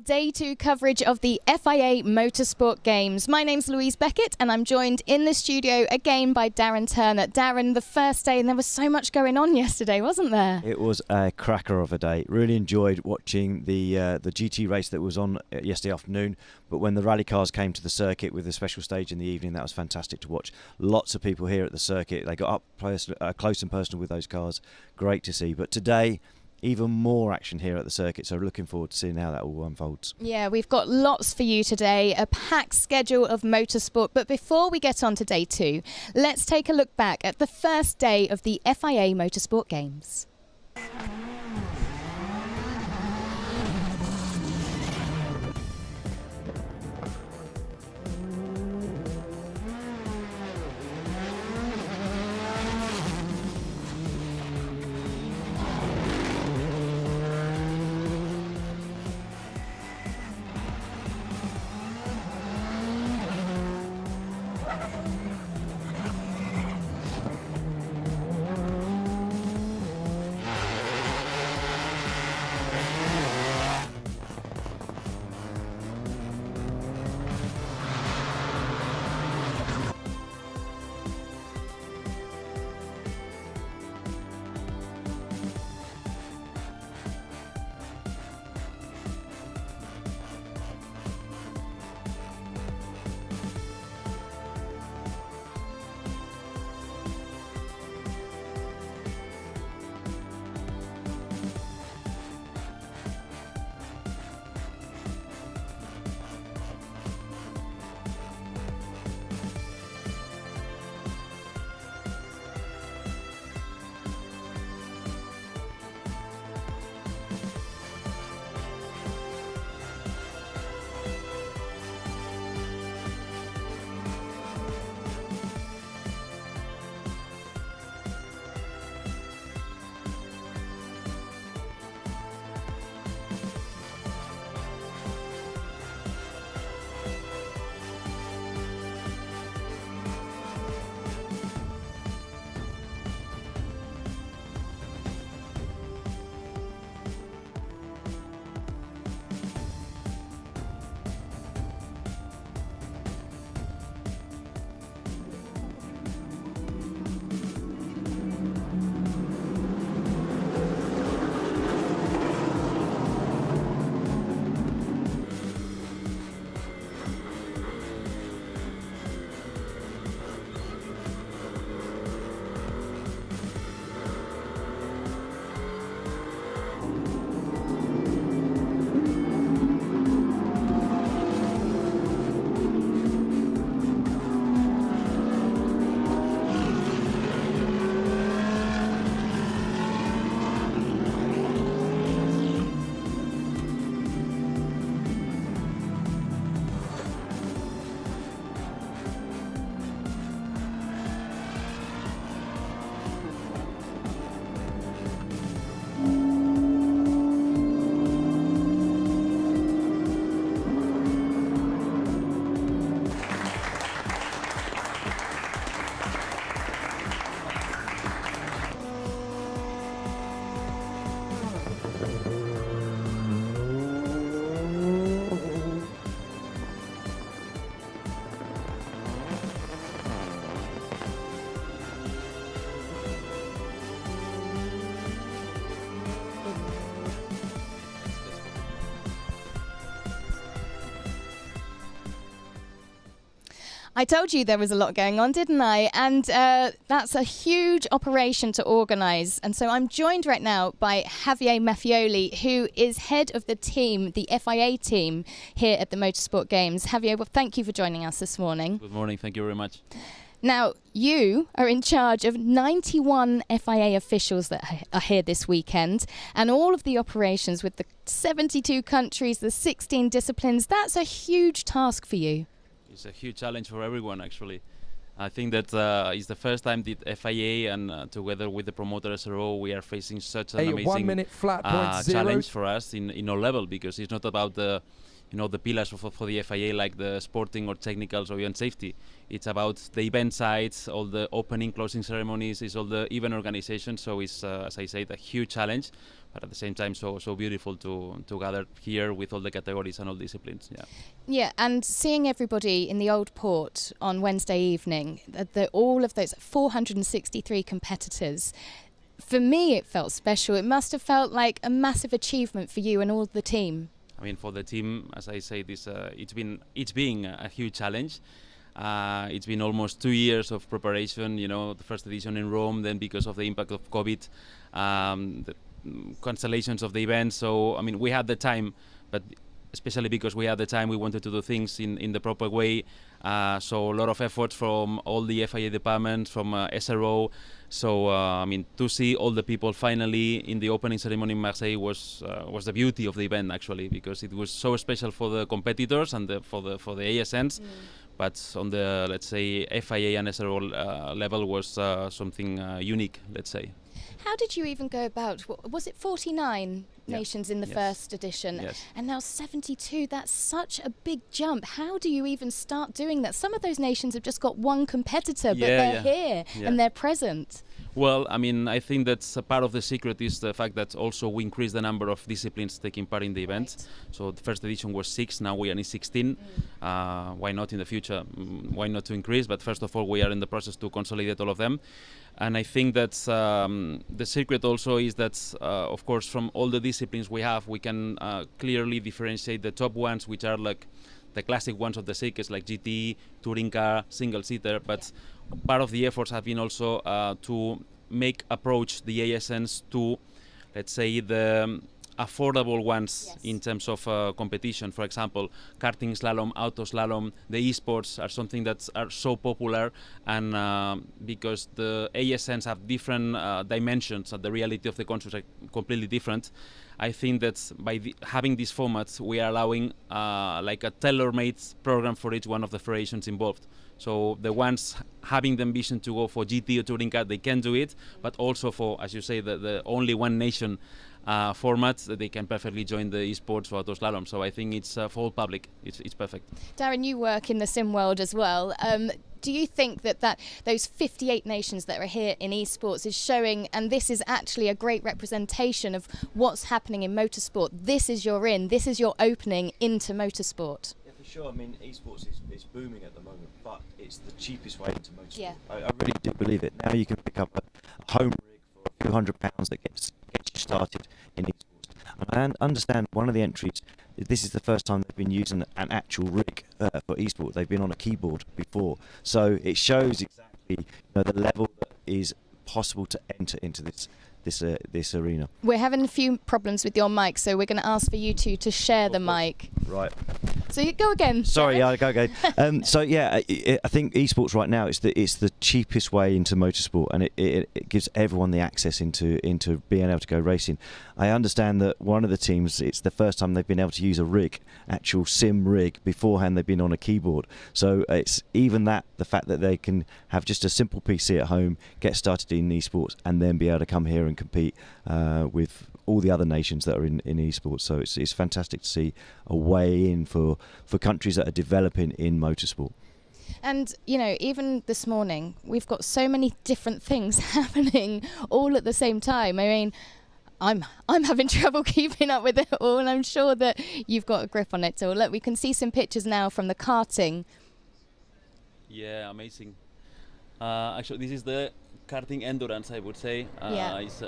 Day 2 coverage of the FIA Motorsport Games. My name's Louise Beckett and I'm joined in the studio again by Darren Turner. Darren, the first day, and there was so much going on yesterday, wasn't there? It was a cracker of a day. Really enjoyed watching the GT race that was on yesterday afternoon, but when the rally cars came to the circuit with a special stage in the evening, that was fantastic to watch. Lots of people here at the circuit. They got up close and personal with those cars. Great to see. But today, even more action here at the circuit, so looking forward to seeing how that all unfolds. Yeah, we've got lots for you today, a packed schedule of motorsport. But before we get on to day 2, let's take a look back at the first day of the FIA Motorsport Games. I told you there was a lot going on, didn't I? And that's a huge operation to organise. And so I'm joined right now by Javier Maffioli, who is head of the team, the FIA team here at the Motorsport Games. Javier, well, thank you for joining us this morning. Good morning. Thank you very much. Now, you are in charge of 91 FIA officials that are here this weekend, and all of the operations with the 72 countries, the 16 disciplines. That's a huge task for you. It's a huge challenge for everyone, actually. I think that it's the first time that FIA and together with the promoter SRO, we are facing such an amazing flat challenge for us in all level, because it's not about the the pillars for the FIA, like the sporting or technicals or even safety. It's about the event sites, all the opening, closing ceremonies, it's all the event organization. So it's, as I said, a huge challenge, but at the same time, so beautiful to gather here with all the categories and all disciplines. Yeah. Yeah, and seeing everybody in the Old Port on Wednesday evening, all of those 463 competitors. For me, it felt special. It must have felt like a massive achievement for you and all the team. I mean, for the team, as I say, it's been a huge challenge. It's been almost 2 years of preparation. The first edition in Rome, then because of the impact of COVID, the cancellations of the event. So, I mean, we had the time, but especially because we had the time, we wanted to do things in the proper way. So a lot of efforts from all the FIA departments, from SRO. So I mean, to see all the people finally in the opening ceremony in Marseille was the beauty of the event, actually, because it was so special for the competitors and for the ASNs. But on the, let's say, FIA and SRO level was something unique, let's say. How did you even go about, was it 49 nations in the first edition? Yes. And now 72, that's such a big jump. How do you even start doing that? Some of those nations have just got one competitor, but they're here and they're present. Well, I mean, I think that's a part of the secret is the fact that also we increased the number of disciplines taking part in the event. Right. So the first edition was 6, now we are in 16. Why not in the future? Why not to increase? But first of all, we are in the process to consolidate all of them. And I think that the secret also is that, of course, from all the disciplines we have, we can clearly differentiate the top ones, which are like the classic ones of the circuits, like GT, touring car, single-seater. But part of the efforts have been also to approach the ASNs to, let's say, the affordable ones in terms of competition. For example, karting slalom, auto slalom, the esports are something that are so popular, and because the ASNs have different dimensions and the reality of the countries are completely different, I think that by having these formats, we are allowing like a tailor-made program for each one of the federations involved. So the ones having the ambition to go for GT or touring car, they can do it, but also for, as you say, the only one nation formats, that they can perfectly join the esports or auto slalom. So I think it's for all public, it's perfect. Darren, you work in the sim world as well. Do you think that those 58 nations that are here in esports is showing, and this is actually a great representation of what's happening in motorsport? This is your opening into motorsport. Yeah, for sure. I mean, esports is booming at the moment, but it's the cheapest way into motorsport. Yeah. I really do believe it. Now you can pick up a home rig for a few £100 that gets you started in esports. And I understand one of the entries, this is the first time they've been using an actual rig for esports. They've been on a keyboard before, so it shows exactly the level that is possible to enter into this arena. We're having a few problems with your mic, so we're going to ask for you two to share the mic. Right. So you go again. Sorry, I go again. So yeah, I think esports right now it's the cheapest way into motorsport, and it gives everyone the access into being able to go racing. I understand that one of the teams, it's the first time they've been able to use a rig, actual sim rig. Beforehand, they've been on a keyboard. So it's even the fact that they can have just a simple PC at home, get started in esports, and then be able to come here and compete with all the other nations that are in esports. So it's fantastic to see a way in for countries that are developing in motorsport. And even this morning we've got so many different things happening all at the same time. I mean, I'm having trouble keeping up with it all, and I'm sure that you've got a grip on it all. Look, we can see some pictures now from the karting. Yeah, amazing. Actually, this is the karting endurance, I would say. It's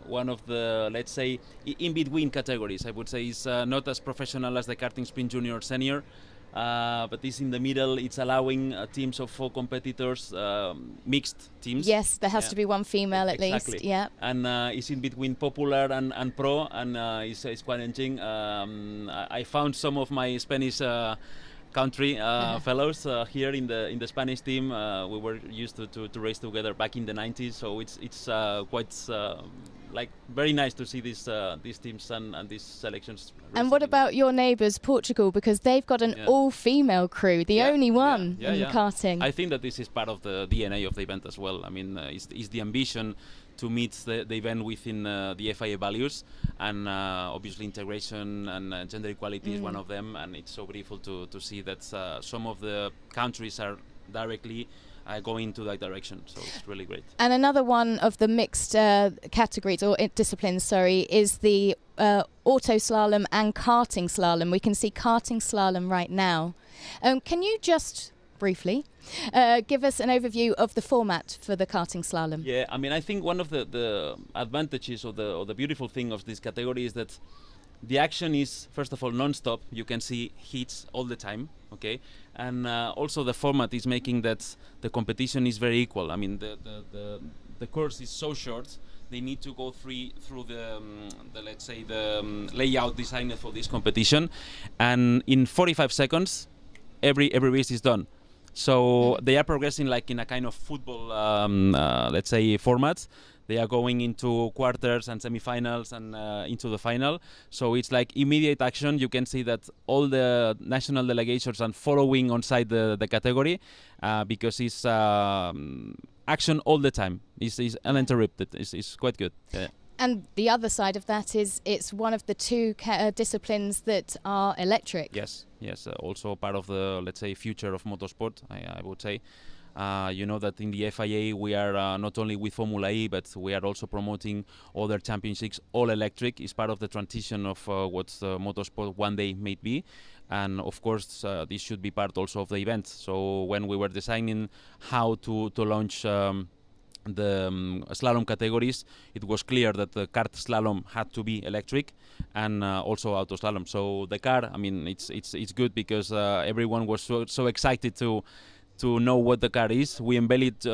one of the, let's say, in-between categories. I would say it's not as professional as the karting sprint junior or senior, but it's in the middle. It's allowing teams of 4 competitors, mixed teams. Yes, there has to be one female at least. Yeah. And it's in between popular and pro, and it's quite engaging. I found some of my Spanish country fellows here in the Spanish team. We were used to race together back in the 90s, so it's quite like very nice to see these teams and these selections. And what about your neighbours, Portugal? Because they've got an all-female crew, the only one in the karting. I think that this is part of the DNA of the event as well. I mean, it's the ambition to meet the event within the FIA values, and obviously integration and gender equality is one of them, and it's so beautiful to see that some of the countries are directly going into that direction, so it's really great. And another one of the mixed categories or disciplines, sorry, is the auto slalom and karting slalom. We can see karting slalom right now. Can you just briefly give us an overview of the format for the karting slalom? Yeah, I mean, I think one of the advantages or the beautiful thing of this category is that the action is, first of all, non-stop. You can see hits all the time, okay? And also the format is making that the competition is very equal. I mean, the course is so short. They need to go through the let's say, the layout designed for this competition. And in 45 seconds, every race is done. So they are progressing like in a kind of football, let's say, format. They are going into quarters and semi-finals and into the final. So it's like immediate action. You can see that all the national delegations are following on site the category because it's action all the time. It's uninterrupted. It's quite good. Yeah. And the other side of that is it's one of the two disciplines that are electric. Yes, also part of the, let's say, future of motorsport, I would say. You know that in the FIA we are not only with Formula E, but we are also promoting other championships, all electric. Is part of the transition of what motorsport one day may be. And of course, this should be part also of the event. So when we were designing how to launch the slalom categories, it was clear that the kart slalom had to be electric and also auto slalom. So the car, I mean, it's good because everyone was so excited to know what the car is. We unveiled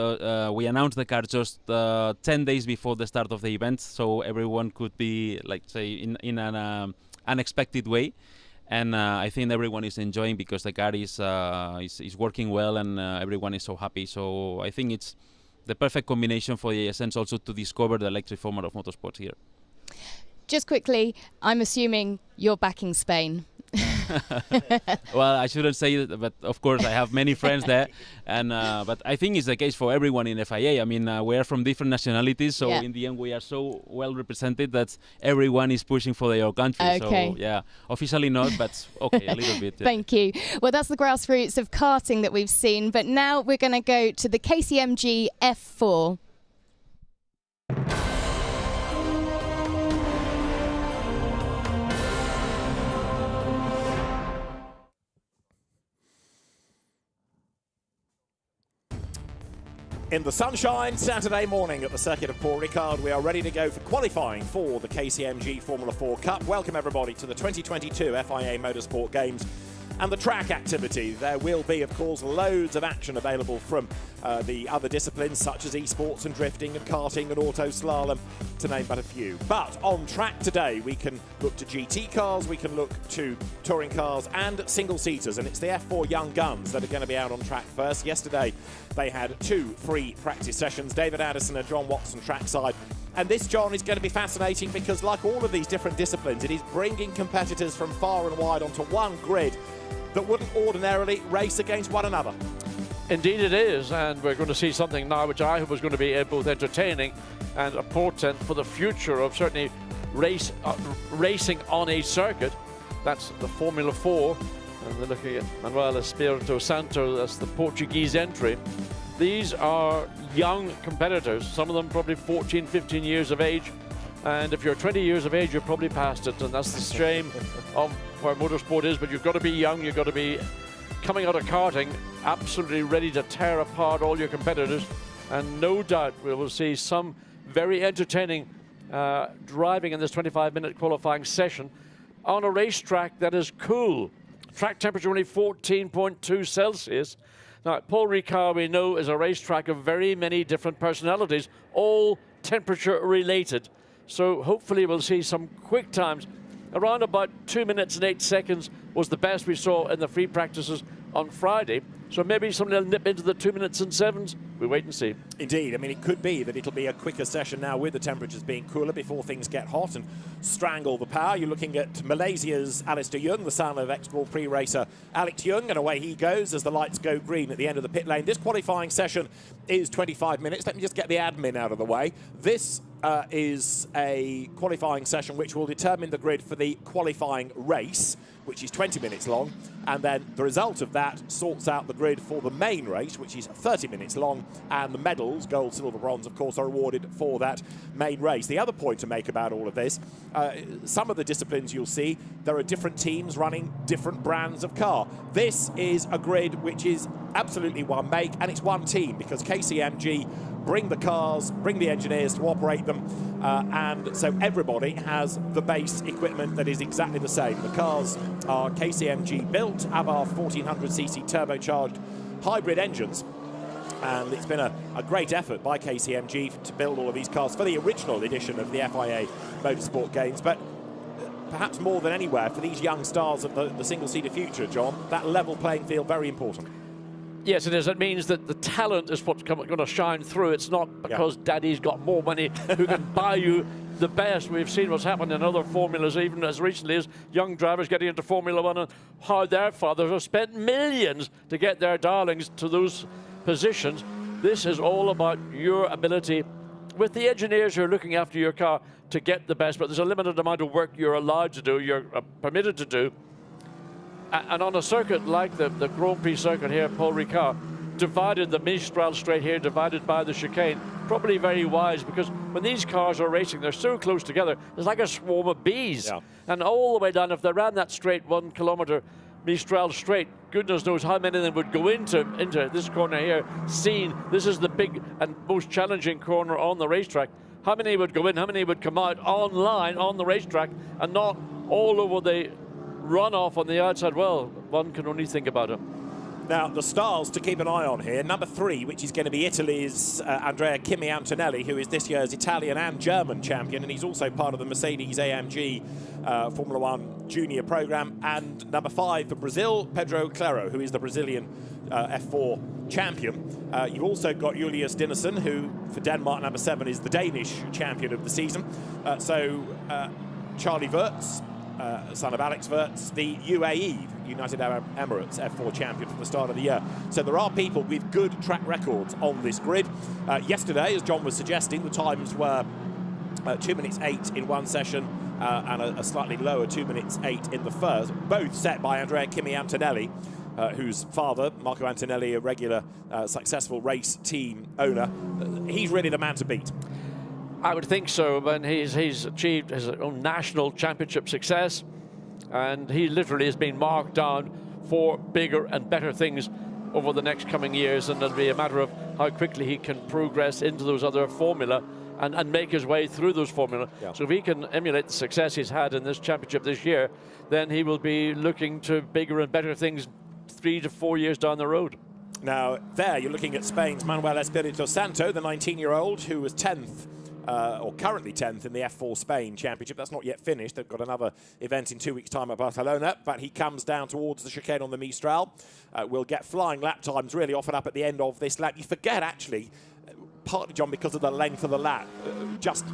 we announced the car just 10 days before the start of the event, so everyone could be, like, say, in an unexpected way. And I think everyone is enjoying because the car is working well, and everyone is so happy. So I think it's the perfect combination for the essence also to discover the electric format of motorsport here. Just quickly, I'm assuming you're backing Spain. Well, I shouldn't say that, but of course I have many friends there, and but I think it's the case for everyone in FIA. I mean, we are from different nationalities, so in the end we are so well represented that everyone is pushing for their country. Okay. So yeah, officially not, but okay, a little bit. Thank you. Well, that's the grassroots of karting that we've seen, but now we're going to go to the KCMG F4. In the sunshine, Saturday morning at the Circuit of Paul Ricard, we are ready to go for qualifying for the KCMG Formula 4 Cup. Welcome everybody to the 2022 FIA Motorsport Games and the track activity. There will be, of course, loads of action available from the other disciplines such as esports and drifting and karting and auto slalom, to name but a few. But on track today, we can look to GT cars, we can look to touring cars and single-seaters, and it's the F4 Young Guns that are going to be out on track first. Yesterday, they had 2 free practice sessions, David Addison and John Watson trackside. And this, John, is going to be fascinating because, like all of these different disciplines, it is bringing competitors from far and wide onto one grid that wouldn't ordinarily race against one another. Indeed it is, and we're going to see something now which I hope is going to be both entertaining and a portent for the future of certainly racing on a circuit. That's the Formula 4, and they're looking at Manuel Espirito Santo, that's the Portuguese entry. These are young competitors, some of them probably 14, 15 years of age, and if you're 20 years of age, you're probably past it, and that's the shame of where motorsport is. But you've got to be young, you've got to be coming out of karting, absolutely ready to tear apart all your competitors, and no doubt we will see some very entertaining driving in this 25-minute qualifying session on a racetrack that is cool. Track temperature only 14.2 Celsius. Now, Paul Ricard, we know, is a racetrack of very many different personalities, all temperature related. So hopefully we'll see some quick times. Around about 2 minutes and 8 seconds was the best we saw in the free practices on Friday. So maybe somebody will nip into the 2 minutes and 7s. We wait and see. Indeed. I mean, it could be that it'll be a quicker session now with the temperatures being cooler before things get hot and strangle the power. You're looking at Malaysia's Alistair Young, the son of ex-Grand Prix racer Alex Young, and away he goes as the lights go green at the end of the pit lane. This qualifying session is 25 minutes. Let me just get the admin out of the way. This is a qualifying session which will determine the grid for the qualifying race, which is 20 minutes long, and then the result of that sorts out the grid for the main race, which is 30 minutes long, and the medals, gold, silver, bronze, of course, are awarded for that main race. The other point to make about all of this, some of the disciplines you'll see, there are different teams running different brands of car. This is a grid which is absolutely one make, and it's one team, because KCMG bring the cars, bring the engineers to operate them, and so everybody has the base equipment that is exactly the same. The cars are KCMG built, have our 1400cc turbocharged hybrid engines, and it's been a great effort by KCMG to build all of these cars for the original edition of the FIA Motorsport Games, but perhaps more than anywhere for these young stars of the single-seater future, John, that level playing field, very important. Yes, it is. It means that the talent is what's going to shine through. It's not because daddy's got more money who can buy you the best. We've seen what's happened in other formulas, even as recently as young drivers getting into Formula One, and how their fathers have spent millions to get their darlings to those positions. This is all about your ability, with the engineers who are looking after your car, to get the best. But there's a limited amount of work you're allowed to do, you're permitted to do. And on a circuit like the Grand Prix circuit here, Paul Ricard, divided the Mistral straight here, divided by the chicane, probably very wise, because when these cars are racing, they're so close together, it's like a swarm of bees. Yeah. And all the way down, if they ran that straight 1 kilometer Mistral straight, goodness knows how many of them would go into this corner here, seen this is the big and most challenging corner on the racetrack. How many would go in, how many would come out online on the racetrack, and not all over the runoff on the outside? Well, one can only think about it. Now, the stars to keep an eye on here. Number 3, which is going to be Italy's Andrea Kimi Antonelli, who is this year's Italian and German champion, and he's also part of the Mercedes-AMG Formula One Junior program. And number 5 for Brazil, Pedro Claro, who is the Brazilian F4 champion. You've also got Julius Dinesen, who for Denmark, number 7, is the Danish champion of the season. Charlie Wirtz, son of Alex Wirtz, the UAE, United Arab Emirates F4 champion from the start of the year. So there are people with good track records on this grid. Yesterday, as John was suggesting, the times were 2 minutes 8 in one session and a slightly lower 2 minutes 8 in the first, both set by Andrea Kimi Antonelli, whose father, Marco Antonelli, a regular successful race team owner. He's really the man to beat. I would think so, and he's achieved his own national championship success, and he literally has been marked down for bigger and better things over the next coming years, and it'll be a matter of how quickly he can progress into those other formula and make his way through those formula. Yeah. So if he can emulate the success he's had in this championship this year, then he will be looking to bigger and better things 3 to 4 years down the road. Now, there you're looking at Spain's Manuel Espirito Santo, the 19-year-old who was 10th or currently 10th in the F4 Spain Championship. That's not yet finished. They've got another event in 2 weeks' time at Barcelona, but he comes down towards the chicane on the Mistral. We'll get flying lap times really offered up at the end of this lap. You forget, actually, partly, John, because of the length of the lap, just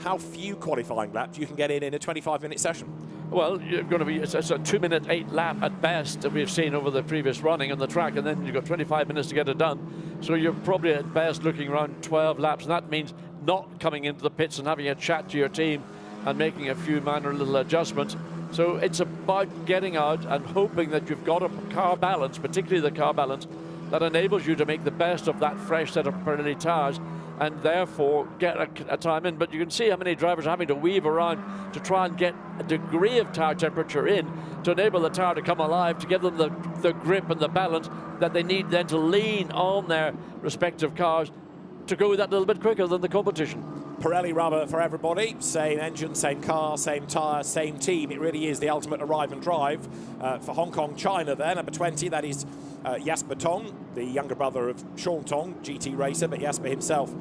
how few qualifying laps you can get in a 25-minute session. Well, you're going to be, it's a 2 minute 8 lap at best that we've seen over the previous running on the track, and then you've got 25 minutes to get it done. So you're probably at best looking around 12 laps, and that means not coming into the pits and having a chat to your team and making a few minor little adjustments. So it's about getting out and hoping that you've got a car balance, particularly the car balance, that enables you to make the best of that fresh set of Pirelli tires and therefore get a time in. But you can see how many drivers are having to weave around to try and get a degree of tire temperature in to enable the tire to come alive, to give them the grip and the balance that they need then to lean on their respective cars to go that little bit quicker than the competition. Pirelli rubber for everybody, same engine, same car, same tyre, same team. It really is the ultimate arrive and drive. For Hong Kong, China there, number 20, that is Jasper Tong, the younger brother of Sean Tong, GT racer, but Jasper himself,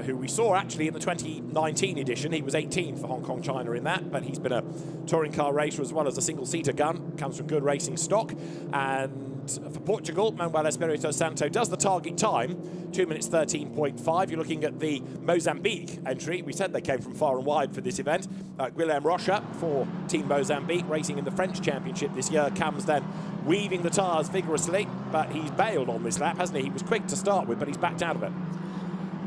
who we saw actually in the 2019 edition. He was 18th for Hong Kong, China in that, but he's been a touring car racer as well as a single-seater gun, comes from good racing stock. And But for Portugal, Manuel Espirito Santo does the target time, 2 minutes 13.5. You're looking at the Mozambique entry. We said they came from far and wide for this event. Guilherme Rocha for Team Mozambique, racing in the French Championship this year, comes then weaving the tyres vigorously, but he's bailed on this lap, hasn't he? He was quick to start with, but he's backed out of it.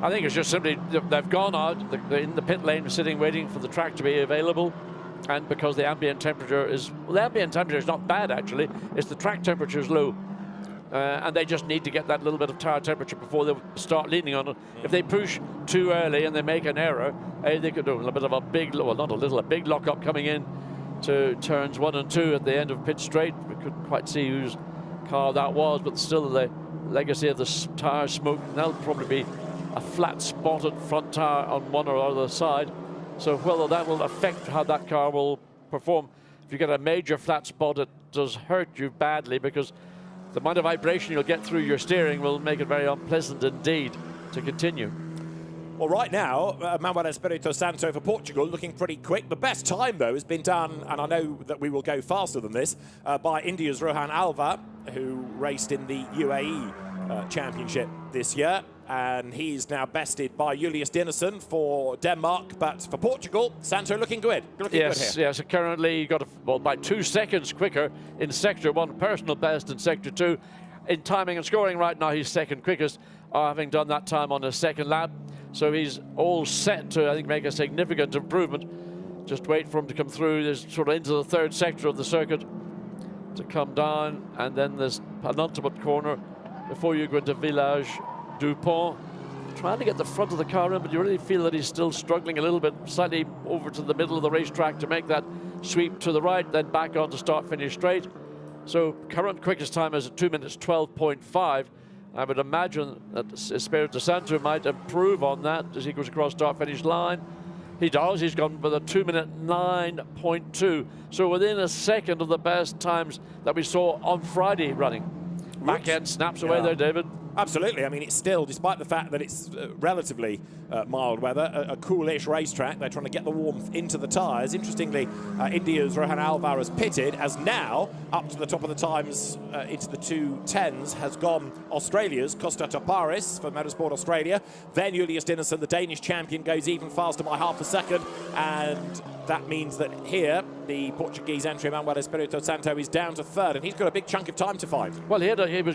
I think it's just simply they've gone out in the pit lane, sitting waiting for the track to be available, and because the ambient temperature is, well, the ambient temperature is not bad actually, it's the track temperature is low, and they just need to get that little bit of tire temperature before they start leaning on it. If they push too early and they make an error, they could do a little bit of a big, well, not a little, a big lock-up coming in to turns 1 and 2 at the end of pit straight. We couldn't quite see whose car that was, but still the legacy of the tire smoke. That'll probably be a flat spotted front tire on one or other side. So whether that will affect how that car will perform. If you get a major flat spot, it does hurt you badly, because the amount of vibration you'll get through your steering will make it very unpleasant indeed to continue. Well, right now, Manuel Espirito Santo for Portugal looking pretty quick. The best time, though, has been done, and I know that we will go faster than this, by India's Rohan Alvar, who raced in the UAE Championship this year. And he's now bested by Julius Dinesen for Denmark. But for Portugal, Santo looking good. Good here. Yes, so currently he got by 2 seconds quicker in Sector 1, personal best in Sector 2. In timing and scoring right now, he's second quickest, having done that time on his second lap. So he's all set to, I think, make a significant improvement. Just wait for him to come through. There's sort of into the third sector of the circuit to come down, and then there's penultimate corner before you go into Village Dupont. Trying to get the front of the car in, but you really feel that he's still struggling a little bit, slightly over to the middle of the racetrack to make that sweep to the right, then back on to start finish straight. So current quickest time is at 2 minutes 12.5. I would imagine that Espirito Santo might improve on that as he goes across start finish line. He does. He's gone with a 2 minute 9.2. So within a second of the best times that we saw on Friday running. Back end snaps away there, David. Absolutely. I mean, it's still, despite the fact that it's relatively mild weather, a coolish racetrack. They're trying to get the warmth into the tyres. Interestingly, India's Rohan Alvar has pitted, as now, up to the top of the times into the 2:10s, has gone Australia's Costa Taparis for Motorsport Australia. Then Julius Dinesen, the Danish champion, goes even faster by half a second. And that means that here, the Portuguese entry, Manuel Espirito Santo, is down to third, and he's got a big chunk of time to find. Well,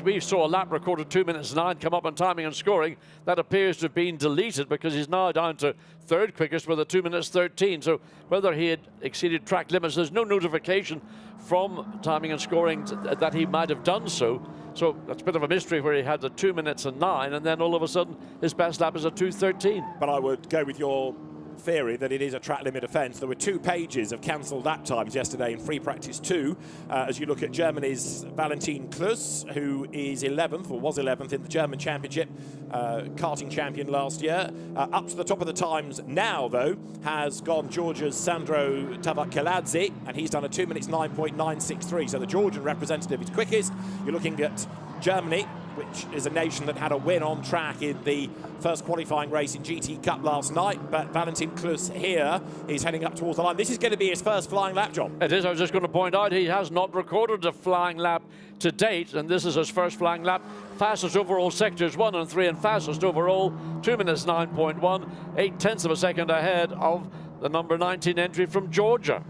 we saw a lap recorded 2 minutes 9 come up on timing and scoring. That appears to have been deleted, because he's now down to third quickest with a 2 minutes 13. So whether he had exceeded track limits, there's no notification from timing and scoring that he might have done so. So that's a bit of a mystery, where he had the 2 minutes and 9, and then all of a sudden his best lap is a 2:13. But I would go with your theory that it is a track limit offence. There were 2 pages of cancelled lap times yesterday in free practice 2, as you look at Germany's Valentin Klus, who is 11th, or was 11th in the German Championship, karting champion last year. Up to the top of the times now, though, has gone Georgia's Sandro Tavakeladze, and he's done a 2 minutes 9.963. So the Georgian representative is quickest. You're looking at Germany, which is a nation that had a win on track in the first qualifying race in GT Cup last night. But Valentin Klus here is heading up towards the line. This is going to be his first flying lap, John. It is. I was just going to point out he has not recorded a flying lap to date, and this is his first flying lap. Fastest overall sectors 1 and 3, and fastest overall 2 minutes 9.1, 8/10 of a second ahead of the number 19 entry from Georgia.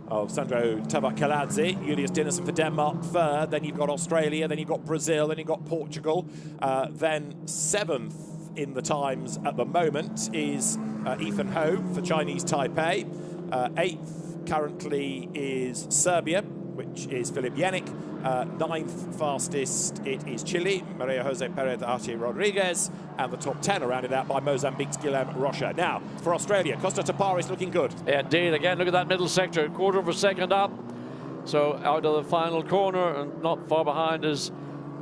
Of Sandro Tavakeladze, Julius Dinesen for Denmark third, then you've got Australia, then you've got Brazil, then you've got Portugal, then 7th in the times at the moment is Ethan Ho for Chinese Taipei. 8th currently is Serbia, which is Filip Janik. 9th fastest, it is Chile, Maria Jose Perez Arti Rodriguez, and the top 10 are rounded out by Mozambique's Guilherme Rocha. Now, for Australia, Costa Taparis looking good. Yeah, indeed. Again, look at that middle sector, quarter of a second up. So out of the final corner, and not far behind is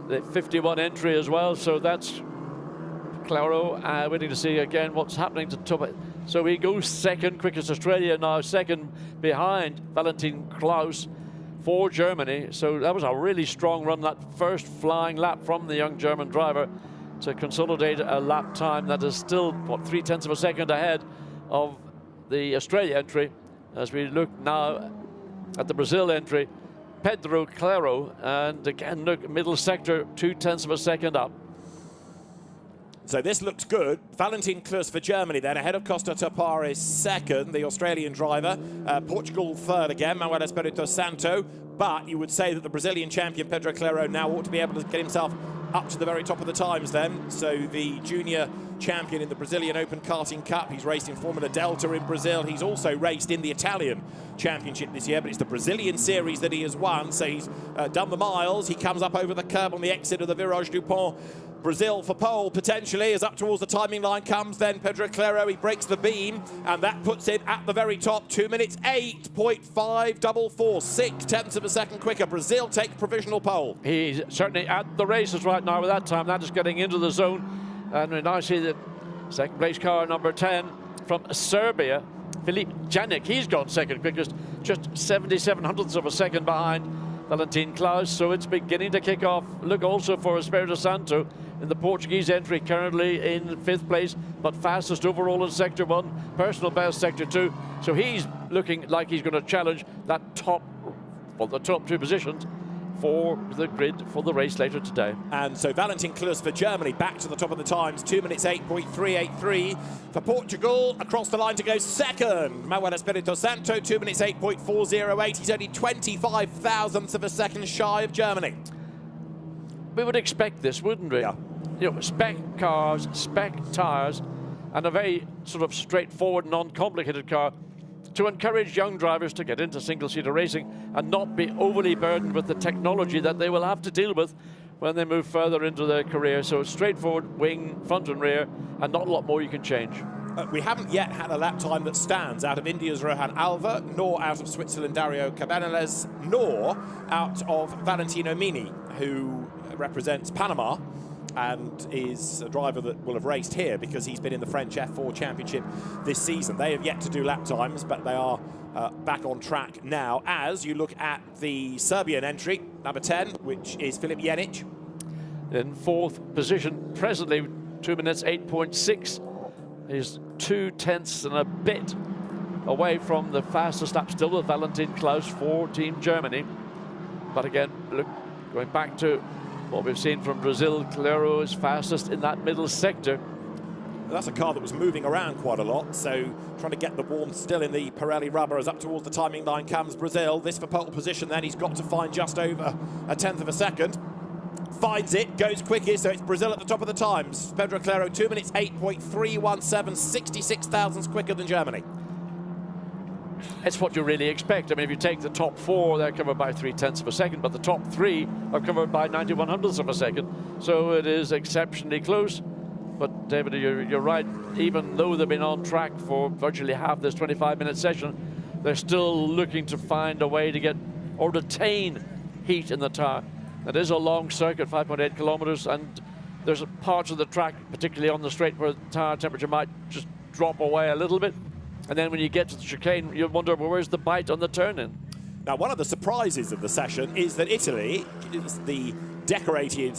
the 51 entry as well. So that's Claro, waiting to see again what's happening to Tuba. So he goes second, quickest Australia now, second behind Valentin Klaus for Germany. So that was a really strong run, that first flying lap from the young German driver to consolidate a lap time that is still, what, 3/10 of a second ahead of the Australia entry. As we look now at the Brazil entry, Pedro Claro, and again, look, middle sector, 0.2 of a second up. So this looks good. Valentin Klus for Germany then, ahead of Costa Tapares second, the Australian driver. Portugal third again, Manuel Espirito Santo. But you would say that the Brazilian champion, Pedro Claro, now ought to be able to get himself up to the very top of the times then. So the junior champion in the Brazilian Open Karting Cup. He's raced in Formula Delta in Brazil. He's also raced in the Italian Championship this year, but it's the Brazilian series that he has won. So he's done the miles. He comes up over the curb on the exit of the Virage du Pont. Brazil for pole potentially, as up towards the timing line comes then Pedro Claro. He breaks the beam, and that puts him at the very top. 2 minutes 8.544, 6/10 of a second quicker. Brazil take provisional pole. He's certainly at the races right now with that time. That is getting into the zone. And we now see the second place car, number 10, from Serbia, Filip Janik. He's gone second quickest, just 77/100ths of a second behind Valentin Klaus. So it's beginning to kick off. Look also for Espirito Santo in the Portuguese entry, currently in 5th place, but fastest overall in Sector 1, personal best Sector 2. So he's looking like he's going to challenge that top, well, the top 2 positions for the grid for the race later today. And so Valentin Klus for Germany back to the top of the times, 2 minutes 8.383. For Portugal, across the line to go second, Manuel Espirito Santo, 2 minutes 8.408. He's only 25 thousandths of a second shy of Germany. We would expect this, wouldn't we? Yeah. You know, spec cars, spec tyres, and a very sort of straightforward, non-complicated car to encourage young drivers to get into single-seater racing and not be overly burdened with the technology that they will have to deal with when they move further into their career. So it's straightforward, wing, front and rear, and not a lot more you can change. We haven't yet had a lap time that stands out of India's Rohan Alva, nor out of Switzerland Dario Cabanilles, nor out of Valentino Mini, who represents Panama and is a driver that will have raced here because he's been in the French F4 Championship this season. They have yet to do lap times, but they are back on track now. As you look at the Serbian entry, number 10, which is Filip Jenic. In 4th position, presently 2 minutes 8.6. He's 2/10 and a bit away from the fastest lap still with Valentin Klaus for Team Germany. But again, look, going back to what we've seen from Brazil, Claro is fastest in that middle sector. That's a car that was moving around quite a lot, so trying to get the warmth still in the Pirelli rubber as up towards the timing line comes Brazil. This for pole position then, he's got to find just over 1/10 of a second. Finds it, goes quickest, so it's Brazil at the top of the times. Pedro Claro, 2 minutes 8.317, 66 thousandths quicker than Germany. It's what you really expect. I mean, if you take the top 4, they're covered by 0.3 of a second, but the top 3 are covered by 91/100ths of a second. So it is exceptionally close. But David, you're right. Even though they've been on track for virtually half this 25-minute session, they're still looking to find a way to get or retain heat in the tyre. It is a long circuit, 5.8 kilometers, and there's parts of the track, particularly on the straight, where the tyre temperature might just drop away a little bit. And then when you get to the chicane, you wonder, well, where's the bite on the turn-in? Now, one of the surprises of the session is that Italy, the decorated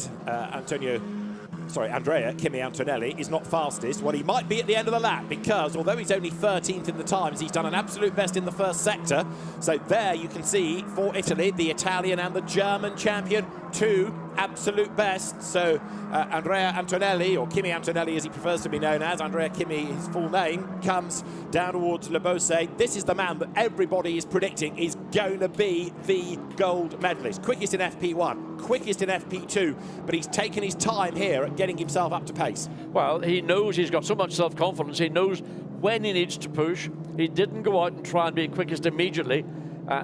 Andrea Kimi Antonelli is not fastest. Well, he might be at the end of the lap because although he's only 13th in the times, he's done an absolute best in the first sector. So there you can see for Italy, the Italian and the German champion, 2 absolute bests. So Andrea Antonelli, or Kimi Antonelli as he prefers to be known as, Andrea Kimi, his full name, comes down towards Le Beausset. This is the man that everybody is predicting is going to be the gold medalist. Quickest in FP1, quickest in FP2, but he's taken his time here at getting himself up to pace. Well, he knows he's got so much self-confidence. He knows when he needs to push. He didn't go out and try and be quickest immediately.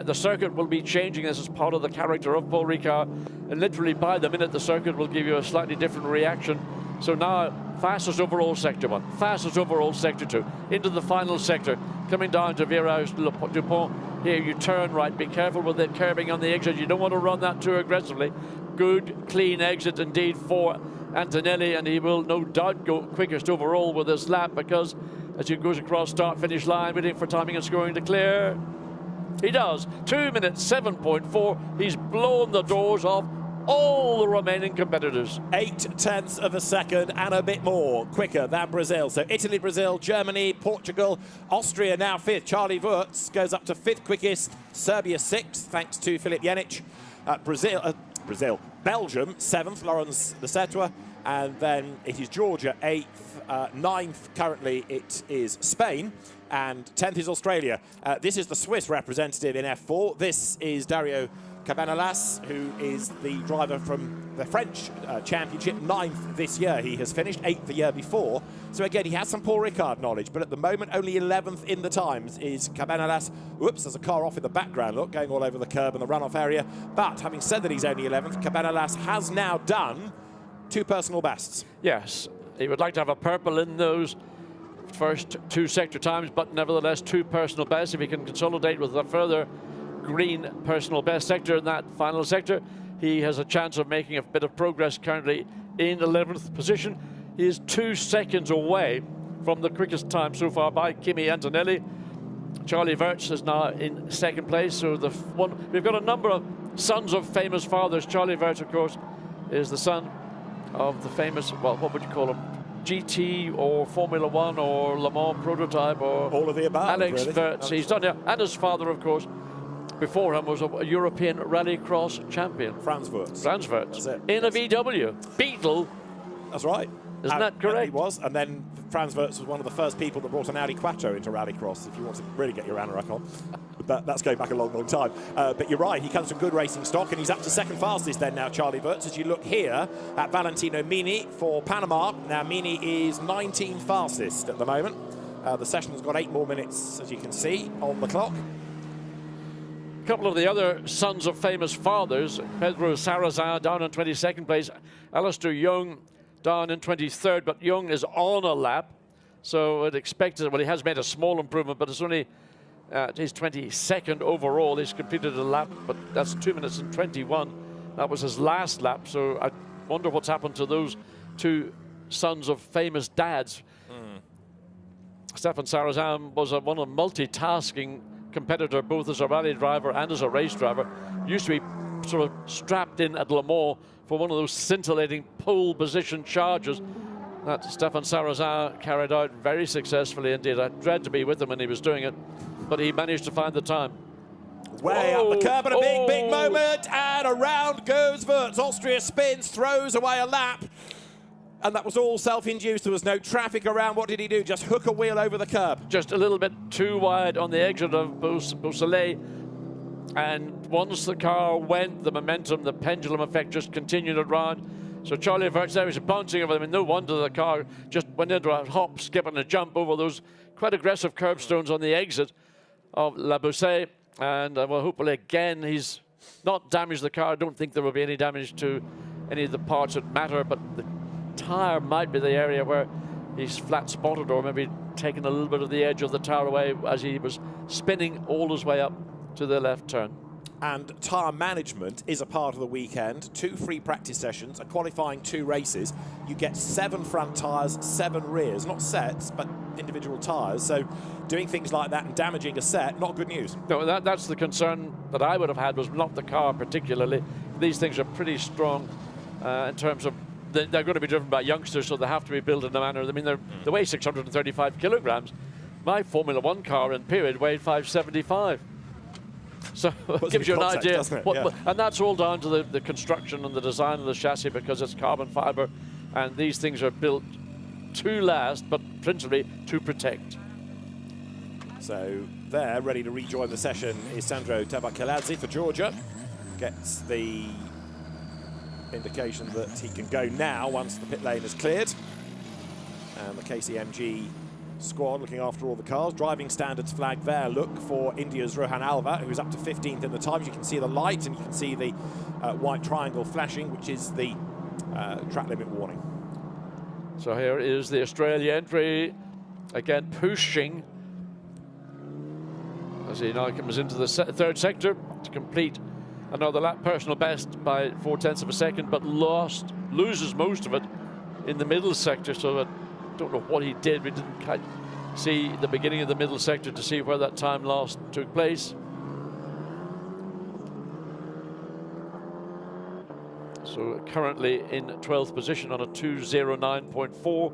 The circuit will be changing. This is part of the character of Paul Ricard. And literally by the minute, the circuit will give you a slightly different reaction. So now, fastest overall Sector 1, fastest overall Sector 2, into the final sector, coming down to Virage du Pont. Here you turn right, be careful with the curbing on the exit. You don't want to run that too aggressively. Good, clean exit indeed for Antonelli, and he will no doubt go quickest overall with this lap because as he goes across start-finish line, waiting for timing and scoring to clear. He does. 2 minutes 7.4. He's blown the doors off all the remaining competitors. 0.8 of a second and a bit more quicker than Brazil. So Italy, Brazil, Germany, Portugal, Austria now 5th. Charlie Wurtz goes up to 5th quickest. Serbia 6th, thanks to Filip Jenic. Belgium 7th, Laurens Lesetua. And then it is Georgia 8th. 9th currently it is Spain. And 10th is Australia. This is the Swiss representative in F4. This is Dario Cabanillas, who is the driver from the French Championship, 9th this year. He has finished 8th the year before. So again, he has some Paul Ricard knowledge, but at the moment, only 11th in the times is Cabanillas. Whoops, there's a car off in the background, look, going all over the curb and the runoff area. But having said that he's only 11th, Cabanillas has now done 2 personal bests. Yes, he would like to have a purple in those first 2 sector times, but nevertheless 2 personal bests. If he can consolidate with a further green personal best sector in that final sector, he has a chance of making a bit of progress. Currently in 11th position. He is 2 seconds away from the quickest time so far by Kimi Antonelli. Charlie Wurtz is now in 2nd place. So we've got a number of sons of famous fathers. Charlie Wurtz, of course, is the son of the famous, well, what would you call him? GT or Formula 1 or Le Mans prototype, or all of the above. Alex really. Wurtz. He's done it, and his father, of course, before him was a European rallycross champion. Franz Wurtz. Franz Wurtz. That's it. In a VW. Beetle. That's right. Isn't that correct? And he was. And then Franz Wurtz was one of the first people that brought an Audi Quattro into rallycross, if you want to really get your anorak on. But that's going back a long, long time. But you're right, he comes from good racing stock, and he's up to 2nd fastest then now, Charlie Wurtz. As you look here at Valentino Mini for Panama. Now, Mini is 19th fastest at the moment. The session's got 8 more minutes, as you can see, on the clock. A couple of the other sons of famous fathers, Pedro Sarrazin down in 22nd place, Alistair Young down in 23rd, but Young is on a lap, so it expected, well, he has made a small improvement, but it's only his 22nd overall. He's completed a lap, but that's 2 minutes and 21. That was his last lap, so I wonder what's happened to those 2 sons of famous dads. Stefan Sarrazin was one of multitasking competitor, both as a rally driver and as a race driver. Used to be sort of strapped in at Le Mans for one of those scintillating pole position charges that Stefan Sarrazin carried out very successfully indeed. I dread to be with him when he was doing it, but he managed to find the time. Way up the curb, and a big moment, and around goes Wurtz. Austria spins, throws away a lap, and that was all self-induced. There was no traffic around. What did he do? Just hook a wheel over the curb. Just a little bit too wide on the exit of Beausoleil. And once the car went, the momentum, the pendulum effect just continued around. So Charlie Wurtz there was bouncing over them, and no wonder the car just went into a hop, skip, and a jump over those quite aggressive curbstones on the exit of La Beausoleil. And well, hopefully again he's not damaged the car. I don't think there will be any damage to any of the parts that matter, but the tyre might be the area where he's flat spotted, or maybe taken a little bit of the edge of the tyre away as he was spinning all his way up to the left turn. And tyre management is a part of the weekend. 2 free practice sessions, a qualifying 2 races. You get 7 front tyres, 7 rears, not sets, but individual tyres. So doing things like that and damaging a set, not good news. No, that's the concern that I would have had, was not the car particularly. These things are pretty strong in terms of they're going to be driven by youngsters, so they have to be built in a manner. I mean, they weigh 635 kilograms. My Formula 1 car in period weighed 575. So it gives you an idea. And that's all down to the construction and the design of the chassis, because it's carbon fiber, and these things are built to last, but principally to protect. So there, ready to rejoin the session, is Sandro Tabakaladze for Georgia. Gets the indication that he can go now once the pit lane is cleared. And the KCMG squad looking after all the cars. Driving standards flag there. Look for India's Rohan Alva, who's up to 15th in the times. You can see the light, and you can see the white triangle flashing, which is the track limit warning. So here is the Australia entry, again pushing as he now comes into the 3rd sector to complete another lap. Personal best by 0.4 of a second, but loses most of it in the middle sector. So I don't know what he did. We didn't quite see the beginning of the middle sector to see where that time loss took place. So currently in 12th position on a 209.4.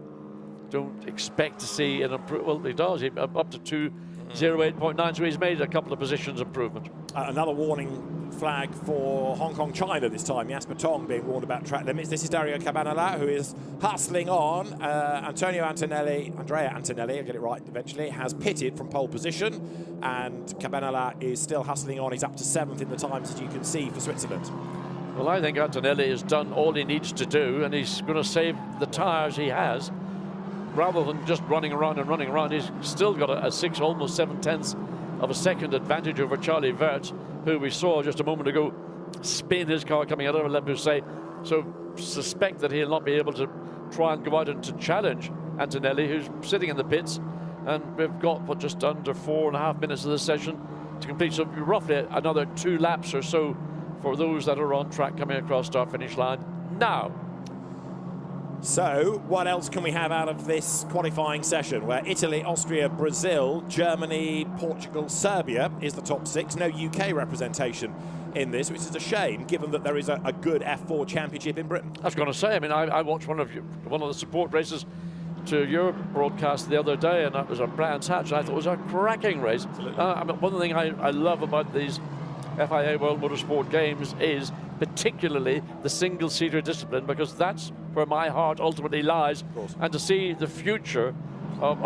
Don't expect to see an improvement. Well, he does. Up to 208.9, so he's made a couple of positions improvement. Another warning flag for Hong Kong, China this time. Jasper Tong being warned about track limits. This is Dario Cabanela, who is hustling on. Andrea Antonelli, I'll get it right eventually, has pitted from pole position, and Cabanela is still hustling on. He's up to 7th in the times, as you can see, for Switzerland. Well, I think Antonelli has done all he needs to do, and he's going to save the tyres he has. Rather than just running around and running around, he's still got a 6, almost 7/10 of a second advantage over Charlie Verts, who we saw just a moment ago spin his car coming out of Le Bousset. So suspect that he'll not be able to try and go out and to challenge Antonelli, who's sitting in the pits. And we've got just under 4.5 minutes of the session to complete. So roughly another 2 laps or so for those that are on track coming across start-finish line now. So, what else can we have out of this qualifying session, where Italy, Austria, Brazil, Germany, Portugal, Serbia is the top 6. No UK representation in this, which is a shame, given that there is a good F4 championship in Britain. I was going to say, I mean, I watched one of the support races to your broadcast the other day, and that was a Brands Hatch, and I thought it was a cracking race. I mean, one thing I love about these FIA World Motorsport Games is particularly the single-seater discipline, because that's where my heart ultimately lies. And to see the future of,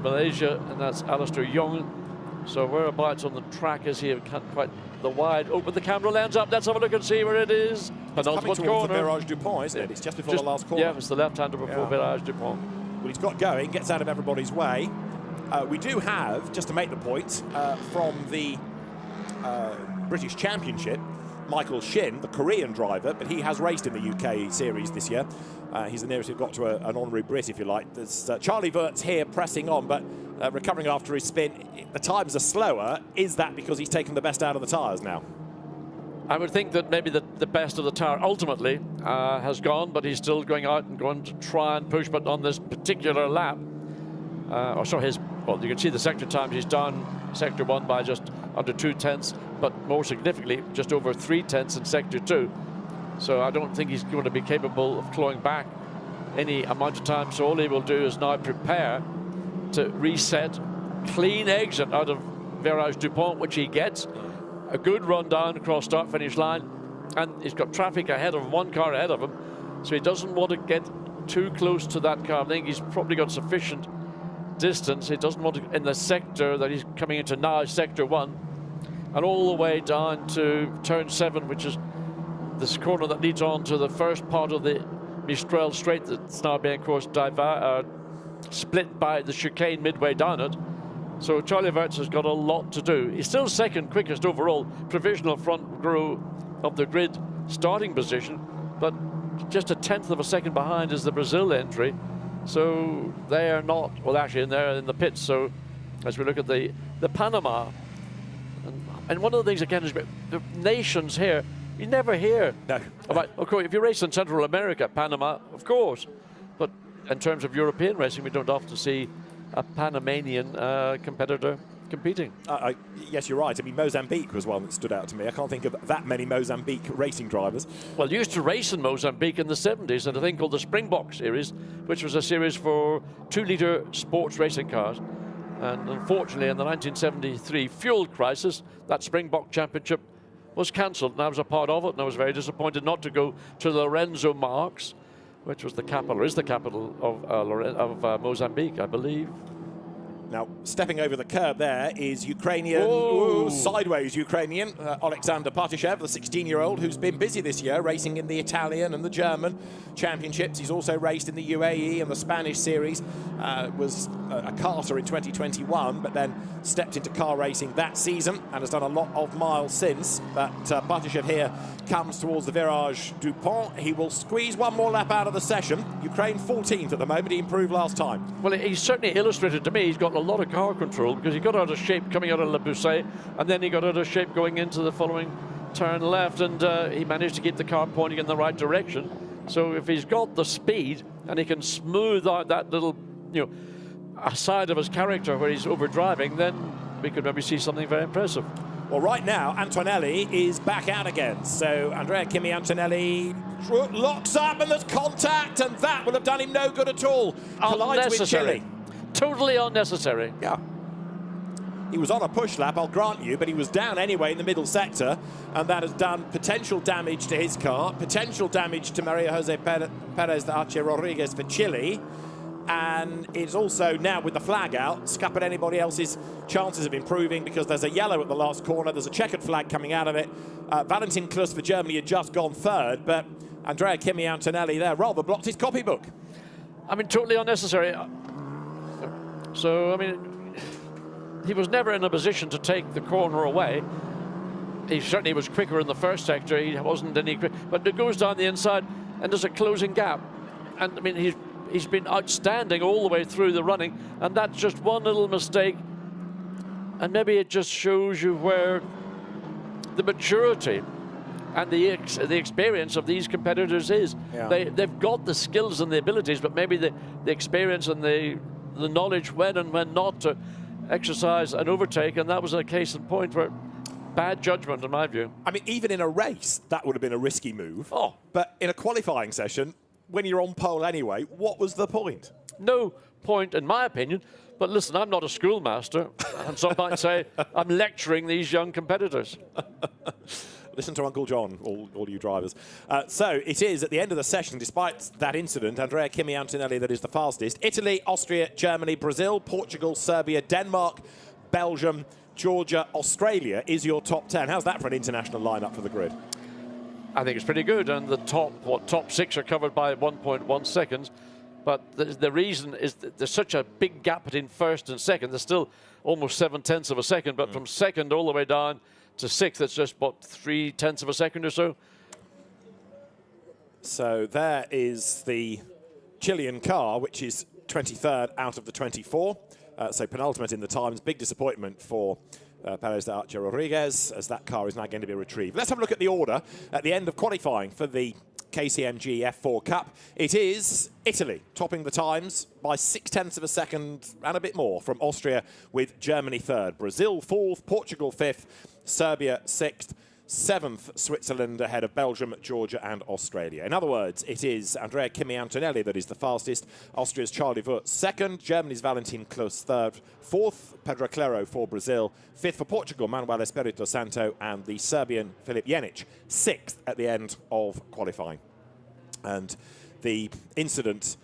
Malaysia, and that's Alistair Young. So whereabouts on the track is he? Can't quite the wide. Open the camera lens up. Let's have a look and see where it is. It's coming towards the Virage Dupont, isn't it? It's just before the last corner. Yeah, it's the left-hander before Virage Dupont. Well, he's got going, gets out of everybody's way. We do have, just to make the point, from the British Championship, Michael Shin, the Korean driver, but he has raced in the UK series this year. He's the nearest we've got to an honorary Brit, if you like. There's Charlie Verts here pressing on, but recovering after his spin. The times are slower. Is that because he's taken the best out of the tyres now? I would think that maybe the best of the tyre ultimately has gone, but he's still going out and going to try and push. But on this particular lap, well, you can see the sector times. He's down sector 1 by just under 2/10, but more significantly, just over 3/10 in sector 2. So I don't think he's going to be capable of clawing back any amount of time. So all he will do is now prepare to reset, clean exit out of Virage Dupont, which he gets. A good run down across start-finish line, and he's got traffic ahead of him, 1 car ahead of him, so he doesn't want to get too close to that car. I think he's probably got sufficient distance. He doesn't want to, in the sector that he's coming into now, sector 1, and all the way down to turn 7, which is this corner that leads on to the first part of the Mistral Straight that's now being, of course, split by the chicane midway down it. So Charlie Verts has got a lot to do. He's still second quickest overall, provisional front row of the grid starting position, but just 1/10 of a second behind is the Brazil entry. So they are not, well, actually, they're in the pits. So as we look at the Panama, and one of the things, again, is the nations here, you never hear about, of course, if you race in Central America, Panama, of course, but in terms of European racing, we don't often see a Panamanian competitor competing. Yes, you're right. I mean, Mozambique was one that stood out to me. I can't think of that many Mozambique racing drivers. Well, you used to race in Mozambique in the 70s in a thing called the Springbok Series, which was a series for 2-litre sports racing cars. And unfortunately, in the 1973 fuel crisis, that Springbok Championship was cancelled, and I was a part of it, and I was very disappointed not to go to Lorenzo Marques, which was the capital, or is the capital of Mozambique, I believe. Now, stepping over the curb there is Ukrainian, sideways Ukrainian, Alexander Patishev, the 16-year-old, who's been busy this year, racing in the Italian and the German championships. He's also raced in the UAE and the Spanish series, was a karter in 2021, but then stepped into car racing that season and has done a lot of miles since. But Patishev here comes towards the Virage Dupont. He will squeeze one more lap out of the session. Ukraine 14th at the moment. He improved last time. Well, he's certainly illustrated to me he's got a lot of car control, because he got out of shape coming out of Le Bousset, and then he got out of shape going into the following turn left, and he managed to keep the car pointing in the right direction. So if he's got the speed and he can smooth out that little, a side of his character where he's overdriving, then we could maybe see something very impressive. Well, right now, Antonelli is back out again. So Andrea Kimi Antonelli locks up and there's contact, and that would have done him no good at all. Collides with Chile. Totally unnecessary. Yeah. He was on a push lap, I'll grant you, but he was down anyway in the middle sector, and that has done potential damage to his car, potential damage to Maria Jose Perez de Arce Rodriguez for Chile, and it's also now with the flag out, scuppered anybody else's chances of improving, because there's a yellow at the last corner, there's a checkered flag coming out of it. Valentin Klus for Germany had just gone third, but Andrea Kimi Antonelli there rather blocked his copybook. I mean, totally unnecessary. So, I mean, he was never in a position to take the corner away. He certainly was quicker in the first sector. He wasn't any quick, but it goes down the inside and there's a closing gap. And I mean, he's been outstanding all the way through the running, and that's just one little mistake. And maybe it just shows you where the maturity and the experience of these competitors is. Yeah. They've got the skills and the abilities, but maybe the experience and the knowledge when and when not to exercise and overtake, and that was a case in point where bad judgment in my view. I mean, even in a race, that would have been a risky move. Oh. But in a qualifying session, when you're on pole anyway, what was the point? No point, in my opinion. But listen, I'm not a schoolmaster, and some might say I'm lecturing these young competitors. Listen to Uncle John, all you drivers. So it is at the end of the session, despite that incident, Andrea Kimi Antonelli that is the fastest. Italy, Austria, Germany, Brazil, Portugal, Serbia, Denmark, Belgium, Georgia, Australia is your top 10. How's that for an international lineup for the grid? I think it's pretty good, and the top 6 are covered by 1.1 seconds. But the reason is that there's such a big gap between first and second. There's still almost 7/10 of a second, but from second all the way down to 6th, it's just, what, 3/10 of a second or so? So there is the Chilean car, which is 23rd out of the 24. So penultimate in the times. Big disappointment for Perez de Arce Rodriguez, as that car is now going to be retrieved. Let's have a look at the order at the end of qualifying for the KCMG F4 Cup. It is Italy topping the times by 0.6 of a second and a bit more from Austria, with Germany 3rd, Brazil 4th, Portugal 5th, Serbia 6th, 7th Switzerland ahead of Belgium, Georgia and Australia. In other words, it is Andrea Kimi Antonelli that is the fastest, Austria's Charlie Wurz 2nd, Germany's Valentin Klus 3rd, 4th Pedro Clero for Brazil, 5th for Portugal Manuel Espirito Santo, and the Serbian Filip Jenic 6th at the end of qualifying. And the incident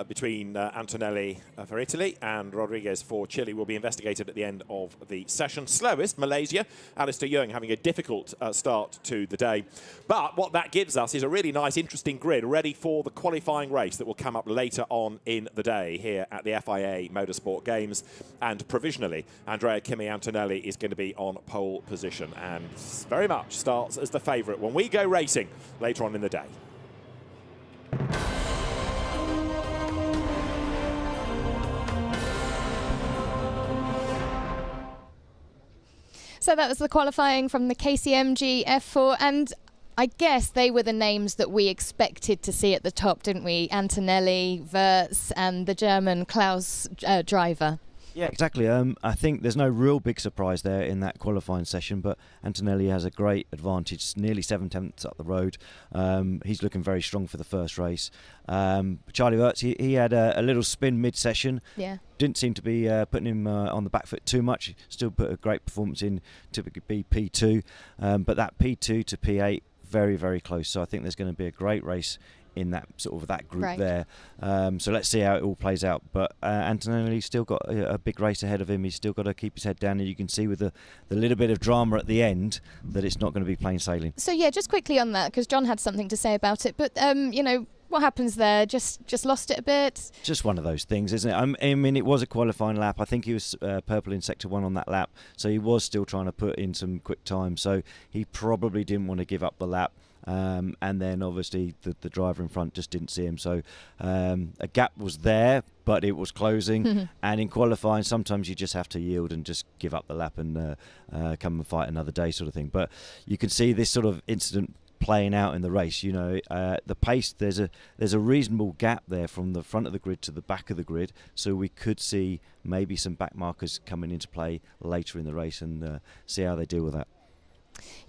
between Antonelli for Italy and Rodriguez for Chile will be investigated at the end of the session. Slowest, Malaysia, Alistair Young having a difficult start to the day. But what that gives us is a really nice, interesting grid ready for the qualifying race that will come up later on in the day here at the FIA Motorsport Games. And provisionally, Andrea Kimi Antonelli is going to be on pole position and very much starts as the favourite when we go racing later on in the day. So that was the qualifying from the KCMG F4, and I guess they were the names that we expected to see at the top, didn't we? Antonelli, Wurz, and the German Klaus driver. Yeah, exactly. I think there's no real big surprise there in that qualifying session, but Antonelli has a great advantage, nearly 7/10 up the road. He's looking very strong for the first race. Charlie Wurz, he had a little spin mid-session. Yeah. Didn't seem to be putting him on the back foot too much. Still put a great performance in, typically be P2. But that P2 to P8, very, very close. So I think there's going to be a great race in that sort of that group there. So let's see how it all plays out. But Antonelli's still got a big race ahead of him. He's still got to keep his head down, and you can see with the little bit of drama at the end that it's not going to be plain sailing. So yeah, just quickly on that, because John had something to say about it. But you know, what happens there? Just lost it a bit. Just one of those things, isn't it? I mean, it was a qualifying lap. I think he was purple in sector 1 on that lap, so he was still trying to put in some quick time. So he probably didn't want to give up the lap. And then obviously the driver in front just didn't see him. So a gap was there, but it was closing. And in qualifying, sometimes you just have to yield and just give up the lap and come and fight another day, sort of thing. But you can see this sort of incident playing out in the race. You know, the pace, there's a reasonable gap there from the front of the grid to the back of the grid, so we could see maybe some back markers coming into play later in the race and see how they deal with that.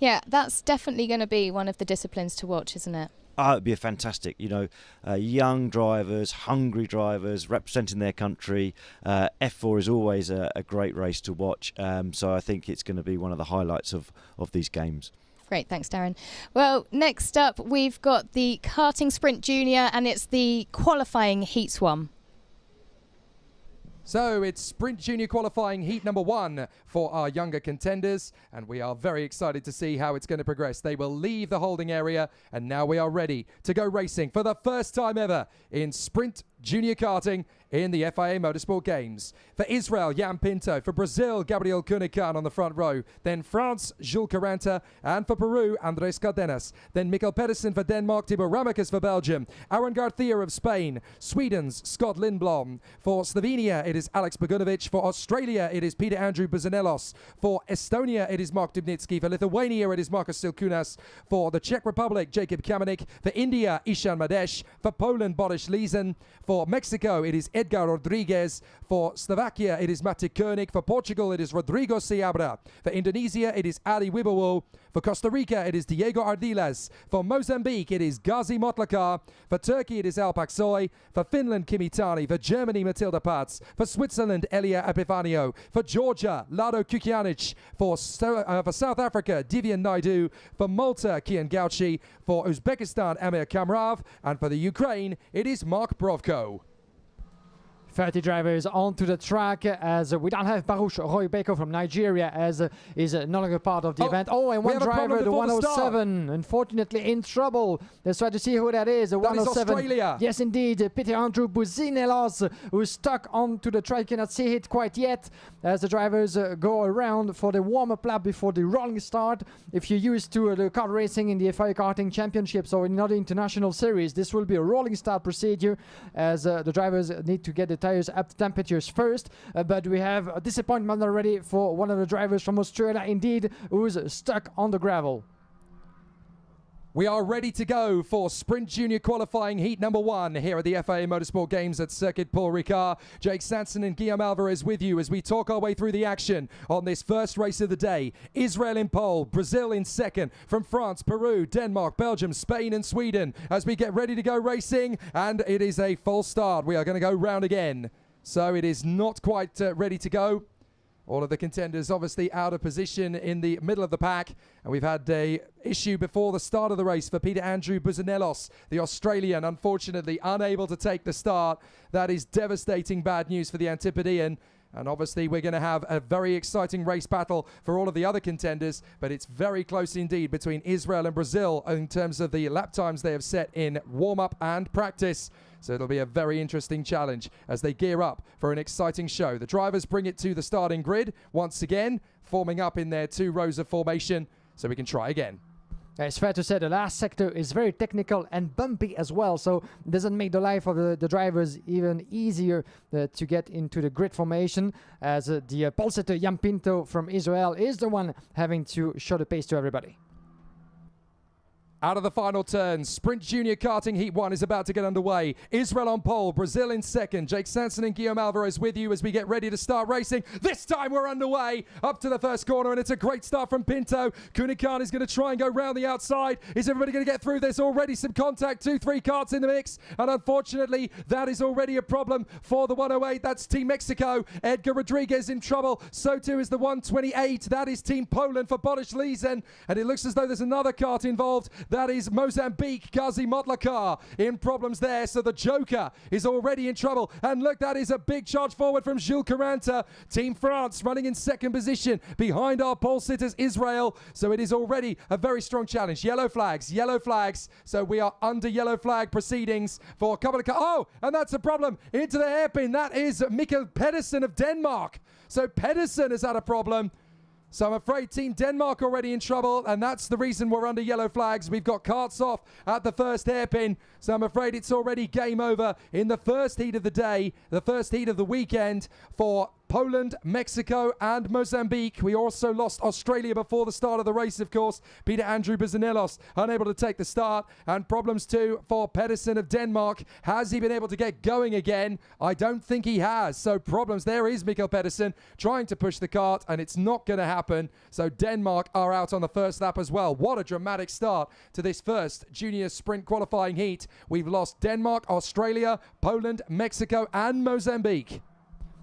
Yeah, that's definitely going to be one of the disciplines to watch, isn't it? Oh, it'd be a fantastic, young drivers, hungry drivers representing their country. F4 is always a great race to watch, so I think it's going to be one of the highlights of these games. Great, thanks, Darren. Well, next up, we've got the Karting Sprint Junior, and it's the qualifying Heats 1. So it's Sprint Junior qualifying heat number 1 for our younger contenders, and we are very excited to see how it's going to progress. They will leave the holding area, and now we are ready to go racing for the first time ever in Sprint Junior karting in the FIA Motorsport Games. For Israel, Jan Pinto. For Brazil, Gabriel Cunican on the front row. Then France, Jules Caranta. And for Peru, Andres Cardenas. Then Mikkel Pedersen for Denmark, Thibaut Ramekes for Belgium. Aaron Garcia of Spain. Sweden's Scott Lindblom. For Slovenia, it is Alex Bogunovic. For Australia, it is Peter Andrew Buzanelos. For Estonia, it is Mark Dubnitsky. For Lithuania, it is Markus Silkunas. For the Czech Republic, Jakub Kamenik. For India, Ishan Madesh. For Poland, Boris Liesen. For Mexico, it is Edgar Rodriguez. For Slovakia, it is Matic Koenig. For Portugal, it is Rodrigo Seabra. For Indonesia, it is Ali Wibowo. For Costa Rica, it is Diego Ardiles. For Mozambique, it is Ghazi Motlakar. For Turkey, it is Alpak Soy. For Finland, Kimitani. For Germany, Matilda Pats. For Switzerland, Elia Epifanio. For Georgia, Lado Kukianic. For South Africa, Divian Naidu. For Malta, Kian Gauchi. For Uzbekistan, Amir Kamrav. And for the Ukraine, it is Mark Brovko. 30 drivers onto the track as we don't have Baruch Roybeko from Nigeria as is no longer part of the event. Oh, and one driver, the 107, unfortunately in trouble. Let's try to see who that is. The 107. Is Australia. Yes, indeed. Peter Andrew Buzinelos, who's stuck onto the track. Cannot see it quite yet as the drivers go around for the warm-up lap before the rolling start. If you're used to the kart racing in the FIA Karting Championships or in other international series, this will be a rolling start procedure as the drivers need to get the tires up to temperatures first, but we have a disappointment already for one of the drivers from Australia, indeed, who's stuck on the gravel. We are ready to go for Sprint Junior qualifying heat number 1 here at the FIA Motorsport Games at Circuit Paul Ricard. Jake Sanson and Guillaume Alvarez with you as we talk our way through the action on this first race of the day. Israel in pole, Brazil in second, from France, Peru, Denmark, Belgium, Spain and Sweden as we get ready to go racing, and it is a false start. We are going to go round again. So it is not quite ready to go. All of the contenders obviously out of position in the middle of the pack. And we've had an issue before the start of the race for Peter Andrew Buzanelos, the Australian, unfortunately unable to take the start. That is devastating bad news for the Antipodean. And obviously we're going to have a very exciting race battle for all of the other contenders, but it's very close indeed between Israel and Brazil in terms of the lap times they have set in warm-up and practice. So it'll be a very interesting challenge as they gear up for an exciting show. The drivers bring it to the starting grid once again, forming up in their 2 rows of formation, so we can try again. It's fair to say the last sector is very technical and bumpy as well, so it doesn't make the life of the drivers even easier to get into the grid formation, as the pole setter Jan Pinto from Israel is the one having to show the pace to everybody. Out of the final turn, Sprint Junior karting heat 1 is about to get underway. Israel on pole, Brazil in second. Jake Sanson and Guillaume Alvarez with you as we get ready to start racing. This time we're underway up to the first corner, and it's a great start from Pinto. Cunican is going to try and go round the outside. Is everybody going to get through? There's already some contact, 2-3 karts in the mix, and unfortunately that is already a problem for the 108. That's Team Mexico. Edgar Rodriguez in trouble. So too is the 128. That is Team Poland for Boris Liesen, and it looks as though there's another kart involved. That is Mozambique, Ghazi Motlakar in problems there. So the Joker is already in trouble. And look, that is a big charge forward from Jules Caranta. Team France running in second position behind our pole sitters, Israel. So it is already a very strong challenge. Yellow flags, yellow flags. So we are under yellow flag proceedings for a couple of cars. Oh, and that's a problem. Into the hairpin. That is Mikkel Pedersen of Denmark. So Pedersen has had a problem. So I'm afraid Team Denmark already in trouble, and that's the reason we're under yellow flags. We've got karts off at the first hairpin, so I'm afraid it's already game over in the first heat of the day, the first heat of the weekend for Poland, Mexico and Mozambique. We also lost Australia before the start of the race, of course. Peter Andrew Buzinelos unable to take the start, and problems too for Pedersen of Denmark. Has he been able to get going again? I don't think he has. So problems. There is Mikkel Pedersen trying to push the kart, and it's not going to happen. So Denmark are out on the first lap as well. What a dramatic start to this first junior sprint qualifying heat. We've lost Denmark, Australia, Poland, Mexico and Mozambique.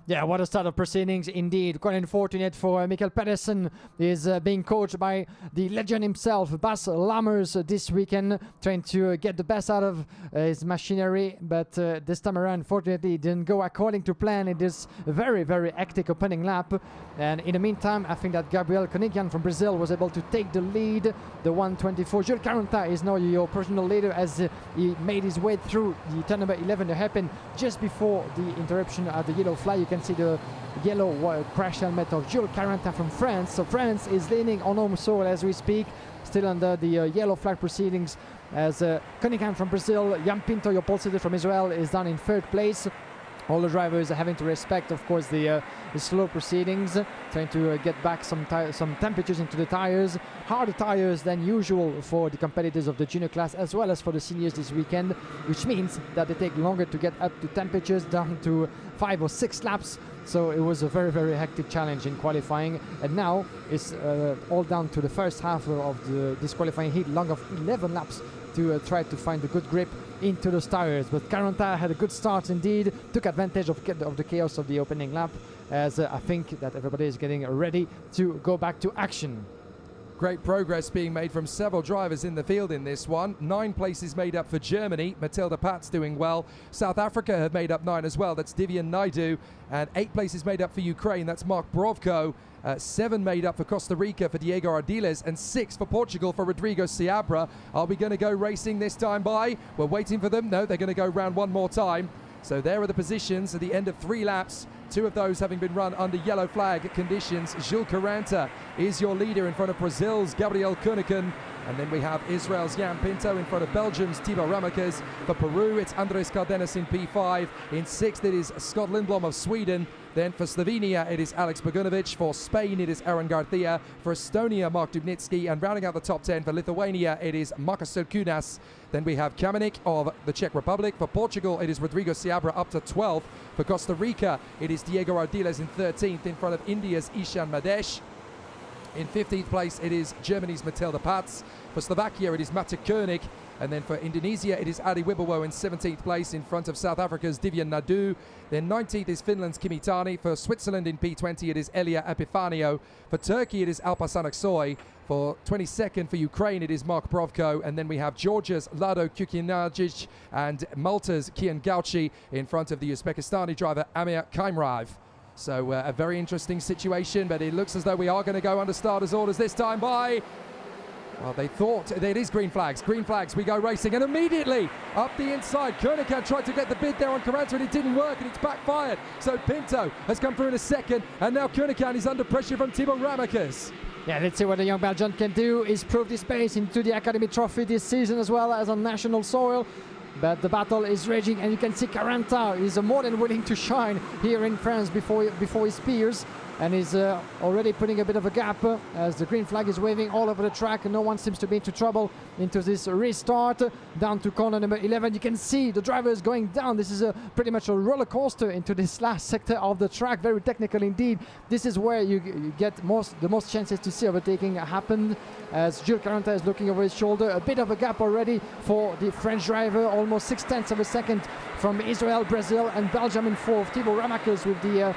Yeah, what a start of proceedings indeed. Quite unfortunate for Mikkel Pedersen. He is being coached by the legend himself, Bas Lammers, this weekend, trying to get the best out of his machinery. But this time around, unfortunately, it didn't go according to plan. It is a very, very hectic opening lap. And in the meantime, I think that Gabriel Koenigian from Brazil was able to take the lead. The 124. Jules Caranta is now your personal leader as he made his way through the turn number 11 that happened just before the interruption at the yellow flag. You can see the yellow crash helmet of Jules Caranta from France. So France is leaning on home soil as we speak, still under the yellow flag proceedings, as Koenigian from Brazil, Jan Pinto, your pole sitter from Israel, is down in third place. All the drivers are having to respect, of course, the slow proceedings, trying to get back some temperatures into the tires. Harder tires than usual for the competitors of the junior class as well as for the seniors this weekend, which means that they take longer to get up to temperatures, down to 5 or 6 laps. So it was a very, very hectic challenge in qualifying. And now it's all down to the first half of the disqualifying heat, long of 11 laps to try to find a good grip into those tires. But Caranta had a good start indeed, took advantage of the chaos of the opening lap, as I think that everybody is getting ready to go back to action. Great progress being made from several drivers in the field in this one. 9 places made up for Germany. Matilda Pat's doing well. South Africa have made up 9 as well. That's Divyan Naidu. And 8 places made up for Ukraine. That's Mark Brovko. 7 made up for Costa Rica for Diego Ardiles. And 6 for Portugal for Rodrigo Seabra. Are we going to go racing this time by? We're waiting for them. No, they're going to go round one more time. So there are the positions at the end of 3 laps. 2 of those having been run under yellow flag conditions. Jules Caranta is your leader in front of Brazil's Gabriel Koenigian. And then we have Israel's Jan Pinto in front of Belgium's Thibaut Ramakers. For Peru, it's Andres Cardenas in P5. In 6th, it is Scott Lindblom of Sweden. Then for Slovenia, it is Alex Bogunovic. For Spain, it is Aaron Garcia. For Estonia, Mark Dubnitsky. And rounding out the top 10 for Lithuania, it is Markus Selkunas. Then we have Kamenik of the Czech Republic. For Portugal, it is Rodrigo Seabra up to 12th. For Costa Rica, it is Diego Ardiles in 13th in front of India's Ishan Madesh. In 15th place, it is Germany's Matilda Pats. For Slovakia, it is Mate Koenig. And then for Indonesia, it is Adi Wibowo in 17th place in front of South Africa's Divyan Naidu. Then 19th is Finland's Kimi Tani. For Switzerland in P20, it is Elia Epifanio. For Turkey, it is Alparslan Aksoy. For 22nd for Ukraine, it is Mark Brovko. And then we have Georgia's Lado Kukinagic and Malta's Kian Gauchi in front of the Uzbekistani driver Amir Kaimraev. So a very interesting situation, but it looks as though we are going to go under starters' orders this time by... Well, they thought it is green flags. Green flags, we go racing, and immediately up the inside, Koenigian tried to get the bid there on Caranta, and it didn't work, and it's backfired. So Pinto has come through in a second, and now Koenigian is under pressure from Thibaut Ramakers. Yeah, let's see what the young Belgian can do. He's proved his pace into the Academy Trophy this season as well as on national soil. But the battle is raging, and you can see Caranta is more than willing to shine here in France before his peers. And is already putting a bit of a gap as the green flag is waving all over the track, and no one seems to be into trouble into this restart. Down to corner number 11, you can see the drivers going down. This is pretty much a roller coaster into this last sector of the track, very technical indeed. This is where you get the most chances to see overtaking happen, as Jules Caranta is looking over his shoulder. A bit of a gap already for the French driver, almost 0.6 of a second from Israel, Brazil and Belgium in 4th. Thibaut Ramakers with the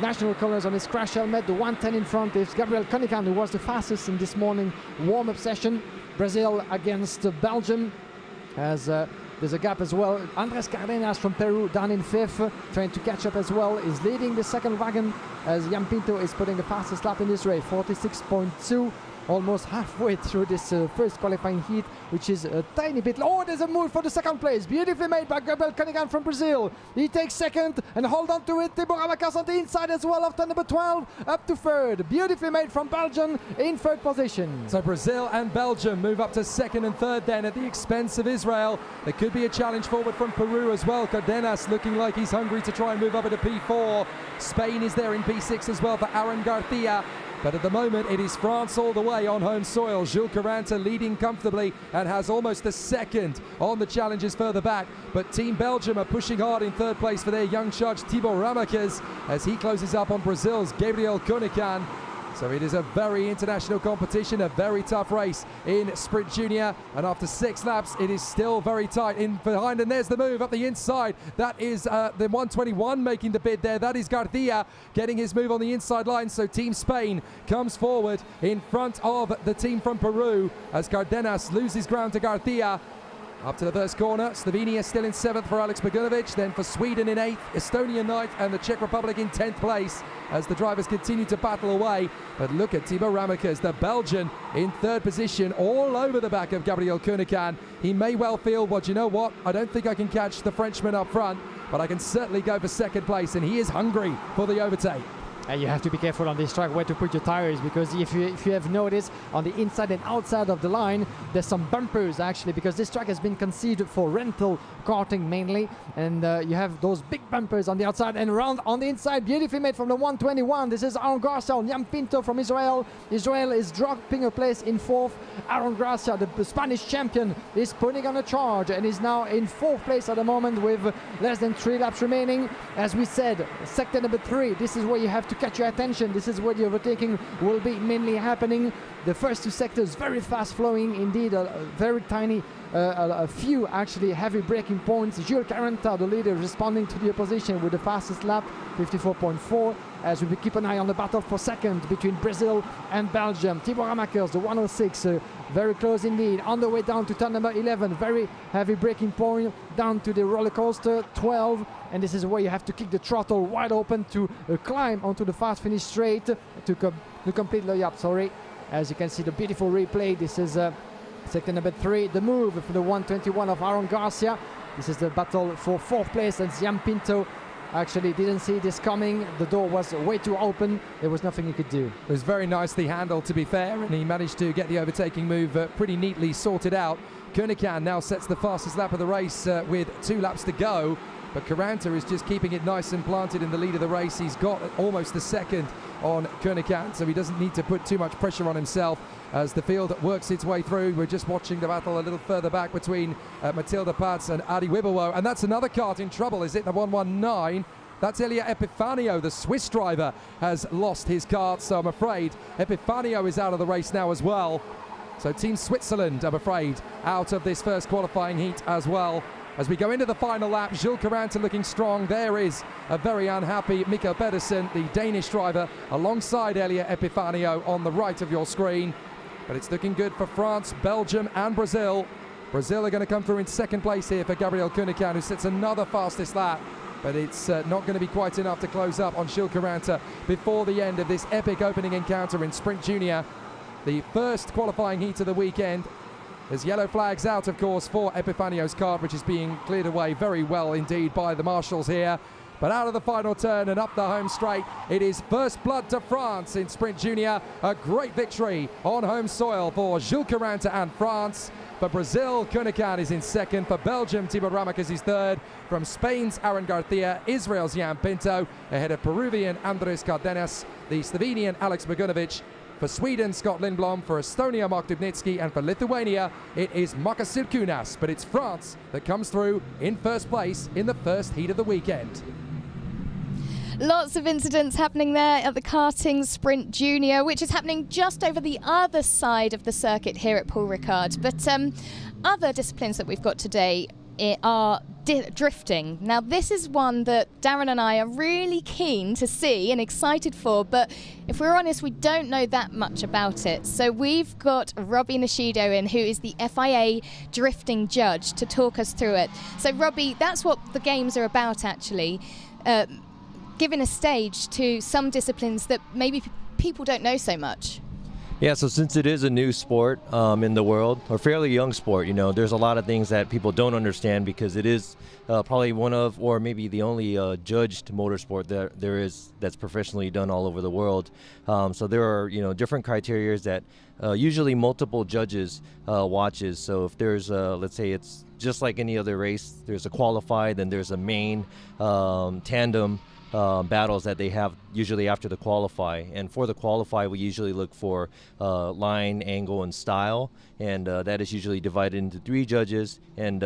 national colours on his crash helmet. The 110 in front is Gabriel Koenigian, who was the fastest in this morning warm-up session. Brazil against Belgium, as there's a gap as well. Andres Cardenas from Peru down in 5th, trying to catch up as well, is leading the second wagon as Jan Pinto is putting the fastest lap in this race, 46.2. almost halfway through this first qualifying heat, which is a tiny bit. Oh, there's a move for the second place. Beautifully made by Gabriel Cunningham from Brazil. He takes second and hold on to it. Thibaut Ramacas on the inside as well after number 12 up to third. Beautifully made from Belgium in third position. So Brazil and Belgium move up to second and third then at the expense of Israel. There could be a challenge forward from Peru as well. Cardenas looking like he's hungry to try and move up into P4. Spain is there in P6 as well for Aaron Garcia. But at the moment, it is France all the way on home soil. Jules Caranta leading comfortably and has almost a second on the challenges further back. But Team Belgium are pushing hard in third place for their young charge, Thibaut Ramacas, as he closes up on Brazil's Gabriel Cunningham. So it is a very international competition, a very tough race in Sprint Junior. And after 6 laps, it is still very tight in behind. And there's the move up the inside. That is the 121 making the bid there. That is Garcia getting his move on the inside line. So Team Spain comes forward in front of the team from Peru as Cardenas loses ground to Garcia. Up to the first corner, Slovenia still in 7th for Alex Bogunovic, then for Sweden in 8th, Estonia 9th, and the Czech Republic in 10th place as the drivers continue to battle away. But look at Thibaut Ramacas, the Belgian, in 3rd position, all over the back of Gabriel Cunningham. He may well feel, well, do you know what? I don't think I can catch the Frenchman up front, but I can certainly go for 2nd place, and he is hungry for the overtake. And you have to be careful on this track where to put your tires, because if you have noticed on the inside and outside of the line, there's some bumpers actually, because this track has been conceived for rental karting mainly, and you have those big bumpers on the outside and around on the inside. Beautifully made from the 121. This is Aaron Garcia, Liam Pinto from Israel. Israel is dropping a place in 4th. Aaron Garcia, the Spanish champion, is putting on a charge and is now in 4th place at the moment with less than 3 laps remaining. As we said, sector number 3, this is where you have to catch your attention. This is where the overtaking will be mainly happening. The first 2 sectors very fast flowing indeed, very tiny, a few actually heavy braking points. Jules Caranta, the leader, responding to the opposition with the fastest lap, 54.4, as we keep an eye on the battle for 2nd between Brazil and Belgium. Thibaut Ramacas, the 106, very close indeed, on the way down to turn number 11, very heavy braking point, down to the roller coaster, 12, and this is where you have to kick the throttle wide open to climb onto the fast finish straight to complete the lap, sorry. As you can see, the beautiful replay, this is sector number 3, the move for the 121 of Aaron Garcia. This is the battle for 4th place, and Liam Pinto actually didn't see this coming. The door was way too open. There was nothing he could do. It was very nicely handled, to be fair, and he managed to get the overtaking move pretty neatly sorted out. Cunningham now sets the fastest lap of the race with 2 laps to go, but Caranta is just keeping it nice and planted in the lead of the race. He's got almost a second on Cunningham, so he doesn't need to put too much pressure on himself as the field works its way through. We're just watching the battle a little further back between Matilda Paz and Adi Wibowo, and that's another kart in trouble, is it? The 119. That's Elia Epifanio, the Swiss driver, has lost his kart, so I'm afraid Epifanio is out of the race now as well. So Team Switzerland, I'm afraid, out of this first qualifying heat as well. As we go into the final lap, Jules Caranta looking strong. There is a very unhappy Mikkel Pedersen, the Danish driver, alongside Elia Epifanio on the right of your screen. But it's looking good for France, Belgium and Brazil. Brazil are going to come through in 2nd place here for Gabriel Cunningham, who sets another fastest lap. But it's not going to be quite enough to close up on Jules Caranta before the end of this epic opening encounter in Sprint Junior. The first qualifying heat of the weekend. There's yellow flags out, of course, for Epifanio's kart, which is being cleared away very well indeed by the marshals here. But out of the final turn and up the home straight, it is first blood to France in Sprint Junior. A great victory on home soil for Jules Caranta and France. For Brazil, Cunningham is in 2nd. For Belgium, Thibaut Ramacas is 3rd. From Spain's Aaron Garcia, Israel's Liam Pinto, ahead of Peruvian Andres Cardenas, the Slovenian Alex Bogunovic. For Sweden, Scott Lindblom. For Estonia, Mark Dubnitsky. And for Lithuania, it is Markas Sirkunas. But it's France that comes through in 1st place in the first heat of the weekend. Lots of incidents happening there at the Karting Sprint Junior, which is happening just over the other side of the circuit here at Paul Ricard. But other disciplines that we've got today are drifting. Now, this is one that Darren and I are really keen to see and excited for, but if we're honest, we don't know that much about it. So we've got Robbie Nishido in, who is the FIA drifting judge, to talk us through it. So Robbie, that's what the games are about, actually. Giving a stage to some disciplines that maybe people don't know so much. Yeah, so since it is a new sport in the world, or fairly young sport, there's a lot of things that people don't understand because it is probably one of, or maybe the only judged motorsport that there is that's professionally done all over the world. So there are, different criteria that usually multiple judges watches. So if there's, let's say it's just like any other race, there's a qualified, then there's a main, tandem, battles that they have usually after the qualify. And for the qualify, we usually look for line, angle, and style, and that is usually divided into 3 judges. And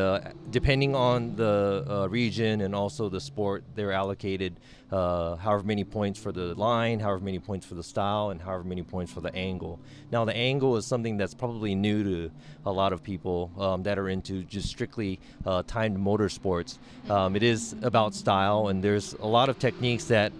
depending on the region and also the sport, they're allocated however many points for the line, however many points for the style, and however many points for the angle. Now, the angle is something that's probably new to a lot of people that are into just strictly timed motorsports. It is about style, and there's a lot of techniques that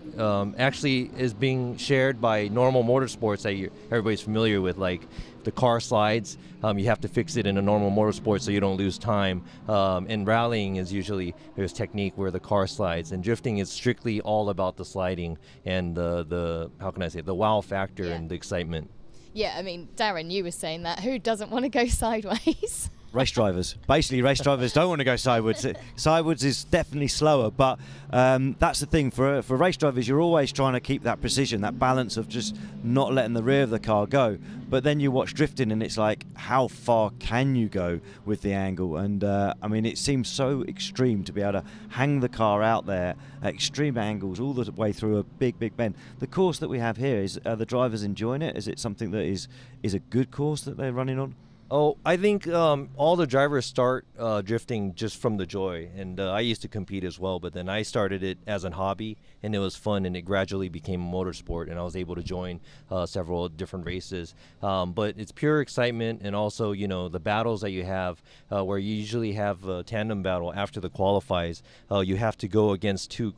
actually is being shared by normal motorsports that everybody's familiar with, like the car slides. You have to fix it in a normal motorsport so you don't lose time. And rallying is usually there's technique where the car slides, and drifting is strictly all about the sliding and the how can I say, the wow factor and the excitement. Yeah, I mean, Darren, you were saying that. Who doesn't want to go sideways? Race drivers. Basically, race drivers don't want to go sideways. Sideways is definitely slower, but that's the thing. For race drivers, you're always trying to keep that precision, that balance of just not letting the rear of the car go. But then you watch drifting, and it's like, how far can you go with the angle? And I mean, it seems so extreme to be able to hang the car out there at extreme angles all the way through a big bend. The course that we have here, are the drivers enjoying it? Is it something that is a good course that they're running on? Oh, I think all the drivers start drifting just from the joy. And I used to compete as well, but then I started it as a hobby, and it was fun, and it gradually became a motorsport, and I was able to join several different races. But it's pure excitement, and also, the battles that you have, where you usually have a tandem battle after the qualifies. You have to go against you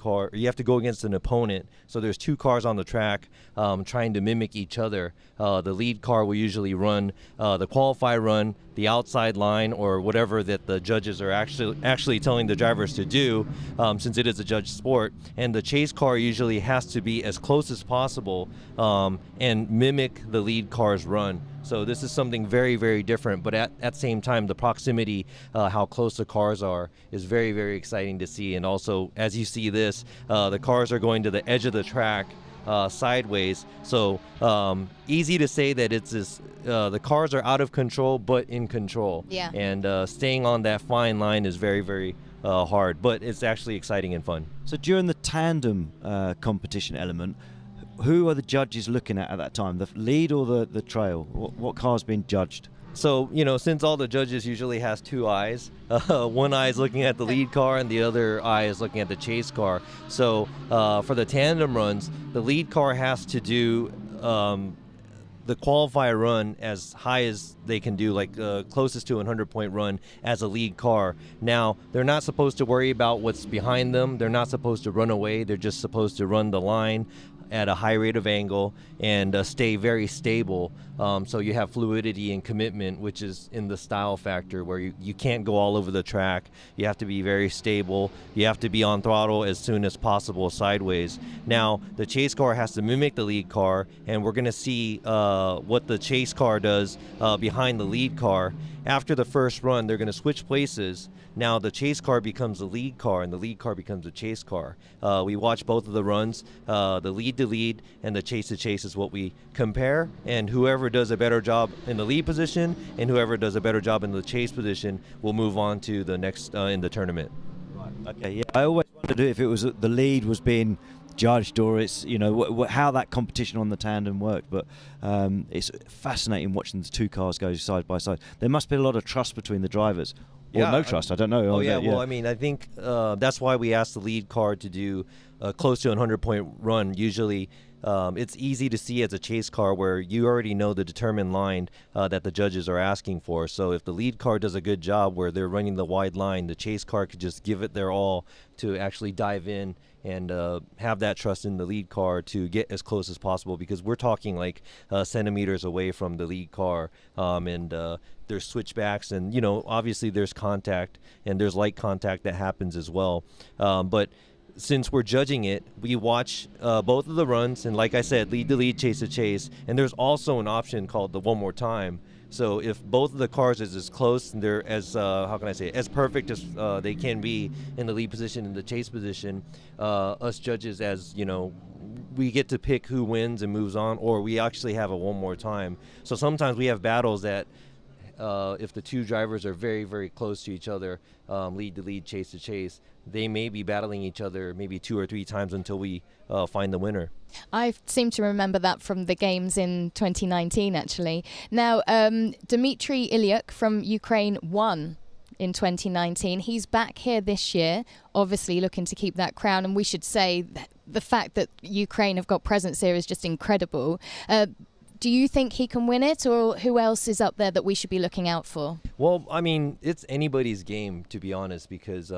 have to go against an opponent. So there's 2 cars on the track trying to mimic each other. The lead car will usually run the qualify run, the outside line, or whatever that the judges are actually telling the drivers to do, since it is a judged sport. And the chase car usually has to be as close as possible and mimic the lead car's run. So this is something very, very different, but at the same time, the proximity, how close the cars are, is very, very exciting to see. And also, as you see this, the cars are going to the edge of the track, sideways. So easy to say that it's this, the cars are out of control but in control. Yeah. And staying on that fine line is very, very hard, but it's actually exciting and fun. So during the tandem competition element, who are the judges looking at that time? The lead or the trail? What car's being judged? So, since all the judges usually has 2 eyes, one eye is looking at the lead car and the other eye is looking at the chase car. So for the tandem runs, the lead car has to do the qualifier run as high as they can do, like closest to a 100-point run as a lead car. Now, they're not supposed to worry about what's behind them. They're not supposed to run away. They're just supposed to run the line at a high rate of angle and stay very stable. So you have fluidity and commitment, which is in the style factor, where you can't go all over the track. You have to be very stable. You have to be on throttle as soon as possible sideways. Now, the chase car has to mimic the lead car, and we're going to see what the chase car does behind the lead car. After the first run, they're going to switch places. Now the chase car becomes the lead car, and the lead car becomes the chase car. We watch both of the runs. The lead to lead and the chase to chase is what we compare, and whoever does a better job in the lead position and whoever does a better job in the chase position will move on to the next in the tournament. Right. Okay. Yeah. I always wondered if it was the lead was being judged, or it's how that competition on the tandem worked. But it's fascinating watching the 2 cars go side by side. There must be a lot of trust between the drivers. Or no trust, I don't know. Well, I mean, I think that's why we asked the lead car to do close to a 100-point run. Usually it's easy to see as a chase car where you already know the determined line that the judges are asking for. So if the lead car does a good job where they're running the wide line, the chase car could just give it their all to actually dive in and have that trust in the lead car to get as close as possible, because we're talking like centimeters away from the lead car, and there's switchbacks, and obviously there's contact and there's light contact that happens as well, but since we're judging it, we watch both of the runs, and like I said, lead to lead, chase to chase. And there's also an option called the one more time. So if both of the cars is as close and they're as how can I say it, as perfect as they can be in the lead position and the chase position, us judges, as you know, we get to pick who wins and moves on, or we actually have a one more time. So sometimes we have battles that if the two drivers are very, very close to each other, lead to lead, chase to chase, they may be battling each other maybe 2 or 3 times until we find the winner. I seem to remember that from the games in 2019, actually. Now, Dmitry Ilyuk from Ukraine won in 2019. He's back here this year, obviously looking to keep that crown. And we should say that the fact that Ukraine have got presence here is just incredible. Do you think he can win it, or who else is up there that we should be looking out for? Well, I mean, it's anybody's game, to be honest, because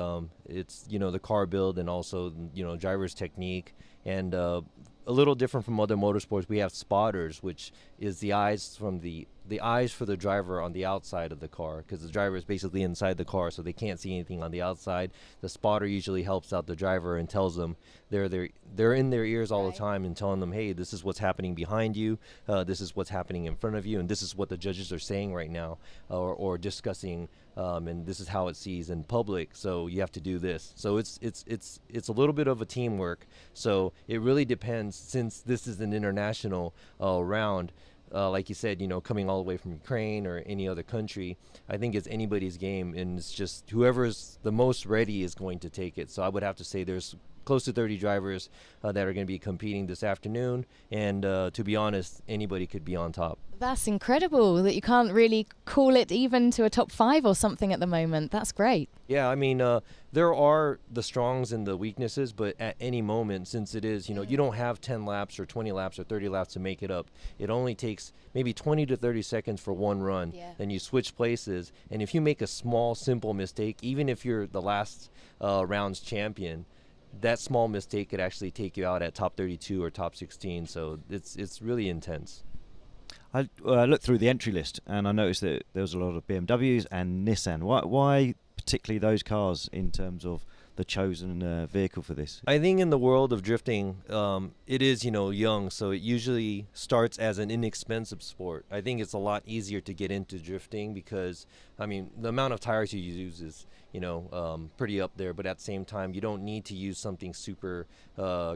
it's, you know, the car build and also, you know, driver's technique. And a little different from other motorsports, we have spotters, which is the eyes from the eyes for the driver on the outside of the car, because the driver is basically inside the car, so they can't see anything on the outside. The spotter usually helps out the driver and tells them, they're in their ears all the time and telling them, hey, this is what's happening behind you, this is what's happening in front of you, and this is what the judges are saying right now, or discussing, and this is how it sees in public, so you have to do this. So it's a little bit of a teamwork. So it really depends, since this is an international round. Like you said, you know, coming all the way from Ukraine or any other country, I think it's anybody's game, and it's just whoever's the most ready is going to take it. So I would have to say there's close to 30 drivers that are going to be competing this afternoon, and to be honest, anybody could be on top. That's incredible that you can't really call it even to a top 5 or something at the moment. That's great. Yeah, I mean, there are the strongs and the weaknesses, but at any moment, since it is, you know, you don't have 10 laps or 20 laps or 30 laps to make it up. It only takes maybe 20 to 30 seconds for one run. Yeah. Then you switch places, and if you make a small, simple mistake, even if you're the last round's champion, that small mistake could actually take you out at top 32 or top 16. So it's really intense. I looked through the entry list and I noticed that there was a lot of BMWs and Nissan. Why particularly those cars in terms of the chosen vehicle for this? I think in the world of drifting, it is, you know, young, so it usually starts as an inexpensive sport. I think it's a lot easier to get into drifting because, I mean, the amount of tires you use is, you know, pretty up there, but at the same time, you don't need to use something super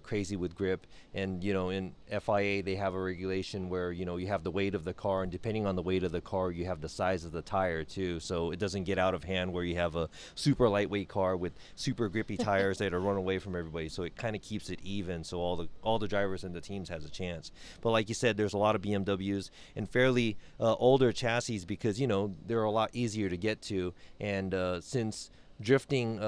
crazy with grip. And, you know, in FIA, they have a regulation where, you know, you have the weight of the car, and depending on the weight of the car, you have the size of the tire too. So it doesn't get out of hand where you have a super lightweight car with super grippy tires that are run away from everybody. So it kind of keeps it even, so all the drivers and the teams has a chance. But like you said, there's a lot of BMWs and fairly older chassis because, you know, they're a lot easier to get to. And since drifting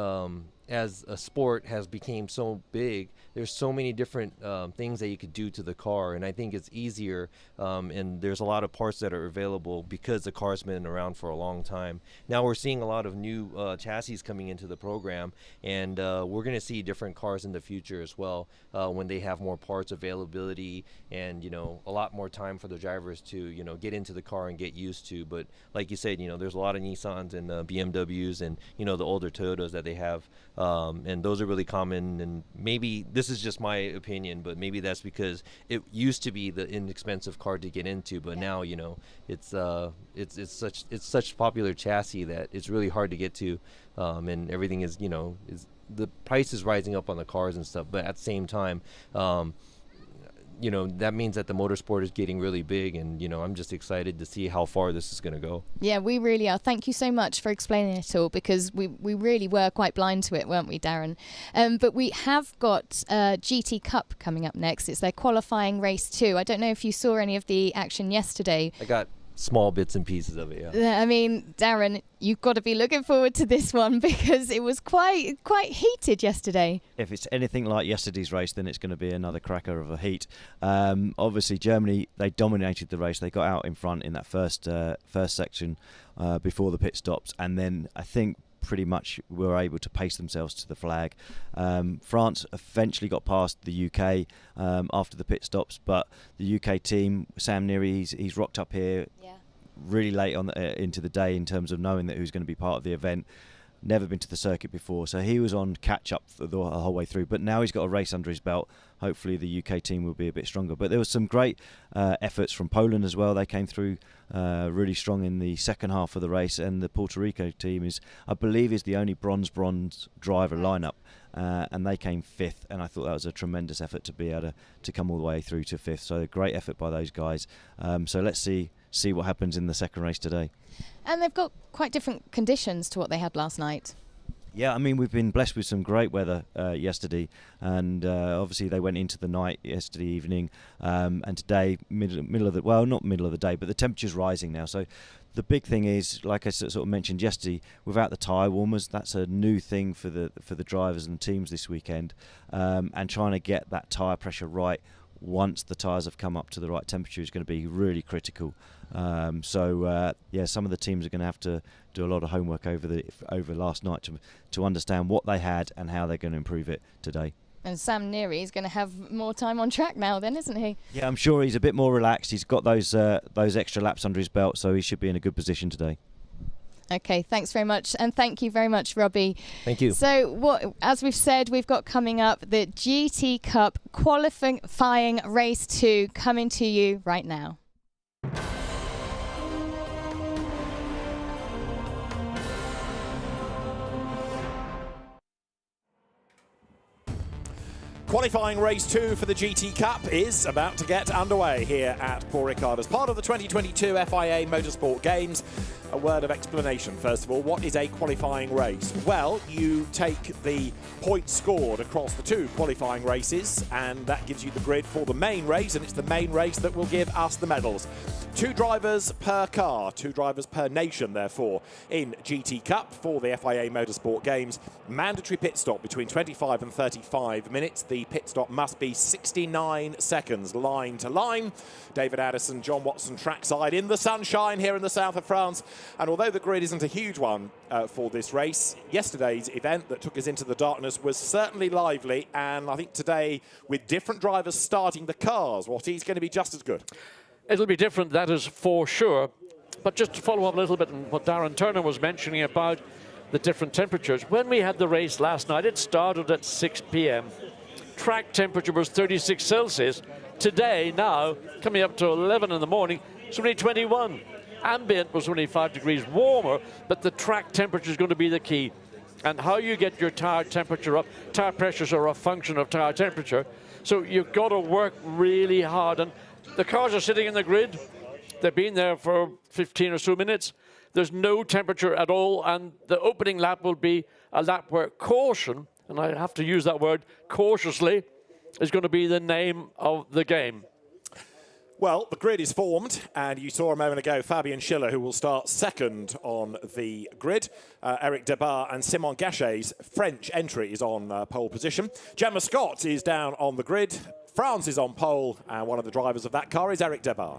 as a sport has become so big, there's so many different things that you could do to the car, and I think it's easier, and there's a lot of parts that are available because the car's been around for a long time. Now we're seeing a lot of new chassis coming into the program, and we're going to see different cars in the future as well when they have more parts availability and, you know, a lot more time for the drivers to, you know, get into the car and get used to. But like you said, you know, there's a lot of Nissans and BMWs and, you know, the older Toyotas that they have, and those are really common. And maybe this is just my opinion, but maybe that's because it used to be the inexpensive car to get into, but now, you know, it's such popular chassis that it's really hard to get to, and everything is, you know, the price is rising up on the cars and stuff. But at the same time, you know, that means that the motorsport is getting really big, and, you know, I'm just excited to see how far this is going to go. Yeah, we really are. Thank you so much for explaining it all, because we really were quite blind to it, weren't we, Darren? But we have got GT Cup coming up next. It's their qualifying race 2. I don't know if you saw any of the action yesterday. I got small bits and pieces of it, yeah. I mean, Darren, you've got to be looking forward to this one because it was quite heated yesterday. If it's anything like yesterday's race, then it's going to be another cracker of a heat. Obviously, Germany, they dominated the race. They got out in front in that first section before the pit stops, and then I think pretty much were able to pace themselves to the flag. France eventually got past the UK after the pit stops, but the UK team, Sam Neary, he's rocked up here really late on into the day in terms of knowing that who's going to be part of the event. never been to the circuit before, so he was on catch-up the whole way through. But now he's got a race under his belt. Hopefully the UK team will be a bit stronger. But there was some great efforts from Poland as well. They came through really strong in the second half of the race, and the Puerto Rico team I believe is the only bronze driver lineup, and they came 5th, and I thought that was a tremendous effort to be able to come all the way through to 5th. So a great effort by those guys. So let's see what happens in the second race today. And they've got quite different conditions to what they had last night. Yeah, I mean, we've been blessed with some great weather yesterday, and obviously they went into the night yesterday evening, and today, middle of the, well, not middle of the day, but the temperature's rising now. So the big thing is, like I sort of mentioned yesterday, without the tyre warmers, that's a new thing for the drivers and teams this weekend, and trying to get that tyre pressure right once the tyres have come up to the right temperature is going to be really critical. Yeah, some of the teams are going to have to do a lot of homework over last night to understand what they had and how they're going to improve it today. And Sam Neary is going to have more time on track now then, isn't he? Yeah, I'm sure he's a bit more relaxed. He's got those extra laps under his belt, so he should be in a good position today. Okay, thanks very much. And thank you very much, Robbie. Thank you. So, as we've said, we've got coming up the GT Cup qualifying race 2 coming to you right now. Qualifying race 2 for the GT Cup is about to get underway here at Paul Ricard as part of the 2022 FIA Motorsport Games. A word of explanation, first of all. What is a qualifying race? Well, you take the points scored across the 2 qualifying races, and that gives you the grid for the main race, and it's the main race that will give us the medals. 2 drivers per car, 2 drivers per nation, therefore, in GT Cup for the FIA Motorsport Games. Mandatory pit stop between 25 and 35 minutes. The pit stop must be 69 seconds, line to line. David Addison, John Watson trackside in the sunshine here in the south of France. And although the grid isn't a huge one for this race, yesterday's event that took us into the darkness was certainly lively. And I think today, with different drivers starting the cars, what is going to be just as good. It'll be different, that is for sure. But just to follow up a little bit on what Darren Turner was mentioning about the different temperatures. When we had the race last night, it started at 6 p.m. Track temperature was 36 Celsius. Today, now, coming up to 11 in the morning, it's only 21. Ambient was only 5 degrees warmer, but the track temperature is going to be the key. And how you get your tire temperature up, tire pressures are a function of tire temperature. So you've got to work really hard. And the cars are sitting in the grid. They've been there for 15 or so minutes. There's no temperature at all, and the opening lap will be a lap where caution, and I have to use that word cautiously, is going to be the name of the game. Well, the grid is formed, and you saw a moment ago Fabian Schiller, who will start second on the grid. Eric Debar and Simon Gachet's French entry is on pole position. Gemma Scott is down on the grid. France is on pole, and one of the drivers of that car is Eric Debar.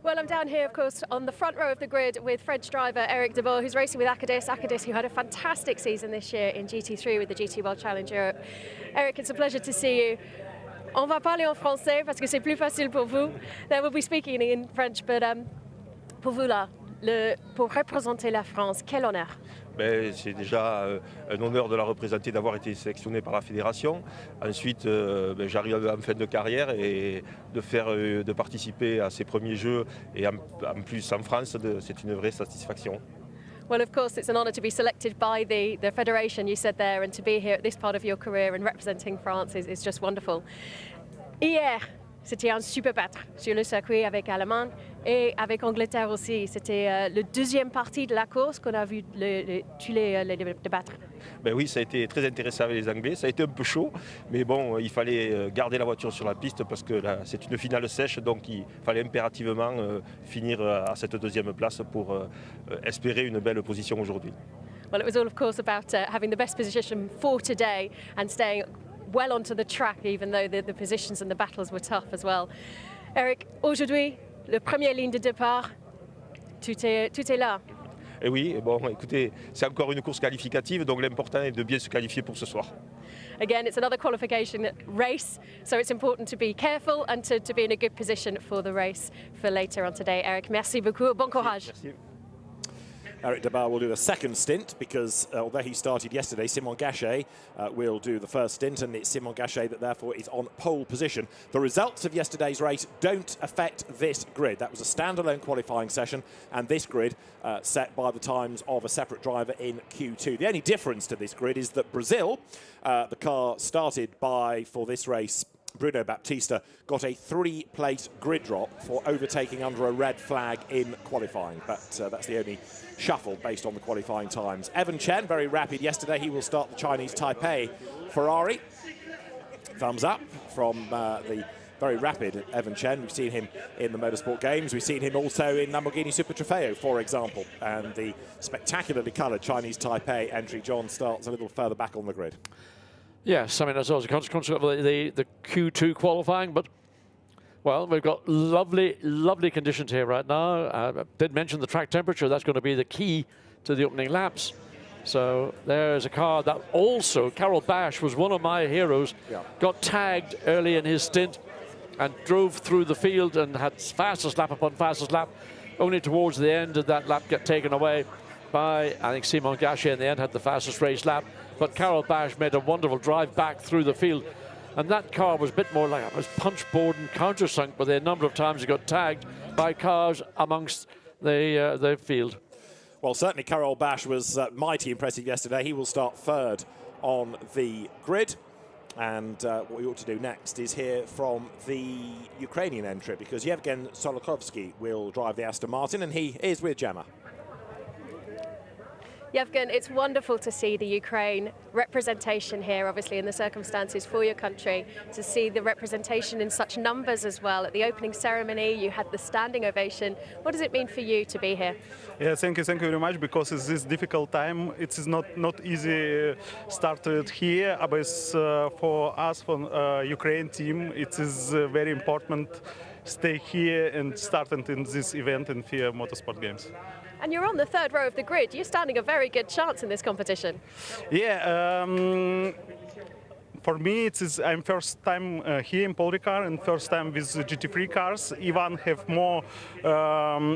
Well, I'm down here, of course, on the front row of the grid with French driver Eric Debar, who's racing with Acadis, who had a fantastic season this year in GT3 with the GT World Challenge Europe. Eric, it's a pleasure to see you. On va parler en français parce que c'est plus facile pour vous. Then we'll be speaking in French, but pour vous là, pour représenter la France, quel honneur. C'est déjà un honneur de la représenter, d'avoir été sélectionné par la fédération. Ensuite, j'arrive en fin de carrière et de participer à ces premiers jeux et en plus en France, c'est une vraie satisfaction. Well, of course, it's an honour to be selected by the federation, you said there, and to be here at this part of your career and representing France is just wonderful. Hier, c'était un super battre sur le circuit avec Allemagne et avec Angleterre aussi. C'était le deuxième partie de la course qu'on a vu tous les battre. Ben oui, ça a été très intéressant avec les Anglais. Ça a été un peu chaud, mais bon, il fallait garder la voiture sur la piste parce que c'est une finale sèche, donc il fallait impérativement finir à cette deuxième place pour espérer une belle position aujourd'hui. Well, it was all, of course, about having the best position for today and staying well onto the track, even though the positions and the battles were tough as well. Eric, aujourd'hui, la première ligne de départ, tout est là. Et oui, bon, écoutez, c'est encore une course qualificative, donc l'important est de bien se qualifier pour ce soir. Again, it's another qualification race, so it's important to be careful and to be in a good position for the race for later on today. Eric, merci beaucoup. Bon courage. Merci. Eric Debar will do a second stint because although he started yesterday, Simon Gachet will do the first stint, and it's Simon Gachet that therefore is on pole position. The results of yesterday's race don't affect this grid. That was a standalone qualifying session, and this grid set by the times of a separate driver in Q2. The only difference to this grid is that Brazil, the car started by, for this race, Bruno Baptista, got a 3-place grid drop for overtaking under a red flag in qualifying. But that's the only shuffle based on the qualifying times. Evan Chen, very rapid yesterday. He will start the Chinese Taipei Ferrari. Thumbs up from the very rapid Evan Chen. We've seen him in the Motorsport Games. We've seen him also in Lamborghini Super Trofeo, for example. And the spectacularly coloured Chinese Taipei entry, John, starts a little further back on the grid. Yes, I mean, that's also a consequence of the Q2 qualifying, but, well, we've got lovely, lovely conditions here right now. I did mention the track temperature. That's going to be the key to the opening laps. So there's a car that also, Carol Bash was one of my heroes, got tagged early in his stint and drove through the field and had fastest lap upon fastest lap. Only towards the end did that lap get taken away by, I think, Simon Gachet in the end had the fastest race lap. But Carol Bash made a wonderful drive back through the field. And that car was a bit more like it was punch-board and countersunk, but the number of times it got tagged by cars amongst the field. Well, certainly Karol Bash was mighty impressive yesterday. He will start third on the grid. And what we ought to do next is hear from the Ukrainian entry, because Yevgen Solokovsky will drive the Aston Martin, and he is with Gemma. Yevgen, it's wonderful to see the Ukraine representation here, obviously in the circumstances for your country, to see the representation in such numbers as well. At the opening ceremony, you had the standing ovation. What does it mean for you to be here? Yeah, thank you very much, because it's this difficult time. It is not easy started here, but for us, for Ukraine team, it is very important stay here and starting in this event in FIA Motorsport Games. And you're on the third row of the grid. You're standing a very good chance in this competition. Yeah, for me, I'm first time here in Paul Ricard and first time with GT3 cars. Ivan have more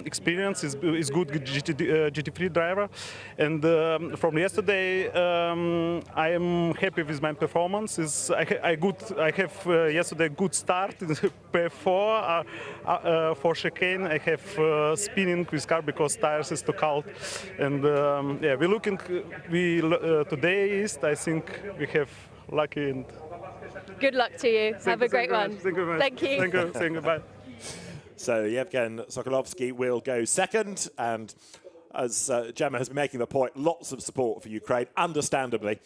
experience, is good GT3 driver. And from yesterday, I am happy with my performance. I have yesterday good start in P4. For chicane, I have spinning with car because tires is too cold. And yeah, we're looking. Today is, I think we have lucky and good luck to you. Have a great one. Thank you very much. Thank you. Thank you. Bye. So Yevgen Sokolovsky will go second, and as Gemma has been making the point, lots of support for Ukraine, understandably.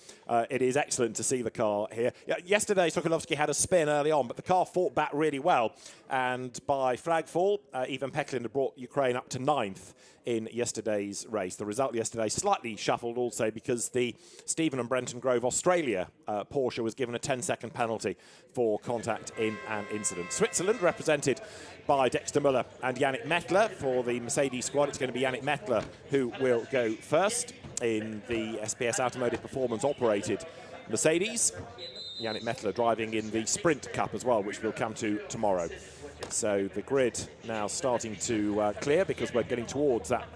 It is excellent to see the car here. Yesterday, Sokolovsky had a spin early on, but the car fought back really well. And by flag fall, Ivan Peklin had brought Ukraine up to 9th in yesterday's race. The result yesterday slightly shuffled also because the Stephen and Brenton Grove Australia Porsche was given a 10-second penalty for contact in an incident. Switzerland represented by Dexter Müller and Yannick Mettler. For the Mercedes squad, it's going to be Yannick Mettler who will go first in the SPS Automotive Performance operated Mercedes. Yannick Mettler driving in the Sprint Cup as well, which we'll come to tomorrow. So the grid now starting to clear because we're getting towards that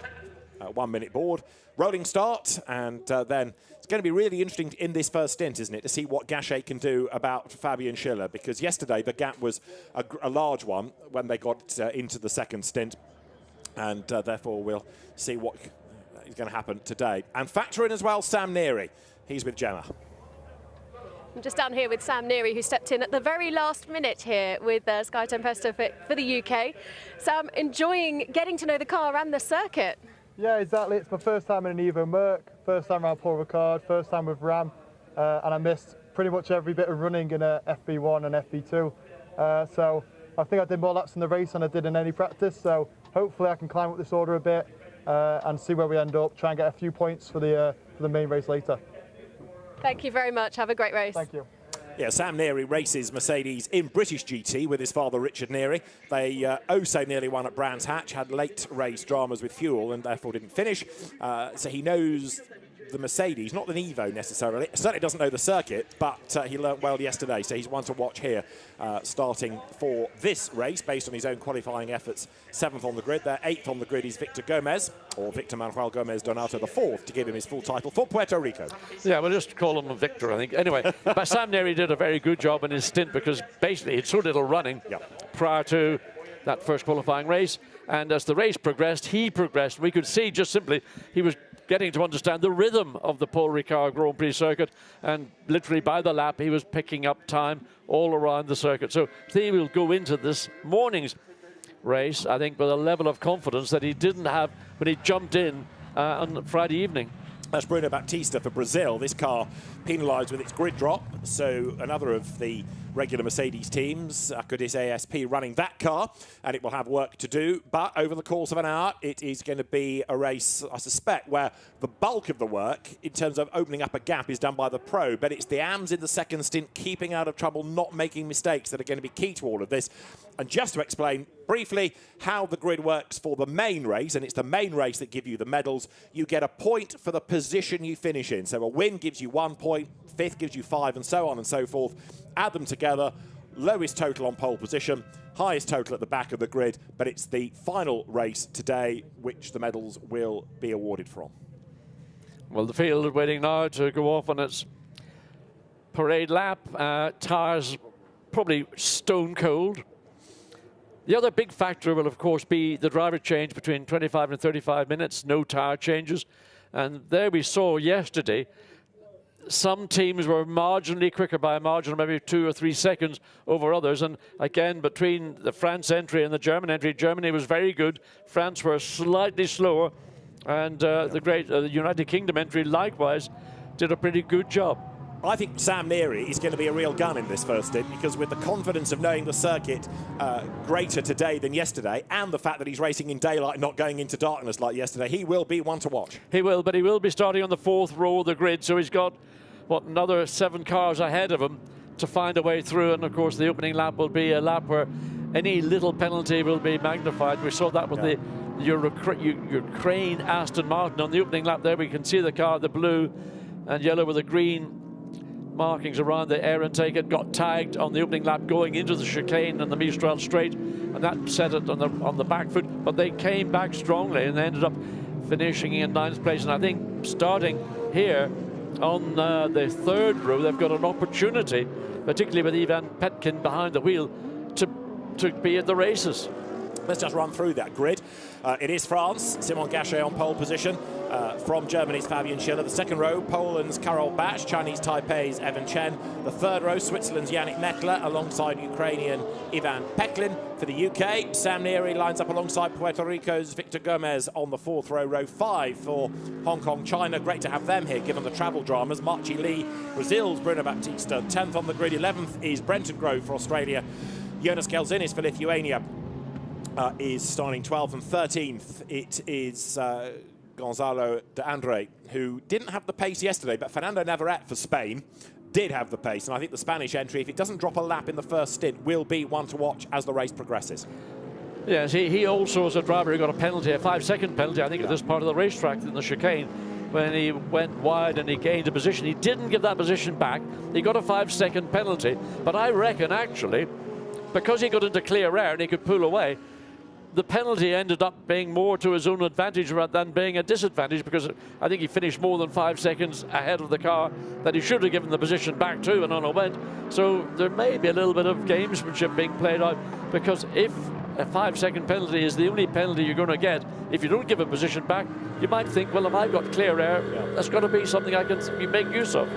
1-minute board. Rolling start, and then it's going to be really interesting in this first stint, isn't it, to see what Gachet can do about Fabian Schiller, because yesterday the gap was a large one when they got into the second stint, and therefore we'll see what is going to happen today. And factor in as well Sam Neary. He's with Gemma. I'm just down here with Sam Neary, who stepped in at the very last minute here with Sky Tempesta for the UK. Sam, enjoying getting to know the car and the circuit. Yeah, exactly. It's my first time in an Evo Merc, first time around Paul Ricard, first time with Ram, and I missed pretty much every bit of running in FB1 and FB2. So I think I did more laps in the race than I did in any practice. So hopefully I can climb up this order a bit and see where we end up, try and get a few points for the main race later. Thank you very much. Have a great race. Thank you. Yeah, Sam Neary races Mercedes in British GT with his father Richard Neary. They so nearly won at Brands Hatch, had late race dramas with fuel and therefore didn't finish. So he knows the Mercedes, not the Evo necessarily. Certainly doesn't know the circuit, but he learnt well yesterday. So he's one to watch here, starting for this race based on his own qualifying efforts. 7th on the grid. Their 8th on the grid is Victor Gomez, or Victor Manuel Gomez Donato, the 4th, to give him his full title for Puerto Rico. Yeah, we'll just call him Victor, I think. Anyway, but Sam Neary did a very good job in his stint because basically it's so little running prior to that first qualifying race. And as the race progressed, he progressed. We could see just simply he was getting to understand the rhythm of the Paul Ricard Grand Prix circuit, and literally by the lap he was picking up time all around the circuit. So he will go into this morning's race, I think, with a level of confidence that he didn't have when he jumped in on Friday evening. That's Bruno Baptista for Brazil. This car penalised with its grid drop, so another of the regular Mercedes teams, Acudis ASP, running that car, and it will have work to do. But over the course of an hour, it is going to be a race, I suspect, where the bulk of the work, in terms of opening up a gap, is done by the pro. But it's the AMs in the second stint keeping out of trouble, not making mistakes, that are going to be key to all of this. And just to explain briefly how the grid works for the main race, and it's the main race that gives you the medals, you get a point for the position you finish in. So a win gives you 1 point, 5th gives you 5, and so on and so forth. Add them together, lowest total on pole position, highest total at the back of the grid, but it's the final race today which the medals will be awarded from. Well, the field is waiting now to go off on its parade lap. Tyres probably stone cold. The other big factor will, of course, be the driver change between 25 and 35 minutes, no tyre changes. And there we saw yesterday, some teams were marginally quicker by a margin of maybe 2 or 3 seconds over others. And again, between the France entry and the German entry, Germany was very good. France were slightly slower. And the great United Kingdom entry, likewise, did a pretty good job. I think Sam Neary is going to be a real gun in this first stint, because with the confidence of knowing the circuit greater today than yesterday, and the fact that he's racing in daylight, not going into darkness like yesterday, he will be one to watch. He will, but he will be starting on the 4th row of the grid, so he's got, what, another 7 cars ahead of him to find a way through. And of course the opening lap will be a lap where any little penalty will be magnified. We saw that with the Ukraine Aston Martin on the opening lap there. We can see the car, the blue and yellow with the green markings around the air intake. It got tagged on the opening lap going into the chicane and the Mistral straight, and that set it on the back foot. But they came back strongly and they ended up finishing in 9th place. And I think starting here on the 3rd row, they've got an opportunity, particularly with Ivan Petkin behind the wheel, to be at the races. Let's just run through that grid. It is France, Simon Gachet on pole position. From Germany's Fabian Schiller. The 2nd row, Poland's Karol Bach, Chinese Taipei's Evan Chen. The 3rd row, Switzerland's Yannick Mettler alongside Ukrainian Ivan Peklin. For the UK, Sam Neary lines up alongside Puerto Rico's Victor Gomez on the 4th row. Row 5 for Hong Kong, China. Great to have them here given the travel dramas. Marchi Lee, Brazil's Bruno Baptista. 10th on the grid. 11th is Brenton Grove for Australia. Jonas Gelzinis for Lithuania is starting 12th, and 13th it is Gonzalo de Andre, who didn't have the pace yesterday, but Fernando Navarrete for Spain did have the pace. And I think the Spanish entry, if it doesn't drop a lap in the first stint, will be one to watch as the race progresses. Yes, he also, as a driver, he got a penalty, a 5-second penalty, I think, at this part of the racetrack in the chicane, when he went wide and he gained a position. He didn't give that position back. He got a 5-second penalty. But I reckon, actually, because he got into clear air and he could pull away, the penalty ended up being more to his own advantage rather than being a disadvantage, because I think he finished more than 5 seconds ahead of the car that he should have given the position back to, and on it went. So there may be a little bit of gamesmanship being played out, because if a 5-second penalty is the only penalty you're going to get, if you don't give a position back, you might think, well, if I've got clear air, that's got to be something I can make use of.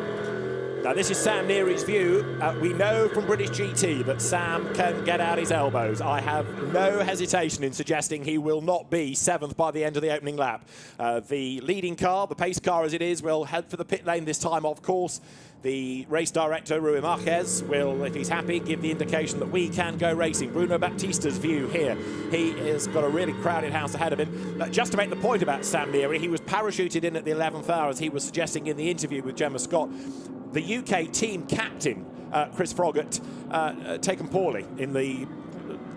Now, this is Sam Neary's view. We know from British GT that Sam can get out his elbows. I have no hesitation in suggesting he will not be 7th by the end of the opening lap. The leading car, the pace car as it is, will head for the pit lane this time, of course. The race director, Rui Marquez, will, if he's happy, give the indication that we can go racing. Bruno Baptista's view here. He has got a really crowded house ahead of him. Just to make the point about Sam Neary, he was parachuted in at the 11th hour, as he was suggesting in the interview with Gemma Scott. The UK team captain Chris Froggatt, taken poorly in the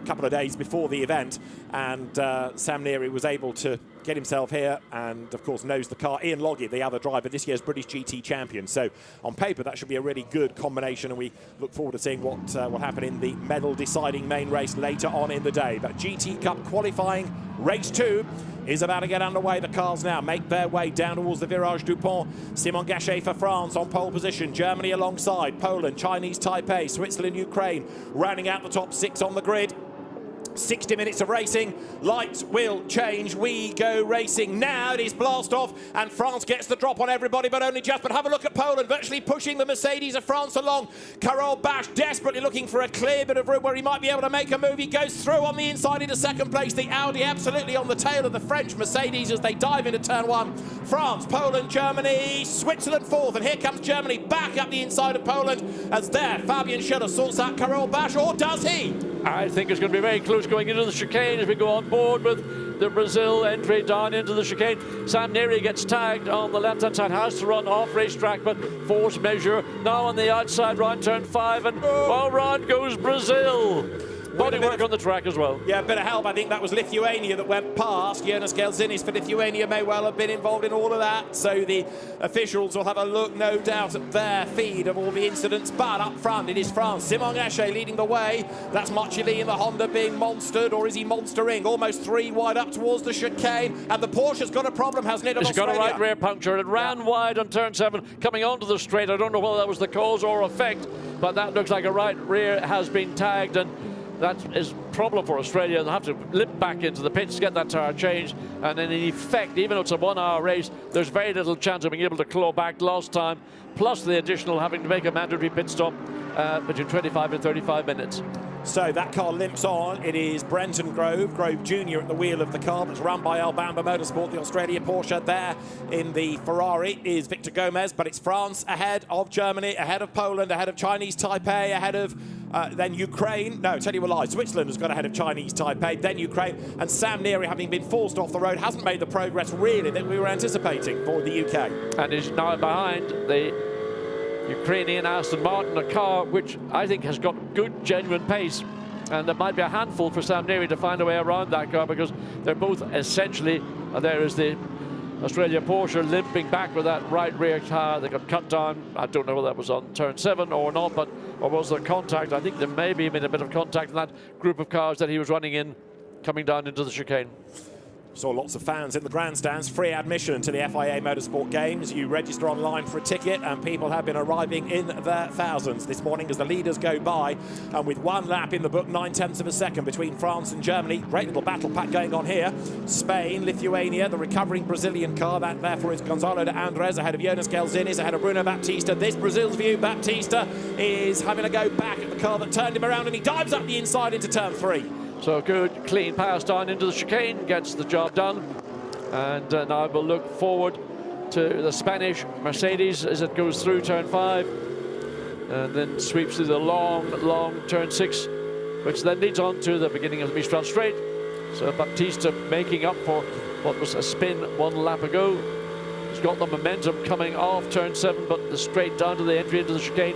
couple of days before the event, and Sam Neary was able to get himself here and of course knows the car. Ian Loggett, the other driver, this year's British GT champion, so on paper that should be a really good combination, and we look forward to seeing what will happen in the medal deciding main race later on in the day. But GT Cup qualifying race 2 is about to get underway. The cars now make their way down towards the Virage du Pont. Simon Gachet for France on pole position. Germany alongside, Poland, Chinese Taipei, Switzerland, Ukraine, rounding out the top 6 on the grid. 60 minutes of racing. Lights will change. We go racing now. It is blast off, and France gets the drop on everybody, but only just. But have a look at Poland, virtually pushing the Mercedes of France along. Karol Bash desperately looking for a clear bit of room where he might be able to make a move. He goes through on the inside into second place. The Audi absolutely on the tail of the French Mercedes as they dive into turn 1. France, Poland, Germany, Switzerland 4th, and here comes Germany back up the inside of Poland as there Fabian Schiller sorts out Karol Bash, or does he? I think it's going to be very close going into the chicane as we go on board with the Brazil entry down into the chicane. Sam Neary gets tagged on the left-hand side, has to run off racetrack, but force measure now on the outside, round turn 5, and well, round goes Brazil. Body work on the track as well. Yeah, a bit of help. I think that was Lithuania that went past. Jonas Gelzinis for Lithuania may well have been involved in all of that. So the officials will have a look, no doubt, at their feed of all the incidents. But up front, it is France. Simon Gachet leading the way. That's Marchilly in the Honda being monstered, or is he monstering? Almost 3 wide up towards the chicane. And the Porsche's got a problem, hasn't it? It's got a right rear puncture. It ran wide on turn 7, coming onto the straight. I don't know whether that was the cause or effect, but that looks like a right rear has been tagged, and that is a problem for Australia. They'll have to limp back into the pits, get that tyre changed, and in effect, even though it's a 1-hour race, there's very little chance of being able to claw back lost time, plus the additional having to make a mandatory pit stop between 25 and 35 minutes. So that car limps on. It is Brenton Grove Jr. at the wheel of the car that's run by Albamba Motorsport, the Australia Porsche. There in the Ferrari is Victor Gomez, but it's France ahead of Germany, ahead of Poland, ahead of Chinese Taipei, ahead of then Ukraine. No, tell you a lie. Switzerland has got ahead of Chinese Taipei, then Ukraine, and Sam Neary, having been forced off the road, hasn't made the progress really that we were anticipating for the UK. And is now behind the Ukrainian Aston Martin, a car which I think has got good, genuine pace. And it might be a handful for Sam Neary to find a way around that car, because they're both essentially, there is the Australia Porsche limping back with that right rear tyre that got cut down. I don't know whether that was on turn 7 or not, but or was there contact? I think there may be been a bit of contact in that group of cars that he was running in, coming down into the chicane. Saw lots of fans in the grandstands. Free admission to the FIA Motorsport Games. You register online for a ticket, and people have been arriving in their thousands this morning as the leaders go by. And with 1 lap in the book, 9/10 of a second between France and Germany. Great little battle pack going on here. Spain, Lithuania, the recovering Brazilian car. That therefore is Gonzalo de Andres ahead of Jonas Gelzinis, ahead of Bruno Baptista. This Brazil's view. Baptista is having a go back at the car that turned him around, and he dives up the inside into turn 3. So good, clean pass down into the chicane, gets the job done. And now we'll look forward to the Spanish Mercedes as it goes through turn 5. And then sweeps through the long turn 6, which then leads on to the beginning of the Mistral Straight. So Baptista making up for what was a spin 1 lap ago. He's got the momentum coming off turn 7, but the straight down to the entry into the chicane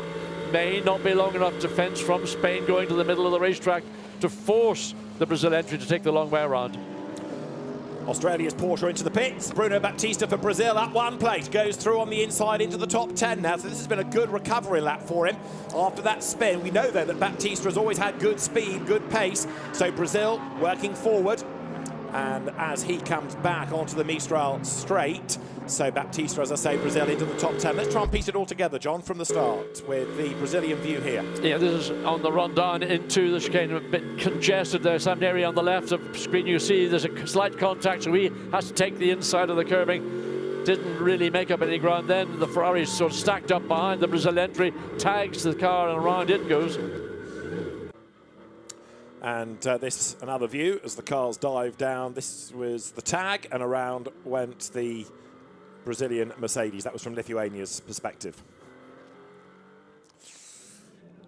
may not be long enough. Defence from Spain going to the middle of the racetrack to force the Brazil entry to take the long way around. Australia's Porsche into the pits. Bruno Baptista for Brazil up 1 place, goes through on the inside into the top 10 now. So this has been a good recovery lap for him after that spin. We know though that Baptista has always had good speed, good pace. So Brazil working forward, and as he comes back onto the Mistral Straight, so Baptista, as I say, Brazil into the top 10. Let's try and piece it all together, John, from the start with the Brazilian view here. Yeah, this is on the run down into the chicane, a bit congested there. Sam Neary on the left of the screen, you see there's a slight contact, so he has to take the inside of the curbing. Didn't really make up any ground then. The Ferrari sort of stacked up behind the Brazil entry, tags the car, and around it goes. And this, another view as the cars dive down. This was the tag, and around went the Brazilian Mercedes. That was from Lithuania's perspective.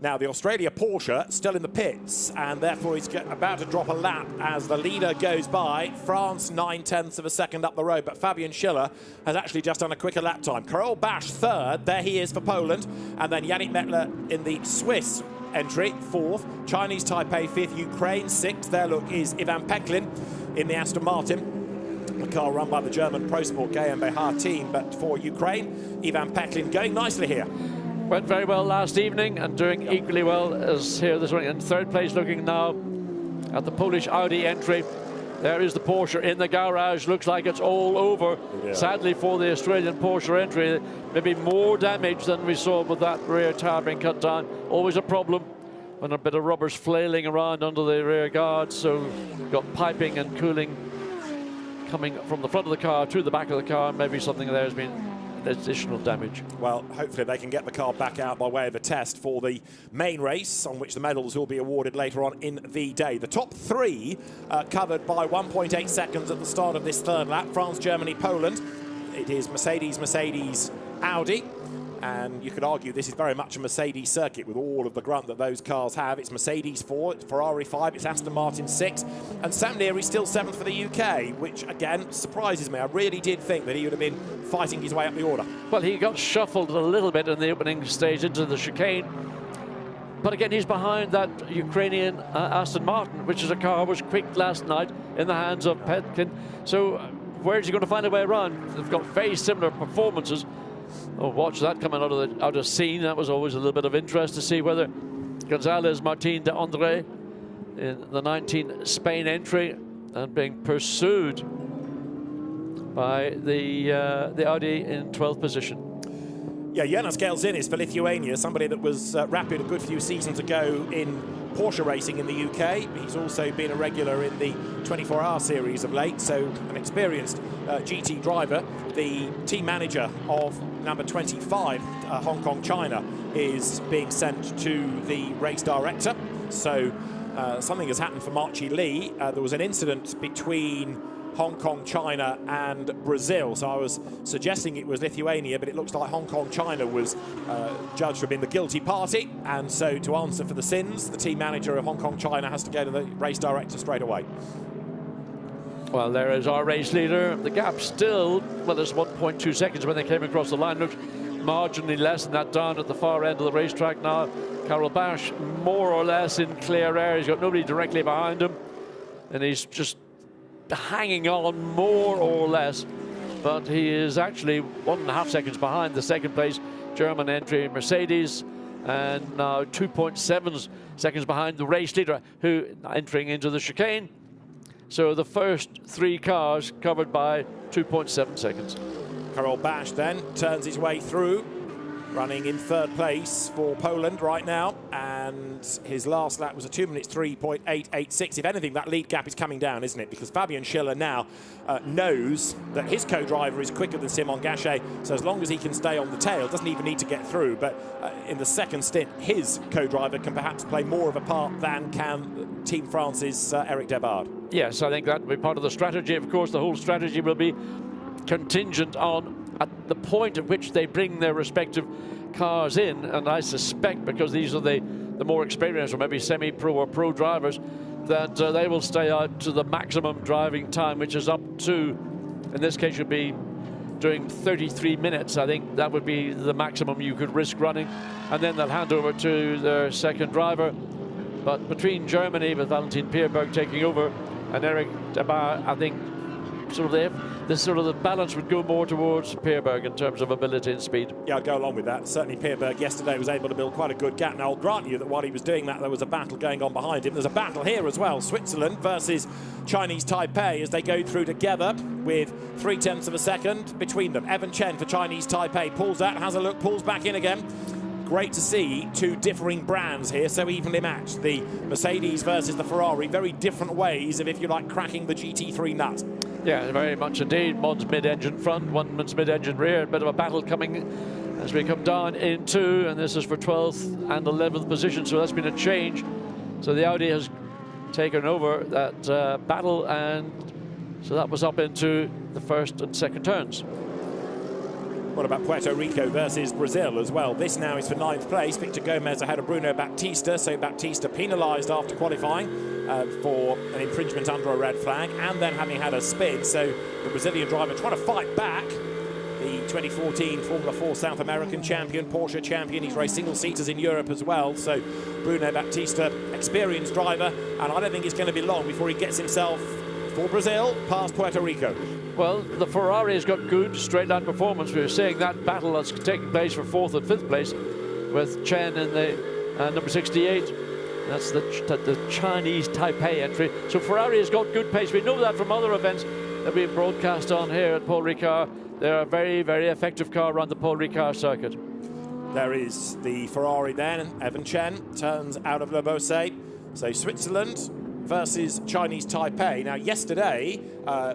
Now, the Australia Porsche still in the pits, and therefore he's about to drop a lap as the leader goes by. France 9/10 of a second up the road, but Fabian Schiller has actually just done a quicker lap time. Karol Basch third, there he is for Poland, and then Yannick Mettler in the Swiss entry, fourth. Chinese Taipei fifth, Ukraine sixth. There, look, is Ivan Peklin in the Aston Martin. The car run by the German Pro Sport GmbH team, but for Ukraine, Ivan Peklin going nicely here. Went very well last evening and doing equally well as here this morning. In third place, looking now at the Polish Audi entry. There is the Porsche in the garage. Looks like it's all over. Yeah. Sadly for the Australian Porsche entry, maybe more damage than we saw with that rear tyre being cut down. Always a problem when a bit of rubber's flailing around under the rear guard. So got piping and cooling coming from the front of the car to the back of the car. Maybe something there has been additional damage. Well, hopefully they can get the car back out by way of a test for the main race, on which the medals will be awarded later on in the day. The top three covered by 1.8 seconds at the start of this third lap. France, Germany, Poland. It is Mercedes, Mercedes, Audi. And you could argue this is very much a Mercedes circuit with all of the grunt that those cars have. It's Mercedes 4, it's Ferrari 5, it's Aston Martin 6, and Sam Neary's still 7th for the UK, which again surprises me. I really did think that he would have been fighting his way up the order. Well, he got shuffled a little bit in the opening stage into the chicane. But again, he's behind that Ukrainian Aston Martin, which is a car which was quick last night in the hands of Petkin. So where's he going to find a way around? They've got very similar performances. Oh, watch that coming out of scene. That was always a little bit of interest to see whether Gonzalez Martin de André in the 19 Spain entry and being pursued by the Audi in 12th position. Yeah, Jonas Gelzinis for Lithuania, somebody that was rapid a good few seasons ago in Porsche racing in the UK. He's also been a regular in the 24-hour series of late, so an experienced GT driver. The team manager of number 25, Hong Kong, China, is being sent to the race director. So something has happened for Marchi Lee. There was an incident between Hong Kong, China and Brazil. So I was suggesting it was Lithuania, but it looks like Hong Kong, China was judged to have been the guilty party. And so to answer for the sins, the team manager of Hong Kong, China has to go to the race director straight away. Well, there is our race leader. The gap still, well, there's 1.2 seconds when they came across the line. Looks marginally less than that down at the far end of the racetrack now. Karol Basch more or less in clear air. He's got nobody directly behind him. And he's just hanging on more or less, but he is actually 1.5 seconds behind the second place German entry Mercedes, and now 2.7 seconds behind the race leader, who entering into the chicane. So the first three cars covered by 2.7 seconds. Karol Basch then turns his way through, running in third place for Poland right now, and his last lap was a 2 minutes 3.886. If anything, that lead gap is coming down, isn't it? Because Fabian Schiller now knows that his co-driver is quicker than Simon Gachet, so as long as he can stay on the tail, doesn't even need to get through. But in the second stint, his co-driver can perhaps play more of a part than can Team France's Eric Debard. Yes, I think that will be part of the strategy. Of course, the whole strategy will be contingent on at the point at which they bring their respective cars in, and I suspect because these are the more experienced or maybe semi-pro or pro drivers, that they will stay out to the maximum driving time, which is up to, in this case, should be doing 33 minutes. I think that would be the maximum you could risk running, and then they'll hand over to their second driver. But between Germany, with Valentin Pierberg taking over, and Eric Debard, I think sort of the balance would go more towards Pierberg in terms of ability and speed. Yeah, I'd go along with that. Certainly Pierberg yesterday was able to build quite a good gap. Now, I'll grant you that while he was doing that, there was a battle going on behind him. There's a battle here as well. Switzerland versus Chinese Taipei as they go through together with 0.3 of a second between them. Evan Chen for Chinese Taipei pulls out, has a look, pulls back in again. Great to see two differing brands here, so evenly matched. The Mercedes versus the Ferrari, very different ways of, if you like, cracking the GT3 nut. Yeah, very much indeed. One's mid-engine front, one's mid-engine rear. A bit of a battle coming as we come down into, and this is for 12th and 11th position, so that's been a change. So the Audi has taken over that battle, and so that was up into the first and second turns. What about Puerto Rico versus Brazil as well? This now is for 9th place. Victor Gomez ahead of Bruno Baptista. So Baptista penalised after qualifying for an infringement under a red flag and then having had a spin. So the Brazilian driver trying to fight back. The 2014 Formula 4 South American champion, Porsche champion. He's raced single-seaters in Europe as well. So Bruno Baptista, experienced driver. And I don't think it's going to be long before he gets himself, for Brazil, past Puerto Rico. Well, the Ferrari has got good straight-line performance. We were seeing that battle that's taking place for 4th and 5th place with Chen in the number 68. That's the Chinese Taipei entry. So Ferrari has got good pace. We know that from other events that we broadcast on here at Paul Ricard. They're a very, very effective car around the Paul Ricard circuit. There is the Ferrari then. Evan Chen turns out of Le Beausset. So Switzerland versus Chinese Taipei. Now, yesterday,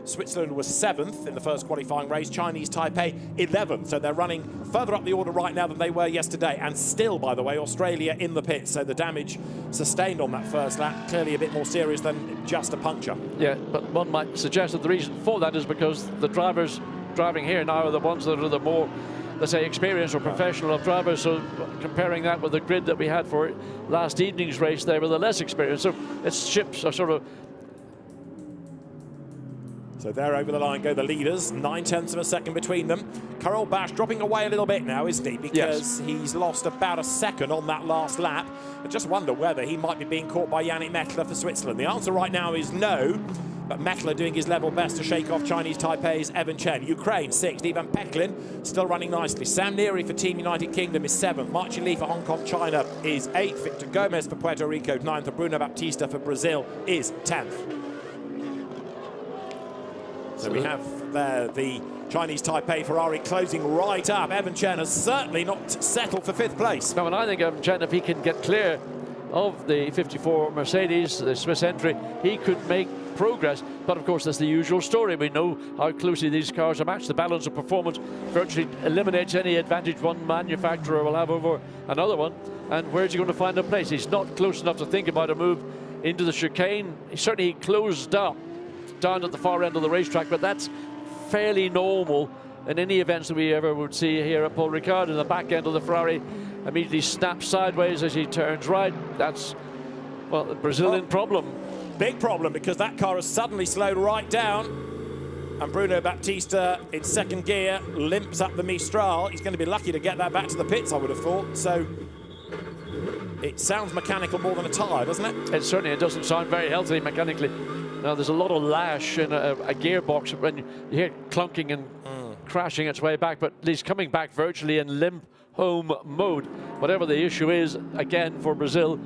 Switzerland was 7th in the first qualifying race, Chinese Taipei 11th. So they're running further up the order right now than they were yesterday. And still, by the way, Australia in the pits. So the damage sustained on that first lap, clearly a bit more serious than just a puncture. Yeah, but one might suggest that the reason for that is because the drivers driving here now are the ones that are the more, let's say, experienced or professional of drivers. So comparing that with the grid that we had for last evening's race, they were the less experienced. So its ships are sort of... So there over the line go the leaders, 9/10 of a second between them. Karel Bash dropping away a little bit now, isn't he? Because he's lost about a second on that last lap. I just wonder whether he might be being caught by Yannick Mettler for Switzerland. The answer right now is no. But Mettler doing his level best to shake off Chinese Taipei's Evan Chen. Ukraine 6th, Ivan Peklin still running nicely. Sam Neary for Team United Kingdom is 7th. Marcin Lee for Hong Kong, China is 8th. Victor Gomez for Puerto Rico 9th. And Bruno Baptista for Brazil is 10th. So we have there the Chinese Taipei Ferrari closing right up. Evan Chen has certainly not settled for 5th place. No, and I think Evan Chen, if he can get clear of the 54 Mercedes, the Swiss entry, he could make progress. But of course, that's the usual story. We know how closely these cars are matched. The balance of performance virtually eliminates any advantage one manufacturer will have over another one. And where's he going to find a place? He's not close enough to think about a move into the chicane. He closed up down at the far end of the racetrack, but that's fairly normal in any events that we ever would see here at Paul Ricard. In the back end of the Ferrari immediately snaps sideways as he turns right. That's, well, a Brazilian problem. Big problem, because that car has suddenly slowed right down. And Bruno Baptista in 2nd gear limps up the Mistral. He's going to be lucky to get that back to the pits, I would have thought. So it sounds mechanical more than a tyre, doesn't it? It certainly doesn't sound very healthy mechanically. Now, there's a lot of lash in a gearbox when you hear clunking and crashing its way back, but he's coming back virtually in limp home mode. Whatever the issue is, again, for Brazil,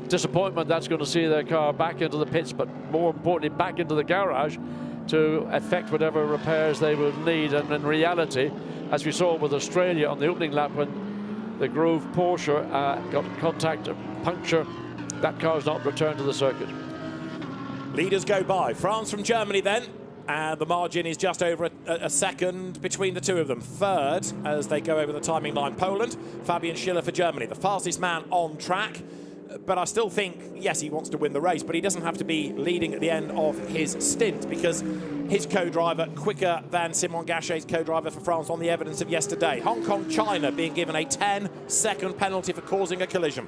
disappointment that's going to see their car back into the pits, but more importantly, back into the garage to effect whatever repairs they will need. And in reality, as we saw with Australia on the opening lap when the Grove Porsche got contact, a puncture, that car's not returned to the circuit. Leaders go by. France from Germany then. And the margin is just over a second between the two of them. 3rd as they go over the timing line. Poland, Fabian Schiller for Germany. The fastest man on track. But I still think, yes, he wants to win the race, but he doesn't have to be leading at the end of his stint, because his co-driver quicker than Simon Gachet's co-driver for France on the evidence of yesterday. Hong Kong, China being given a 10-second penalty for causing a collision.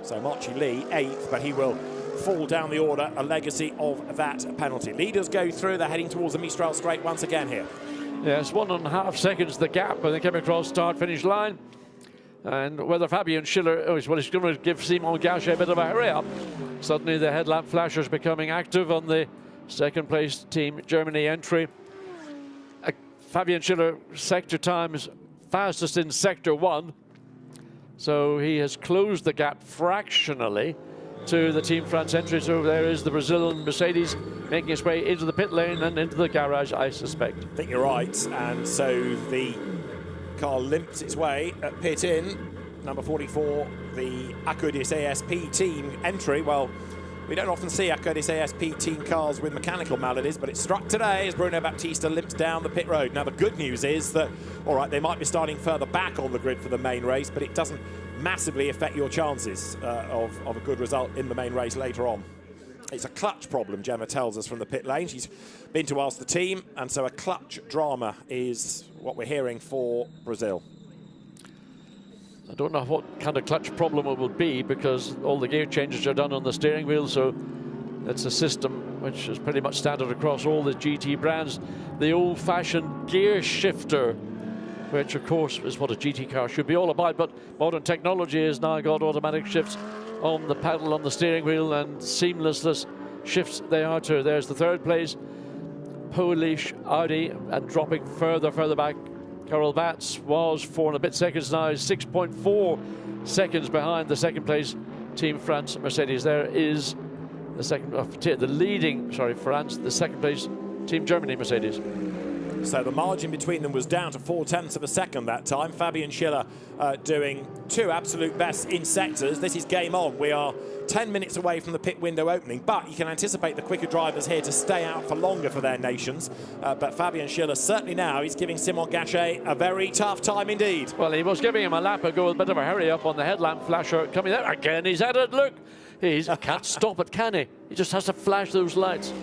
So Marcin Lee 8th, but he will fall down the order, a legacy of that penalty. Leaders go through, they're heading towards the Mistral straight once again here. Yes, 1.5 seconds the gap when they came across start-finish line. And whether Fabian Schiller, well, he's going to give Simon Gachet a bit of a hurry up. Suddenly the headlamp flashers becoming active on the 2nd place Team Germany entry. Fabian Schiller, sector times fastest in sector 1. So he has closed the gap fractionally to the Team France entry. So there is the Brazilian Mercedes making its way into the pit lane and into the garage, I suspect. I think you're right. And so the car limps its way at pit in. Number 44, the Acudis ASP team entry. Well, we don't often see Acudis ASP team cars with mechanical maladies, but it struck today as Bruno Baptista limps down the pit road. Now, the good news is that, all right, they might be starting further back on the grid for the main race, but it doesn't massively affect your chances of a good result in the main race later on. It's a clutch problem, Gemma tells us from the pit lane. She's been to ask the team, and so a clutch drama is what we're hearing for Brazil. I don't know what kind of clutch problem it will be, because all the gear changes are done on the steering wheel, so it's a system which is pretty much standard across all the GT brands. The old-fashioned gear shifter, which of course is what a GT car should be all about, but modern technology has now got automatic shifts on the paddle on the steering wheel, and seamless shifts they are to. There's the third place, Polish Audi, and dropping further back. Carol Batz was 4 and a bit seconds, now 6.4 seconds behind the second place Team France Mercedes. There is the second, the leading, sorry, France, the second place Team Germany Mercedes. So the margin between them was down to 0.4 of a second that time. Fabian Schiller doing 2 absolute bests in sectors. This is game on. We are 10 minutes away from the pit window opening, but you can anticipate the quicker drivers here to stay out for longer for their nations. But Fabian Schiller certainly now is giving Simon Gachet a very tough time indeed. Well, he was giving him a lap ago with a bit of a hurry up on the headlamp flasher coming there. Again, he's at it, look. He can't stop it, can he? He just has to flash those lights.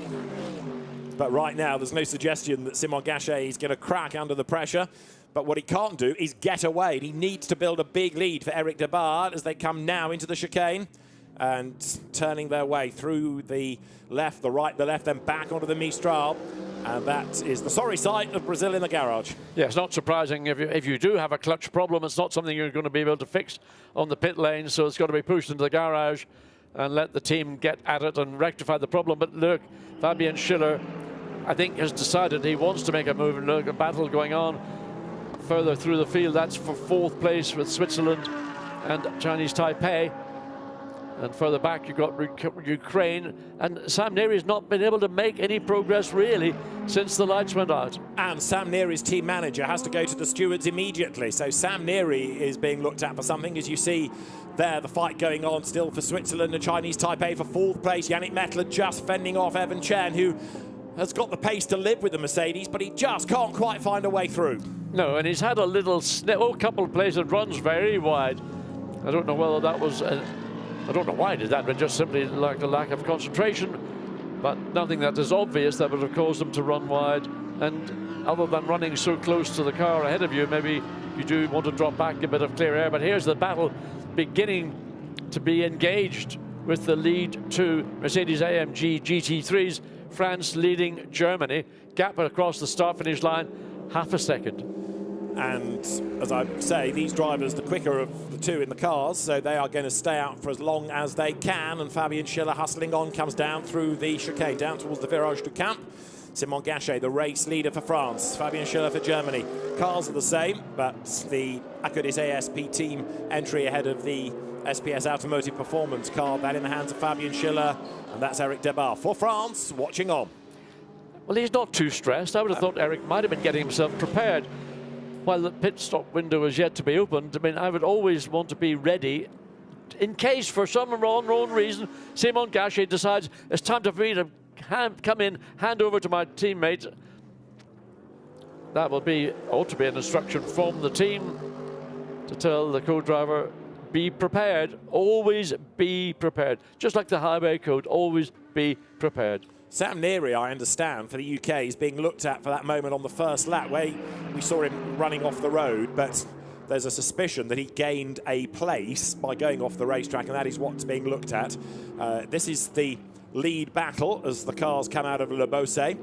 But right now, there's no suggestion that Simon Gachet is going to crack under the pressure. But what he can't do is get away. He needs to build a big lead for Eric de Baard as they come now into the chicane and turning their way through the left, the right, the left, then back onto the Mistral. And that is the sorry sight of Brazil in the garage. Yeah, it's not surprising if you do have a clutch problem. It's not something you're going to be able to fix on the pit lane, so it's got to be pushed into the garage and let the team get at it and rectify the problem. But look, Fabian Schiller, I think, has decided he wants to make a move, and look, a battle going on further through the field. That's for 4th place with Switzerland and Chinese Taipei. And further back, you've got Ukraine. And Sam Neary's not been able to make any progress, really, since the lights went out. And Sam Neary's team manager has to go to the stewards immediately. So Sam Neary is being looked at for something. As you see there, the fight going on still for Switzerland and Chinese Taipei for 4th place. Yannick Mettler just fending off Evan Chen, who has got the pace to live with the Mercedes, but he just can't quite find a way through. No, and he's had a little couple of places, runs very wide. I don't know whether that was... I don't know why he did that, but just simply like a lack of concentration, but nothing that is obvious that would have caused him to run wide. And other than running so close to the car ahead of you, maybe you do want to drop back a bit of clear air. But here's the battle beginning to be engaged with the lead 2 Mercedes-AMG GT3s. France leading Germany. Gap across the start-finish line, half a second. And as I say, these drivers, the quicker of the 2 in the cars, so they are going to stay out for as long as they can. And Fabian Schiller hustling on, comes down through the chicane, down towards the Virage du Camp. Simon Gachet, the race leader for France. Fabian Schiller for Germany. Cars are the same, but the Acadis ASP team entry ahead of the SPS Automotive Performance car, that in the hands of Fabian Schiller, and that's Eric de Baard for France, watching on. Well, he's not too stressed. I would have thought Eric might have been getting himself prepared. While the pit stop window is yet to be opened, I mean, I would always want to be ready in case, for some unknown reason, Simon Gachet decides it's time for me to come in, hand over to my teammate. That will be, ought to be an instruction from the team to tell the co-driver, be prepared, always be prepared. Just like the highway code, always be prepared. Sam Neary, I understand, for the UK is being looked at for that moment on the first lap where we saw him running off the road, but there's a suspicion that he gained a place by going off the racetrack, and that is what's being looked at. This is the lead battle as the cars come out of Le Beausset.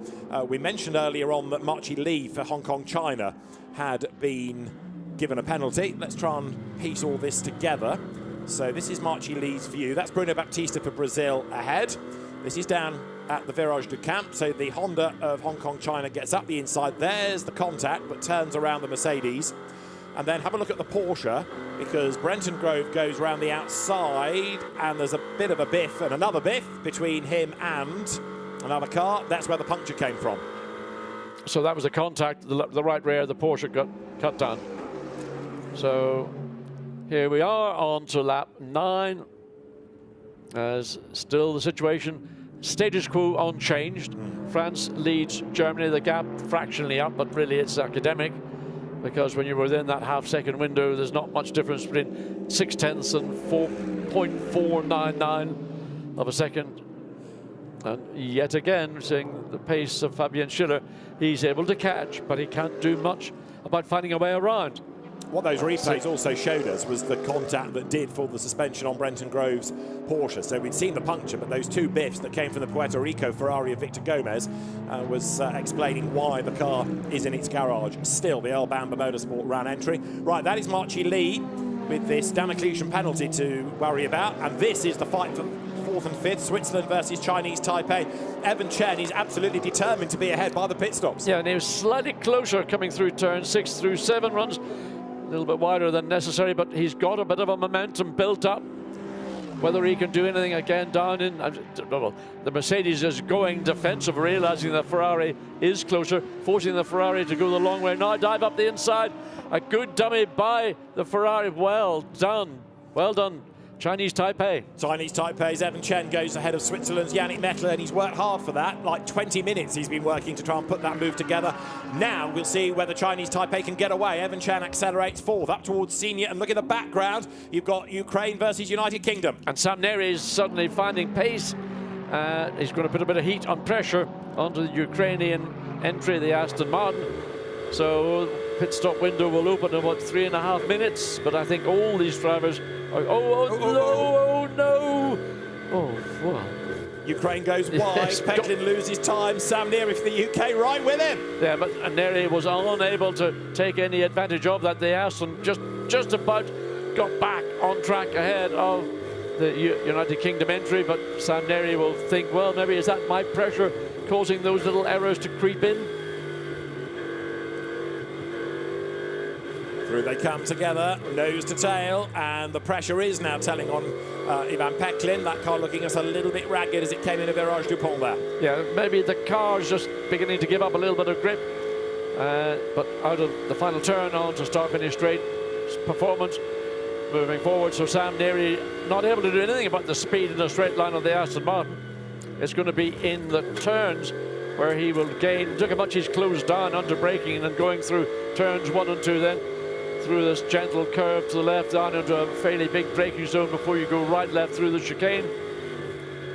We mentioned earlier on that Marchi Li for Hong Kong, China had been given a penalty. Let's try and piece all this together. So this is Marchi Li's view. That's Bruno Baptista for Brazil ahead. This is down at the Virage du Camp, so the Honda of Hong Kong, China gets up the inside. There's the contact, but turns around the Mercedes. And then have a look at the Porsche, because Brenton Grove goes around the outside, and there's a bit of a biff and another biff between him and another car. That's where the puncture came from. So that was a contact, the right rear of the Porsche got cut down. So here we are on to lap 9. As still the situation, status quo unchanged. France leads Germany, the gap fractionally up, but really it's academic, because when you're within that half-second window, there's not much difference between 0.6 and 4.499 of a second. And yet again, seeing the pace of Fabian Schiller, he's able to catch, but he can't do much about finding a way around. What those replays also showed us was the contact that did for the suspension on Brenton Grove's Porsche. So we'd seen the puncture, but those two biffs that came from the Puerto Rico Ferrari of Victor Gomez was explaining why the car is in its garage. Still, the El Bamba Motorsport ran entry. Right, that is Marchi Lee with this Damoclesian penalty to worry about. And this is the fight for 4th and 5th, Switzerland versus Chinese Taipei. Evan Chen is absolutely determined to be ahead by the pit stops. Yeah, and he was slightly closer coming through turn 6 through 7 runs. A little bit wider than necessary, but he's got a bit of a momentum built up. Whether he can do anything again down in... the Mercedes is going defensive, realizing that Ferrari is closer, forcing the Ferrari to go the long way. Now dive up the inside. A good dummy by the Ferrari. Well done. Well done. Chinese Taipei. Chinese Taipei's Evan Chen goes ahead of Switzerland's Yannick Mettler, and he's worked hard for that. Like 20 minutes he's been working to try and put that move together. Now we'll see whether Chinese Taipei can get away. Evan Chen accelerates 4th up towards Senior, and look at the background. You've got Ukraine versus United Kingdom. And Sam Neri is suddenly finding pace. He's going to put a bit of heat on pressure onto the Ukrainian entry, the Aston Martin. So pit stop window will open in about 3.5 minutes, but I think all these drivers are, no. Well. Ukraine goes wide, Pecklin loses time, Sam Neri for the UK right with him. Yeah, but Neri was unable to take any advantage of that. The Aston just about got back on track ahead of the United Kingdom entry, but Sam Neri will think, well, maybe is that my pressure causing those little errors to creep in? Through they come together, nose to tail, and the pressure is now telling on Ivan Pecklin. That car looking a little bit ragged as it came into Virage Dupont there. Yeah, maybe the car's just beginning to give up a little bit of grip. But out of the final turn on to start-finish straight performance, moving forward. So Sam Neri not able to do anything about the speed in the straight line of the Aston Martin. It's going to be in the turns where he will gain. Look how much he's closed down under braking and going through turns 1 and 2 then. Through this gentle curve to the left down into a fairly big braking zone before you go right left through the chicane.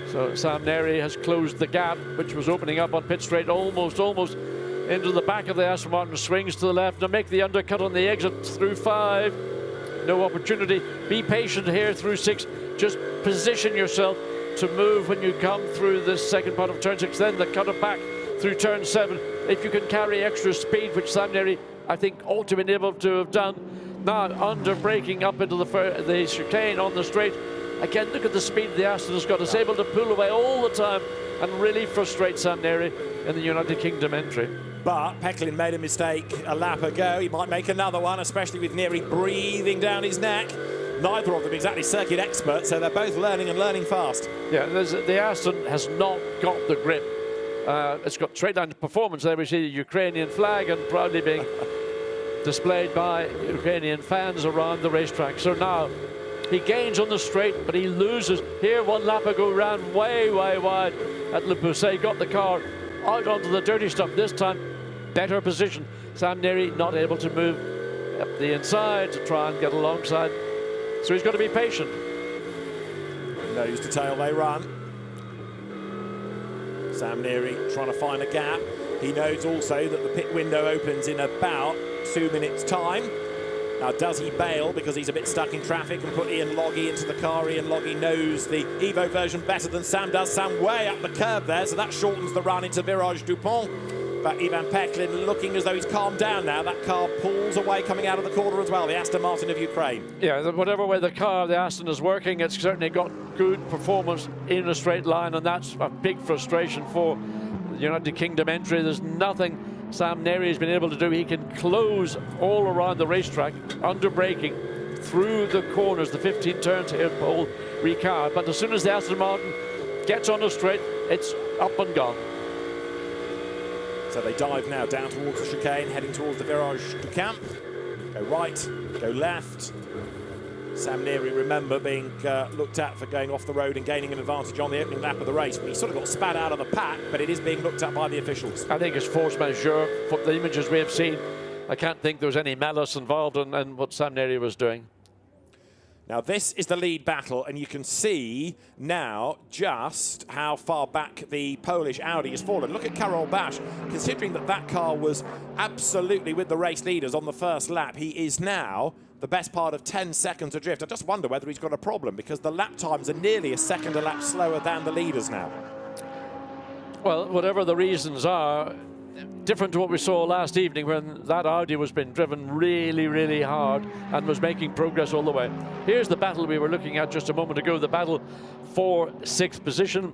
So Sam Neri has closed the gap, which was opening up on pit straight almost into the back of the Aston Martin. Swings to the left to make the undercut on the exit through 5. No opportunity. Be patient here through 6. Just position yourself to move when you come through this second part of turn 6. Then the cut back through turn 7. If you can carry extra speed, which Sam Neri I think ought to have been able to have done. Now under braking up into the chicane on the straight. Again, look at the speed the Aston has got. It's able to pull away all the time and really frustrate Sam Neri in the United Kingdom entry. But Pecklin made a mistake a lap ago. He might make another one, especially with Neri breathing down his neck. Neither of them exactly circuit experts, so they're both learning and learning fast. Yeah, the Aston has not got the grip. It's got straight line performance there. We see the Ukrainian flag and proudly being displayed by Ukrainian fans around the racetrack. So now he gains on the straight, but he loses. Here 1 lap ago ran way wide at Le Bousset, got the car out onto the dirty stuff. This time, better position. Sam Neri not able to move up the inside to try and get alongside. So he's got to be patient. Nose to tail they run. Sam Neri trying to find a gap. He knows also that the pit window opens in about 2 minutes' time. Now, does he bail because he's a bit stuck in traffic and put Ian Loggy into the car? Ian Loggy knows the Evo version better than Sam does. Sam way up the curb there, so that shortens the run into Virage Dupont. But Ivan Pecklin looking as though he's calmed down now. That car pulls away coming out of the corner as well, the Aston Martin of Ukraine. Yeah, whatever way the Aston is working, it's certainly got good performance in a straight line, and that's a big frustration for the United Kingdom entry. There's nothing Sam Neri has been able to do. He can close all around the racetrack under braking through the corners, the 15 turns here, Paul Ricard. But as soon as the Aston Martin gets on the straight, it's up and gone. So they dive now down towards the chicane, heading towards the Virage du Camp. Go right, go left. Sam Neri, remember, being looked at for going off the road and gaining an advantage on the opening lap of the race. He sort of got spat out of the pack, but it is being looked at by the officials. I think it's force majeure. For the images we have seen, I can't think there was any malice involved in what Sam Neri was doing. Now, this is the lead battle, and you can see now just how far back the Polish Audi has fallen. Look at Karol Basz. Considering that that car was absolutely with the race leaders on the first lap, he is now the best part of 10 seconds adrift. I just wonder whether he's got a problem, because the lap times are nearly a second a lap slower than the leaders now. Well, whatever the reasons are, different to what we saw last evening when that Audi was being driven really, really hard and was making progress all the way. Here's the battle we were looking at just a moment ago, the battle for 6th position,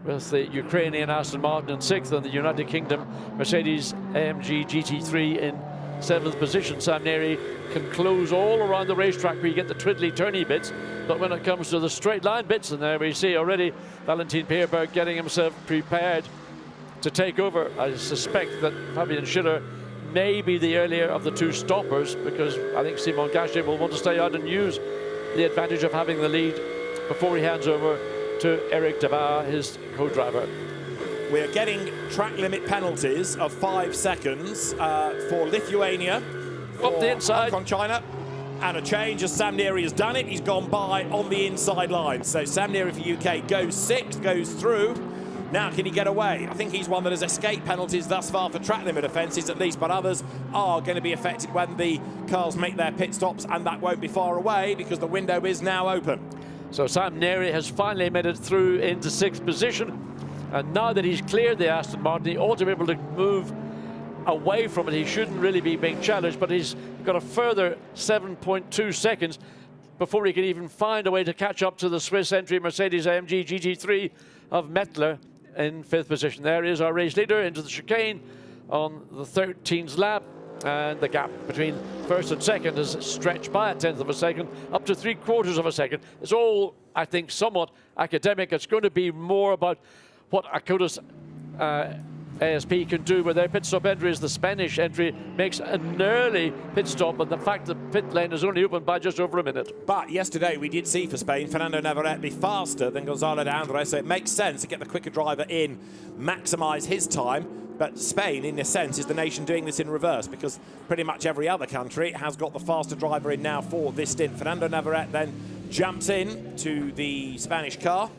with the Ukrainian Aston Martin in 6th and the United Kingdom Mercedes AMG GT3 in 7th position. Sam Neri can close all around the racetrack where you get the twiddly-turny bits, but when it comes to the straight line bits, and there we see already Valentin Pierberg getting himself prepared to take over. I suspect that Fabian Schiller may be the earlier of the two stoppers, because I think Simon Gachet will want to stay out and use the advantage of having the lead before he hands over to Eric Debar, his co-driver. We're getting track limit penalties of 5 seconds for Lithuania, up the inside, Hong Kong, China, and a change as Sam Neri has done it. He's gone by on the inside line. So Sam Neri for UK goes 6th, goes through. Now, can he get away? I think he's one that has escaped penalties thus far for track limit offences at least, but others are going to be affected when the cars make their pit stops, and that won't be far away because the window is now open. So Sam Neri has finally made it through into 6th position, and now that he's cleared the Aston Martin, he ought to be able to move away from it. He shouldn't really be being challenged, but he's got a further 7.2 seconds before he can even find a way to catch up to the Swiss entry Mercedes AMG GT3 of Mettler in 5th position. There is our race leader into the chicane on the 13th lap, and the gap between 1st and 2nd has stretched by a 1/10 of a second up to 3/4 of a second. It's all, I think, somewhat academic. It's going to be more about what Akota's ASP can do with their pit stop entries. The Spanish entry makes an early pit stop, and the fact that pit lane is only open by just over a minute. But yesterday we did see for Spain Fernando Navarrete be faster than Gonzalo de Andrés, so it makes sense to get the quicker driver in, maximise his time. But Spain, in a sense, is the nation doing this in reverse, because pretty much every other country has got the faster driver in now for this stint. Fernando Navarrete then jumps in to the Spanish car,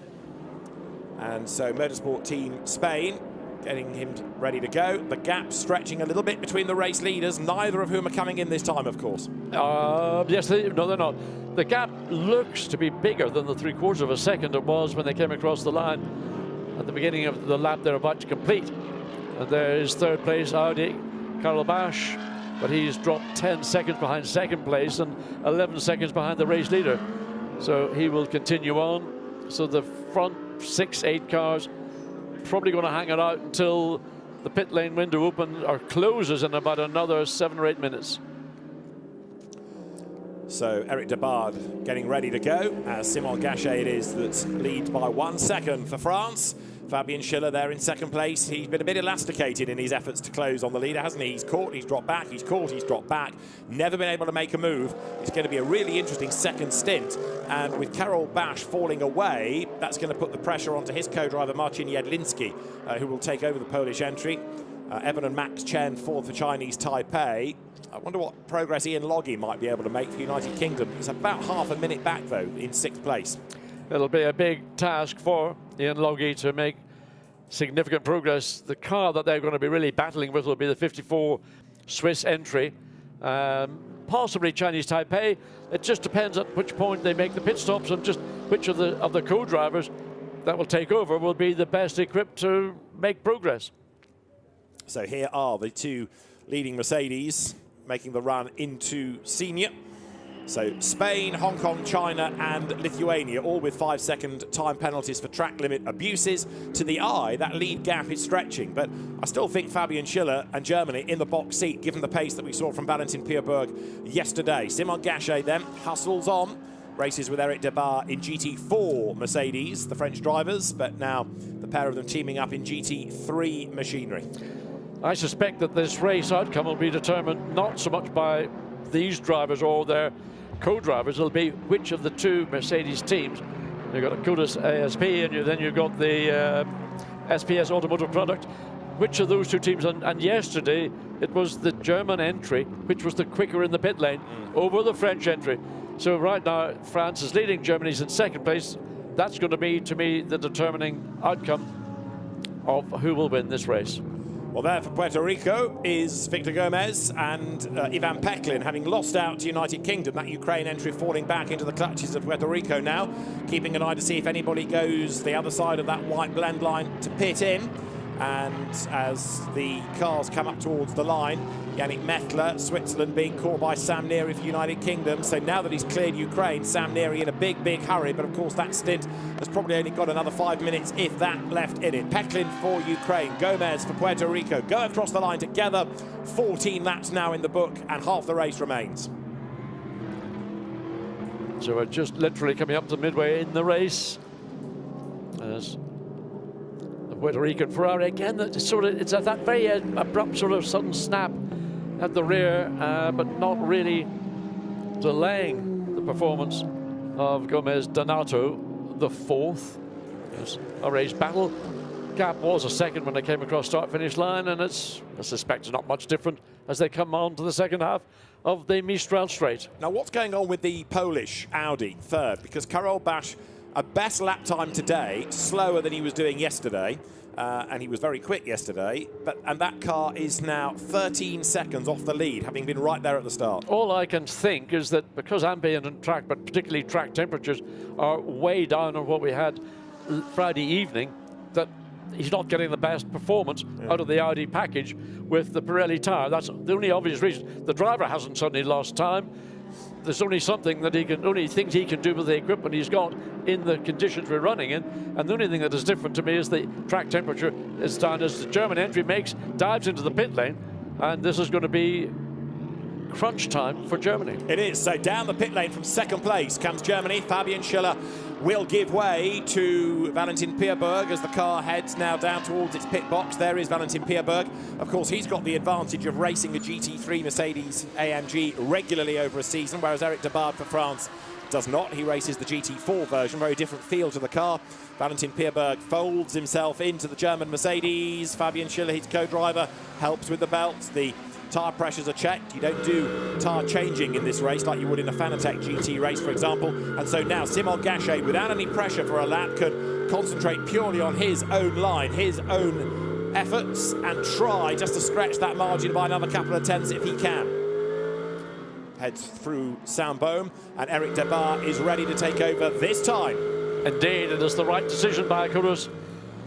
and so Motorsport Team Spain getting him ready to go. The gap stretching a little bit between the race leaders, neither of whom are coming in this time, of course. Yes, no, they're not. The gap looks to be bigger than the 3/4 of a second it was when they came across the line at the beginning of the lap they're about to complete. And there is 3rd place Audi, Karol Basz, but he's dropped 10 seconds behind 2nd place and 11 seconds behind the race leader. So he will continue on. So the front 6-8 cars probably going to hang it out until the pit lane window opens or closes in about another 7 or 8 minutes. So Eric Debar getting ready to go, as Simon Gachet it is that leads by 1 second for France. Fabian Schiller there in 2nd place. He's been a bit elasticated in his efforts to close on the leader, hasn't he? He's caught, he's dropped back, he's caught, he's dropped back. Never been able to make a move. It's going to be a really interesting 2nd stint. And with Karol Basz falling away, that's going to put the pressure onto his co-driver Marcin Jedlinski, who will take over the Polish entry. Evan and Max Chen fourth for Chinese Taipei. I wonder what progress Ian Loggy might be able to make for United Kingdom. He's about half a minute back, though, in 6th place. It'll be a big task for Ian Loggy to make significant progress. The car that they're going to be really battling with will be the 54 Swiss entry, possibly Chinese Taipei. It just depends at which point they make the pit stops and just which of the co-drivers that will take over will be the best equipped to make progress. So here are the two leading Mercedes making the run into senior. So Spain, Hong Kong, China and Lithuania, all with 5-second time penalties for track limit abuses. To the eye, that lead gap is stretching, but I still think Fabian Schiller and Germany in the box seat, given the pace that we saw from Valentin Pierberg yesterday. Simon Gachet then hustles on, races with Eric Debar in GT4 Mercedes, the French drivers, but now the pair of them teaming up in GT3 machinery. I suspect that this race outcome will be determined not so much by these drivers or their co-drivers. It'll be which of the two Mercedes teams. You've got Akota's ASP and then you've got the SPS Automotive Product. Which of those two teams? And yesterday it was the German entry which was the quicker in the pit lane over the French entry. So right now, France is leading, Germany's in second place. That's going to be, to me, the determining outcome of who will win this race. Well, there for Puerto Rico is Victor Gomez and Ivan Peklin, having lost out to United Kingdom. That Ukraine entry falling back into the clutches of Puerto Rico now, keeping an eye to see if anybody goes the other side of that white blend line to pit in. And as the cars come up towards the line, Yannick Mettler, Switzerland, being caught by Sam Neary for United Kingdom. So now that he's cleared Ukraine, Sam Neary in a big, big hurry. But of course, that stint has probably only got another 5 minutes, if that, left in it. Peklin for Ukraine, Gomez for Puerto Rico. Go across the line together. 14 laps now in the book, and half the race remains. So we're just literally coming up to midway in the race. As the Puerto Rican Ferrari again, it's at that very abrupt sort of sudden snap at the rear, but not really delaying the performance of Gomez Donato, the fourth. Yes, a race battle. Gap was a second when they came across start-finish line, and it's, I suspect, not much different as they come on to the second half of the Mistral Straight. Now, what's going on with the Polish Audi third? Because Karol Basz, a best lap time today, slower than he was doing yesterday, and he was very quick yesterday, and that car is now 13 seconds off the lead, having been right there at the start. All I can think is that because ambient track, but particularly track temperatures, are way down on what we had Friday evening, that he's not getting the best performance out of the Audi package with the Pirelli tyre. That's the only obvious reason. The driver hasn't suddenly lost time. There's only something that he can, only things he can do with the equipment he's got in the conditions we're running in. And the only thing that is different to me is the track temperature is down as the German entry dives into the pit lane. And this is going to be crunch time for Germany. It is. So down the pit lane from second place comes Germany. Fabian Schiller will give way to Valentin Pierberg as the car heads now down towards its pit box. There is Valentin Pierberg. Of course, he's got the advantage of racing a GT3 Mercedes AMG regularly over a season, whereas Eric Debard for France does not. He races the GT4 version, very different feel to the car. Valentin Pierberg folds himself into the German Mercedes. Fabian Schiller, his co-driver, helps with the belts. The tyre pressures are checked. You don't do tyre changing in this race like you would in a Fanatec GT race, for example. And so now Simon Gachet, without any pressure for a lap, can concentrate purely on his own line, his own efforts, and try just to stretch that margin by another couple of tenths if he can. Heads through Saint-Baume, and Eric Debard is ready to take over this time. Indeed, it is the right decision by Kudus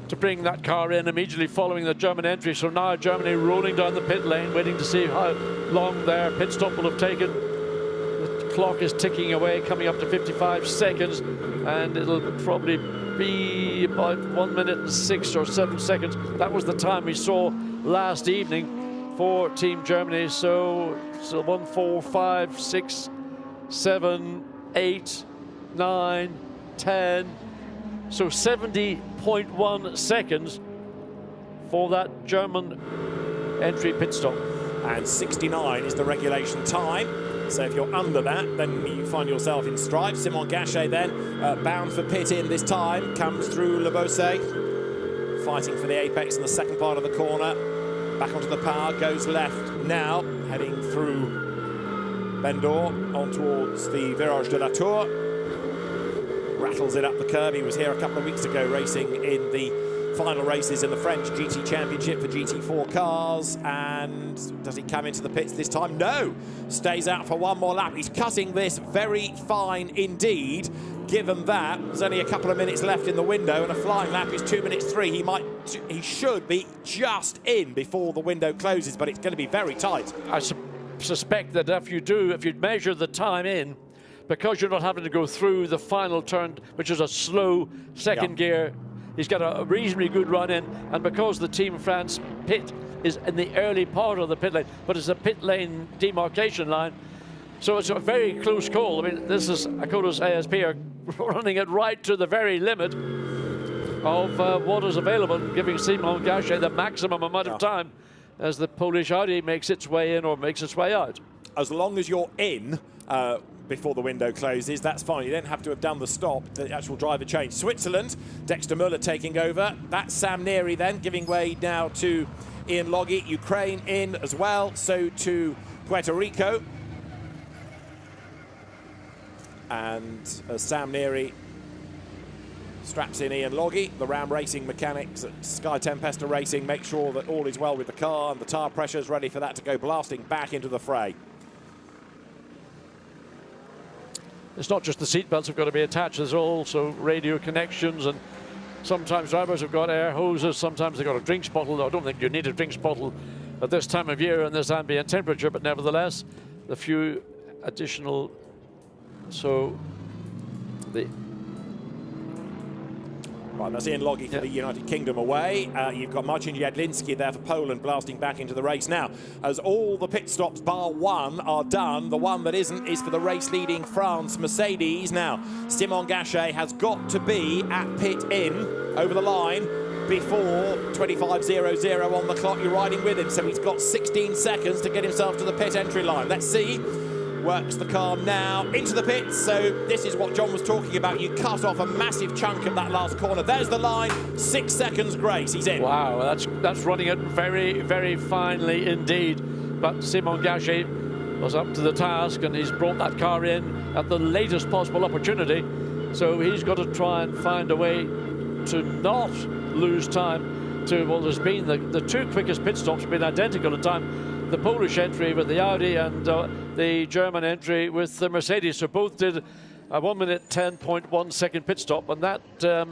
to bring that car in immediately following the German entry. So now Germany rolling down the pit lane, waiting to see how long their pit stop will have taken. The clock is ticking away, coming up to 55 seconds, and it'll probably be about 1 minute and 6 or 7 seconds. That was the time we saw last evening for Team Germany. So 1, 4, 5, 6, 7, 8, 9, 10. So 70.1 seconds for that German entry pit stop. And 69 is the regulation time. So if you're under that, then you find yourself in strife. Simon Gachet then, bound for pit in this time, comes through Le Beausset, fighting for the apex in the second part of the corner. Back onto the power, goes left now, heading through Bendor on towards the Virage de la Tour. Rattles it up the curb. He was here a couple of weeks ago racing in the final races in the French GT Championship for GT4 cars. And does he come into the pits this time? No! Stays out for one more lap. He's cutting this very fine indeed. Given that there's only a couple of minutes left in the window and a flying lap is 2 minutes 3, he should be just in before the window closes, but it's going to be very tight. I suspect that if you measure the time in, because you're not having to go through the final turn, which is a slow second gear, he's got a reasonably good run in, and because the Team France pit is in the early part of the pit lane, but it's a pit lane demarcation line, so it's a very close call. I mean, this is Akota's ASP are running it right to the very limit of what is available, giving Simon Gachet the maximum amount of time as the Polish Audi makes its way in or makes its way out. As long as you're in before the window closes, that's fine. You don't have to have done the stop, the actual driver change. Switzerland, Dexter Müller taking over. That's Sam Neary then, giving way now to Ian Logie. Ukraine in as well, so to Puerto Rico. And Sam Neary straps in Ian Loggy, the Ram Racing mechanics at Sky Tempesta Racing, make sure that all is well with the car and the tyre pressure is ready for that to go blasting back into the fray. It's not just the seat belts have got to be attached, there's also radio connections, and sometimes drivers have got air hoses, sometimes they've got a drinks bottle. I don't think you need a drinks bottle at this time of year and this ambient temperature, but nevertheless, the few additional, so the... Right, that's Ian Loggy for the United Kingdom away. You've got Marcin Jadlinski there for Poland blasting back into the race now. As all the pit stops bar one are done, the one that isn't is for the race-leading France Mercedes. Now, Simon Gachet has got to be at pit in over the line before 25.00 on the clock. You're riding with him, so he's got 16 seconds to get himself to the pit entry line. Let's see. Works the car now into the pits. So this is what John was talking about. You cut off a massive chunk of that last corner. There's the line. 6 seconds grace. He's in. Wow, that's running it very, very finely indeed. But Simon Gachet was up to the task, and he's brought that car in at the latest possible opportunity. So he's got to try and find a way to not lose time to what has been the two quickest pit stops have been identical at time. The Polish entry with the Audi and the German entry with the Mercedes. So both did a 1 minute 10.1 second pit stop, and that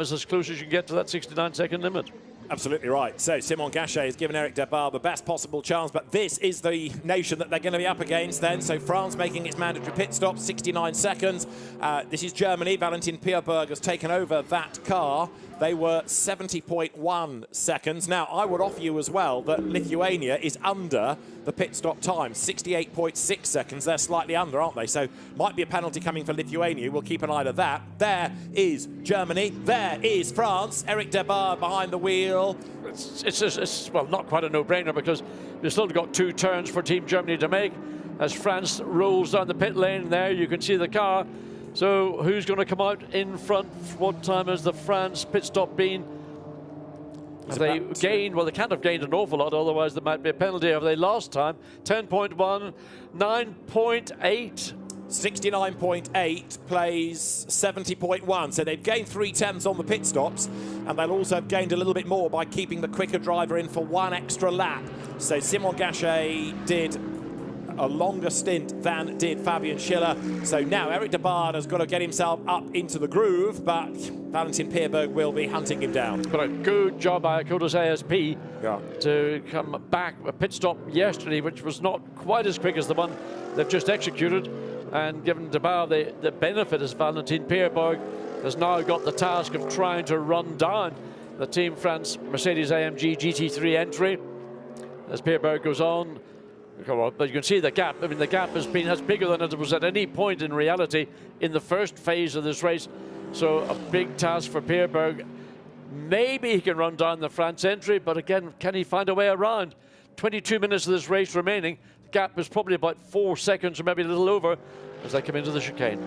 is as close as you can get to that 69-second limit. Absolutely right. So Simon Gachet has given Eric Debar the best possible chance, but this is the nation that they're going to be up against then. So France making its mandatory pit stop, 69 seconds. This is Germany. Valentin Pierberg has taken over that car. They were 70.1 seconds. Now, I would offer you as well that Lithuania is under the pit stop time, 68.6 seconds. They're slightly under, aren't they? So might be a penalty coming for Lithuania. We'll keep an eye to that. There is Germany. There is France. Eric Debar behind the wheel. It's well, not quite a no-brainer, because you've still got 2 turns for Team Germany to make. As France rolls down the pit lane there, you can see the car. So who's going to come out in front? What time has the France pit stop been? Have they gained? Well, they can't have gained an awful lot, otherwise there might be a penalty. Have they lost time? 10.1, 9.8. 69.8 plays 70.1. So they've gained 3/10 on the pit stops, and they'll also have gained a little bit more by keeping the quicker driver in for 1 extra lap. So Simon Gachet did a longer stint than did Fabian Schiller. So now Eric Debar has got to get himself up into the groove, but Valentin Pierberg will be hunting him down. But a good job by Kodos ASP to come back. A pit stop yesterday, which was not quite as quick as the one they've just executed, and given Debar the benefit as Valentin Pierberg has now got the task of trying to run down the Team France Mercedes AMG GT3 entry as Pierberg goes on. But you can see the gap. I mean, the gap has been bigger than it was at any point in reality in the first phase of this race. So a big task for Pierberg. Maybe he can run down the France entry, but again, can he find a way around? 22 minutes of this race remaining. The gap is probably about 4 seconds, or maybe a little over, as they come into the chicane.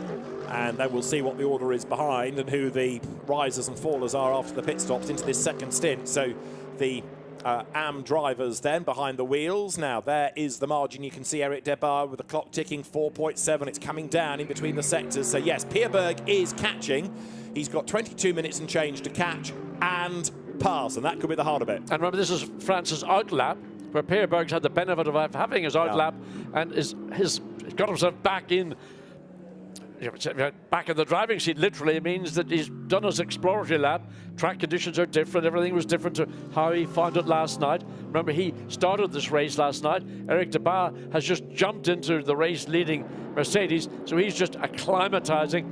And then we'll see what the order is behind and who the risers and fallers are after the pit stops into this second stint. So the AM drivers then behind the wheels. Now there is the margin. You can see Eric Debar with the clock ticking, 4.7. It's coming down in between the sectors. So yes, Pierberg is catching. He's got 22 minutes and change to catch and pass, and that could be the harder bit. And remember, this is France's outlap, where Pierberg's had the benefit of having his outlap and he's got himself back in the driving seat. Literally, it means that he's done his exploratory lap. Track conditions are different. Everything was different to how he found it last night. Remember, he started this race last night. Eric Debar has just jumped into the race-leading Mercedes, so he's just acclimatizing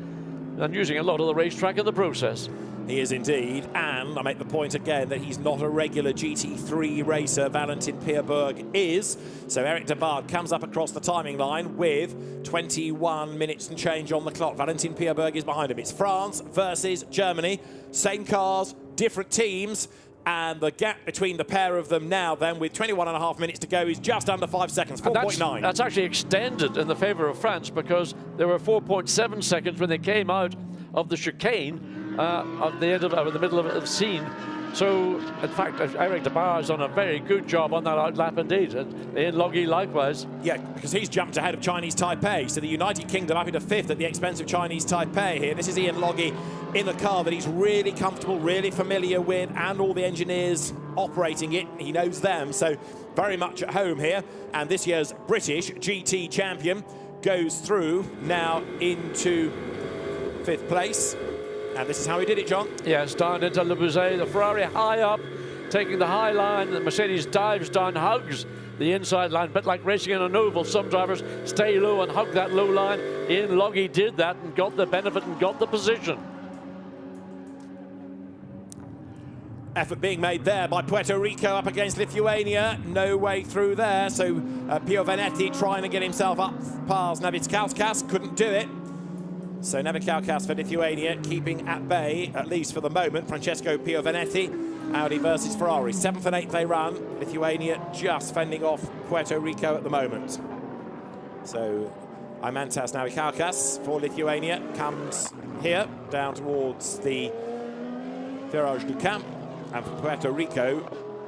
and using a lot of the racetrack in the process. He is indeed, and I make the point again that he's not a regular GT3 racer. Valentin Pierberg is. So Eric Debar comes up across the timing line with 21 minutes and change on the clock. Valentin Pierberg is behind him. It's France versus Germany. Same cars, different teams, and the gap between the pair of them now then with 21.5 minutes to go is just under 5 seconds, 4.9. That's actually extended in the favour of France, because there were 4.7 seconds when they came out of the chicane at the end of the middle of the scene, So, in fact, Eric de Boer has done a very good job on that outlap indeed, and Ian Loggy likewise. Yeah, because he's jumped ahead of Chinese Taipei. So the United Kingdom up into 5th at the expense of Chinese Taipei here. This is Ian Loggy in the car that he's really comfortable, really familiar with, and all the engineers operating it. He knows them, so very much at home here. And this year's British GT champion goes through now into 5th place. And this is how he did it, John. Yes, down into Le Bouzet, the Ferrari high up, taking the high line. The Mercedes dives down, hugs the inside line, a bit like racing in an oval. Some drivers stay low and hug that low line. Ian Loggy did that and got the benefit and got the position. Effort being made there by Puerto Rico up against Lithuania. No way through there. So Pio Venetti trying to get himself up past Navickauskas. Couldn't do it. So Navickauskas for Lithuania, keeping at bay, at least for the moment. Francesco Pio Venetti, Audi versus Ferrari. 7th and 8th they run. Lithuania just fending off Puerto Rico at the moment. So Imantas Navickauskas for Lithuania comes here, down towards the Virage du Camp. And for Puerto Rico,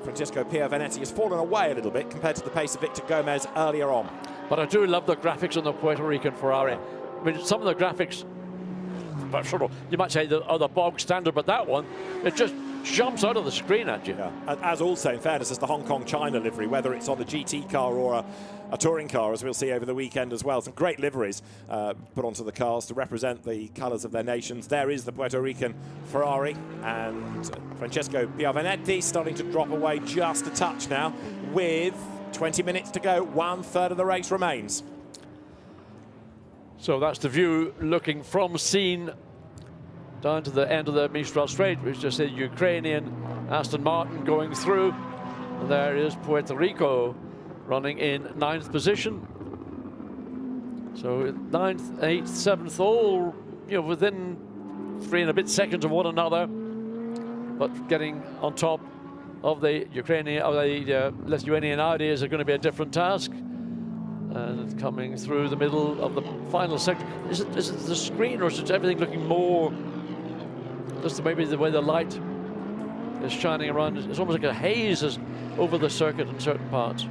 Francesco Pio Venetti has fallen away a little bit compared to the pace of Victor Gomez earlier on. But I do love the graphics on the Puerto Rican Ferrari. I mean, some of the graphics, but sort of, you might say, are the bog standard, but that one, it just jumps out of the screen at you. Yeah. As also, in fairness, as the Hong Kong China livery, whether it's on the GT car or a touring car, as we'll see over the weekend as well. Some great liveries put onto the cars to represent the colours of their nations. There is the Puerto Rican Ferrari, and Francesco Pio Venetti starting to drop away just a touch now with 20 minutes to go. 1/3 of the race remains. So that's the view looking from Scene down to the end of the Mistral Straight, which is the Ukrainian Aston Martin going through. And there is Puerto Rico running in 9th position. So 9th, 8th, 7th, all within 3 and a bit seconds of one another, but getting on top of the Ukrainian, or the Lithuanian Audi is going to be a different task. And coming through the middle of the final section. Is it the screen, or is it everything looking more, just maybe the way the light is shining around? It's almost like a haze over the circuit in certain parts.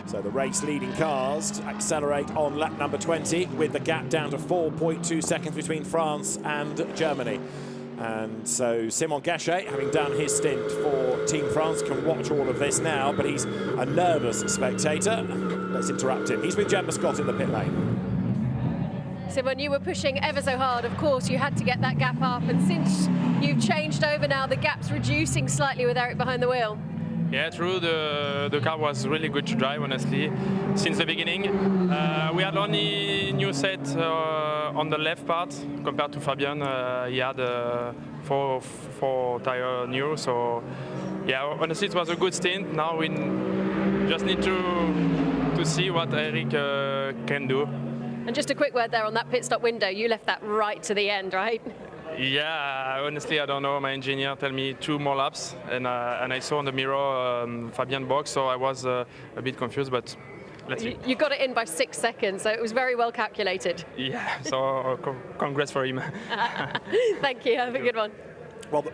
So the race leading cars accelerate on lap number 20 with the gap down to 4.2 seconds between France and Germany. And so Simon Gachet, having done his stint for Team France, can watch all of this now, but he's a nervous spectator. Let's interrupt him. He's with Gemma Scott in the pit lane. Simon, you were pushing ever so hard. Of course, you had to get that gap up, and since you've changed over now, the gap's reducing slightly with Eric behind the wheel. Yeah, true. The car was really good to drive, honestly, since the beginning. We had only new set on the left part compared to Fabian. He had four tire new, so yeah, honestly, it was a good stint. Now we just need to see what Eric can do. And just a quick word there on that pit stop window. You left that right to the end, right? Yeah, honestly, I don't know. My engineer told me 2 more laps, and I saw on the mirror Fabian box, so I was a bit confused, but let's see. You got it in by 6 seconds, so it was very well calculated. Yeah, so congrats for him. Thank you, have a good one. Well,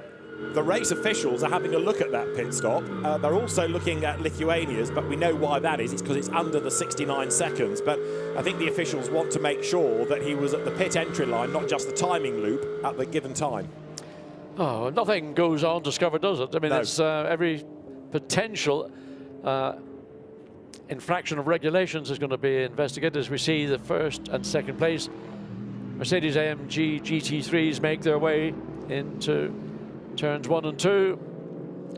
the race officials are having a look at that pit stop. They're also looking at Lithuania's, but we know why that is. It's because it's under the 69 seconds. But I think the officials want to make sure that he was at the pit entry line, not just the timing loop, at the given time. Oh, nothing goes undiscovered, does it? I mean, it's every potential infraction of regulations is going to be investigated. As we see the 1st and 2nd place Mercedes AMG GT3s make their way into turns 1 and 2,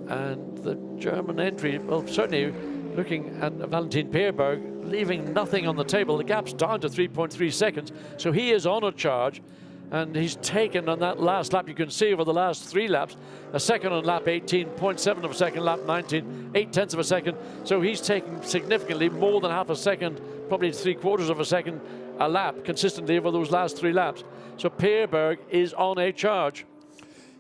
and the German entry, well, certainly looking at Valentin Peerberg, leaving nothing on the table. The gap's down to 3.3 seconds, so he is on a charge, and he's taken on that last lap. You can see over the last 3 laps, a second on lap 18.7 of a second, lap 19, 0.8 of a second. So he's taken significantly more than half a second, probably 3/4 of a second a lap consistently over those last 3 laps. So Peerberg is on a charge.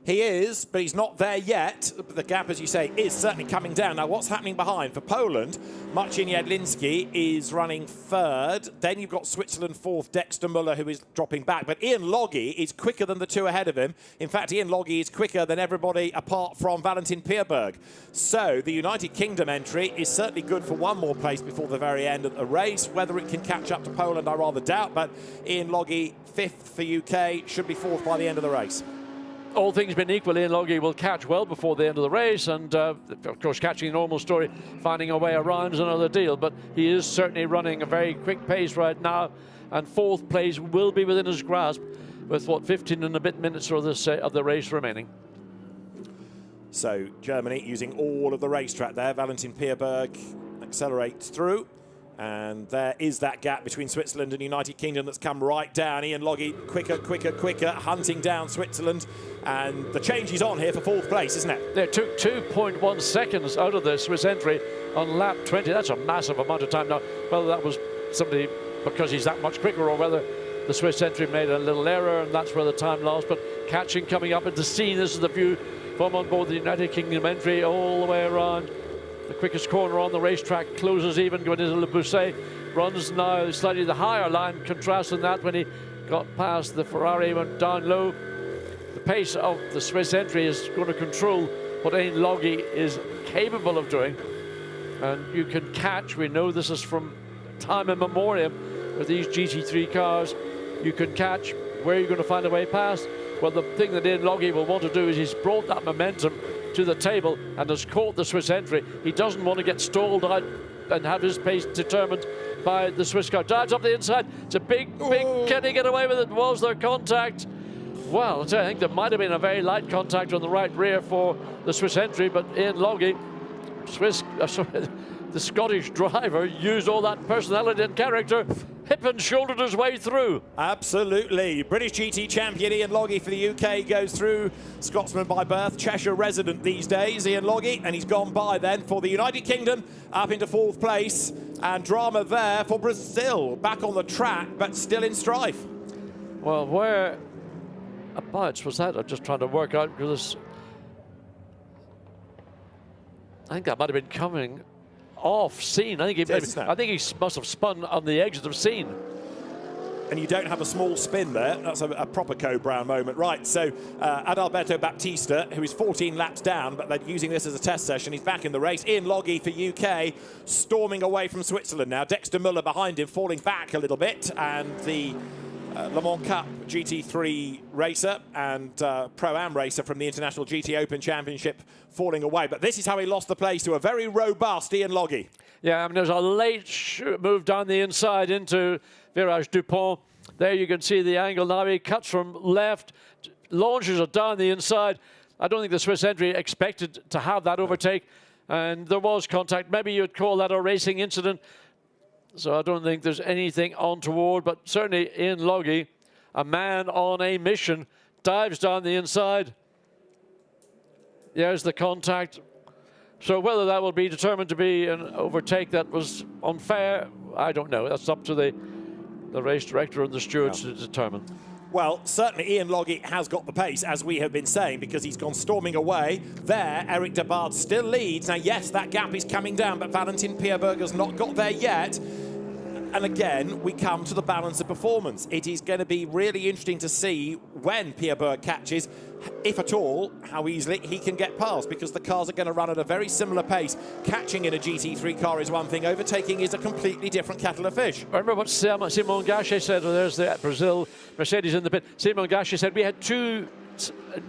He is, but he's not there yet. The gap, as you say, is certainly coming down. Now, what's happening behind? For Poland, Marcin Jedlinski is running third. Then you've got Switzerland fourth, Dexter Muller, who is dropping back. But Ian Logge is quicker than the two ahead of him. In fact, Ian Logge is quicker than everybody apart from Valentin Pierberg. So the United Kingdom entry is certainly good for one more place before the very end of the race. Whether it can catch up to Poland, I rather doubt. But Ian Logge, fifth for UK, should be fourth by the end of the race. All things being equal, Ian Logge will catch well before the end of the race, and of course catching a normal story, finding a way around is another deal, but he is certainly running a very quick pace right now, and fourth place will be within his grasp with, what, 15 and a bit minutes of the race remaining. So Germany using all of the racetrack there. Valentin Pierberg accelerates through. And there is that gap between Switzerland and United Kingdom that's come right down. Ian Logge quicker, hunting down Switzerland. And the change is on here for fourth place, isn't it? They took 2.1 seconds out of the Swiss entry on lap 20. That's a massive amount of time. Now, whether that was somebody because he's that much quicker or whether the Swiss entry made a little error and that's where the time lost. But catching, coming up into scene, this is the view from on board the United Kingdom entry all the way around. The quickest corner on the racetrack closes even, going into Le Bousset. Runs now slightly the higher line, contrasting that when he got past the Ferrari, went down low. The pace of the Swiss entry is going to control what Ian Logge is capable of doing. And you can catch, we know this is from time immemorial with these GT3 cars, you can catch where you're going to find a way past. Well, the thing that Ian Logge will want to do is he's brought that momentum to the table and has caught the Swiss entry. He doesn't want to get stalled out and have his pace determined by the Swiss car. Dives up the inside. It's a big, can he get away with it? Was there contact? Well, I think there might have been a very light contact on the right rear for the Swiss entry, but Ian Logge, the Scottish driver, used all that personality and character, hip and shouldered his way through. Absolutely. British GT champion Ian Logge for the UK goes through. Scotsman by birth, Cheshire resident these days, Ian Logge, and he's gone by then for the United Kingdom up into fourth place. And drama there for Brazil, back on the track, but still in strife. Well, whereabouts was that? I'm just trying to work out because I think that might have been coming off scene. I think he must have spun on the exit of scene. And you don't have a small spin there. That's a proper Code Brown moment. Right, so Adalberto Baptista, who is 14 laps down, but they're using this as a test session. He's back in the race. Ian Logge for UK, storming away from Switzerland now. Dexter Muller behind him, falling back a little bit. And the Le Mans Cup GT3 racer and Pro-Am racer from the International GT Open Championship falling away. But this is how he lost the place to a very robust Ian Logge. Yeah, I mean, there's a late move down the inside into Virage Dupont. There you can see the angle now. He cuts from left, launches it down the inside. I don't think the Swiss entry expected to have that overtake. And there was contact. Maybe you'd call that a racing incident. So I don't think there's anything untoward, but certainly Ian Logge, a man on a mission, dives down the inside. There's the contact. So whether that will be determined to be an overtake that was unfair, I don't know. That's up to the race director and the stewards to determine. Well, certainly Ian Logge has got the pace, as we have been saying, because he's gone storming away. There, Eric de Baard still leads. Now, yes, that gap is coming down, but Valentin Pierberg has not got there yet. And again, we come to the balance of performance. It is going to be really interesting to see when Pierberg catches, if at all, how easily he can get past, because the cars are going to run at a very similar pace. Catching in a GT3 car is one thing, overtaking is a completely different kettle of fish. I remember what Simon Gachet said, there's the Brazil Mercedes in the pit. Simon Gachet said we had two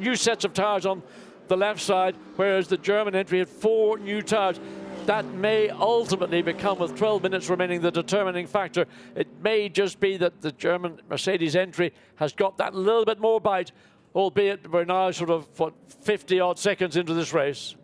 new sets of tyres on the left side, whereas the German entry had 4 new tyres. That may ultimately become, with 12 minutes remaining, the determining factor. It may just be that the German Mercedes entry has got that little bit more bite, albeit we're now sort of, 50-odd seconds into this race.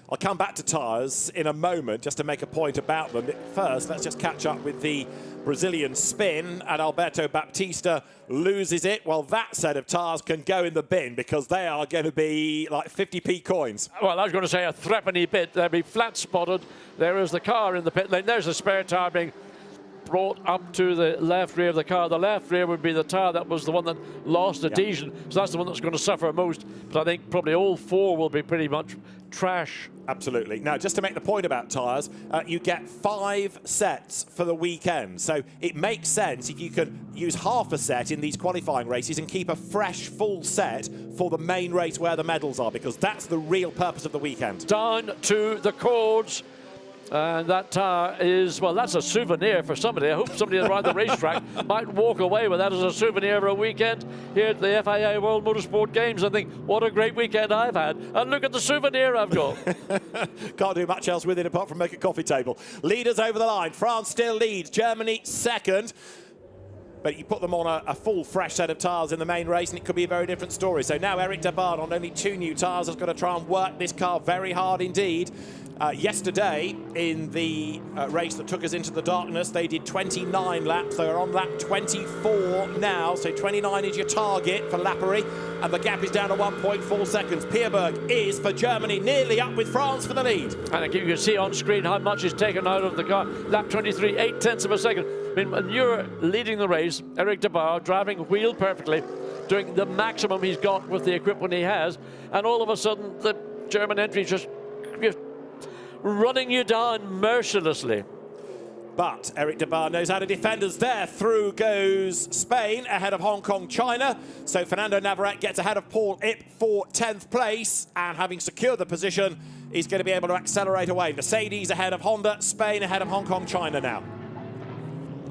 I'll come back to tyres in a moment just to make a point about them. First, let's just catch up with the Brazilian spin. And Adalberto Baptista loses it. Well, that set of tyres can go in the bin because they are going to be like 50p coins. Well, I was going to say a threepenny bit. They'll be flat spotted. There is the car in the pit lane. There's the spare tyre being brought up to the left rear of the car. The left rear would be the tyre that was the one that lost adhesion, so that's the one that's going to suffer most. But I think probably all four will be pretty much trash. Absolutely. Now, just to make the point about tyres, you get 5 sets for the weekend. So it makes sense if you can use half a set in these qualifying races and keep a fresh, full set for the main race where the medals are, because that's the real purpose of the weekend. Down to the cords. And that tyre is, well, that's a souvenir for somebody. I hope somebody around the racetrack might walk away with that as a souvenir of a weekend here at the FIA World Motorsport Games and think, what a great weekend I've had. And look at the souvenir I've got. Can't do much else with it apart from make a coffee table. Leaders over the line. France still leads. Germany second. But you put them on a full, fresh set of tyres in the main race, and it could be a very different story. So now Eric Debard on only 2 new tyres has got to try and work this car very hard indeed. Yesterday, in the race that took us into the darkness, they did 29 laps. They are on lap 24 now, so 29 is your target for Lappery, and the gap is down to 1.4 seconds. Pierberg is, for Germany, nearly up with France for the lead. And you can see on screen how much is taken out of the car. Lap 23, 0.8 of a second. I mean, when you're leading the race, Eric Debard driving wheel perfectly, doing the maximum he's got with the equipment he has, and all of a sudden the German entry just running you down mercilessly. But Eric Debard knows how to defend us there. Through goes Spain ahead of Hong Kong, China. So Fernando Navarrete gets ahead of Paul Ip for 10th place, and having secured the position, he's going to be able to accelerate away. Mercedes ahead of Honda, Spain ahead of Hong Kong, China now.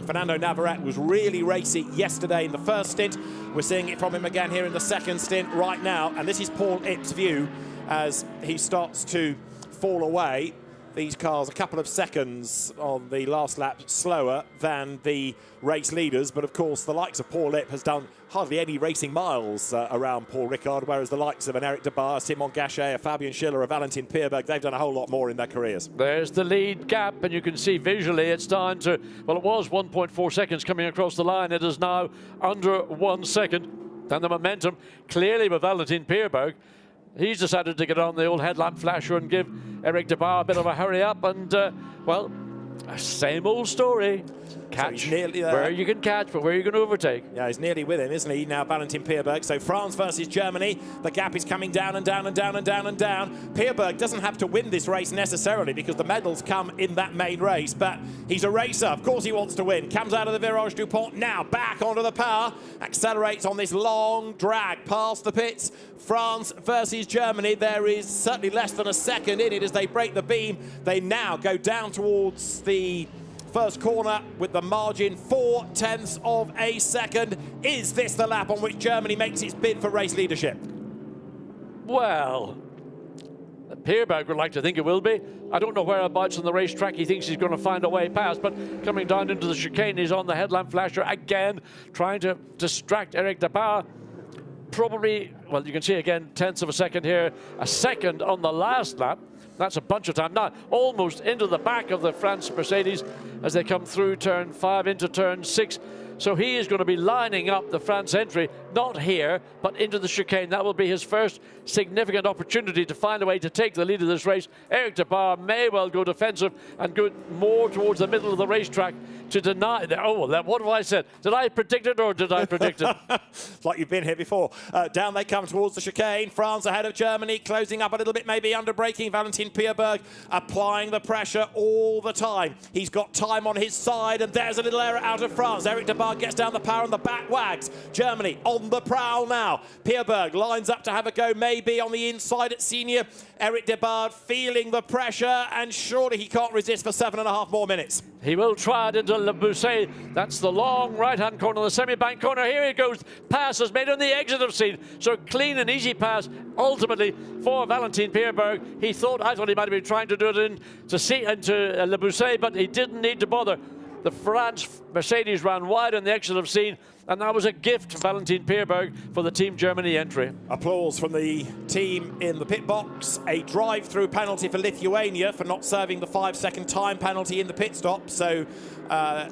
Fernando Navarrete was really racy yesterday in the first stint. We're seeing it from him again here in the second stint right now. And this is Paul Ip's view as he starts to fall away. These cars a couple of seconds on the last lap slower than the race leaders, but of course the likes of Paul Ip has done hardly any racing miles around Paul Ricard, whereas the likes of an Eric Debard, Simon Gachet, a Fabian Schiller, a Valentin Pierberg, they've done a whole lot more in their careers. There's the lead gap, and you can see visually it's down to, well, it was 1.4 seconds coming across the line. It is now under 1 second. And the momentum clearly with Valentin Pierberg. He's decided to get on the old headlamp flasher and give Eric Debard a bit of a hurry up, and well, same old story. Catch so where you can catch, but where you're going to overtake. Yeah, he's nearly with him, isn't he? Now Valentin Pierberg. So France versus Germany. The gap is coming down and down and down and down and down. Pierberg doesn't have to win this race necessarily because the medals come in that main race, but he's a racer. Of course he wants to win. Comes out of the Virage Dupont, now back onto the power. Accelerates on this long drag past the pits. France versus Germany. There is certainly less than a second in it as they break the beam. They now go down towards the first corner with the margin 0.4 of a second. Is this the lap on which Germany makes its bid for race leadership? Well, Pierberg would like to think it will be. I don't know whereabouts on the racetrack he thinks he's going to find a way past, but coming down into the chicane, he's on the headlamp flasher again, trying to distract Eric Debard. Probably, well, you can see again, 0.1 of a second here, a second on the last lap. That's a bunch of time. Now, almost into the back of the France Mercedes as they come through turn 5 into turn 6. So he is going to be lining up the France entry, not here, but into the chicane. That will be his first significant opportunity to find a way to take the lead of this race. Eric Debard may well go defensive and go more towards the middle of the racetrack to deny that. Oh, what have I said? Did I predict it or did I predict it? It's like you've been here before. Down they come towards the chicane. France ahead of Germany, closing up a little bit, maybe under braking. Valentin Pierberg applying the pressure all the time. He's got time on his side, and there's a little error out of France. Eric Debard gets down the power and the back wags. Germany on the prowl now. Pierberg lines up to have a go, maybe on the inside at senior. Eric Debard feeling the pressure, and surely he can't resist for 7.5 more minutes. He will try it into Le Bousset. That's the long right-hand corner, the semi-bank corner. Here he goes. Pass is made on the exit of scene. So clean and easy pass, ultimately, for Valentin Pierberg. I thought he might have been trying to do it into Le Bousset, but he didn't need to bother. The France Mercedes ran wide on the exit of scene, and that was a gift to Valentin Pierberg for the Team Germany entry. Applause from the team in the pit box. A drive-through penalty for Lithuania for not serving the 5-second time penalty in the pit stop. So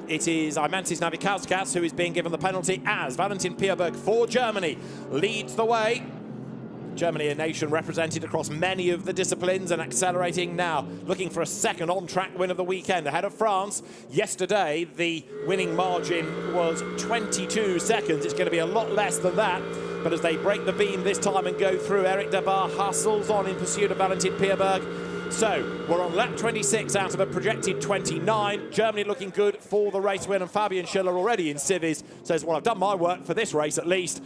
it is Aimantis Navikauskas who is being given the penalty as Valentin Pierberg for Germany leads the way. Germany, a nation represented across many of the disciplines and accelerating now, looking for a second on-track win of the weekend ahead of France. Yesterday, the winning margin was 22 seconds. It's going to be a lot less than that. But as they break the beam this time and go through, Eric Debar hustles on in pursuit of Valentin Pierberg. So we're on lap 26 out of a projected 29. Germany looking good for the race win, and Fabian Schiller already in civvies says, well, I've done my work for this race at least.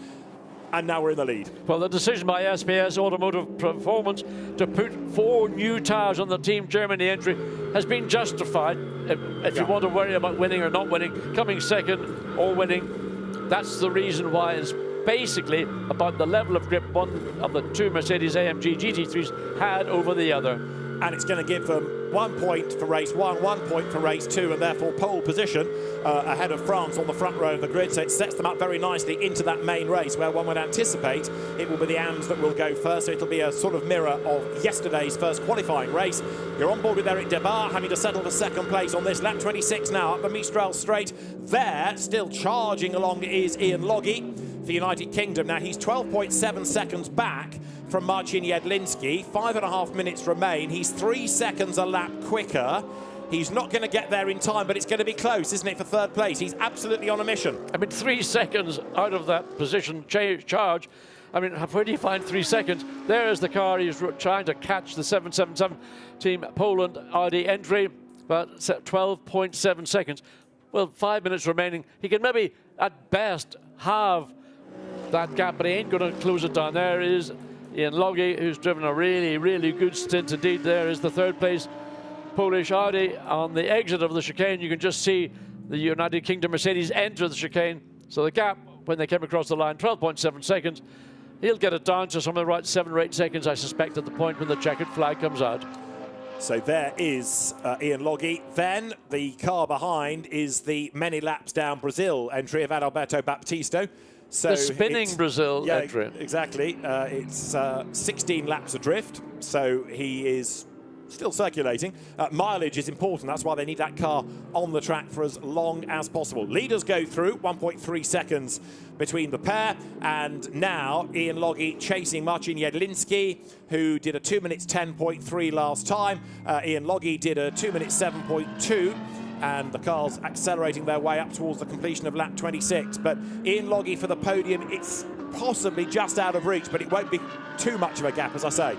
And now we're in the lead. Well, the decision by SPS Automotive Performance to put 4 new tyres on the Team Germany entry has been justified. If you want to worry about winning or not winning, coming second or winning, that's the reason why. It's basically about the level of grip one of the 2 Mercedes-AMG GT3s had over the other. And it's going to give them 1 point for race 1, 1 point for race 2, and therefore pole position ahead of France on the front row of the grid. So it sets them up very nicely into that main race, where one would anticipate it will be the AMs that will go first. So it'll be a sort of mirror of yesterday's first qualifying race. You're on board with Eric Debar, having to settle for second place on this lap 26 now up the Mistral Straight. There, still charging along, is Ian Loggy for United Kingdom. Now he's 12.7 seconds back from Marcin Jedlinski. 5.5 minutes remain. He's 3 seconds a lap quicker. He's not going to get there in time, but it's going to be close, isn't it, for third place? He's absolutely on a mission. I mean, 3 seconds out of that position charge. I mean, where do you find 3 seconds? There is the car he's trying to catch, the 777 Team Poland Audi entry, but 12.7 seconds. Well, 5 minutes remaining. He can maybe, at best, have that gap, but he ain't going to close it down. There is Ian Loggy, who's driven a really, really good stint indeed. There is the third place Polish Audi. On the exit of the chicane, you can just see the United Kingdom Mercedes enter the chicane. So the gap, when they came across the line, 12.7 seconds. He'll get it down to somewhere around 7 or 8 seconds, I suspect, at the point when the checkered flag comes out. So there is Ian Loggy. Then the car behind is the many laps down Brazil entry of Adalberto Baptista. So the spinning Brazil entry. Exactly. It's 16 laps adrift, so he is still circulating. Mileage is important. That's why they need that car on the track for as long as possible. Leaders go through, 1.3 seconds between the pair. And now Ian Loggy chasing Marcin Jedlinski, who did a 2 minutes 10.3 last time. Ian Loggy did a 2 minutes 7.2. And the cars accelerating their way up towards the completion of lap 26. But Ian Loggy for the podium, it's possibly just out of reach, but it won't be too much of a gap, as I say.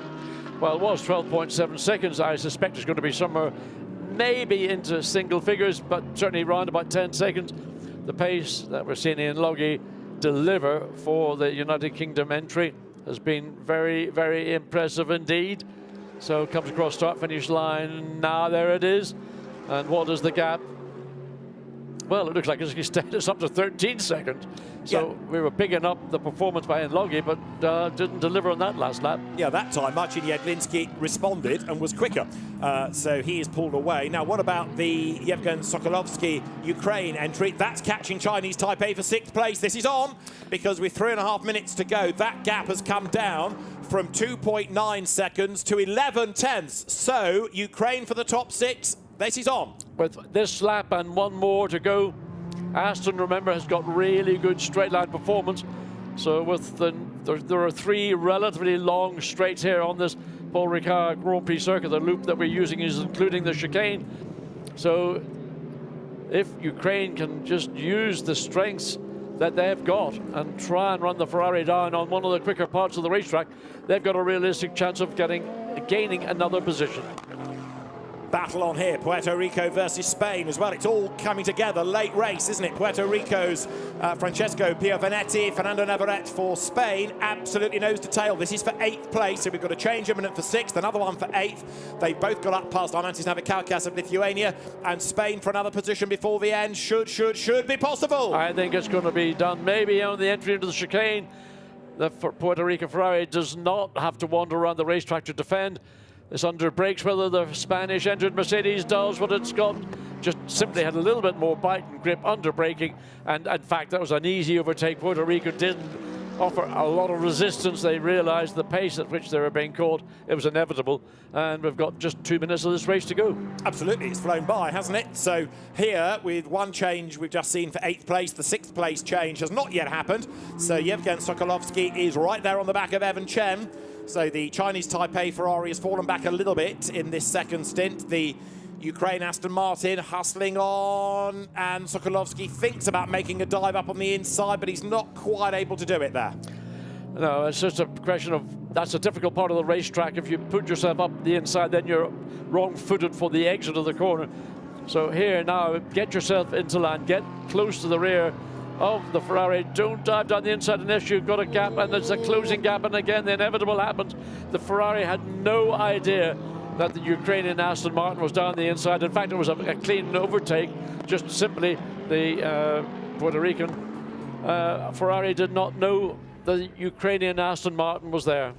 Well, it was 12.7 seconds. I suspect it's going to be somewhere maybe into single figures, but certainly around about 10 seconds. The pace that we're seeing Ian Loggy deliver for the United Kingdom entry has been very, very impressive indeed. So comes across start-finish line. Now there it is. And what is the gap? Well, it looks like it's extended us up to 13 seconds. So we were bigging up the performance by Ian Loggy, but didn't deliver on that last lap. Yeah, that time Marcin Jedlinski responded and was quicker. So he is pulled away. Now, what about the Yevgen Sokolovsky Ukraine entry? That's catching Chinese Taipei for 6th place. This is on, because with 3.5 minutes to go, that gap has come down from 2.9 seconds to 11 tenths. So Ukraine for the top 6. This is on. With this lap and one more to go, Aston, remember, has got really good straight line performance. So with there are 3 relatively long straights here on this Paul Ricard Grand Prix circuit. The loop that we're using is including the chicane. So if Ukraine can just use the strengths that they've got and try and run the Ferrari down on one of the quicker parts of the racetrack, they've got a realistic chance of gaining another position. Battle on here, Puerto Rico versus Spain as well. It's all coming together. Late race, isn't it? Puerto Rico's Francesco Piovanetti, Fernando Navarrete for Spain. Absolutely nose to tail. This is for 8th place, so we've got a change imminent for 6th, another one for 8th. They both got up past Armantis Navikalkas of Lithuania, and Spain for another position before the end. Should be possible. I think it's going to be done maybe on the entry into the chicane. The Puerto Rico Ferrari does not have to wander around the racetrack to defend. This under brakes, whether the Spanish entered Mercedes does what it's got. Just simply had a little bit more bite and grip under braking. And in fact, that was an easy overtake. Puerto Rico didn't offer a lot of resistance. They realised the pace at which they were being caught, it was inevitable, and we've got just 2 minutes of this race to go. Absolutely, it's flown by, hasn't it? So here, with one change we've just seen for 8th place, the 6th place change has not yet happened. So Yevgen Sokolovsky is right there on the back of Evan Chen. So the Chinese Taipei Ferrari has fallen back a little bit in this second stint. The Ukraine Aston Martin hustling on, and Sokolovsky thinks about making a dive up on the inside, but he's not quite able to do it there. No, it's just a question of, that's a difficult part of the racetrack. If you put yourself up the inside, then you're wrong-footed for the exit of the corner. So here now, get yourself into line, get close to the rear of the Ferrari. Don't dive down the inside unless you've got a gap, and there's a closing gap, and again, the inevitable happens. The Ferrari had no idea that the Ukrainian Aston Martin was down the inside. In fact, it was a clean overtake. Just simply the Puerto Rican Ferrari did not know the Ukrainian Aston Martin was there.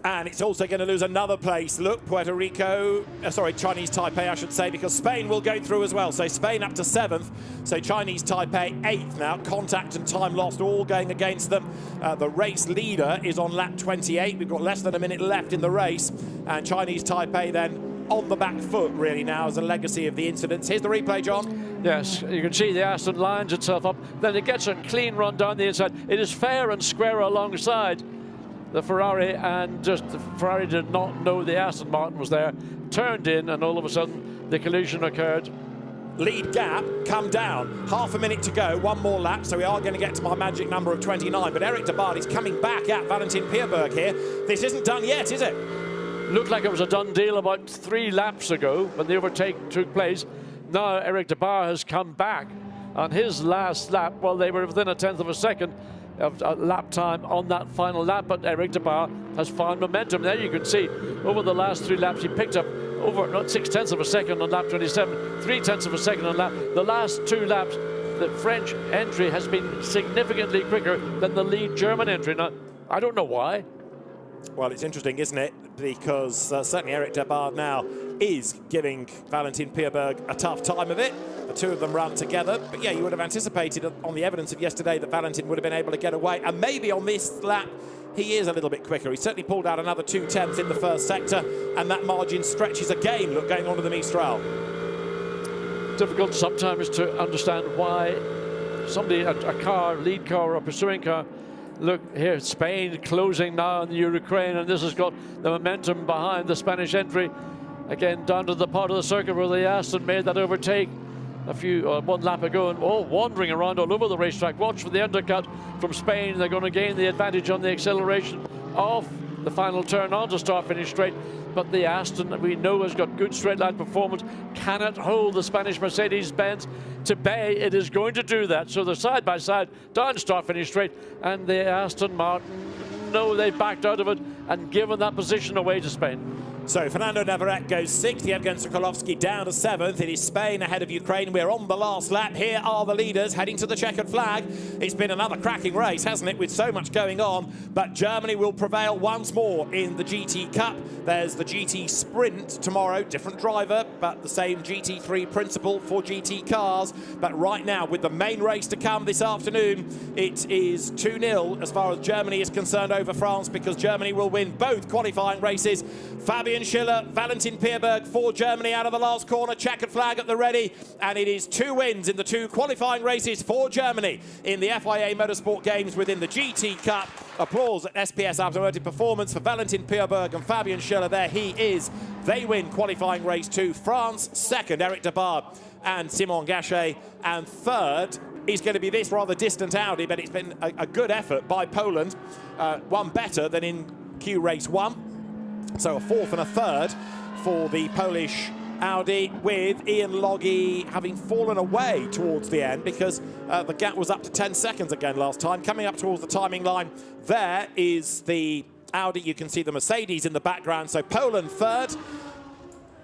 And it's also going to lose another place. Look, Puerto Rico, Chinese Taipei, I should say, because Spain will go through as well. So Spain up to 7th. So Chinese Taipei 8th now. Contact and time lost all going against them. The race leader is on lap 28. We've got less than a minute left in the race. And Chinese Taipei then on the back foot really now as a legacy of the incidents. Here's the replay, John. Yes, you can see the Aston lines itself up. Then it gets a clean run down the inside. It is fair and square alongside the Ferrari, and just the Ferrari did not know the Aston Martin was there, turned in, and all of a sudden the collision occurred. Lead gap come down, half a minute to go, one more lap, so we are going to get to my magic number of 29, but Eric de Baard is coming back at Valentin Pierberg here. This isn't done yet, is it? Looked like it was a done deal about 3 laps ago when the overtake took place. Now Eric de Baard has come back on his last lap. Well, they were within a 1/10 of a second of lap time on that final lap, but Eric de Baard has found momentum. There you can see over the last 3 laps he picked up over not 6/10 of a second on lap 27, 3/10 of a second on lap. The last 2 laps, the French entry has been significantly quicker than the lead German entry. Now, I don't know why. Well, it's interesting, isn't it? Because certainly Eric de Baard now is giving Valentin Pierberg a tough time of it. The two of them run together. But yeah, you would have anticipated on the evidence of yesterday that Valentin would have been able to get away. And maybe on this lap, he is a little bit quicker. He certainly pulled out another 2/10 in the first sector. And that margin stretches again, look, going on to the Mistral. Difficult sometimes to understand why somebody, a car, lead car or a pursuing car. Look here, Spain closing now on the Ukraine, and this has got the momentum behind the Spanish entry. Again, down to the part of the circuit where the Aston made that overtake one lap ago, and all wandering around all over the racetrack. Watch for the undercut from Spain. They're going to gain the advantage on the acceleration of the final turn onto start-finish straight. But the Aston, we know, has got good straight-line performance, cannot hold the Spanish Mercedes-Benz to bay. It is going to do that. So they're side-by-side, down start-finish straight, and the Aston Martin, no, they've backed out of it and given that position away to Spain. So Fernando Navarrete goes 6th, Yevgen Sokolovsky down to 7th. It is Spain ahead of Ukraine. We're on the last lap. Here are the leaders heading to the checkered flag. It's been another cracking race, hasn't it, with so much going on. But Germany will prevail once more in the GT Cup. There's the GT Sprint tomorrow, different driver, but the same GT3 principle for GT cars. But right now, with the main race to come this afternoon, it is 2-0 as far as Germany is concerned over France, because Germany will win both qualifying races. Fabian Schiller, Valentin Pierberg for Germany out of the last corner, checkered flag at the ready, and it is 2 wins in the 2 qualifying races for Germany in the FIA Motorsport Games within the GT Cup. Applause at SPS Automotive Performance for Valentin Pierberg and Fabian Schiller. There he is. They win qualifying race 2. France 2nd, Eric de Baard and Simon Gachet, and 3rd is going to be this rather distant Audi, but it's been a good effort by Poland, one better than in Q Race 1. So a 4th and a 3rd for the Polish Audi, with Ian Loggy having fallen away towards the end because the gap was up to 10 seconds again last time. Coming up towards the timing line, there is the Audi. You can see the Mercedes in the background. So Poland 3rd,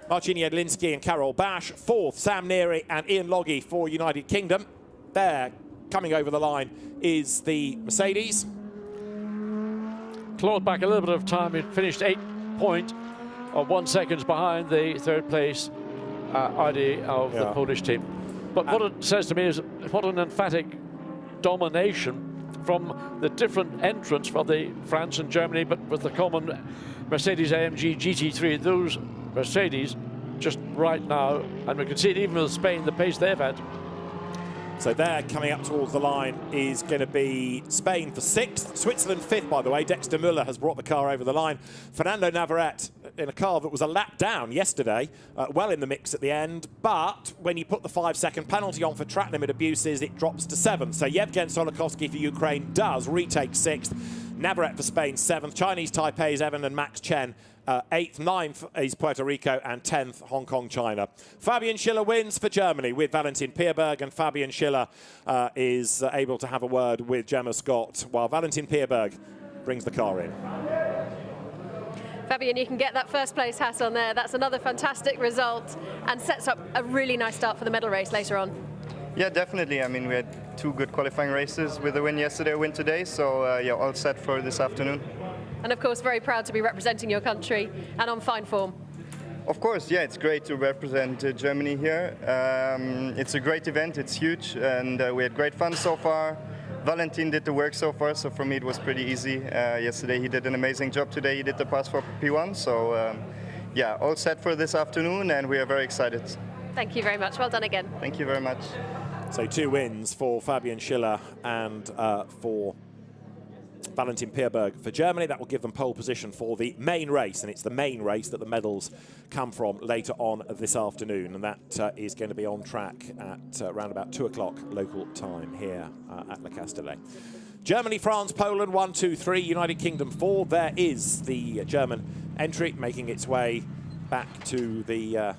Marcin Jedlinski and Karol Bash. 4th, Sam Neary and Ian Loggy for United Kingdom. There, coming over the line, is the Mercedes. Clawed back a little bit of time. It finished 8.1 seconds behind the 3rd place Audi of the Polish team. But what it says to me is what an emphatic domination from the different entrants for the France and Germany, but with the common Mercedes-AMG GT3, those Mercedes just right now, and we can see it even with Spain, the pace they've had. So there, coming up towards the line, is going to be Spain for 6th. Switzerland 5th, by the way. Dexter Müller has brought the car over the line. Fernando Navarrete in a car that was a lap down yesterday, well in the mix at the end. But when you put the 5-second penalty on for track limit abuses, it drops to 7th. So Yevgen Solokovsky for Ukraine does retake 6th. Navarrete for Spain 7th. Chinese Taipei's Evan and Max Chen 8th, 9th is Puerto Rico, and 10th, Hong Kong, China. Fabian Schiller wins for Germany with Valentin Pierberg, and Fabian Schiller is able to have a word with Gemma Scott, while Valentin Pierberg brings the car in. Fabian, you can get that first place hat on there. That's another fantastic result and sets up a really nice start for the medal race later on. Yeah, definitely. I mean, we had 2 good qualifying races with a win yesterday, a win today, so yeah, all set for this afternoon. And of course, very proud to be representing your country and on fine form. Of course, yeah, it's great to represent Germany here. It's a great event, it's huge, and we had great fun so far. Valentin did the work so far, so for me it was pretty easy. Yesterday he did an amazing job, today he did the pass for P1, so yeah, all set for this afternoon, and we are very excited. Thank you very much, well done again. Thank you very much. So 2 wins for Fabian Schiller and for Valentin Pierberg for Germany. That will give them pole position for the main race, and it's the main race that the medals come from later on this afternoon, and that is going to be on track at around about 2 o'clock local time here at Le Castellet. Germany, France, Poland 1, 2, 3, United Kingdom 4. There is the German entry making its way back to the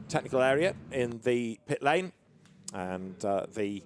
technical area in the pit lane, and the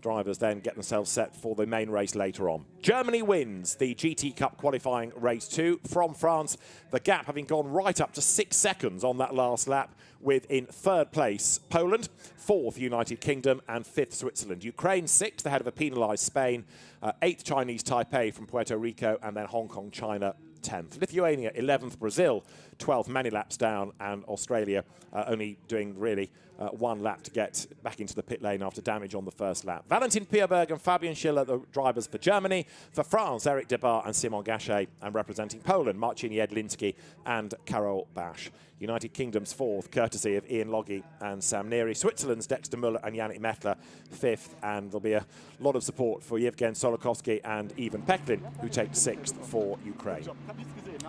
drivers then get themselves set for the main race later on. Germany wins the GT Cup qualifying race 2 from France. The gap having gone right up to 6 seconds on that last lap, with in 3rd place Poland, 4th United Kingdom, and 5th Switzerland. Ukraine 6th ahead of a penalised Spain, 8th Chinese Taipei from Puerto Rico, and then Hong Kong, China 10th. Lithuania 11th, Brazil 12th, many laps down, and Australia only doing really 1 lap to get back into the pit lane after damage on the first lap. Valentin Pierberg and Fabian Schiller, the drivers for Germany. For France, Eric Debar and Simon Gachet, and representing Poland, Marcin Jedlinski and Karol Bash. United Kingdom's 4th, courtesy of Ian Loggy and Sam Neary. Switzerland's Dexter Müller and Yannick Meffler 5th, and there'll be a lot of support for Yevgen Solokovsky and Ivan Peklin, who takes 6th for Ukraine.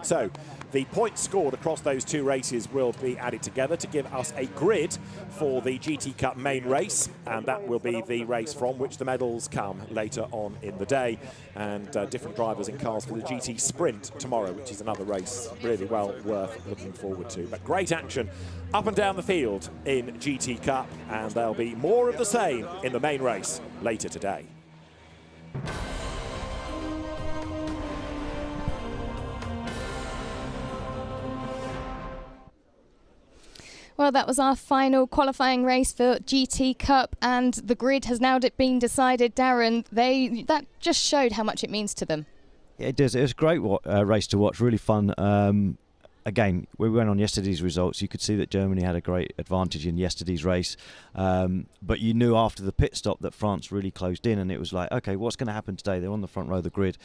So the points scored across those 2 races will be added together to give us a grid for the GT Cup main race, and that will be the race from which the medals come later on in the day, and different drivers in cars for the GT Sprint tomorrow, which is another race really well worth looking forward to. But great action up and down the field in GT Cup, and there'll be more of the same in the main race later today. Well, that was our final qualifying race for GT Cup, and the grid has now been decided. Darren, that just showed how much it means to them. Yeah, it does. It was a great race to watch, really fun. Again, we went on yesterday's results. You could see that Germany had a great advantage in yesterday's race, but you knew after the pit stop that France really closed in, and it was like, okay, what's going to happen today? They're on the front row of the grid,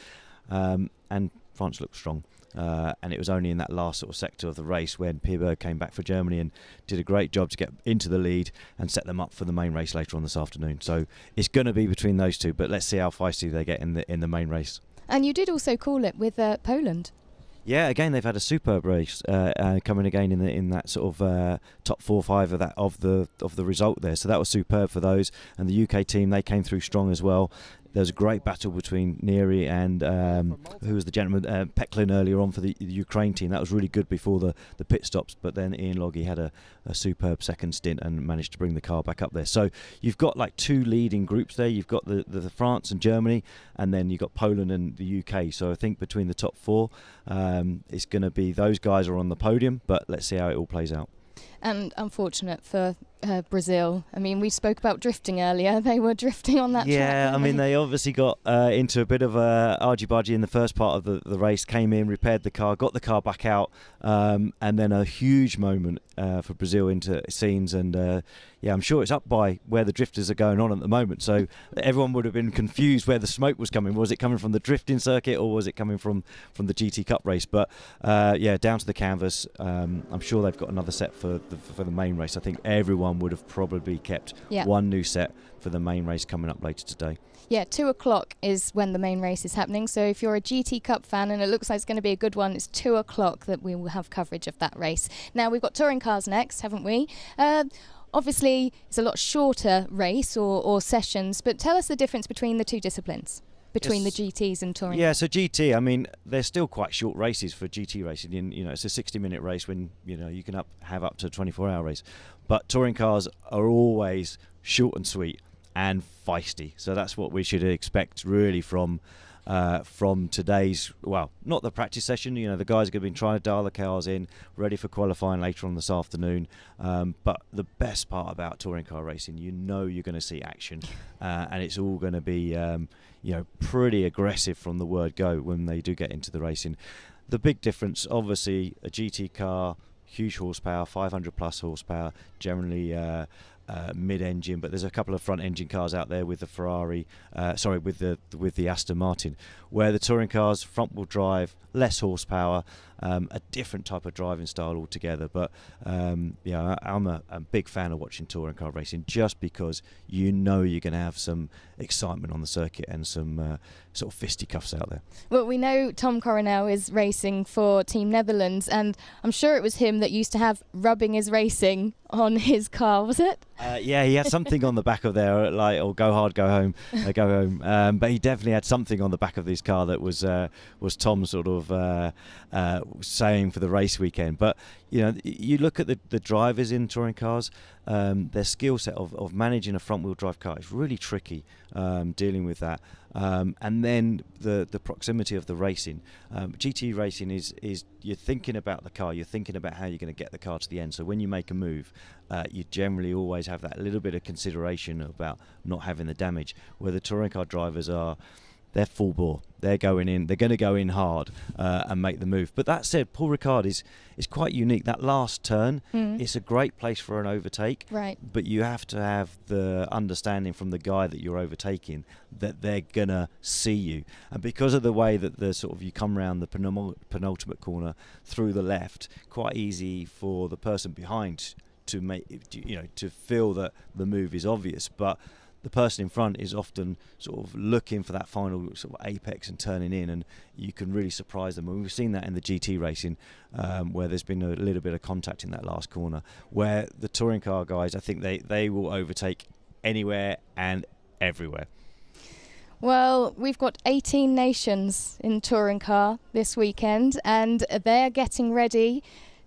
and France looked strong. And it was only in that last sort of sector of the race when Pierberg came back for Germany and did a great job to get into the lead and set them up for the main race later on this afternoon. So it's going to be between those 2, but let's see how feisty they get in the main race. And you did also call it with Poland. Yeah, again they've had a superb race coming again in that sort of top 4 or 5 of the result there. So that was superb for those, and the UK team, they came through strong as well. There was a great battle between Neary and who was the gentleman, Peklin, earlier on for the Ukraine team. That was really good before the pit stops, but then Ian Loggy had a superb second stint and managed to bring the car back up there. So you've got like 2 leading groups there. You've got the France and Germany, and then you've got Poland and the UK. So I think between the top 4, it's going to be those guys are on the podium, but let's see how it all plays out. And unfortunate for Brazil. I mean, we spoke about drifting earlier. They were drifting on that track. Yeah, I mean, they obviously got into a bit of a argy-bargy in the first part of the race, came in, repaired the car, got the car back out, and then a huge moment for Brazil into scenes. And yeah, I'm sure it's up by where the drifters are going on at the moment. So everyone would have been confused where the smoke was coming. Was it coming from the drifting circuit or was it coming from the GT Cup race? But yeah, down to the canvas. I'm sure they've got another set for the main race. I think everyone would have probably kept one new set for the main race coming up later today. Yeah, 2 o'clock is when the main race is happening. So if you're a GT Cup fan and it looks like it's going to be a good one, it's 2 o'clock that we will have coverage of that race. Now, we've got touring cars next, haven't we? Obviously, it's a lot shorter race or sessions, but tell us the difference between the two disciplines, between the GTs and touring. Yeah, so GT, I mean, they're still quite short races for GT racing. You know, it's a 60-minute race when, you know, you can have up to a 24-hour race. But touring cars are always short and sweet and feisty. So that's what we should expect really from today's, well, not the practice session. You know, the guys are going to be trying to dial the cars in, ready for qualifying later on this afternoon. But the best part about touring car racing, you know, you're going to see action, and it's all going to be, you know, pretty aggressive from the word go when they do get into the racing. The big difference, obviously, a GT car, huge horsepower, 500 plus horsepower, generally mid-engine, but there's a couple of front-engine cars out there with the Ferrari, with the Aston Martin, where the touring cars, front-wheel drive, less horsepower, a different type of driving style altogether. But yeah, I'm a big fan of watching touring car racing just because you know you're going to have some excitement on the circuit and some sort of fisticuffs out there. Well, we know Tom Coronel is racing for Team Netherlands, and I'm sure it was him that used to have Rubbing Is Racing on his car, was it? Yeah, he had something on the back of there, like, or go hard, go home, go home. But he definitely had something on the back of his car that was Tom's sort of saying for the race weekend. But you know, you look at the drivers in touring cars, their skill set of managing a front-wheel drive car is really tricky, dealing with that. And then the proximity of the racing. GT racing is you're thinking about the car, you're thinking about how you're going to get the car to the end. So when you make a move, you generally always have that little bit of consideration about not having the damage. Where the touring car drivers they're full bore. They're going in. They're going to go in hard and make the move. But that said, Paul Ricard is quite unique. That last turn, it's a great place for an overtake. Right. But you have to have the understanding from the guy that you're overtaking that they're gonna see you. And because of the way that you come around the penultimate corner through the left, quite easy for the person behind to to feel that the move is obvious. But the person in front is often sort of looking for that final sort of apex and turning in, and you can really surprise them. And we've seen that in the GT racing, where there's been a little bit of contact in that last corner, where the touring car guys, I think they will overtake anywhere and everywhere. Well, we've got 18 nations in touring car this weekend, and they're getting ready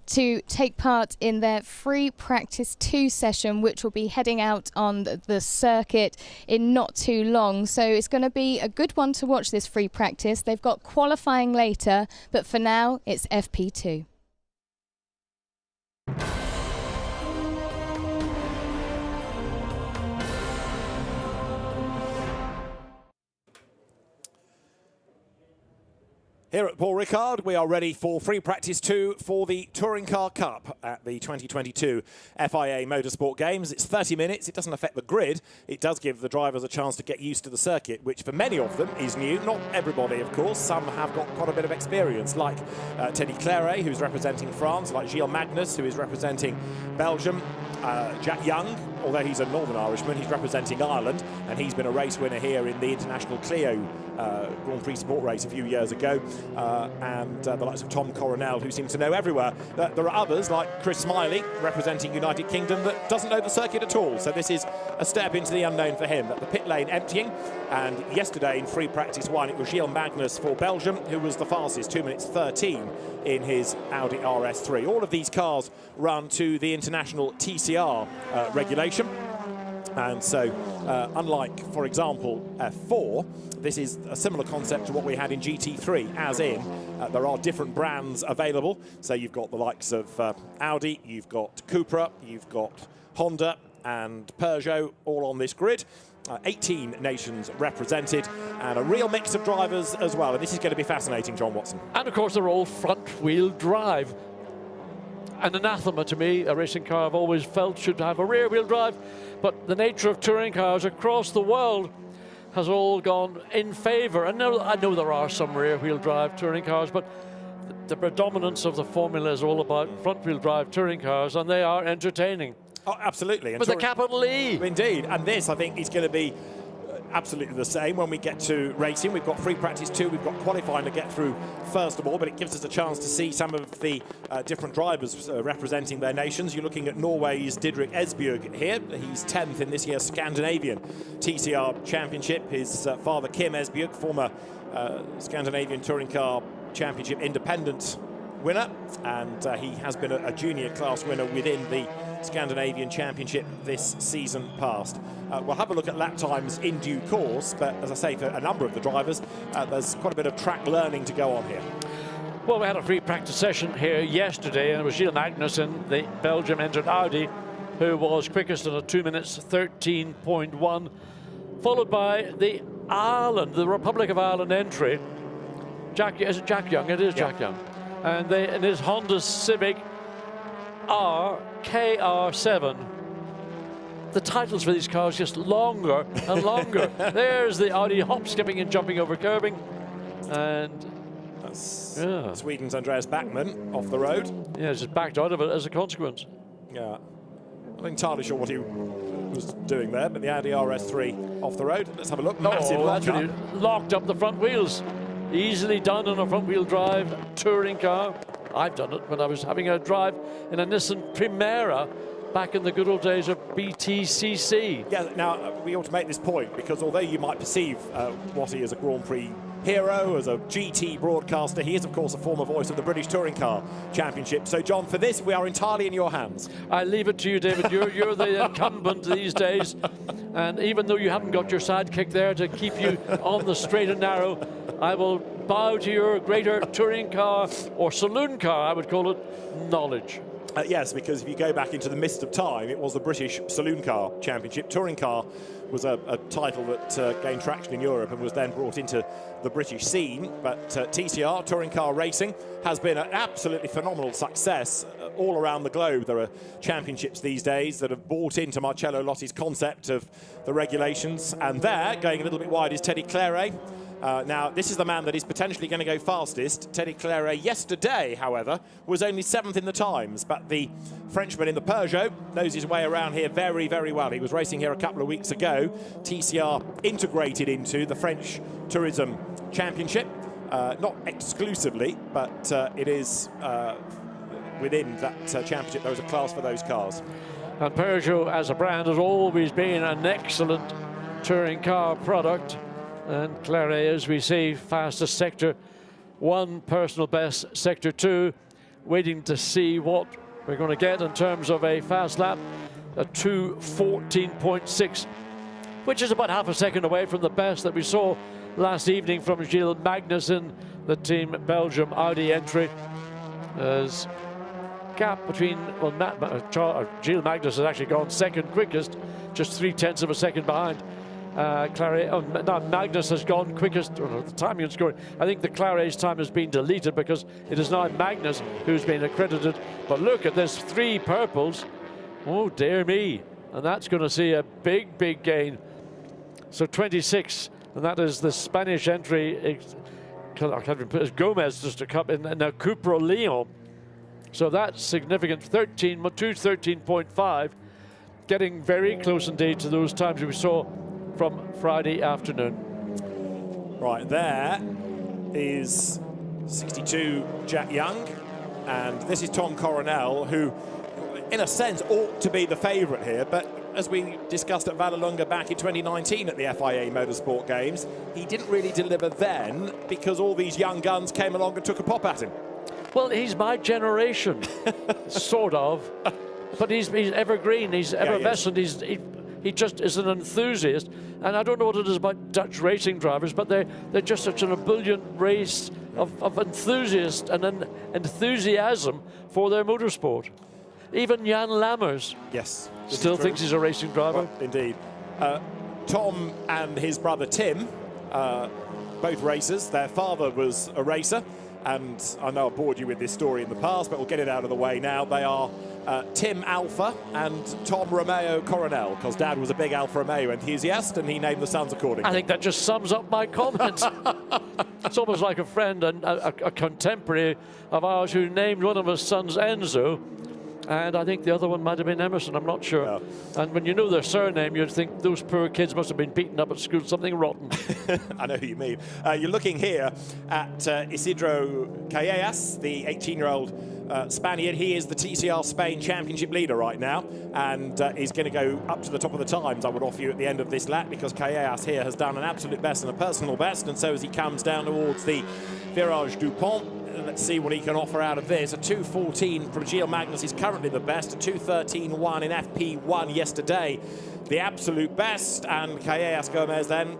to take part in their free practice 2 session, which will be heading out on the circuit in not too long. So it's going to be a good one to watch, this free practice. They've got qualifying later, but for now it's FP2. Here at Paul Ricard, we are ready for free practice 2 for the Touring Car Cup at the 2022 FIA Motorsport Games. It's 30 minutes. It doesn't affect the grid. It does give the drivers a chance to get used to the circuit, which for many of them is new. Not everybody, of course. Some have got quite a bit of experience, like Teddy Claret, who's representing France, like Gilles Magnus, who is representing Belgium. Jack Young, although he's a Northern Irishman, he's representing Ireland, and he's been a race winner here in the International Clio Grand Prix Sport race a few years ago. And the likes of Tom Coronel, who seems to know everywhere. There are others, like Chris Smiley, representing United Kingdom, that doesn't know the circuit at all. So this is a step into the unknown for him. The pit lane emptying, and yesterday in free practice 1, it was Gilles Magnus for Belgium, who was the fastest, 2 minutes 13 in his Audi RS3. All of these cars run to the international TCR regulation. And so, unlike, for example, F4, this is a similar concept to what we had in GT3, as in there are different brands available. So you've got the likes of Audi, you've got Cupra, you've got Honda and Peugeot all on this grid. 18 nations represented and a real mix of drivers as well. And this is going to be fascinating, John Watson. And of course, they're all front-wheel drive. An anathema to me, a racing car I've always felt should have a rear-wheel drive, but the nature of touring cars across the world has all gone in favour. And I know there are some rear-wheel drive touring cars, but the predominance of the formula is all about front-wheel drive touring cars, and they are entertaining. Oh, absolutely. And with a capital E. Indeed. And this, I think, is going to be absolutely the same when we get to racing. We've got free practice 2, we've got qualifying to get through first of all, but it gives us a chance to see some of the different drivers representing their nations. You're looking at Norway's Didrik Esbjerg here. He's 10th in this year's Scandinavian TCR Championship. His father, Kim Esbjerg, former Scandinavian Touring Car Championship independent winner, and he has been a junior class winner within the Scandinavian Championship this season past. We'll have a look at lap times in due course, but as I say, for a number of the drivers, there's quite a bit of track learning to go on here. Well, we had a free practice session here yesterday, and it was Gilles Magnussen, the Belgium entered Audi, who was quickest in a 2 minutes 13.1, followed by the Republic of Ireland entry. Is it Jack Young? It is Jack Young. And in his Honda Civic KR7. The titles for these cars just longer and longer. There's the Audi hop, skipping and jumping over curbing. And that's Sweden's Andreas Backman off the road. Yeah, just backed out of it as a consequence. Yeah. Not entirely sure what he was doing there, but the Audi RS3 off the road. Let's have a look. Massive actually locked up the front wheels. Easily done on a front-wheel drive touring car. I've done it when I was having a drive in a Nissan Primera back in the good old days of BTCC. Yeah, now we ought to make this point, because although you might perceive Watty as a Grand Prix hero, as a GT broadcaster, he is of course a former voice of the British Touring Car Championship. So John, for this we are entirely in your hands. I leave it to you, David. You're the incumbent these days, and even though you haven't got your sidekick there to keep you on the straight and narrow, I will bow to your greater touring car, or saloon car I would call it, knowledge. Yes, because if you go back into the mist of time, it was the British Saloon Car Championship. Touring Car was a title that gained traction in Europe and was then brought into the British scene. But TCR, Touring Car Racing, has been an absolutely phenomenal success all around the globe. There are championships these days that have bought into Marcello Lotti's concept of the regulations. And there, going a little bit wide, is Teddy Clairet. Now, this is the man that is potentially going to go fastest. Teddy Clairet yesterday, however, was only 7th in the times, but the Frenchman in the Peugeot knows his way around here very, very well. He was racing here a couple of weeks ago. TCR integrated into the French Tourism Championship, not exclusively, but it is within that championship. There is a class for those cars. And Peugeot as a brand has always been an excellent touring car product. And Clairet, as we see, fastest sector 1, personal best sector 2, waiting to see what we're going to get in terms of a fast lap, a 2:14.6, which is about half a second away from the best that we saw last evening from Gilles Magnussen, the Team Belgium Audi entry. As gap between, well, Gilles Magnussen has actually gone second quickest, just 0.3 of a second behind. Magnus has gone quickest. The time you're scoring, I think the Clairet's time has been deleted because it is now Magnus who's been accredited. But look at this, 3 purples. Oh dear me, and that's going to see a big, big gain. So 26, and that is the Spanish entry. I can't even put it, Gomez just a cup in a Cupra Leon. So that's significant. 2:13.5, getting very close indeed to those times we saw from Friday afternoon. Right, there is 62 Jack Young, and this is Tom Coronel, who in a sense ought to be the favourite here, but as we discussed at Vallelunga back in 2019 at the FIA Motorsport Games, he didn't really deliver then because all these young guns came along and took a pop at him. Well, he's my generation, sort of, but he's evergreen, he's effervescent, He just is an enthusiast. And I don't know what it is about Dutch racing drivers, but they're just such an ebullient race of enthusiast and an enthusiasm for their motorsport. Even Jan Lammers still thinks he's a racing driver. Well, indeed. Tom and his brother Tim, both racers. Their father was a racer, and I know I've bored you with this story in the past, but we'll get it out of the way now. They are Tim Alpha and Tom Romeo Coronel, because Dad was a big Alfa Romeo enthusiast, and he named the sons accordingly. I think that just sums up my comment. It's almost like a friend and a contemporary of ours who named one of his sons Enzo, and I think the other one might have been Emerson, I'm not sure. Yeah. And when you know their surname, you'd think those poor kids must have been beaten up at school, something rotten. I know who you mean. You're looking here at Isidro Callejas, the 18-year-old Spaniard. He is the TCR Spain Championship leader right now, and is going to go up to the top of the times, I would offer you, at the end of this lap, because Callejas here has done an absolute best and a personal best, and so as he comes down towards the Virage du Pont, let's see what he can offer out of this. A 2:14 from Gilles Magnus is currently the best. A 2:13.1 in FP1 yesterday, the absolute best. And Callejas Gomez then,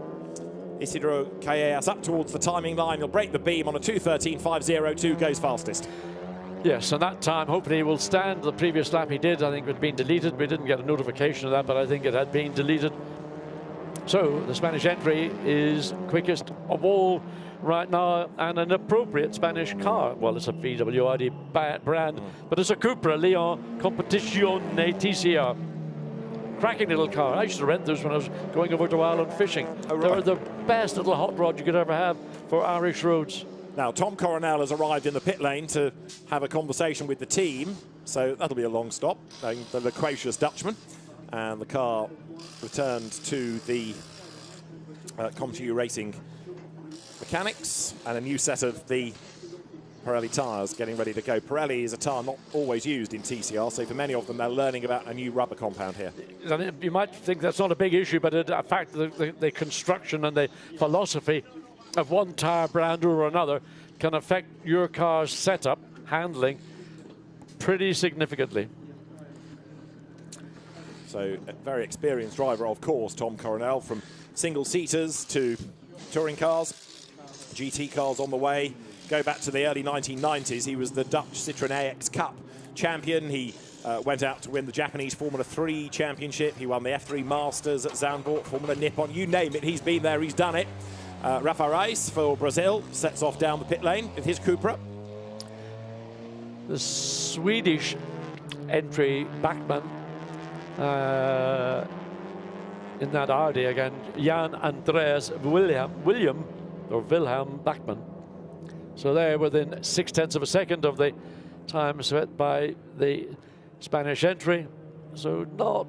Isidro Callejas up towards the timing line. He'll break the beam on a 2:13.502, goes fastest. Yes, and that time hopefully he will stand. The previous lap he did, I think it had been deleted. We didn't get a notification of that, but I think it had been deleted. So the Spanish entry is quickest of all right now, and an appropriate Spanish car. Well, it's a VW ID brand, but it's a Cupra Leon Competizione TCR. Cracking little car. I used to rent those when I was going over to Ireland fishing. Oh, right. They're the best little hot rod you could ever have for Irish roads. Now, Tom Coronel has arrived in the pit lane to have a conversation with the team, so that'll be a long stop, the loquacious Dutchman. And the car returned to the ComTu Racing mechanics, and a new set of the Pirelli tyres getting ready to go. Pirelli is a tyre not always used in TCR, so for many of them, they're learning about a new rubber compound here. You might think that's not a big issue, but in fact, the construction and the philosophy of one tyre brand or another can affect your car's setup, handling, pretty significantly. So, a very experienced driver, of course, Tom Coronel, from single-seaters to touring cars, GT cars on the way. Go back to the early 1990s. He was the Dutch Citroën AX Cup champion. He went out to win the Japanese Formula 3 championship. He won the F3 Masters at Zandvoort, Formula Nippon. You name it, he's been there, he's done it. Rafa Reis for Brazil sets off down the pit lane with his Cupra. The Swedish entry, Backman, in that Audi again, Jan Andreas Wilhelm Backman. So they're within 0.6 of a second of the time set by the Spanish entry. So not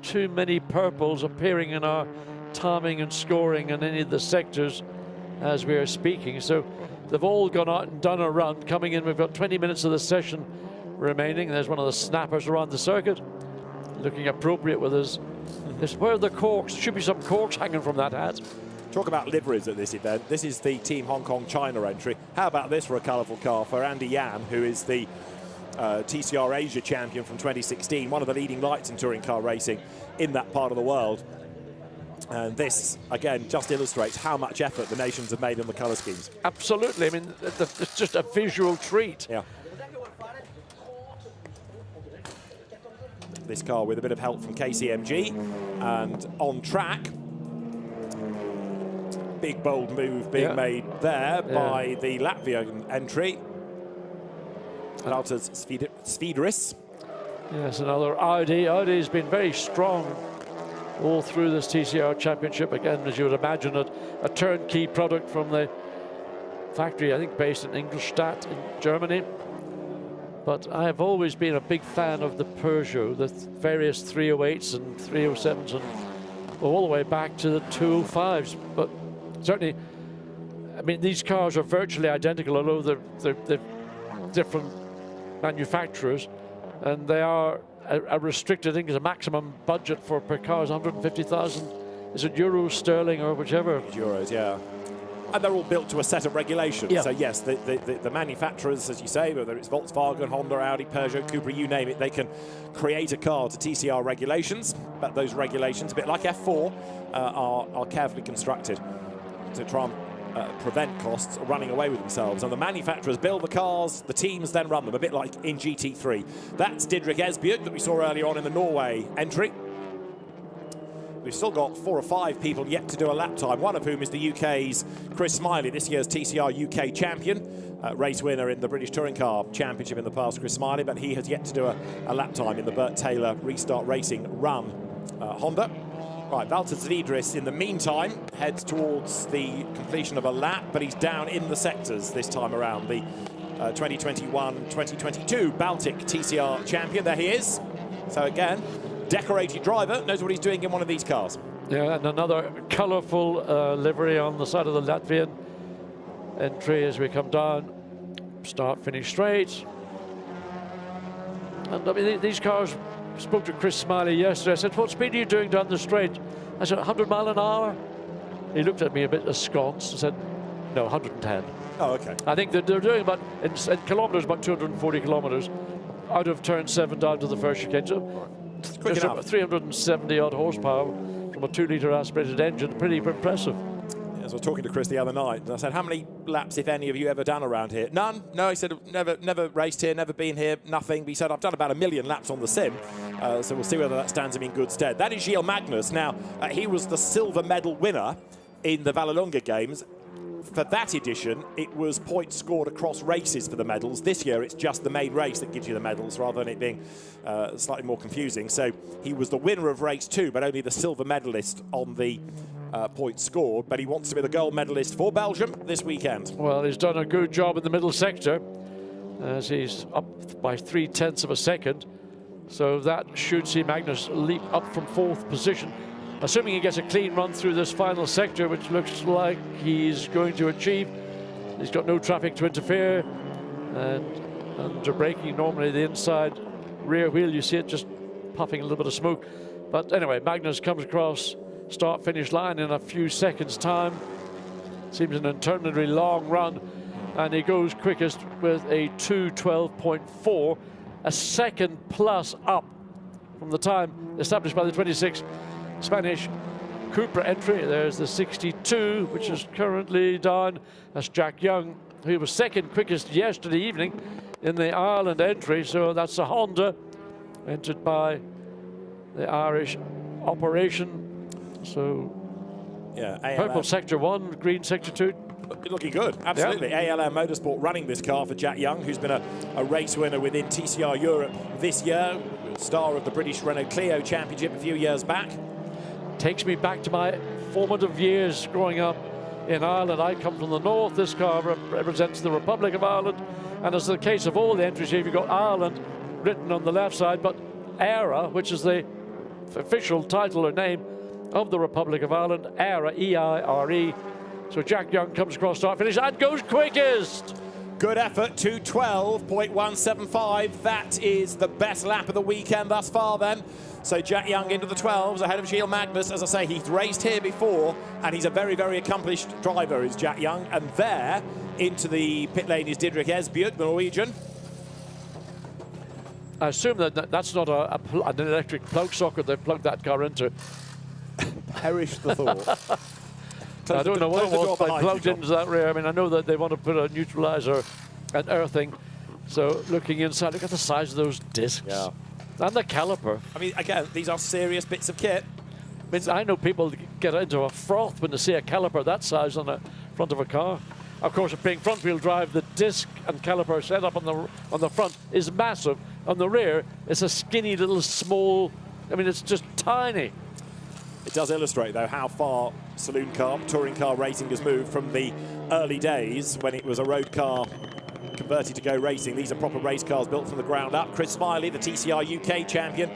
too many purples appearing in our timing and scoring in any of the sectors as we are speaking. So they've all gone out and done a run. Coming in, we've got 20 minutes of the session remaining. There's one of the snappers around the circuit, looking appropriate with us. Where are the corks? Should be some corks hanging from that hat. Talk about liveries at this event. This is the Team Hong Kong China entry. How about this for a colourful car for Andy Yan, who is the TCR Asia champion from 2016, one of the leading lights in touring car racing in that part of the world. And this, again, just illustrates how much effort the nations have made in the colour schemes. Absolutely. I mean, it's just a visual treat. Yeah. This car with a bit of help from KCMG and on track. Big, bold move being made there by the Latvian entry. Valters Svideris. Yes, another Audi. Audi's been very strong all through this TCR championship. Again, as you would imagine, a turnkey product from the factory, I think based in Ingolstadt in Germany. But I have always been a big fan of the Peugeot, the various 308s and 307s, and all the way back to the 205s. But certainly, I mean, these cars are virtually identical, although they're different manufacturers, and they are a restricted, I think, is a maximum budget for per car is 150,000. Is it euros, sterling, or whichever? Euros, yeah. And they're all built to a set of regulations. Yeah. So yes, the manufacturers, as you say, whether it's Volkswagen, Honda, Audi, Peugeot, Cupra, you name it, they can create a car to TCR regulations. But those regulations, a bit like F4, are carefully constructed to try and prevent costs running away with themselves. And the manufacturers build the cars, the teams then run them, a bit like in GT3. That's Didrik Esbjerg that we saw earlier on in the Norway entry. We've still got 4 or 5 people yet to do a lap time, one of whom is the UK's Chris Smiley, this year's TCR UK champion, race winner in the British Touring Car Championship in the past, Chris Smiley, but he has yet to do a lap time in the Bert Taylor Restart Racing Run Honda. Right, Valter Zviedris, in the meantime, heads towards the completion of a lap, but he's down in the sectors this time around. The 2021-2022 Baltic TCR champion, there he is. So again, decorated driver, knows what he's doing in one of these cars. Yeah, and another colourful livery on the side of the Latvian entry as we come down. Start, finish straight. And I mean, these cars, spoke to Chris Smiley yesterday. I said, what speed are you doing down the straight? I said, 100 mile an hour. He looked at me a bit askance and said, no, 110. Oh, okay. I think that they're doing about, in kilometres, about 240 kilometres out of turn 7 down to the first chicane. So quick just enough. 370 odd horsepower from a 2-litre aspirated engine. Pretty impressive. As I was talking to Chris the other night, and I said, how many laps, if any, have you ever done around here? None. No, he said, never raced here, never been here, nothing. But he said, I've done about 1 million laps on the sim, so we'll see whether that stands him in good stead. That is Gilles Magnus. Now, he was the silver medal winner in the Vallelunga Games. For that edition, it was points scored across races for the medals. This year, it's just the main race that gives you the medals, rather than it being slightly more confusing. So he was the winner of race 2, but only the silver medalist on the points scored. But he wants to be the gold medalist for Belgium this weekend. Well, he's done a good job in the middle sector as he's up by 0.3 of a second. So that should see Magnus leap up from 4th position. Assuming he gets a clean run through this final sector, which looks like he's going to achieve. He's got no traffic to interfere. And under braking, normally the inside rear wheel, you see it just puffing a little bit of smoke. But anyway, Magnus comes across start-finish line in a few seconds' time. Seems an interminably long run. And he goes quickest with a 2:12.4, a second plus up from the time established by the 26 Spanish Cupra entry. There's the 62, which is currently down. That's Jack Young, who was second quickest yesterday evening in the Ireland entry. So that's a Honda entered by the Irish operation. So yeah, purple sector 1, green sector 2. Looking good, absolutely. Yeah. ALM Motorsport running this car for Jack Young, who's been a race winner within TCR Europe this year, star of the British Renault Clio Championship a few years back. Takes me back to my formative years growing up in Ireland. I come from the north. This car represents the Republic of Ireland. And as the case of all the entries here, you've got Ireland written on the left side, but ERA, which is the official title or name of the Republic of Ireland, ERA, E-I-R-E. So Jack Young comes across start finish and goes quickest. Good effort, 2:12.175. That is the best lap of the weekend thus far then. So Jack Young into the 12s ahead of Gilles Magnus. As I say, he's raced here before and he's a very, very accomplished driver, is Jack Young. And there into the pit lane is Didrik Esbjerg, the Norwegian. I assume that that's not an electric plug socket they've plugged that car into. Perish the thought. I don't know what it was they plugged into that rear. I mean, I know that they want to put a neutralizer and earthing. So looking inside, look at the size of those discs. Yeah. And the caliper. I mean, again, these are serious bits of kit. I mean, I know people get into a froth when they see a caliper that size on the front of a car. Of course, being front-wheel drive, the disc and caliper setup on the front is massive. On the rear, it's a skinny little small. I mean, it's just tiny. It does illustrate, though, how far saloon car, touring car racing has moved from the early days when it was a road car converted to go racing. These are proper race cars built from the ground up. Chris Smiley, the TCR UK champion,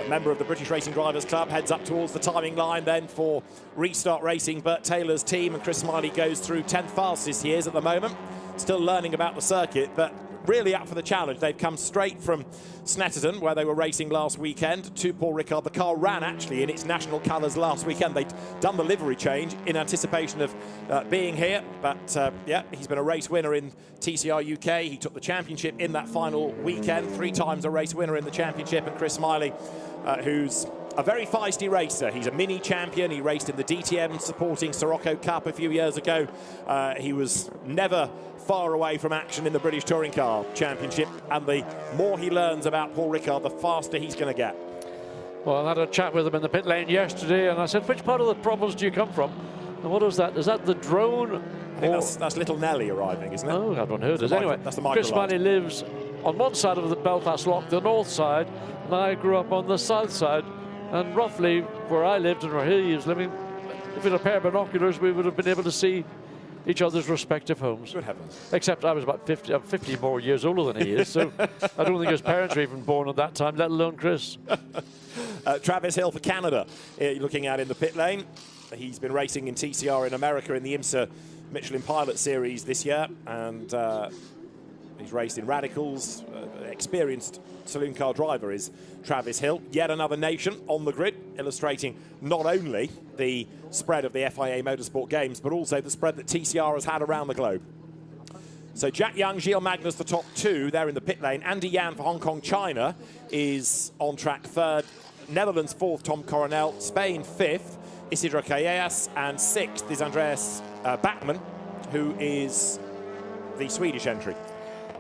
member of the British Racing Drivers Club, heads up towards the timing line then for Restart Racing, Bert Taylor's team, and Chris Smiley goes through 10th fastest he is at the moment. Still learning about the circuit, but really up for the challenge. They've come straight from Snetterton, where they were racing last weekend, to Paul Ricard. The car ran actually in its national colours last weekend. They'd done the livery change in anticipation of being here, but yeah, he's been a race winner in TCR UK. He took the championship in that final weekend, 3 times a race winner in the championship, and Chris Smiley, who's a very feisty racer. He's a mini champion. He raced in the DTM supporting Sirocco Cup a few years ago. He was never far away from action in the British Touring Car Championship, and the more he learns about Paul Ricard, the faster he's going to get. Well, I had a chat with him in the pit lane yesterday, and I said, which part of the problems do you come from? And what is that? Is that the drone? I think that's little Nelly arriving, isn't it? Oh, I haven't heard it. Anyway, that's the Chris Smiley lives on one side of the Belfast Lock, the north side, and I grew up on the south side. And roughly where I lived and where he was living, if we had a pair of binoculars, we would have been able to see each other's respective homes. Good heavens. Except I was about 50, I'm 50 more years older than he is, so I don't think his parents were even born at that time, let alone Chris. Travis Hill for Canada, looking at in the pit lane. He's been racing in TCR in America in the IMSA Michelin Pilot Series this year, and he's raced in Radicals. Experienced saloon car driver is Travis Hill. Yet another nation on the grid, illustrating not only the spread of the FIA Motorsport Games, but also the spread that TCR has had around the globe. So Jack Young, Gilles Magnus, the top 2 there in the pit lane. Andy Yan for Hong Kong, China is on track 3rd. Netherlands 4th, Tom Coronel. Spain 5th, Isidro Callejas. And 6th is Andreas Backman, who is the Swedish entry.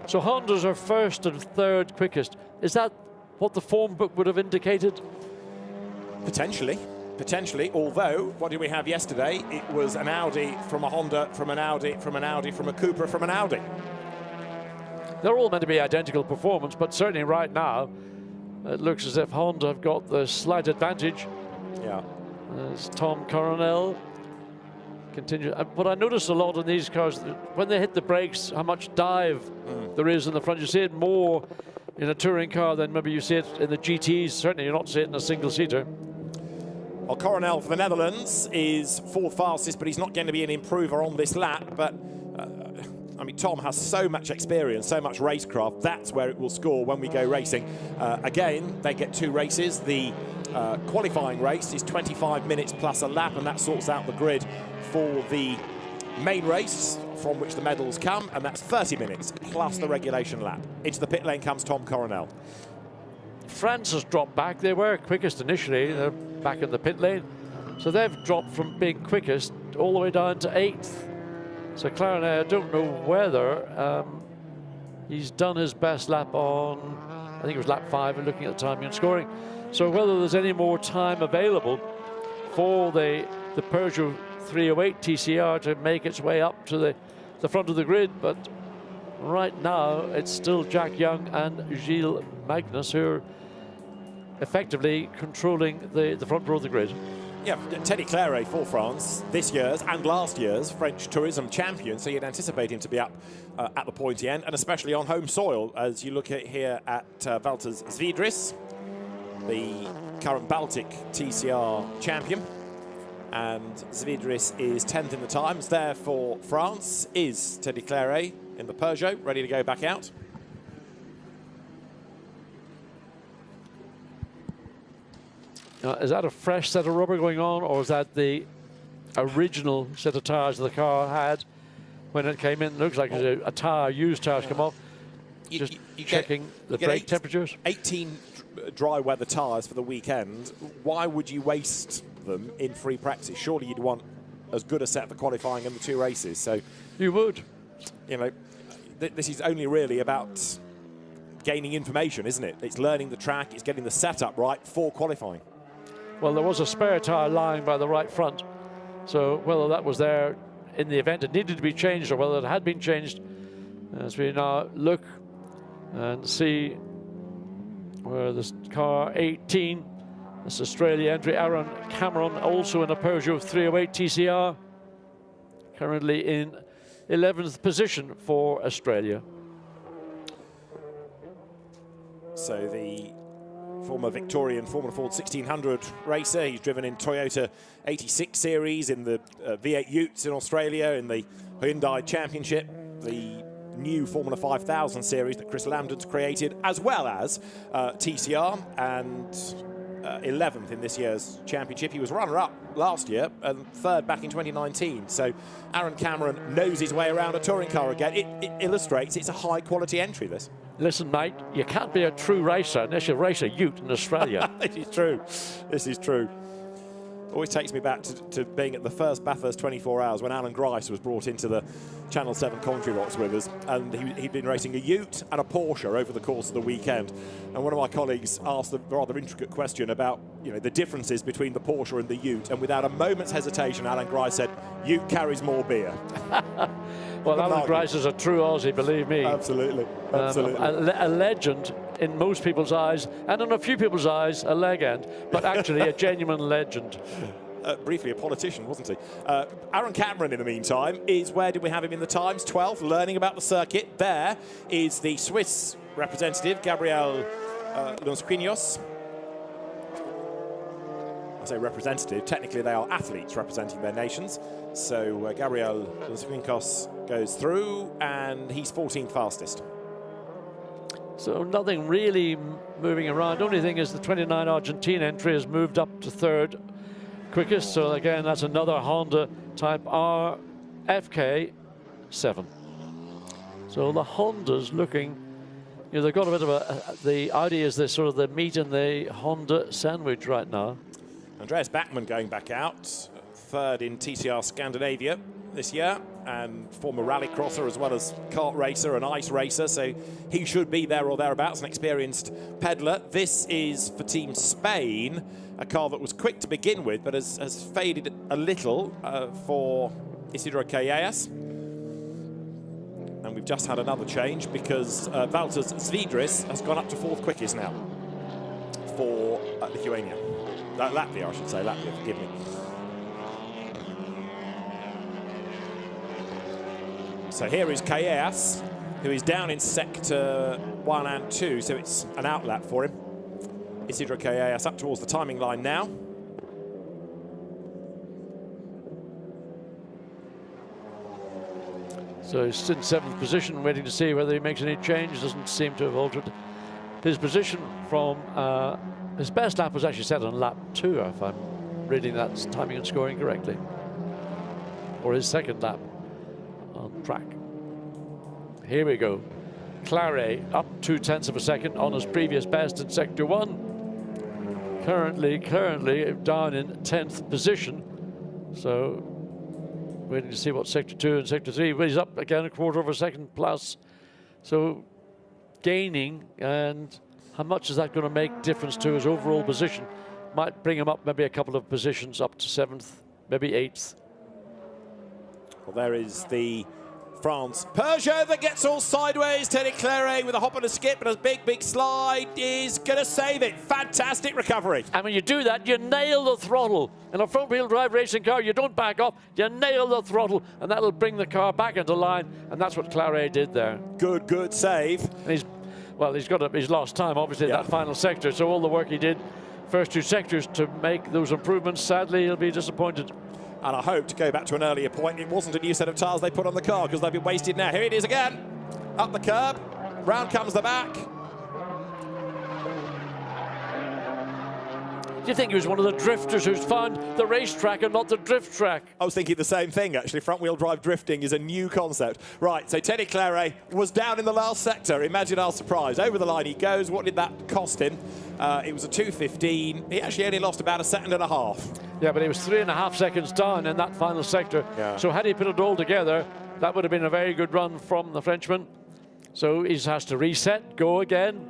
So Hondas are 1st and 3rd quickest. Is that what the form book would have indicated? Potentially. Although, what did we have yesterday? It was an Audi from a Honda, from an Audi, from an Audi, from a Cupra, from an Audi. They're all meant to be identical performance, but certainly right now, it looks as if Honda have got the slight advantage. Yeah. There's Tom Coronel. Continue. What I noticed a lot in these cars, when they hit the brakes, how much dive there is in the front. You see it more in a touring car than maybe you see it in the GTs. Certainly you not see it in a single-seater. Well, Coronel for the Netherlands is 4th fastest, but he's not going to be an improver on this lap. But, I mean, Tom has so much experience, so much racecraft. That's where it will score when we go racing. Again, they get 2 races. The qualifying race is 25 minutes plus a lap, and that sorts out the grid for the main race from which the medals come, and that's 30 minutes plus the regulation lap. Into the pit lane comes Tom Coronel. France has dropped back. They were quickest initially. They're back in the pit lane. So they've dropped from being quickest all the way down to 8th. So Clarinet, I don't know whether he's done his best lap on, I think it was lap 5, and looking at the timing and scoring. So whether there's any more time available for the Peugeot 308 TCR to make its way up to the front of the grid, but right now it's still Jack Young and Gilles Magnus who are effectively controlling the front row of the grid. Yeah, Teddy Claret for France, this year's and last year's French tourism champion, so you'd anticipate him to be up at the pointy end, and especially on home soil, as you look at here at Valters Zwiedris, the current Baltic TCR champion. And Zwiedris is 10th in the times. There for France is Teddy Claret in the Peugeot, ready to go back out. Is that a fresh set of rubber going on, or is that the original set of tyres the car had when it came in? It looks like a tyre, used tyres come off. Just checking the brake temperatures. 18 dry weather tyres for the weekend. Why would you waste them in free practice? Surely you'd want as good a set for qualifying in the 2 races. So you would. You know, this is only really about gaining information, isn't it? It's learning the track, it's getting the setup right for qualifying. Well, there was a spare tyre lying by the right front, so whether that was there in the event it needed to be changed or whether it had been changed, as we now look and see where this car 18, this Australia entry, Aaron Cameron, also in a Peugeot 308 TCR, currently in 11th position for Australia. So the former Victorian Formula Ford 1600 racer, he's driven in Toyota 86 series, in the V8 Utes in Australia, in the Hyundai Championship, the new Formula 5000 series that Chris Lambden's created, as well as TCR and 11th in this year's championship. He was runner-up last year and 3rd back in 2019. So Aaron Cameron knows his way around a touring car again. It illustrates it's a high-quality entry, this. Listen, mate, you can't be a true racer unless you race a ute in Australia. This is true. This is true. Always takes me back to being at the first Bathurst 24 Hours when Alan Grice was brought into the Channel 7 commentary box with us, and he'd been racing a ute and a Porsche over the course of the weekend. And one of my colleagues asked a rather intricate question about, you know, the differences between the Porsche and the ute, and without a moment's hesitation, Alan Grice said, "Ute carries more beer." Well, Alan Grice is a true Aussie, believe me. Absolutely, absolutely. A legend in most people's eyes, and in a few people's eyes, a legend, but actually a genuine legend. Briefly a politician, wasn't he? Aaron Cameron, in the meantime, is, where did we have him in the Times? 12th, learning about the circuit. There is the Swiss representative, Gabriel Lonsquinos. I say representative, technically they are athletes representing their nations. So Gabriel Lonsquinos goes through, and he's 14th fastest. So nothing really moving around. The only thing is the 29 Argentine entry has moved up to 3rd quickest. So again, that's another Honda Type R FK7. So the Honda's looking, you know, they've got a bit of the Audi is the sort of the meat in the Honda sandwich right now. Andreas Bachmann going back out, 3rd in TCR Scandinavia this year, and former rallycrosser as well as kart racer and ice racer, so he should be there or thereabouts, an experienced peddler. This is for Team Spain, a car that was quick to begin with, but has faded a little for Isidro Callejas. And we've just had another change because Valters Svidris has gone up to 4th quickest now for Lithuania. Latvia, I should say. Latvia, forgive me. So here is Callejas, who is down in sector 1 and 2, so it's an outlap for him. Isidro Callejas up towards the timing line now. So he's in 7th position, waiting to see whether he makes any change. Doesn't seem to have altered his position from his best lap was actually set on lap 2, if I'm reading that timing and scoring correctly, or his 2nd lap on track. Here we go. Claret up 0.2 of a second on his previous best in sector 1. Currently down in 10th position. So waiting to see what sector 2 and sector 3. Well, he's up again a 1/4 of a second plus. So gaining, and how much is that going to make difference to his overall position? Might bring him up maybe a couple of positions up to 7th, maybe 8th. Well, there is the France Peugeot that gets all sideways. Teddy Claret with a hop and a skip and a big slide is going to save it. Fantastic recovery. And when you do that, you nail the throttle. In a front-wheel drive racing car, you don't back off, you nail the throttle, and that'll bring the car back into line, and that's what Claret did there. Good save. And he's lost time, obviously, that final sector, so all the work he did first 2 sectors to make those improvements, sadly, he'll be disappointed. And I hope, to go back to an earlier point, it wasn't a new set of tyres they put on the car, because they've been wasted now. Here it is again. Up the curb. Round comes the back. Do you think he was one of the drifters who's found the racetrack and not the drift track? I was thinking the same thing, actually. Front-wheel drive drifting is a new concept. Right, so Teddy Claret was down in the last sector. Imagine our surprise. Over the line he goes. What did that cost him? It was a 2:15. He actually only lost about 1.5 seconds. Yeah, but he was 3.5 seconds down in that final sector. Yeah. So had he put it all together, that would have been a very good run from the Frenchman. So he has to reset, go again.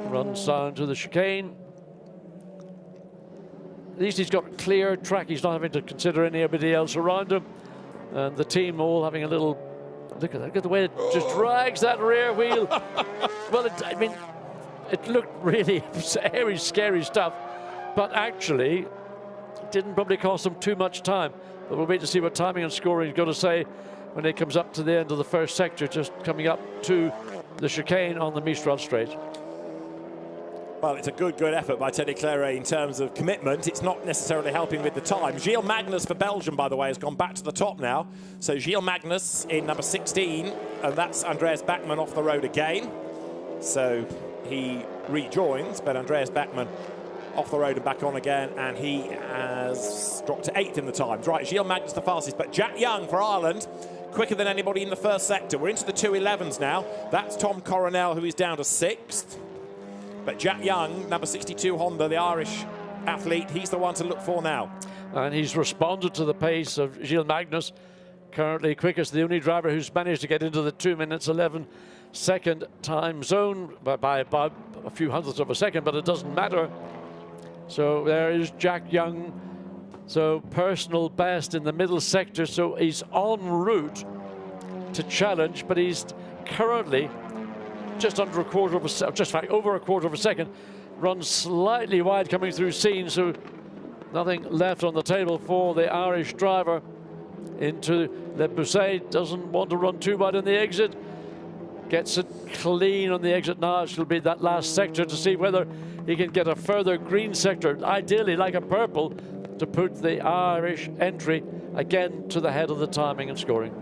Runs down to the chicane. At least he's got a clear track. He's not having to consider anybody else around him. And the team all having a little... Look at the way it just drags that rear wheel. Well, it looked really scary stuff. But actually, it didn't probably cost them too much time. But we'll wait to see what timing and scoring is going to say when it comes up to the end of the first sector, just coming up to the chicane on the Mistral straight. Well, it's a good effort by Teddy Claret in terms of commitment. It's not necessarily helping with the time. Gilles Magnus for Belgium, by the way, has gone back to the top now. So Gilles Magnus in number 16, and that's Andreas Bachmann off the road again. So he rejoins, but Andreas Bachmann off the road and back on again, and he has dropped to 8th in the times. Right, Gilles Magnus the fastest, but Jack Young for Ireland, quicker than anybody in the first sector. We're into the 2:11s now. That's Tom Coronel, who is down to 6th. But Jack Young, number 62 Honda, the Irish athlete, he's the one to look for now. And he's responded to the pace of Gilles Magnus, currently quickest, the only driver who's managed to get into the 2 minutes 11 second time zone by about a few hundredths of a second, but it doesn't matter. So there is Jack Young, so personal best in the middle sector, so he's en route to challenge, but he's currently just under a quarter of a second, just like over a quarter of a second, runs slightly wide coming through scene, so nothing left on the table for the Irish driver into Le Bousset. Doesn't want to run too wide on the exit, gets it clean on the exit now. It'll be that last sector to see whether he can get a further green sector, ideally like a purple, to put the Irish entry again to the head of the timing and scoring.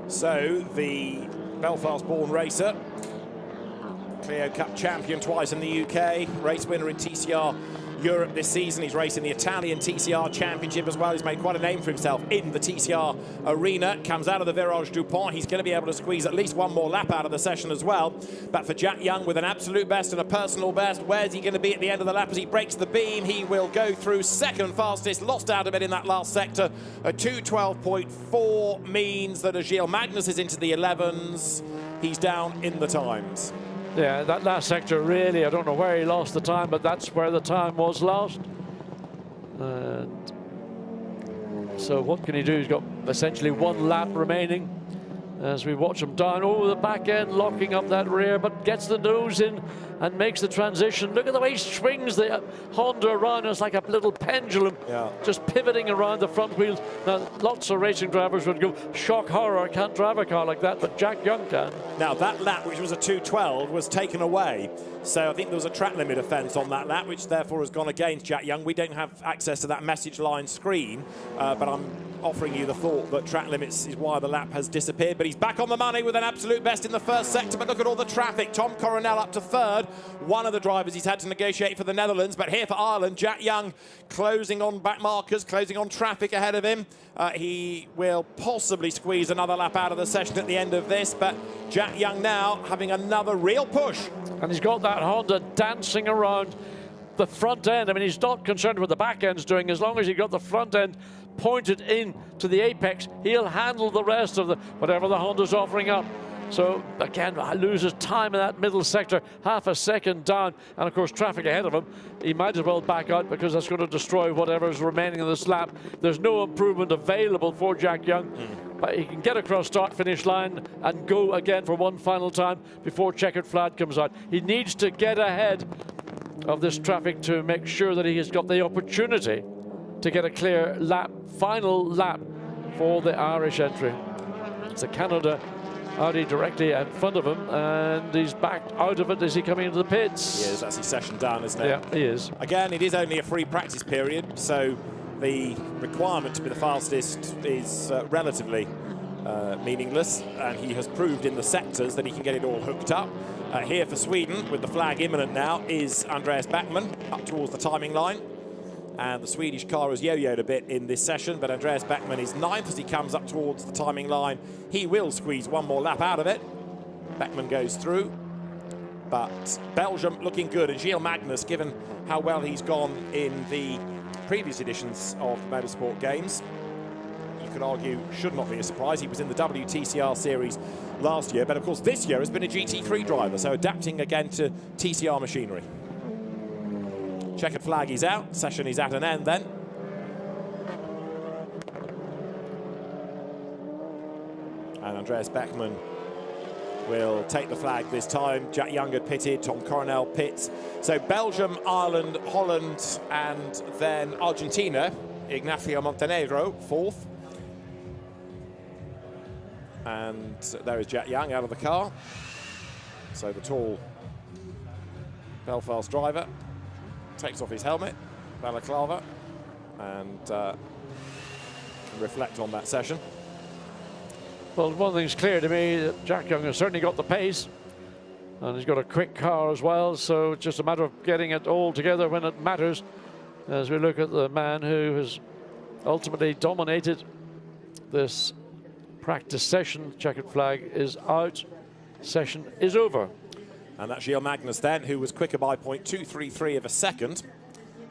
So the Belfast-born racer, Clio Cup champion twice in the UK, race winner in TCR Europe this season. He's racing the Italian TCR Championship as well. He's made quite a name for himself in the TCR arena. Comes out of the Virage du Pont. He's going to be able to squeeze at least one more lap out of the session as well. But for Jack Young, with an absolute best and a personal best, where's he going to be at the end of the lap as he breaks the beam? He will go through second fastest, lost out a bit in that last sector. A 2:12.4 means that as Gilles Magnus is into the 11s, he's down in the times. Yeah, that last sector really, I don't know where he lost the time, but that's where the time was lost. And so what can he do? He's got essentially one lap remaining as we watch him down. Oh, the back end locking up that rear, but gets the nose in and makes the transition. Look at the way he swings the Honda around. It's like a little pendulum, just pivoting around the front wheels. Now, lots of racing drivers would go, shock horror, I can't drive a car like that, but Jack Young can. Now, that lap, which was a 2:12, was taken away. So I think there was a track limit offence on that lap, which therefore has gone against Jack Young. We don't have access to that message line screen, but I'm offering you the thought that track limits is why the lap has disappeared. But he's back on the money with an absolute best in the first sector. But look at all the traffic. Tom Coronel up to 3rd. One of the drivers he's had to negotiate for the Netherlands. But here for Ireland, Jack Young closing on back markers, closing on traffic ahead of him. He will possibly squeeze another lap out of the session at the end of this. But Jack Young now having another real push. And he's got that Honda dancing around the front end. I mean, he's not concerned with the back end's doing. As long as he got the front end pointed in to the apex, he'll handle the rest of the whatever the Honda's offering up. So again, loses time in that middle sector, half a second down, and of course traffic ahead of him. He might as well back out because that's going to destroy whatever's remaining in this lap. There's no improvement available for Jack Young, but he can get across start-finish line and go again for one final time before checkered flag comes out. He needs to get ahead of this traffic to make sure that he has got the opportunity to get a clear lap, final lap for the Irish entry. It's a Canada Audi directly in front of him, and he's backed out of it as he coming into the pits. He is, that's his session done, isn't it? Yeah, he is. Again, it is only a free practice period, so the requirement to be the fastest is relatively meaningless, and he has proved in the sectors that he can get it all hooked up. Here for Sweden, with the flag imminent now, is Andreas Bachmann up towards the timing line. And the Swedish car has yo-yoed a bit in this session, but Andreas Bachmann is 9th as he comes up towards the timing line. He will squeeze one more lap out of it. Bachmann goes through, but Belgium looking good, and Gilles Magnus, given how well he's gone in the previous editions of the Motorsport Games, you could argue should not be a surprise. He was in the WTCR series last year, but of course this year has been a GT3 driver, so adapting again to TCR machinery. Checkered flag is out, session is at an end then. And Andreas Bachmann will take the flag this time. Jack Young had pitted, Tom Coronel pits. So Belgium, Ireland, Holland, and then Argentina. Ignacio Montenegro, 4th. And there is Jack Young out of the car. So the tall Belfast driver, takes off his helmet, balaclava, and can reflect on that session. Well, one thing's clear to me, that Jack Young has certainly got the pace, and he's got a quick car as well, so it's just a matter of getting it all together when it matters, as we look at the man who has ultimately dominated this practice session. Checkered flag is out, session is over. And that's Gilles Magnus then, who was quicker by 0.233 of a second.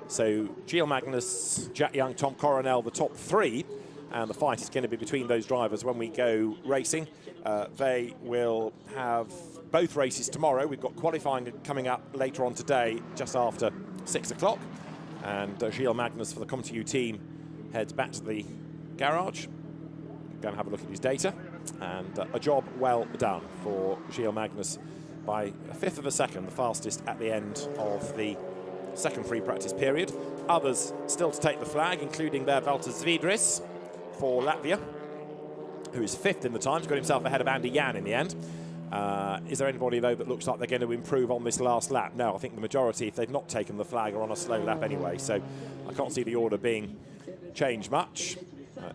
So Gilles Magnus, Jack Young, Tom Coronel, the top three. And the fight is going to be between those drivers when we go racing. They will have both races tomorrow. We've got qualifying coming up later on today, just after 6 o'clock. And Gilles Magnus for the ComTU team heads back to the garage. Go and have a look at his data. And a job well done for Gilles Magnus by a fifth of a second, the fastest at the end of the second free practice period. Others still to take the flag, including their Valter Zviedris for Latvia, who is fifth in the times, got himself ahead of Andy Jan in the end. Is there anybody, though, that looks like they're going to improve on this last lap? No, I think the majority, if they've not taken the flag, are on a slow lap anyway, so I can't see the order being changed much.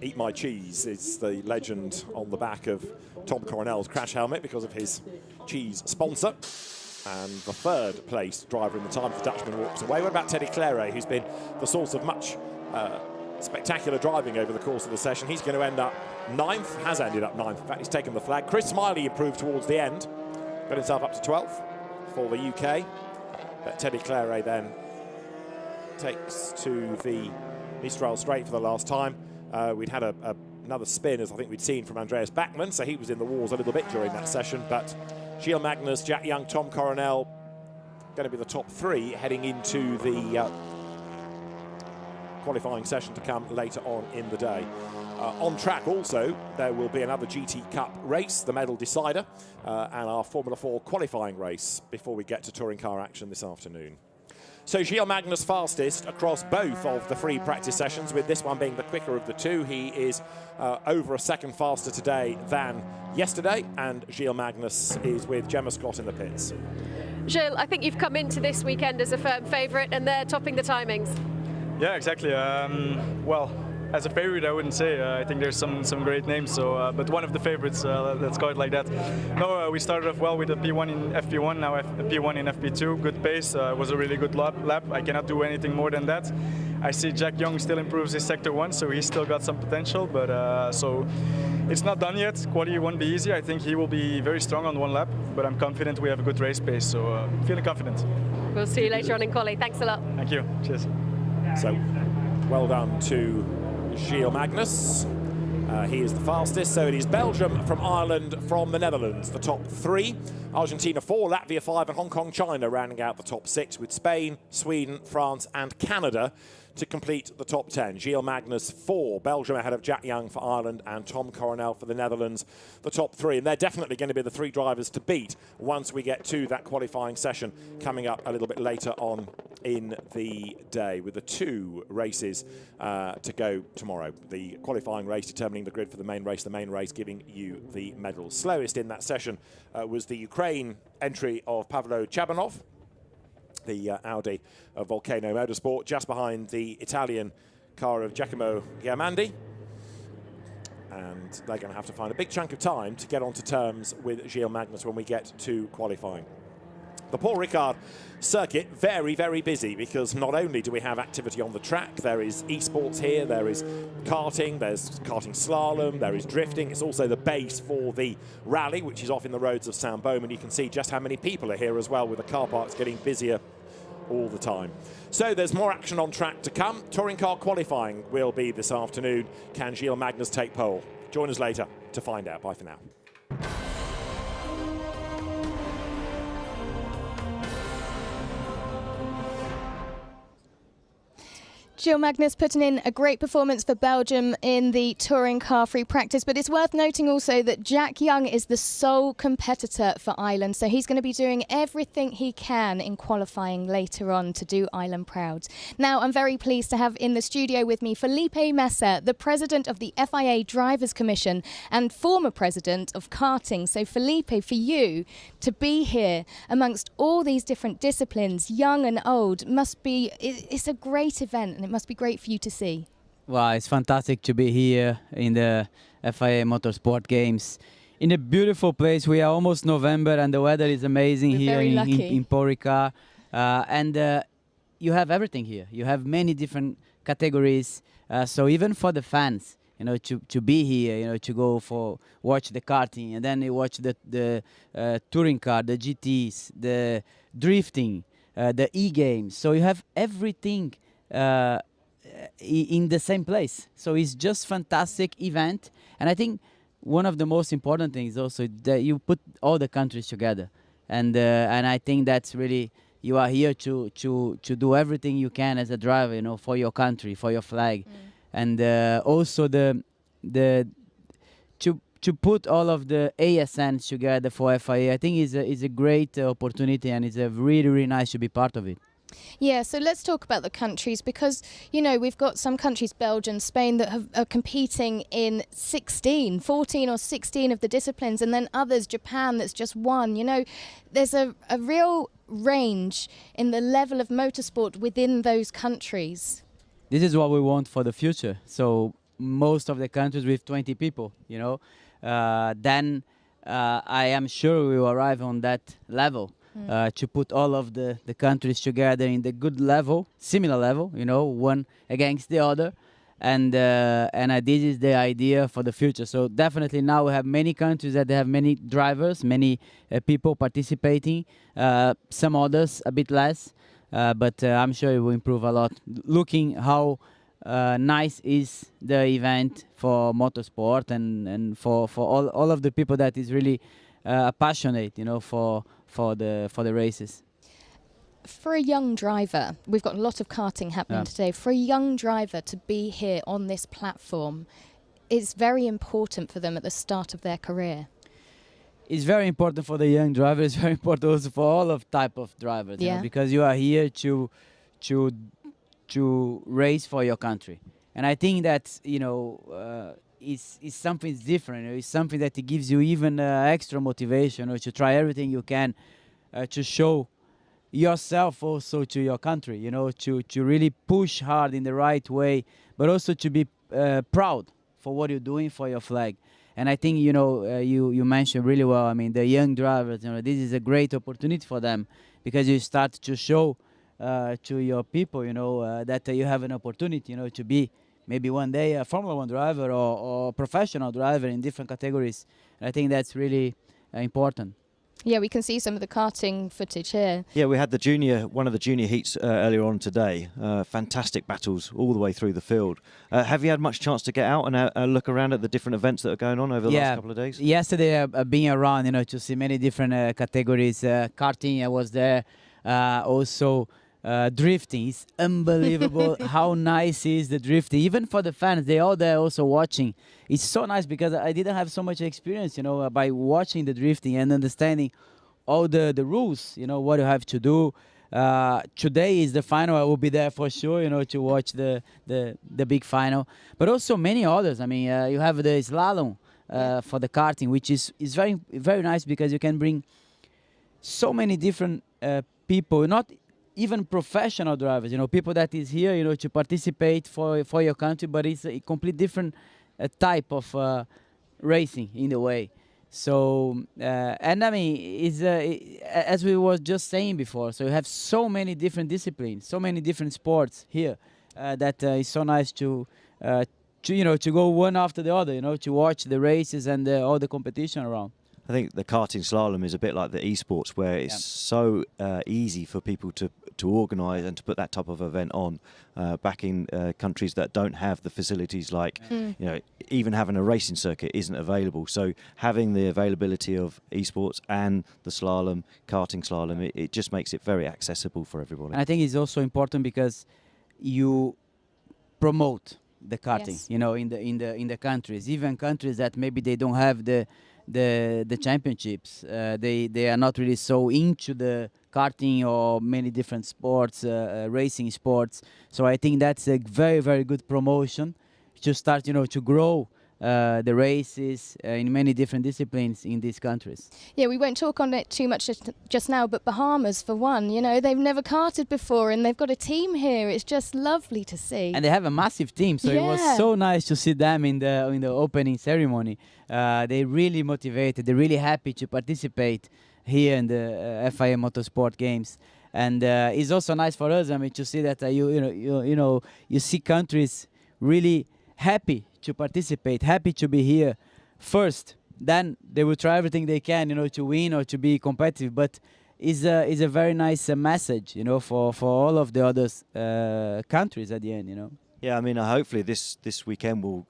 Eat My Cheese is the legend on the back of Tom Coronel's crash helmet because of his cheese sponsor. And the third place driver in the time for Dutchman walks away. What about Teddy Claret, who's been the source of much spectacular driving over the course of the session? He's going to end up ninth, has ended up ninth. In fact, he's taken the flag. Chris Smiley improved towards the end, got himself up to 12th for the UK. But Teddy Claret then takes to the Mistral Straight for the last time. We'd had another spin, as I think we'd seen from Andreas Bachmann, so he was in the wars a little bit during that session. But Gilles Magnus, Jack Young, Tom Coronel going to be the top three heading into the qualifying session to come later on in the day. On track also, there will be another GT Cup race, the medal decider, and our Formula 4 qualifying race before we get to touring car action this afternoon. So Gilles Magnus fastest across both of the free practice sessions, with this one being the quicker of the two. He is over a second faster today than yesterday, and Gilles Magnus is with Gemma Scott in the pits. Gilles, I think you've come into this weekend as a firm favourite, and they're topping the timings. Yeah, exactly. Well, as a favorite, I wouldn't say. I think there's some great names, so but one of the favorites, let's call it like that. No, we started off well with a P1 in FP1, now a P1 in FP2. Good pace, was a really good lap. I cannot do anything more than that. I see Jack Young still improves his Sector 1, so he's still got some potential, but so it's not done yet. Quali won't be easy. I think he will be very strong on one lap, but I'm confident we have a good race pace, so feeling confident. We'll see you later on in quali. Thanks a lot. Thank you. Cheers. So, well done to Gilles Magnus. He is the fastest. So it is Belgium from Ireland from the Netherlands, the top three. Argentina 4, Latvia 5, and Hong Kong, China rounding out the top 6, with Spain, Sweden, France, and Canada to complete the top 10. Gilles Magnus 4, Belgium ahead of Jack Young for Ireland and Tom Coronel for the Netherlands, the top 3. And they're definitely going to be the 3 drivers to beat once we get to that qualifying session coming up a little bit later on in the day, with the 2 races to go tomorrow. The qualifying race determining the grid for the main race giving you the medals. Slowest in that session was the Ukraine entry of Pavlo Chabanov, the Audi of Volcano Motorsport, just behind the Italian car of Giacomo Giamandi. And they're going to have to find a big chunk of time to get onto terms with Gilles Magnus when we get to qualifying. The Paul Ricard circuit, very, very busy, because not only do we have activity on the track, there is esports here, there is karting, there's karting slalom, there is drifting. It's also the base for the rally, which is off in the roads of Saint-Baume, and you can see just how many people are here as well, with the car parks getting busier all the time. So there's more action on track to come. Touring car qualifying will be this afternoon. Can Gilles Magnus take pole? Join us later to find out. Bye for now. Gilles Magnus putting in a great performance for Belgium in the touring car free practice, but it's worth noting also that Jack Young is the sole competitor for Ireland, so he's going to be doing everything he can in qualifying later on to do Ireland proud. Now, I'm very pleased to have in the studio with me Felipe Messer, the president of the FIA Drivers' Commission and former president of karting. So Felipe, for you to be here amongst all these different disciplines, young and old, it's a great event, and it must be great for you to see. Well, it's fantastic to be here in the FIA Motorsport Games. In a beautiful place. We are almost November and the weather is amazing. We're here in Paul Ricard. And you have everything here. You have many different categories. So even for the fans, to be here, to go watch the karting, and then you watch the touring car, the GTs, the drifting, the e-games. So you have everything in the same place. So it's just fantastic event. And I think one of the most important things also that you put all the countries together. And I think that's really, you are here to do everything you can as a driver, for your country, for your flag. And also to put all of the ASNs together for FIA, I think is a great opportunity, and it's a really, really nice to be part of it. Yeah, so let's talk about the countries, because, we've got some countries, Belgium, Spain, that are competing in 14 or 16 of the disciplines, and then others, Japan, that's just one. There's a real range in the level of motorsport within those countries. This is what we want for the future. So most of the countries with 20 people, then I am sure we will arrive on that level. To put all of the countries together in the good level, similar level, one against the other, and this is the idea for the future. So definitely now we have many countries that they have many drivers, many people participating, some others a bit less, but I'm sure it will improve a lot. Looking how nice is the event for motorsport and for all of the people that is really passionate, for the races. For a young driver, we've got a lot of karting happening today. For a young driver to be here on this platform, it's very important for them at the start of their career. It's very important for the young driver. It's very important also for all of type of drivers, because you are here to race for your country. And I think that is something different. It's something that gives you even extra motivation, or to try everything you can to show yourself also to your country, to really push hard in the right way, but also to be proud for what you're doing for your flag. And I think, you mentioned really well, I mean, the young drivers, this is a great opportunity for them, because you start to show to your people, that you have an opportunity, to be maybe one day a Formula 1 driver or professional driver in different categories. And I think that's really important. Yeah, we can see some of the karting footage here. Yeah, we had one of the junior heats earlier on today. Fantastic battles all the way through the field. Have you had much chance to get out and look around at the different events that are going on over the last couple of days? Yesterday, being around, to see many different categories. Karting, I was there. Also, drifting is unbelievable. How nice is the drifting, even for the fans, they all there also watching. It's so nice, because I didn't have so much experience, by watching the drifting and understanding all the rules, what you have to do. Today is the final. I will be there for sure, to watch the big final, but also many others. I mean, you have the slalom for the karting, which is very, very nice, because you can bring so many different people, not even professional drivers, people that is here, to participate for your country, but it's a complete different type of racing in a way. So, and I mean, as we were just saying before, so you have so many different disciplines, so many different sports here, that is so nice to go one after the other, to watch the races and all the competition around. I think the karting slalom is a bit like the esports, where it's so easy for people to organise and to put that type of event on back in countries that don't have the facilities, like even having a racing circuit isn't available. So having the availability of esports and the slalom, karting slalom, it just makes it very accessible for everybody. And I think it's also important because you promote the karting, Yes. you know, in the countries, even countries that maybe they don't have the championships. They are not really so into the karting or many different sports, racing sports. So I think that's a very, very good promotion to start, you know, to grow the races in many different disciplines in these countries. Yeah, we won't talk on it too much just now, but Bahamas, for one, you know, they've never karted before and they've got a team here. It's just lovely to see. And they have a massive team, so it was so nice to see them in the opening ceremony. They really motivated. They're really happy to participate here in the FIA Motorsport Games. And it's also nice for us, I mean, to see that you see countries really happy to participate, happy to be here first. Then they will try everything they can, you know, to win or to be competitive. But it's a very nice message, you know, for all of the other countries at the end, you know. Yeah, I mean, hopefully this weekend will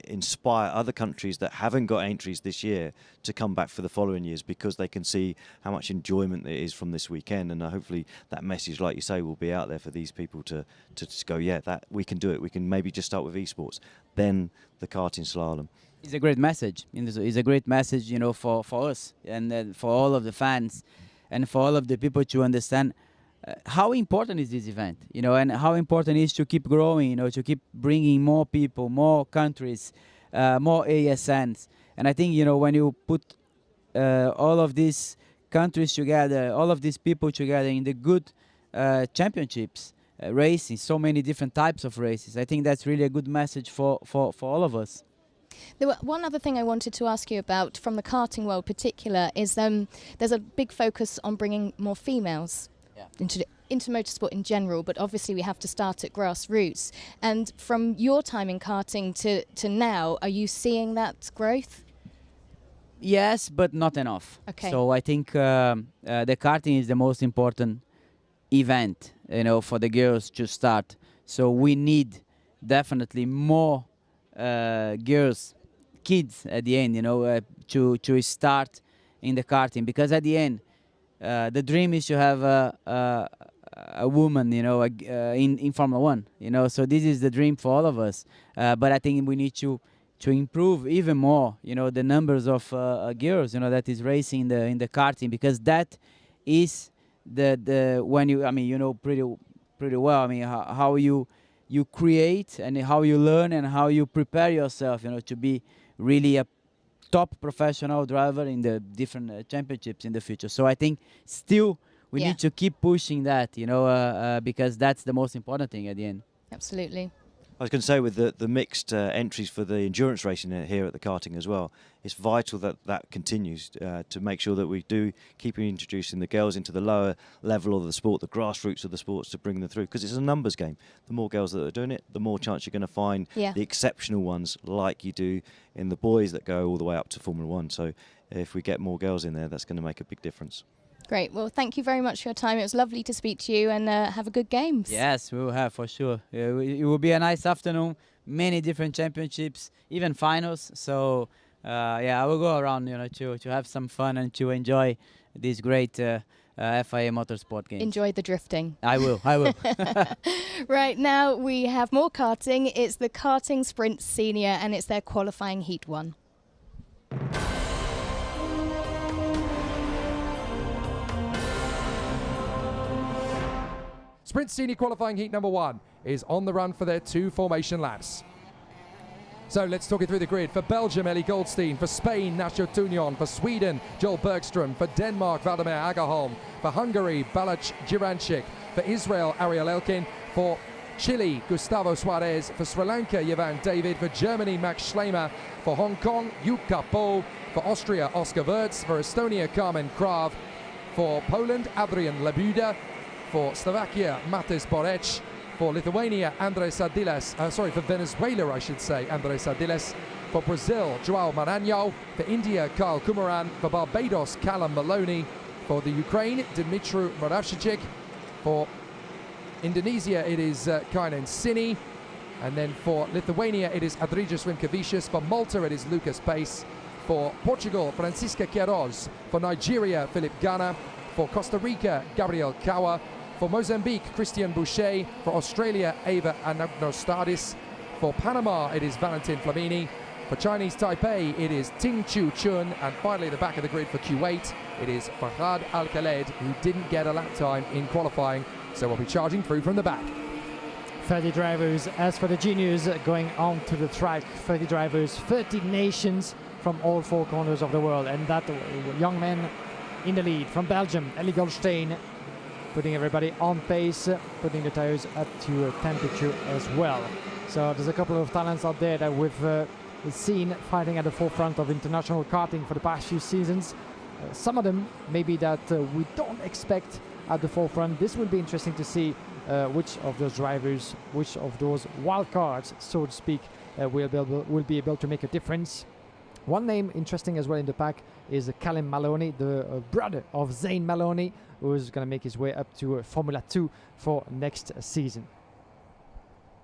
inspire other countries that haven't got entries this year to come back for the following years, because they can see how much enjoyment there is from this weekend, and hopefully that message, like you say, will be out there for these people to just go, yeah, that we can do it. We can maybe just start with esports, then the karting slalom. It's a great message. It's a great message, you know, for us and for all of the fans and for all of the people to understand how important is this event, you know, and how important it is to keep growing, you know, to keep bringing more people, more countries, more ASNs. And I think, you know, when you put all of these countries together, all of these people together in the good championships, racing, so many different types of races, I think that's really a good message for all of us. One other thing I wanted to ask you about from the karting world particular is there's a big focus on bringing more females into motorsport in general, but obviously we have to start at grassroots. And from your time in karting to now, are you seeing that growth? Yes, but not enough. Okay. So I think the karting is the most important event, you know, for the girls to start. So we need definitely more girls, kids at the end, you know, to start in the karting, because at the end the dream is to have a woman, you know, in Formula 1, you know. So this is the dream for all of us. But I think we need to improve even more, you know, the numbers of girls, you know, that is racing in the karting, because that is the when you, I mean, you know, pretty well, I mean, how you create and how you learn and how you prepare yourself, you know, to be really a top professional driver in the different championships in the future. So I think still we need to keep pushing that, you know, because that's the most important thing at the end. Absolutely. I was going to say, with the mixed entries for the endurance racing here at the karting as well, it's vital that continues to make sure that we do keep introducing the girls into the lower level of the sport, the grassroots of the sports, to bring them through, because it's a numbers game. The more girls that are doing it, the more chance you're going to find the exceptional ones, like you do in the boys that go all the way up to Formula 1. So if we get more girls in there, that's going to make a big difference. Great. Well, thank you very much for your time. It was lovely to speak to you, and have a good games. Yes, we will have, for sure. It will be a nice afternoon, many different championships, even finals. So, yeah, I will go around, you know, to have some fun and to enjoy these great FIA Motorsport games. Enjoy the drifting. I will. Right, now we have more karting. It's the Karting Sprint Senior, and it's their qualifying Heat 1. Sprint Senior qualifying heat number 1 is on the run for their 2 formation laps. So let's talk it through the grid. For Belgium, Ellie Goldstein. For Spain, Nacho Tunion. For Sweden, Joel Bergström. For Denmark, Valdemar Agerholm. For Hungary, Balac Jirancic. For Israel, Ariel Elkin. For Chile, Gustavo Suarez. For Sri Lanka, Yvan David. For Germany, Max Schlemer. For Hong Kong, Jukka Pol. For Austria, Oscar Wirtz. For Estonia, Carmen Krav. For Poland, Adrian Labuda. For Slovakia, Matis Borec. For Lithuania, Andres Sadiles. For Venezuela, I should say, Andres Sadiles. For Brazil, Joao Maranhão. For India, Kyle Kumaran. For Barbados, Callum Maloney. For the Ukraine, Dimitru Moravchik. For Indonesia, it is Kainan Sini. And then for Lithuania, it is Adrijas Rimkavicius. For Malta, it is Lucas Pace. For Portugal, Francisca Queiroz. For Nigeria, Philip Gana. For Costa Rica, Gabriel Kawa. For Mozambique, Christian Boucher. For Australia, Ava Anagnostadis. For Panama, it is Valentin Flamini. For Chinese Taipei, it is Ting Chu Chun. And finally, the back of the grid for Kuwait, it is Farhad Al-Khaled, who didn't get a lap time in qualifying, so will be charging through from the back. 30 drivers. As for the juniors going on to the track, 30 drivers, 30 nations from all four corners of the world. And that young man in the lead from Belgium, Ellie Goldstein, putting everybody on pace, putting the tires up to temperature as well. So there's a couple of talents out there that we've seen fighting at the forefront of international karting for the past few seasons. Some of them maybe that we don't expect at the forefront. This will be interesting to see which of those drivers, which of those wild cards, so to speak, will be able to make a difference. One name interesting as well in the pack is Callum Maloney, the brother of Zane Maloney, who is going to make his way up to Formula 2 for next season.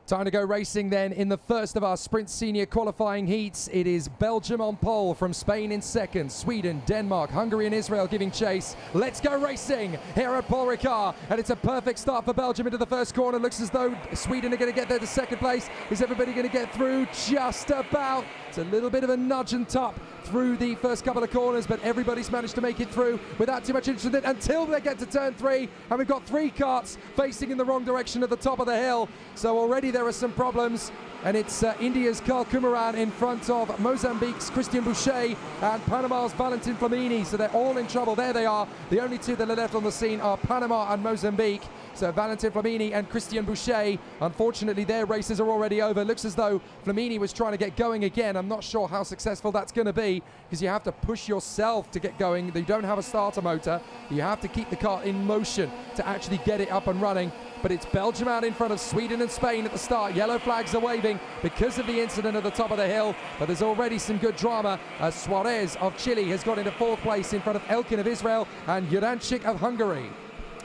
Time to go racing then in the first of our sprint senior qualifying heats. It is Belgium on pole, from Spain in second, Sweden, Denmark, Hungary and Israel giving chase. Let's go racing here at Paul Ricard, and it's a perfect start for Belgium into the first corner. Looks as though Sweden are going to get there to second place. Is everybody going to get through? Just about. It's a little bit of a nudge and top through the first couple of corners, but everybody's managed to make it through without too much incident until they get to turn 3, and we've got 3 karts facing in the wrong direction at the top of the hill. So already there are some problems, and it's India's Carl Kumaran in front of Mozambique's Christian Boucher and Panama's Valentin Flamini. So they're all in trouble. There they are. The only two that are left on the scene are Panama and Mozambique. So Valentin Flamini and Christian Boucher, unfortunately their races are already over. Looks as though Flamini was trying to get going again. I'm not sure how successful that's going to be, because you have to push yourself to get going. You don't have a starter motor. You have to keep the car in motion to actually get it up and running. But it's Belgium out in front of Sweden and Spain at the start. Yellow flags are waving because of the incident at the top of the hill, but there's already some good drama as Suarez of Chile has got into 4th place in front of Elkin of Israel and Juranchik of Hungary.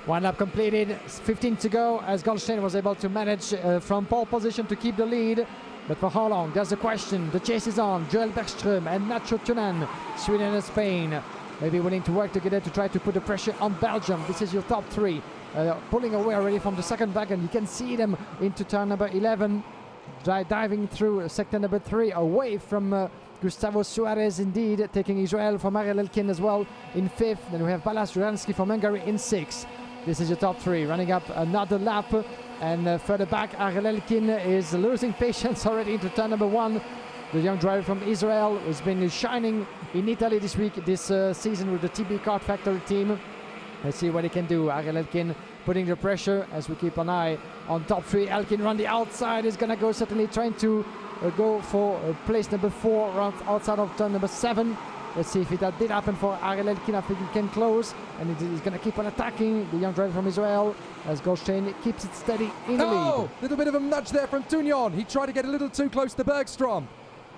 One lap completed, 15 to go, as Goldstein was able to manage from pole position to keep the lead. But for how long? There's a question. The chase is on. Joel Bergström and Nacho Tunan, Sweden and Spain, maybe willing to work together to try to put the pressure on Belgium. This is your top 3. Pulling away already from the second wagon. You can see them into turn number 11, diving through sector number 3 away from Gustavo Suarez, indeed, taking Israel from Ariel Elkin as well in 5th. Then we have Balas Juransky from Hungary in 6th. This is your top 3, running up another lap, and further back Ariel Elkin is losing patience already into turn number 1. The young driver from Israel has been shining in Italy this season with the TB Kart Factory team. Let's see what he can do. Ariel Elkin putting the pressure as we keep an eye on top 3. Elkin on the outside is going to go, certainly trying to go for place number 4 around outside of turn number 7. Let's see if that did happen for Ariel Elkin. I think he can close, and he's going to keep on attacking the young driver from Israel as Goldstein keeps it steady in the lead. Oh, little bit of a nudge there from Tunion. He tried to get a little too close to Bergström.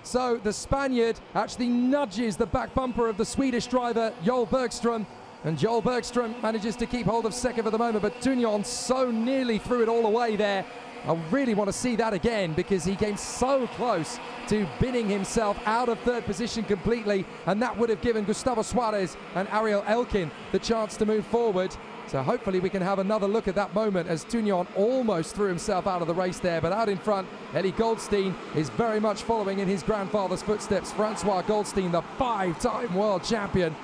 So the Spaniard actually nudges the back bumper of the Swedish driver, Joel Bergström. And Joel Bergström manages to keep hold of second for the moment, but Tunion so nearly threw it all away there. I really want to see that again, because he came so close to binning himself out of 3rd position completely, and that would have given Gustavo Suarez and Ariel Elkin the chance to move forward. So hopefully we can have another look at that moment as Tunion almost threw himself out of the race there. But out in front, Ellie Goldstein is very much following in his grandfather's footsteps. Francois Goldstein, the 5-time world champion,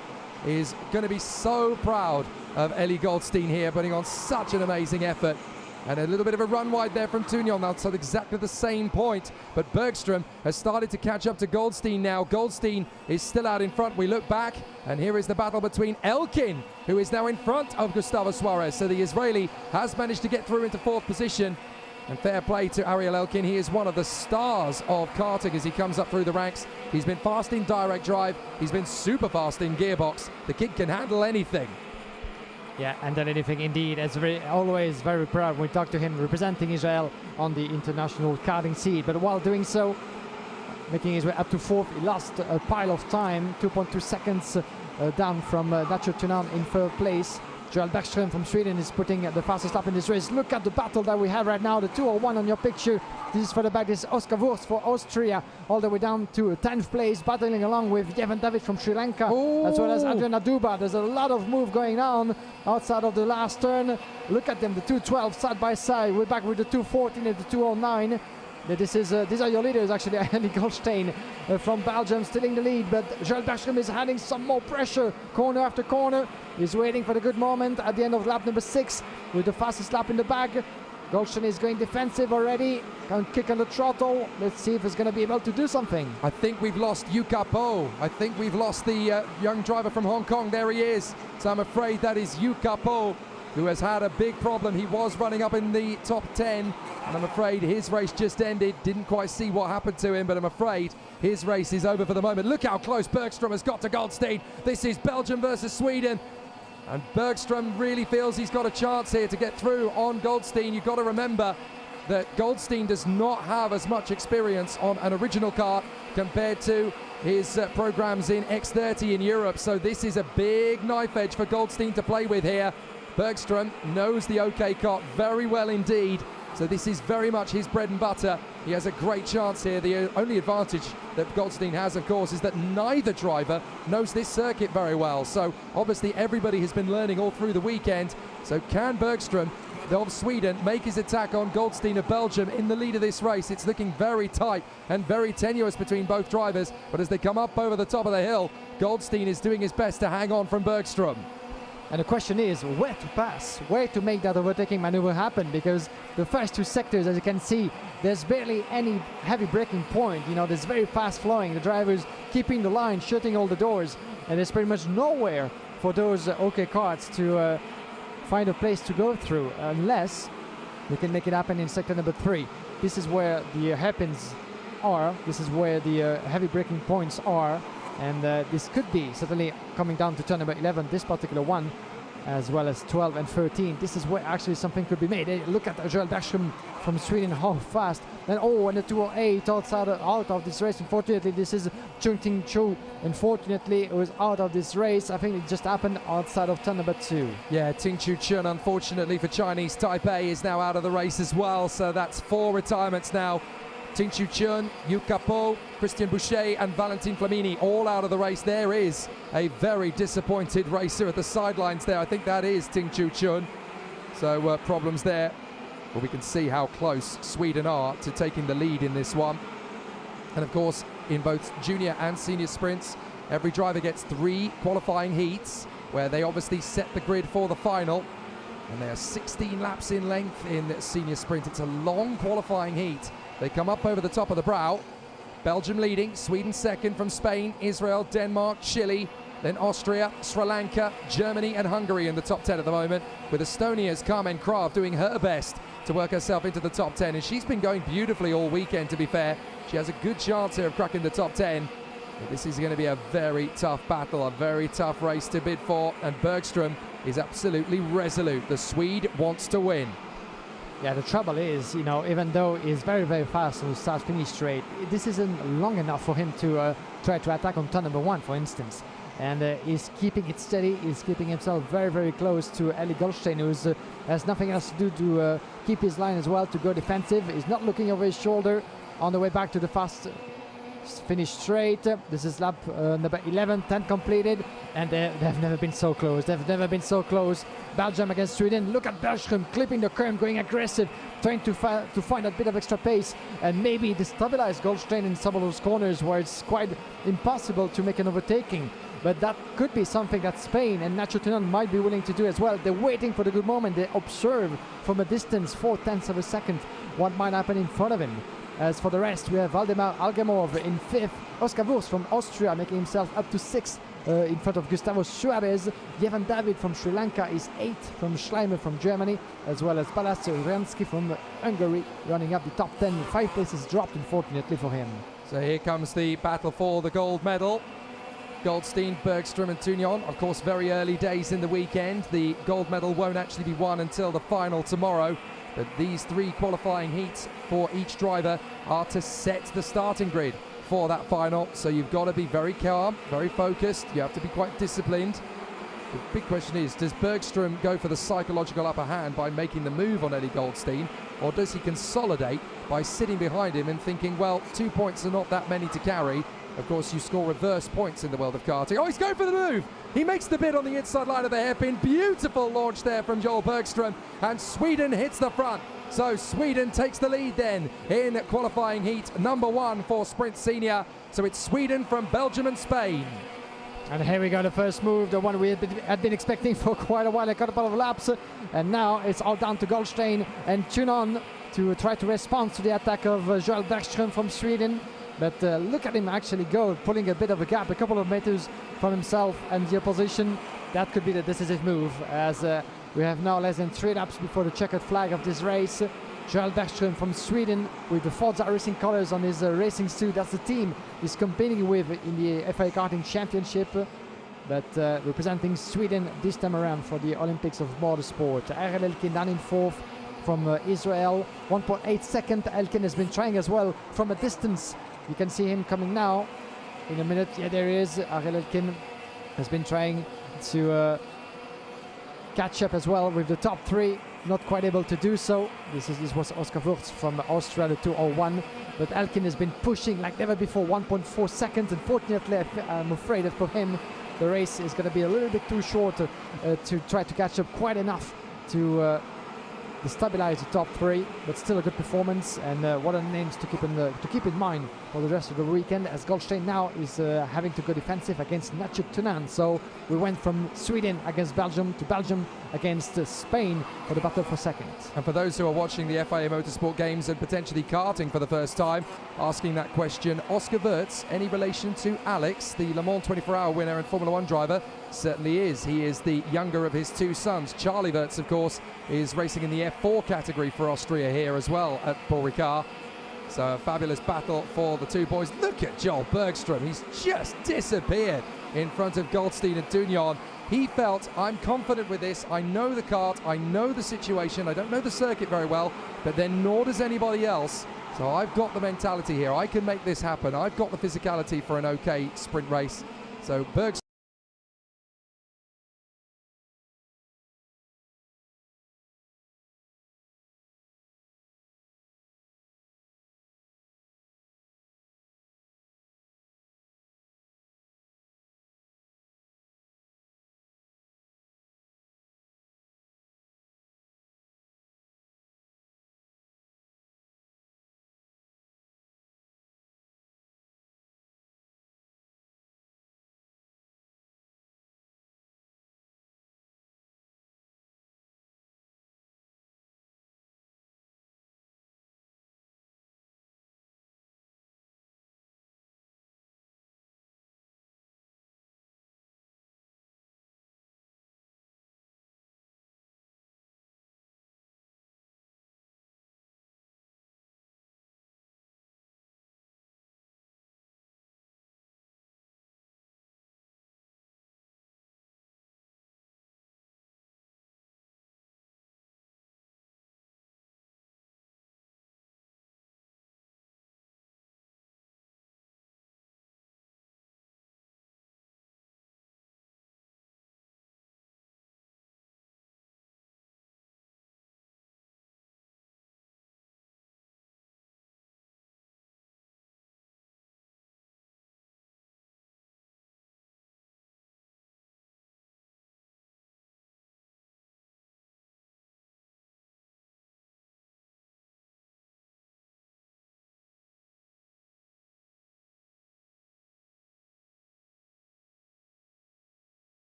is going to be so proud of Ellie Goldstein here, putting on such an amazing effort. And a little bit of a run wide there from Tunion. That's at exactly the same point. But Bergström has started to catch up to Goldstein now. Goldstein is still out in front. We look back, and here is the battle between Elkin, who is now in front of Gustavo Suarez. So the Israeli has managed to get through into 4th position. And fair play to Ariel Elkin. He is one of the stars of karting as he comes up through the ranks. He's been fast in direct drive. He's been super fast in gearbox. The kid can handle anything. Yeah, and then anything indeed. As always very proud when we talk to him, representing Israel on the international karting scene. But while doing so, making his way up to 4th, he lost a pile of time, 2.2 seconds down from Nacho Tunan in 3rd place. Joel Bergström from Sweden is putting the fastest lap in this race. Look at the battle that we have right now, the 201 on your picture. This is for the back, this is Oscar Wurst for Austria, all the way down to 10th place, battling along with Jevan David from Sri Lanka, as well as Adrian Aduba. There's a lot of move going on outside of the last turn. Look at them, the 212 side by side. We're back with the 214 and the 209. These are your leaders, actually. Andy Goldstein from Belgium still in the lead, but Joel Bergström is adding some more pressure corner after corner. He's waiting for the good moment at the end of lap number 6 with the fastest lap in the bag. Goldstein is going defensive already, can kick on the throttle. Let's see if he's going to be able to do something. I think we've lost Yu Kapo. I think we've lost the young driver from Hong Kong. There he is. So I'm afraid that is Yu Kapo, who has had a big problem. He was running up in the top 10, and I'm afraid his race just ended. Didn't quite see what happened to him, but I'm afraid his race is over for the moment. Look how close Bergström has got to Goldstein. This is Belgium versus Sweden, and Bergström really feels he's got a chance here to get through on Goldstein. You've got to remember that Goldstein does not have as much experience on an original kart compared to his programs in X30 in Europe, so this is a big knife edge for Goldstein to play with here. Bergström knows the OK kart very well indeed, so this is very much his bread and butter. He has a great chance here. The only advantage that Goldstein has, of course, is that neither driver knows this circuit very well, so obviously everybody has been learning all through the weekend. So can Bergström of Sweden make his attack on Goldstein of Belgium in the lead of this race? It's looking very tight and very tenuous between both drivers, but as they come up over the top of the hill, Goldstein is doing his best to hang on from Bergström. And the question is where to pass, where to make that overtaking maneuver happen, because the first two sectors, as you can see, there's barely any heavy braking point. You know, there's very fast flowing, the drivers keeping the line, shutting all the doors, and there's pretty much nowhere for those OK karts to find a place to go through, unless they can make it happen in sector number 3. This is where the hairpins are, this is where the heavy braking points are. And this could be certainly coming down to turn number 11, this particular one, as well as 12 and 13. This is where actually something could be made. Hey, look at Joel Bergström from Sweden, how fast. Then, and the 208 out of this race. Unfortunately, this is Chung Ting Chu. Unfortunately, it was out of this race. I think it just happened outside of turn number 2. Yeah, Ting Chu Chun, unfortunately for Chinese Taipei, is now out of the race as well. So that's 4 retirements now. Ting Chu Chun, Yu Kapo, Christian Boucher and Valentin Flamini all out of the race. There is a very disappointed racer at the sidelines there. I think that is Ting Chu Chun. So problems there. But we can see how close Sweden are to taking the lead in this one. And of course, in both junior and senior sprints, every driver gets 3 qualifying heats where they obviously set the grid for the final. And they are 16 laps in length in the senior sprint. It's a long qualifying heat. They come up over the top of the brow. Belgium leading, Sweden second from Spain, Israel, Denmark, Chile, then Austria, Sri Lanka, Germany and Hungary in the top 10 at the moment, with Estonia's Carmen Krav doing her best to work herself into the top 10. And she's been going beautifully all weekend, to be fair. She has a good chance here of cracking the top 10. But this is going to be a very tough battle, a very tough race to bid for. And Bergström is absolutely resolute. The Swede wants to win. Yeah, the trouble is, you know, even though he's very, very fast on the start-finish straight, this isn't long enough for him to try to attack on turn number 1, for instance. And he's keeping it steady, he's keeping himself very, very close to Eli Goldstein, who has nothing else to do to keep his line as well, to go defensive. He's not looking over his shoulder on the way back to the fast finish straight. This is lap number 11, 10 completed, and they've never been so close. They've never been so close. Belgium against Sweden. Look at Bergström clipping the curb, going aggressive, trying to find a bit of extra pace and maybe destabilize Goldstein in some of those corners where it's quite impossible to make an overtaking. But that could be something that Spain and Nacho Tunon might be willing to do as well. They're waiting for the good moment. They observe from a distance, 0.4 of a second, what might happen in front of him. As for the rest, we have Valdemar Algemov in 5th, Oscar Wurst from Austria making himself up to 6th in front of Gustavo Suarez. Jevan David from Sri Lanka is 8th from Schleimer from Germany, as well as Balas Ransky from Hungary running up the top 10. 5 places dropped, unfortunately, for him. So here comes the battle for the gold medal. Goldstein, Bergström and Tunon. Of course, very early days in the weekend. The gold medal won't actually be won until the final tomorrow. But these 3 qualifying heats for each driver are to set the starting grid for that final. So you've got to be very calm, very focused. You have to be quite disciplined. The big question is, does Bergstrom go for the psychological upper hand by making the move on Eddie Goldstein, or does he consolidate by sitting behind him and thinking, well, 2 points are not that many to carry? Of course, you score reverse points in the world of karting. Oh, he's going for the move! He makes the bid on the inside line of the hairpin. Beautiful launch there from Joel Bergstrom, and Sweden hits the front. So Sweden takes the lead then in qualifying heat number 1 for Sprint Senior. So it's Sweden from Belgium and Spain. And here we go, the first move, the one we had been expecting for quite a while, a couple of laps. And now it's all down to Goldstein and Tunon to try to respond to the attack of Joel Bergström from Sweden. But look at him actually go, pulling a bit of a gap, a couple of meters from himself and the opposition. That could be the decisive move, as we have now less than 3 laps before the checkered flag of this race. Joel Bergström from Sweden with the Forza Racing colors on his racing suit. That's the team he's competing with in the FIA Karting Championship. But representing Sweden this time around for the Olympics of Motorsport. RL Elkin down in 4th from Israel. 1.8 second. Elkin has been trying as well from a distance. You can see him coming now in a minute. Yeah, there he is. RL Elkin has been trying to catch up as well with the top 3. Not quite able to do so. This was Oscar Wurz from Austria, the 201. But Elkin has been pushing like never before, 1.4 seconds. Unfortunately, I'm afraid that for him, the race is going to be a little bit too short to try to catch up quite enough to stabilize the top 3, but still a good performance. And what are the names to keep in mind for the rest of the weekend, as Goldstein now is having to go defensive against Natchuk Tunan. So we went from Sweden against Belgium to Belgium against Spain for the battle for second. And for those who are watching the FIA Motorsport Games and potentially karting for the first time, asking that question, Oscar Wurz, any relation to Alex, the Le Mans 24-hour winner and Formula 1 driver? Certainly is. He is the younger of his 2 sons. Charlie Wurz, of course, is racing in the F4 category for Austria here as well at Paul Ricard. So a fabulous battle for the 2 boys. Look at Joel Bergstrom. He's just disappeared in front of Goldstein and Dugnon. He felt, I'm confident with this. I know the kart. I know the situation. I don't know the circuit very well, but then nor does anybody else. So I've got the mentality here. I can make this happen. I've got the physicality for an okay sprint race. So Bergstrom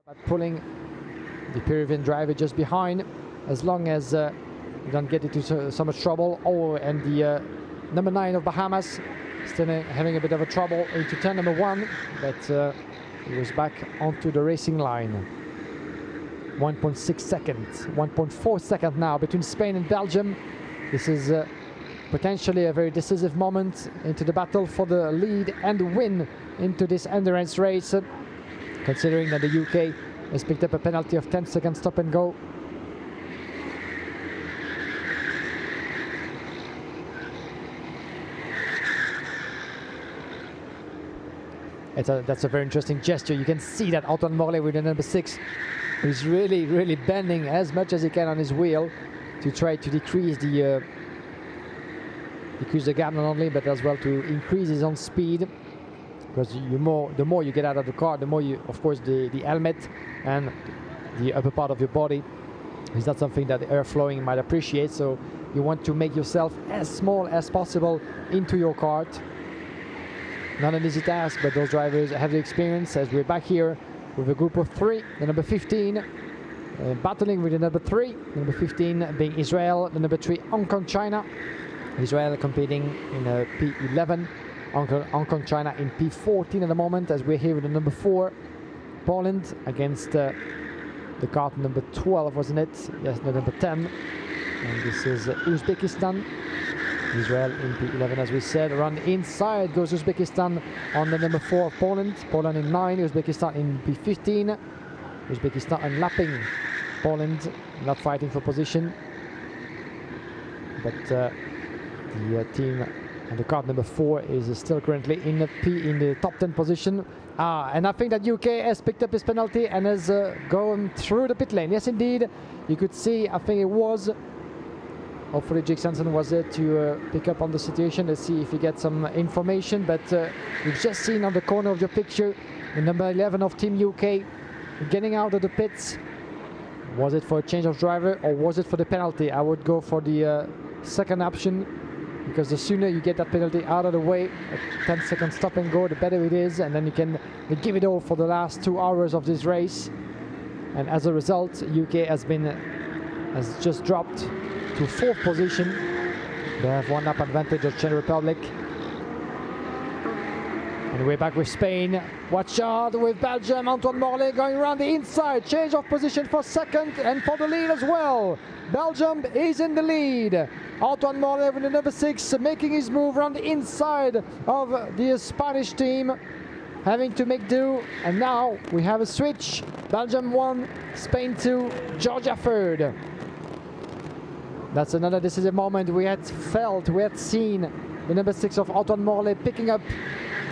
But pulling the Peruvian driver just behind, as long as you don't get into so much trouble. Oh, and the number 9 of Bahamas still having a bit of a trouble into turn number 1, but he was back onto the racing line. 1.6 seconds, 1.4 seconds now between Spain and Belgium. This is potentially a very decisive moment into the battle for the lead and the win into this endurance race, considering that the UK has picked up a penalty of 10 seconds stop and go. That's a very interesting gesture. You can see that Antoine Morlet with the number 6 is really bending as much as he can on his wheel to try to decrease the gap not only, but as well to increase his own speed. Because the more you get out of the car, the more you, of course, the helmet and the upper part of your body is not something that the air flowing might appreciate. So you want to make yourself as small as possible into your kart. Not an easy task, but those drivers have the experience, as we're back here with a group of 3, the number 15 battling with the number 3, the number 15 being Israel, the number 3 Hong Kong China. Israel competing in P11, Hong Kong China in P14 at the moment, as we're here with the number 4 Poland against the kart number 12, wasn't it? Yes, the number 10, and this is Uzbekistan. Israel in P11, as we said. Around the inside goes Uzbekistan on the number 4 of Poland. Poland in 9, Uzbekistan in P15. Uzbekistan unlapping Poland, not fighting for position. But the team and the kart number 4 is still currently in the top 10 position. And I think that UK has picked up his penalty and has gone through the pit lane. Yes, indeed. You could see, I think it was. Hopefully Jake Sanson was there to pick up on the situation. Let's see if he gets some information. But we've just seen on the corner of your picture the number 11 of Team UK getting out of the pits. Was it for a change of driver or was it for the penalty? I would go for the second option, because the sooner you get that penalty out of the way, a 10-second stop and go, the better it is, and then you can give it all for the last 2 hours of this race. And as a result, UK has just dropped to 4th position. They have 1 lap advantage of Czech Republic. And we're back with Spain. Watch out with Belgium. Antoine Morlet going around the inside. Change of position for 2nd and for the lead as well. Belgium is in the lead. Antoine Morlet with the number 6 making his move around the inside of the Spanish team, having to make do. And now we have a switch. Belgium 1, Spain 2, Georgia 3rd. That's another decisive moment. We had seen the number 6 of Antoine Morlet picking up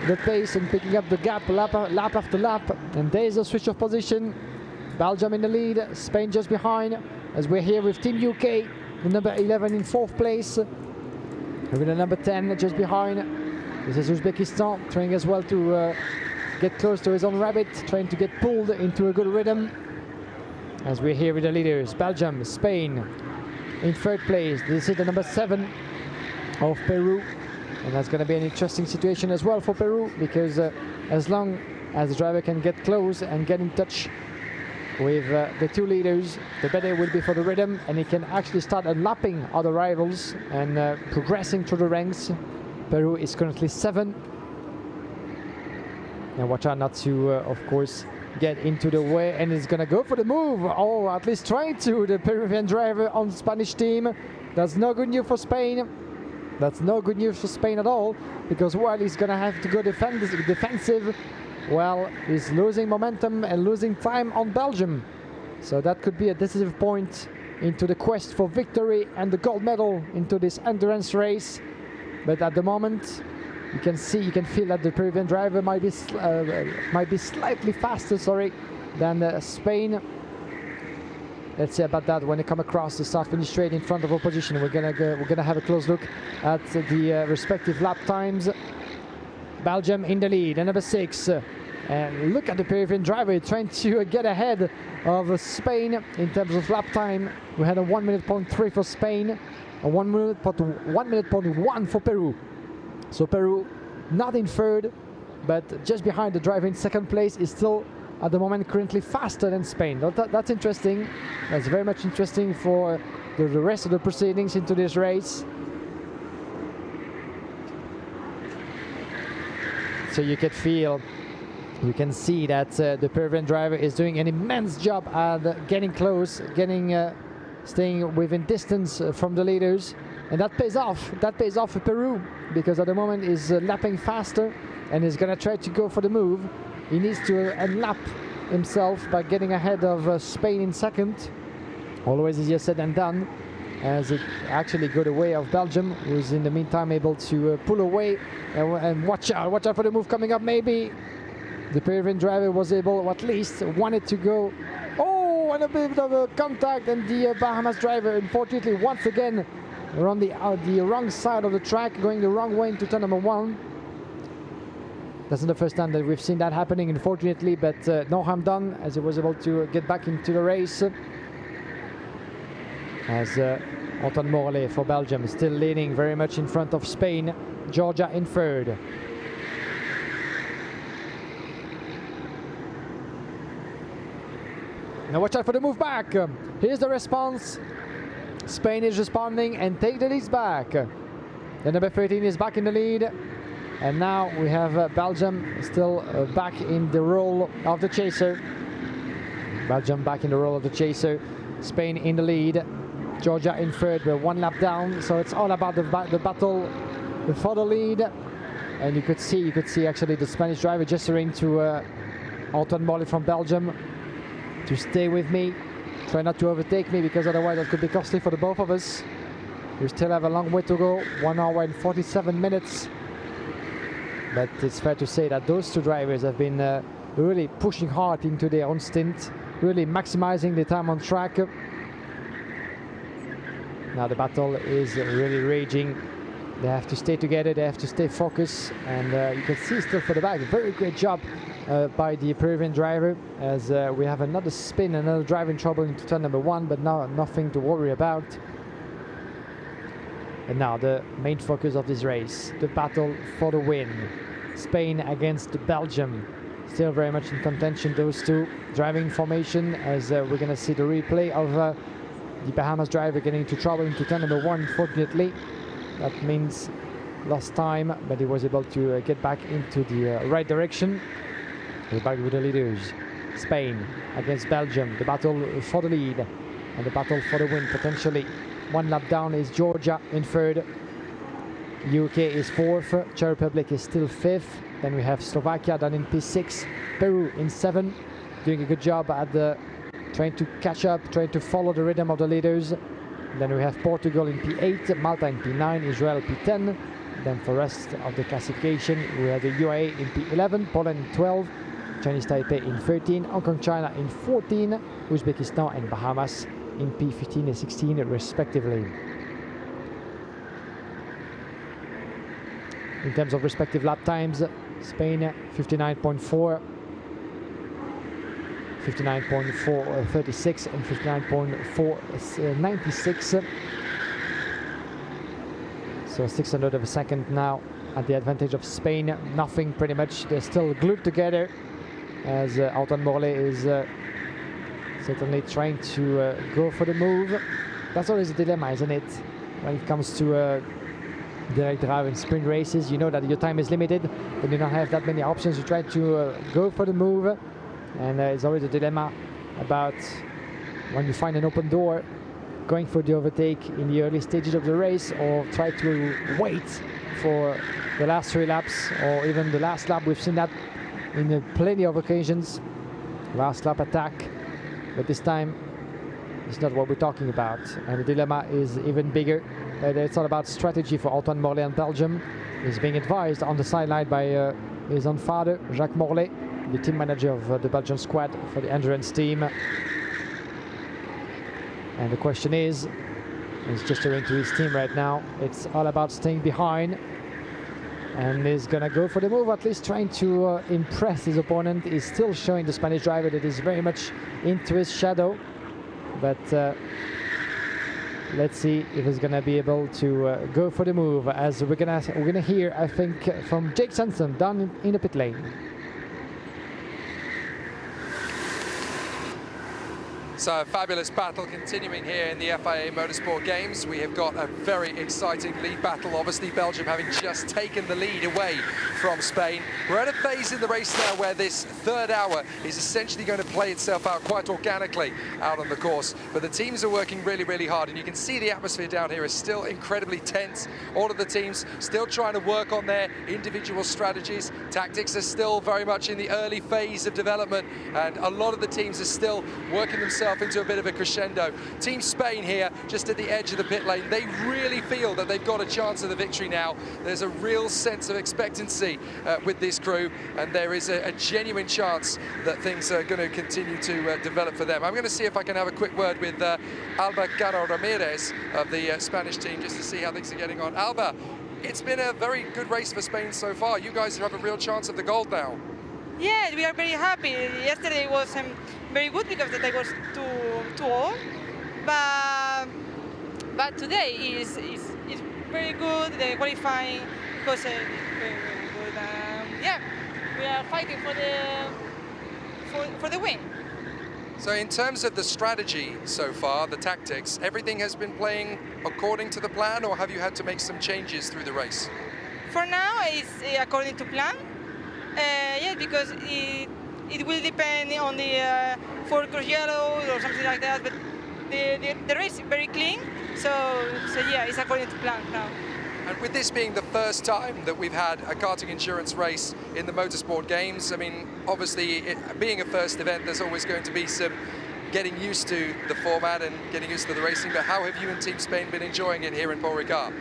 the pace and picking up the gap lap after lap. And there's a switch of position. Belgium in the lead, Spain just behind, as we're here with Team UK, the number 11 in 4th place, with the number 10 just behind. This is Uzbekistan trying as well to get close to his own rabbit, trying to get pulled into a good rhythm, as we're here with the leaders. Belgium, Spain in 3rd place. This is the number 7 of Peru, and that's going to be an interesting situation as well for Peru, because as long as the driver can get close and get in touch with the 2 leaders, the better it will be for the rhythm, and he can actually start unlapping other rivals and progressing through the ranks. Peru is currently 7. And watch out not to, of course, get into the way, and he's gonna go for the move, or at least trying to, the Peruvian driver on the Spanish team. That's no good news for Spain. That's no good news for Spain at all, because while he's gonna have to go defensive, well, he's losing momentum and losing time on Belgium. So that could be a decisive point into the quest for victory and the gold medal into this endurance race. But at the moment, you can feel that the Peruvian driver might be slightly faster, than Spain. Let's see about that when they come across the start-finish straight in front of opposition. We're gonna have a close look at the respective lap times. Belgium in the lead, and number 6. And look at the Peruvian driver trying to get ahead of Spain in terms of lap time. We had a 1:03 for Spain, a 1:01 for Peru. So Peru not in 3rd, but just behind the driver in 2nd place is still at the moment currently faster than Spain. That's interesting. That's very much interesting for the rest of the proceedings into this race. So you can see that the Peruvian driver is doing an immense job at getting close, staying within distance from the leaders, and that pays off. That pays off for Peru, because at the moment he's lapping faster and he's going to try to go for the move. He needs to unlap himself by getting ahead of Spain in second. Always easier said than done, as it actually got away of Belgium, who's in the meantime able to pull away and watch out for the move coming up. Maybe the Peruvian driver was able, or at least wanted to go. Oh, and a bit of a contact, and the Bahamas driver, unfortunately, once again, around the wrong side of the track, going the wrong way into turn number 1. That's not the first time that we've seen that happening, unfortunately, but no harm done, as he was able to get back into the race. As Antoine Morlet for Belgium is still leading very much in front of Spain. Georgia in third. Now watch out for the move back. Here's the response. Spain is responding and take the lead back. The number 13 is back in the lead. And now we have Belgium still back in the role of the chaser. Belgium back in the role of the chaser. Spain in the lead. Georgia in third. We're 1 lap down. So it's all about the battle for the lead. And you could see actually the Spanish driver gesturing to Antoine Morlet from Belgium to stay with me. Try not to overtake me, because otherwise that could be costly for the both of us. We still have a long way to go. 1 hour and 47 minutes. But it's fair to say that those two drivers have been really pushing hard into their own stint, really maximizing the time on track. Now the battle is really raging. They have to stay together, they have to stay focused, and you can see still for the back, a very great job by the Peruvian driver, as we have another spin, another driving trouble into turn number 1, but now nothing to worry about. And now the main focus of this race, the battle for the win. Spain against Belgium, still very much in contention, those two driving formation, as we're going to see the replay of the Bahamas driver getting into trouble into turn number 1, unfortunately. That means lost time, but he was able to get back into the right direction. We're back with the leaders. Spain against Belgium, the battle for the lead and the battle for the win potentially. 1 lap down is Georgia in third. UK is 4th, Czech Republic is still 5th. Then we have Slovakia down in P6, Peru in 7th, doing a good job at trying to catch up, trying to follow the rhythm of the leaders. Then we have Portugal in P8, Malta in P9, Israel P10. Then for the rest of the classification, we have the UAE in P11, Poland in 12, Chinese Taipei in 13, Hong Kong, China in 14, Uzbekistan and Bahamas in P15 and 16 respectively. In terms of respective lap times, Spain 59.4, 59.436 and 59.496. So 600 of a second now at the advantage of Spain. Nothing pretty much. They're still glued together, as Antoine Morlet is certainly trying to go for the move. That's always a dilemma, isn't it? When it comes to direct drive in sprint races, you know that your time is limited, but you don't have that many options. You try to go for the move, and it's always a dilemma about when you find an open door, going for the overtake in the early stages of the race, or try to wait for the last 3 laps or even the last lap. We've seen that in plenty of occasions, last lap attack, but this time it's not what we're talking about, and the dilemma is even bigger. It's all about strategy for Antoine Morlet and Belgium. He's being advised on the sideline by his own father, Jacques Morlet, the team manager of the Belgian squad for the endurance team. And the question is, he's gesturing to his team right now. It's all about staying behind, and he's gonna go for the move, at least trying to impress his opponent. He's still showing the Spanish driver that he's very much into his shadow, but let's see if he's gonna be able to go for the move, as we're gonna hear, I think, from Jake Sanson down in the pit lane. So a fabulous battle continuing here in the FIA Motorsport Games. We have got a very exciting lead battle. Obviously, Belgium having just taken the lead away from Spain. We're at a phase in the race now where this third hour is essentially going to play itself out quite organically out on the course. But the teams are working really, really hard, and you can see the atmosphere down here is still incredibly tense. All of the teams still trying to work on their individual strategies. Tactics are still very much in the early phase of development, and a lot of the teams are still working themselves into a bit of a crescendo. Team Spain here, just at the edge of the pit lane, they really feel that they've got a chance of the victory now. There's a real sense of expectancy with this crew, and there is a genuine chance that things are going to continue to develop for them. I'm going to see if I can have a quick word with Alba Caro Ramirez of the Spanish team, just to see how things are getting on. Alba, it's been a very good race for Spain so far. You guys have a real chance of the gold now. Yeah, we are very happy. Yesterday was very good because the time was too old, but today is very good. The qualifying was very good. Yeah, we are fighting for the win. So in terms of the strategy so far, the tactics, everything has been playing according to the plan, or have you had to make some changes through the race? For now, it's according to plan. Yeah, because it will depend on the four-course yellow or something like that, but the race is very clean, so yeah, it's according to plan now. And with this being the first time that we've had a karting endurance race in the Motorsport Games, I mean, obviously, being a first event, there's always going to be some getting used to the format and getting used to the racing, but how have you and Team Spain been enjoying it here in Paul Ricard?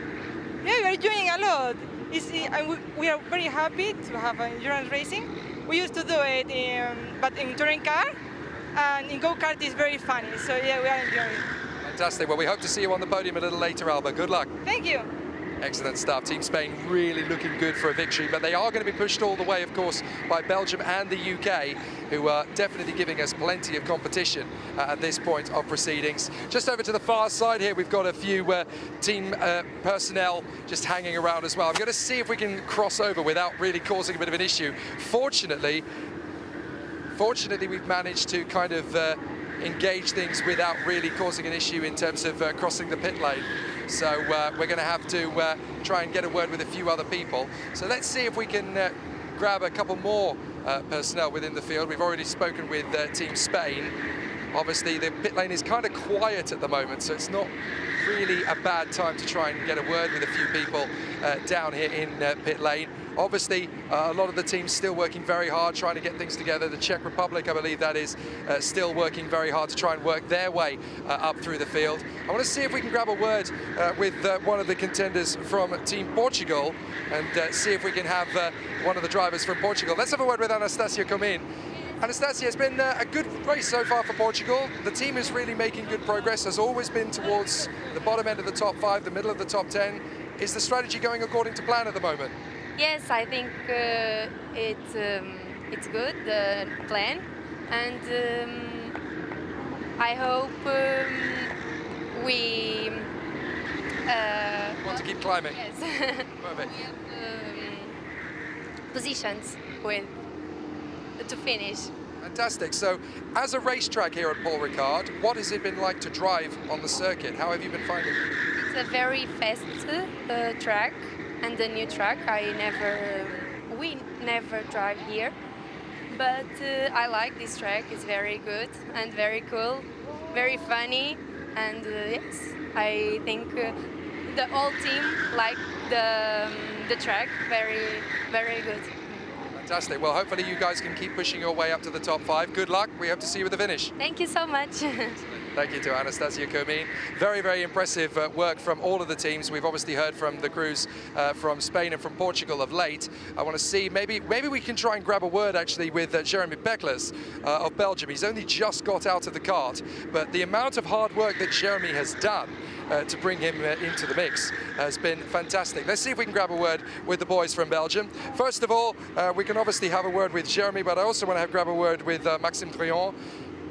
Yeah, we are enjoying a lot. We are very happy to have endurance racing. We used to do it, but in touring car, and in go-kart is very funny. So yeah, we are enjoying it. Fantastic. Well, we hope to see you on the podium a little later, Alba. Good luck. Thank you. Excellent stuff. Team Spain really looking good for a victory, but they are going to be pushed all the way, of course, by Belgium and the UK, who are definitely giving us plenty of competition at this point of proceedings. Just over to the far side here, we've got a few team personnel just hanging around as well. I'm going to see if we can cross over without really causing a bit of an issue. Fortunately, we've managed to kind of engage things without really causing an issue in terms of crossing the pit lane. So we're going to have to try and get a word with a few other people. So let's see if we can grab a couple more personnel within the field. We've already spoken with Team Spain. Obviously, the pit lane is kind of quiet at the moment, so it's not really a bad time to try and get a word with a few people down here in pit lane. Obviously, a lot of the teams still working very hard, trying to get things together. The Czech Republic, I believe that is, still working very hard to try and work their way up through the field. I want to see if we can grab a word with one of the contenders from Team Portugal and see if we can have one of the drivers from Portugal. Let's have a word with Anastasia Comín. Anastasia, it's been a good race so far for Portugal. The team is really making good progress, has always been towards the bottom end of the top 5, the middle of the top 10. Is the strategy going according to plan at the moment? Yes, I think it's good, the plan, and I hope we want to keep climbing. Yes. Perfect. Positions to finish. Fantastic. So, as a racetrack here at Paul Ricard, what has it been like to drive on the circuit? How have you been finding it? It's a very fast track. And the new track, we never drive here, but I like this track. It's very good and very cool, very funny, and yes, I think the whole team like the track. Very good. Fantastic. Well, hopefully you guys can keep pushing your way up to the top 5. Good luck. We hope to see you at the finish. Thank you so much. Thank you to Anastasia Comín. Very, very impressive work from all of the teams. We've obviously heard from the crews from Spain and from Portugal of late. I want to see, maybe we can try and grab a word actually with Jeremy Beckles of Belgium. He's only just got out of the kart, but the amount of hard work that Jeremy has done to bring him into the mix has been fantastic. Let's see if we can grab a word with the boys from Belgium. First of all, we can obviously have a word with Jeremy, but I also want to grab a word with Maxime Trion.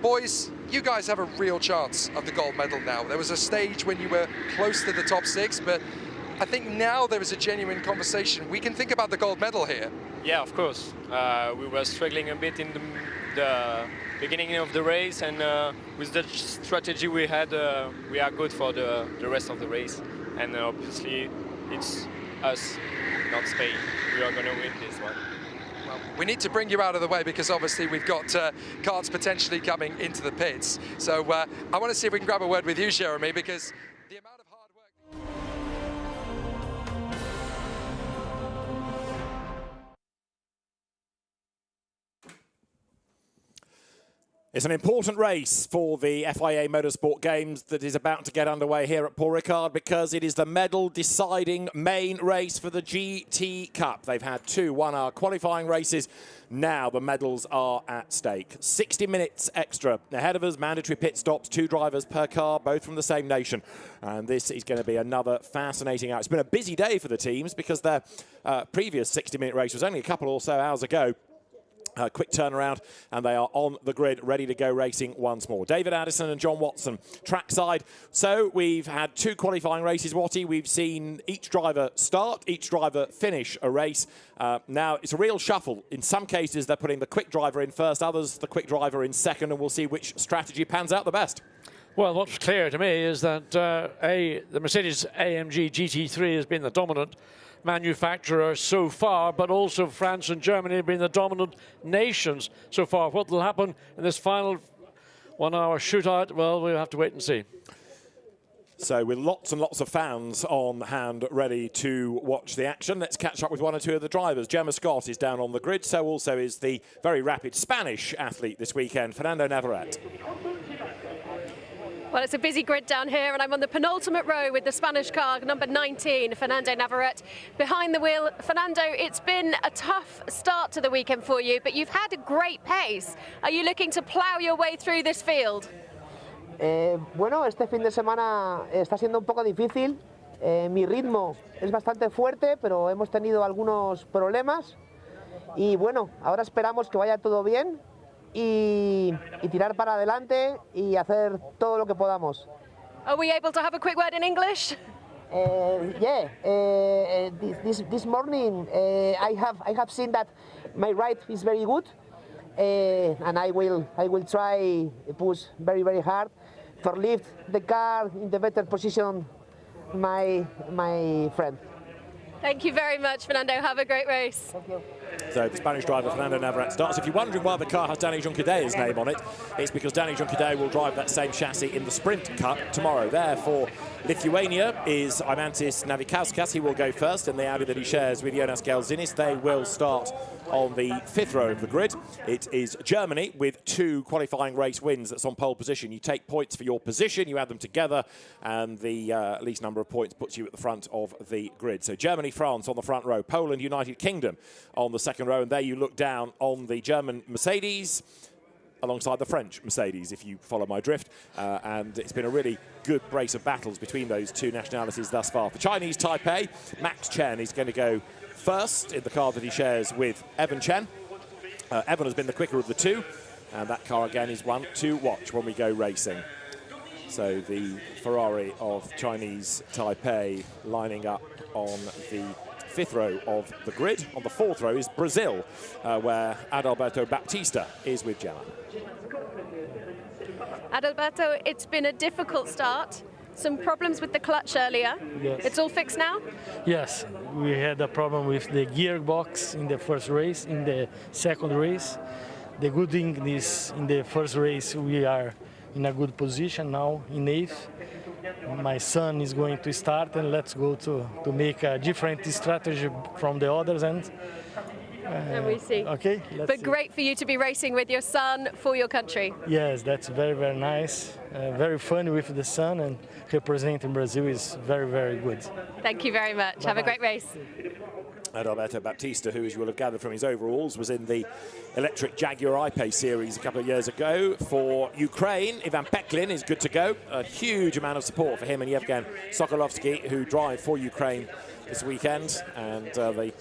Boys, you guys have a real chance of the gold medal now. There was a stage when you were close to the top 6, but I think now there is a genuine conversation. We can think about the gold medal here. Yeah, of course. We were struggling a bit in the beginning of the race, and with the strategy we had, we are good for the rest of the race. And obviously, it's us, not Spain. We are going to win this one. Well, we need to bring you out of the way because obviously we've got cars potentially coming into the pits. So I want to see if we can grab a word with you, Jeremy, because the amount of hard work... It's an important race for the FIA Motorsport Games that is about to get underway here at Paul Ricard because it is the medal-deciding main race for the GT Cup. They've had 2 one-hour qualifying races. Now the medals are at stake. 60 minutes extra ahead of us, mandatory pit stops, 2 drivers per car, both from the same nation. And this is going to be another fascinating hour. It's been a busy day for the teams because their previous 60-minute race was only a couple or so hours ago. Quick turnaround, and they are on the grid, ready to go racing once more. David Addison and John Watson, trackside. So we've had 2 qualifying races, Watty. We've seen each driver start, each driver finish a race. Now, it's a real shuffle. In some cases, they're putting the quick driver in first, others the quick driver in second, and we'll see which strategy pans out the best. Well, what's clear to me is that the Mercedes-AMG GT3 has been the dominant manufacturer so far, but also France and Germany have been the dominant nations so far. What will happen in this final 1-hour shootout? Well, we'll have to wait and see. So with lots and lots of fans on hand ready to watch the action, let's catch up with 1 or 2 of the drivers. Gemma Scott is down on the grid, so also is the very rapid Spanish athlete this weekend, Fernando Navarrete. Well, it's a busy grid down here, and I'm on the penultimate row with the Spanish car, number 19, Fernando Navarrete, behind the wheel. Fernando, it's been a tough start to the weekend for you, but you've had a great pace. Are you looking to plough your way through this field? Bueno, este fin de semana está siendo un poco difícil. Mi ritmo es bastante fuerte, pero hemos tenido algunos problemas. Y bueno, ahora esperamos que vaya todo bien. Y tirar para adelante y hacer todo lo que podamos. Are we able to have a quick word in English? Yeah. This morning I have seen that my ride is very good, and I will try push very hard for lift the car in the better position, my friend. Thank you very much, Fernando. Have a great race. Thank you. So the Spanish driver Fernando Navarrete starts. If you're wondering why the car has Danny Juncade's name on it, it's because Danny Juncade will drive that same chassis in the Sprint Cup tomorrow. There for Lithuania is Imantis Navikauskas. He will go first in the Audi that he shares with Jonas Gelzinis. They will start on the 5th row of the grid. It is Germany with 2 qualifying race wins that's on pole position. You take points for your position, you add them together, and the least number of points puts you at the front of the grid. So Germany, France on the front row, Poland, United Kingdom on the second row, and there you look down on the German Mercedes alongside the French Mercedes, if you follow my drift. And it's been a really good brace of battles between those 2 nationalities thus far. For Chinese Taipei, Max Chen is going to go first in the car that he shares with Evan Chen. Evan has been the quicker of the 2, and that car again is one to watch when we go racing. So the Ferrari of Chinese Taipei lining up on the 5th row of the grid. On the 4th row is Brazil, where Adalberto Baptista is with Gemma. Adalberto, it's been a difficult start. Some problems with the clutch earlier. Yes. It's all fixed now? Yes, we had a problem with the gearbox in the first race, in the second race. The good thing is in the first race we are in a good position now in 8th. My son is going to start, and let's go to make a different strategy from the others. And we see. Okay. But great for you to be racing with your son for your country. Yes, that's very nice. Very fun with the son, and representing Brazil is very good. Thank you very much. Bye-bye. Have a great race. Adalberto Baptista, who, as you will have gathered from his overalls, was in the electric Jaguar I-Pace series a couple of years ago. For Ukraine, Ivan Peklin is good to go. A huge amount of support for him and Yevgen Sokolovsky, who drive for Ukraine this weekend. And the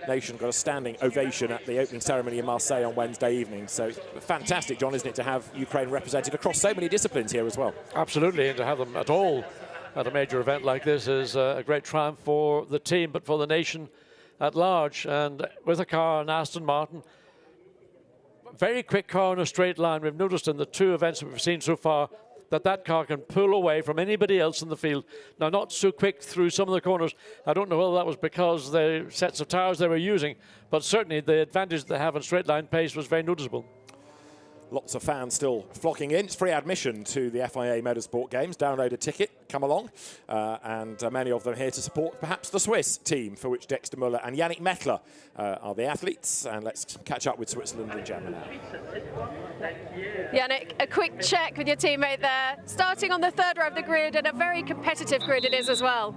nation got a standing ovation at the opening ceremony in Marseille on Wednesday evening. So fantastic, John, isn't it, to have Ukraine represented across so many disciplines here as well? Absolutely, and to have them at all at a major event like this is a great triumph for the team, but for the nation at large. And with a car, an Aston Martin, very quick car in a straight line. We've noticed in the 2 events that we've seen so far that car can pull away from anybody else in the field. Now, not so quick through some of the corners. I don't know whether that was because the sets of tires they were using, but certainly the advantage they have in straight line pace was very noticeable. Lots of fans still flocking in. It's free admission to the FIA Motorsport Games. Download a ticket, come along. And many of them here to support perhaps the Swiss team, for which Dexter Müller and Yannick Mettler are the athletes. And let's catch up with Switzerland and Germany now. Yannick, a quick check with your teammate there. Starting on the 3rd row of the grid, and a very competitive grid it is as well.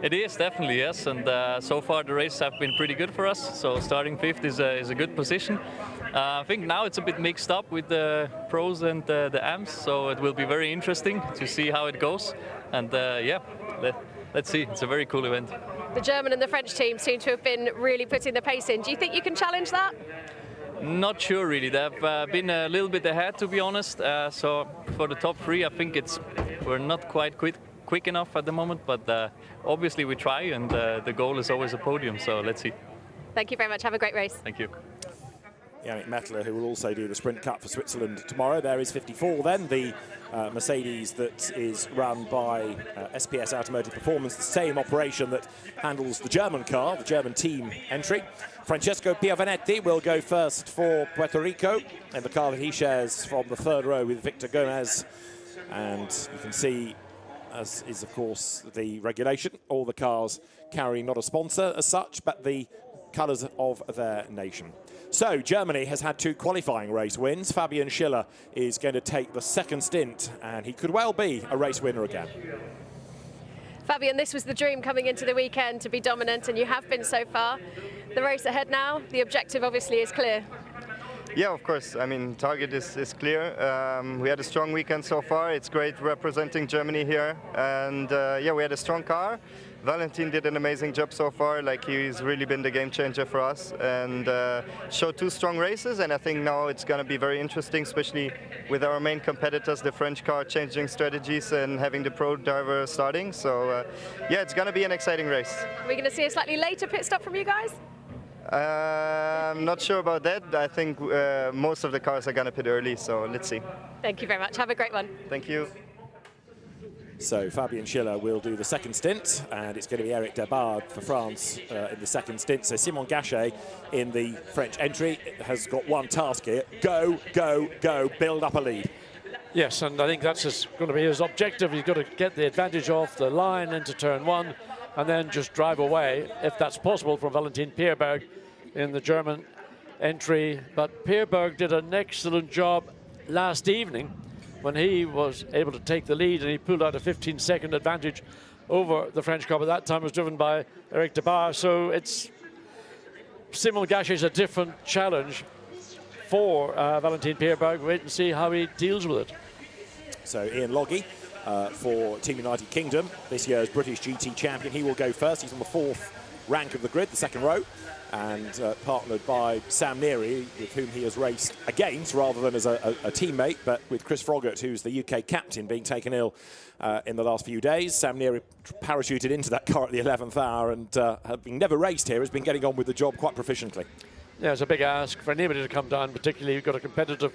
It is, definitely, yes. And so far the races have been pretty good for us. So starting 5th is a good position. I think now it's a bit mixed up with the pros and the AMs, so it will be very interesting to see how it goes. And yeah, let's see. It's a very cool event. The German and the French team seem to have been really putting the pace in. Do you think you can challenge that? Not sure, really. They've been a little bit ahead, to be honest. So for the top 3, I think we're not quite quick enough at the moment, but obviously we try, and the goal is always a podium, so let's see. Thank you very much. Have a great race. Thank you. Yannick Mettler, who will also do the Sprint Cup for Switzerland tomorrow. There is 54 then, the Mercedes that is run by SPS Automotive Performance, the same operation that handles the German car, the German team entry. Francesco Piovanetti will go first for Puerto Rico in the car that he shares from the 3rd row with Victor Gomez. And you can see, as is of course the regulation, all the cars carry not a sponsor as such, but the colours of their nation. So Germany has had 2 qualifying race wins. Fabian Schiller is going to take the 2nd stint, and he could well be a race winner again. Fabian, this was the dream coming into the weekend, to be dominant, and you have been so far. The race ahead now, the objective obviously is clear. Yeah, of course. I mean, target is clear. We had a strong weekend so far. It's great representing Germany here. And yeah, we had a strong car. Valentin did an amazing job so far. Like, he's really been the game changer for us, and showed 2 strong races. And I think now it's going to be very interesting, especially with our main competitors, the French car, changing strategies and having the pro driver starting. So yeah, it's going to be an exciting race. Are we going to see a slightly later pit stop from you guys? I'm not sure about that. I think most of the cars are going to pit early, so let's see. Thank you very much. Have a great one. Thank you. So Fabian Schiller will do the 2nd stint, and it's going to be Eric Debard for France in the 2nd stint. So Simon Gachet in the French entry has got one task here: go, go, go, build up a lead. Yes, and I think that's going to be his objective. He's got to get the advantage off the line into turn 1, and then just drive away, if that's possible, from Valentin Pierberg in the German entry. But Pierberg did an excellent job last evening when he was able to take the lead, and he pulled out a 15-second advantage over the French car, but that time was driven by Eric Debard. So it's Simon Gachet's a different challenge for Valentin Pierberg. Wait and see how he deals with it. So Ian Loggy for Team United Kingdom, this year's British GT champion. He will go first. He's on the 4th rank of the grid, the 2nd row, and partnered by Sam Neary, with whom he has raced against rather than as a teammate, but with Chris Froggatt, who's the UK captain, being taken ill in the last few days. Sam Neary parachuted into that car at the 11th hour, and having never raced here, has been getting on with the job quite proficiently. Yeah, it's a big ask for anybody to come down, particularly you've got a competitive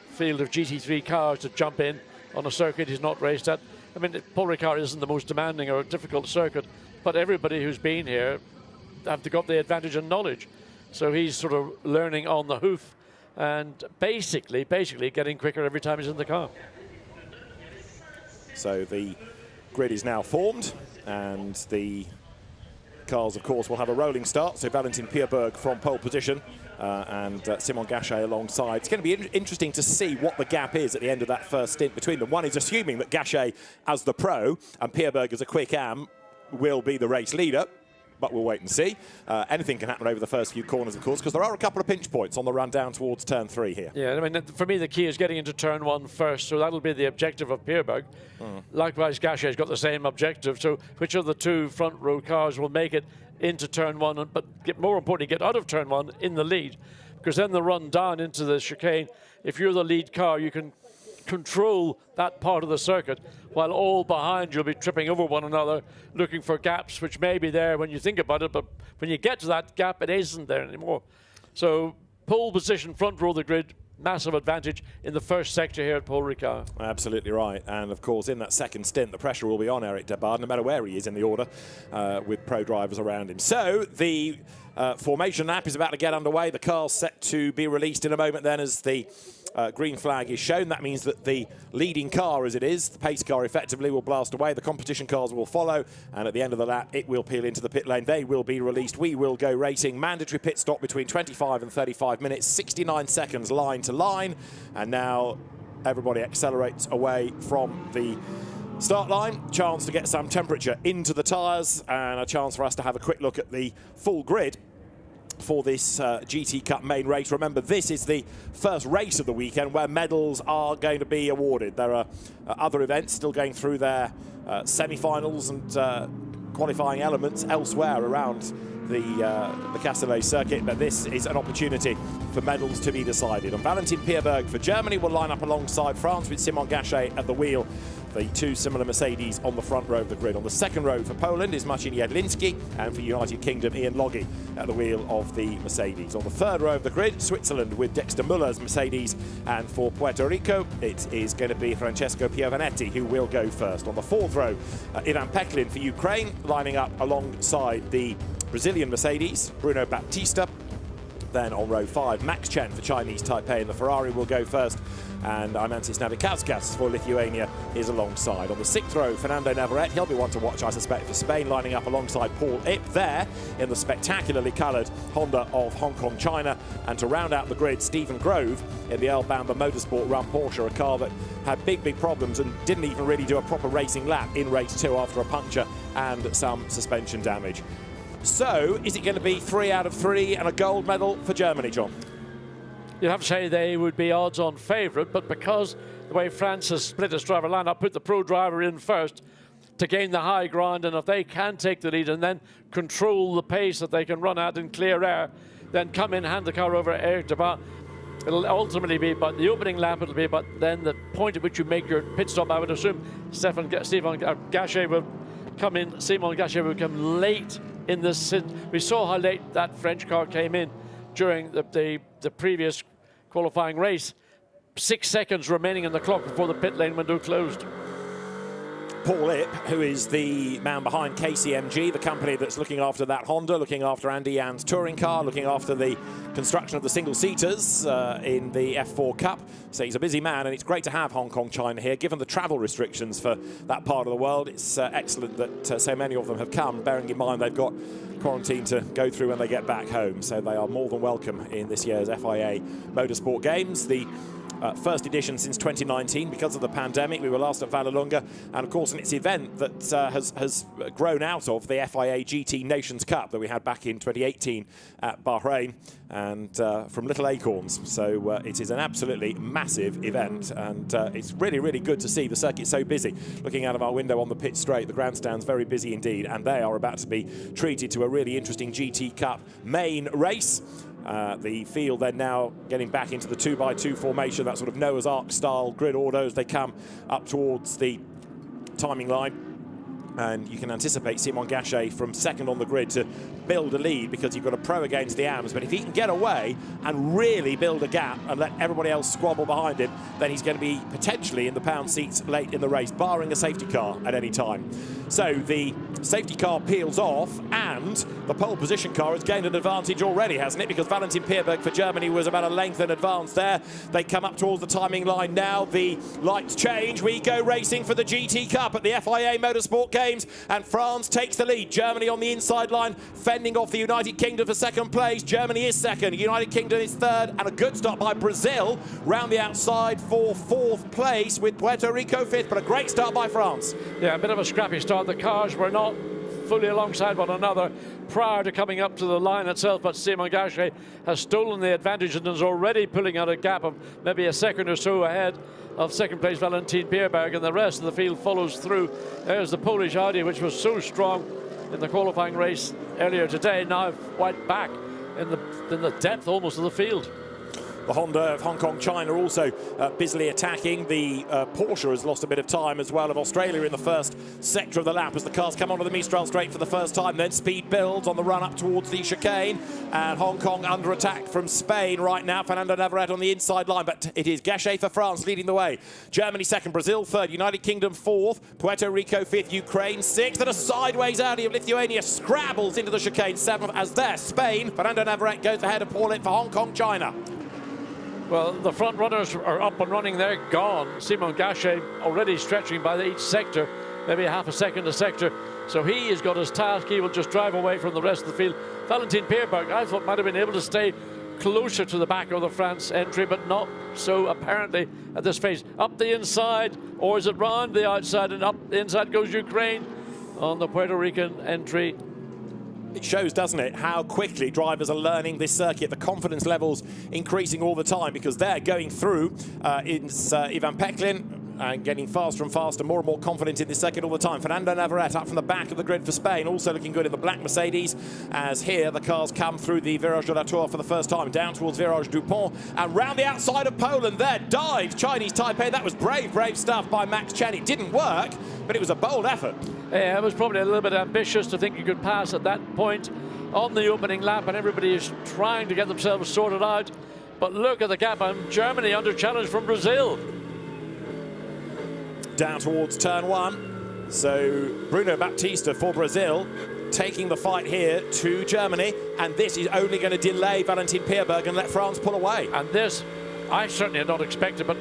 field of GT3 cars to jump in on a circuit he's not raced at. I mean, Paul Ricard isn't the most demanding or difficult circuit, but everybody who's been here have got the advantage and knowledge. So he's sort of learning on the hoof and basically getting quicker every time he's in the car. So the grid is now formed, and the cars, of course, will have a rolling start. So Valentin Pierberg from pole position and Simon Gachet alongside. It's going to be interesting to see what the gap is at the end of that 1st stint between them. One is assuming that Gachet, as the pro, and Pierberg as a quick am, will be the race leader, but we'll wait and see. Anything can happen over the first few corners, of course, because there are a couple of pinch points on the run down towards turn 3 here. Yeah, I mean, for me, the key is getting into turn 1 first, so that'll be the objective of Pierberg. Likewise, Gachet's got the same objective, so which of the 2 front row cars will make it into turn 1, but more importantly, get out of turn 1 in the lead, because then the run down into the chicane, if you're the lead car, you can control that part of the circuit, while all behind you'll be tripping over one another, looking for gaps which may be there when you think about it, but when you get to that gap, it isn't there anymore. So pole position, front row of the grid, massive advantage in the first sector here at Paul Ricard. Absolutely right. And of course, in that second stint, the pressure will be on Eric Debard, no matter where he is in the order, with pro drivers around him. So the formation lap is about to get underway. The car's set to be released in a moment then as the green flag is shown. That means that the leading car, as it is, the pace car effectively, will blast away. The competition cars will follow, and at the end of the lap, it will peel into the pit lane. They will be released. We will go racing. Mandatory pit stop between 25 and 35 minutes, 69 seconds line to line. And now everybody accelerates away from the start line. Chance to get some temperature into the tyres, and a chance for us to have a quick look at the full grid for this GT Cup main race. Remember, this is the first race of the weekend where medals are going to be awarded. There are other events still going through their semi-finals and qualifying elements elsewhere around the Castellet circuit, but this is an opportunity for medals to be decided. And Valentin Pierberg for Germany will line up alongside France with Simon Gachet at the wheel. The two similar Mercedes on the front row of the grid. On the second row for Poland is Marcin Jedlinski, and for United Kingdom, Ian Loggy at the wheel of the Mercedes. On the third row of the grid, Switzerland with Dexter Muller's Mercedes, and for Puerto Rico, it is going to be Francesco Piovanetti who will go first. On the fourth row, Ivan Peklin for Ukraine, lining up alongside the Brazilian Mercedes, Bruno Baptista. Then on row 5, Max Chen for Chinese Taipei, and the Ferrari will go first. And Imantis Navikauskas for Lithuania is alongside. On the sixth row, Fernando Navarrete, he'll be one to watch, I suspect, for Spain, lining up alongside Paul Ip there in the spectacularly coloured Honda of Hong Kong, China. And to round out the grid, Stephen Grove in the Elbamba Motorsport run Porsche, a car that had big problems and didn't even really do a proper racing lap in race 2 after a puncture and some suspension damage. So, is it going to be 3 out of 3 and a gold medal for Germany, John? You'd have to say they would be odds-on favourite, but because the way France has split its driver lineup, put the pro driver in first to gain the high ground, and if they can take the lead and then control the pace that they can run at in clear air, then come in, hand the car over Eric Debard, it'll ultimately be about the opening lap, it'll be about then the point at which you make your pit stop. I would assume Simon Gachet will come in, Simon Gachet will come late in this. We saw how late that French car came in during the previous qualifying race. 6 seconds remaining in the clock before the pit lane window closed. Paul Ip, who is the man behind KCMG, the company that's looking after that Honda, looking after Andy Yann's touring car, looking after the construction of the single-seaters in the F4 Cup. So he's a busy man, and it's great to have Hong Kong, China here. Given the travel restrictions for that part of the world, it's excellent that so many of them have come, bearing in mind they've got quarantine to go through when they get back home. So they are more than welcome in this year's FIA Motorsport Games. The first edition since 2019 because of the pandemic. We were last at Vallelunga, and of course it's an event that has grown out of the FIA GT Nations Cup that we had back in 2018 at Bahrain, and from little acorns. So it is an absolutely massive event, and it's really good to see the circuit so busy. Looking out of our window on the pit straight, the grandstand's very busy indeed, and they are about to be treated to a really interesting GT Cup main race. The field then now getting back into the 2x2 formation, that sort of Noah's Ark style grid order as they come up towards the timing line. And you can anticipate Simon Gachet from second on the grid to build a lead because you've got a pro against the AMS. But if he can get away and really build a gap and let everybody else squabble behind him, then he's going to be potentially in the pound seats late in the race, barring a safety car at any time. So the safety car peels off, and the pole position car has gained an advantage already, hasn't it? Because Valentin Pierberg for Germany was about a length in advance there. They come up towards the timing line now. The lights change. We go racing for the GT Cup at the FIA Motorsport Games, and France takes the lead. Germany on the inside line, fending off the United Kingdom for second place. Germany is second. United Kingdom is third, and a good start by Brazil round the outside for fourth place, with Puerto Rico fifth, but a great start by France. Yeah, a bit of a scrappy start. The cars were not fully alongside one another prior to coming up to the line itself, but Simon Gachet has stolen the advantage and is already pulling out a gap of maybe a second or so ahead of second place Valentin Pierberg, and the rest of the field follows through. There's the Polish Audi, which was so strong in the qualifying race earlier today, now quite back in the depth almost of the field. The Honda of Hong Kong, China also busily attacking. The Porsche has lost a bit of time as well of Australia in the first sector of the lap as the cars come onto the Mistral straight for the first time. Then speed builds on the run up towards the chicane. And Hong Kong under attack from Spain right now. Fernando Navarrete on the inside line, but it is Gachet for France leading the way. Germany second, Brazil third, United Kingdom fourth, Puerto Rico fifth, Ukraine sixth, and a sideways Audi of Lithuania scrabbles into the chicane seventh as there. Spain, Fernando Navarrete goes ahead of Paul for Hong Kong, China. Well, the front runners are up and running. They're gone. Simon Gachet already stretching by each sector, maybe half a second a sector. So he has got his task. He will just drive away from the rest of the field. Valentin Pierberg, I thought, might have been able to stay closer to the back of the France entry, but not so apparently at this phase. Up the inside, or is it round the outside, and up the inside goes Ukraine on the Puerto Rican entry. It shows, doesn't it, how quickly drivers are learning this circuit. The confidence levels increasing all the time because they're going through. It's Ivan Peklin and getting faster and faster, more and more confident in this circuit all the time. Fernando Navarrete up from the back of the grid for Spain, also looking good in the black Mercedes, as here the cars come through the Virage de la Tour for the first time, down towards Virage du Pont, and round the outside of Poland. There dives Chinese Taipei. That was brave stuff by Max Chen. It didn't work, but it was a bold effort. Yeah, it was probably a little bit ambitious to think you could pass at that point on the opening lap, and everybody is trying to get themselves sorted out. But look at the gap, and Germany under challenge from Brazil. Down towards turn one. So Bruno Baptista for Brazil taking the fight here to Germany, and this is only going to delay Valentin Pierberg and let France pull away. And this, I certainly had not expected, but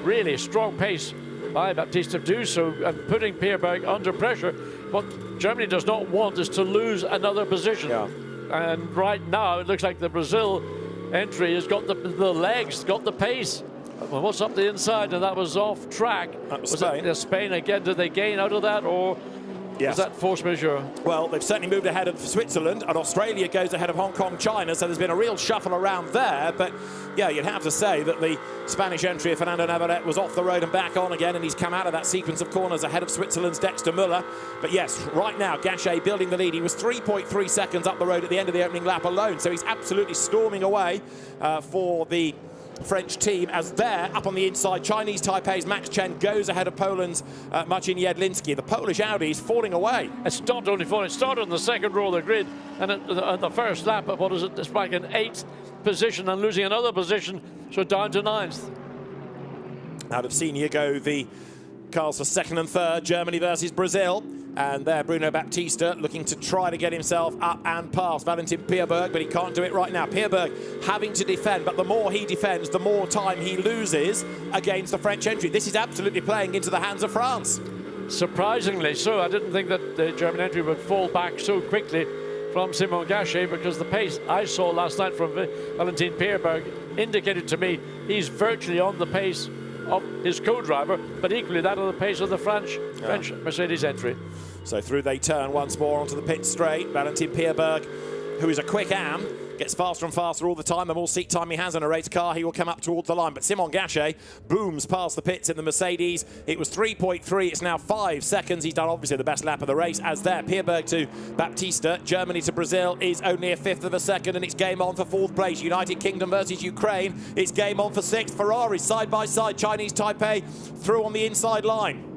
really strong pace by Baptista to do so and putting Pierberg under pressure. What Germany does not want is to lose another position. Yeah. And right now it looks like the Brazil entry has got the legs, got the pace. Well, what's up the inside? And that was off track. That was Spain. It Spain again? Did they gain out of that, or yes, was that force majeure? Well, they've certainly moved ahead of Switzerland, and Australia goes ahead of Hong Kong, China, so there's been a real shuffle around there. But yeah, you'd have to say that the Spanish entry of Fernando Navarrete was off the road and back on again, and he's come out of that sequence of corners ahead of Switzerland's Dexter Müller. But yes, right now, Gachet building the lead. He was 3.3 seconds up the road at the end of the opening lap alone, so he's absolutely storming away for the French team, as there up on the inside, Chinese Taipei's Max Chen goes ahead of Poland's Marcin Jedlinski. The Polish Audi is falling away. It's not only falling, it started on the second row of the grid, and at the first lap, what is it, it's like an 8th position and losing another position, so down to 9th. Out of senior go the cars for second and third, Germany versus Brazil. And there, Bruno Baptista looking to try to get himself up and past Valentin Pierberg, but he can't do it right now. Pierberg having to defend, but the more he defends, the more time he loses against the French entry. This is absolutely playing into the hands of France. Surprisingly so. I didn't think that the German entry would fall back so quickly from Simon Gachet, because the pace I saw last night from Valentin Pierberg indicated to me he's virtually on the pace of his co-driver, but equally that of the pace of the French Mercedes entry. So through they turn once more onto the pit straight. Valentin Pierberg, who is a quick am, gets faster and faster all the time. The more seat time he has in a race car, he will come up towards the line. But Simon Gachet booms past the pits in the Mercedes. It was 3.3. It's now 5 seconds. He's done obviously the best lap of the race. As there, Pierberg to Baptista. Germany to Brazil is only a 1/5 of a second, and it's game on for 4th place. United Kingdom versus Ukraine. It's game on for 6th. Ferrari side by side. Chinese Taipei through on the inside line.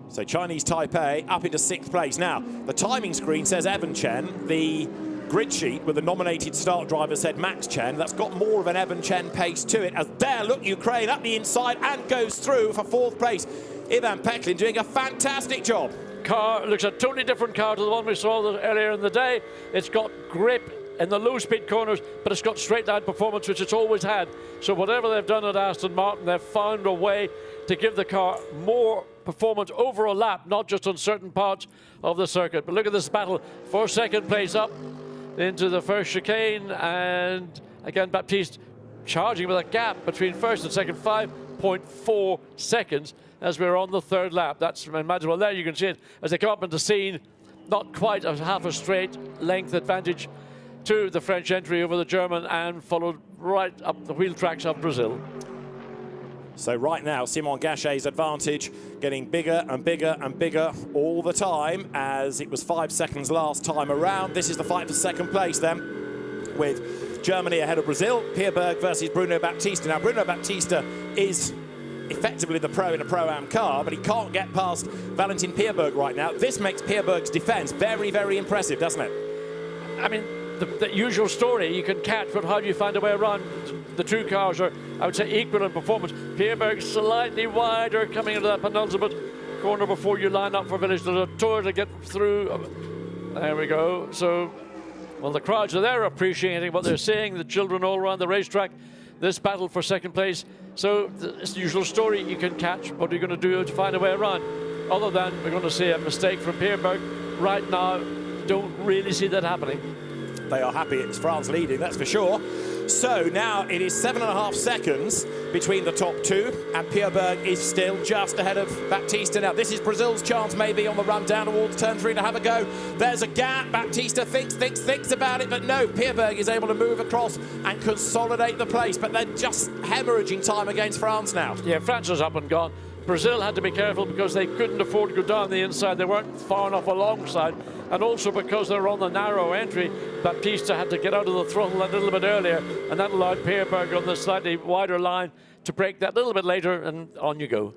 So Chinese Taipei up into 6th place. Now, the timing screen says Evan Chen. The grid sheet with the nominated start driver said Max Chen. That's got more of an Evan Chen pace to it. As there, look, Ukraine up the inside and goes through for 4th place. Ivan Peklin doing a fantastic job. Car looks a totally different car to the one we saw earlier in the day. It's got grip in the low speed corners, but it's got straight line performance, which it's always had. So whatever they've done at Aston Martin, they've found a way to give the car more performance over a lap, not just on certain parts of the circuit. But look at this battle for 2nd place up into the first chicane, and again Baptiste charging with a gap between first and second, 5.4 seconds as we're on the 3rd lap. That's imaginable. There you can see it as they come up into scene. Not quite a half a straight length advantage to the French entry over the German, and followed right up the wheel tracks of Brazil. So right now, Simon Gachet's advantage getting bigger and bigger and bigger all the time, as it was 5 seconds last time around. This is the fight for second place then, with Germany ahead of Brazil. Pierberg versus Bruno Baptista. Now, Bruno Baptista is effectively the pro in a Pro-Am car, but he can't get past Valentin Pierberg right now. This makes Pierberg's defence very, very impressive, doesn't it? I mean, the usual story, you can catch, but how do you find a way around? The two cars are, I would say, equal in performance. Pierberg slightly wider coming into that penultimate corner before you line up for Village de la Tour to get through. There we go. So, well, the crowds are there appreciating what they're seeing, the children all around the racetrack, this battle for second place. So, it's the usual story, you can catch. What are you going to do to find a way around? Other than we're going to see a mistake from Pierberg. Right now, don't really see that happening. They are happy it's France leading, that's for sure. So now it is 7.5 seconds between the top two, and Pierberg is still just ahead of Baptista. Now this is Brazil's chance maybe on the run down towards turn 3 to have a go. There's a gap. Baptista thinks about it, but no, Pierberg is able to move across and consolidate the place, but they're just hemorrhaging time against France now. Yeah, France is up and gone. Brazil had to be careful because they couldn't afford to go down the inside. They weren't far enough alongside. And also because they're on the narrow entry, Baptista had to get out of the throttle a little bit earlier, and that allowed Pierberg on the slightly wider line to break that a little bit later, and on you go.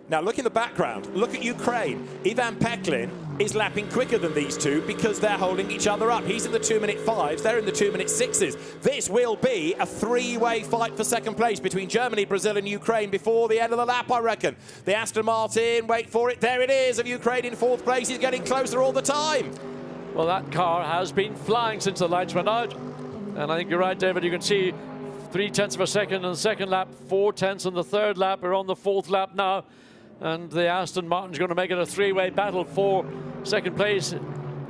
Now look in the background, look at Ukraine. Ivan Peklin is lapping quicker than these two because they're holding each other up. He's in the 2-minute 5s, they're in the 2-minute 6s. This will be a three-way fight for second place between Germany, Brazil and Ukraine before the end of the lap, I reckon. The Aston Martin, wait for it, there it is, of Ukraine in 4th place. He's getting closer all the time. Well, that car has been flying since the lights went out. And I think you're right, David, you can see 0.3 of a second on the second lap, 0.4 on the third lap. We're on the 4th lap now. And the Aston Martin's going to make it a three-way battle for second place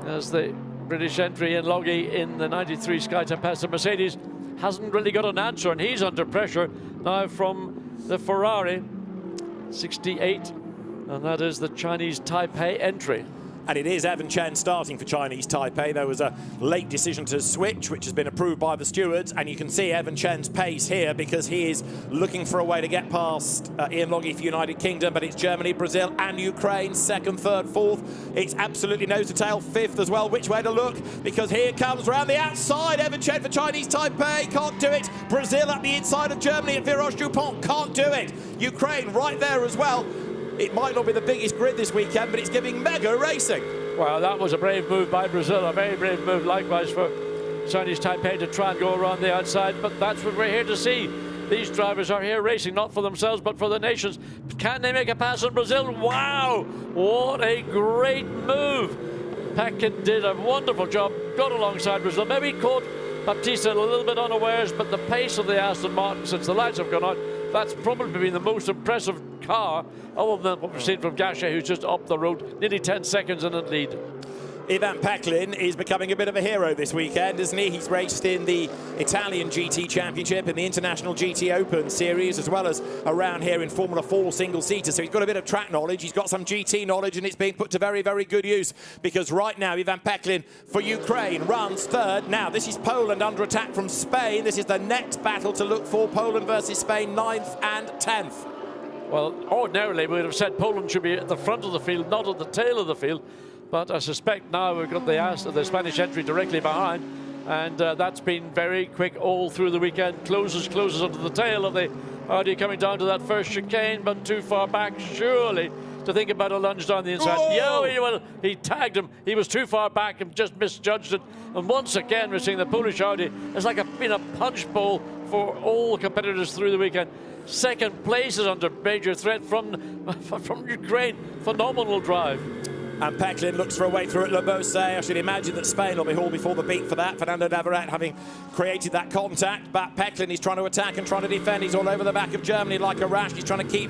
as the British entry in Loggy in the 93 Sky Tempesta Mercedes hasn't really got an answer, and he's under pressure now from the Ferrari 68, and that is the Chinese Taipei entry. And it is Evan Chen starting for Chinese Taipei. There was a late decision to switch, which has been approved by the stewards. And you can see Evan Chen's pace here because he is looking for a way to get past Ian Loggy for United Kingdom. But it's Germany, Brazil and Ukraine, 2nd, 3rd, 4th. It's absolutely nose to tail, 5th as well. Which way to look? Because here comes round the outside. Evan Chen for Chinese Taipei. Can't do it. Brazil at the inside of Germany at Virage Dupont. Can't do it. Ukraine right there as well. It might not be the biggest grid this weekend, but it's giving mega racing. Well, that was a brave move by Brazil, a very brave move likewise for Chinese Taipei to try and go around the outside, but that's what we're here to see. These drivers are here racing, not for themselves, but for the nations. Can they make a pass on Brazil? Wow, what a great move. Pekin did a wonderful job, got alongside Brazil, maybe caught Baptista a little bit unawares, but the pace of the Aston Martin since the lights have gone out, that's probably been the most impressive car, other than what we've seen from Gachet, who's just up the road, nearly 10 seconds in the lead. Ivan Peklin is becoming a bit of a hero this weekend, isn't he? He's raced in the Italian GT Championship, in the International GT Open Series, as well as around here in Formula 4 single-seater. So he's got a bit of track knowledge, he's got some GT knowledge, and it's being put to very, very good use. Because right now, Ivan Peklin for Ukraine runs 3rd. Now, this is Poland under attack from Spain. This is the next battle to look for, Poland versus Spain, 9th and 10th. Well, ordinarily, we would have said Poland should be at the front of the field, not at the tail of the field. But I suspect now we've got the Spanish entry directly behind, and that's been very quick all through the weekend. Closes onto the tail of the Audi coming down to that first chicane, but too far back, surely, to think about a lunge down the inside. Yeah, he tagged him. He was too far back and just misjudged it. And once again, we're seeing the Polish Audi. It's like been a punch bowl for all competitors through the weekend. Second place is under major threat from Ukraine. Phenomenal drive. And Peklin looks for a way through at Le Beausset. I should imagine that Spain will be hauled before the beat for that. Fernando Navarrete having created that contact. But Peklin is trying to attack and trying to defend. He's all over the back of Germany like a rash. He's trying to keep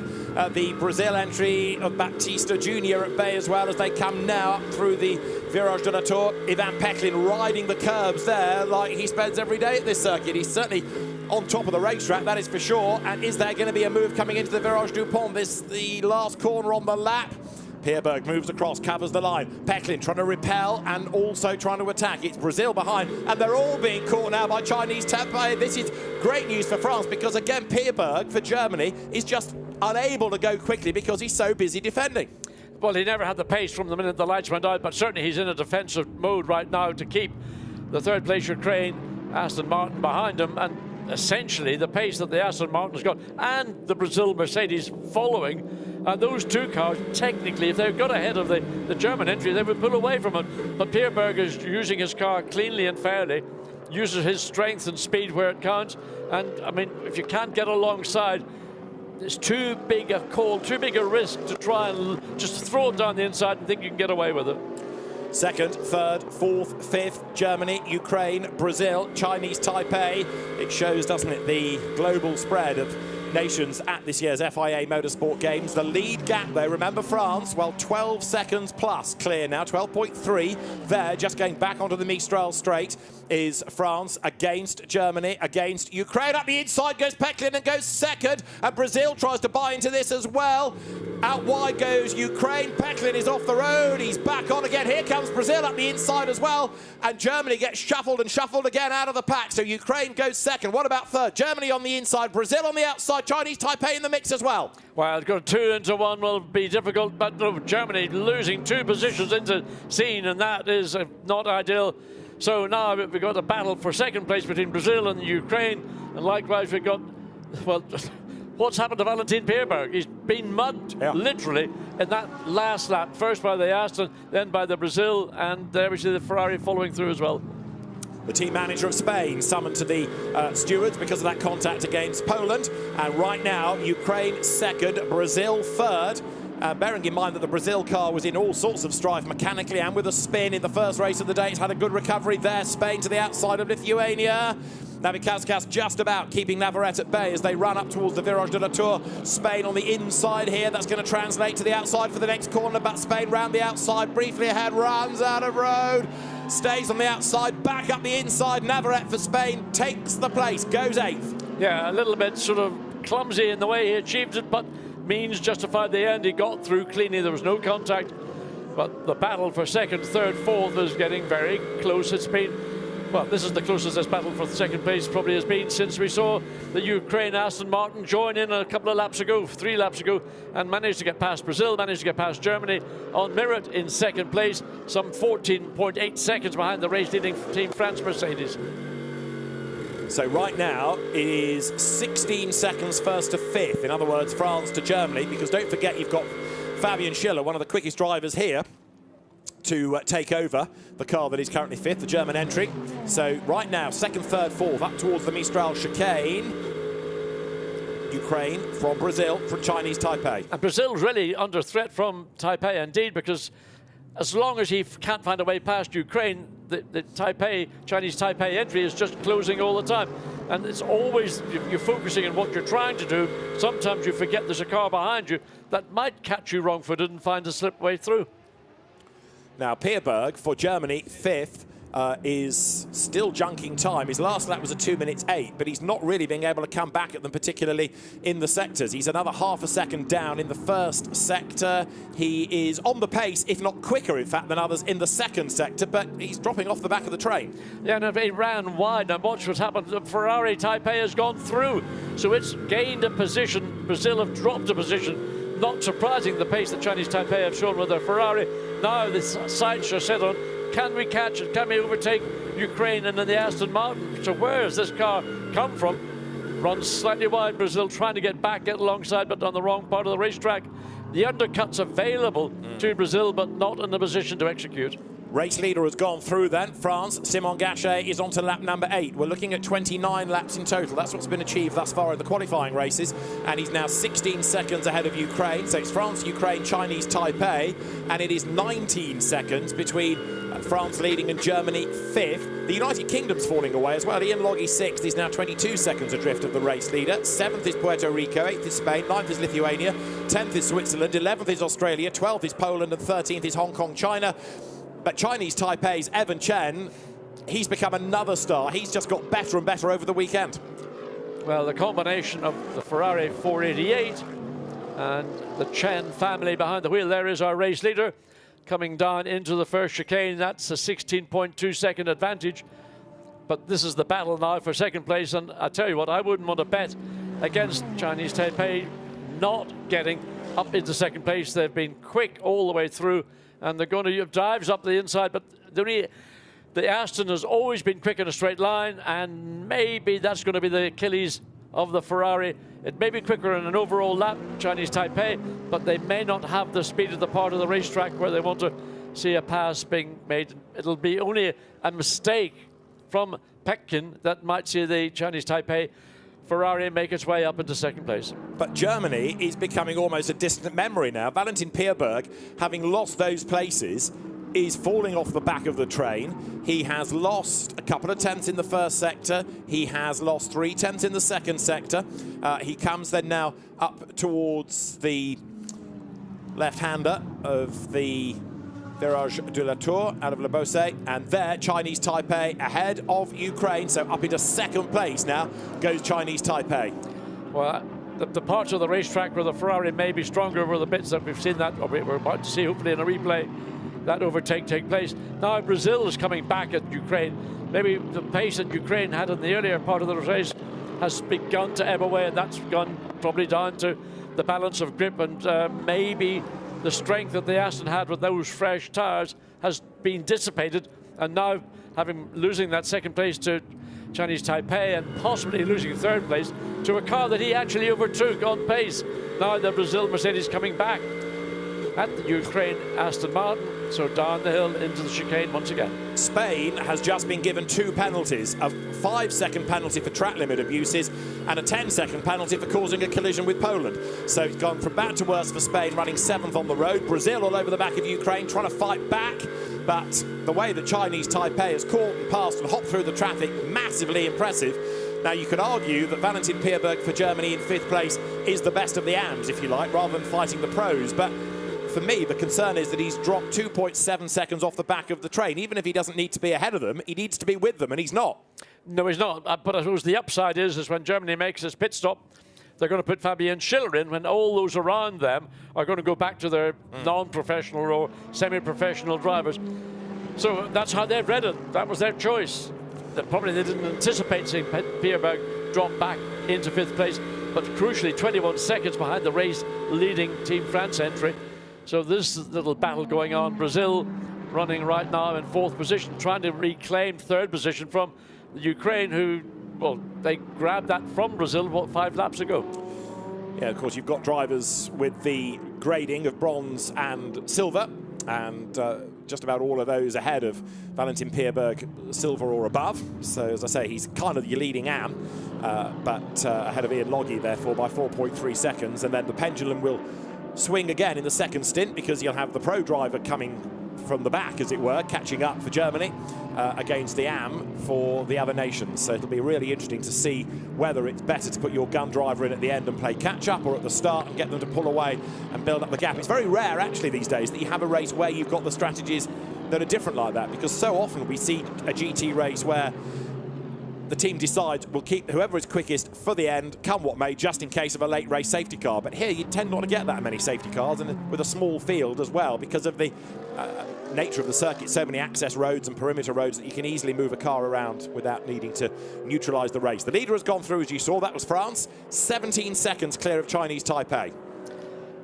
the Brazil entry of Baptista Jr. at bay as well as they come now up through the Virage de la Tour. Ivan Peklin riding the curbs there like he spends every day at this circuit. He's certainly on top of the racetrack, that is for sure. And is there going to be a move coming into the Virage Dupont? This the last corner on the lap. Pierberg moves across, covers the line. Peklin trying to repel and also trying to attack. It's Brazil behind, and they're all being caught now by Chinese Taipei. This is great news for France because, again, Pierberg for Germany is just unable to go quickly because he's so busy defending. Well, he never had the pace from the minute the lights went out, but certainly he's in a defensive mode right now to keep the third place Ukraine, Aston Martin behind him, and essentially the pace that the Aston Martin's got and the Brazil Mercedes following, and those two cars technically, if they got ahead of the German entry, they would pull away from it. But Pierre Berg is using his car cleanly and fairly, uses his strength and speed where it counts, and I mean, if you can't get alongside, it's too big a call, too big a risk to try and just throw it down the inside and think you can get away with it. Second, third, fourth, fifth, Germany, Ukraine, Brazil, Chinese Taipei. It shows, doesn't it, the global spread of nations at this year's FIA Motorsport Games. The lead gap, though, remember France, well, 12 seconds plus clear now, 12.3 there, just going back onto the Mistral straight is France against Germany, against Ukraine. Up the inside goes Peklin and goes second, and Brazil tries to buy into this as well. Out wide goes Ukraine. Peklin is off the road. He's back on again. Here comes Brazil up the inside as well, and Germany gets shuffled and shuffled again out of the pack. So Ukraine goes second. What about third? Germany on the inside, Brazil on the outside, Chinese Taipei in the mix as well. Well, got 2 into 1 will be difficult, but Germany losing 2 positions into scene, and that is not ideal. So now we've got a battle for second place between Brazil and Ukraine, and likewise we've got, well, what's happened to Valentin Pierberg? He's been mugged, literally, in that last lap, first by the Aston, then by the Brazil, and there we see the Ferrari following through as well. The team manager of Spain summoned to the stewards because of that contact against Poland, and right now Ukraine second, Brazil third. Bearing in mind that the Brazil car was in all sorts of strife mechanically and with a spin in the first race of the day. It's had a good recovery there. Spain to the outside of Lithuania. Navikauskas just about keeping Navarrete at bay as they run up towards the Virage de la Tour. Spain on the inside here. That's going to translate to the outside for the next corner, but Spain round the outside, briefly ahead, runs out of road. Stays on the outside, back up the inside. Navarrete for Spain takes the place, goes 8th. Yeah, a little bit sort of clumsy in the way he achieved it, but means justified the end. He got through cleanly, there was no contact, but the battle for second, third, fourth is getting very close. It's been, well, this is the closest this battle for the second place probably has been since we saw the Ukraine Aston Martin join in a couple of laps ago, 3 laps ago, and managed to get past Brazil, managed to get past Germany on merit in second place, some 14.8 seconds behind the race leading team France Mercedes. So right now it is 16 seconds first to 5th. In other words, France to Germany, because don't forget you've got Fabian Schiller, one of the quickest drivers here, to take over the car that is currently 5th, the German entry. So right now, 2nd, 3rd, 4th, up towards the Mistral chicane. Ukraine from Brazil, from Chinese Taipei. And Brazil's really under threat from Taipei indeed, because as long as he can't find a way past Ukraine, the Chinese Taipei entry is just closing all the time. And it's always, you're focusing on what you're trying to do. Sometimes you forget there's a car behind you that might catch you wrong-footed and find a slipway through. Now, Pierberg for Germany, 5th, is still junking time. His last lap was a 2 minutes 8, but he's not really being able to come back at them, particularly in the sectors. He's another half a second down in the first sector. He is on the pace, if not quicker, in fact, than others in the second sector, but he's dropping off the back of the train. Yeah, and he ran wide, and watch what's happened. The Ferrari Taipei has gone through, so it's gained a position. Brazil have dropped a position. Not surprising, the pace that Chinese Taipei have shown with their Ferrari. Now the sights are set on, can we catch it? Can we overtake Ukraine and then the Aston Martin? So where has this car come from? Runs slightly wide, Brazil trying to get back, get alongside, but on the wrong part of the racetrack. The undercut's available to Brazil, but not in the position to execute. Race leader has gone through then. France, Simon Gachet is on to lap number 8. We're looking at 29 laps in total. That's what's been achieved thus far in the qualifying races. And he's now 16 seconds ahead of Ukraine. So it's France, Ukraine, Chinese Taipei. And it is 19 seconds between France leading and Germany 5th. The United Kingdom's falling away as well. Ian Loggy 6th is now 22 seconds adrift of the race leader. 7th is Puerto Rico, 8th is Spain, 9th is Lithuania, 10th is Switzerland, 11th is Australia, 12th is Poland, and 13th is Hong Kong, China. But Chinese Taipei's Evan Chen, he's become another star. He's just got better and better over the weekend. Well, the combination of the Ferrari 488 and the Chen family behind the wheel, there is our race leader coming down into the first chicane. That's a 16.2 second advantage. But this is the battle now for second place. And I tell you what, I wouldn't want to bet against Chinese Taipei not getting up into second place. They've been quick all the way through, and they're going to have dives up the inside, but the Aston has always been quick in a straight line, and maybe that's going to be the Achilles of the Ferrari. It may be quicker in an overall lap, Chinese Taipei, but they may not have the speed of the part of the racetrack where they want to see a pass being made. It'll be only a mistake from Pekin that might see the Chinese Taipei Ferrari make its way up into second place. But Germany is becoming almost a distant memory now. Valentin Pierberg, having lost those places, is falling off the back of the train. He has lost a couple of tenths in the first sector. He has lost 3 tenths in the second sector. He comes then now up towards the left-hander of the Virage de la Tour out of Le Beausset, and there Chinese Taipei ahead of Ukraine, so up into second place now goes Chinese Taipei. Well, the parts of the racetrack where the Ferrari may be stronger were the bits that we've seen that, or we're about to see hopefully in a replay, that overtake take place. Now Brazil is coming back at Ukraine. Maybe the pace that Ukraine had in the earlier part of the race has begun to ebb away, and that's gone probably down to the balance of grip, and maybe the strength that the Aston had with those fresh tyres has been dissipated, and now losing that second place to Chinese Taipei and possibly losing third place to a car that he actually overtook on pace. Now the Brazil Mercedes coming back at the Ukraine Aston Martin, so down the hill into the chicane once again. Spain has just been given 2 penalties, a 5-second penalty for track limit abuses and a 10-second penalty for causing a collision with Poland. So it's gone from bad to worse for Spain, running 7th on the road. Brazil all over the back of Ukraine, trying to fight back. But the way that Chinese Taipei has caught and passed and hopped through the traffic, massively impressive. Now, you could argue that Valentin Pierberg for Germany in 5th place is the best of the AMs, if you like, rather than fighting the pros. But for me, the concern is that he's dropped 2.7 seconds off the back of the train. Even if he doesn't need to be ahead of them, he needs to be with them, and he's not. No, he's not. But I suppose the upside is when Germany makes its pit stop, they're going to put Fabian Schiller in when all those around them are going to go back to their non-professional or semi-professional drivers. So that's how they've read it. That was their choice. They didn't anticipate seeing Pierberg drop back into 5th place, but crucially 21 seconds behind the race-leading Team France entry. So this little battle going on. Brazil running right now in 4th position, trying to reclaim 3rd position from the Ukraine, who, well, they grabbed that from Brazil, what, 5 laps ago. Yeah, of course, you've got drivers with the grading of bronze and silver, and just about all of those ahead of Valentin Pierberg, silver or above. So, as I say, he's kind of your leading AM, but ahead of Ian Loggy, therefore, by 4.3 seconds. And then the pendulum will swing again in the second stint, because you'll have the pro driver coming from the back, as it were, catching up for Germany against the AM for the other nations. So it'll be really interesting to see whether it's better to put your gun driver in at the end and play catch-up, or at the start and get them to pull away and build up the gap. It's very rare, actually, these days that you have a race where you've got the strategies that are different like that, because so often we see a GT race where the team decides we'll keep whoever is quickest for the end, come what may, just in case of a late race safety car. But here you tend not to get that many safety cars, and with a small field as well, because of the nature of the circuit, so many access roads and perimeter roads that you can easily move a car around without needing to neutralise the race. The leader has gone through, as you saw. That was France, 17 seconds clear of Chinese Taipei.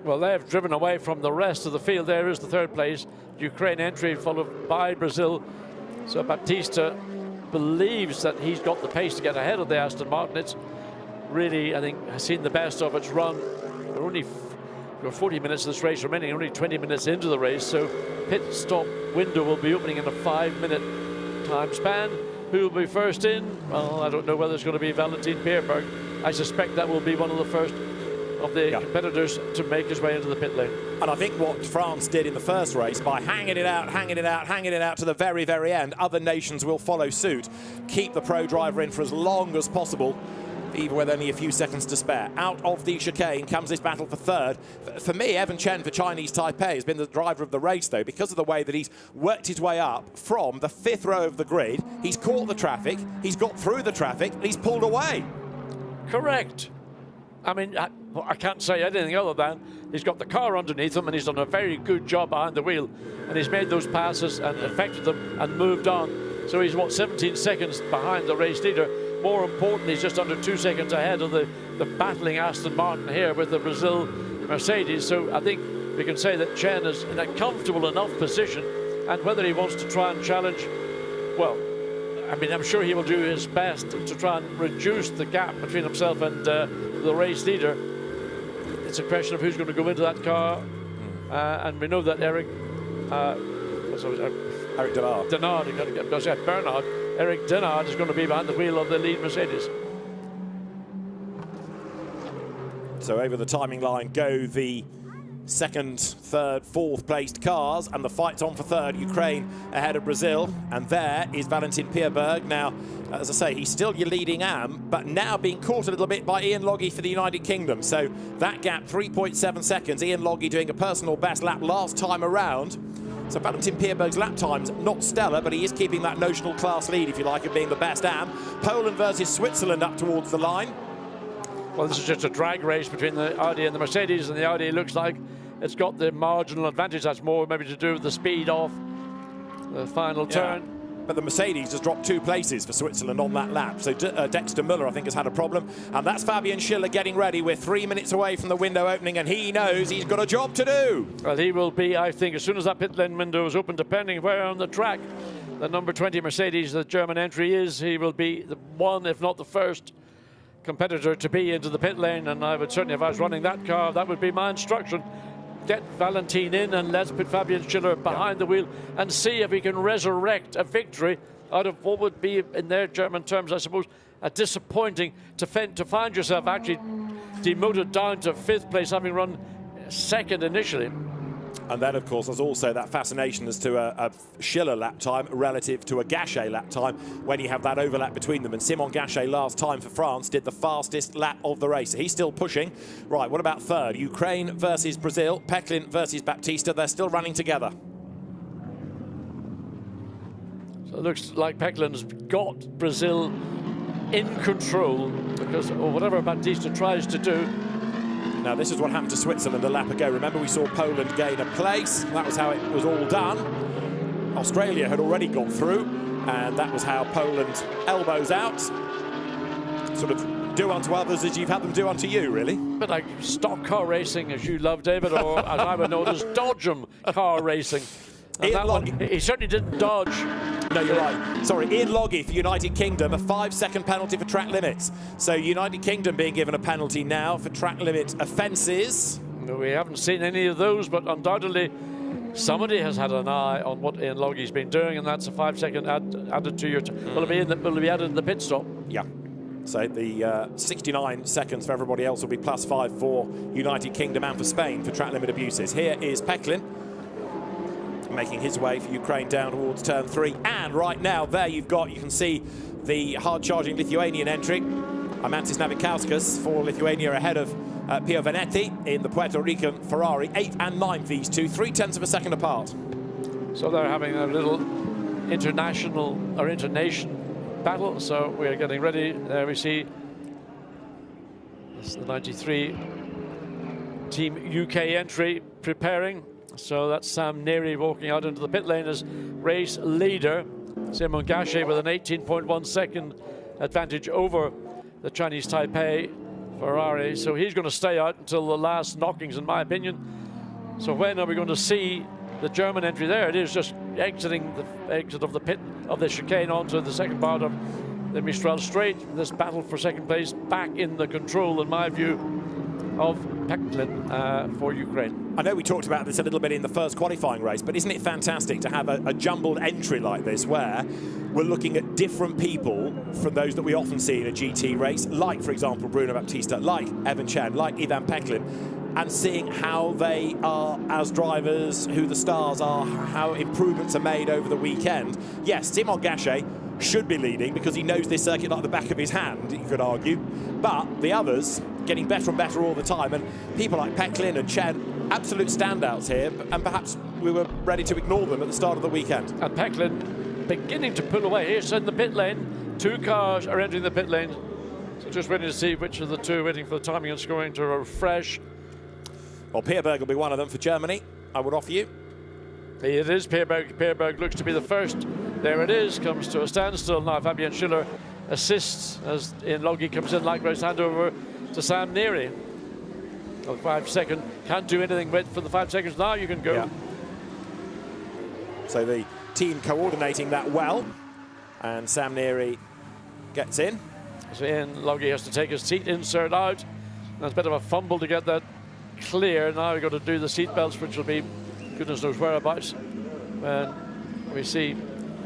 Well, they've driven away from the rest of the field. There is the 3rd place, Ukraine entry, followed by Brazil. So Baptista believes that he's got the pace to get ahead of the Aston Martin. It's really, I think, has seen the best of its run. We're only 40 minutes of this race remaining, only 20 minutes into the race, so pit stop window will be opening in a 5-minute time span. Who will be first in? Well, I don't know whether it's going to be Valentin Pierberg. I suspect that will be one of the first of the competitors to make his way into the pit lane. And I think what France did in the first race, by hanging it out to the very, very end, other nations will follow suit. Keep the pro driver in for as long as possible, even with only a few seconds to spare. Out of the chicane comes this battle for 3rd. For me, Evan Chen for Chinese Taipei has been the driver of the race, though, because of the way that he's worked his way up from the 5th row of the grid. He's caught the traffic, he's got through the traffic, and he's pulled away. Correct. I mean, I can't say anything other than he's got the car underneath him, and he's done a very good job behind the wheel, and he's made those passes and affected them and moved on. So he's, what, 17 seconds behind the race leader. More important, he's just under 2 seconds ahead of the the battling Aston Martin here with the Brazil Mercedes. So I think we can say that Chen is in a comfortable enough position, and whether he wants to try and challenge, well, I mean, I'm sure he will do his best to try and reduce the gap between himself and the race leader. It's a question of who's going to go into that car, and we know that Eric Denard is going to be behind the wheel of the lead Mercedes. So over the timing line go the second, third, fourth placed cars, and the fight's on for third. Ukraine ahead of Brazil, and there is Valentin Pierberg. Now, as I say, he's still your leading AM, but now being caught a little bit by Ian Logie for the United Kingdom. So that gap, 3.7 seconds. Ian Logie doing a personal best lap last time around. So Valentin Pierberg's lap time's not stellar, but he is keeping that notional class lead, if you like, of being the best AM. Poland versus Switzerland up towards the line. Well, this is just a drag race between the Audi and the Mercedes, and the Audi looks like it's got the marginal advantage. That's more maybe to do with the speed of the final turn. But the Mercedes has dropped 2 places for Switzerland on that lap. So Dexter Müller, I think, has had a problem. And that's Fabian Schiller getting ready. We're 3 minutes away from the window opening, and he knows he's got a job to do. Well, he will be, I think, as soon as that pit lane window is open, depending where on the track the number 20 Mercedes, the German entry is, he will be the one, if not the first, competitor to be into the pit lane. And I would certainly, if I was running that car, that would be my instruction. Get Valentin in and let's put Fabian Schiller behind the wheel and see if he can resurrect a victory out of what would be, in their German terms, I suppose, a disappointing to find yourself actually demoted down to 5th place, having run second initially. And then, of course, there's also that fascination as to a Schiller lap time relative to a Gachet lap time when you have that overlap between them. And Simon Gachet last time for France did the fastest lap of the race. He's still pushing. Right, what about third? Ukraine versus Brazil, Peklin versus Baptista. They're still running together. So it looks like Peklin's got Brazil in control, because whatever Baptista tries to do. Now, this is what happened to Switzerland a lap ago. Remember, we saw Poland gain a place. That was how it was all done. Australia had already gone through, and that was how Poland elbows out. Sort of do unto others as you've had them do unto you, really. But like stock car racing, as you love, David, or as I would know it as Dodgem car racing. And that one, he certainly didn't dodge. No, you're right. Sorry, Ian Logie for United Kingdom, a 5-second penalty for track limits. So United Kingdom being given a penalty now for track limit offences. We haven't seen any of those, but undoubtedly somebody has had an eye on what Ian Loggie's been doing, and that's a 5-second added to your... Will it be added in the pit stop? Yeah. So the 69 seconds for everybody else will be +5 for United Kingdom and for Spain for track limit abuses. Here is Peklin, making his way for Ukraine down towards turn 3. And right now, there you can see the hard-charging Lithuanian entry. Amantis Navikauskas for Lithuania ahead of Pio Venetti in the Puerto Rican Ferrari. 8th and 9th, these two, 0.3 of a second apart. So they're having a little international or internation battle. So we're getting ready. There we see this is the 93 Team UK entry preparing. So that's Sam Neary walking out into the pit lane as race leader. Simon Gachet with an 18.1 second advantage over the Chinese Taipei Ferrari. So he's going to stay out until the last knockings, in my opinion. So when are we going to see the German entry? There it is, just exiting the exit of the pit of the chicane onto the second part of the Mistral Straight. This battle for second place back in the control, in my view, of Peklin for Ukraine. I know we talked about this a little bit in the first qualifying race, but isn't it fantastic to have a jumbled entry like this where we're looking at different people from those that we often see in a GT race, like, for example, Bruno Baptista, like Evan Chen, like Ivan Peklin, and seeing how they are as drivers, who the stars are, how improvements are made over the weekend. Yes, Simon Gachet should be leading because he knows this circuit like the back of his hand, you could argue, but the others getting better and better all the time, and people like Peklin and Chen, absolute standouts here, and perhaps we were ready to ignore them at the start of the weekend. And Peklin beginning to pull away. Here's in the pit lane. 2 cars are entering the pit lane. So just waiting to see which of the 2, waiting for the timing and scoring to refresh. Well, Pierberg will be one of them for Germany, I would offer you. It is Pierberg. Pierberg looks to be the first. There it is, comes to a standstill now. Fabian Schiller assists as Logie comes in, likewise hand over to Sam Neary. Well, 5 second, can't do anything with for the 5 seconds. Now you can go. Yeah. So the team coordinating that well, and Sam Neary gets in. So Ian Logie has to take his seat insert out. That's a bit of a fumble to get that clear. Now we've got to do the seat belts, which will be goodness knows whereabouts. And we see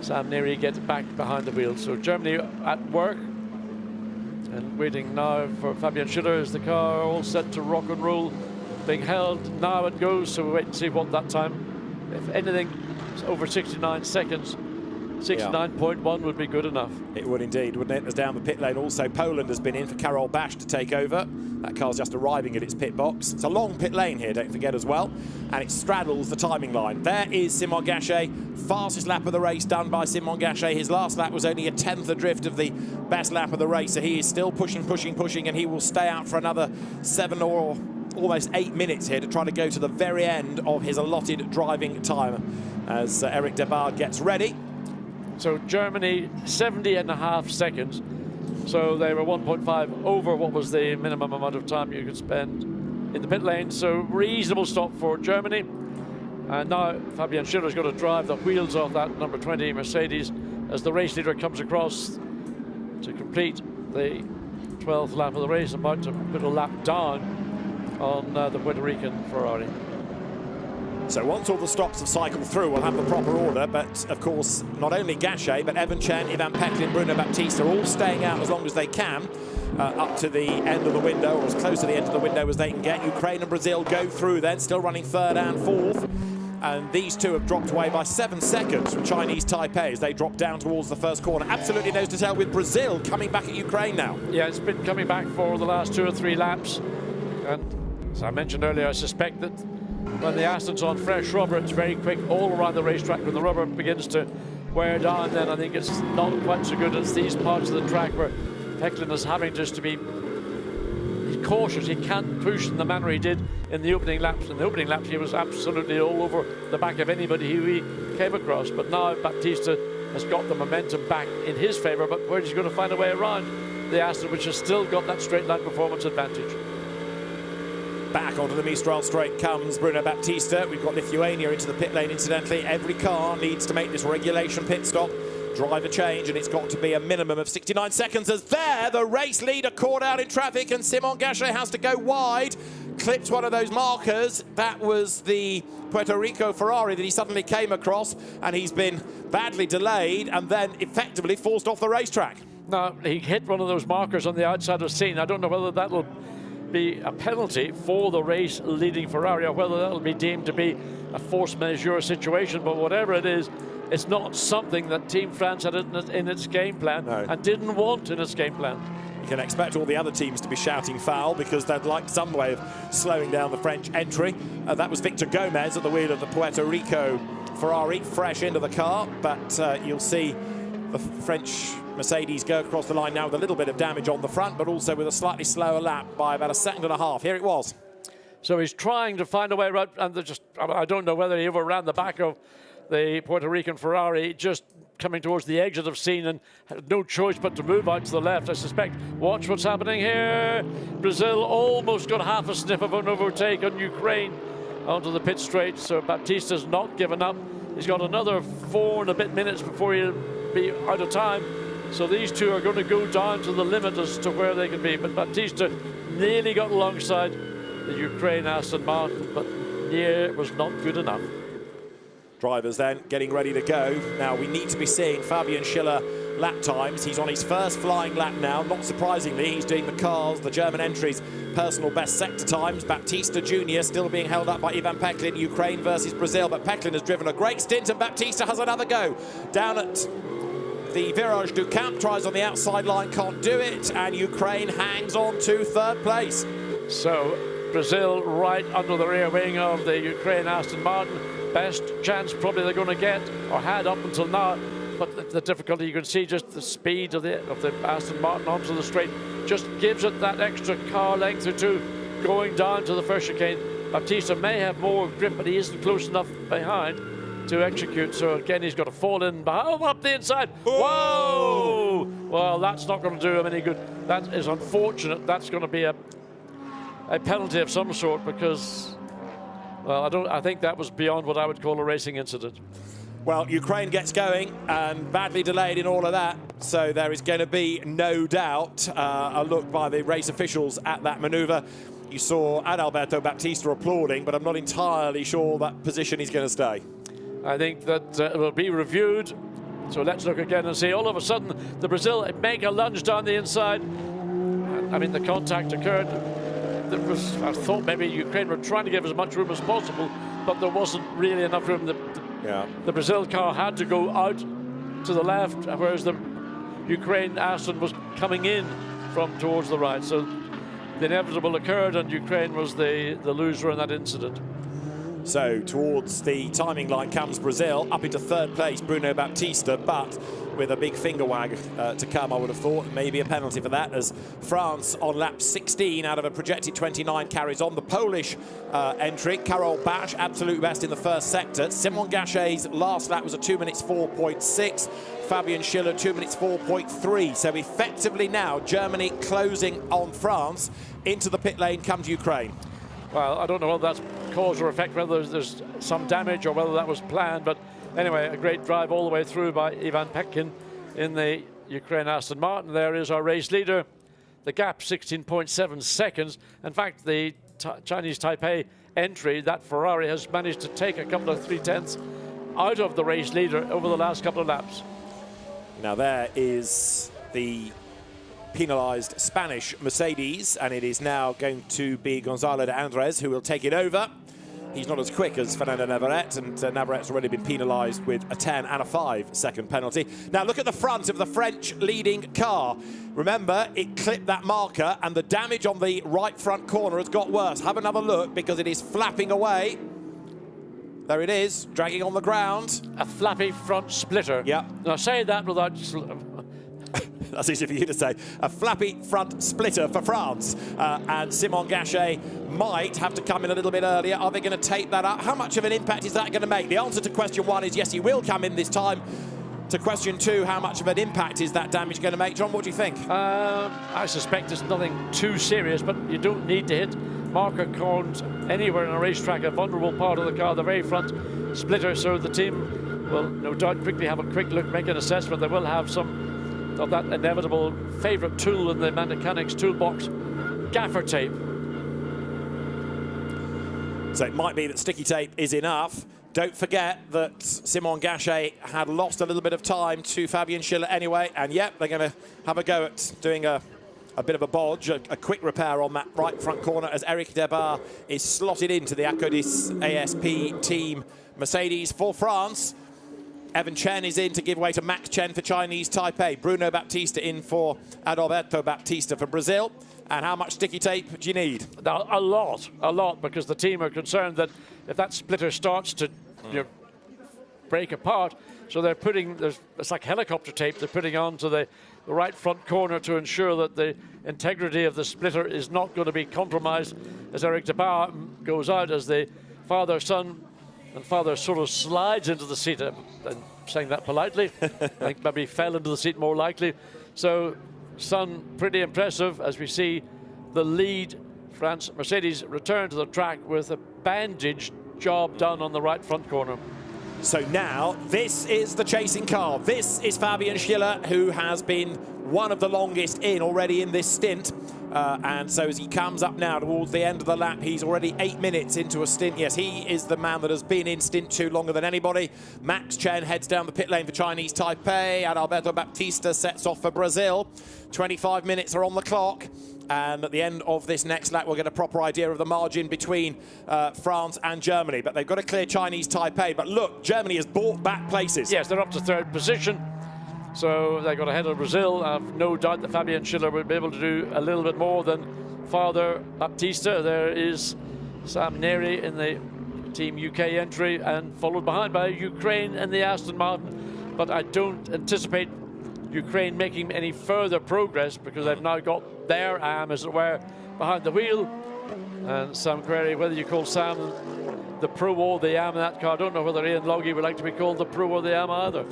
Sam Neary get back behind the wheel. So Germany at work. And waiting now for Fabian Schiller. Is the car all set to rock and roll? Being held, now it goes, so we wait and see what that time, if anything, over 69 seconds, 69.1 would be good enough. It would indeed, wouldn't it? As down the pit lane also, Poland has been in for Karol Bash to take over. That car's just arriving at its pit box. It's a long pit lane here, don't forget as well, and it straddles the timing line. There is Simon Gachet, fastest lap of the race done by Simon Gachet. His last lap was only a 10th adrift of the best lap of the race, so he is still pushing, and he will stay out for another 7 or almost 8 minutes here to try to go to the very end of his allotted driving time as Eric Debard gets ready. So Germany 70.5 seconds. So they were 1.5 over what was the minimum amount of time you could spend in the pit lane. So reasonable stop for Germany. And now Fabian Schiller's got to drive the wheels off that number 20 Mercedes as the race leader comes across to complete the 12th lap of the race, about to put a lap down on the Puerto Rican Ferrari. So once all the stops have cycled through, we'll have the proper order. But of course, not only Gachet, but Evan Chen, Ivan Peklin, Bruno Baptiste are all staying out as long as they can, up to the end of the window, or as close to the end of the window as they can get. Ukraine and Brazil go through then, still running third and fourth. And these two have dropped away by 7 seconds from Chinese Taipei as they drop down towards the first corner. Absolutely nose to tail with Brazil coming back at Ukraine now. Yeah, it's been coming back for the last 2 or 3 laps. And as I mentioned earlier, I suspect that when the Aston's on fresh rubber, it's very quick all around the racetrack. When the rubber begins to wear down, then I think it's not quite so good as these parts of the track where Peklin is having just to be cautious. He can't push in the manner he did in the opening laps. In the opening laps, he was absolutely all over the back of anybody who he came across. But now Baptista has got the momentum back in his favour. But where is he going to find a way around the Aston, which has still got that straight line performance advantage? Back onto the Mistral straight comes Bruno Baptista. We've got Lithuania into the pit lane, incidentally. Every car needs to make this regulation pit stop, drive a change, and it's got to be a minimum of 69 seconds. As there, the race leader caught out in traffic, and Simon Gachet has to go wide. Clips one of those markers. That was the Puerto Rico Ferrari that he suddenly came across, and he's been badly delayed and then effectively forced off the racetrack. Now, he hit one of those markers on the outside of scene. I don't know whether that'll be a penalty for the race leading Ferrari or whether that'll be deemed to be a force majeure situation, but whatever it is, it's not something that Team France had in its game plan and didn't want in its game plan. You can expect all the other teams to be shouting foul because they'd like some way of slowing down the French entry. That was Victor Gomez at the wheel of the Puerto Rico Ferrari, fresh into the car, but you'll see the French Mercedes go across the line now with a little bit of damage on the front, but also with a slightly slower lap by about 1.5 seconds. Here it was. So he's trying to find a way around, and I don't know whether he overran the back of the Puerto Rican Ferrari, just coming towards the exit of scene and had no choice but to move out to the left, I suspect. Watch what's happening here. Brazil almost got half a sniff of an overtake on Ukraine onto the pit straight, so Baptista's not given up. He's got another 4 and a bit minutes before he'll be out of time. So these two are going to go down to the limit as to where they can be. But Baptista nearly got alongside the Ukraine Aston Martin, but near was not good enough. Drivers then getting ready to go. Now we need to be seeing Fabian Schiller lap times. He's on his first flying lap now. Not surprisingly, he's doing the cars, the German entries, personal best sector times. Baptista Jr. still being held up by Ivan Peklin. Ukraine versus Brazil, but Peklin has driven a great stint and Baptista has another go. Down at the Virage du Camp, tries on the outside line, can't do it, and Ukraine hangs on to third place. So Brazil right under the rear wing of the Ukraine Aston Martin. Best chance probably they're going to get, or had up until now. But the difficulty, you can see just the speed of the Aston Martin onto the straight just gives it that extra car length or two going down to the first chicane. Baptista may have more grip, but he isn't close enough behind to execute. So again, he's got to fall in up the inside. Whoa! Well, that's not going to do him any good. That is unfortunate. That's going to be a penalty of some sort because, well, I think that was beyond what I would call a racing incident. Well, Ukraine gets going and badly delayed in all of that, so there is going to be no doubt a look by the race officials at that manoeuvre. You saw Adalberto Baptista applauding, but I'm not entirely sure that position is going to stay. I think that it will be reviewed. So let's look again and see. All of a sudden, the Brazil make a lunge down the inside. I mean, the contact occurred. I thought maybe Ukraine were trying to give as much room as possible, but there wasn't really enough room. The Brazil car had to go out to the left, whereas the Ukraine Aston was coming in from towards the right. So the inevitable occurred, and Ukraine was the loser in that incident. So towards the timing line comes Brazil, up into third place, Bruno Baptista, but with a big finger wag to come, I would have thought. Maybe a penalty for that, as France on lap 16 out of a projected 29 carries on. The Polish entry, Karol Bacz, absolute best in the first sector. Simon Gachet's last lap was a 2 minutes 4.6. Fabian Schiller 2 minutes 4.3. So effectively now, Germany closing on France. Into the pit lane comes Ukraine. Well, I don't know whether that's cause or effect, whether there's some damage or whether that was planned, but anyway, a great drive all the way through by Ivan Petkin in the Ukraine Aston Martin. There is our race leader. The gap, 16.7 seconds. In fact, the Chinese Taipei entry, that Ferrari, has managed to take a couple of 3/10 out of the race leader over the last couple of laps. Now there is the penalised Spanish Mercedes, and it is now going to be Gonzalo de Andres who will take it over. He's not as quick as Fernando Navarrete, and Navarrete's already been penalised with a 10 and a 5-second penalty. Now look at the front of the French leading car. Remember, it clipped that marker, and the damage on the right front corner has got worse. Have another look, because it is flapping away. There it is, dragging on the ground. A flappy front splitter. Yeah. Now say that without... That's easy for you to say. A flappy front splitter for France. And Simon Gachet might have to come in a little bit earlier. Are they going to tape that up? How much of an impact is that going to make? The answer to question one is yes, he will come in this time. To question two, how much of an impact is that damage going to make? John, what do you think? I suspect it's nothing too serious, but you don't need to hit marker cones anywhere in a racetrack, a vulnerable part of the car, the very front splitter, so the team will no doubt quickly have a quick look, make an assessment. They will have some of that inevitable favourite tool in the mechanics toolbox, gaffer tape. So it might be that sticky tape is enough. Don't forget that Simon Gachet had lost a little bit of time to Fabian Schiller anyway, and yep, they're going to have a go at doing a bit of a bodge, a quick repair on that right front corner as Eric Debar is slotted into the Acodis ASP team Mercedes for France. Evan Chen is in to give way to Max Chen for Chinese Taipei. Bruno Baptista in for Adalberto Baptista for Brazil. And how much sticky tape do you need? A lot, because the team are concerned that if that splitter starts to break apart, so they're putting, it's like helicopter tape they're putting onto the right front corner to ensure that the integrity of the splitter is not going to be compromised as Eric Debar goes out, as the father-son, and father sort of slides into the seat. I'm saying that politely. I think maybe fell into the seat more likely. So son, pretty impressive as we see the lead France Mercedes return to the track with a bandaged job done on the right front corner. So now this is the chasing car. This is Fabian Schiller, who has been one of the longest in already in this stint. And so as he comes up now towards the end of the lap, he's already 8 minutes into a stint. Yes, he is the man that has been in stint 2 longer than anybody. Max Chen heads down the pit lane for Chinese Taipei, and Adalberto Baptista sets off for Brazil. 25 minutes are on the clock. And at the end of this next lap, we'll get a proper idea of the margin between France and Germany. But they've got to clear Chinese Taipei. But look, Germany has bought back places. Yes, they're up to 3rd position. So they got ahead of Brazil. I've no doubt that Fabian Schiller will be able to do a little bit more than Father Baptista. There is Sam Neri in the Team UK entry, and followed behind by Ukraine and the Aston Martin. But I don't anticipate Ukraine making any further progress, because they've now got their arm, as it were, behind the wheel. And Sam Querrey, whether you call Sam the Pro or the Am in that car. I don't know whether Ian Logie would like to be called the Pro or the Am either.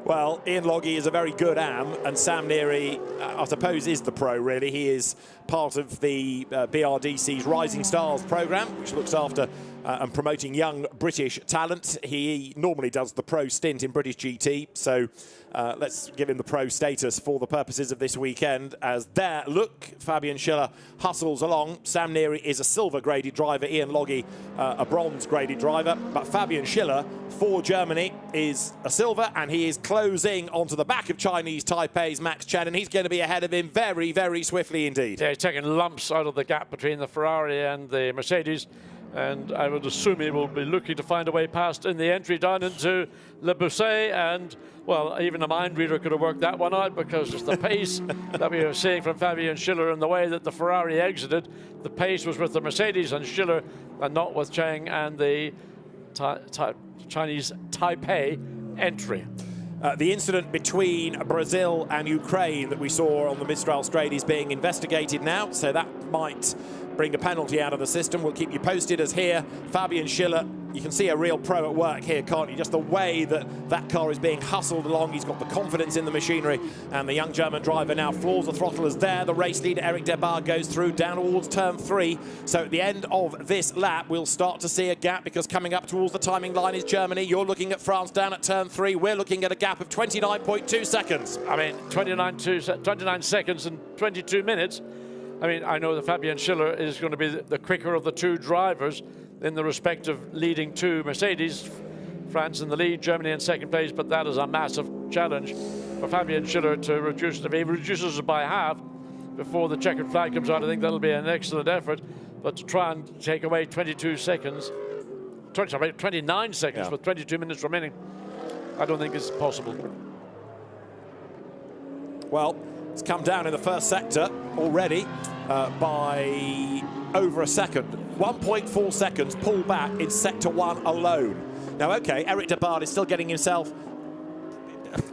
Well, Ian Logie is a very good Am, and Sam Neary, I suppose, is the Pro, really. He is part of the BRDC's Rising Stars programme, which looks after and promoting young British talent. He normally does the Pro stint in British GT, so let's give him the Pro status for the purposes of this weekend. As there, look, Fabian Schiller hustles along. Sam Neary is a silver-graded driver, Ian Logie a bronze-graded driver, but Fabian Schiller for Germany is a silver, and he is closing onto the back of Chinese Taipei's Max Chen, and he's going to be ahead of him very, very swiftly indeed. Yeah, he's taking lumps out of the gap between the Ferrari and the Mercedes, and I would assume he will be looking to find a way past in the entry down into Le Bousset, and well, even a mind reader could have worked that one out, because just the pace that we were seeing from Fabian Schiller and the way that the Ferrari exited, the pace was with the Mercedes and Schiller and not with Cheng and the Chinese Taipei entry. The incident between Brazil and Ukraine that we saw on the Mistral Straight is being investigated now, so that might bring a penalty out of the system. We'll keep you posted. As here, Fabian Schiller, you can see a real pro at work here, can't you? Just the way that that car is being hustled along. He's got the confidence in the machinery, and the young German driver now floors the throttle as there. The race leader, Eric Debar, goes through down towards turn 3. So at the end of this lap, we'll start to see a gap, because coming up towards the timing line is Germany. You're looking at France down at turn 3. We're looking at a gap of 29.2 seconds. I mean, 29 seconds and 22 minutes. I mean, I know that Fabian Schiller is going to be the quicker of the two drivers in the respective leading two Mercedes. France in the lead, Germany in second place, but that is a massive challenge for Fabian Schiller to reduce it. If he reduces it by half before the checkered flag comes out, I think that'll be an excellent effort. But to try and take away 22 seconds, 29 seconds with 22 minutes remaining, I don't think it's possible. Well, it's come down in the first sector already by over a second. 1.4 seconds pull back in sector 1 alone. Now, okay, Eric Debar is still getting himself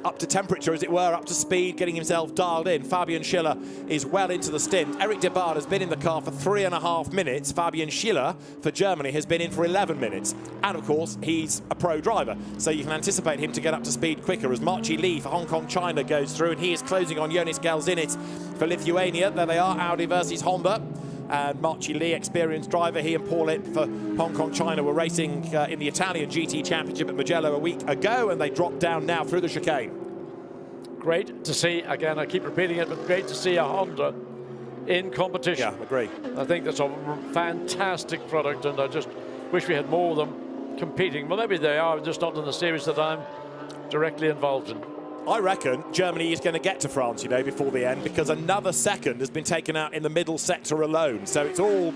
up to temperature, as it were, up to speed, getting himself dialed in. Fabian Schiller is well into the stint. Eric Debar has been in the car for 3.5 minutes. Fabian Schiller for Germany has been in for 11 minutes. And of course, he's a pro driver, so you can anticipate him to get up to speed quicker as Marchi Lee for Hong Kong China goes through, and he is closing on Jonas Galzinits for Lithuania. There they are, Audi versus Honda. And Marchi Lee, experienced driver, he and Paul Lipp for Hong Kong China were racing in the Italian GT Championship at Mugello a week ago, and they dropped down now through the chicane. Great to see, again, I keep repeating it, but great to see a Honda in competition. Yeah, agree. I think that's a fantastic product, and I just wish we had more of them competing. Well, maybe they are, just not in the series that I'm directly involved in. I reckon Germany is going to get to France, you know, before the end, because another second has been taken out in the middle sector alone. So it's all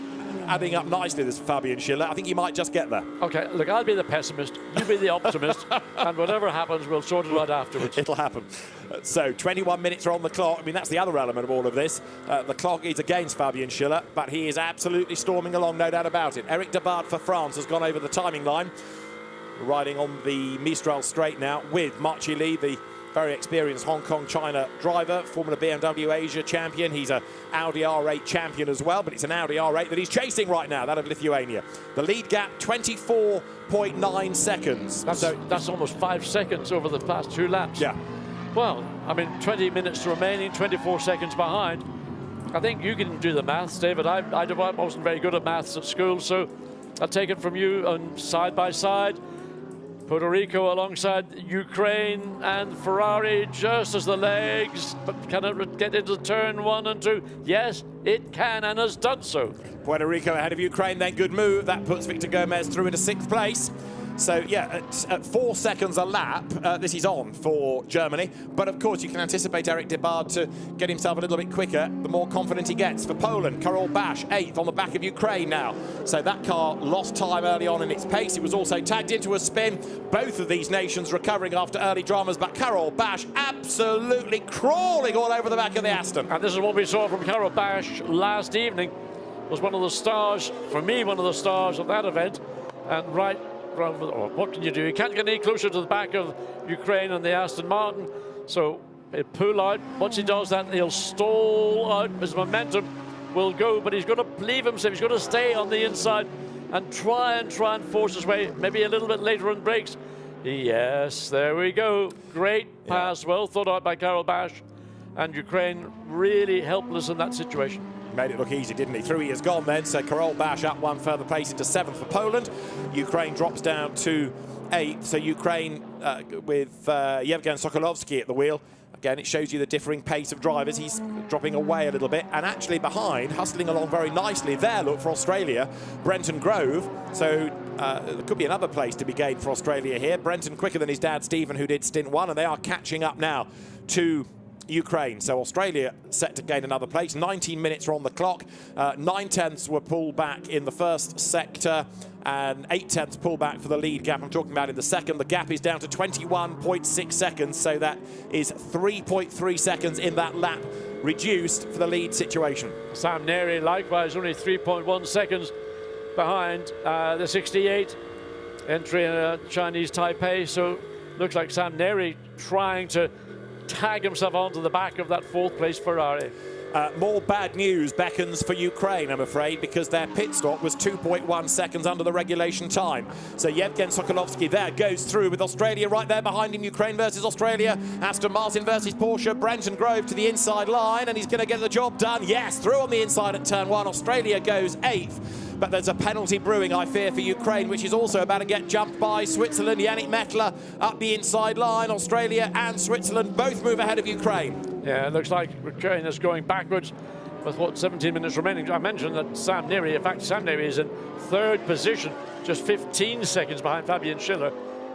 adding up nicely, this Fabian Schiller. I think he might just get there. Okay, look, I'll be the pessimist, you be the optimist, and whatever happens, we'll sort it out afterwards. It'll happen. So 21 minutes are on the clock. I mean, that's the other element of all of this. The clock is against Fabian Schiller, but he is absolutely storming along, no doubt about it. Eric Debar for France has gone over the timing line, riding on the Mistral Straight now with Marchi Lee, the very experienced Hong Kong China driver, Formula BMW Asia champion. He's an Audi R8 champion as well, but it's an Audi R8 that he's chasing right now, that of Lithuania. The lead gap, 24.9 seconds. That's almost 5 seconds over the past 2 laps. Yeah. Well, I mean, 20 minutes remaining, 24 seconds behind. I think you can do the maths, David. I wasn't very good at maths at school, so I'll take it from you on side by side. Puerto Rico alongside Ukraine and Ferrari just as the legs, but can it get into turn 1 and 2? Yes, it can, and has done so. Puerto Rico ahead of Ukraine, then good move. That puts Victor Gomez through into 6th place. So, yeah, at 4 seconds a lap, this is on for Germany. But, of course, you can anticipate Eric Debar to get himself a little bit quicker the more confident he gets. For Poland, Karol Bash, 8th on the back of Ukraine now. So that car lost time early on in its pace. It was also tagged into a spin. Both of these nations recovering after early dramas, but Karol Bash absolutely crawling all over the back of the Aston. And this is what we saw from Karol Bash last evening. Was one of the stars, for me, one of the stars of that event. And what can you do? You can't get any closer to the back of Ukraine and the Aston Martin. So he'll pull out. Once he does that, he'll stall out. His momentum will go, but he's going to leave himself. He's going to stay on the inside and try and force his way maybe a little bit later on brakes. Yes, there we go. Great pass, well thought out by Karol Bash, and Ukraine really helpless in that situation. Made it look easy, didn't he? Through he has gone then, so Karol Bash up one further place into 7th for Poland. Ukraine drops down to 8th, so Ukraine with Yevgen Sokolovsky at the wheel. Again, it shows you the differing pace of drivers. He's dropping away a little bit, and actually behind, hustling along very nicely there, look, for Australia, Brenton Grove. So there could be another place to be gained for Australia here. Brenton quicker than his dad, Stephen, who did stint 1, and they are catching up now to Ukraine. So Australia set to gain another place. 19 minutes are on the clock. 9/10ths were pulled back in the first sector, and 8/10ths pulled back for the lead gap I'm talking about in the second. The gap is down to 21.6 seconds, so that is 3.3 seconds in that lap reduced for the lead situation. Sam Neri likewise only 3.1 seconds behind the 68 entry in Chinese Taipei. So looks like Sam Neri trying to tag himself onto the back of that 4th place Ferrari. More bad news beckons for Ukraine, I'm afraid, because their pit stop was 2.1 seconds under the regulation time. So Yevgen Sokolovsky there goes through with Australia right there behind him. Ukraine versus Australia. Aston Martin versus Porsche. Brenton Grove to the inside line, and he's going to get the job done. Yes, through on the inside at turn 1. Australia goes 8th. But there's a penalty brewing, I fear, for Ukraine, which is also about to get jumped by Switzerland. Yannick Mettler up the inside line. Australia and Switzerland both move ahead of Ukraine. Yeah, it looks like Ukraine is going backwards with, 17 minutes remaining. I mentioned that Sam Neri, in fact, Sam Neri is in 3rd position, just 15 seconds behind Fabian Schiller.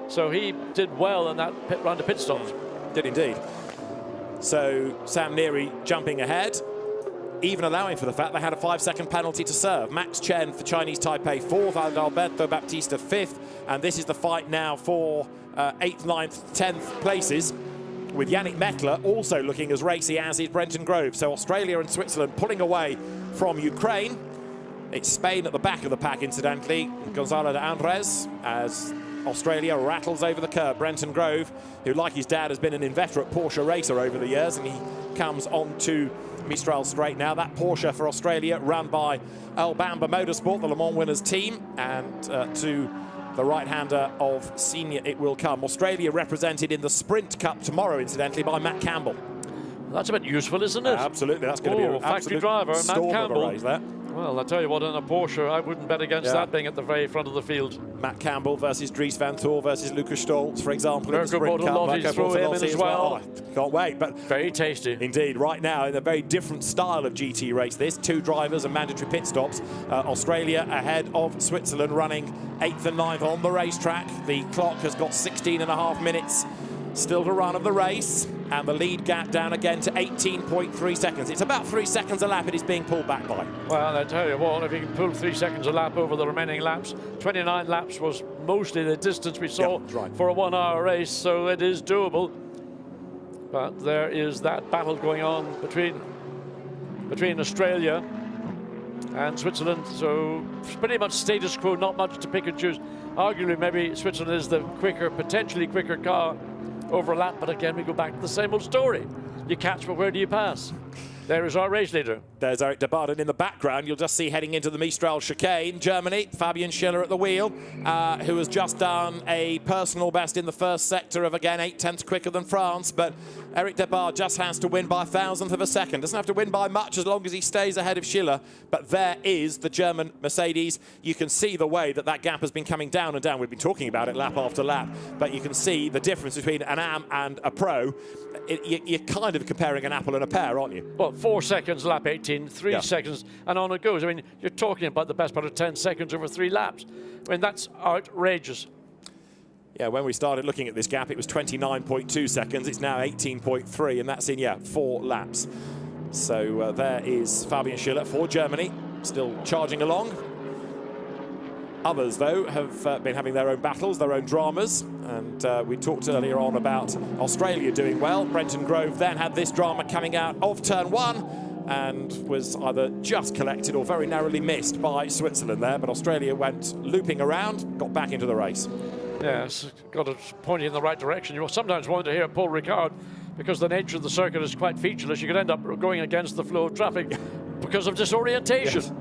So he did well in that round of pit stops. Did indeed. So Sam Neri jumping ahead, even allowing for the fact they had a 5-second penalty to serve. Max Chen for Chinese Taipei 4th, Alberto Baptista 5th, and this is the fight now for 8th, 9th, 10th places, with Yannick Mettler also looking as racy as is Brenton Grove. So Australia and Switzerland pulling away from Ukraine. It's Spain at the back of the pack, incidentally. Gonzalo de Andres as Australia rattles over the curb. Brenton Grove, who like his dad has been an inveterate Porsche racer over the years, and he comes on to Mistral straight now. That Porsche for Australia run by Albamba Motorsport, the Le Mans winners team, and to the right-hander of Senior it will come. Australia represented in the Sprint Cup tomorrow, incidentally, by Matt Campbell. That's a bit useful, isn't it? Absolutely, that's going to be a factory driver, Matt Campbell. Race there. Well, I'll tell you what, in a Porsche, I wouldn't bet against that being at the very front of the field. Matt Campbell versus Dries van Toor versus Lucas Stoltz, for example. Mirko Bortolotti's throw him in as well. Oh, can't wait. But very tasty. Indeed, right now, in a very different style of GT race this. 2 drivers and mandatory pit stops. Australia ahead of Switzerland, running 8th and 9th on the racetrack. The clock has got 16.5 minutes still to run of the race, and the lead gap down again to 18.3 seconds. It's about 3 seconds a lap it is being pulled back by. Well, I tell you what, if you can pull 3 seconds a lap over the remaining laps, 29 laps was mostly the distance we saw for a 1-hour race, so it is doable. But there is that battle going on between Australia and Switzerland, so pretty much status quo, not much to pick and choose. Arguably, maybe Switzerland is the quicker, potentially quicker car overlap, but again we go back to the same old story. You catch, but where do you pass? There is our race leader. There's Eric de Baarden in the background. You'll just see heading into the Mistral chicane, Germany, Fabian Schiller at the wheel, who has just done a personal best in the first sector of, again, 8/10ths quicker than France. But Eric de Baarden just has to win by 1,000th of a second. Doesn't have to win by much as long as he stays ahead of Schiller. But there is the German Mercedes. You can see the way that that gap has been coming down and down. We've been talking about it lap after lap. But you can see the difference between an AM and a Pro. You're kind of comparing an apple and a pear, aren't you? Well, 4 seconds, lap 18, 3 seconds, and on it goes. I mean, you're talking about the best part of 10 seconds over 3 laps. I mean, that's outrageous. Yeah, when we started looking at this gap, it was 29.2 seconds. It's now 18.3, and that's in, 4 laps. So there is Fabian Schiller for Germany, still charging along. Others, though, have been having their own battles, their own dramas. And we talked earlier on about Australia doing well. Brenton Grove then had this drama coming out of turn 1 and was either just collected or very narrowly missed by Switzerland there. But Australia went looping around, got back into the race. Yes, got to point you in the right direction. You sometimes want to hear Paul Ricard, because the nature of the circuit is quite featureless. You could end up going against the flow of traffic because of disorientation. Yes.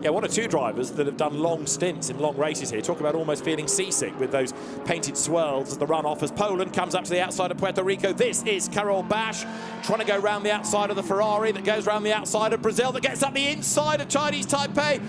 Yeah, one or two drivers that have done long stints in long races here. Talk about almost feeling seasick with those painted swirls as the run-off as Poland comes up to the outside of Puerto Rico. This is Karol Bash trying to go round the outside of the Ferrari that goes round the outside of Brazil, that gets up the inside of Chinese Taipei.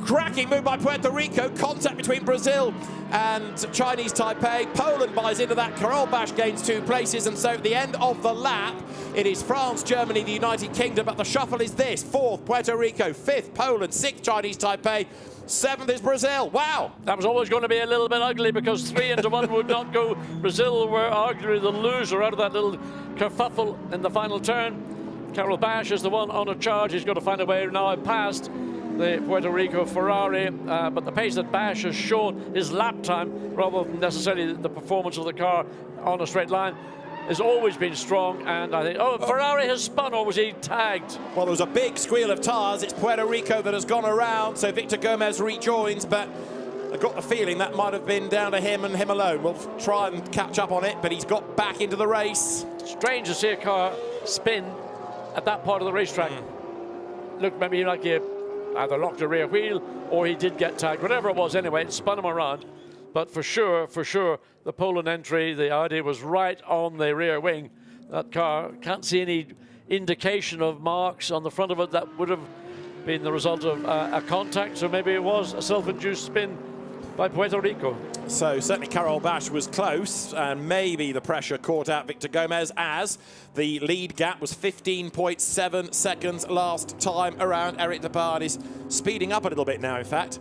Cracking move by Puerto Rico, contact between Brazil and Chinese Taipei. Poland buys into that. Karol Bash gains 2 places, and so at the end of the lap, it is France, Germany, the United Kingdom, but the shuffle is this: 4th, Puerto Rico; 5th, Poland; 6th, Chinese Taipei; 7th is Brazil. Wow! That was always going to be a little bit ugly because 3 into 1 would not go. Brazil were arguably the loser out of that little kerfuffle in the final turn. Karol Bash is the one on a charge. He's got to find a way now past the Puerto Rico Ferrari, but the pace that Bash has shown, his lap time, rather than necessarily the performance of the car on a straight line, has always been strong. And I think, Ferrari has spun, or was he tagged? Well, there was a big squeal of tires. It's Puerto Rico that has gone around, so Victor Gomez rejoins, but I got the feeling that might have been down to him and him alone. We'll try and catch up on it, but he's got back into the race. Strange to see a car spin at that part of the racetrack. Looked maybe like he either locked a rear wheel or he did get tagged. Whatever it was anyway, it spun him around. But for sure, the Poland entry, the Audi was right on the rear wing. That car, can't see any indication of marks on the front of it that would have been the result of a contact. So maybe it was a self-induced spin by Puerto Rico. So certainly Karol Bash was close, and maybe the pressure caught out Victor Gomez, as the lead gap was 15.7 seconds last time around. Eric Depard is speeding up a little bit now, in fact,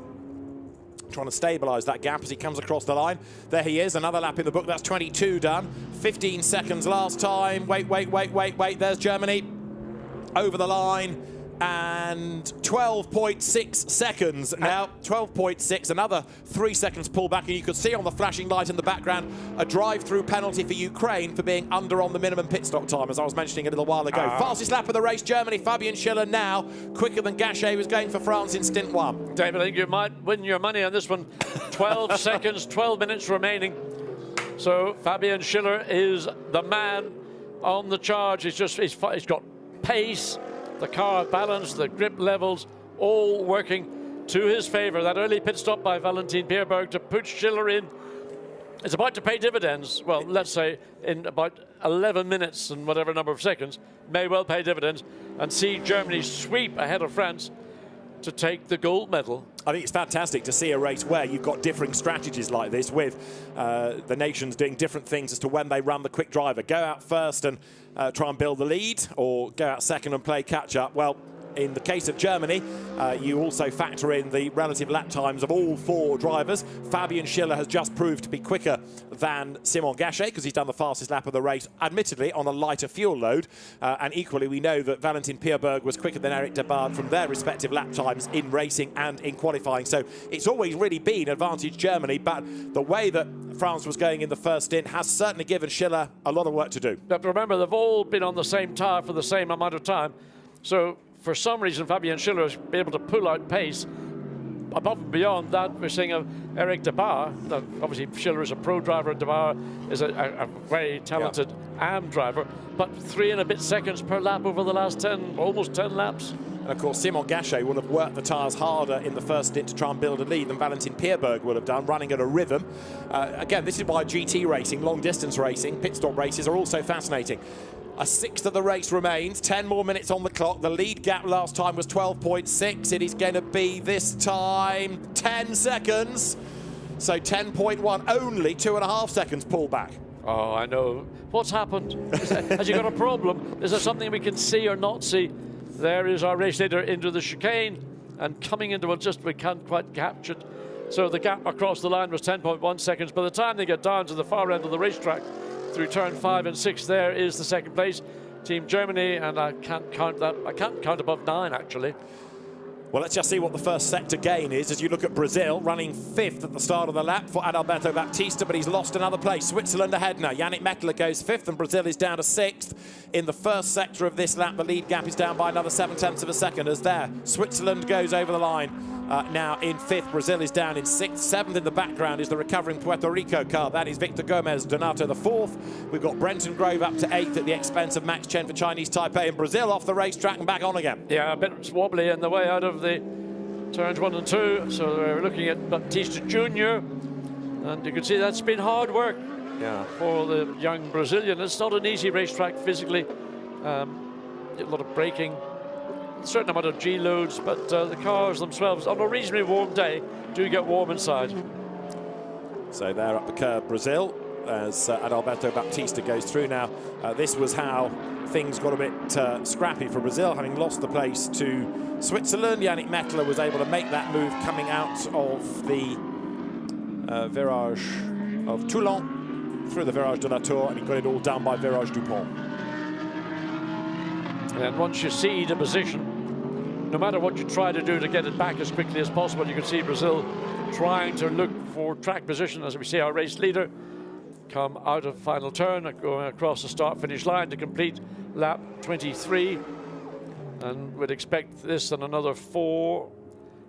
trying to stabilise that gap as he comes across the line. There he is, another lap in the book. That's 22 done. 15 seconds last time. Wait. There's Germany over the line. And 12.6 seconds now. 12.6, another 3 seconds pull back, and you could see on the flashing light in the background a drive-through penalty for Ukraine for being under on the minimum pit stop time, as I was mentioning a little while ago. Fastest lap of the race, Germany, Fabian Schiller now, quicker than Gachet was going for France in stint 1. David, I think you might win your money on this one. 12 seconds, 12 minutes remaining. So Fabian Schiller is the man on the charge. He's got pace, the car balance, the grip levels, all working to his favour. That early pit stop by Valentin Pierberg to put Schiller in is about to pay dividends. Well, let's say in about 11 minutes and whatever number of seconds, may well pay dividends, and see Germany sweep ahead of France to take the gold medal. I think it's fantastic to see a race where you've got differing strategies like this, with the nations doing different things as to when they run the quick driver. Go out first and try and build the lead, or go out second and play catch-up. Well, in the case of Germany, you also factor in the relative lap times of all 4 drivers. Fabian Schiller has just proved to be quicker than Simon Gachet, because he's done the fastest lap of the race, admittedly on a lighter fuel load. And equally, we know that Valentin Pierberg was quicker than Eric Depard from their respective lap times in racing and in qualifying. So it's always really been advantage Germany, but the way that France was going in the first stint has certainly given Schiller a lot of work to do. But remember, they've all been on the same tyre for the same amount of time. So for some reason, Fabian Schiller has been able to pull out pace. Above and beyond that, we're seeing of Eric Depard. Obviously, Schiller is a pro driver, Depard is a very talented AM driver, but 3 and a bit seconds per lap over the last almost 10 laps. And of course, Simon Gachet will have worked the tyres harder in the first stint to try and build a lead than Valentin Pierberg will have done, running at a rhythm. Again, this is why GT racing, long distance racing, pit stop races are also fascinating. A 1/6 of the race remains, 10 more minutes on the clock. The lead gap last time was 12.6. It is going to be this time 10 seconds. So 10.1, only 2.5 seconds pull back. Oh, I know. What's happened? Has he got a problem? Is there something we can see or not see? There is our race leader into the chicane and coming into it, just we can't quite catch it. So the gap across the line was 10.1 seconds. By the time they get down to the far end of the racetrack, through turn 5 and 6, there is the second place, Team Germany, and I can't count that. I can't count above 9, actually. Well, let's just see what the first sector gain is as you look at Brazil running 5th at the start of the lap for Adalberto Baptista, but he's lost another place. Switzerland ahead now. Yannick Mettler goes 5th and Brazil is down to 6th. In the first sector of this lap, the lead gap is down by another 0.7 of a second as there. Switzerland goes over the line now in 5th. Brazil is down in 6th. 7th in the background is the recovering Puerto Rico car. That is Victor Gomez, Donato the 4th. We've got Brenton Grove up to 8th at the expense of Max Chen for Chinese Taipei, and Brazil off the racetrack and back on again. Yeah, a bit wobbly in the way out of the turns 1 and 2. So we're looking at Baptista Jr. And you can see that's been hard work for the young Brazilian. It's not an easy racetrack physically. A lot of braking, a certain amount of G-loads, but the cars themselves, on a reasonably warm day, do get warm inside. So they're up the curb, Brazil, as Adalberto Baptista goes through now. This was how things got a bit scrappy for Brazil, having lost the place to Switzerland. Yannick Mettler was able to make that move coming out of the virage of Toulon through the virage de la Tour, and he got it all done by virage Dupont. And once you see the position, no matter what you try to do to get it back as quickly as possible, you can see Brazil trying to look for track position as we see our race leader come out of final turn, going across the start-finish line to complete lap 23. And we'd expect this and another 4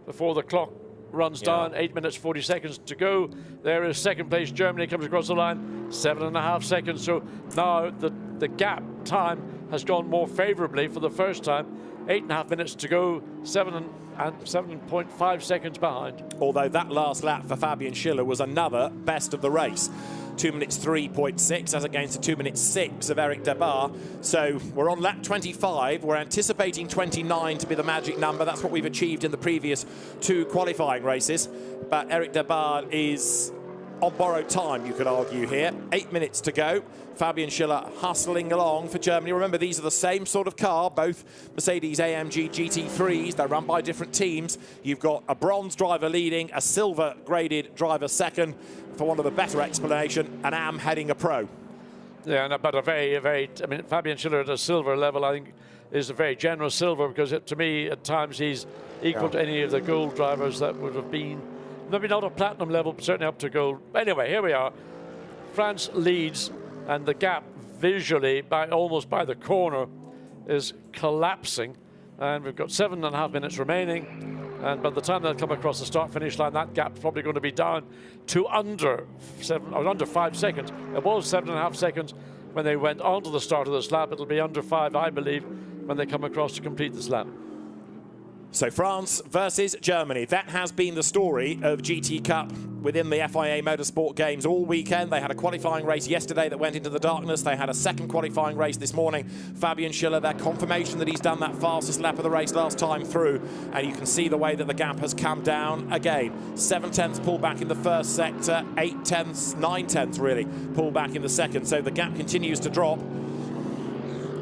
before the clock runs down. 8 minutes 40 seconds to go. There is second place Germany, comes across the line, 7.5 seconds. So now the gap time has gone more favorably for the first time. 8.5 minutes to go, 7.5 seconds behind. Although that last lap for Fabian Schiller was another best of the race. 2 minutes 3.6 as against the 2 minutes 6 of Eric Debar. So we're on lap 25. We're anticipating 29 to be the magic number. That's what we've achieved in the previous 2 qualifying races. But Eric Debar is on borrowed time, you could argue here. 8 minutes to go. Fabian Schiller hustling along for Germany. Remember, these are the same sort of car, both Mercedes AMG GT3s. They're run by different teams. You've got a bronze driver leading, a silver graded driver second. For want of a better explanation, an AM heading a pro. Yeah, but a very, I mean, Fabian Schiller at a silver level, I think, is a very generous silver, because to me, at times, he's equal to any of the gold drivers that would have been, maybe not a platinum level, but certainly up to gold. Anyway, here we are. France leads, and the gap visually, almost by the corner, is collapsing. And we've got 7.5 minutes remaining. And by the time they'll come across the start-finish line, that gap's probably going to be down to under 5 seconds. It was 7.5 seconds when they went onto the start of this lap. It'll be under 5, I believe, when they come across to complete this lap. So France versus Germany. That has been the story of GT Cup within the FIA Motorsport Games all weekend. They had a qualifying race yesterday that went into the darkness. They had a second qualifying race this morning. Fabian Schiller, their confirmation that he's done that fastest lap of the race last time through. And you can see the way that the gap has come down again. 7/10 pull back in the first sector, 9/10 really pull back in the second. So the gap continues to drop.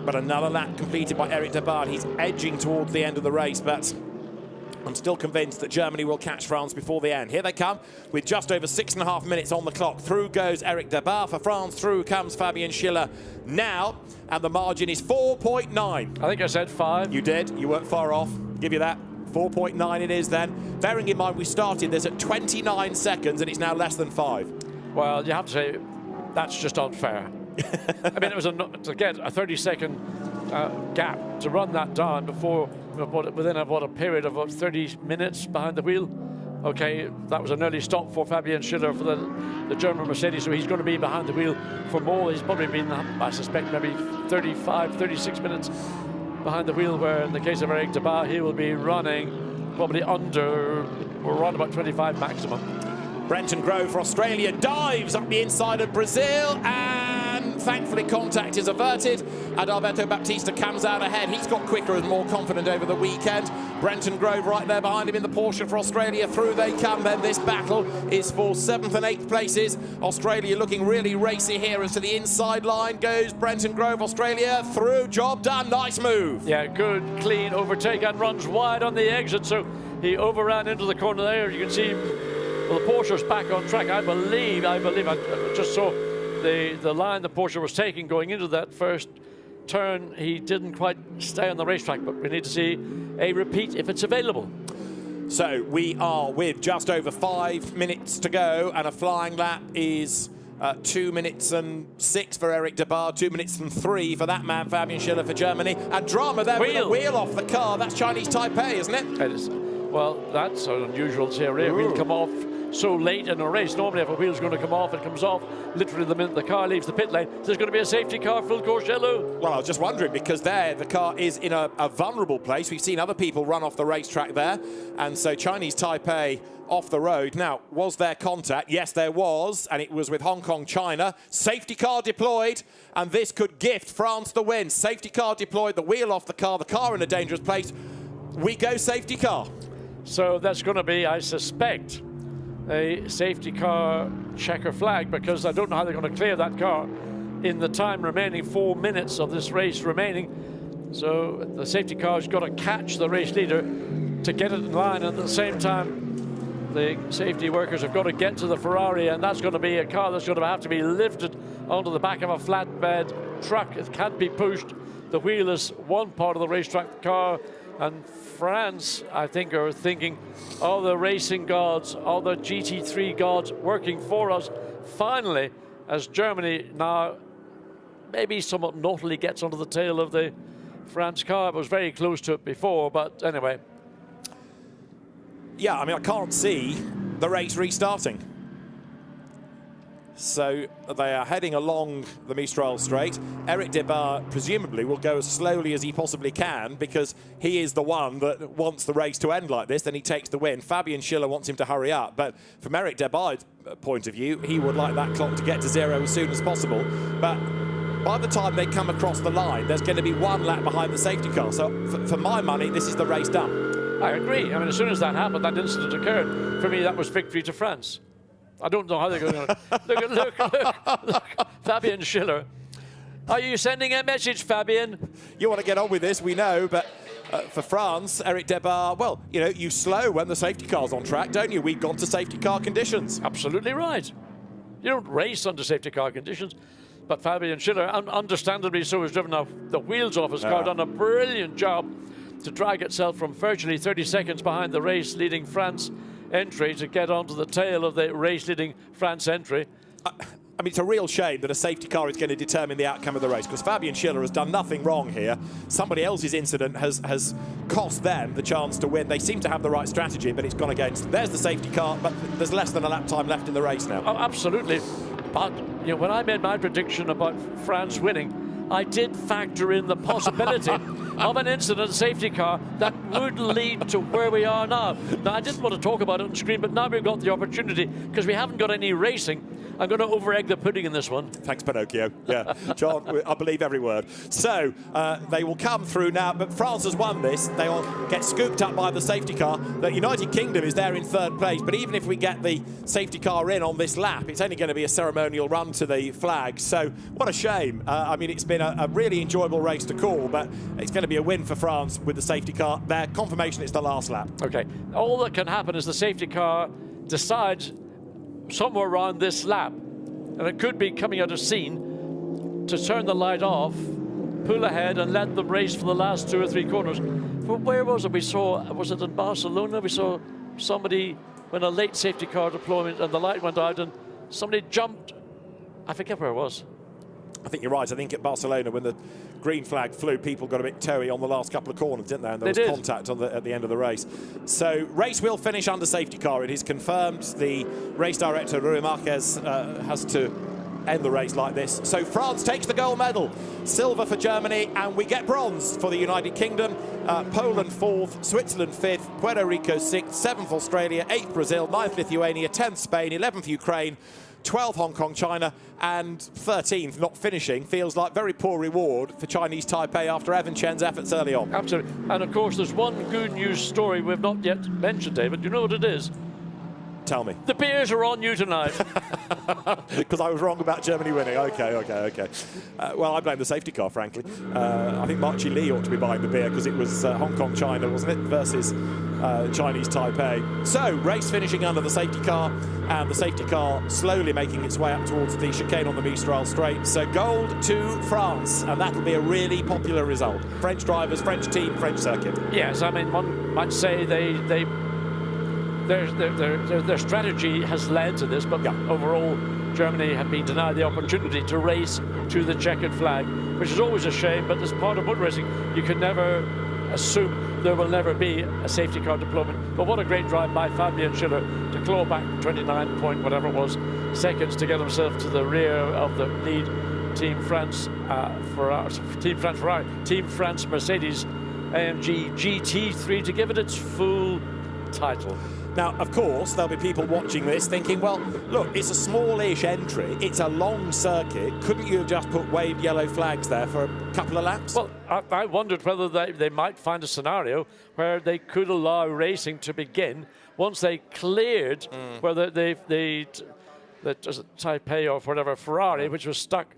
But another lap completed by Eric Debar. He's edging towards the end of the race, but I'm still convinced that Germany will catch France before the end. Here they come with just over 6.5 minutes on the clock. Through goes Eric Debar for France. Through comes Fabian Schiller now, and the margin is 4.9. I think I said 5. You did. You weren't far off. Give you that. 4.9 it is then. Bearing in mind we started this at 29 seconds and it's now less than 5. Well, you have to say that's just unfair. I mean, it was to get a 30-second gap to run that down before within a period of 30 minutes behind the wheel. Okay, that was an early stop for Fabian Schiller for the German Mercedes, so he's going to be behind the wheel for more. He's probably been, I suspect, maybe 35, 36 minutes behind the wheel, where in the case of Eric Debar, he will be running probably under or around about 25 maximum. Brenton Grove for Australia dives up the inside of Brazil, and thankfully contact is averted. Adalberto Baptista comes out ahead. He's got quicker and more confident over the weekend. Brenton Grove right there behind him in the Porsche for Australia. Through they come then. This battle is for 7th and 8th places. Australia looking really racy here. As to the inside line goes Brenton Grove. Australia through. Job done. Nice move. Yeah, good, clean overtake, and runs wide on the exit. So he overran into the corner there. You can see, well, the Porsche's back on track. I believe I just saw the line the Porsche was taking going into that first turn. He didn't quite stay on the racetrack, but we need to see a repeat if it's available. So we are with just over 5 minutes to go, and a flying lap is 2 minutes and 6 for Eric Debar, 2 minutes and 3 for that man Fabian Schiller for Germany. And drama there with a wheel off the car. That's Chinese Taipei, isn't it? It is. Well, that's an unusual to see a rear wheel come off so late in a race. Normally, if a wheel's going to come off, it comes off literally the minute the car leaves the pit lane. There's going to be a safety car, full course yellow. Well, I was just wondering, because there the car is in a vulnerable place. We've seen other people run off the racetrack there, and so Chinese Taipei off the road. Now, was there contact? Yes, there was, and it was with Hong Kong, China. Safety car deployed, and this could gift France the win. Safety car deployed, the wheel off the car in a dangerous place. We go safety car. So that's going to be, I suspect, a safety car checker flag, because I don't know how they're going to clear that car in the time remaining, 4 minutes of this race remaining. So the safety car's got to catch the race leader to get it in line, and at the same time the safety workers have got to get to the Ferrari, and that's going to be a car that's going to have to be lifted onto the back of a flatbed truck. It can't be pushed. The wheel is one part of the racetrack car, and France, I think, are thinking, all the racing gods, all the GT3 gods working for us. Finally, as Germany now maybe somewhat naughtily gets onto the tail of the France car. It was very close to it before, but anyway. Yeah, I mean, I can't see the race restarting. So they are heading along the Mistral Straight. Eric Debar presumably will go as slowly as he possibly can, because he is the one that wants the race to end like this, then he takes the win. Fabian Schiller wants him to hurry up, but from Eric Debar's point of view, he would like that clock to get to zero as soon as possible. But by the time they come across the line, there's going to be one lap behind the safety car. So for my money, this is the race done. I agree. I mean, as soon as that happened, that incident occurred, for me, that was victory to France. I don't know how they're going to... look, Fabian Schiller. Are you sending a message, Fabian? You want to get on with this, we know, but for France, Eric Debar, well, you know, you slow when the safety car's on track, don't you? We've gone to safety car conditions. Absolutely right. You don't race under safety car conditions. But Fabian Schiller, understandably so, has driven the wheels off his car, done a brilliant job to drag itself from virtually 30 seconds behind the race leading France entry to get onto the tail of the race leading France entry. I mean, it's a real shame that a safety car is going to determine the outcome of the race, because Fabian Schiller has done nothing wrong here. Somebody else's incident has cost them the chance to win. They seem to have the right strategy, but it's gone against. There's the safety car, but there's less than a lap time left in the race now. Oh, absolutely. But you know, when I made my prediction about France winning, I did factor in the possibility of an incident safety car that would lead to where we are now. Now, I didn't want to talk about it on screen, but now we've got the opportunity, because we haven't got any racing. I'm going to over-egg the pudding in this one. Thanks, Pinocchio. Yeah, John, I believe every word. So, they will come through now, but France has won this. They will get scooped up by the safety car. The United Kingdom is there in third place, but even if we get the safety car in on this lap, it's only going to be a ceremonial run to the flag. So, what a shame. I mean, it's been a really enjoyable race to call, but it's going to be a win for France with the safety car. Their confirmation it's the last lap. Okay. All that can happen is the safety car decides somewhere around this lap, and it could be coming out of scene, to turn the light off, pull ahead and let them race for the last 2 or 3 corners. But where was it? We saw, was it in Barcelona? We saw somebody when a late safety car deployment and the light went out and somebody jumped. I forget where it was. I think you're right. I think at Barcelona, when the green flag flew, people got a bit toey on the last couple of corners, didn't they? And there was contact at the end of the race. So race will finish under safety car. It is confirmed. The race director, Rui Marquez, has to end the race like this. So France takes the gold medal. Silver for Germany, and we get bronze for the United Kingdom. Poland 4th, Switzerland 5th, Puerto Rico 6th, 7th Australia, 8th Brazil, 9th Lithuania, 10th Spain, 11th Ukraine, 12th Hong Kong, China, and 13th not finishing. Feels like very poor reward for Chinese Taipei after Evan Chen's efforts early on. Absolutely. And of course, there's one good news story we've not yet mentioned, David. You know what it is? Tell me. The beers are on you tonight. Because I was wrong about Germany winning. Okay. Well, I blame the safety car, frankly. I think Marchi Lee ought to be buying the beer, because it was Hong Kong, China, wasn't it, versus Chinese Taipei. So, race finishing under the safety car, and the safety car slowly making its way up towards the chicane on the Mistral Straight. So, gold to France, and that'll be a really popular result. French drivers, French team, French circuit. Yes, I mean, one might say their strategy has led to this, but overall Germany have been denied the opportunity to race to the checkered flag, which is always a shame, but as part of motor racing you can never assume there will never be a safety car deployment. But what a great drive by Fabian Schiller to claw back 29 point, whatever it was, seconds to get himself to the rear of the lead Team France Ferrari, Team France Mercedes AMG GT3 to give it its full title. Now, of course, there'll be people watching this thinking, well, look, it's a smallish entry, it's a long circuit. Couldn't you have just put waved yellow flags there for a couple of laps? Well, I wondered whether they might find a scenario where they could allow racing to begin once they cleared whether the Taipei or whatever Ferrari, which was stuck.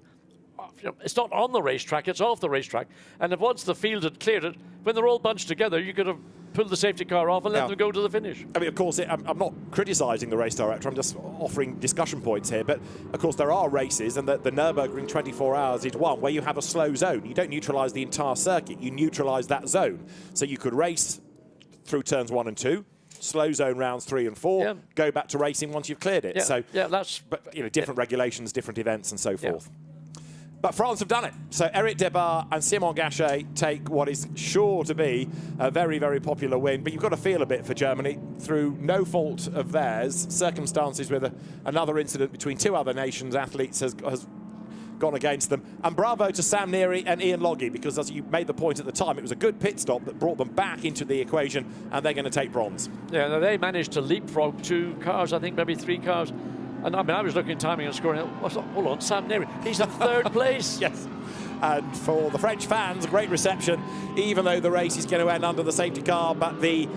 You know, it's not on the racetrack, it's off the racetrack. And if once the field had cleared it, when they're all bunched together, you could have pulled the safety car off and let them go to the finish. I mean, of course, I'm not criticising the race director, I'm just offering discussion points here. But, of course, there are races, and the Nürburgring 24 Hours is one where you have a slow zone. You don't neutralise the entire circuit, you neutralise that zone. So you could race through turns 1 and 2, slow zone rounds 3 and 4, go back to racing once you've cleared it. But you know, different regulations, different events, and so forth. But France have done it. So Eric Debar and Simon Gachet take what is sure to be a very, very popular win. But you've got to feel a bit for Germany through no fault of theirs. Circumstances with another incident between two other nations' athletes has gone against them. And bravo to Sam Neary and Ian Loggy, because as you made the point at the time, it was a good pit stop that brought them back into the equation, and they're going to take bronze. Yeah, they managed to leapfrog 2 cars, I think maybe 3 cars. And I mean, I was looking at timing and scoring. Hold on, Sam Neary, he's in 3rd place. Yes. And for the French fans, a great reception, even though the race is going to end under the safety car. But the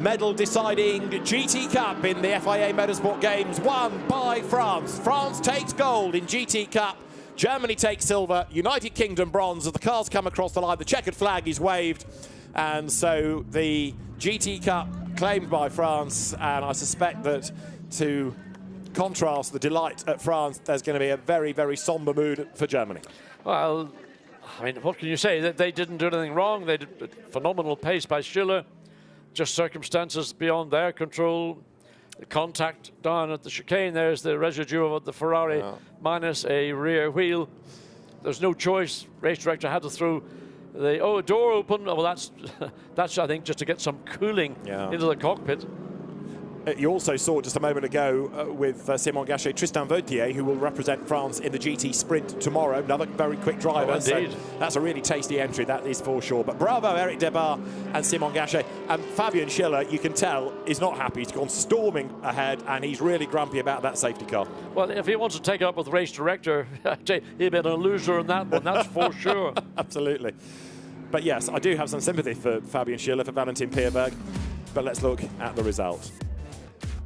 medal-deciding GT Cup in the FIA Motorsport Games won by France. France takes gold in GT Cup. Germany takes silver. United Kingdom bronze. As the cars come across the line, the checkered flag is waved. And so the GT Cup claimed by France. And I suspect that to contrast the delight at France, there's going to be a very, very somber mood for Germany. Well, I mean, what can you say? That they didn't do anything wrong. They did a phenomenal pace by Schiller. Just circumstances beyond their control. The contact down at the chicane, there's the residue of the Ferrari minus a rear wheel. There's no choice. Race director had to throw the door open. Well, that's I think just to get some cooling into the cockpit. You also saw just a moment ago with Simon Gachet, Tristan Vautier, who will represent France in the GT Sprint tomorrow. Another very quick driver. So that's a really tasty entry, that is for sure. But bravo, Eric Debar and Simon Gachet. And Fabian Schiller, you can tell, is not happy. He's gone storming ahead, and he's really grumpy about that safety car. Well, if he wants to take it up with the race director, he'd been a loser in that one, that's for sure. Absolutely. But yes, I do have some sympathy for Fabian Schiller, for Valentin Pierberg. But let's look at the result.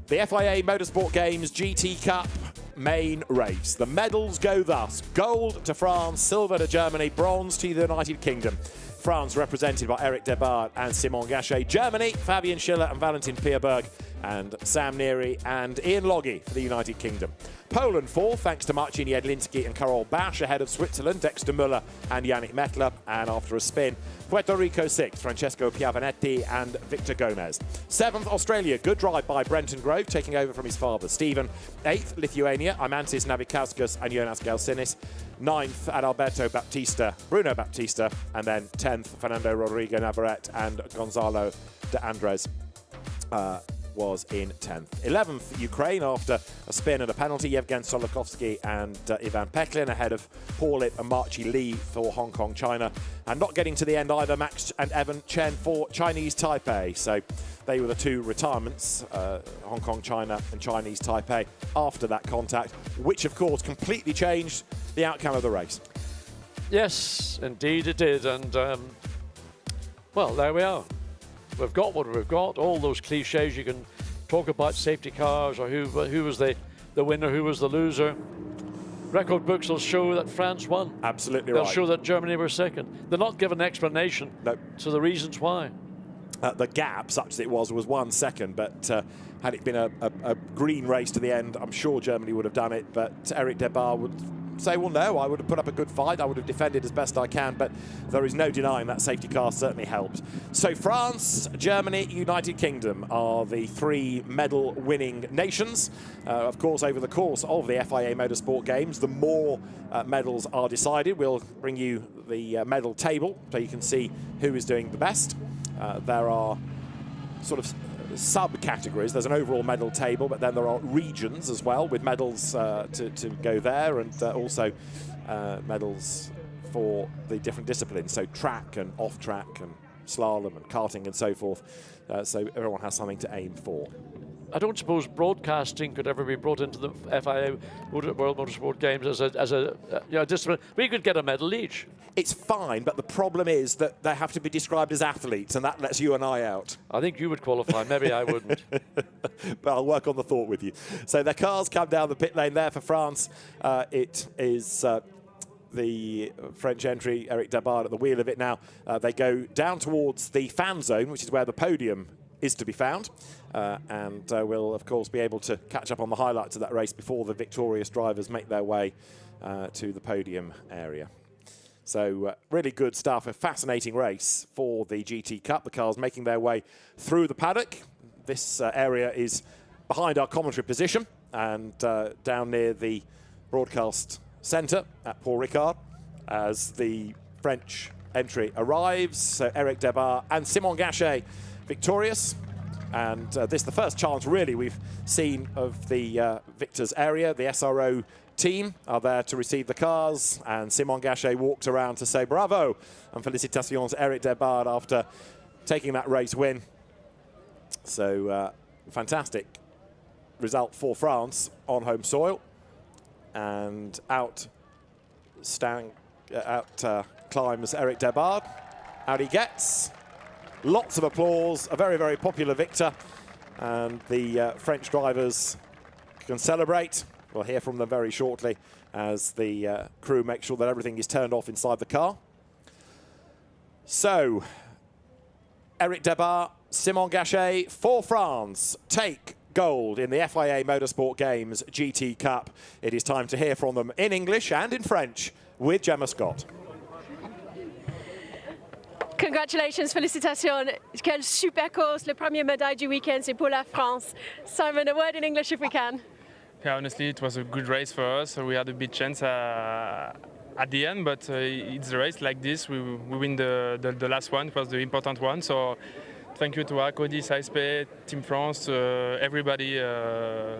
The FIA Motorsport Games GT Cup main race. The medals go thus: gold to France, silver to Germany, bronze to the United Kingdom. France represented by Eric Debar and Simon Gachet. Germany, Fabian Schiller and Valentin Pierberg, and Sam Neary and Ian Loggy for the United Kingdom. Poland 4th, thanks to Marcin Jedlinski and Karol Basch, ahead of Switzerland, Dexter Müller and Yannick Mettler. And after a spin, Puerto Rico 6th, Francesco Piavanetti and Victor Gomez. 7th, Australia, good drive by Brenton Grove, taking over from his father, Stephen. 8th, Lithuania, Imantis Navikauskas and Jonas Galsinis. 9th, Adalberto Baptista, Bruno Baptista. And then 10th, Fernando Rodrigo Navarrete and Gonzalo de Andres was in 10th. 11th, Ukraine, after a spin and a penalty, Yevgen Solokovsky and Ivan Peklin, ahead of Paul Ip and Marchi Li for Hong Kong, China. And not getting to the end either, Max and Evan Chen for Chinese Taipei. So they were the 2 retirements, Hong Kong, China and Chinese Taipei, after that contact, which of course completely changed the outcome of the race. Yes, indeed it did. And well, there we are. We've got what we've got. All those cliches you can talk about, safety cars or who was the winner, who was the loser. Record books will show that France won. Absolutely They'll right. show that Germany were second. They're not given an explanation to the reasons why. The gap, such as it was 1 second, but had it been a green race to the end, I'm sure Germany would have done it. But Eric Debar would say, well, no, I would have put up a good fight. I would have defended as best I can, but there is no denying that safety car certainly helped. So France, Germany, United Kingdom are the 3 medal-winning nations. Of course, over the course of the FIA Motorsport Games, the more medals are decided. We'll bring you the medal table so you can see who is doing the best. there are sort of subcategories. There's an overall medal table, but then there are regions as well with medals to go there, and also medals for the different disciplines, so track and off-track and slalom and karting and so forth. So everyone has something to aim for. I don't suppose broadcasting could ever be brought into the FIA World Motorsport Games as a discipline. We could get a medal each. It's fine, but the problem is that they have to be described as athletes, and that lets you and I out. I think you would qualify. Maybe I wouldn't. But I'll work on the thought with you. So their cars come down the pit lane there for France. It is the French entry, Eric Dabard at the wheel of it now. They go down towards the fan zone, which is where the podium is to be found. And we'll, of course, be able to catch up on the highlights of that race before the victorious drivers make their way to the podium area. So really good stuff, a fascinating race for the GT Cup. The cars making their way through the paddock. This area is behind our commentary position and down near the broadcast centre at Paul Ricard as the French entry arrives. So Eric Dabard and Simon Gachet victorious. And this is the first chance, really, we've seen of the victors area. The SRO team are there to receive the cars, and Simon Gachet walked around to say bravo and félicitations to Eric Dabard after taking that race win. So fantastic result for France on home soil. And out climbs Eric Dabard. Out he gets. Lots of applause, a very, very popular victor. And the French drivers can celebrate. We'll hear from them very shortly as the crew make sure that everything is turned off inside the car. So, Eric Dabard, Simon Gachet for France take gold in the FIA Motorsport Games GT Cup. It is time to hear from them in English and in French with Gemma Scott. Congratulations, félicitations. Quelle super course. Le premier médaille du week-end, c'est pour la France. Simon, a word in English if we can. Yeah, honestly, it was a good race for us. We had a big chance at the end, but it's a race like this. We win the last one. It was the important one. So thank you to Acodis, ASP, Team France, everybody,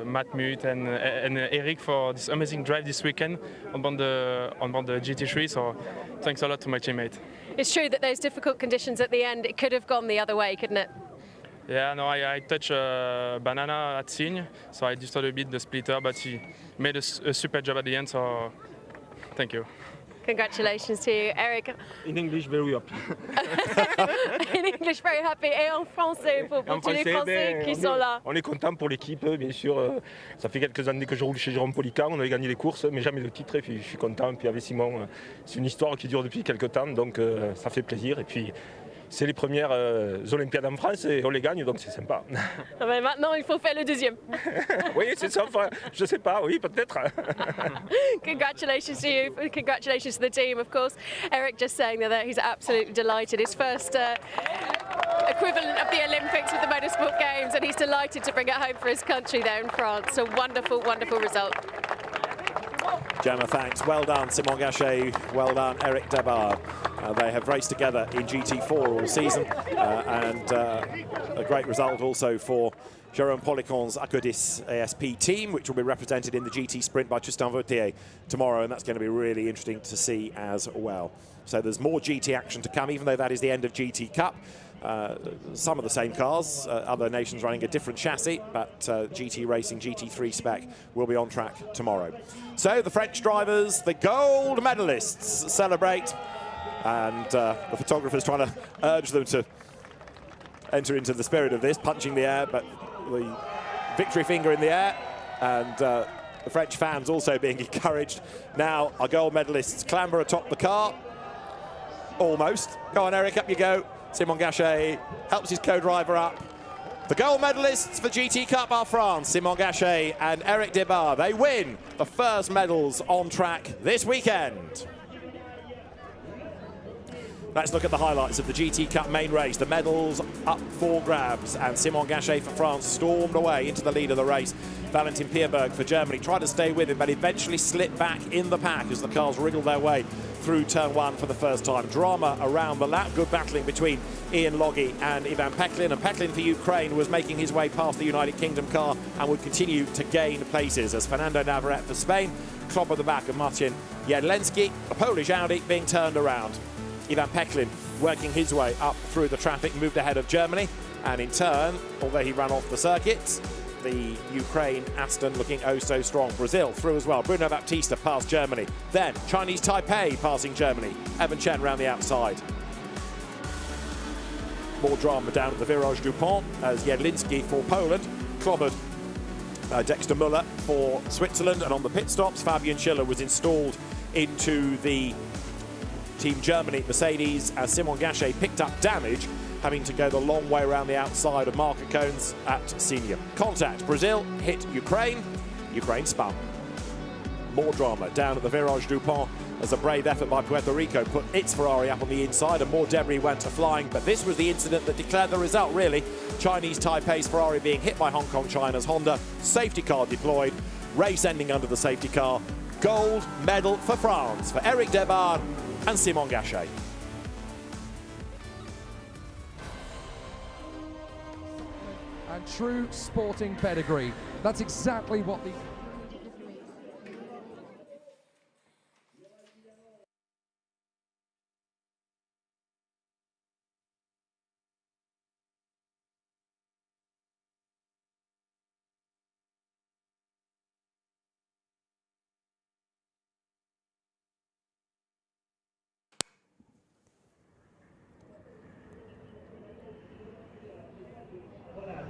Matt Mut and Eric for this amazing drive this weekend on board the GT3. So thanks a lot to my teammate. It's true that those difficult conditions at the end, it could have gone the other way, couldn't it? Yeah, no, I touched Banana at Signe, so I distorted a bit the splitter, but he made a super job at the end, so thank you. Congratulations to you, Eric. In English, very happy. In English, very happy. Et en français, pour tous les Français qui sont là. On est content pour l'équipe, bien sûr. Ça fait quelques années que je roule chez Jérôme Polican. On avait gagné les courses, mais jamais le titre. Et puis je suis content. Puis avec Simon, c'est une histoire qui dure depuis quelques temps, donc ça fait plaisir. Et puis c'est les premières Olympiades en France et on les gagne, donc c'est sympa. Ah ben maintenant, il faut faire le deuxième. Oui, c'est ça. Enfin, je sais pas. Oui, peut-être. Congratulations to you. Congratulations to the team, of course. Eric just saying that he's absolutely delighted. His first equivalent of the Olympics with the Motorsport Games, and he's delighted to bring it home for his country there in France. So wonderful, wonderful result. Gemma, thanks. Well done, Simon Gachet. Well done, Eric Dabard. They have raced together in GT4 all season, and a great result also for Jérôme Policon's Acodis ASP team, which will be represented in the GT Sprint by Tristan Vautier tomorrow, and that's going to be really interesting to see as well. So there's more GT action to come, even though that is the end of GT Cup. Some of the same cars, other nations running a different chassis, but GT Racing, GT3 spec will be on track tomorrow. So the French drivers, the gold medalists, celebrate, and the photographer's trying to urge them to enter into the spirit of this, punching the air, but the victory finger in the air, and the French fans also being encouraged. Now our gold medalists clamber atop the car, almost. Go on, Eric, up you go. Simon Gachet helps his co-driver up. The gold medalists for GT Cup are France, Simon Gachet and Eric Dabard. They win the first medals on track this weekend. Let's look at the highlights of the GT Cup main race. The medals up for grabs, and Simon Gachet for France stormed away into the lead of the race. Valentin Pierberg for Germany tried to stay with him, but eventually slipped back in the pack as the cars wriggled their way through turn 1 for the first time. Drama around the lap, good battling between Ian Loggy and Ivan Peklin, and Peklin for Ukraine was making his way past the United Kingdom car and would continue to gain places as Fernando Navarrete for Spain clobbered the back of Marcin Jedlinski, a Polish Audi being turned around. Ivan Peklin working his way up through the traffic, moved ahead of Germany, and in turn, although he ran off the circuit, the Ukraine Aston looking oh so strong. Brazil through as well. Bruno Baptista past Germany. Then Chinese Taipei passing Germany. Evan Chen round the outside. More drama down at the Virage du Pont as Jedlinski for Poland clobbered Dexter Müller for Switzerland, and on the pit stops Fabian Schiller was installed into the Team Germany Mercedes as Simon Gachet picked up damage, having to go the long way around the outside of marker cones at Senior. Contact, Brazil hit Ukraine, Ukraine spun. More drama down at the Virage du Pont as a brave effort by Puerto Rico put its Ferrari up on the inside and more debris went to flying, but this was the incident that declared the result really. Chinese Taipei's Ferrari being hit by Hong Kong China's Honda, safety car deployed, race ending under the safety car. Gold medal for France for Eric Debar and Simon Gachet. And true sporting pedigree. That's exactly what the...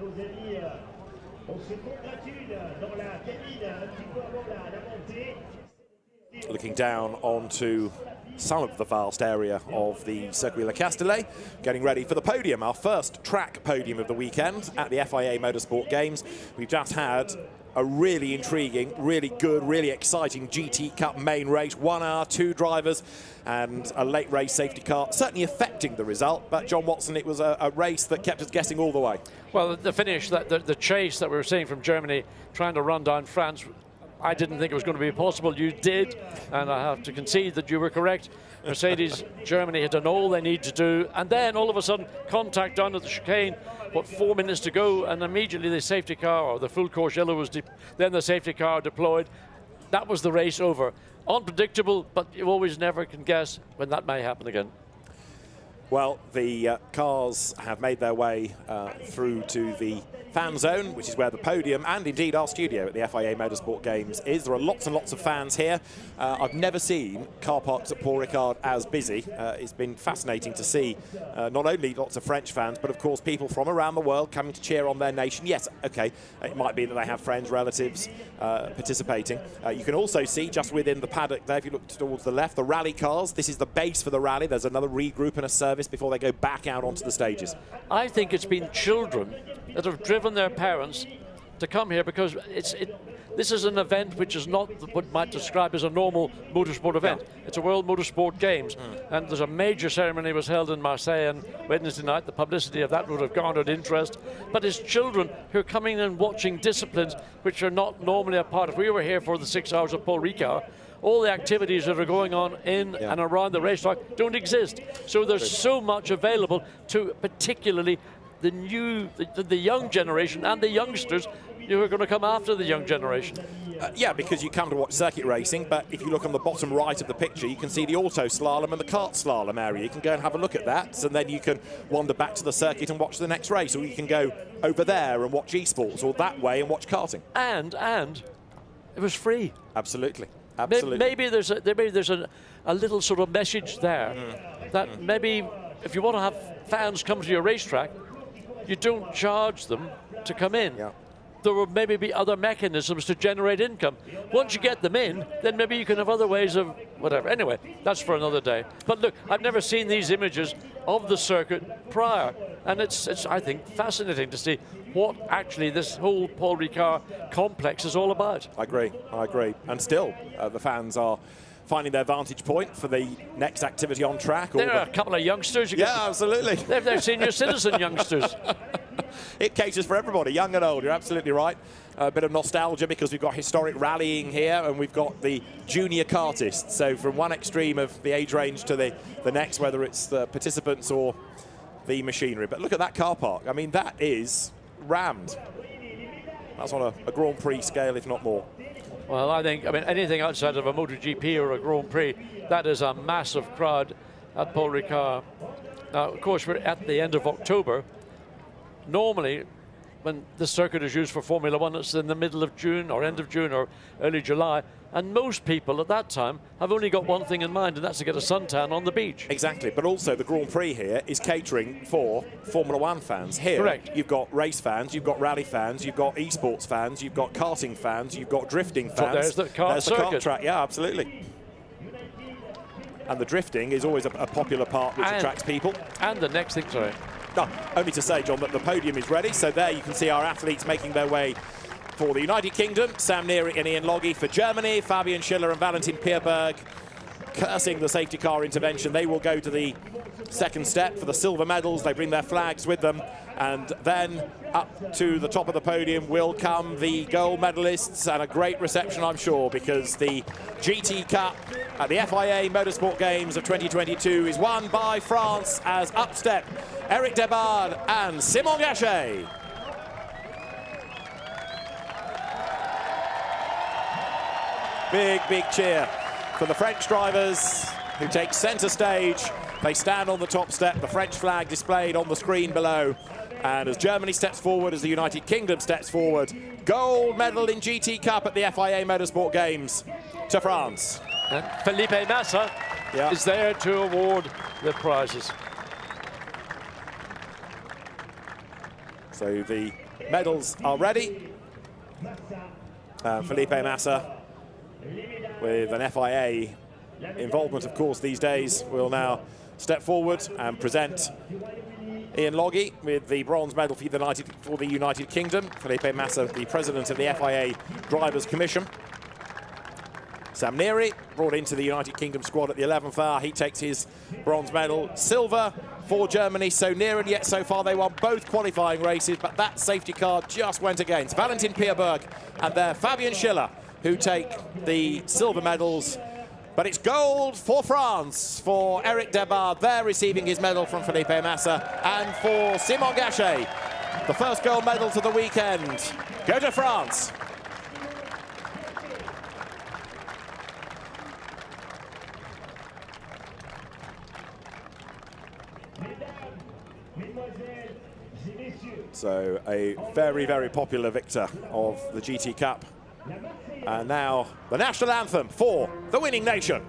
Nos amis, on se congratule dans la cabine un petit peu avant la montée. Looking down onto some of the vast area of the Circuit Castellet, getting ready for the podium, our first track podium of the weekend at the FIA Motorsport Games. We've just had a really intriguing, really good, really exciting GT Cup main race. 1 hour, 2 drivers, and a late race safety car, certainly affecting the result. But John Watson, it was a race that kept us guessing all the way. Well, the finish, the chase that we were seeing from Germany, trying to run down France, I didn't think it was going to be possible. You did, and I have to concede that you were correct. Mercedes, Germany had done all they need to do, and then all of a sudden, contact down at the chicane. What, 4 minutes to go, and immediately the safety car, or the full course yellow was then the safety car deployed. That was the race over. Unpredictable, but you always never can guess when that may happen again. Well, the cars have made their way through to the fan zone, which is where the podium and indeed our studio at the FIA Motorsport Games is. There are lots and lots of fans here. I've never seen car parks at Paul Ricard as busy. It's been fascinating to see not only lots of French fans, but of course people from around the world coming to cheer on their nation. Yes, okay, it might be that they have friends, relatives participating. You can also see just within the paddock there, if you look towards the left, the rally cars. This is the base for the rally. There's another regroup and a service before they go back out onto the stages. I think it's been children that have driven their parents to come here because this is an event which is not what might describe as a normal motorsport event. Yeah. It's a World Motorsport Games, and there's a major ceremony was held in Marseille on Wednesday night. The publicity of that would have garnered interest, but it's children who are coming and watching disciplines which are not normally a part of. We were here for the 6 hours of Paul Ricard. All the activities that are going on in and around the racetrack don't exist. So there's so much available to particularly the young generation and the youngsters who are going to come after the young generation. Yeah, because you come to watch circuit racing, but if you look on the bottom right of the picture, you can see the auto slalom and the kart slalom area. You can go and have a look at that, and then you can wander back to the circuit and watch the next race, or you can go over there and watch esports, or that way and watch karting. And it was free. Absolutely. Absolutely. Maybe there's a little sort of message there that maybe if you want to have fans come to your racetrack, you don't charge them to come in. Yeah. There will maybe be other mechanisms to generate income. Once you get them in, then maybe you can have other ways of whatever. Anyway, that's for another day. But look, I've never seen these images of the circuit prior, and it's I think, fascinating to see what actually this whole Paul Ricard complex is all about. I agree. And still, the fans are finding their vantage point for the next activity on track. There are a couple of youngsters. Yeah, absolutely. They're senior citizen youngsters. It caters for everybody, young and old. You're absolutely right. A bit of nostalgia because we've got historic rallying here, and we've got the junior kartists. So from one extreme of the age range to the next, whether it's the participants or the machinery. But look at that car park. I mean, that is rammed. That's on a Grand Prix scale, if not more. Well, I mean, anything outside of a MotoGP or a Grand Prix, that is a massive crowd at Paul Ricard. Now, of course, we're at the end of October. Normally, when the circuit is used for Formula One, it's in the middle of June or end of June or early July. And most people at that time have only got one thing in mind, and that's to get a suntan on the beach. Exactly, but also the Grand Prix here is catering for Formula One fans. Here, correct, you've got race fans, you've got rally fans, you've got esports fans, you've got karting fans, you've got drifting fans. So there's the kart circuit. circuit. Track, yeah, absolutely. And the drifting is always a popular part which attracts people. And the next thing, sorry. No, only to say, John, that the podium is ready. So there you can see our athletes making their way for the United Kingdom. Sam Neary and Ian Loggy for Germany. Fabian Schiller and Valentin Pierberg cursing the safety car intervention. They will go to the second step for the silver medals. They bring their flags with them. And then up to the top of the podium will come the gold medalists, and a great reception, I'm sure, because the GT Cup at the FIA Motorsport Games of 2022 is won by France as up step Eric Debard and Simon Gachet. Big, big cheer for the French drivers who take centre stage. They stand on the top step, the French flag displayed on the screen below. And as Germany steps forward, as the United Kingdom steps forward, gold medal in GT Cup at the FIA Motorsport Games to France. And Felipe Massa is there to award the prizes. So the medals are ready. Felipe Massa, with an FIA involvement, of course, these days, will now step forward and present Ian Loggy with the bronze medal for the United Kingdom. Felipe Massa, the president of the FIA Drivers' Commission. Sam Neary, brought into the United Kingdom squad at the 11th hour. He takes his bronze medal. Silver for Germany, so near, and yet so far they won both qualifying races, but that safety car just went against. Valentin Pierberg and there Fabian Schiller, who take the silver medals. But it's gold for France, for Eric Debard, there receiving his medal from Felipe Massa, and for Simon Gachet, the first gold medal to the weekend. Go to France. So a very, very popular victor of the GT Cup. And now the national anthem for the winning nation.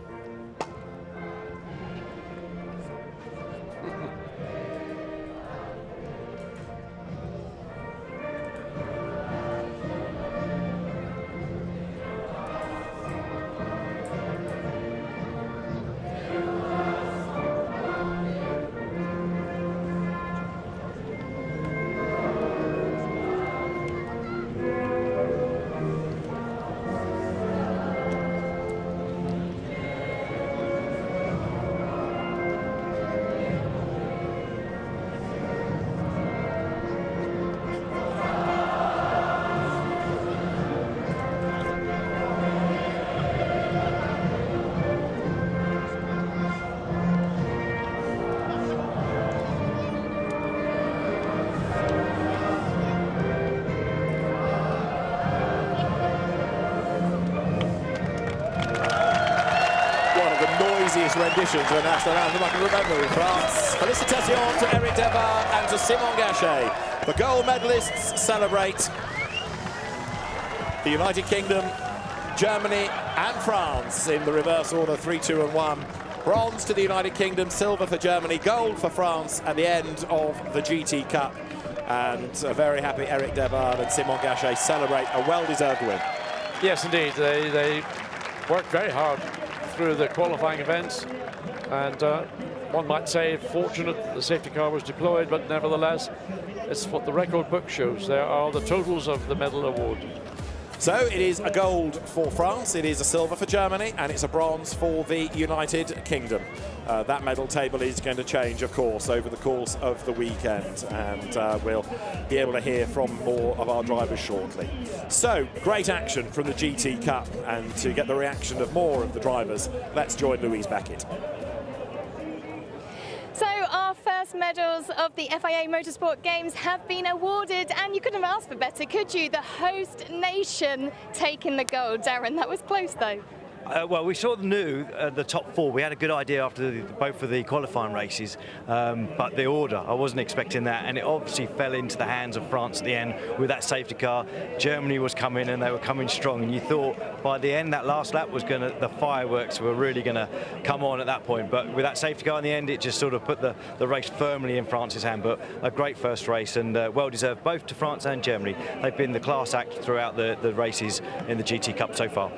Renditions of the national anthem I can remember in France. Félicitations to Eric Debard and to Simon Gachet. The gold medalists celebrate. The United Kingdom, Germany and France in the reverse order, 3, 2 and 1. Bronze to the United Kingdom, silver for Germany, gold for France at the end of the GT Cup. And a very happy Eric Debard and Simon Gachet celebrate a well-deserved win. Yes, indeed. They worked very hard through the qualifying events, and one might say fortunate the safety car was deployed, but nevertheless it's what the record book shows. There are the totals of the medal award. So it is a gold for France, it is a silver for Germany, and it's a bronze for the United Kingdom. That medal table is going to change, of course, over the course of the weekend, and we'll be able to hear from more of our drivers shortly. So, great action from the GT Cup, and to get the reaction of more of the drivers, let's join Louise Beckett. So our first medals of the FIA Motorsport Games have been awarded, and you couldn't have asked for better, could you? The host nation taking the gold. Darren, that was close though. Well, we sort of knew the top four. We had a good idea after both of the qualifying races, but the order, I wasn't expecting that, and it obviously fell into the hands of France at the end with that safety car. Germany was coming, and they were coming strong, and you thought by the end that last lap was going to, the fireworks were really going to come on at that point. But with that safety car in the end, it just sort of put the race firmly in France's hand. But a great first race, and well deserved both to France and Germany. They've been the class act throughout the races in the GT Cup so far.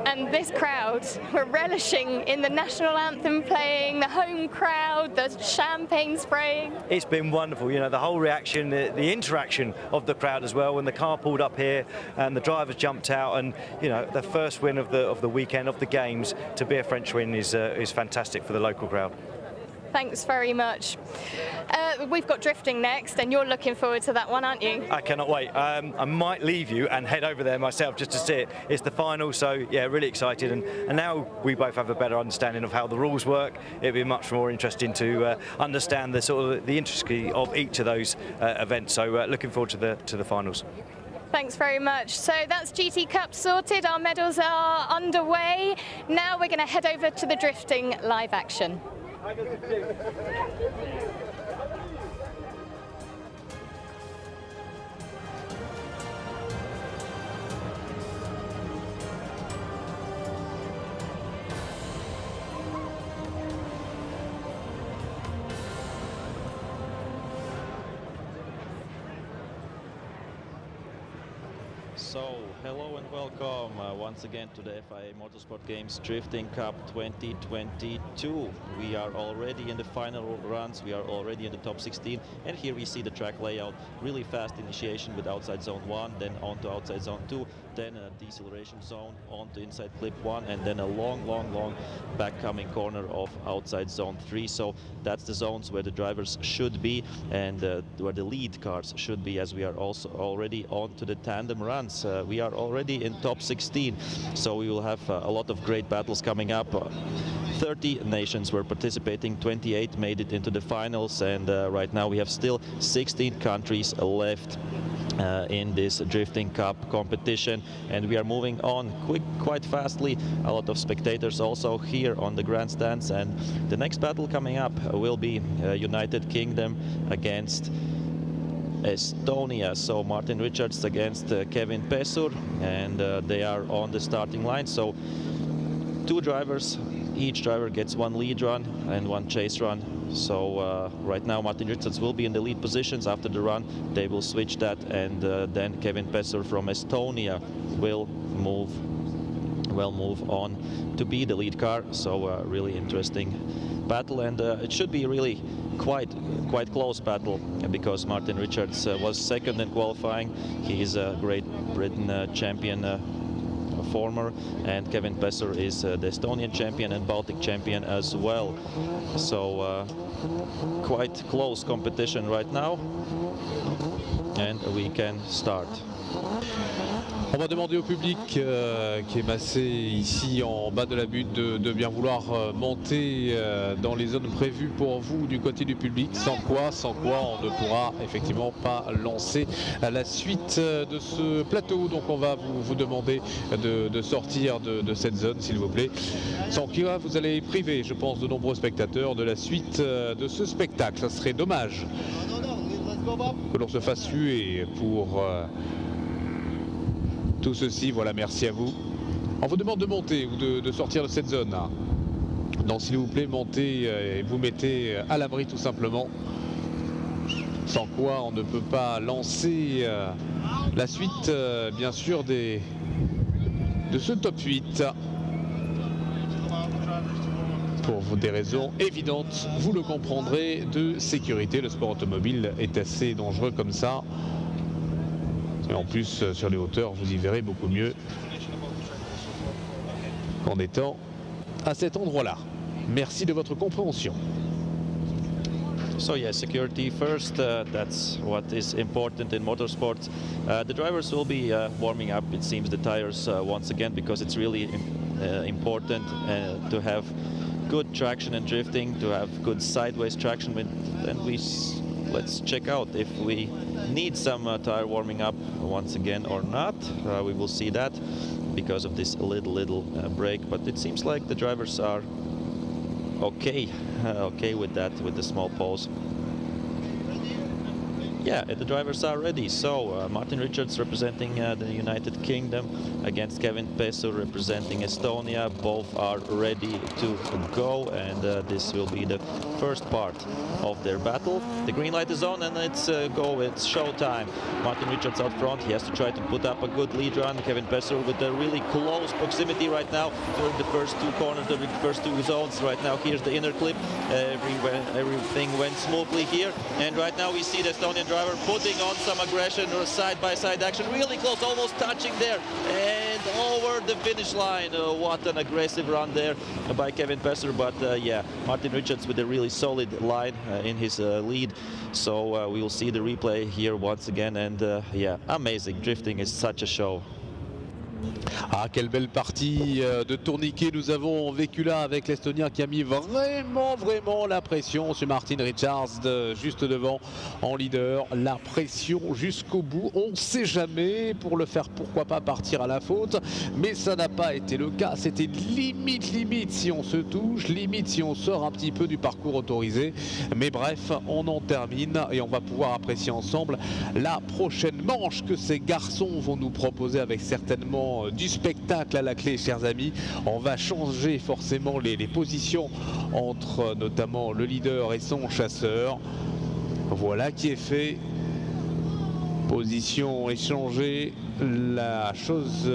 And this crowd were relishing in the national anthem playing, the home crowd, the champagne spraying. It's been wonderful, you know, the whole reaction, the interaction of the crowd as well. When the car pulled up here and the drivers jumped out, and you know, the first win of the weekend of the games, to be a French win is fantastic for the local crowd. Thanks very much. We've got drifting next, and you're looking forward to that one, aren't you? I cannot wait. I might leave you and head over there myself just to see it. It's the final, so yeah, really excited. And now we both have a better understanding of how the rules work. It'll be much more interesting to understand the sort of the intricacy of each of those events. So looking forward to the finals. Thanks very much. So that's GT Cup sorted. Our medals are underway. Now we're going to head over to the drifting live action. So, hello and welcome once again to the FIA Motorsport Games Drifting Cup 2022. We are already in the final runs, we are already in the top 16, and here we see the track layout. Really fast initiation with outside zone 1, then onto outside zone 2, then a deceleration zone onto inside clip 1, and then a long back coming corner of outside zone 3. So that's the zones where the drivers should be, and where the lead cars should be, as we are also already on to the tandem runs. We are already in top 16, so we will have a lot of great battles coming up. 30 nations were participating, 28 made it into the finals, and right now we have still 16 countries left in this Drifting Cup competition, and we are moving on quite fastly. A lot of spectators also here on the grandstands, and the next battle coming up will be United Kingdom against Estonia. So Martin Richards against Kevin Pesur, and they are on the starting line. So two drivers, each driver gets one lead run and one chase run. So right now Martin Richards will be in the lead positions. After the run they will switch that, and then Kevin Pesur from Estonia will move on to be the lead car. So really interesting battle, and it should be really quite close battle, because Martin Richards was second in qualifying. He is a Great Britain champion former, and Kevin Pesur is the Estonian champion and Baltic champion as well. So quite close competition right now, and we can start. On va demander au public qui est massé ici en bas de la butte de bien vouloir monter dans les zones prévues pour vous du côté du public, sans quoi on ne pourra effectivement pas lancer la suite de ce plateau. Donc on va vous demander de sortir de cette zone, s'il vous plaît, sans quoi vous allez priver, je pense, de nombreux spectateurs de la suite de ce spectacle. Ça serait dommage que l'on se fasse tuer pour tout ceci. Voilà, merci à vous. On vous demande de monter ou de sortir de cette zone. Donc s'il vous plaît, montez et vous mettez à l'abri tout simplement. Sans quoi on ne peut pas lancer la suite, bien sûr, de ce top 8. Pour des raisons évidentes, vous le comprendrez, de sécurité. Le sport automobile est assez dangereux comme ça. Et en plus, sur les hauteurs, vous y verrez beaucoup mieux qu'en étant à cet endroit-là. Merci de votre compréhension. So yeah, security first, that's what is important in motorsport. The drivers will be warming up, it seems, the tires once again, because it's really important to have good traction and drifting, to have good sideways traction. And let's check out if we need some tire warming up once again or not. We will see that because of this little break, but it seems like the drivers are okay with that, with the small pause. Yeah, the drivers are ready. So Martin Richards representing the United Kingdom against Kevin Pesur representing Estonia. Both are ready to go, and this will be the first part of their battle. The green light is on, and it's go. It's showtime. Martin Richards out front. He has to try to put up a good lead run. Kevin Pesur with a really close proximity right now during the first two corners, the first two zones. Right now, here's the inner clip. Everything went smoothly here, and right now we see the Estonian driver putting on some aggression or side-by-side action, really close, almost touching there, and over the finish line. What an aggressive run there by Kevin Pesur, but yeah, Martin Richards with a really solid line in his lead. So we will see the replay here once again, and yeah, amazing. Drifting is such a show. Ah, quelle belle partie de tourniquet nous avons vécu là avec l'Estonien qui a mis vraiment la pression sur Martin Richards juste devant en leader. La pression jusqu'au bout. On ne sait jamais, pour le faire pourquoi pas partir à la faute, mais ça n'a pas été le cas. C'était limite si on se touche, limite si on sort un petit peu du parcours autorisé. Mais bref, on en termine et on va pouvoir apprécier ensemble la prochaine manche que ces garçons vont nous proposer, avec certainement du spectacle à la clé, chers amis. On va changer forcément les positions entre notamment le leader et son chasseur. Voilà qui est fait. Position échangée. La chose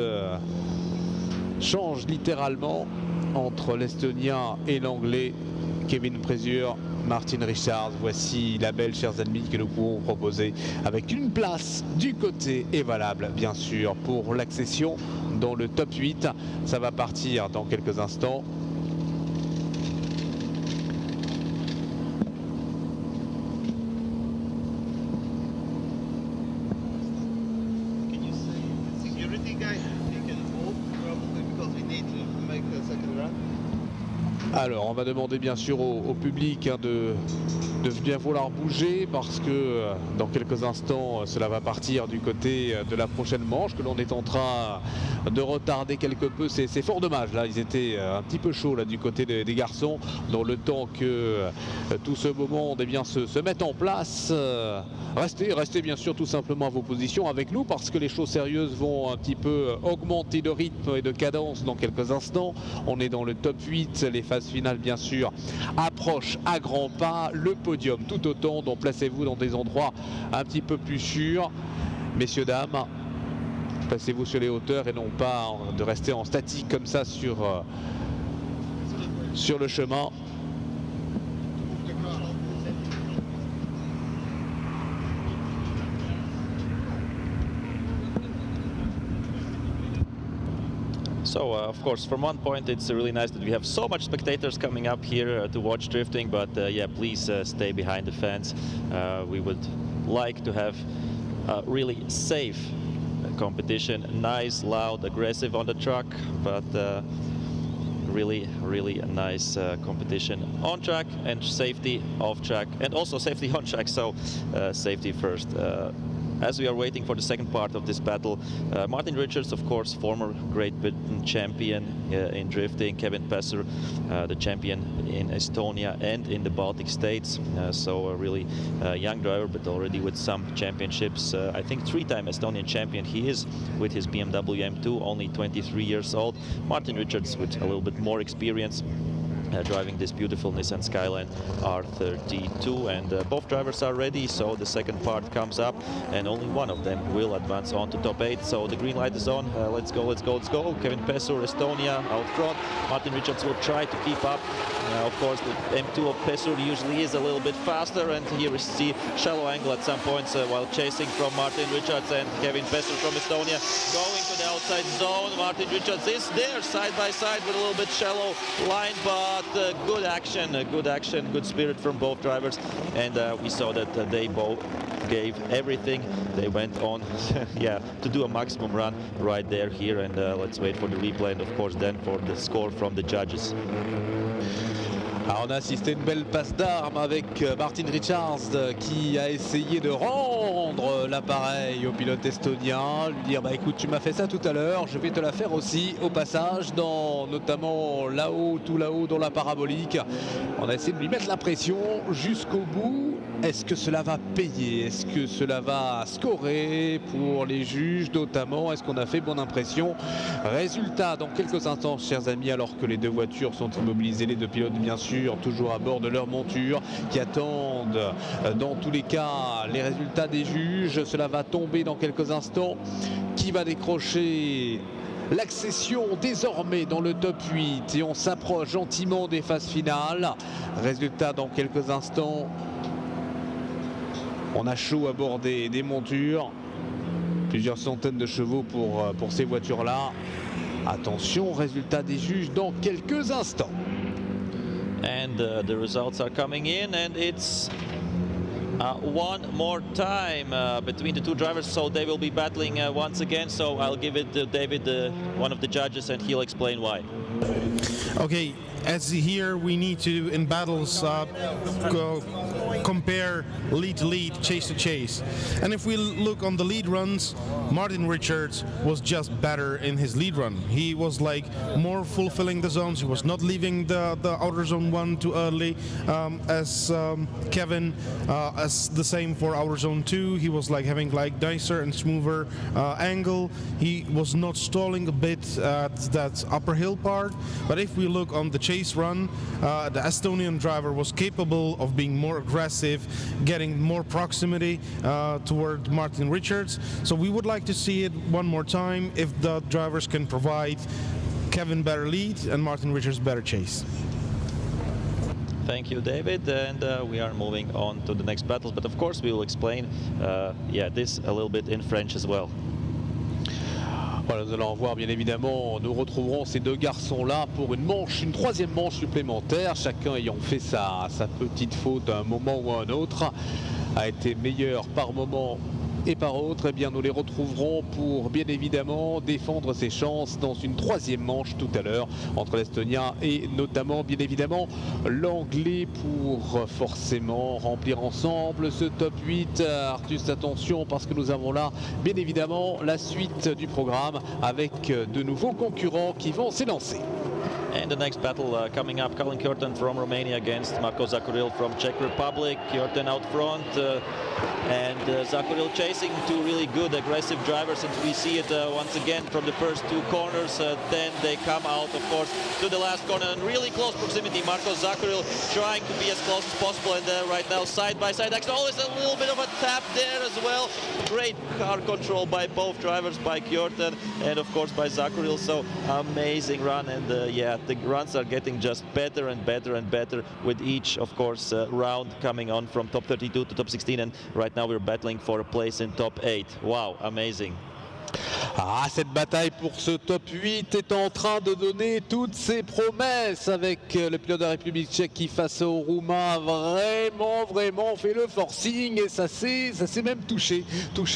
change littéralement entre l'Estonien et l'Anglais. Kevin Pesur, Martin Richards, voici la belle, chers amis, que nous pouvons proposer avec une place du côté est valable, bien sûr, pour l'accession dans le top 8. Ça va partir dans quelques instants. Alors, on va demander bien sûr au public de bien vouloir bouger, parce que dans quelques instants, cela va partir du côté de la prochaine manche que l'on est en train de retarder quelque peu. C'est fort dommage, là, ils étaient un petit peu chauds là, du côté des garçons, dans le temps que tout ce beau monde eh bien, se mette en place. Restez bien sûr tout simplement à vos positions avec nous, parce que les choses sérieuses vont un petit peu augmenter de rythme et de cadence dans quelques instants. On est dans le top 8, les phases finales bien sûr approchent à grands pas, le podium tout autant, donc placez-vous dans des endroits un petit peu plus sûrs. Messieurs, dames, placez-vous sur les hauteurs et non pas de rester en statique comme ça sur le chemin. So of course, from one point, it's really nice that we have so much spectators coming up here to watch drifting, but yeah, please stay behind the fence. We would like to have a really safe competition, nice, loud, aggressive on the track, but really a nice competition on track, and safety off track, and also safety on track. So safety first. As we are waiting for the second part of this battle, Martin Richards, of course, former Great Britain champion in drifting, Kevin Pesur, the champion in Estonia and in the Baltic states. So a really young driver, but already with some championships. I think 3-time Estonian champion he is with his BMW M2, only 23 years old. Martin Richards with a little bit more experience. driving this beautiful Nissan Skyline R32, and both drivers are ready, so the second part comes up and only one of them will advance on to top 8. So the green light is on. Let's go, let's go, let's go. Kevin Pesur, Estonia out front. Martin Richards will try to keep up. Of course, the M2 of Pesur usually is a little bit faster, and here we see shallow angle at some points while chasing from Martin Richards and Kevin Pesur from Estonia going to the outside zone. Martin Richards is there side by side with a little bit shallow line, but good action, good spirit from both drivers, and we saw that they both gave everything. They went on yeah, to do a maximum run right there here, and let's wait for the replay and of course then for the score from the judges. Alors on a assisté à une belle passe d'armes avec Martin Richards qui a essayé de rendre l'appareil au pilote estonien, lui dire bah écoute, tu m'as fait ça tout à l'heure, je vais te la faire aussi au passage, notamment là-haut, tout là-haut dans la parabolique. On a essayé de lui mettre la pression jusqu'au bout. Est-ce que cela va payer? Est-ce que cela va scorer pour les juges notamment? Est-ce qu'on a fait bonne impression? Résultat dans quelques instants, chers amis, alors que les deux voitures sont immobilisées, les deux pilotes bien sûr toujours à bord de leur monture, qui attendent dans tous les cas les résultats des juges. Cela va tomber dans quelques instants. Qui va décrocher l'accession désormais dans le top 8 et on s'approche gentiment des phases finales? Résultat dans quelques instants. On a chaud à bord des montures. Plusieurs centaines de chevaux pour ces voitures-là. Attention, résultat des juges dans quelques instants. And the results are coming in, and it's one more time between the two drivers, so they will be battling once again. So I'll give it to David, one of the judges, and he'll explain why. Okay, as here we need to, in battles, compare lead to lead, chase to chase. And if we look on the lead runs, Martin Richards was just better in his lead run. He was like more fulfilling the zones. He was not leaving the outer zone 1 too early as Kevin, as the same for outer zone 2. He was like having like nicer and smoother angle. He was not stalling a bit at that upper hill part. But if we look on the chase run, the Estonian driver was capable of being more aggressive, getting more proximity toward Martin Richards. So we would like to see it one more time if the drivers can provide Kevin better lead and Martin Richards better chase. Thank you, David, and we are moving on to the next battles, but of course we will explain this a little bit in French as well. Voilà, nous allons voir bien évidemment, nous retrouverons ces deux garçons-là pour une troisième manche supplémentaire, chacun ayant fait sa petite faute à un moment ou à un autre, a été meilleur par moment et par autre. Eh bien nous les retrouverons pour bien évidemment défendre ses chances dans une troisième manche tout à l'heure entre l'Estonien et notamment bien évidemment l'Anglais pour forcément remplir ensemble ce top 8. Artus, attention parce que nous avons là bien évidemment la suite du programme avec de nouveaux concurrents qui vont s'élancer. And the next battle coming up, Colin Kjorten from Romania against Marko Zakuril from Czech Republic. Kjorten out front and Zakuril chasing two really good aggressive drivers, and we see it once again from the first two corners. Then they come out, of course, to the last corner in really close proximity. Marko Zakuril trying to be as close as possible, and right now side by side action. Always a little bit of a tap there as well. Great car control by both drivers, by Kjorten and of course by Zakuril. So amazing run, and yeah, the runs are getting just better and better and better with each, of course, round coming on from top 32 to top 16, and right now we're battling for a place in top 8. Wow, amazing. Ah, cette bataille pour ce top 8 est en train de donner toutes ses promesses avec le pilote de la République tchèque qui face au Roumain vraiment fait le forcing et ça s'est même touché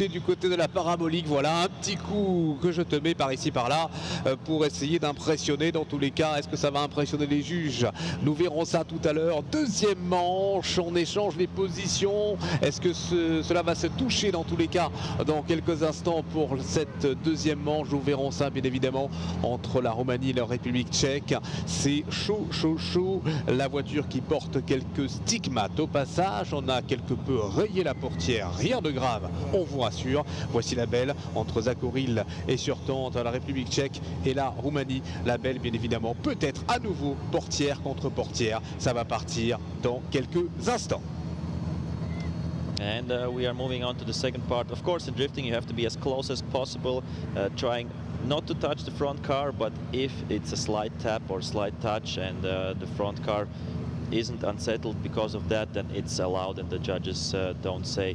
du côté de la parabolique. Voilà un petit coup que je te mets par ici par là pour essayer d'impressionner. Dans tous les cas, est-ce que ça va impressionner les juges? Nous verrons ça tout à l'heure. Deuxième manche, on échange les positions. Est-ce que cela va se toucher dans tous les cas dans quelques instants pour cette deuxième manche. Nous verrons ça bien évidemment entre la Roumanie et la République tchèque. C'est chaud, chaud, chaud. La voiture qui porte quelques stigmates au passage. On a quelque peu rayé la portière. Rien de grave, on vous rassure. Voici la belle entre Zakoril et surtout entre la République tchèque et la Roumanie. La belle bien évidemment peut-être à nouveau portière contre portière. Ça va partir dans quelques instants. And we are moving on to the second part. Of course, in drifting you have to be as close as possible, trying not to touch the front car, but if it's a slight tap or slight touch and the front car isn't unsettled because of that, then it's allowed, and the judges don't say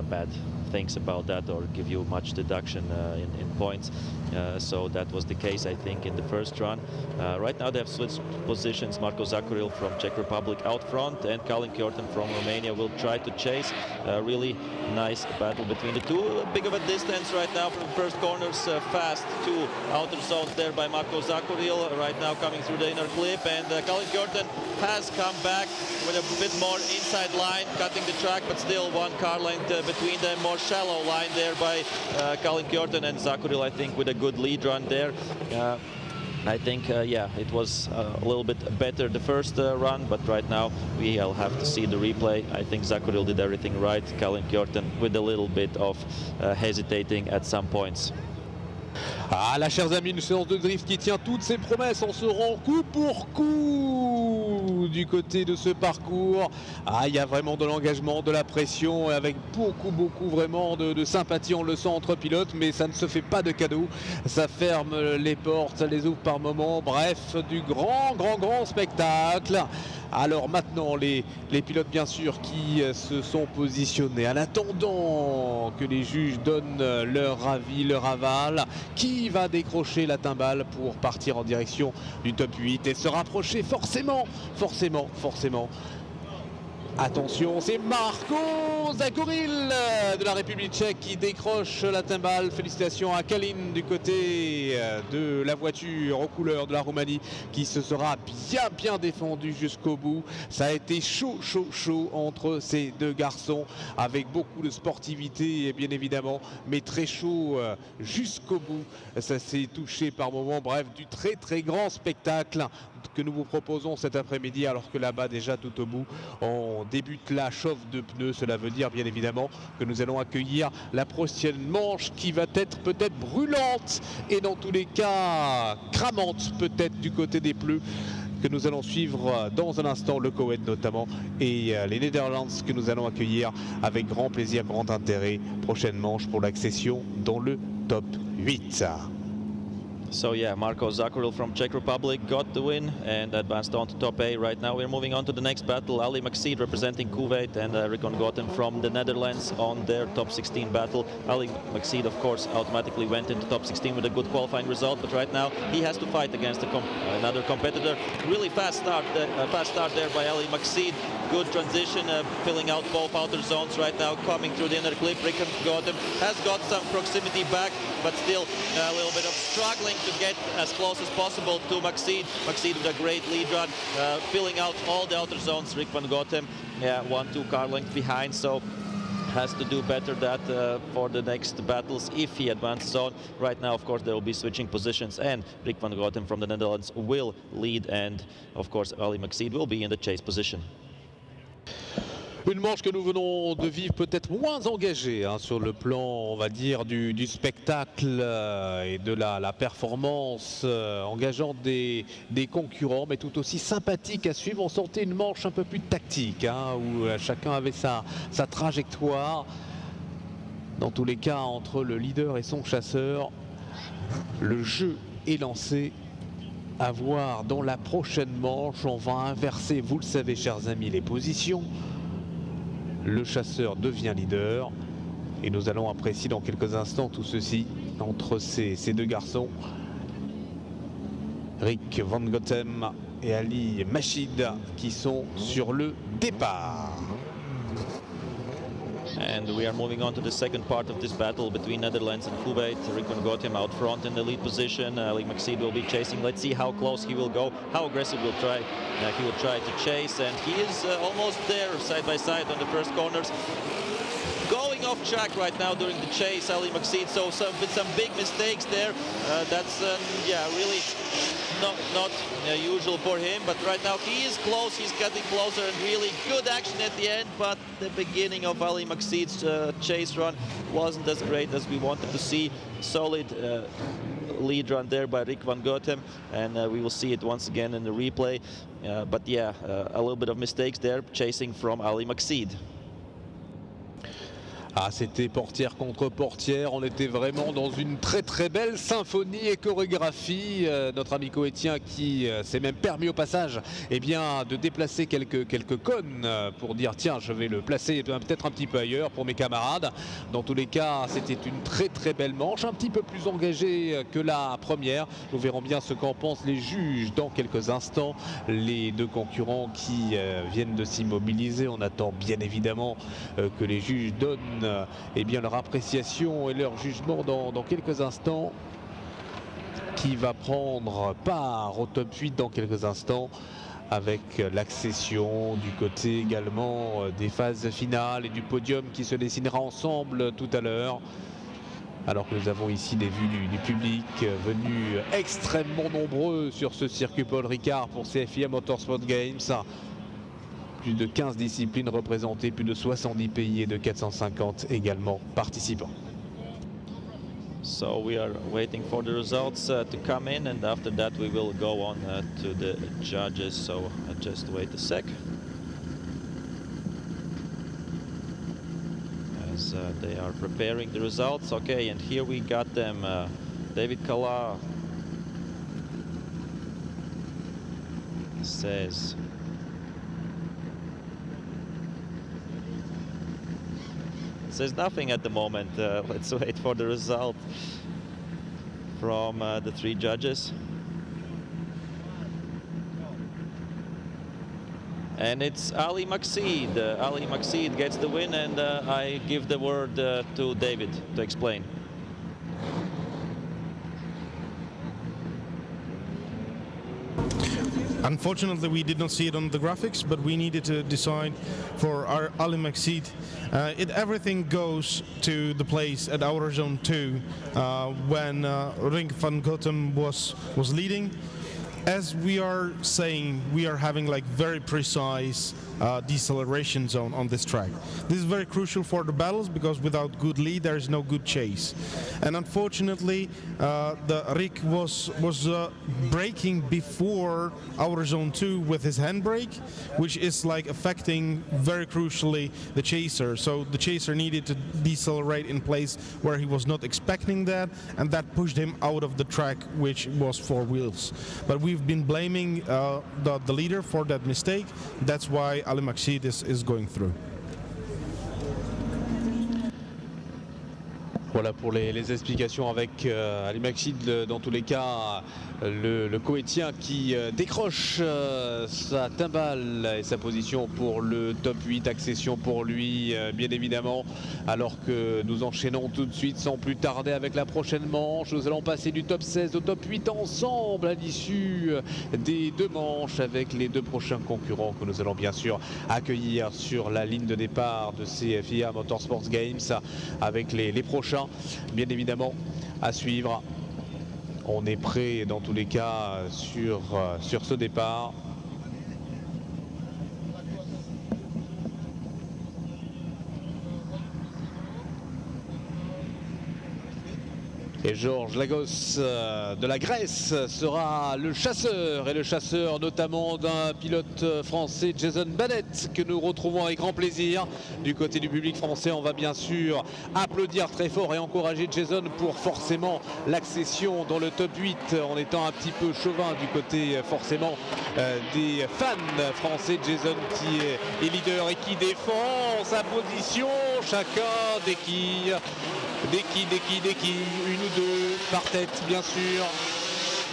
bad things about that or give you much deduction in points. So that was the case, I think, in the first run. Right now they have switched positions. Marko Zakoril from Czech Republic out front and Kalin Kjorten from Romania will try to chase. Really nice battle between the two. A big of a distance right now from first corners, fast two outer zones there by Marko Zakoril. Right now coming through the inner clip, and Kalin Kjorten has come back with a bit more inside line, cutting the track, but still one car length between them. More shallow line there by Kalin Kjorten, and Zakoril, I think, with a good lead run there. I think, it was a little bit better the first run, but right now we'll have to see the replay. I think Zakoril did everything right. Kalin Kjorten with a little bit of hesitating at some points. Ah là, chers amis, une séance de drift qui tient toutes ses promesses. On se rend coup pour coup du côté de ce parcours. Ah, il y a vraiment de l'engagement, de la pression, avec beaucoup vraiment de sympathie. On le sent entre pilotes, mais ça ne se fait pas de cadeau. Ça ferme les portes, ça les ouvre par moments. Bref, du grand spectacle. Alors maintenant, les pilotes, bien sûr, qui se sont positionnés en attendant que les juges donnent leur avis, leur aval. Qui va décrocher la timbale pour partir en direction du top 8 et se rapprocher forcément. Attention, c'est Marko Zakoril de la République tchèque qui décroche la timbale. Félicitations à Kalin du côté de la voiture aux couleurs de la Roumanie qui se sera bien défendu jusqu'au bout. Ça a été chaud entre ces deux garçons avec beaucoup de sportivité bien évidemment, mais très chaud jusqu'au bout. Ça s'est touché par moments. Bref, du très grand spectacle que nous vous proposons cet après-midi, alors que là-bas déjà tout au bout on débute la chauffe de pneus. Cela veut dire bien évidemment que nous allons accueillir la prochaine manche qui va être peut-être brûlante et dans tous les cas cramante peut-être du côté des pneus, que nous allons suivre dans un instant, le Koweït notamment et les Netherlands que nous allons accueillir avec grand plaisir, grand intérêt. Prochaine manche pour l'accession dans le top 8. So Marko Zakoril from Czech Republic got the win and advanced on to top A. Right now we're moving on to the next battle. Ali Makseed representing Kuwait and Rikon Gotem from the Netherlands on their top 16 battle. Ali Makseed, of course, automatically went into top 16 with a good qualifying result, but right now he has to fight against another competitor. Really fast start there by Ali Makseed. Good transition, filling out both outer zones right now, coming through the inner clip. Rikon Gotem has got some proximity back, but still a little bit of struggling to get as close as possible to Makseed. Makseed with a great lead run, filling out all the outer zones. Rick van Gotem, 1-2 car length behind, so has to do better that for the next battles if he advances on. Right now, of course, they will be switching positions and Rick van Gotem from the Netherlands will lead, and of course Ali Makseed will be in the chase position. Une manche que nous venons de vivre peut-être moins engagée sur le plan, on va dire, du spectacle et de la performance engageante des concurrents, mais tout aussi sympathique à suivre. On sentait une manche un peu plus tactique, où chacun avait sa trajectoire. Dans tous les cas, entre le leader et son chasseur, le jeu est lancé. À voir dans la prochaine manche, on va inverser, vous le savez, chers amis, les positions. Le chasseur devient leader et nous allons apprécier dans quelques instants tout ceci entre ces deux garçons, Rick van Gotem et Ali Machid, qui sont sur le départ. And we are moving on to the second part of this battle between Netherlands and Kuwait. Rick van Gotem out front in the lead position. Ali Makseed will be chasing. Let's see how close he will go, how aggressive he will try to chase. And he is almost there, side by side on the first corners. Going off track right now during the chase, Ali Maxid. So with some big mistakes there. That's yeah, really not usual for him. But right now he is close. He's getting closer, and really good action at the end. But the beginning of Ali Maxid's chase run wasn't as great as we wanted to see. Solid lead run there by Rick van Gotem, and we will see it once again in the replay. But yeah, a little bit of mistakes there, chasing from Ali Maxid. Ah, c'était portière contre portière, on était vraiment dans une très très belle symphonie et chorégraphie. Notre ami Coétien qui s'est même permis au passage de déplacer quelques cônes pour dire tiens, je vais le placer peut-être un petit peu ailleurs pour mes camarades. Dans tous les cas, c'était une très très belle manche, un petit peu plus engagée que la première. Nous verrons bien ce qu'en pensent les juges dans quelques instants. Les deux concurrents qui viennent de s'immobiliser. On attend bien évidemment que les juges donnent leur appréciation et leur jugement dans quelques instants. Qui va prendre part au top 8 dans quelques instants, avec l'accession du côté également des phases finales et du podium qui se dessinera ensemble tout à l'heure. Alors que nous avons ici des vues du public venus extrêmement nombreux sur ce circuit Paul Ricard pour ces FIA Motorsport Games. Plus de 15 disciplines représentées, plus de 70 pays et de 450 également participants. So we are waiting for the results to come in, and after that we will go on to the judges. So just wait a sec. As they are preparing the results. Okay, and here we got them. David Kala says nothing at the moment. Let's wait for the result from the three judges. And it's Ali Maxid. Ali Maxid gets the win, and I give the word to David to explain. Unfortunately, we did not see it on the graphics, but we needed to decide for our Ali Maxid. Everything goes to the place at outer zone 2 when Rick van Gotem was leading. As we are saying, we are having like very precise deceleration zone on this track. This is very crucial for the battles, because without good lead there is no good chase. And unfortunately, the Rick was braking before outer zone 2 with his handbrake, which is like affecting very crucially the chaser. So the chaser needed to decelerate in place where he was not expecting that, and that pushed him out of the track, which was 4 wheels. But we've been blaming the leader for that mistake. That's why Ali Maxid is going through. Voilà pour les explications avec Ali Maxid, dans tous les cas le Coétien qui décroche sa timbale et sa position pour le top 8, accession pour lui bien évidemment, alors que nous enchaînons tout de suite sans plus tarder avec la prochaine manche. Nous allons passer du top 16 au top 8 ensemble à l'issue des deux manches, avec les deux prochains concurrents que nous allons bien sûr accueillir sur la ligne de départ de ces FIA Motorsport Games, avec les prochains bien évidemment à suivre. On est prêt dans tous les cas sur ce départ. Et Georges Lagos de la Grèce sera le chasseur, et le chasseur notamment d'un pilote français, Jason Bannett, que nous retrouvons avec grand plaisir. Du côté du public français, on va bien sûr applaudir très fort et encourager Jason pour forcément l'accession dans le top 8, en étant un petit peu chauvin du côté forcément des fans français. Jason qui est leader et qui défend sa position, chacun des quilles. Des quilles, une ou deux par tête bien sûr.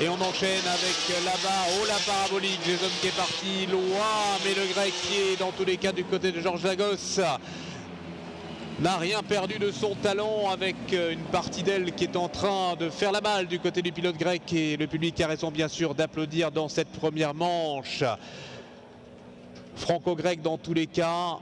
Et on enchaîne avec là-bas, oh la parabolique, Jason qui est parti loin, mais le grec qui est dans tous les cas du côté de Georges Lagos n'a rien perdu de son talent, avec une partie d'aile qui est en train de faire la malle du côté du pilote grec, et le public a raison bien sûr d'applaudir dans cette première manche. Franco-grec dans tous les cas.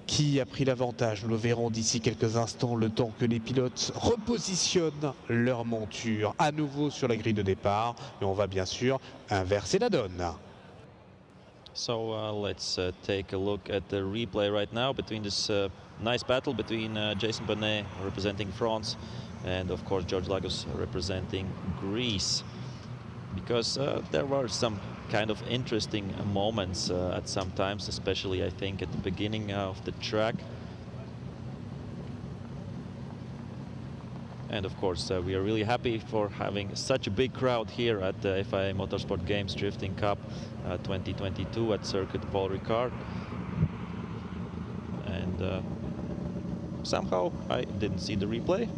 qui a pris l'avantage. Nous le verrons d'ici quelques instants, le temps que les pilotes repositionnent leur monture à nouveau sur la grille de départ. Et on va bien sûr inverser la donne. So let's take a look at the replay right now between this nice battle between Jason Bonnet representing France and of course George Lagos representing Greece. Because there were some kind of interesting moments at some times, especially I think at the beginning of the track. And of course we are really happy for having such a big crowd here at the FIA Motorsport Games Drifting Cup 2022 at Circuit Paul Ricard. And somehow I didn't see the replay.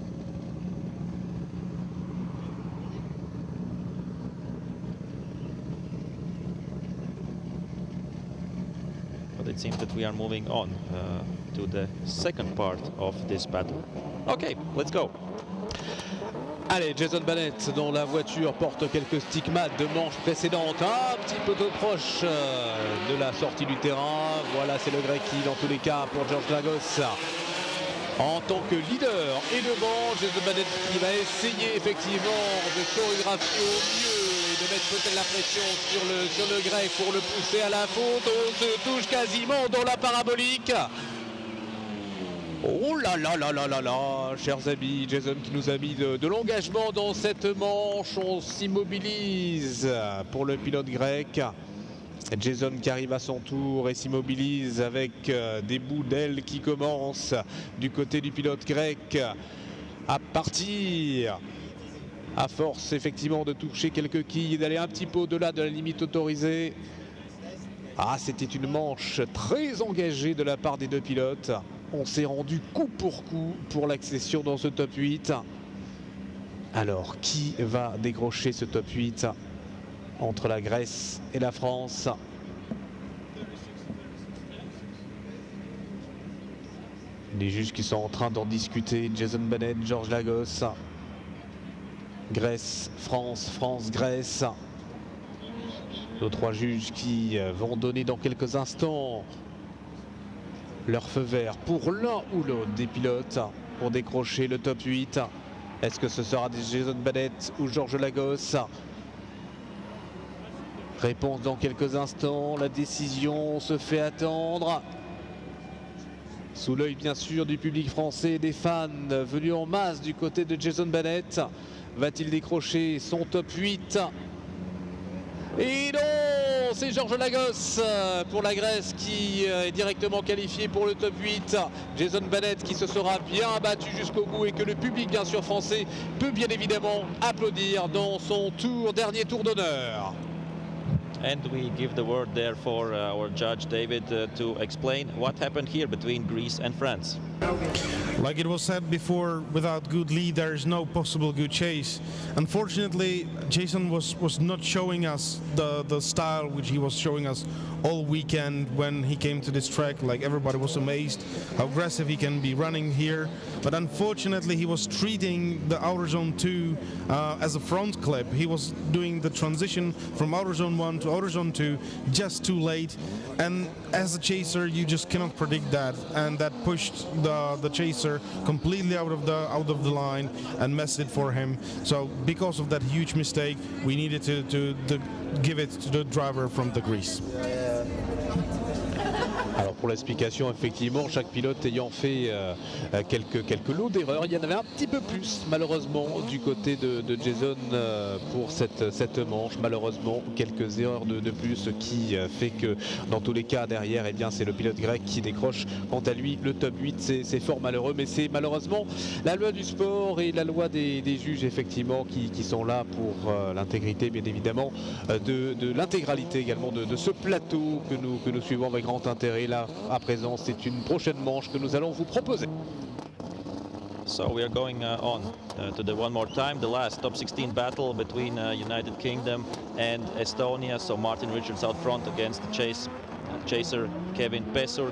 But it seems that we are moving on to the second part of this battle. Okay, let's go. Allez, Jason Bonnet dont la voiture porte quelques stigmates de manche précédente, un petit peu trop proche de la sortie du terrain. Voilà, c'est le grec qui, dans tous les cas, pour George Lagos, en tant que leader et devant, Jason Bonnet qui va essayer effectivement de chorégraphier au mieux et de mettre peut-être la pression sur le grec pour le pousser à la faute. On se touche quasiment dans la parabolique. Oh là là là là là là, chers amis, Jason qui nous a mis de l'engagement dans cette manche. On s'immobilise pour le pilote grec. Jason qui arrive à son tour et s'immobilise avec des bouts d'ailes qui commencent du côté du pilote grec à partir. À force effectivement de toucher quelques quilles et d'aller un petit peu au-delà de la limite autorisée. Ah, c'était une manche très engagée de la part des deux pilotes. On s'est rendu coup pour l'accession dans ce top 8. Alors, qui va décrocher ce top 8 entre la Grèce et la France? Les juges qui sont en train d'en discuter, Jason Bonnet, George Lagos. Grèce, France, France, Grèce. Nos trois juges qui vont donner dans quelques instants leur feu vert pour l'un ou l'autre des pilotes pour décrocher le top 8. Est-ce que ce sera Jason Bonnet ou George Lagos? Réponse dans quelques instants. La décision se fait attendre. Sous l'œil bien sûr du public français et des fans venus en masse du côté de Jason Bonnet. Va-t-il décrocher son top 8? Et non, c'est George Lagos pour la Grèce qui est directement qualifié pour le top 8. Jason Bonnet qui se sera bien battu jusqu'au bout et que le public bien sûr français peut bien évidemment applaudir dans son dernier tour d'honneur. And we give the word there for our judge David to explain what happened here between Greece and France. Like it was said before, without good lead there is no possible good chase. Unfortunately, Jason was not showing us the style which he was showing us all weekend when he came to this track. Like everybody was amazed how aggressive he can be running here. But unfortunately he was treating the outer zone 2 as a front clip. He was doing the transition from outer zone 1 to outer zone 2 just too late. And as a chaser you just cannot predict that, and that pushed the chaser completely out of the line and messed it for him. So because of that huge mistake, we needed to give it to the driver from the Greece. Alors pour l'explication, effectivement, chaque pilote ayant fait quelques lots d'erreurs, il y en avait un petit peu plus malheureusement du côté de Jason pour cette manche. Malheureusement, quelques erreurs de plus, ce qui fait que dans tous les cas derrière, eh bien, c'est le pilote grec qui décroche quant à lui le top 8. C'est fort malheureux, mais c'est malheureusement la loi du sport et la loi des juges effectivement qui sont là pour l'intégrité bien évidemment de l'intégralité également de ce plateau que nous suivons avec grand intérêt. Et là, à présent, c'est une prochaine manche que nous allons vous proposer. So we are going on to the one more time, the last top 16 battle between United Kingdom and Estonia. So Martin Richards out front against the chaser Kevin Pesur.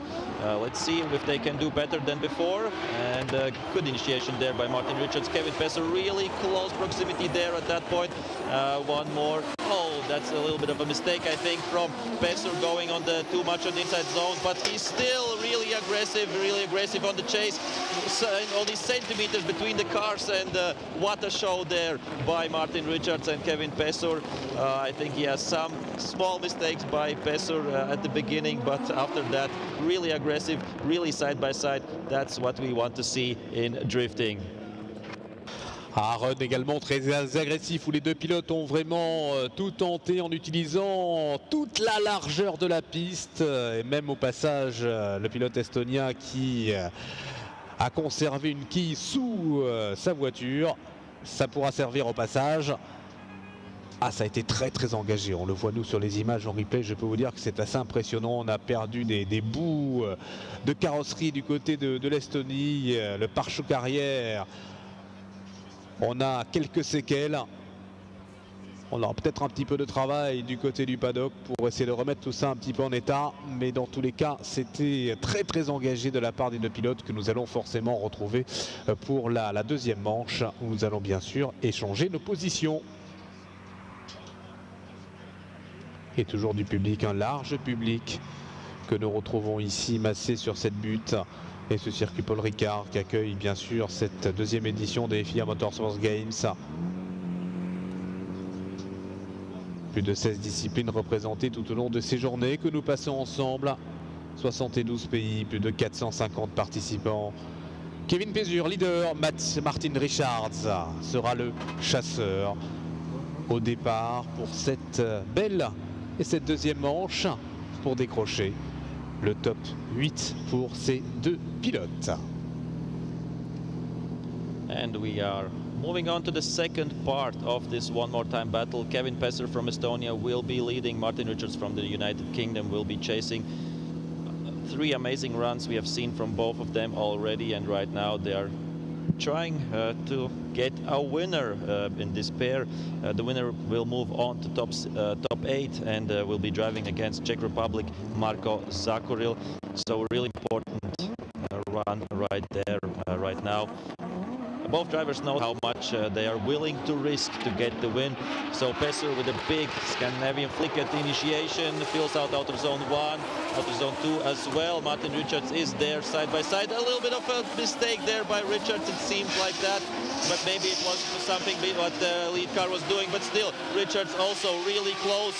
Let's see if they can do better than before. And good initiation there by Martin Richards. Kevin Pesur really close proximity there at that point. One more. Oh, that's a little bit of a mistake, I think, from Pesur going on the too much on the inside zone, but he's still really aggressive on the chase. So, only centimeters between the cars, and what a show there by Martin Richards and Kevin Pesur. I think he has some small mistakes by Pesur at the beginning, but after that, really aggressive, really side by side. That's what we want to see in drifting. Un run également très agressif où les deux pilotes ont vraiment tout tenté en utilisant toute la largeur de la piste et même au passage le pilote estonien qui a conservé une quille sous sa voiture. Ça pourra servir au passage. Ah, ça a été très engagé, on le voit nous sur les images en replay, je peux vous dire que c'est assez impressionnant. On a perdu des bouts de carrosserie du côté de l'Estonie, le pare-choc arrière. On a quelques séquelles. On aura peut-être un petit peu de travail du côté du paddock pour essayer de remettre tout ça un petit peu en état. Mais dans tous les cas, c'était très engagé de la part des deux pilotes que nous allons forcément retrouver pour la deuxième manche, où nous allons bien sûr échanger nos positions. Et toujours du public, un large public que nous retrouvons ici massé sur cette butte. Et ce circuit Paul Ricard qui accueille bien sûr cette deuxième édition des FIA Motorsport Games. Plus de 16 disciplines représentées tout au long de ces journées que nous passons ensemble. 72 pays, plus de 450 participants. Kevin Pesur, leader, Martin Richards sera le chasseur au départ pour cette belle et cette deuxième manche pour décrocher le top 8 pour ces deux pilotes. And we are moving on to the second part of this one more time battle. Kevin Pesur from Estonia will be leading. Martin Richards from the United Kingdom will be chasing. Three amazing runs we have seen from both of them already, and right now they are trying to get a winner in this pair. The winner will move on to top 8 and will be driving against Czech Republic Marko Zakuril. So really important run right there right now. Both drivers know how much they are willing to risk to get the win. So Pesur with a big Scandinavian flick at the initiation, fills out of zone 1, out of zone 2 as well. Martin Richards is there side by side. A little bit of a mistake there by Richards, it seems like that. But maybe it was something what the lead car was doing. But still, Richards also really close.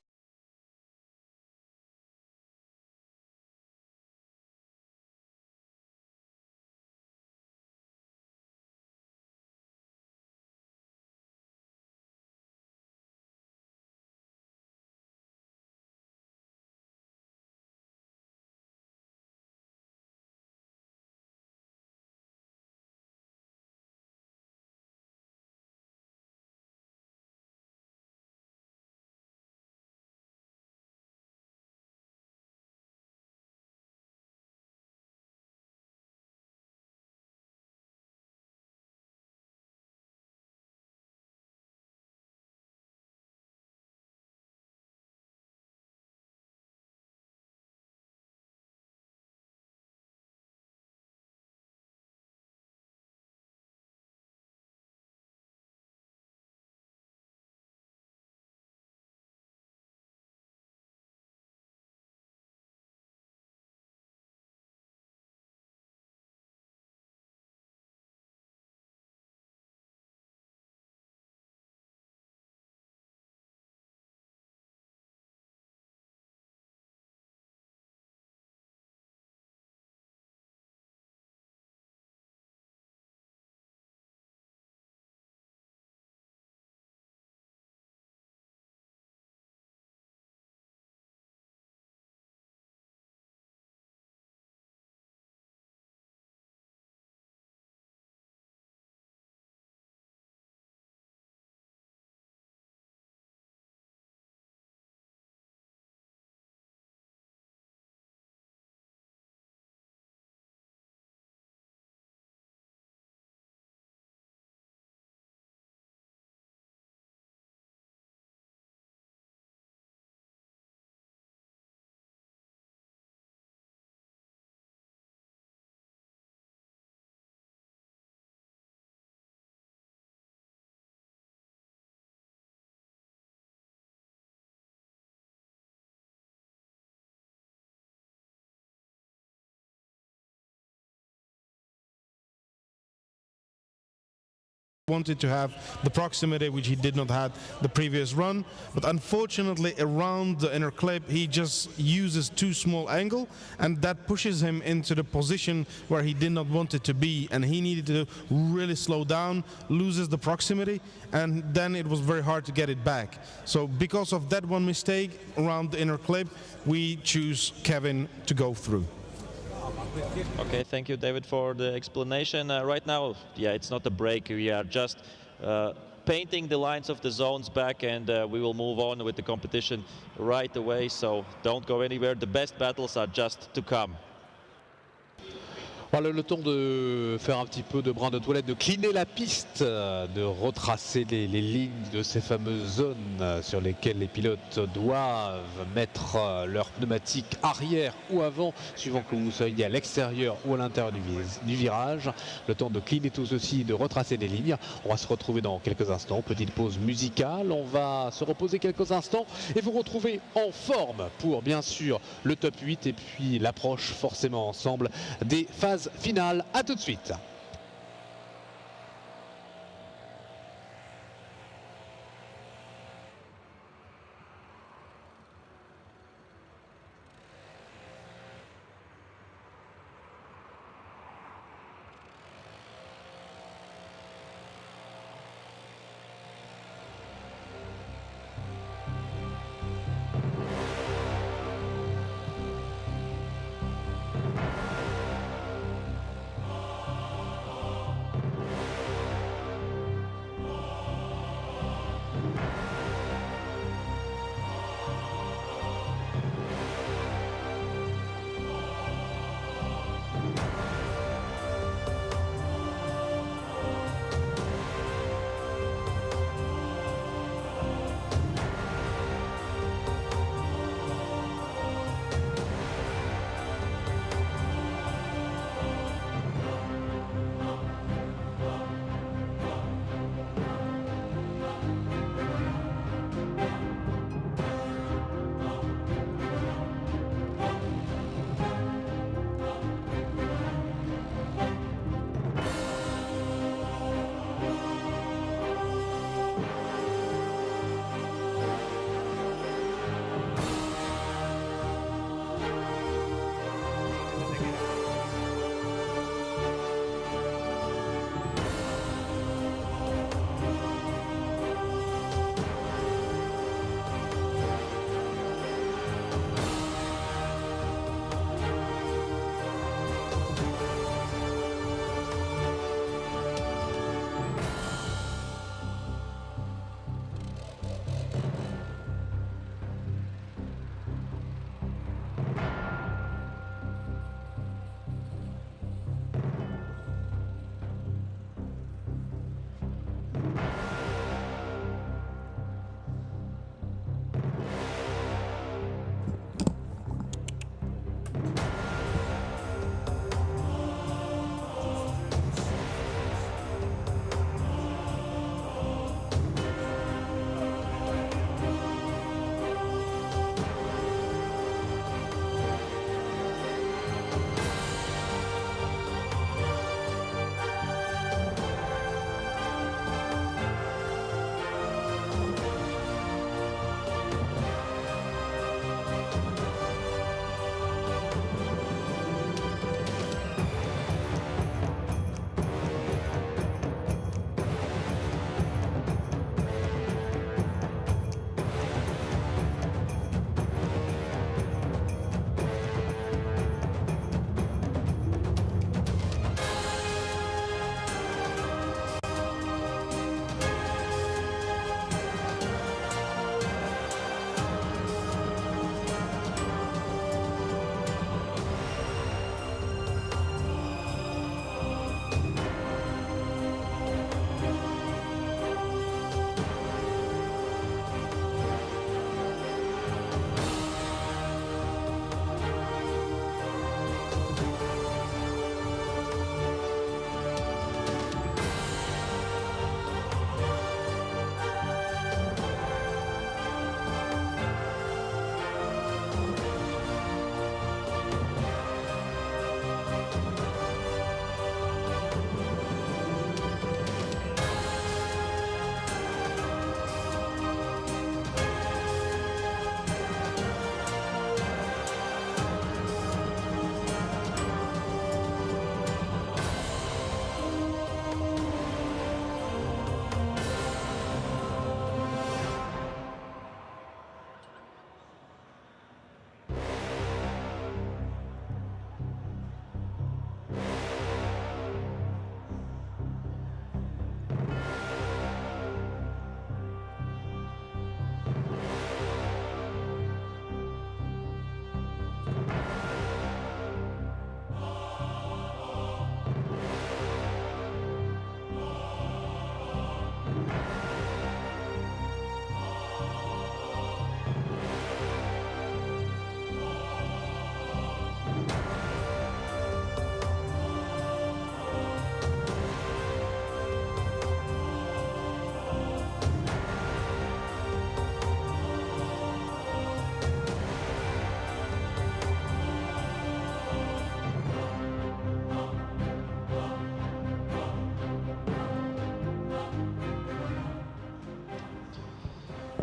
wanted to have the proximity which he did not have the previous run, but unfortunately around the inner clip he just uses too small angle, and that pushes him into the position where he did not want it to be, and he needed to really slow down, loses the proximity, and then it was very hard to get it back. So because of that one mistake around the inner clip, we choose Kevin to go through. Okay, thank you, David, for the explanation. Right now, yeah, it's not a break. We are just painting the lines of the zones back, and we will move on with the competition right away. So don't go anywhere. The best battles are just to come. Voilà, le temps de faire un petit peu de brin de toilette, de cleaner la piste, de retracer les lignes de ces fameuses zones sur lesquelles les pilotes doivent mettre leur pneumatique arrière ou avant, suivant que vous soyez à l'extérieur ou à l'intérieur du virage. Le temps de cleaner tout ceci, de retracer les lignes. On va se retrouver dans quelques instants. Petite pause musicale. On va se reposer quelques instants et vous retrouver en forme pour bien sûr le top 8 et puis l'approche forcément ensemble des phases finale. À tout de suite.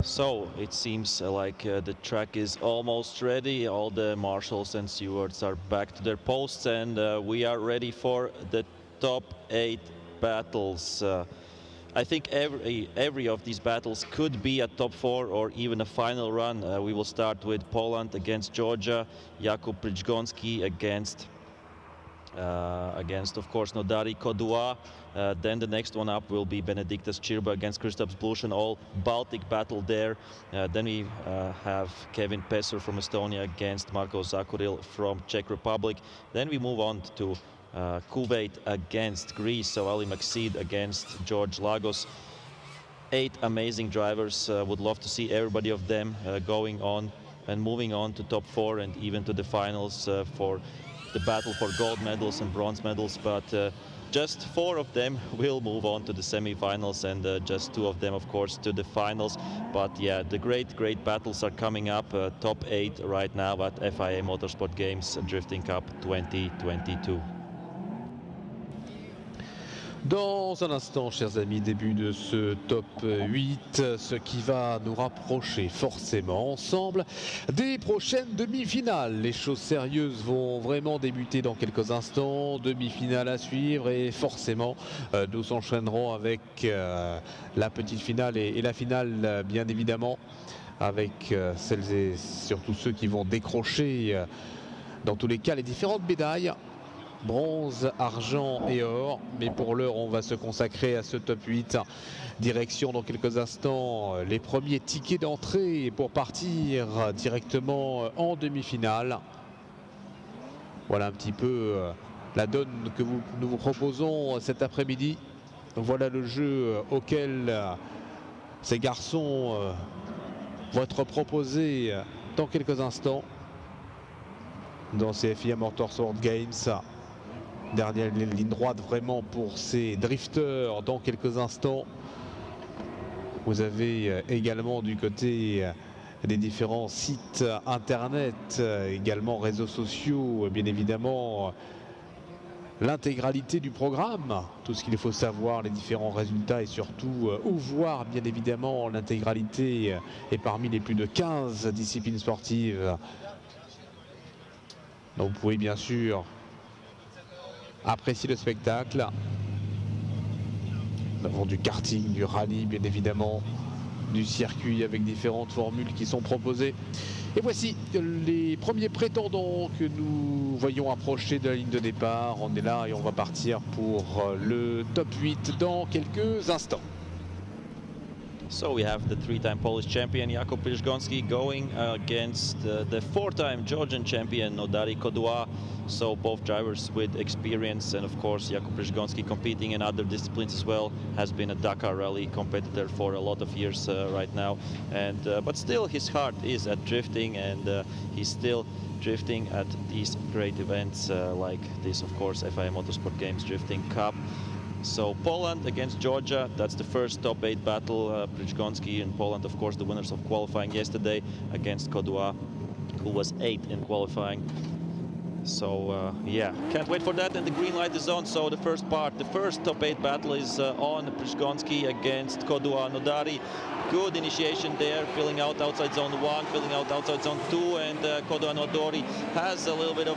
So it seems like the track is almost ready. All the marshals and stewards are back to their posts, and we are ready for the top 8 battles. I think every of these battles could be a top 4 or even a final run. We will start with Poland against Georgia, Jakub Przygoński against of course Nodari Kodua. Then the next one up will be Benediktas Čirba against Kristaps Blušan, all Baltic battle there. Then we have Kevin Pesser from Estonia against Marko Zakuril from Czech Republic. Then we move on to Kuwait against Greece, so Ali Maksid against George Lagos. 8 amazing drivers. Would love to see everybody of them going on and moving on to top 4 and even to the finals for the battle for gold medals and bronze medals, but just 4 of them will move on to the semi-finals, and just 2 of them of course to the finals. But yeah, the great battles are coming up. Top 8 right now at FIA Motorsport Games Drifting Cup 2022. Dans un instant, chers amis, début de ce top 8, ce qui va nous rapprocher forcément ensemble des prochaines demi-finales. Les choses sérieuses vont vraiment débuter dans quelques instants, demi-finale à suivre, et forcément nous enchaînerons avec la petite finale et la finale, bien évidemment, avec celles et surtout ceux qui vont décrocher dans tous les cas les différentes médailles. Bronze, argent et or, mais pour l'heure on va se consacrer à ce top 8. Direction dans quelques instants les premiers tickets d'entrée pour partir directement en demi-finale. Voilà un petit peu la donne que nous vous proposons cet après-midi. Voilà le jeu auquel ces garçons vont être proposés dans quelques instants dans ces FIA Motorsport Games. Dernière ligne droite vraiment pour ces drifters dans quelques instants. Vous avez également du côté des différents sites internet, également réseaux sociaux, bien évidemment l'intégralité du programme, tout ce qu'il faut savoir, les différents résultats et surtout où voir bien évidemment l'intégralité et parmi les plus de 15 disciplines sportives. Donc vous pouvez bien sûr apprécier le spectacle. Nous avons du karting, du rallye bien évidemment, du circuit avec différentes formules qui sont proposées. Et voici les premiers prétendants que nous voyons approcher de la ligne de départ. On est là et on va partir pour le top 8 dans quelques instants. So we have the 3-time Polish champion Jakub Przygoński going against the 4-time Georgian champion Nodari Kodua. So both drivers with experience, and of course Jakub Przygoński competing in other disciplines as well, has been a Dakar Rally competitor for a lot of years right now, and but still his heart is at drifting, and he's still drifting at these great events like this, of course, FIA Motorsport Games Drifting Cup. So Poland against Georgia, that's the first top 8 battle. Przygoński and Poland, of course, the winners of qualifying yesterday against Kodua, who was 8th in qualifying. So yeah, can't wait for that, and the green light is on. So the first top 8 battle is on. Przygoński against Kodua Nodari. Good initiation there, filling out outside zone 1, filling out outside zone 2, and Kodua Nodari has a little bit of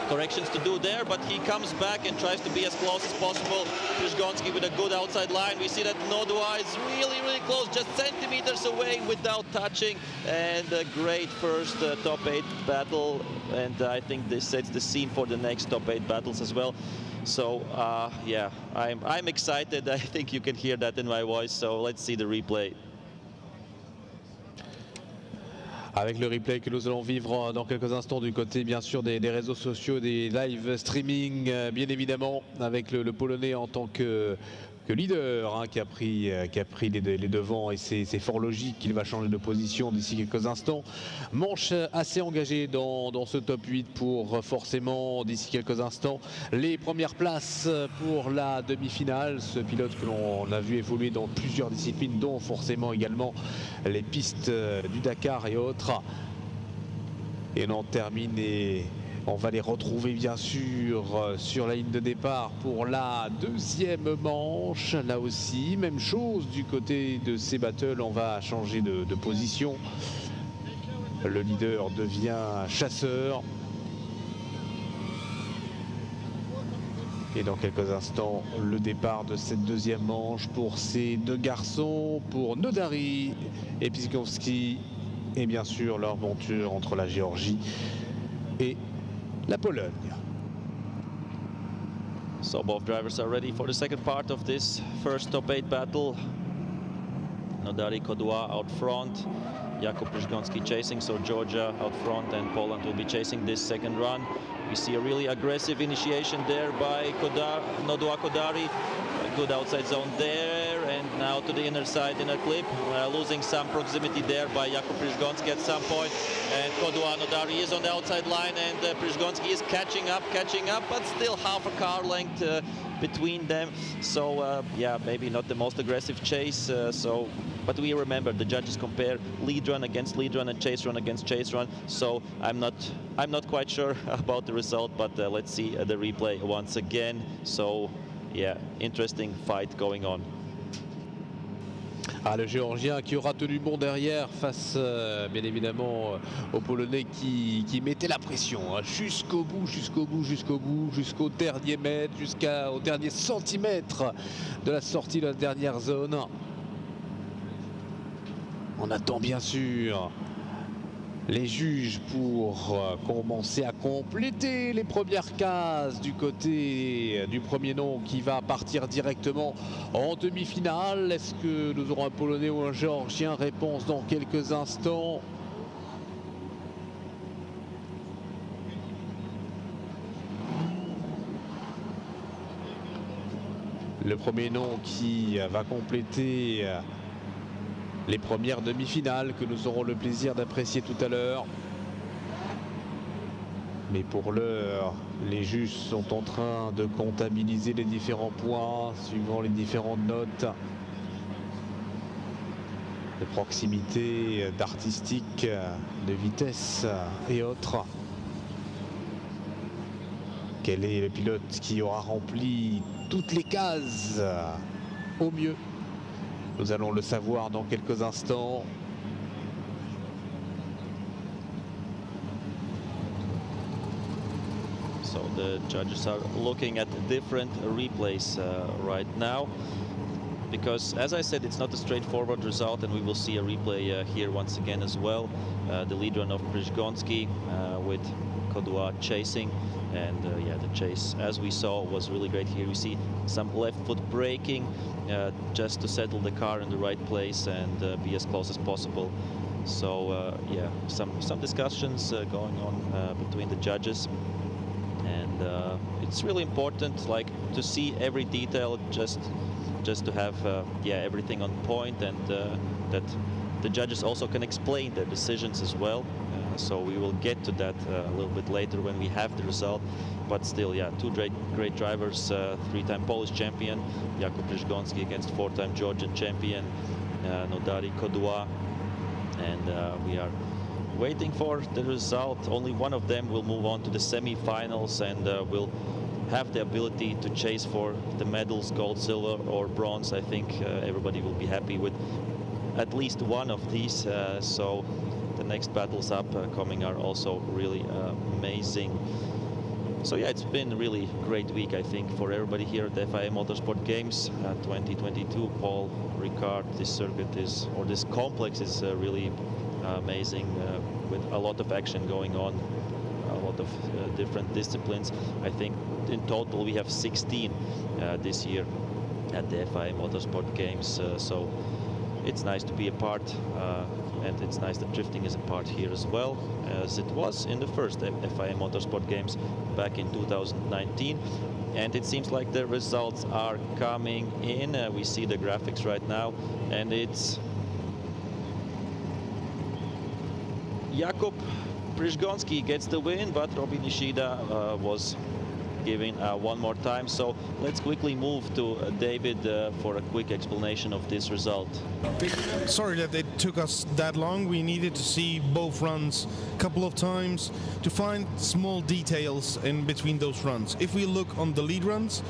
corrections to do there, but he comes back and tries to be as close as possible. Przygoński with a good outside line. We see that Nodua is really close, just centimeters away without touching, and a great first top 8 battle, and I think this sets the scene for the next top 8 battles as well. So yeah, I'm excited. I think you can hear that in my voice, so let's see the replay. Avec le replay que nous allons vivre dans quelques instants du côté bien sûr des réseaux sociaux, des live streaming, bien évidemment, avec le Polonais en tant que leader hein, qui a pris les devants, et c'est fort logique qu'il va changer de position d'ici quelques instants. Manche assez engagée dans ce top 8 pour forcément d'ici quelques instants les premières places pour la demi-finale. Ce pilote que l'on a vu évoluer dans plusieurs disciplines, dont forcément également les pistes du Dakar et autres. Et on en termine On va les retrouver bien sûr sur la ligne de départ pour la deuxième manche. Là aussi, même chose du côté de ces battles, on va changer de position. Le leader devient chasseur. Et dans quelques instants, le départ de cette deuxième manche pour ces deux garçons, pour Nodari et Pisgowski. Et bien sûr, leur monture entre la Géorgie et la Pologne. So both drivers are ready for the second part of this first top 8 battle. Nodari Kodua out front, Jakub Przygoński chasing, so Georgia out front and Poland will be chasing this second run. We see a really aggressive initiation there by Nodua Kodari. A good outside zone there, and now to the inner side, inner clip. Losing some proximity there by Jakub Przygoński at some point. And Kodua Nodari is on the outside line, and Przygoński is catching up, but still half a car length between them. So yeah, maybe not the most aggressive chase. But we remember the judges compare lead run against lead run and chase run against chase run. So I'm not quite sure about the result, but let's see the replay once again. So yeah, interesting fight going on. Le Géorgien qui aura tenu bon derrière face bien évidemment aux Polonais qui mettaient la pression jusqu'au bout, jusqu'au dernier mètre, jusqu'au dernier centimètre de la sortie de la dernière zone. On attend bien sûr les juges pour commencer à compléter les premières cases du côté du premier nom qui va partir directement en demi-finale. Est-ce que nous aurons un Polonais ou un Géorgien? Réponse dans quelques instants. Le premier nom qui va compléter les premières demi-finales que nous aurons le plaisir d'apprécier tout à l'heure. Mais pour l'heure, les juges sont en train de comptabiliser les différents points suivant les différentes notes de proximité, d'artistique, de vitesse et autres. Quel est le pilote qui aura rempli toutes les cases au mieux? Nous allons le savoir dans quelques instants. So the judges are looking at different replays right now, because as I said, it's not a straightforward result, and we will see a replay here once again as well. The lead run of Przygoński with Kodua chasing, and yeah, the chase, as we saw, was really great. Here we see some left foot braking just to settle the car in the right place and be as close as possible. So yeah, some discussions going on between the judges, and it's really important, like, to see every detail, just to have yeah, everything on point, and that the judges also can explain their decisions as well. So we will get to that a little bit later when we have the result. But still, yeah, two great drivers, three-time Polish champion Jakub Przygoński against four-time Georgian champion Nodari Kodua, and we are waiting for the result. Only one of them will move on to the semi-finals and will have the ability to chase for the medals, gold, silver or bronze. I think everybody will be happy with at least one of these. So the next battles up coming are also really amazing. So yeah, it's been a really great week, I think, for everybody here at the FIA Motorsport Games 2022. Paul Ricard, this circuit is, or this complex is really amazing, with a lot of action going on, a lot of different disciplines. I think in total we have 16 this year at the FIA Motorsport Games. So it's nice to be a part, and it's nice that drifting is a part here as well, as it was in the first FIA Motorsport Games back in 2019. And it seems like the results are coming in. We see the graphics right now, and it's Jakub Przygoński gets the win, but Robin Ishida was giving one more time. So let's quickly move to David for a quick explanation of this result. Sorry that it took us that long. We needed to see both runs a couple of times to find small details in between those runs. If we look on the lead runs,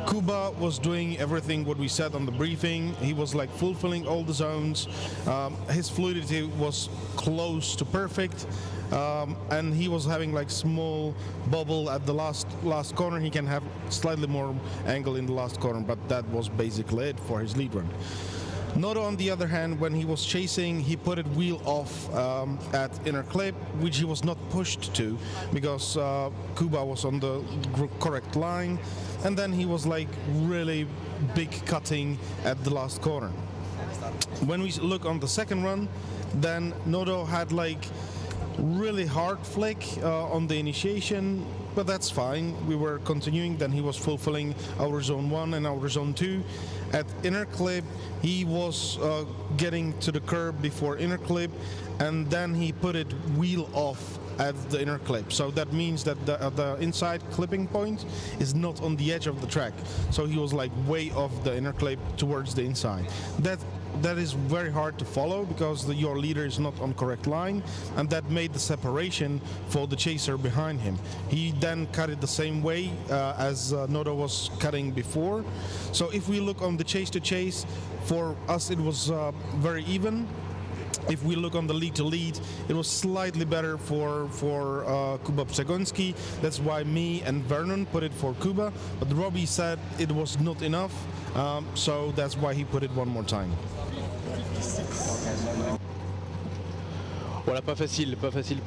Kuba was doing everything what we said on the briefing. He was like fulfilling all the zones. His fluidity was close to perfect. And he was having like small bubble at the last corner. He can have slightly more angle in the last corner, but that was basically it for his lead run. Noto, on the other hand, when he was chasing, he put it wheel off at inner clip, which he was not pushed to because Kuba was on the correct line, and then he was like really big cutting at the last corner. When we look on the second run, then Noto had like really hard flick on the initiation, but that's fine. We were continuing, then he was fulfilling our zone 1 and our zone 2. At inner clip, he was getting to the curb before inner clip, and then he put it wheel off at the inner clip. So that means that the inside clipping point is not on the edge of the track. So he was like way off the inner clip towards the inside. That is very hard to follow because your leader is not on correct line, and that made the separation for the chaser behind him. He then cut it the same way as Noto was cutting before. So if we look on the chase to chase, for us it was very even. If we look on the lead to lead, it was slightly better for Kuba Przegonski. That's why me and Vernon put it for Kuba, but Robbie said it was not enough, so that's why he put it one more time. Voilà, pas facile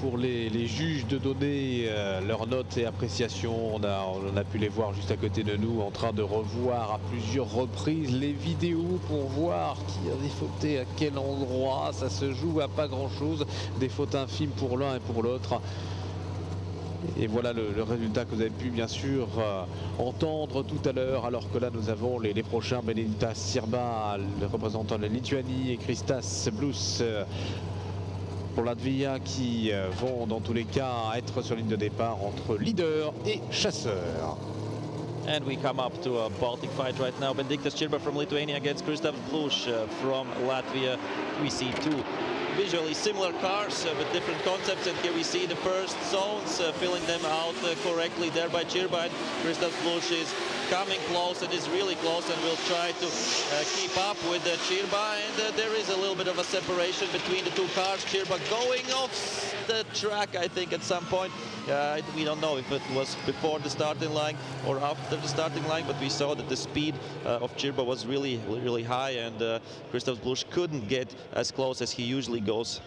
pour les juges de donner leurs notes et appréciations. On a pu les voir juste à côté de nous en train de revoir à plusieurs reprises les vidéos pour voir qui a défauté à quel endroit. Ça se joue à pas grand chose, des fautes infimes pour l'un et pour l'autre. Et voilà le résultat que vous avez pu bien sûr entendre tout à l'heure, alors que là nous avons les prochains, Benediktas Sirba, le représentant de la Lituanie, et Kristas Blus pour Latvia, qui vont dans tous les cas être sur ligne de départ entre leader et chasseur. And we come up to a Baltic fight right now. Benediktas Sirba from Lithuania against Kristas Blus from Latvia. We see two visually similar cars with different concepts, and here we see the first zones, filling them out correctly there by Sirba. Kristas Blus is coming close and is really close and will try to keep up with Sirba, and there is a little bit of a separation between the two cars. Sirba going off the track, I think, at some point. We don't know if it was before the starting line or after the starting line, but we saw that the speed of Sirba was really, really high, and Kristas Blus couldn't get as close as he usually goes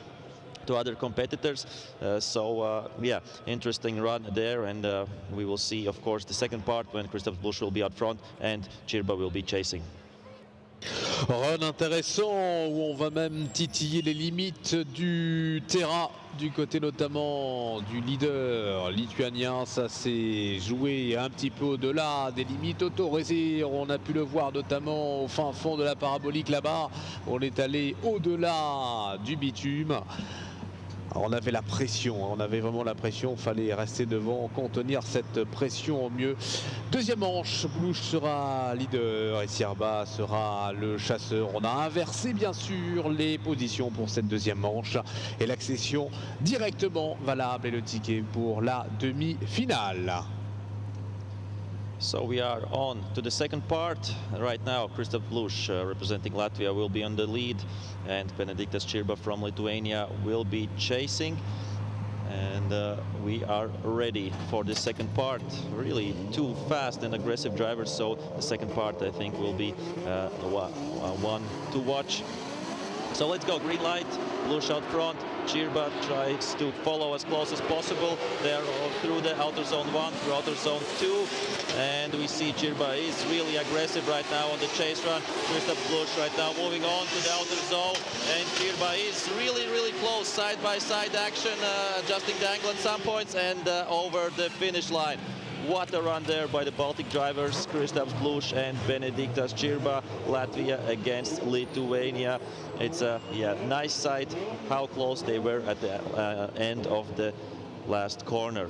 to other competitors. Yeah, interesting run there, and we will see, of course, the second part when Kristas Blus will be out front and Sirba will be chasing. Run intéressant où on va même titiller les limites du terrain du côté notamment du leader lituanien. Ça s'est joué un petit peu au-delà des limites autorisées. On a pu le voir notamment au fin fond de la parabolique là-bas. On est allé au-delà du bitume. Alors on avait la pression, on avait vraiment la pression, il fallait rester devant, contenir cette pression au mieux. Deuxième manche, Blus sera leader et Sirba sera le chasseur. On a inversé bien sûr les positions pour cette deuxième manche et l'accession directement valable et le ticket pour la demi-finale. So we are on to the second part. Right now, Kristas Blus representing Latvia will be on the lead, and Benediktas Sirba from Lithuania will be chasing. And we are ready for the second part. Really two fast and aggressive drivers, so the second part I think will be one to watch. So let's go, green light, Blus out front. Sirba tries to follow as close as possible. They're through the outer zone 1, through outer zone 2. And we see Sirba is really aggressive right now on the chase run. Kristas Blus right now moving on to the outer zone. And Sirba is really, really close, side-by-side action, adjusting the angle at some points and over the finish line. What a run there by the Baltic drivers, Kristas Blus and Benediktas Sirba, Latvia against Lithuania. It's a nice sight how close they were at the end of the last corner.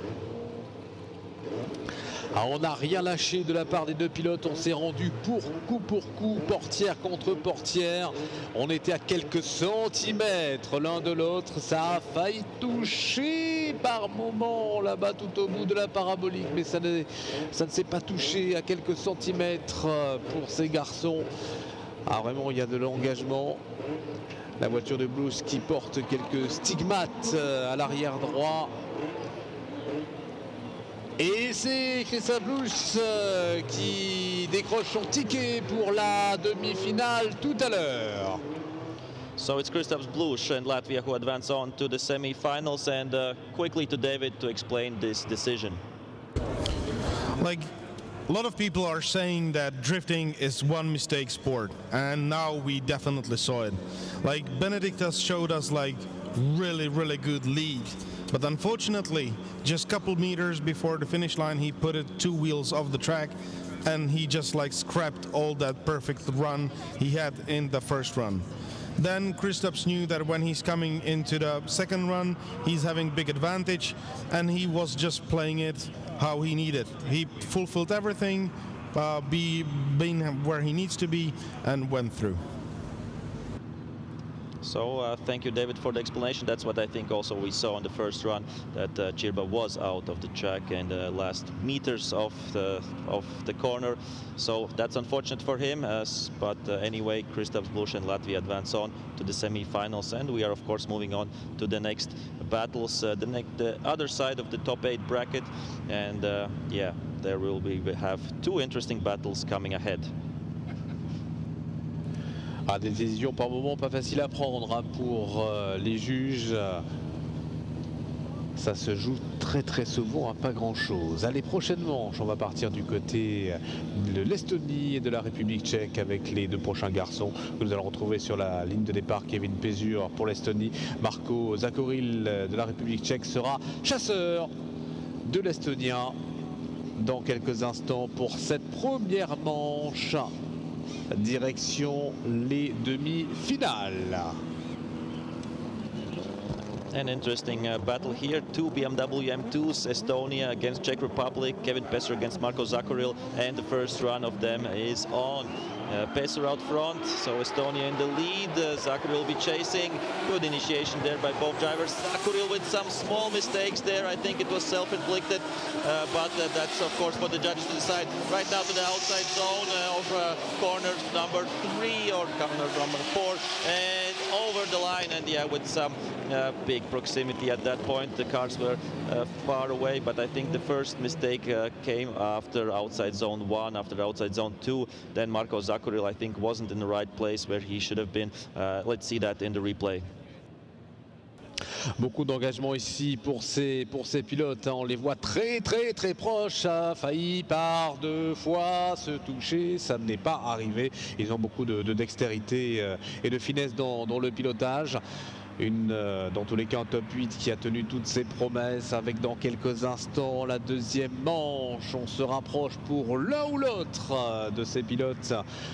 Ah, on n'a rien lâché de la part des deux pilotes, on s'est rendu pour coup, portière contre portière. On était à quelques centimètres l'un de l'autre, ça a failli toucher par moment là-bas tout au bout de la parabolique, mais ça ne s'est pas touché à quelques centimètres pour ces garçons. Ah, vraiment, il y a de l'engagement. La voiture de Blues qui porte quelques stigmates à l'arrière droit. Et c'est Christophe Blues qui décroche son ticket pour la demi-finale tout à l'heure. So it's Kristaps Bluš and Latvia who advance on to the semi-finals, and quickly to David to explain this decision. Like, a lot of people are saying that drifting is one mistake sport, and now we definitely saw it. Like, Benedictas showed us like really good lead, but unfortunately just a couple meters before the finish line he put it 2 wheels off the track, and he just like scrapped all that perfect run he had in the first run. Then Kristaps knew that when he's coming into the second run, he's having big advantage, and he was just playing it how he needed. He fulfilled everything, being where he needs to be, and went through. So thank you, David, for the explanation. That's what I think also we saw in the first run, that Cirba was out of the track in the last meters of the corner. So that's unfortunate for him, but anyway, Kristaps Bluš and Latvia advance on to the semi-finals, and we are of course moving on to the next battles, the other side of the top 8 bracket, and yeah, there will we have 2 interesting battles coming ahead. Ah, des décisions par moments pas faciles à prendre hein, pour les juges. Ça se joue très souvent à pas grand chose. Allez, prochaine manche, on va partir du côté de l'Estonie et de la République tchèque avec les 2 prochains garçons que nous allons retrouver sur la ligne de départ. Kevin Pézur pour l'Estonie, Marco Zakoril de la République tchèque sera chasseur de l'Estonien dans quelques instants pour cette première manche. Direction les demi-finales. An interesting battle here. 2 BMW M2s, Estonia against Czech Republic, Kevin Pesser against Marko Zakoril, and the first run of them is on. Pesser out front, so Estonia in the lead. Zakoril will be chasing. Good initiation there by both drivers. Zakoril with some small mistakes there. I think it was self-inflicted, but that's of course for the judges to decide. Right now to the outside zone of corner number 3 or corner number 4, and over the line, and yeah, with some big proximity at that point. The cars were far away, but I think the first mistake came after outside zone 1, after outside zone 2. Then Marko Zakoril, I think, wasn't in the right place where he should have been. Let's see that in the replay. Beaucoup d'engagement ici pour ces pilotes. Hein. On les voit très proches. Ça a failli par 2 fois se toucher. Ça n'est pas arrivé. Ils ont beaucoup de dextérité et de finesse dans le pilotage. Dans tous les cas, un top 8 qui a tenu toutes ses promesses, avec dans quelques instants la deuxième manche. On se rapproche pour l'un ou l'autre de ces pilotes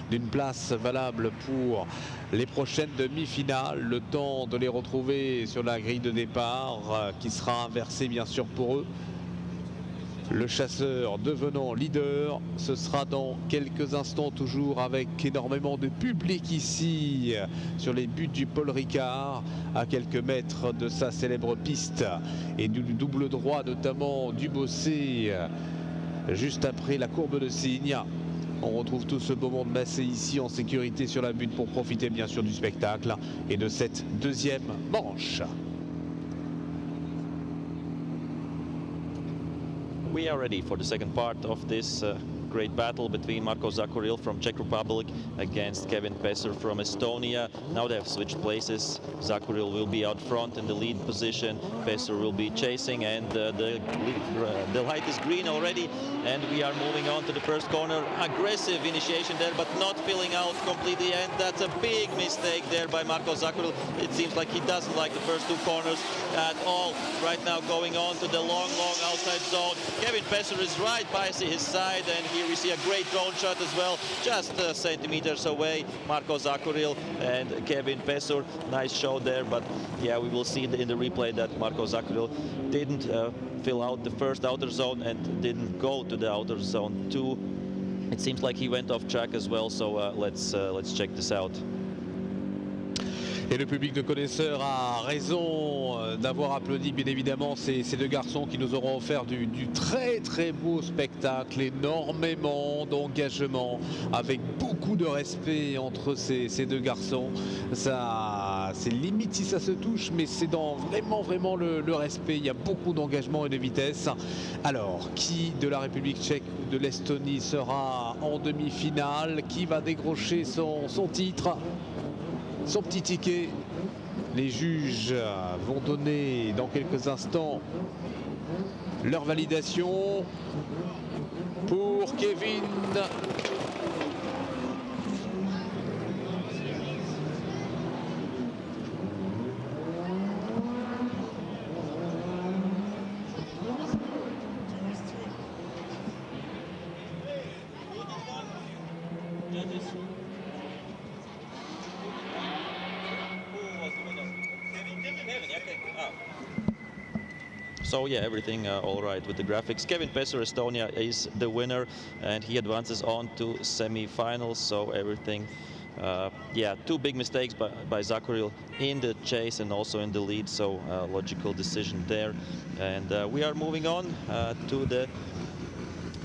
d'une place valable pour les prochaines demi-finales. Le temps de les retrouver sur la grille de départ qui sera inversée bien sûr pour eux. Le chasseur devenant leader, ce sera dans quelques instants, toujours avec énormément de public ici sur les buts du Paul Ricard, à quelques mètres de sa célèbre piste et du double droit notamment du Bossé, juste après la courbe de signe. On retrouve tout ce beau monde massé ici en sécurité sur la butte pour profiter bien sûr du spectacle et de cette deuxième manche. We are ready for the second part of this great battle between Marko Zakoril from Czech Republic against Kevin Pesser from Estonia. Now they have switched places. Zakoril will be out front in the lead position. Pesser will be chasing, and the light is green already. And we are moving on to the first corner. Aggressive initiation there, but not filling out completely. And that's a big mistake there by Marko Zakoril. It seems like he doesn't like the first 2 corners at all. Right now going on to the long outside zone. Kevin Pesser is right by his side, and he here we see a great drone shot as well, just centimeters away. Marko Zakuril and Kevin Pesur, nice show there, but yeah, we will see in the replay that Marko Zakuril didn't fill out the first outer zone and didn't go to the outer zone 2. It seems like he went off track as well, so let's check this out. Et le public de connaisseurs a raison d'avoir applaudi bien évidemment ces deux garçons qui nous auront offert du très très beau spectacle, énormément d'engagement, avec beaucoup de respect entre ces deux garçons. Ça, c'est limite si ça se touche, mais c'est dans vraiment le respect. Il y a beaucoup d'engagement et de vitesse. Alors, qui de la République tchèque ou de l'Estonie sera en demi-finale? Qui va décrocher son titre? Son petit ticket? Les juges vont donner dans quelques instants leur validation pour Kevin. So yeah, everything all right with the graphics. Kevin Pesur, Estonia, is the winner, and he advances on to semi-finals. So everything, yeah, two big mistakes by Zakuril in the chase and also in the lead. So logical decision there, and we are moving on to the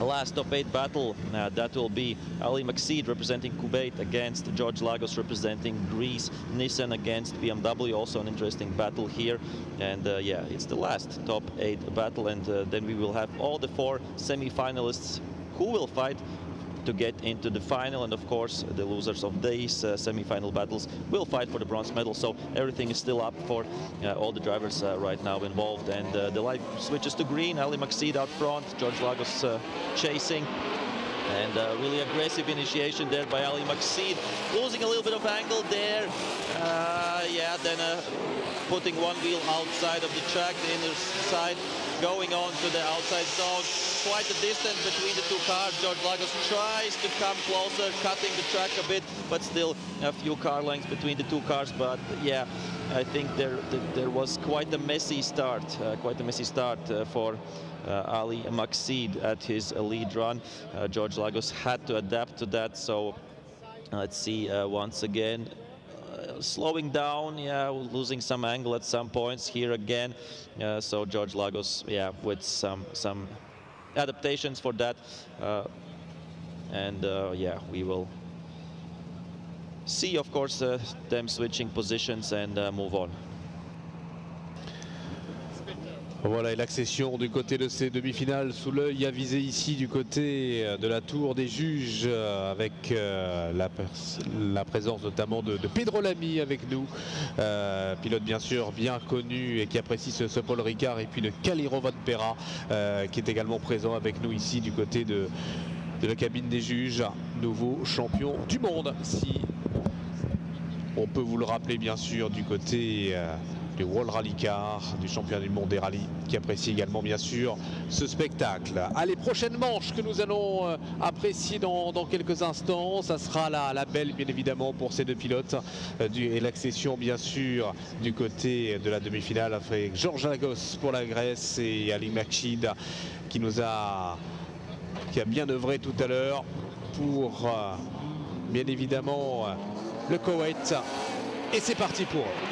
last top 8 battle. That will be Ali Maksid representing Kuwait against George Lagos representing Greece. Nissan against BMW, also an interesting battle here. And yeah, it's the last top 8 battle, and then we will have all the 4 semi-finalists who will fight to get into the final, and of course the losers of these semi-final battles will fight for the bronze medal. So everything is still up for all the drivers right now involved, and the light switches to green. Ali Maksid out front, George Lagos chasing, and really aggressive initiation there by Ali Maksid, losing a little bit of angle there. Yeah, then putting one wheel outside of the track, the inner side, going on to the outside zone. Quite a distance between the two cars. George Lagos tries to come closer, cutting the track a bit, but still a few car lengths between the two cars. But yeah, I think there was quite a messy start, for Ali Maksid at his lead run. George Lagos had to adapt to that. So let's see once again. Slowing down, yeah, losing some angle at some points here again. So George Lagos, yeah, with some adaptations for that, and yeah, we will see, of course, them switching positions and move on. Voilà, et l'accession du côté de ces demi-finales sous l'œil avisé ici du côté de la tour des juges, avec la présence notamment de Pedro Lamy avec nous, pilote bien sûr bien connu et qui apprécie ce Paul Ricard, et puis de Caliro Van Pera qui est également présent avec nous ici du côté de la cabine des juges, nouveau champion du monde, si on peut vous le rappeler bien sûr, du côté du World Rally Car, du championnat du monde des rallyes, qui apprécie également bien sûr ce spectacle. Allez, prochaine manche que nous allons apprécier dans quelques instants, ça sera la belle bien évidemment pour ces deux pilotes, et l'accession bien sûr du côté de la demi-finale avec George Lagos pour la Grèce et Ali Maksid qui a bien œuvré tout à l'heure pour bien évidemment le Koweït, et c'est parti pour eux.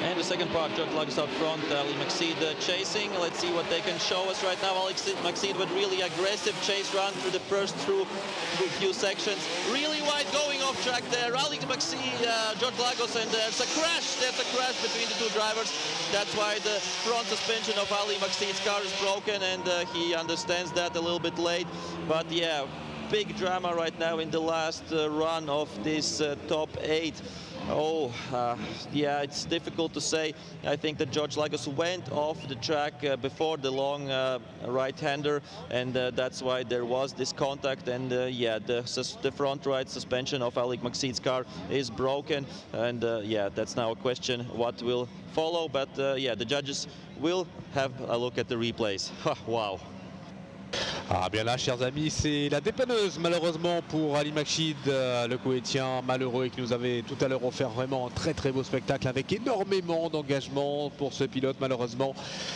And the second part, George Lagos out front, Ali Maksid chasing. Let's see what they can show us right now. Ali Maksid with really aggressive chase run through the first through few sections. Really wide going off track there. Ali Maksid, George Lagos, and there's a crash. There's a crash between the two drivers. That's why the front suspension of Ali Maksid's car is broken, and he understands that a little bit late. But yeah, big drama right now in the last run of this top 8. Oh, yeah, it's difficult to say. I think that George Lagos went off the track before the long right-hander, and that's why there was this contact. And yeah, the front right suspension of Ali Maksid's car is broken, and yeah, that's now a question what will follow. But yeah, the judges will have a look at the replays. Wow. Ah bien là, chers amis, c'est la dépanneuse malheureusement pour Ali Makchid, le Koweïtien malheureux, qui nous avait tout à l'heure offert vraiment un très très beau spectacle avec énormément d'engagement pour ce pilote. Malheureusement,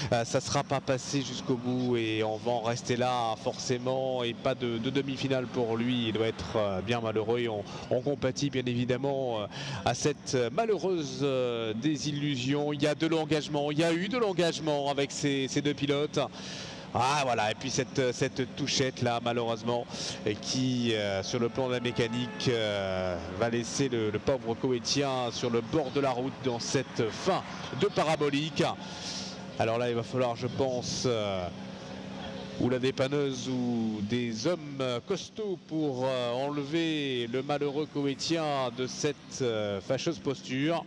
ça ne sera pas passé jusqu'au bout et on va en rester là forcément, et pas de demi-finale pour lui. Il doit être bien malheureux et on compatit bien évidemment à cette malheureuse désillusion. Il y a de l'engagement, il y a eu de l'engagement avec ces deux pilotes. Ah voilà, et puis cette touchette là malheureusement qui sur le plan de la mécanique va laisser le pauvre Koweïtien sur le bord de la route dans cette fin de parabolique. Alors là il va falloir, je pense, ou la dépanneuse ou des hommes costauds pour enlever le malheureux Koweïtien de cette fâcheuse posture.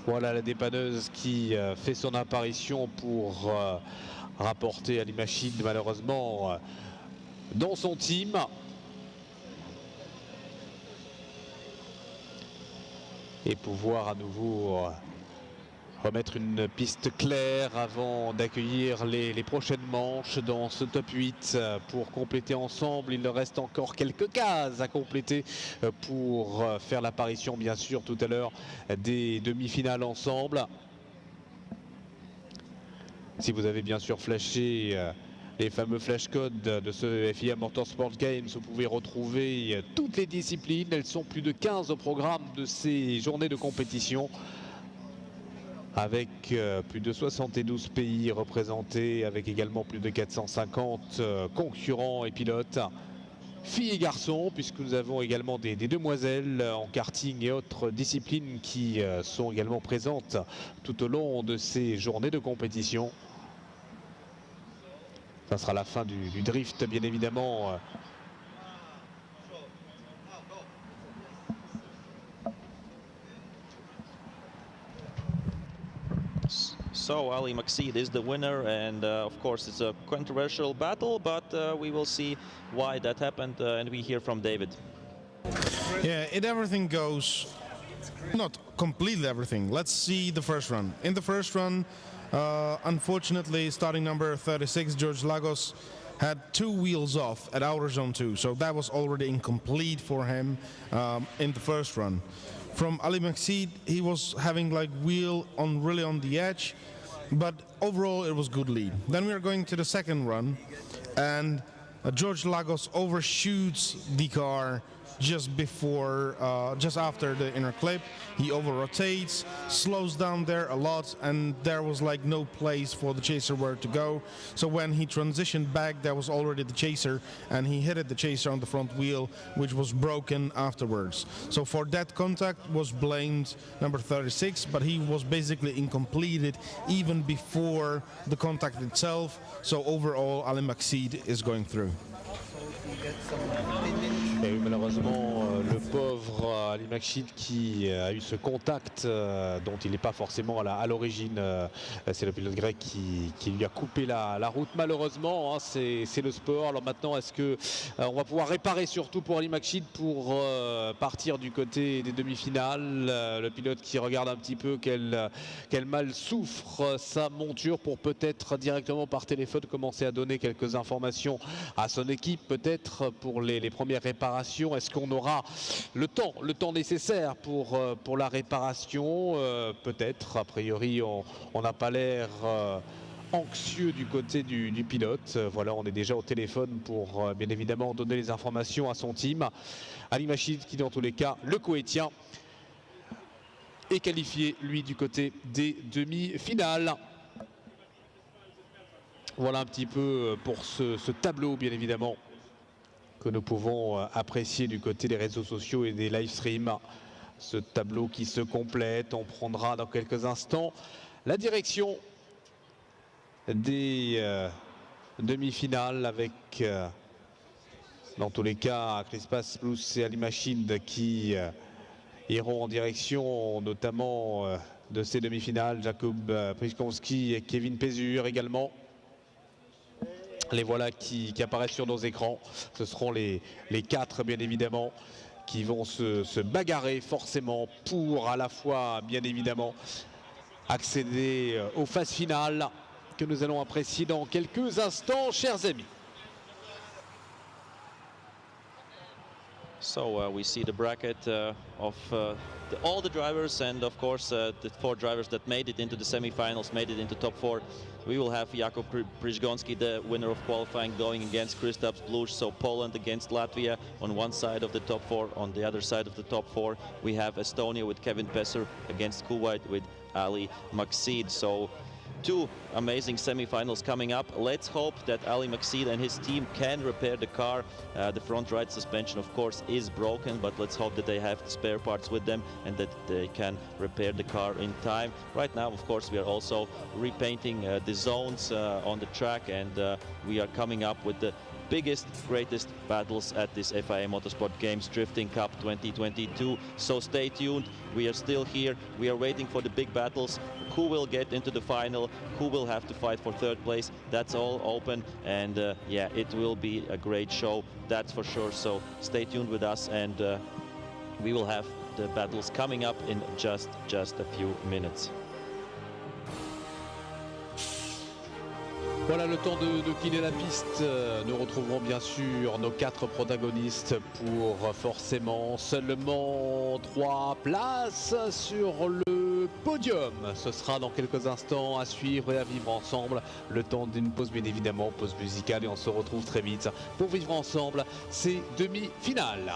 Voilà la dépanneuse qui fait son apparition pour rapporter Ali Makchid malheureusement dans son team. Et pouvoir à nouveau remettre une piste claire avant d'accueillir les prochaines manches dans ce top 8 pour compléter ensemble. Il reste encore quelques cases à compléter pour faire l'apparition bien sûr tout à l'heure des demi-finales ensemble. Si vous avez bien sûr flashé les fameux flashcodes de ce FIA Motorsport Games, vous pouvez retrouver toutes les disciplines. Elles sont plus de 15 au programme de ces journées de compétition, avec plus de 72 pays représentés, avec également plus de 450 concurrents et pilotes, filles et garçons, puisque nous avons également des demoiselles en karting et autres disciplines qui sont également présentes tout au long de ces journées de compétition. Ça sera la fin du drift, bien évidemment. So Ali Makchid is the winner, and of course it's a controversial battle, but we will see why that happened, and we hear from David. Yeah, everything goes, not completely everything. Let's see the first run. In the first run, unfortunately, starting number 36, George Lagos, had 2 wheels off at outer zone 2, so that was already incomplete for him in the first run. From Ali Makchid, he was having like wheel on really on the edge, but overall it was good lead. Then we are going to the second run, and George Lagos overshoots the car just before, just after the inner clip. He over rotates, slows down there a lot, and there was like no place for the chaser where to go. So when he transitioned back, there was already the chaser, and he hit the chaser on the front wheel, which was broken afterwards. So for that contact was blamed number 36, but he was basically incompleted even before the contact itself. So overall, Ali Makchid is going through. Il y a eu malheureusement le pauvre Ali Makchid qui a eu ce contact dont il n'est pas forcément à l'origine. C'est le pilote grec qui lui a coupé la route malheureusement, hein, c'est le sport. Alors maintenant, est-ce que on va pouvoir réparer surtout pour Ali Makchid pour partir du côté des demi-finales? Le pilote qui regarde un petit peu quel mal souffre sa monture pour peut-être directement par téléphone commencer à donner quelques informations à son équipe, peut-être pour les premières réparations. Est-ce qu'on aura le temps nécessaire pour la réparation? Peut-être, a priori on n'a pas l'air anxieux du côté du pilote. Voilà, on est déjà au téléphone pour bien évidemment donner les informations à son team. Ali Makchid qui dans tous les cas, le Koweïtien, est qualifié lui du côté des demi-finales. Voilà un petit peu pour ce tableau bien évidemment que nous pouvons apprécier du côté des réseaux sociaux et des live streams. Ce tableau qui se complète. On prendra dans quelques instants la direction des demi-finales avec dans tous les cas Crispas Plus et Ali Makchid qui iront en direction notamment de ces demi-finales. Jakub Priskonski et Kevin Pézur également. Les voilà qui apparaissent sur nos écrans. Ce seront les 4 bien évidemment qui vont se bagarrer forcément pour à la fois, bien évidemment, accéder aux phases finales que nous allons apprécier dans quelques instants, chers amis. So we see the bracket of all the drivers, and of course the 4 drivers that made it into the semi-finals, made it into top 4. We will have Jakub Przygonski, the winner of qualifying, going against Kristaps Bluš. So Poland against Latvia on one side of the top 4. On the other side of the top 4, we have Estonia with Kevin Pesser against Kuwait with Ali Maksid. So 2 amazing semi-finals coming up. Let's hope that Ali Maksid and his team can repair the car. The front right suspension, of course, is broken, but let's hope that they have the spare parts with them and that they can repair the car in time. Right now, of course, we are also repainting the zones on the track, and we are coming up with the biggest, greatest battles at this FIA Motorsport Games Drifting Cup 2022. So stay tuned. We are still here. We are waiting for the big battles. Who will get into the final? Who will have to fight for 3rd place? That's all open, and yeah, it will be a great show, that's for sure. So stay tuned with us, and we will have the battles coming up in just a few minutes. Voilà, le temps de quitter la piste. Nous retrouverons bien sûr nos 4 protagonistes pour forcément seulement 3 places sur le podium. Ce sera dans quelques instants à suivre et à vivre ensemble. Le temps d'une pause, bien évidemment, pause musicale, et on se retrouve très vite pour vivre ensemble ces demi-finales.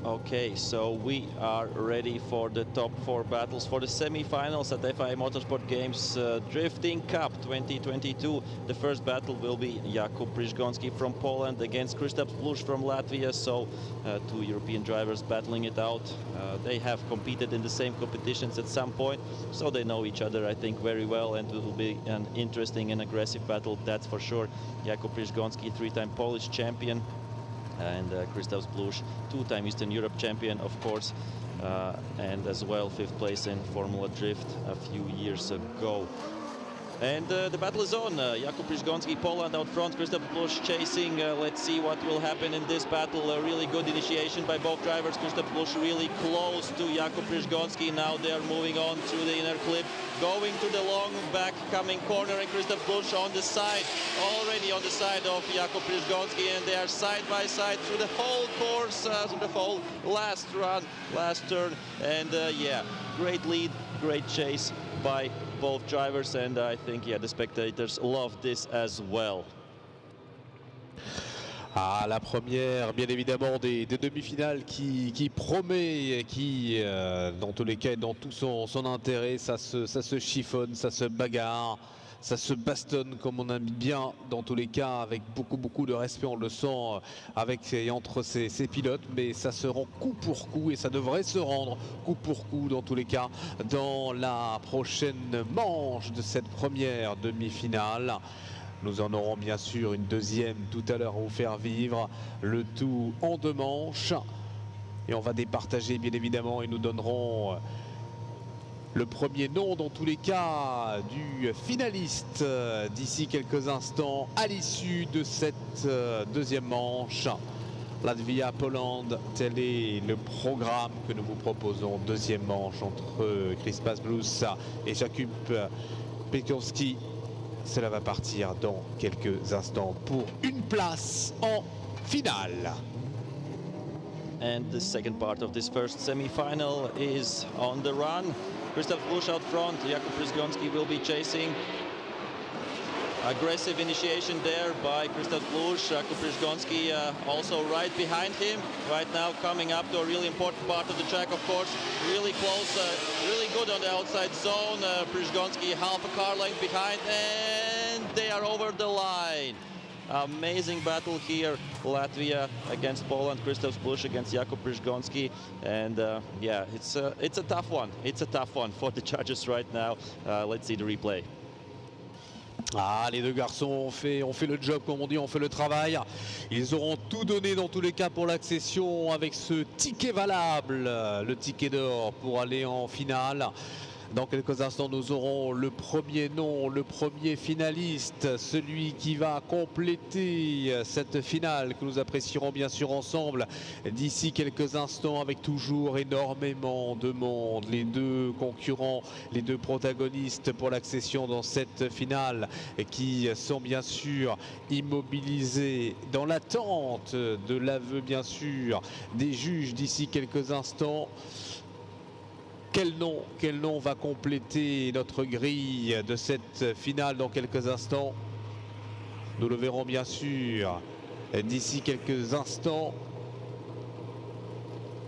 Okay, so we are ready for the top 4 battles for the semi-finals at FIA Motorsport Games Drifting Cup 2022. The first battle will be Jakub Przygoński from Poland against Kristaps Blush from Latvia. So 2 European drivers battling it out. They have competed in the same competitions at some point, so they know each other, I think, very well, and it will be an interesting and aggressive battle, that's for sure. Jakub Przygoński, 3-time Polish champion, and Kristaps Blush, 2-time Eastern Europe champion, of course, and as well 5th place in Formula Drift a few years ago. And the battle is on. Jakub Przygoński, Poland out front, Kristaps Blush chasing. Let's see what will happen in this battle. A really good initiation by both drivers. Kristaps Blush really close to Jakub Przygoński. Now they are moving on through the inner clip, going to the long back coming corner, and Kristaps Blush on the side, already on the side of Jakub Przygoński, and they are side by side through the whole course, through the whole last run, last turn, and yeah, great lead, great chase by both drivers, and I think, yeah, the spectators love this as well. Ah, la première, bien évidemment, des demi-finales qui promet, qui, dans tous les cas, dans tout son intérêt, ça se chiffonne, ça se bagarre, ça se bastonne comme on aime bien, dans tous les cas, avec beaucoup de respect, on le sent avec et entre ces pilotes, mais ça se rend coup pour coup, et ça devrait se rendre coup pour coup, dans tous les cas, dans la prochaine manche de cette première demi-finale. Nous en aurons bien sûr une deuxième tout à l'heure à vous faire vivre, le tout en 2 manches, et on va départager bien évidemment, et nous donnerons le premier nom dans tous les cas du finaliste d'ici quelques instants à l'issue de cette deuxième manche. Latvia, Poland, tel est le programme que nous vous proposons. Deuxième manche entre Kristaps Blush et Jakub Przygoński. Cela va partir dans quelques instants pour une place en finale. And the second part of this first semi-final is on the run. Kristaps Blush out front, Jakub Przygoński will be chasing. Aggressive initiation there by Kristaps Blush. Jakub Przygoński also right behind him. Right now coming up to a really important part of the track, of course. Really close, really good on the outside zone. Przygoński half a car length behind, and they are over the line. Amazing battle here, Latvia against Poland, Kristaps Blush against Jakub Przygoński, and yeah, it's a tough one. It's a tough one for the judges right now. Let's see the replay. Ah, les deux garçons ont fait le job, comme on dit, ont fait le travail. Ils auront tout donné dans tous les cas pour l'accession avec ce ticket valable, le ticket d'or pour aller en finale. Dans quelques instants, nous aurons le premier nom, le premier finaliste, celui qui va compléter cette finale que nous apprécierons bien sûr ensemble d'ici quelques instants, avec toujours énormément de monde. Les deux concurrents, les deux protagonistes pour l'accession dans cette finale qui sont bien sûr immobilisés dans l'attente de l'aveu bien sûr des juges d'ici quelques instants. Quel nom va compléter notre grille de cette finale dans quelques instants? Nous le verrons bien sûr d'ici quelques instants.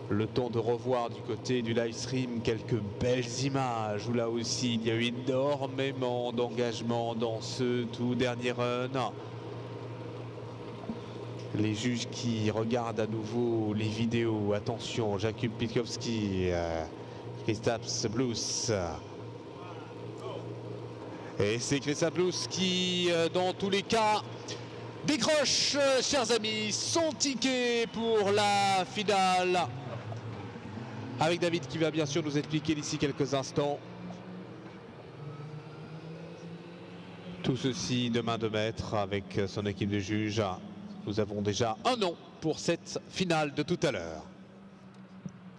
Le temps de revoir du côté du live stream quelques belles images où là aussi il y a eu énormément d'engagement dans ce tout dernier run. Les juges qui regardent à nouveau les vidéos. Attention, Jakub Przygoński, Kristaps Blush. Et c'est Kristaps Blush qui, dans tous les cas, décroche, chers amis, son ticket pour la finale. Avec David qui va bien sûr nous expliquer d'ici quelques instants. Tout ceci de main de maître avec son équipe de juges. Nous avons déjà un nom pour cette finale de tout à l'heure.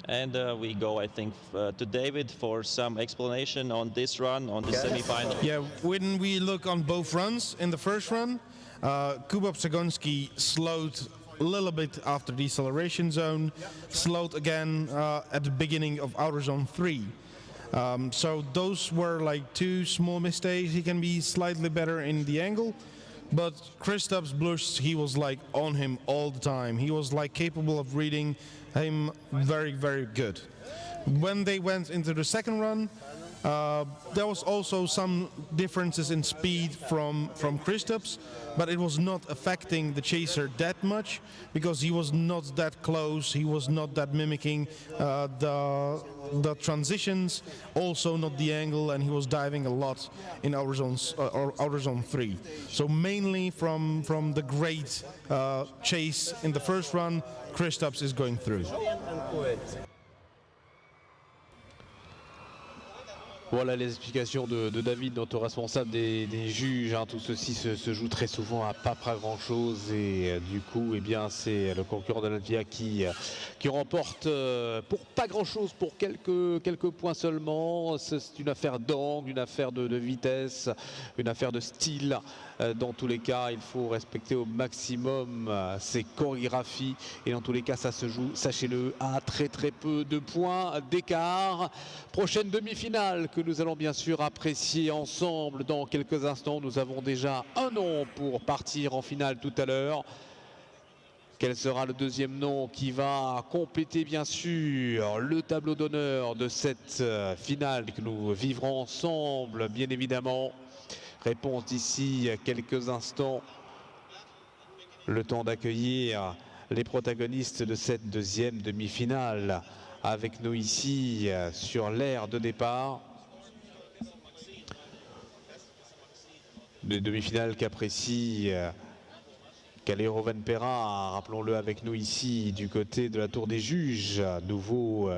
And we go, I think, to David for some explanation on this run, on the semi-final. Yeah, when we look on both runs, in the first run, Kuba Przygoński slowed a little bit after deceleration zone, slowed again at the beginning of outer zone 3. So those were like 2 small mistakes. He can be slightly better in the angle, but Kristaps Blush, he was like on him all the time. He was like capable of reading him very, very good. When they went into the second run, there was also some differences in speed from Kristaps, but it was not affecting the chaser that much because he was not that close, he was not that mimicking the transitions, also not the angle, and he was diving a lot in outer zone 3. So mainly from the great chase in the first run, Kristaps is going through. Voilà les explications de David, notre responsable des juges. Tout ceci se joue très souvent à pas grand chose et du coup, eh bien, c'est le concurrent de Latvia qui remporte pour pas grand chose, pour quelques points seulement. C'est une affaire d'angle, une affaire de vitesse, une affaire de style. Dans tous les cas, il faut respecter au maximum ces chorégraphies et dans tous les cas, ça se joue, sachez-le, à très peu de points d'écart. Prochaine demi-finale que nous allons bien sûr apprécier ensemble dans quelques instants. Nous avons déjà un nom pour partir en finale tout à l'heure. Quel sera le deuxième nom qui va compléter bien sûr le tableau d'honneur de cette finale que nous vivrons ensemble, bien évidemment. Réponse d'ici quelques instants. Le temps d'accueillir les protagonistes de cette deuxième demi-finale avec nous ici sur l'aire de départ. Des demi-finales qu'apprécie Calero Venpera, rappelons-le, avec nous ici du côté de la tour des juges, nouveau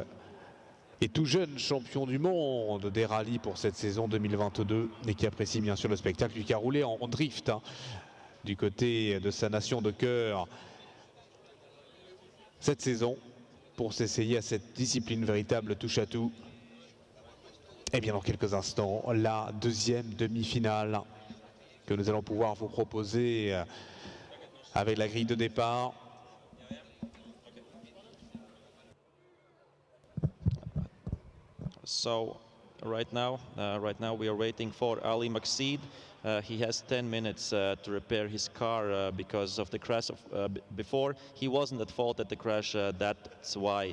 et tout jeune champion du monde des rallyes pour cette saison 2022 et qui apprécie bien sûr le spectacle, lui qui a roulé en drift du côté de sa nation de cœur cette saison pour s'essayer à cette discipline véritable touche-à-tout. Et bien dans quelques instants, la deuxième demi-finale que nous allons pouvoir vous proposer avec la grille de départ. So right now we are waiting for Ali Makseed. He has 10 minutes to repair his car because of the crash before. He wasn't at fault at the crash, that's why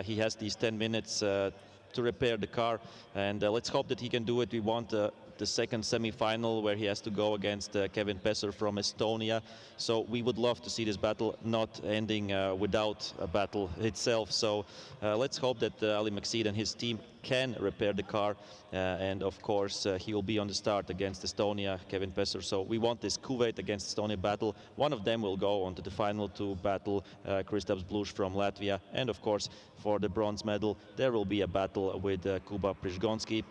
he has these 10 minutes to repair the car, and let's hope that he can do it. We want the second semi-final where he has to go against Kevin Pesser from Estonia. So we would love to see this battle not ending without a battle itself. So let's hope that Ali Makseed and his team can repair the car, and of course he will be on the start against Estonia, Kevin Pesser. So we want this Kuwait against Estonia battle. One of them will go on to the final to battle Kristaps Blush from Latvia, and of course for the bronze medal there will be a battle with Kuba Przygonski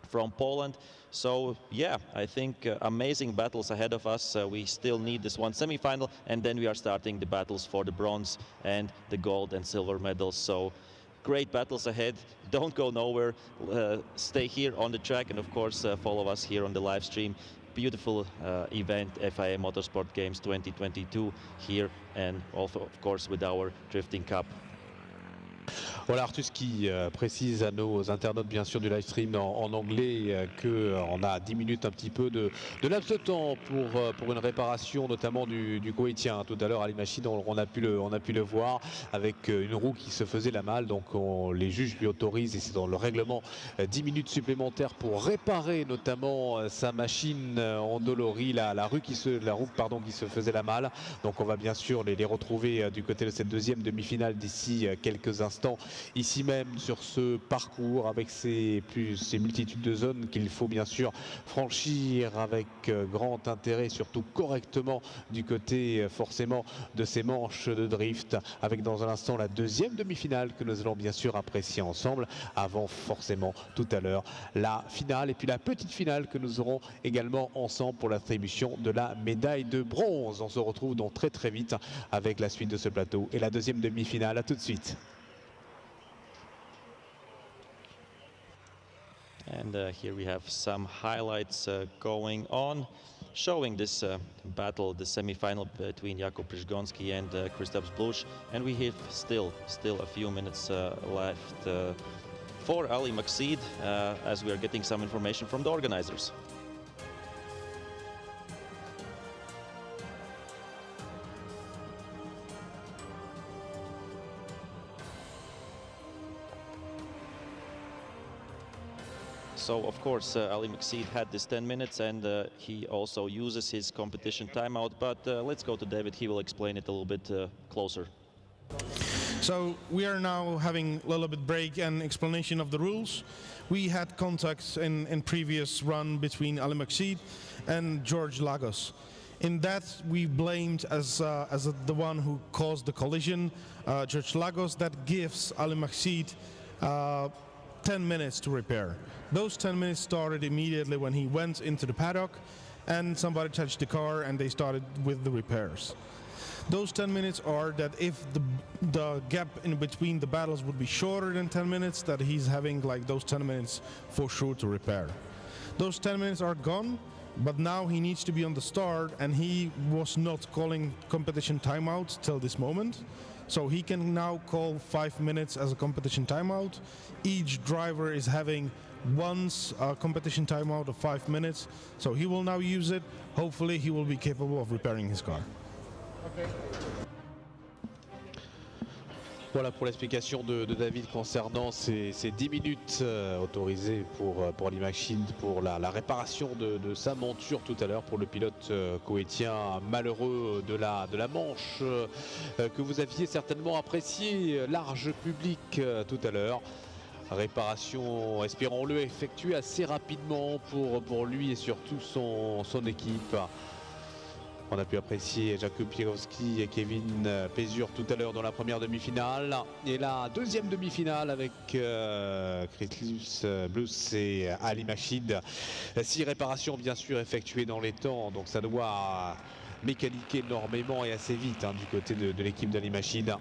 from Poland. So yeah, I think amazing battles ahead of us. We still need this one semi-final, and then we are starting the battles for the bronze and the gold and silver medals. So great battles ahead. Don't go nowhere. Stay here on the track, and of course follow us here on the live stream. Beautiful event, FIA Motorsport Games 2022 here, and also of course with our Drifting Cup. Voilà, Artus qui précise à nos internautes bien sûr du live stream en anglais qu'on a 10 minutes un petit peu de laps de temps pour une réparation notamment du Koweïtien. Tout à l'heure à l'imagine on a pu le voir avec une roue qui se faisait la malle, donc les juges lui autorisent, et c'est dans le règlement, 10 minutes supplémentaires pour réparer notamment sa machine endolorie, la roue qui se faisait la malle. Donc on va bien sûr les retrouver du côté de cette deuxième demi-finale d'ici quelques instants, ici même sur ce parcours avec ces multitudes de zones qu'il faut bien sûr franchir avec grand intérêt, surtout correctement du côté forcément de ces manches de drift, avec dans un instant la deuxième demi-finale que nous allons bien sûr apprécier ensemble, avant forcément tout à l'heure la finale et puis la petite finale que nous aurons également ensemble pour l'attribution de la médaille de bronze. On se retrouve donc très vite avec la suite de ce plateau et la deuxième demi-finale. À tout de suite. And here we have some highlights going on, showing this battle, the semi-final between Jakub Przygonski and Kristaps Blush. And we have still a few minutes left for Ali Makseed, as we are getting some information from the organizers. So of course Ali McSeed had this 10 minutes and he also uses his competition timeout, but let's go to David, he will explain it a little bit closer. So we are now having a little bit break and explanation of the rules. We had contacts in previous run between Ali McSeed and George Lagos. In that, we blamed as the one who caused the collision, George Lagos. That gives Ali McSeed 10 minutes to repair. Those 10 minutes started immediately when he went into the paddock and somebody touched the car and they started with the repairs. Those 10 minutes are that if the gap in between the battles would be shorter than 10 minutes, that he's having like those 10 minutes for sure to repair. Those 10 minutes are gone, but now he needs to be on the start and he was not calling competition timeout till this moment. So he can now call 5 minutes as a competition timeout. Each driver is having once a competition timeout of 5 minutes. So he will now use it. Hopefully he will be capable of repairing his car. Voilà pour l'explication de David concernant ces 10 minutes autorisées pour Ali McSeed pour la réparation de sa monture tout à l'heure pour le pilote koweïtien malheureux de la Manche que vous aviez certainement apprécié, large public tout à l'heure. Réparation, espérons-le, effectuée assez rapidement pour lui et surtout son équipe. On a pu apprécier Jakub Pierowski et Kevin Pesur tout à l'heure dans la première demi-finale. Et la deuxième demi-finale avec Chris Blues et Ali McSeed. 6 réparations bien sûr effectuées dans les temps, donc ça doit mécaniquer énormément et assez vite du côté de l'équipe d'Ali McSeed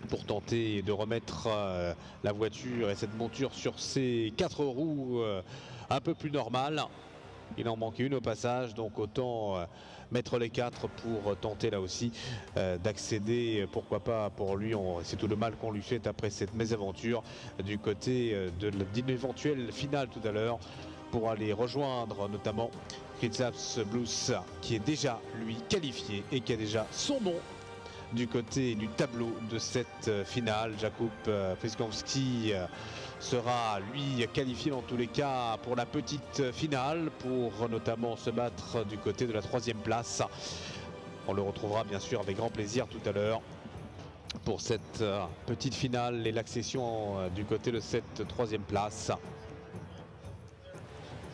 pour tenter de remettre la voiture et cette monture sur ses 4 roues un peu plus normales. Il en manquait une au passage, donc autant mettre les 4 pour tenter là aussi d'accéder, pourquoi pas pour lui, c'est tout le mal qu'on lui fait après cette mésaventure du côté d'une éventuelle finale tout à l'heure pour aller rejoindre notamment Kristaps Blues qui est déjà lui qualifié et qui a déjà son nom du côté du tableau de cette finale. Jakub Piskorski sera lui qualifié dans tous les cas pour la petite finale pour notamment se battre du côté de la 3e place. On le retrouvera bien sûr avec grand plaisir tout à l'heure pour cette petite finale et l'accession du côté de cette 3e place.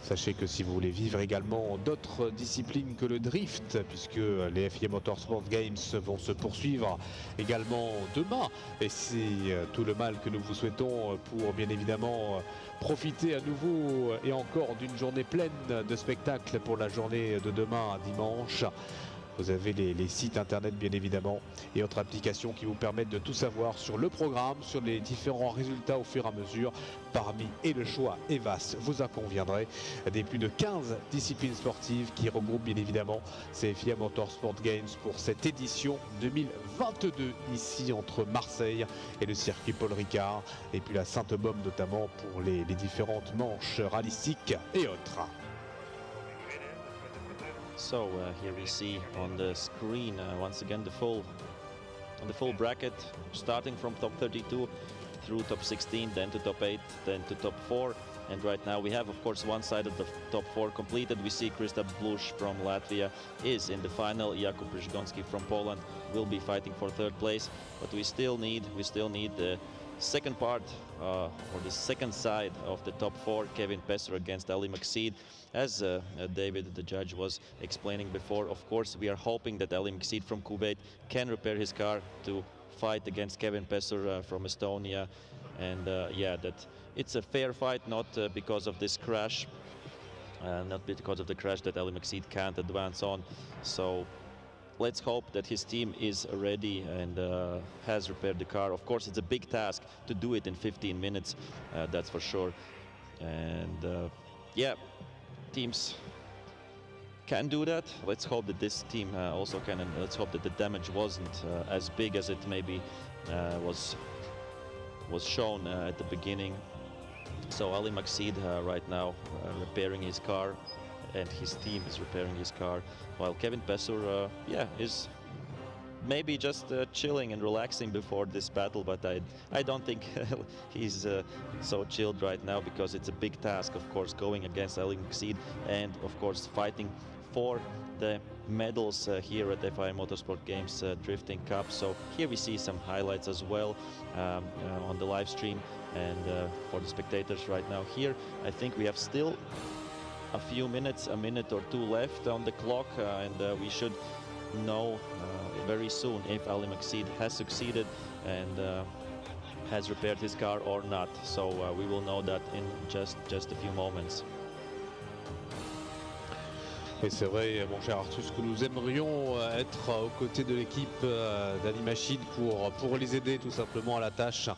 Sachez que si vous voulez vivre également d'autres disciplines que le drift, puisque les FIA Motorsport Games vont se poursuivre également demain, et c'est tout le mal que nous vous souhaitons pour bien évidemment profiter à nouveau et encore d'une journée pleine de spectacles pour la journée de demain à dimanche. Vous avez les sites internet bien évidemment et autres applications qui vous permettent de tout savoir sur le programme, sur les différents résultats au fur et à mesure. Parmi, et le choix est vaste, vous en conviendrez, des plus de 15 disciplines sportives qui regroupent bien évidemment ces FIA Motorsport Games pour cette édition 2022 ici entre Marseille et le circuit Paul Ricard et puis la Sainte-Baume notamment pour les différentes manches rallystiques et autres. So here we see on the screen once again the full bracket, starting from top 32 through top 16, then to top 8, then to top 4. And right now we have, of course, one side of the top 4 completed. We see Kristaps Bluš from Latvia is in the final. Jakub Przygonski from Poland will be fighting for 3rd place. But we still need the second part or the second side of the top 4. Kevin Pesser against Ali McSeed. As David, the judge, was explaining before, of course, we are hoping that Ali McSeed from Kuwait can repair his car to fight against Kevin Pesser from Estonia. And yeah, that it's a fair fight, not because of this crash, not because of the crash that Ali McSeed can't advance on. So let's hope that his team is ready and has repaired the car. Of course, it's a big task to do it in 15 minutes, that's for sure. And yeah, teams can do that. Let's hope that this team also can, and let's hope that the damage wasn't as big as it maybe was shown at the beginning. So Ali McSeed right now repairing his car, and his team is repairing his car, while Kevin Pesser, yeah, is maybe just chilling and relaxing before this battle, but I don't think he's so chilled right now, because it's a big task, of course, going against Ali Maxid and, of course, fighting for the medals here at FIA Motorsport Games Drifting Cup. So here we see some highlights as well on the live stream, and for the spectators right now here, I think we have still a few minutes, a minute or two left on the clock, and we should know very soon if Ali Maxid has succeeded and has repaired his car or not. So we will know that in just a few moments. Et c'est vrai, mon cher Artus, que nous aimerions être aux côtés de l'équipe d'Ali Maxid pour les aider tout simplement à la tâche,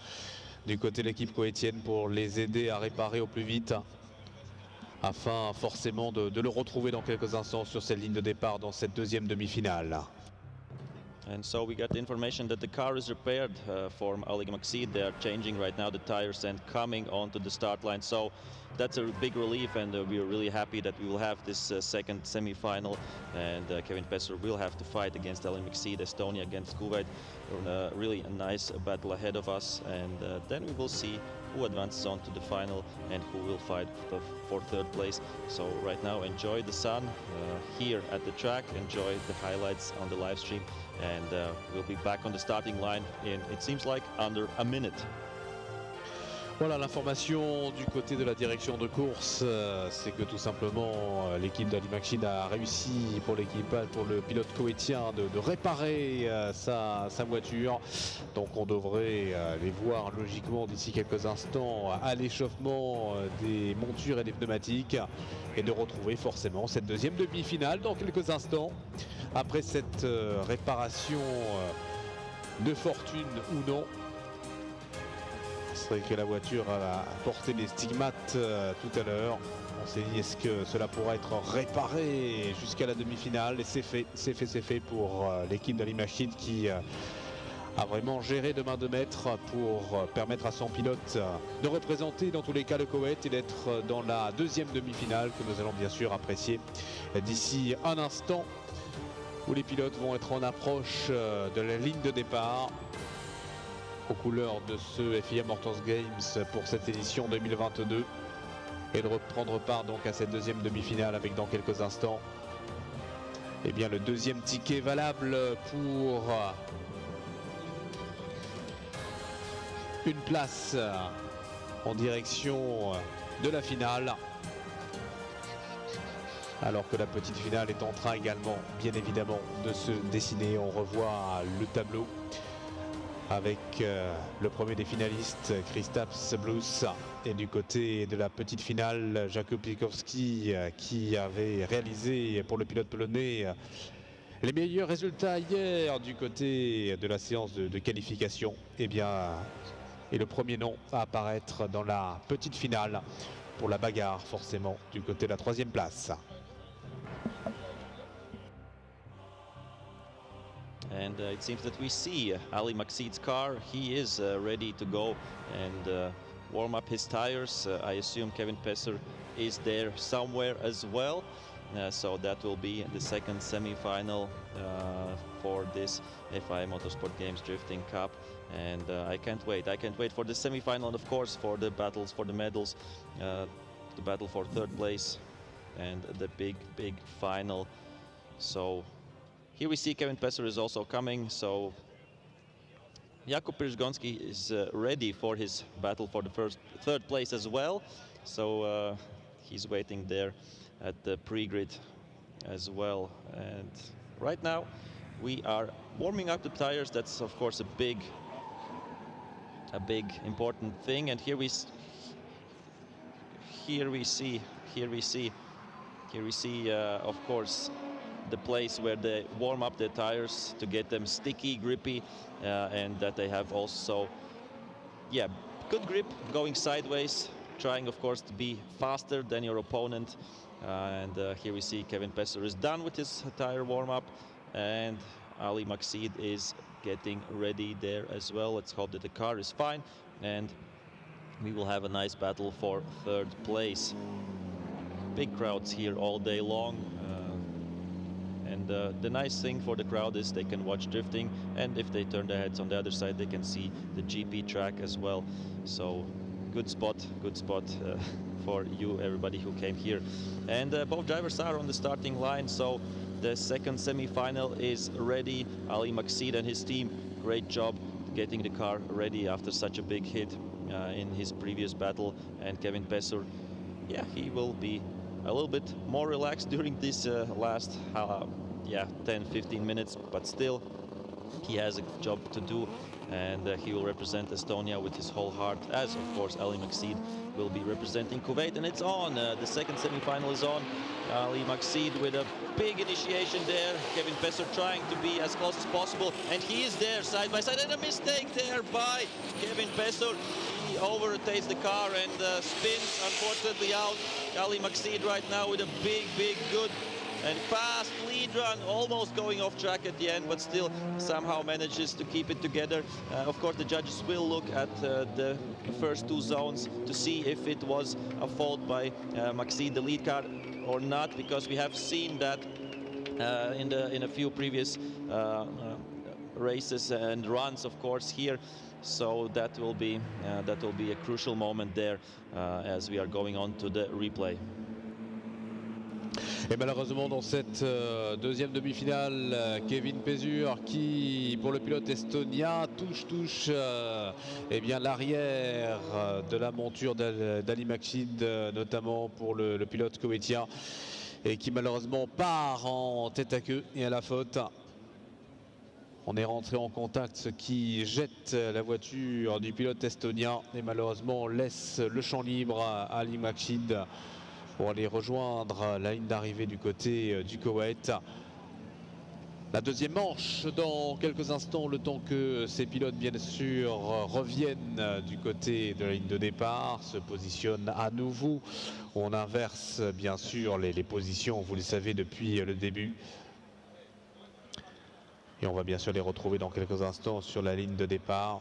du côté de l'équipe coétienne, pour les aider à réparer au plus vite, afin forcément de le retrouver dans quelques instants sur cette ligne de départ dans cette deuxième demi-finale. And so we got the information that the car is repaired for Ali Maxid. They are changing right now the tires and coming onto the start line. So that's a big relief, and we are really happy that we will have this second semi-final, and Kevin Pesser will have to fight against Ali Maxid, Estonia against Kuwait. Really a nice battle ahead of us, and then we will see who advances on to the final and who will fight for third place. So right now, enjoy the sun here at the track, enjoy the highlights on the live stream, and we'll be back on the starting line in, it seems like, under a minute. Voilà, l'information du côté de la direction de course, c'est que tout simplement l'équipe d'Ali Maxid a réussi pour l'équipage, pour le pilote koweïtien de réparer sa voiture. Donc on devrait les voir logiquement d'ici quelques instants à l'échauffement des montures et des pneumatiques, et de retrouver forcément cette deuxième demi-finale dans quelques instants, après cette réparation de fortune ou non. C'est vrai que la voiture a porté des stigmates tout à l'heure. On s'est dit, est-ce que cela pourra être réparé jusqu'à la demi-finale? Et c'est fait pour l'équipe d'Ali Maxid, qui a vraiment géré de main de maître pour permettre à son pilote de représenter dans tous les cas le Koweït et d'être dans la deuxième demi-finale, que nous allons bien sûr apprécier d'ici un instant, où les pilotes vont être en approche de la ligne de départ, aux couleurs de ce FIA Motorsport Games pour cette édition 2022, et de reprendre part donc à cette deuxième demi-finale avec, dans quelques instants, eh bien, le deuxième ticket valable pour une place en direction de la finale, alors que la petite finale est en train également, bien évidemment, de se dessiner. On revoit le tableau avec le premier des finalistes, Kristaps Blues, et du côté de la petite finale, Jakub Pikowski, qui avait réalisé pour le pilote polonais les meilleurs résultats hier du côté de la séance de qualification. Et bien, et le premier nom à apparaître dans la petite finale pour la bagarre, forcément, du côté de la troisième place. And it seems that we see Ali Maxid's car. He is ready to go and warm up his tires. I assume Kevin Pesser is there somewhere as well. So that will be the second semi-final for this FIA Motorsport Games Drifting Cup. And I can't wait. I can't wait for the semi-final, and of course for the battles for the medals, the battle for third place, and the big final. So here we see Kevin Pesser is also coming, so Jakub Pirzgonski is ready for his battle for the third place as well. So he's waiting there at the pre-grid as well. And right now we are warming up the tires. That's of course a big important thing. And here we see of course the place where they warm up their tires to get them sticky, grippy, and that they have also, good grip going sideways, trying of course to be faster than your opponent. And here we see Kevin Pesser is done with his tire warm-up, and Ali Maxid is getting ready there as well. Let's hope that the car is fine, and we will have a nice battle for third place. Big crowds here all day long. And And the nice thing for the crowd is they can watch drifting, and if they turn their heads on the other side, they can see the GP track as well. So good spot for you, everybody who came here. And both drivers are on the starting line, so the second semi-final is ready. Ali Maksid and his team, great job getting the car ready after such a big hit in his previous battle. And Kevin Pesser, yeah, he will be a little bit more relaxed during this last 10-15 minutes, but still he has a job to do, and he will represent Estonia with his whole heart, as of course Ali Maksid will be representing Kuwait. And it's on, the second semi-final is on. Ali Maksid with a big initiation there. Kevin Pesser trying to be as close as possible, and he is there side by side, and a mistake there by Kevin Pesser. He overtakes the car and spins unfortunately out. Ali Maksid right now with a big, good and fast lead run, almost going off track at the end, but still somehow manages to keep it together. Of course, the judges will look at the first two zones to see if it was a fault by Maksid, the lead car, or not, because we have seen that in a few previous races and runs, of course, here. So that will be a crucial moment there as we are going on to the replay. Et malheureusement dans cette deuxième demi-finale, Kevin Pesur qui, pour le pilote estonien, touche eh bien l'arrière de la monture d'Ali Maksid, notamment pour le pilote koweïtien, et qui malheureusement part en tête à queue et à la faute. On est rentré en contact, ce qui jette la voiture du pilote estonien et malheureusement laisse le champ libre à Ali Maksid pour aller rejoindre la ligne d'arrivée du côté du Koweït. La deuxième manche dans quelques instants, le temps que ces pilotes bien sûr reviennent du côté de la ligne de départ, se positionnent à nouveau. On inverse bien sûr les positions, vous le savez, depuis le début. Et on va bien sûr les retrouver dans quelques instants sur la ligne de départ.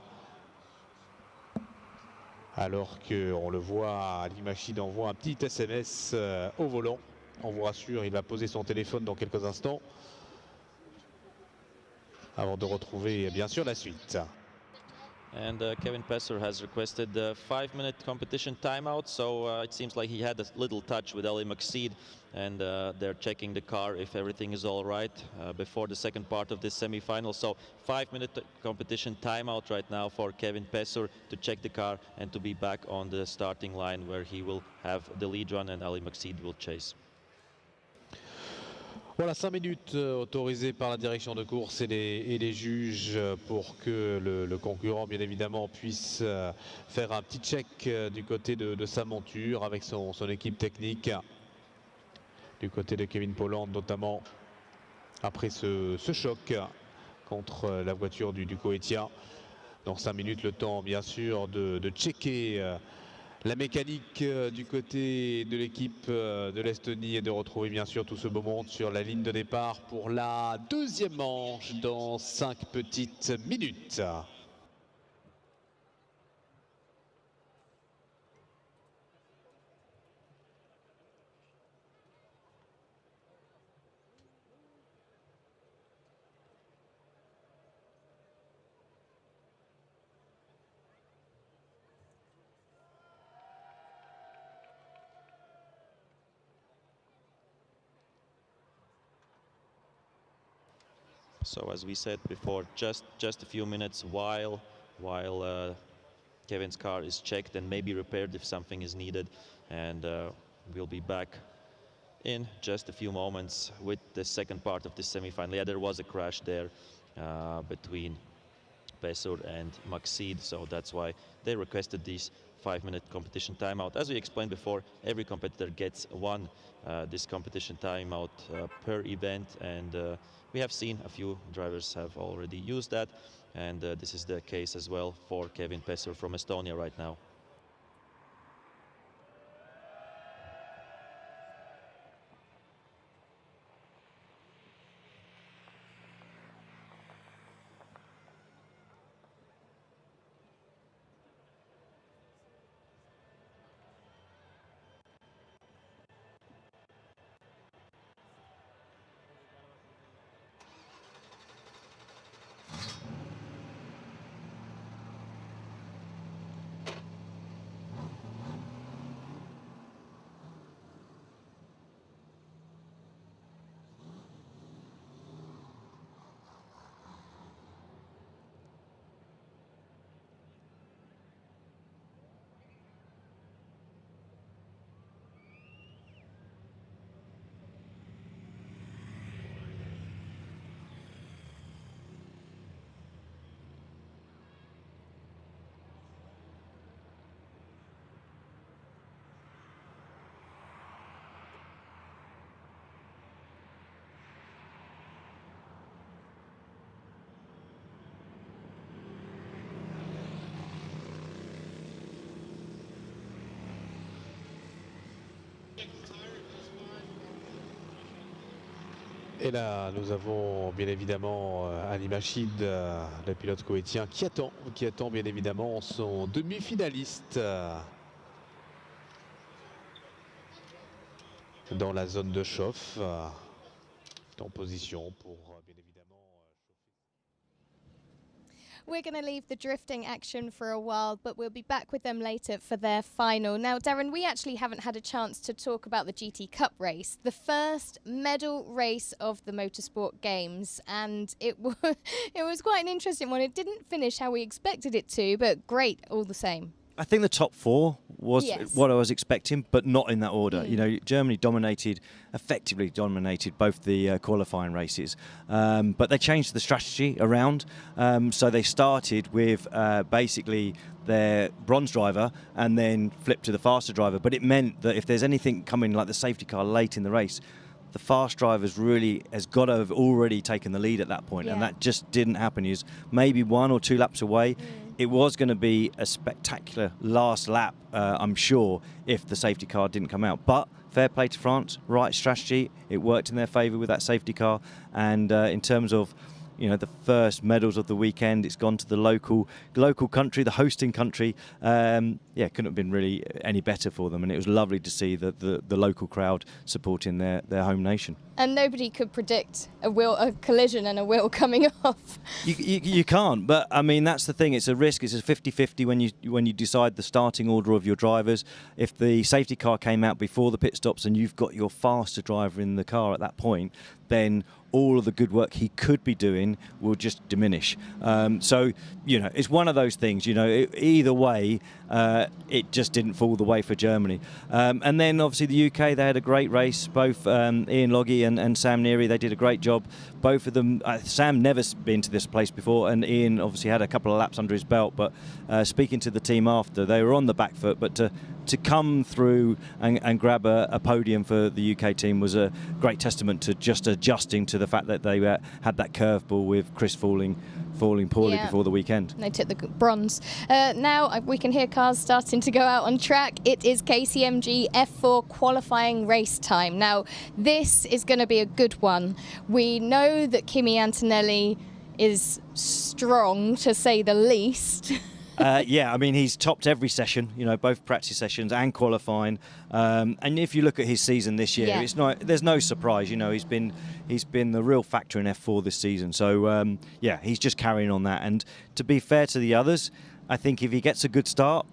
Alors qu'on le voit, Ali Maksid envoie un petit SMS au volant. On vous rassure, il va poser son téléphone dans quelques instants. Avant de retrouver bien sûr la suite. And Kevin Pesser has requested a 5-minute competition timeout, so it seems like he had a little touch with Ali Maksid, and they're checking the car if everything is all right before the second part of this semi-final. So 5-minute competition timeout right now for Kevin Pesser to check the car and to be back on the starting line where he will have the lead run and Ali Maksid will chase. Voilà, 5 minutes autorisées par la direction de course et les juges pour que le concurrent, bien évidemment, puisse faire un petit check du côté de sa monture avec son équipe technique. Du côté de Kevin Polland, notamment après ce choc contre la voiture du Koweïtien. Dans 5 minutes, le temps, bien sûr, de checker la mécanique du côté de l'équipe de l'Estonie et de retrouver bien sûr tout ce beau monde sur la ligne de départ pour la deuxième manche dans 5 petites minutes. So as we said before, just a few minutes while Kevin's car is checked and maybe repaired if something is needed, and we'll be back in just a few moments with the second part of this semi-final. Yeah, there was a crash there between Pesur and Maksid, so that's why they requested these 5-minute competition timeout. As we explained before, every competitor gets one this competition timeout per event, and we have seen a few drivers have already used that, and this is the case as well for Kevin Pesser from Estonia right now. Et là, nous avons bien évidemment Ali Machid, le pilote koweïtien, qui attend bien évidemment son demi-finaliste dans la zone de chauffe, en position pour bien évidemment. We're going to leave the drifting action for a while, but we'll be back with them later for their final. Now, Darren, we actually haven't had a chance to talk about the GT Cup race, the first medal race of the Motorsport Games, and it was quite an interesting one. It didn't finish how we expected it to, but great all the same. I think the top four was what I was expecting, but not in that order. Mm. You know, Germany effectively dominated both the qualifying races, but they changed the strategy around. So they started with basically their bronze driver and then flipped to the faster driver. But it meant that if there's anything coming like the safety car late in the race, the fast drivers has got to have already taken the lead at that point, and that just didn't happen. He was maybe 1 or 2 laps away. It was going to be a spectacular last lap, I'm sure, if the safety car didn't come out. But fair play to France, right strategy. It worked in their favour with that safety car. And in terms of, you know, the first medals of the weekend, it's gone to the local country, the hosting country. Couldn't have been really any better for them, and it was lovely to see the local crowd supporting their home nation. And nobody could predict a collision and a wheel coming off. You can't, but I mean, that's the thing. It's a risk. It's a 50-50 when you decide the starting order of your drivers. If the safety car came out before the pit stops and you've got your faster driver in the car at that point, then all of the good work he could be doing will just diminish. So, you know, it's one of those things, you know, either way, it just didn't fall the way for Germany. And then obviously the UK, they had a great race. Both Ian Loggie and Sam Neary, they did a great job. Both of them, Sam never been to this place before, and Ian obviously had a couple of laps under his belt, but speaking to the team after, they were on the back foot, but to come through and grab a podium for the UK team was a great testament to just adjusting to the fact that they had that curveball with Chris falling poorly before the weekend. They took the bronze. Now we can hear cars starting to go out on track. It is KCMG F4 qualifying race time. Now, this is going to be a good one. We know that Kimi Antonelli is strong, to say the least. I mean, he's topped every session, you know, both practice sessions and qualifying. And if you look at his season this year, there's no surprise. You know, he's been the real factor in F4 this season. So he's just carrying on that. And to be fair to the others, I think if he gets a good start,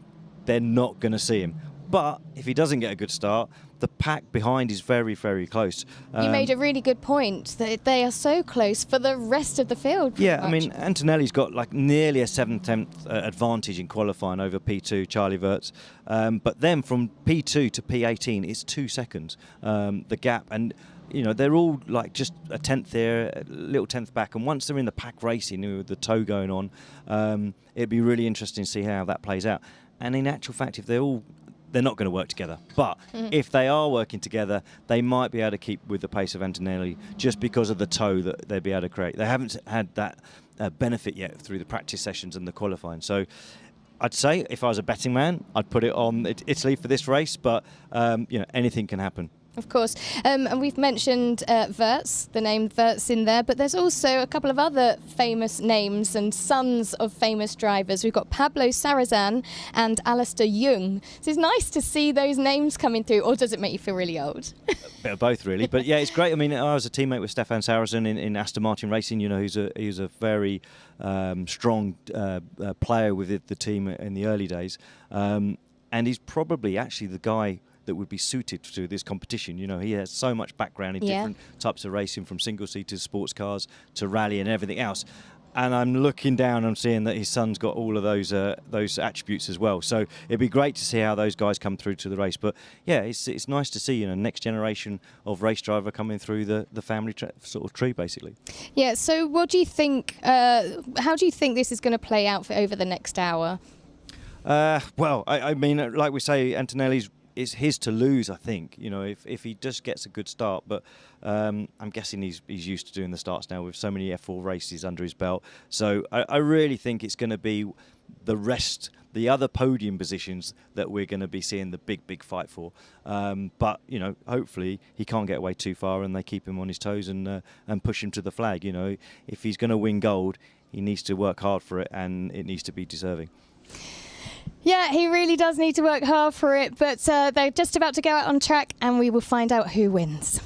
they're not going to see him. But if he doesn't get a good start, the pack behind is very, very close. You made a really good point that they are so close for the rest of the field. Yeah, I mean, Antonelli's got like nearly a 7/10 advantage in qualifying over P2, Charlie Wirtz. But then from P2 to P18, it's 2 seconds, the gap. And, you know, they're all like just a tenth there, a little tenth back. And once they're in the pack racing with the tow going on, it'd be really interesting to see how that plays out. And in actual fact, if they're not going to work together. But if they are working together, they might be able to keep with the pace of Antonelli just because of the tow that they'll be able to create. They haven't had that benefit yet through the practice sessions and the qualifying. So I'd say if I was a betting man, I'd put it on Italy for this race, but anything can happen. Of course. And we've mentioned Wirtz, the name Wirtz in there, but there's also a couple of other famous names and sons of famous drivers. We've got Pablo Sarrazin and Alistair Young. So it's nice to see those names coming through, or does it make you feel really old? A bit of both, really. But yeah, it's great. I mean, I was a teammate with Stefan Sarrazin in Aston Martin Racing. You know, he's a very strong player with the team in the early days. And he's probably actually the guy that would be suited to this competition. You know, he has so much background in different types of racing, from single-seaters, sports cars to rally and everything else. And I'm looking down and seeing that his son's got all of those attributes as well. So it'd be great to see how those guys come through to the race. But yeah, it's nice to see, you know, next generation of race driver coming through the family sort of tree, basically. Yeah. So what do you think? How do you think this is going to play out over the next hour? Well, I mean, like we say, Antonelli's it's his to lose, I think. You know, if he just gets a good start, but I'm guessing he's used to doing the starts now with so many F4 races under his belt. So I really think it's going to be the other podium positions that we're going to be seeing the big fight for. But you know, hopefully he can't get away too far and they keep him on his toes and push him to the flag. You know, if he's going to win gold, he needs to work hard for it, and it needs to be deserving. Yeah, he really does need to work hard for it, but they're just about to go out on track and we will find out who wins.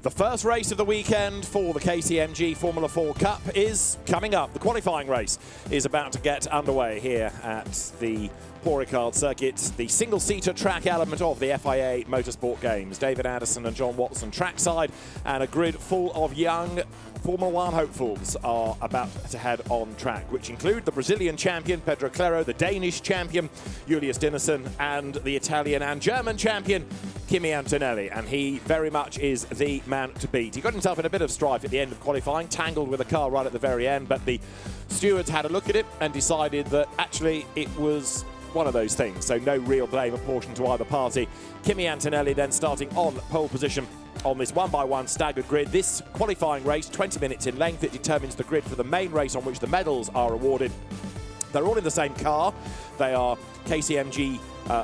The first race of the weekend for the KCMG Formula 4 Cup is coming up. The qualifying race is about to get underway here at the Paul Ricard circuit, the single-seater track element of the FIA Motorsport Games. David Addison and John Watson trackside, and a grid full of young Formula 1 hopefuls are about to head on track, which include the Brazilian champion Pedro Clero, the Danish champion Julius Dinesen, and the Italian and German champion Kimi Antonelli, and he very much is the man to beat. He got himself in a bit of strife at the end of qualifying, tangled with a car right at the very end, but the stewards had a look at it and decided that actually it was one of those things, so no real blame apportioned to either party. Kimi Antonelli then starting on pole position on this one-by-one staggered grid. This qualifying race, 20 minutes in length, it determines the grid for the main race on which the medals are awarded. They're all in the same car. They are KCMG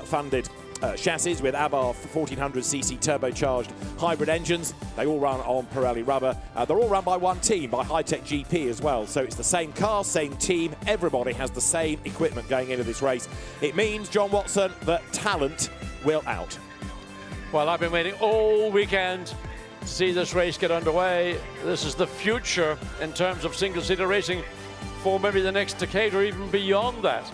funded chassis with Abarth 1400cc turbocharged hybrid engines. They all run on Pirelli rubber. They're all run by one team, by High-Tech GP as well. So it's the same car, same team. Everybody has the same equipment going into this race. It means, John Watson, that talent will out. Well, I've been waiting all weekend to see this race get underway. This is the future in terms of single-seater racing for maybe the next decade or even beyond that.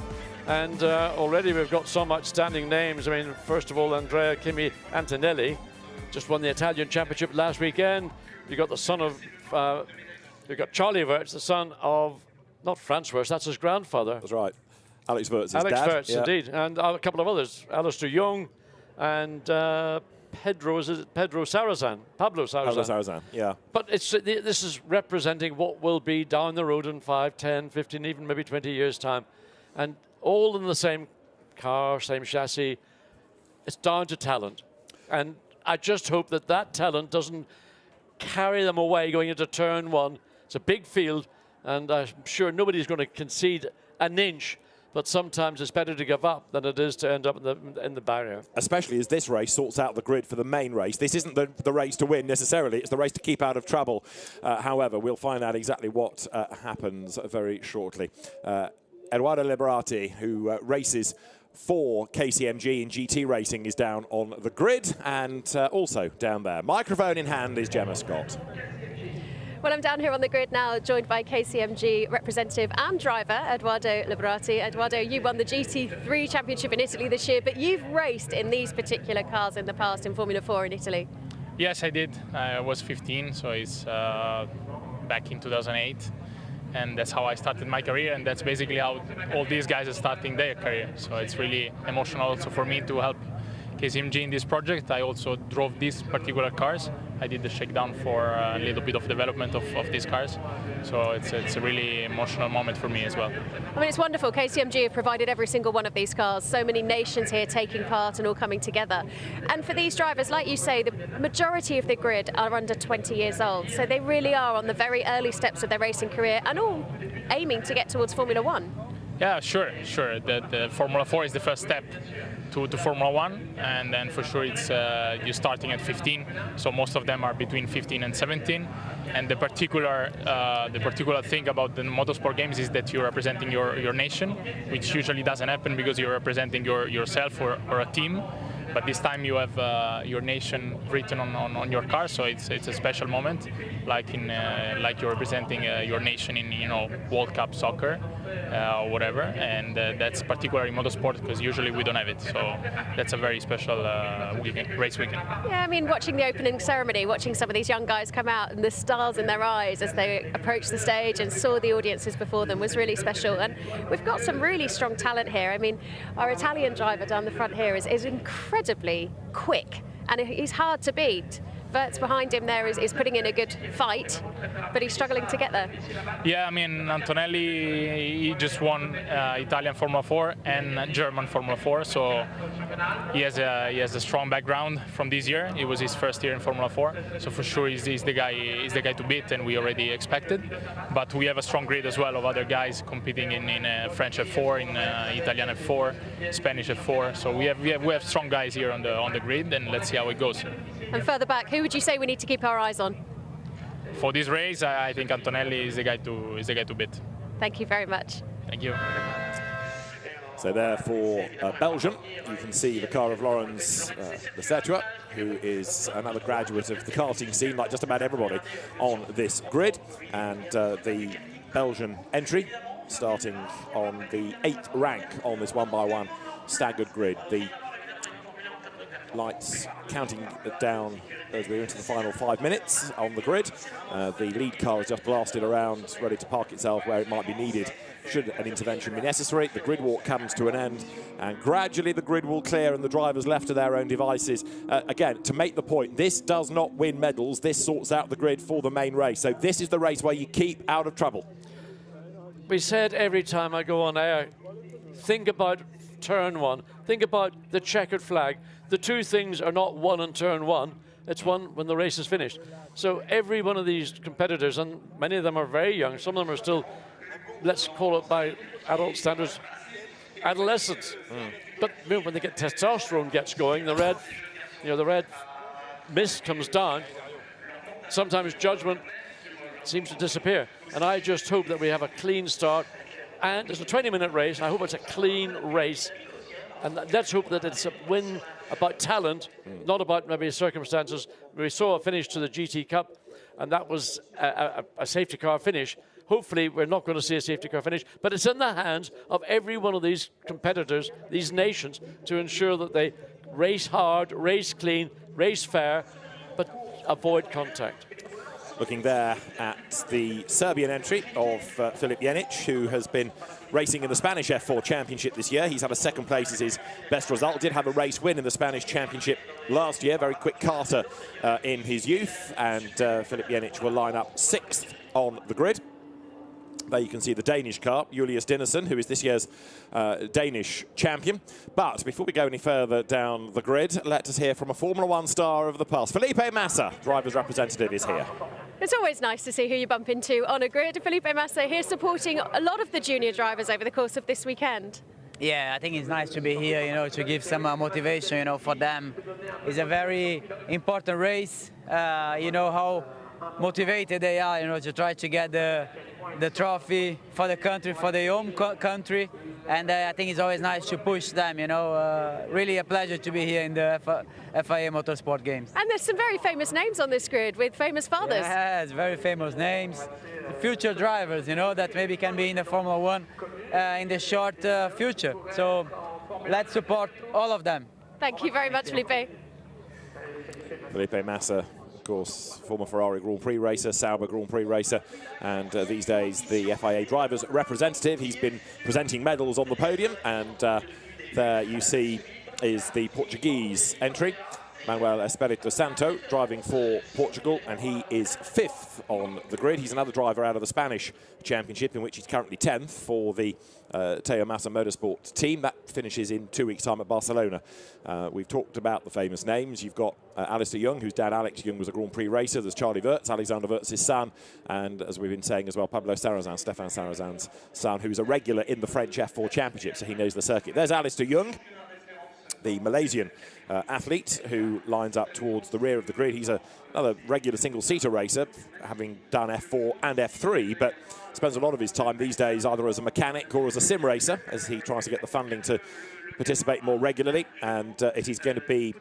And already we've got some outstanding names. I mean, first of all, Andrea Kimi Antonelli just won the Italian championship last weekend. You got the son of, you've got Charlie Wirtz, the son of, not Franz Wirtz, that's his grandfather. That's right. Alex Wirtz, his Alex dad. Wirtz, yeah. Indeed. And a couple of others, Alistair Young and Pablo Sarrazin. Pablo Sarrazin, yeah. But this is representing what will be down the road in 5, 10, 15, even maybe 20 years' time. And all in the same car, same chassis. It's down to talent. And I just hope that that talent doesn't carry them away going into turn one. It's a big field, and I'm sure nobody's going to concede an inch, but sometimes it's better to give up than it is to end up in the barrier. Especially as this race sorts out the grid for the main race. This isn't the race to win necessarily, it's the race to keep out of trouble. However, we'll find out exactly what happens very shortly. Eduardo Liberati, who races for KCMG in GT racing, is down on the grid, and also down there. Microphone in hand is Gemma Scott. Well, I'm down here on the grid now, joined by KCMG representative and driver, Eduardo Liberati. Eduardo, you won the GT3 championship in Italy this year, but you've raced in these particular cars in the past in Formula 4 in Italy. Yes, I did. I was 15, so it's back in 2008. And that's how I started my career, and that's basically how all these guys are starting their career. So it's really emotional also for me to help KCMG in this project. I also drove these particular cars. I did the shakedown for a little bit of development of these cars. So it's a really emotional moment for me as well. I mean, it's wonderful. KCMG have provided every single one of these cars. So many nations here taking part and all coming together. And for these drivers, like you say, the majority of the grid are under 20 years old. So they really are on the very early steps of their racing career and all aiming to get towards Formula 1. Yeah, sure. The Formula 4 is the first step to Formula 1, and then for sure it's you're starting at 15, so most of them are between 15 and 17. And the particular thing about the motorsport games is that you're representing your nation, which usually doesn't happen because you're representing yourself or a team. But this time you have your nation written on your car, so it's a special moment, like you're representing your nation in World Cup soccer or whatever, and that's particular in motorsport because usually we don't have it. So that's a very special race weekend. Yeah, I mean, watching the opening ceremony, watching some of these young guys come out and the stars in their eyes as they approached the stage and saw the audiences before them was really special. And we've got some really strong talent here. I mean, our Italian driver down the front here is incredibly quick, and he's hard to beat. Wirtz behind him there is putting in a good fight, but he's struggling to get there. Yeah, I mean, Antonelli, he just won Italian Formula 4 and German Formula 4, so he has a strong background from this year. It was his first year in Formula 4, so for sure he's the guy to beat, and we already expected. But we have a strong grid as well of other guys competing in French F4, in Italian F4, Spanish F4. So we have strong guys here on the grid, and let's see how it goes. And further back, who would you say we need to keep our eyes on? For this race, I think Antonelli is the guy to beat. Thank you very much. Thank you. So there for Belgium, you can see the car of Laurens Lesetua, who is another graduate of the karting scene, like just about everybody on this grid. And the Belgian entry, starting on the 8th rank on this 1x1 staggered grid. The lights counting down as we're into the final 5 minutes on the grid. The lead car has just blasted around, ready to park itself where it might be needed should an intervention be necessary. The grid walk comes to an end, and gradually the grid will clear and the drivers left to their own devices. Again, to make the point, this does not win medals. This sorts out the grid for the main race. So this is the race where you keep out of trouble. We said every time I go on air, think about turn one, think about the checkered flag. The two things are not one on turn one, it's one when the race is finished. So every one of these competitors, and many of them are very young, some of them are still, let's call it by adult standards, adolescents. But when they get testosterone gets going, the red mist comes down, sometimes judgment seems to disappear. And I just hope that we have a clean start. And it's a 20-minute race. I hope it's a clean race. And let's hope that it's a win about talent, not about maybe circumstances. We saw a finish to the GT Cup, and that was a safety car finish. Hopefully, we're not going to see a safety car finish, but it's in the hands of every one of these competitors, these nations, to ensure that they race hard, race clean, race fair, but avoid contact. Looking there at the Serbian entry of Filip Jenic, who has been racing in the Spanish F4 Championship this year. He's had a second place as his best result. Did have a race win in the Spanish Championship last year. Very quick karter in his youth. And Filip Jenic will line up 6th on the grid. There you can see the Danish car, Julius Dinesen, who is this year's Danish champion. But before we go any further down the grid, let us hear from a Formula 1 star of the past. Felipe Massa, driver's representative, is here. It's always nice to see who you bump into on a grid. Felipe Massa here supporting a lot of the junior drivers over the course of this weekend. Yeah, I think it's nice to be here, to give some motivation, for them. It's a very important race. You know how motivated they are, to try to get the trophy for the country, for their home country. And I think it's always nice to push them, Really a pleasure to be here in the FIA Motorsport Games. And there's some very famous names on this grid with famous fathers. Yes, very famous names. Future drivers, that maybe can be in the Formula 1 in the short future. So let's support all of them. Thank you very much, Felipe. Felipe Massa, of course, former Ferrari Grand Prix racer, Sauber Grand Prix racer, and these days the FIA drivers representative. He's been presenting medals on the podium, and there you see is the Portuguese entry, Manuel Espirito Santo, driving for Portugal, and he is 5th on the grid. He's another driver out of the Spanish Championship, in which he's currently 10th for the Teo Massa Motorsport team. That finishes in 2 weeks' time at Barcelona. We've talked about the famous names. You've got Alistair Young, whose dad Alex Young was a Grand Prix racer. There's Charlie Wirtz, Alexander Wirtz's son, and as we've been saying as well, Pablo Sarrazin, Stéphane Sarrazin's son, who's a regular in the French F4 Championship, so he knows the circuit. There's Alistair Young, the Malaysian athlete, who lines up towards the rear of the grid. He's another regular single-seater racer, having done F4 and F3, but spends a lot of his time these days either as a mechanic or as a sim racer, as he tries to get the funding to participate more regularly. And it is going to be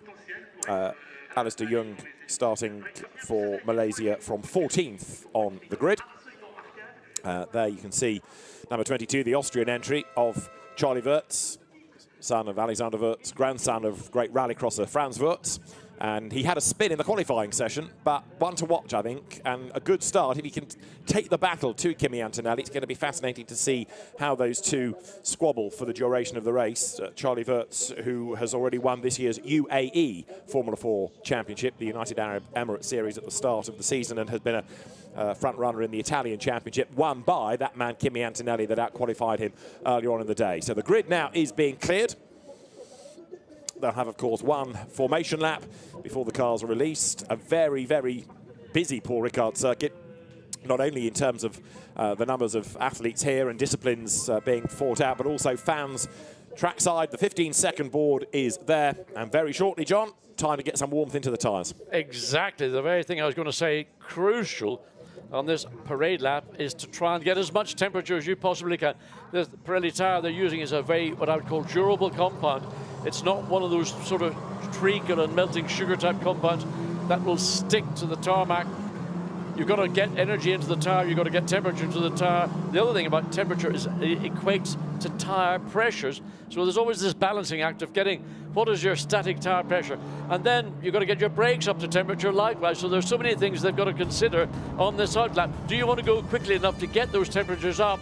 Alistair Young starting for Malaysia from 14th on the grid. There you can see number 22, the Austrian entry of Charlie Wirtz, son of Alexander Wirtz, grandson of great rallycrosser Franz Wirtz, And he had a spin in the qualifying session, but one to watch, I think, and a good start. If he can take the battle to Kimi Antonelli, it's going to be fascinating to see how those two squabble for the duration of the race. Charlie Wirtz, who has already won this year's UAE Formula 4 Championship, the United Arab Emirates Series at the start of the season, and has been a front runner in the Italian Championship, won by that man Kimi Antonelli that out-qualified him earlier on in the day. So the grid now is being cleared. They'll have, of course, one formation lap before the cars are released. A very, very busy Paul Ricard circuit, not only in terms of the numbers of athletes here and disciplines being fought out, but also fans trackside. The 15-second board is there. And very shortly, John, time to get some warmth into the tyres. Exactly. The very thing I was going to say, crucial on this parade lap is to try and get as much temperature as you possibly can. The Pirelli tyre they're using is a very, what I would call, durable compound. It's not one of those sort of treacle and melting sugar type compounds that will stick to the tarmac. You've got to get energy into the tyre, you've got to get temperature into the tyre. The other thing about temperature is it equates to tyre pressures. So there's always this balancing act of getting what is your static tyre pressure. And then you've got to get your brakes up to temperature likewise. So there's so many things they've got to consider on this outlap. Do you want to go quickly enough to get those temperatures up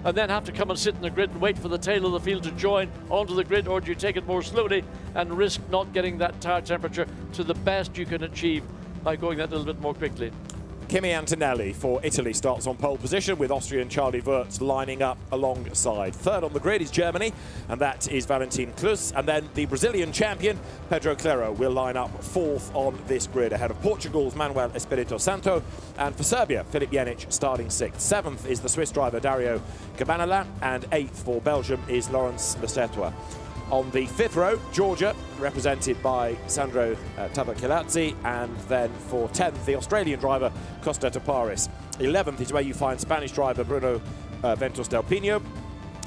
and then have to come and sit in the grid and wait for the tail of the field to join onto the grid, or do you take it more slowly and risk not getting that tyre temperature to the best you can achieve by going that little bit more quickly? Kimi Antonelli for Italy starts on pole position with Austrian Charlie Wirtz lining up alongside. Third on the grid is Germany, and that is Valentin Klus. And then the Brazilian champion, Pedro Claro, will line up fourth on this grid ahead of Portugal's Manuel Espirito Santo. And for Serbia, Filip Jenic starting sixth. Seventh is the Swiss driver Dario Cabanela, and eighth for Belgium is Laurence Lecertois. On the fifth row, Georgia, represented by Sandro Tavakilazzi, and then for 10th, the Australian driver Costa Taparis. 11th is where you find Spanish driver Bruno Ventos del Pino,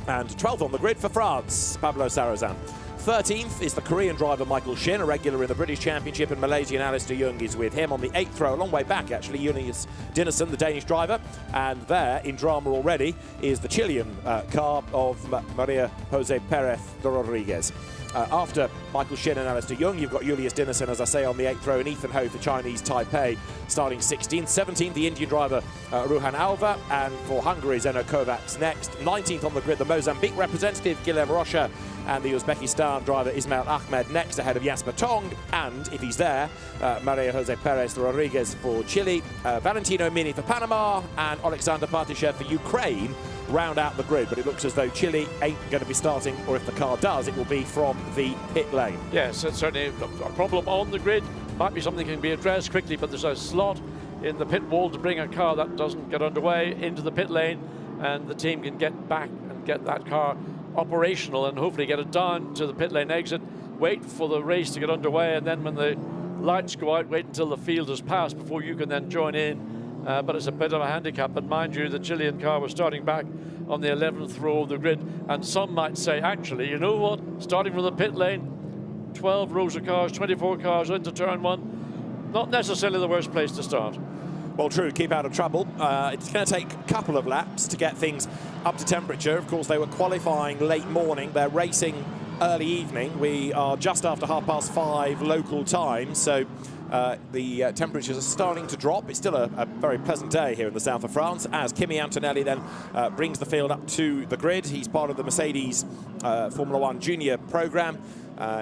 and 12th on the grid for France, Pablo Sarrazin. 13th is the Korean driver Michael Shin, a regular in the British Championship, and Malaysian Alistair Young is with him. On the 8th row, a long way back actually, Jonas Dinesen, the Danish driver, and there in drama already is the Chilean car of Maria Jose Perez de Rodriguez. After Michael Shin and Alistair Young, you've got Julius Dinesen, as I say, on the 8th row, and Ethan Ho for Chinese Taipei starting 16th. 17th, the Indian driver Ruhan Alva, and for Hungary, Zeno Kovacs next. 19th on the grid, the Mozambique representative Guilherme Rocha, and the Uzbekistan driver Ismail Ahmed next ahead of Jasper Tong, and if he's there, Maria Jose Perez Rodriguez for Chile, Valentino Mini for Panama, and Alexander Partishev for Ukraine round out the grid. But it looks as though Chile ain't going to be starting, or if the car does, it will be from the pit lane. Yes, it's certainly a problem on the grid. Might be something that can be addressed quickly, but there's a slot in the pit wall to bring a car that doesn't get underway into the pit lane, and the team can get back and get that car operational and hopefully get it down to the pit lane exit, wait for the race to get underway, and then when the lights go out, wait until the field has passed before you can then join in. But it's a bit of a handicap. But mind you, the Chilean car was starting back on the 11th row of the grid, and some might say, actually, you know what, starting from the pit lane, 12 rows of cars, 24 cars into turn one, not necessarily the worst place to start. Well, true, keep out of trouble. It's going to take a couple of laps to get things up to temperature. Of course, they were qualifying late morning. They're racing early evening. We are just after 5:30 local time, so the temperatures are starting to drop. It's still a very pleasant day here in the south of France, as Kimi Antonelli then brings the field up to the grid. He's part of the Mercedes Formula 1 Junior program.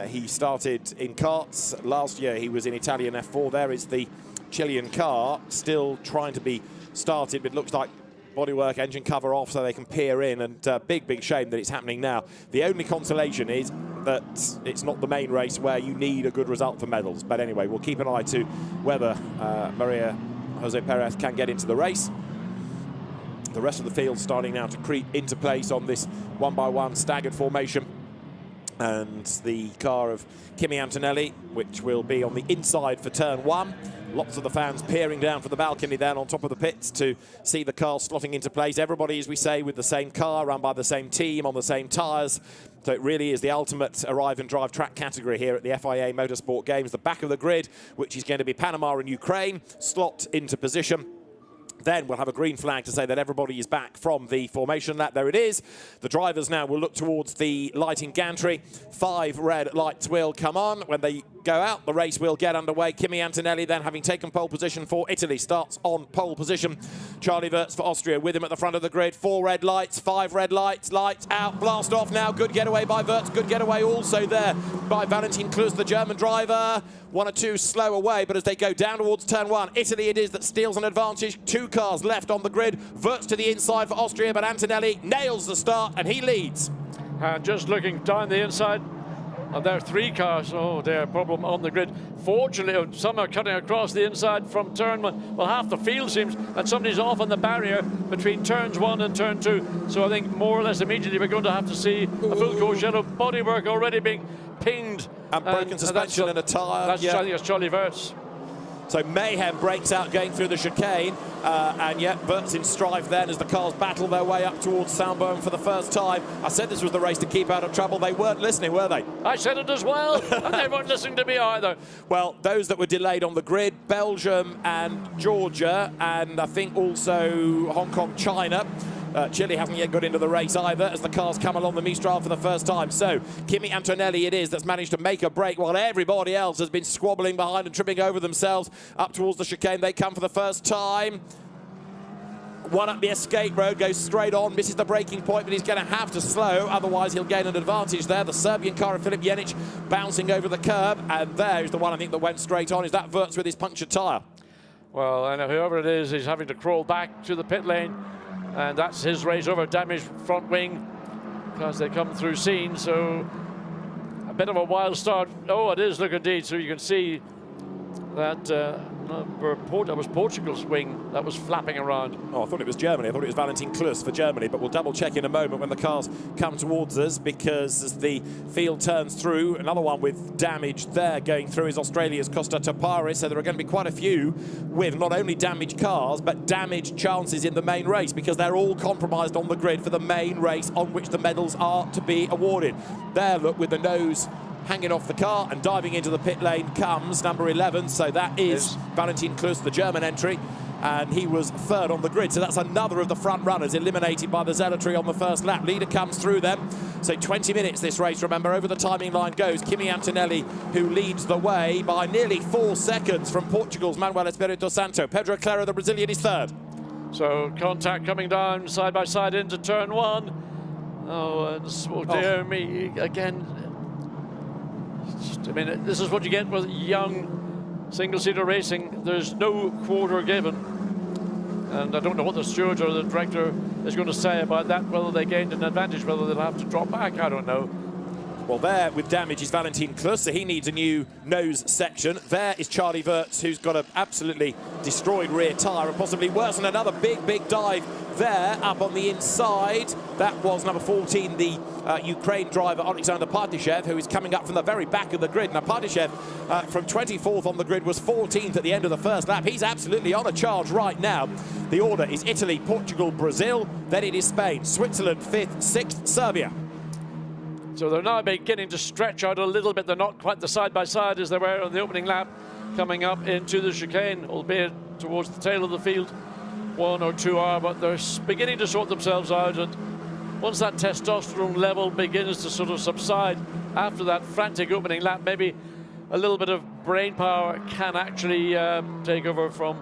He started in karts. Last year he was in Italian F4. There is the Chilean car still trying to be started, but it looks like bodywork, engine cover off so they can peer in, and big shame that it's happening now. The only consolation is that it's not the main race where you need a good result for medals. But anyway, we'll keep an eye to whether Maria Jose Perez can get into the race. The rest of the field starting now to creep into place on this one-by-one staggered formation. And the car of Kimi Antonelli, which will be on the inside for turn one. Lots of the fans peering down from the balcony then on top of the pits to see the car slotting into place. Everybody, as we say, with the same car, run by the same team, on the same tyres. So it really is the ultimate arrive and drive track category here at the FIA Motorsport Games. The back of the grid, which is going to be Panama and Ukraine, slot into position. Then we'll have a green flag to say that everybody is back from the formation lap. There it is. The drivers now will look towards the lighting gantry. 5 red lights will come on. When they go out, the race will get underway. Kimi Antonelli, then having taken pole position for Italy, starts on pole position. Charlie Wirtz for Austria with him at the front of the grid. 4 red lights, 5 red lights, lights out, blast off now. Good getaway by Wirtz, good getaway also there by Valentin Klus, the German driver. 1 or 2 slow away, but as they go down towards turn 1, Italy it is that steals an advantage. 2 cars left on the grid. Wirtz to the inside for Austria, but Antonelli nails the start and he leads. And just looking down the inside, and there are 3 cars. Oh, dear, problem on the grid. Fortunately, some are cutting across the inside from turn 1. Well, half the field seems that somebody's off on the barrier between turns 1 and turn 2. So I think more or less immediately we're going to have to see a full course yellow bodywork already being pinged. And broken suspension and a tyre. That's Charlie Wirtz. So mayhem breaks out going through the chicane, and yet Wirtz in strife then as the cars battle their way up towards Saint-Baume for the first time. I said this was the race to keep out of trouble. They weren't listening, were they? I said it as well, and they weren't listening to me either. Well, those that were delayed on the grid, Belgium and Georgia, and I think also Hong Kong, China. Chile hasn't yet got into the race either as the cars come along the Mistral for the first time. So Kimi Antonelli it is that's managed to make a break while everybody else has been squabbling behind and tripping over themselves. Up towards the chicane they come for the first time. One up the escape road, goes straight on, misses the braking point, but he's going to have to slow, otherwise he'll gain an advantage there. The Serbian car of Filip Jenic bouncing over the curb, and there's the one I think that went straight on. Is that Wirtz with his punctured tyre? Well, and whoever it is, he's having to crawl back to the pit lane. And that's his race over, damaged front wing because they come through scene. So a bit of a wild start. Oh, it is, look indeed. So you can see that that was Portugal's wing that was flapping around. Oh, I thought it was Germany. I thought it was Valentin Klus for Germany, but we'll double check in a moment when the cars come towards us, because as the field turns through, another one with damage there going through is Australia's Costa Taparis. So there are going to be quite a few with not only damaged cars, but damaged chances in the main race, because they're all compromised on the grid for the main race on which the medals are to be awarded. There, look, with the nose hanging off the car and diving into the pit lane comes number 11. So that is Valentin Klus, the German entry, and he was 3rd on the grid. So that's another of the front runners eliminated by the zealotry on the first lap. Leader comes through them. So 20 minutes this race, remember, over the timing line goes Kimi Antonelli, who leads the way by nearly 4 seconds from Portugal's Manuel Espirito Santo. Pedro Clara, the Brazilian, is 3rd. So contact coming down side by side into turn 1. Oh, and dear me, again. I mean, this is what you get with young single-seater racing. There's no quarter given. And I don't know what the steward or the director is going to say about that, whether they gained an advantage, whether they'll have to drop back, I don't know. Well, there with damage is Valentin Klus, so he needs a new nose section. There is Charlie Wirtz, who's got an absolutely destroyed rear tyre, and possibly worse, and another big dive there up on the inside. That was number 14, the Ukraine driver, Alexander Partishev, who is coming up from the very back of the grid. Now, Partishev, from 24th on the grid, was 14th at the end of the first lap. He's absolutely on a charge right now. The order is Italy, Portugal, Brazil, then it is Spain, Switzerland, 5th, 6th, Serbia. So they're now beginning to stretch out a little bit. They're not quite the side-by-side as they were on the opening lap, coming up into the chicane, albeit towards the tail of the field. 1 or 2 are, but they're beginning to sort themselves out. And once that testosterone level begins to sort of subside after that frantic opening lap, maybe a little bit of brain power can actually take over from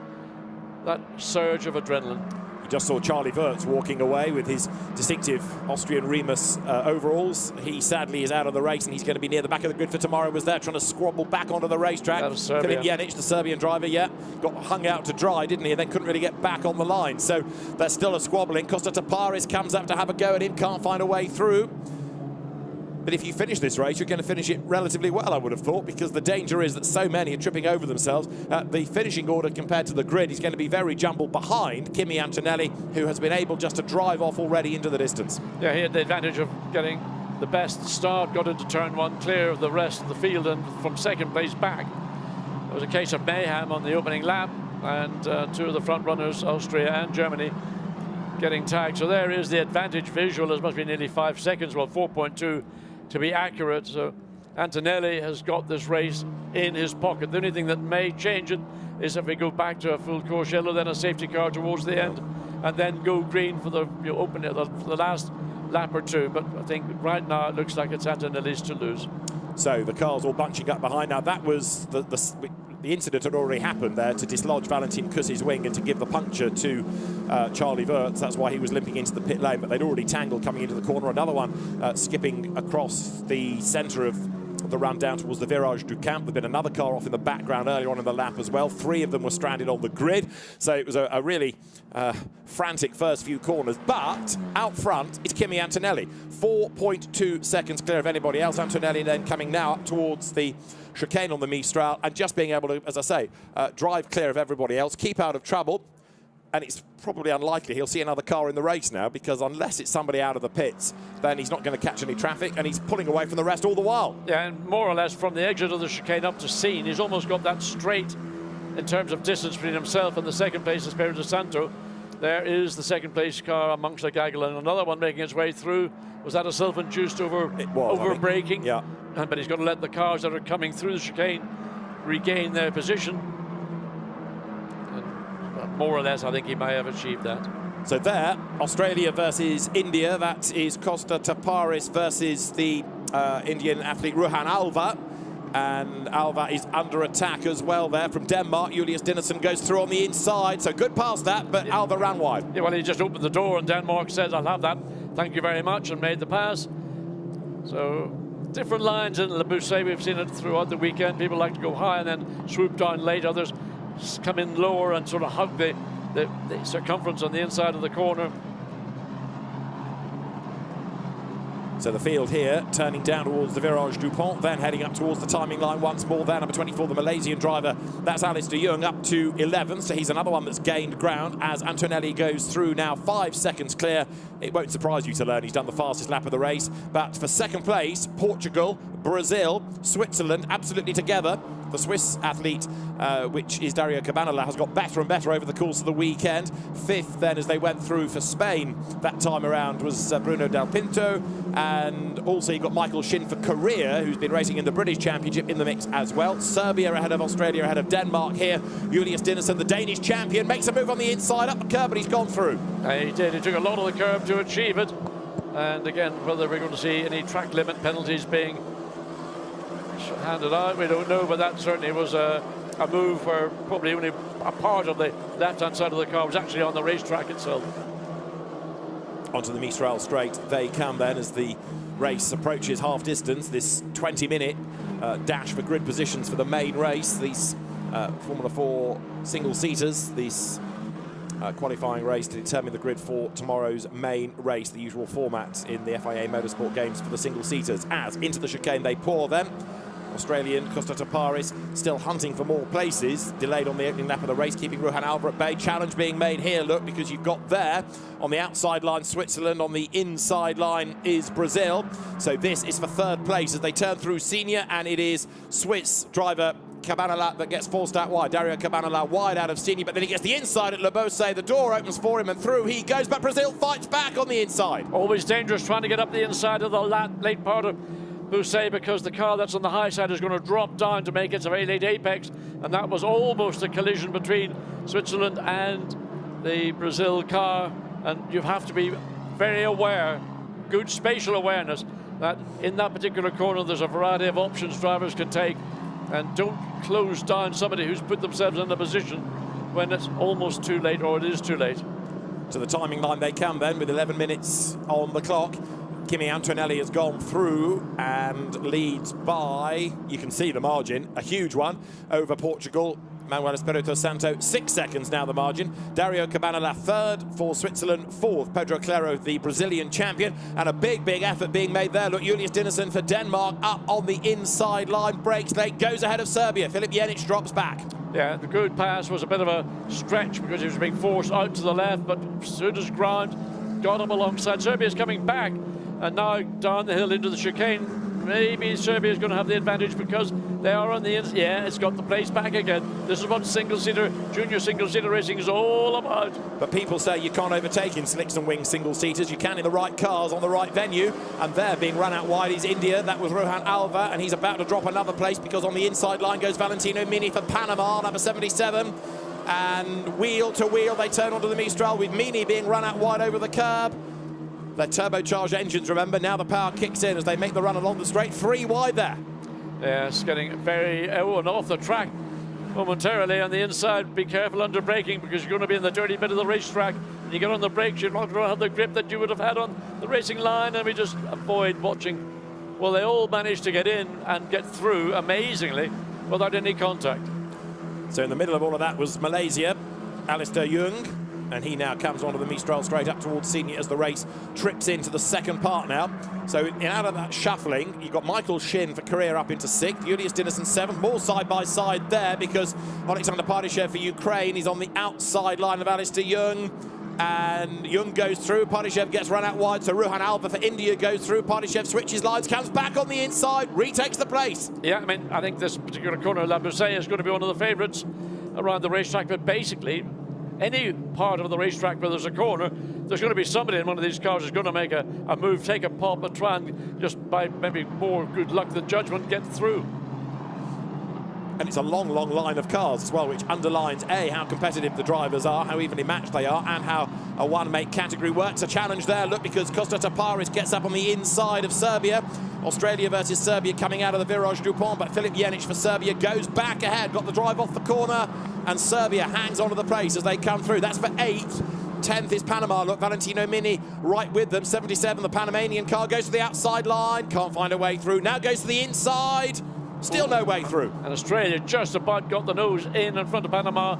that surge of adrenaline. You just saw Charlie Wirtz walking away with his distinctive Austrian Remus overalls. He sadly is out of the race, and he's going to be near the back of the grid for tomorrow. Was there trying to squabble back onto the racetrack. Filip Jenic, the Serbian driver, got hung out to dry, didn't he? And then couldn't really get back on the line. So there's still a squabbling. Costa Taparis comes up to have a go at him, can't find a way through. But if you finish this race, you're going to finish it relatively well, I would have thought, because the danger is that so many are tripping over themselves. The finishing order compared to the grid is going to be very jumbled behind Kimi Antonelli, who has been able just to drive off already into the distance. Yeah, he had the advantage of getting the best start, got into turn 1, clear of the rest of the field, and from second place back. It was a case of mayhem on the opening lap, and 2 of the front runners, Austria and Germany, getting tagged. So there is the advantage visual. It must be nearly 5 seconds, well, 4.2 to be accurate. So Antonelli has got this race in his pocket. The only thing that may change it is if we go back to a full course yellow, then a safety car towards the end, and then go green for the open the last lap or two. But I think right now it looks like it's Antonelli's to lose. So the cars all bunching up behind. Now that was the incident had already happened there to dislodge Valentin Kusi's wing and to give the puncture to Charlie Wirtz. That's why he was limping into the pit lane, but they'd already tangled coming into the corner. Another one skipping across the centre of the run down towards the Virage du Camp. There'd been another car off in the background earlier on in the lap as well. 3 of them were stranded on the grid. So it was a really frantic first few corners. But out front is Kimi Antonelli. 4.2 seconds clear of anybody else. Antonelli then coming now up towards the chicane on the Mistral and just being able to, as I say, drive clear of everybody else, keep out of trouble. And it's probably unlikely he'll see another car in the race now, because unless it's somebody out of the pits, then he's not going to catch any traffic, and he's pulling away from the rest all the while. Yeah, and more or less from the exit of the chicane up to Scene, he's almost got that straight in terms of distance between himself and the second place Espirito Santo. There is the second place car amongst the gaggle, and another one making its way through. Was that a self-induced over-braking? Yeah. But he's got to let the cars that are coming through the chicane regain their position. More or less, I think he may have achieved that. So there, Australia versus India. That is Costa Taparis versus the Indian athlete Ruhan Alva. And Alva is under attack as well there from Denmark. Julius Dinesen goes through on the inside. So good past that, but Alva ran wide. Yeah, well, he just opened the door and Denmark says, I'll have that. Thank you very much, and made the pass. So different lines in Le Bousset. We've seen it throughout the weekend. People like to go high and then swoop down late. Others come in lower and sort of hug the circumference on the inside of the corner. So the field here turning down towards the Virage du Pont, then heading up towards the timing line once more there. Number 24, the Malaysian driver, that's Alistair Young, up to 11th. So he's another one that's gained ground as Antonelli goes through now 5 seconds clear. It won't surprise you to learn he's done the fastest lap of the race. But for second place, Portugal, Brazil, Switzerland, absolutely together. The Swiss athlete, which is Dario Cabanela, has got better and better over the course of the weekend. 5th then as they went through for Spain that time around was Bruno Del Pinto. And also you've got Michael Shin for Korea, who's been racing in the British Championship, in the mix as well. Serbia ahead of Australia, ahead of Denmark here. Julius Dinesen, the Danish champion, makes a move on the inside, up the curb, but he's gone through. He did. He took a lot of the curb to achieve it. And again, whether we're going to see any track limit penalties being handed out, we don't know, but that certainly was a move where probably only a part of the left-hand side of the car was actually on the racetrack itself. Onto the Mistral straight they come then as the race approaches half distance. This 20-minute dash for grid positions for the main race. These Formula 4 single-seaters, this qualifying race to determine the grid for tomorrow's main race, the usual format in the FIA Motorsport games for the single-seaters. As into the chicane they pour then. Australian Costa Taparis still hunting for more places, delayed on the opening lap of the race, keeping Ruhan Alva at bay. Challenge being made here, look, because you've got there on the outside line Switzerland, on the inside line is Brazil. So this is for 3rd place as they turn through Senior, and it is Swiss driver Cabanela that gets forced out wide. Dario Cabanela wide out of Senior, but then he gets the inside at Le Bousset. The door opens for him and through he goes, but Brazil fights back on the inside. Always dangerous trying to get up the inside of the late part of Bousset, because the car that's on the high side is going to drop down to make its very late apex, and that was almost a collision between Switzerland and the Brazil car. And you have to be very aware, good spatial awareness, that in that particular corner there's a variety of options drivers can take, and don't close down somebody who's put themselves in a position when it's almost too late, or it is too late. To the timing line they come then with 11 minutes on the clock. Kimi Antonelli has gone through and leads by, you can see the margin, a huge one over Portugal. Manuel Espirito Santo, 6 seconds now the margin. Dario Cabanela 3rd for Switzerland, 4th Pedro Claro, the Brazilian champion, and a big effort being made there. Look, Julius Dinesen for Denmark up on the inside line, breaks late, goes ahead of Serbia. Filip Jenic drops back. Yeah, the good pass was a bit of a stretch because he was being forced out to the left, but stood his ground, got him alongside. Serbia's coming back, and now down the hill into the chicane. maybe Serbia is going to have the advantage because they are on the inside. Yeah, it's got the place back again. This is what single-seater, junior single-seater racing is all about. But people say you can't overtake in slicks and wings single-seaters. You can in the right cars on the right venue. And there, being run out wide is India. That was Rohan Alva, and he's about to drop another place because on the inside line goes Valentino Mini for Panama, number 77. And wheel to wheel, they turn onto the Mistral with Mini being run out wide over the curb. Their turbocharged engines, remember, now the power kicks in as they make the run along the straight. 3 wide there. Yeah, it's getting very and off the track momentarily on the inside. Be careful under braking because you're going to be in the dirty bit of the racetrack. When you get on the brakes, you're not going to have the grip that you would have had on the racing line, and we just avoid watching. Well, they all managed to get in and get through, amazingly, without any contact. So in the middle of all of that was Malaysia, Alistair Young. And he now comes onto the Mistral straight up towards Senior as the race trips into the second part now. So out of that shuffling, you've got Michael Shin for Korea up into 6th, Julius Dinesen 7th, more side-by-side there because Alexander Pardyshev for Ukraine is on the outside line of Alistair Young. And Young goes through, Pardyshev gets run out wide, so Rohan Alva for India goes through, Pardyshev switches lines, comes back on the inside, retakes the place. Yeah, I mean, I think this particular corner, La Boussaye, is going to be one of the favourites around the racetrack, but basically, any part of the racetrack where there's a corner, there's going to be somebody in one of these cars who's going to make a move, take a pop, and try and just by maybe more good luck than judgment get through. And it's a long, long line of cars as well, which underlines, A, how competitive the drivers are, how evenly matched they are, and how a one-make category works. A challenge there, look, because Costa Taparis gets up on the inside of Serbia. Australia versus Serbia coming out of the Virage Dupont, but Filip Jenic for Serbia goes back ahead, got the drive off the corner, and Serbia hangs onto the place as they come through. That's for 8th. 10th is Panama. Look, Valentino Mini right with them. 77, the Panamanian car goes to the outside line, can't find a way through. Now goes to the inside. Still no way through. And Australia just about got the nose in front of Panama.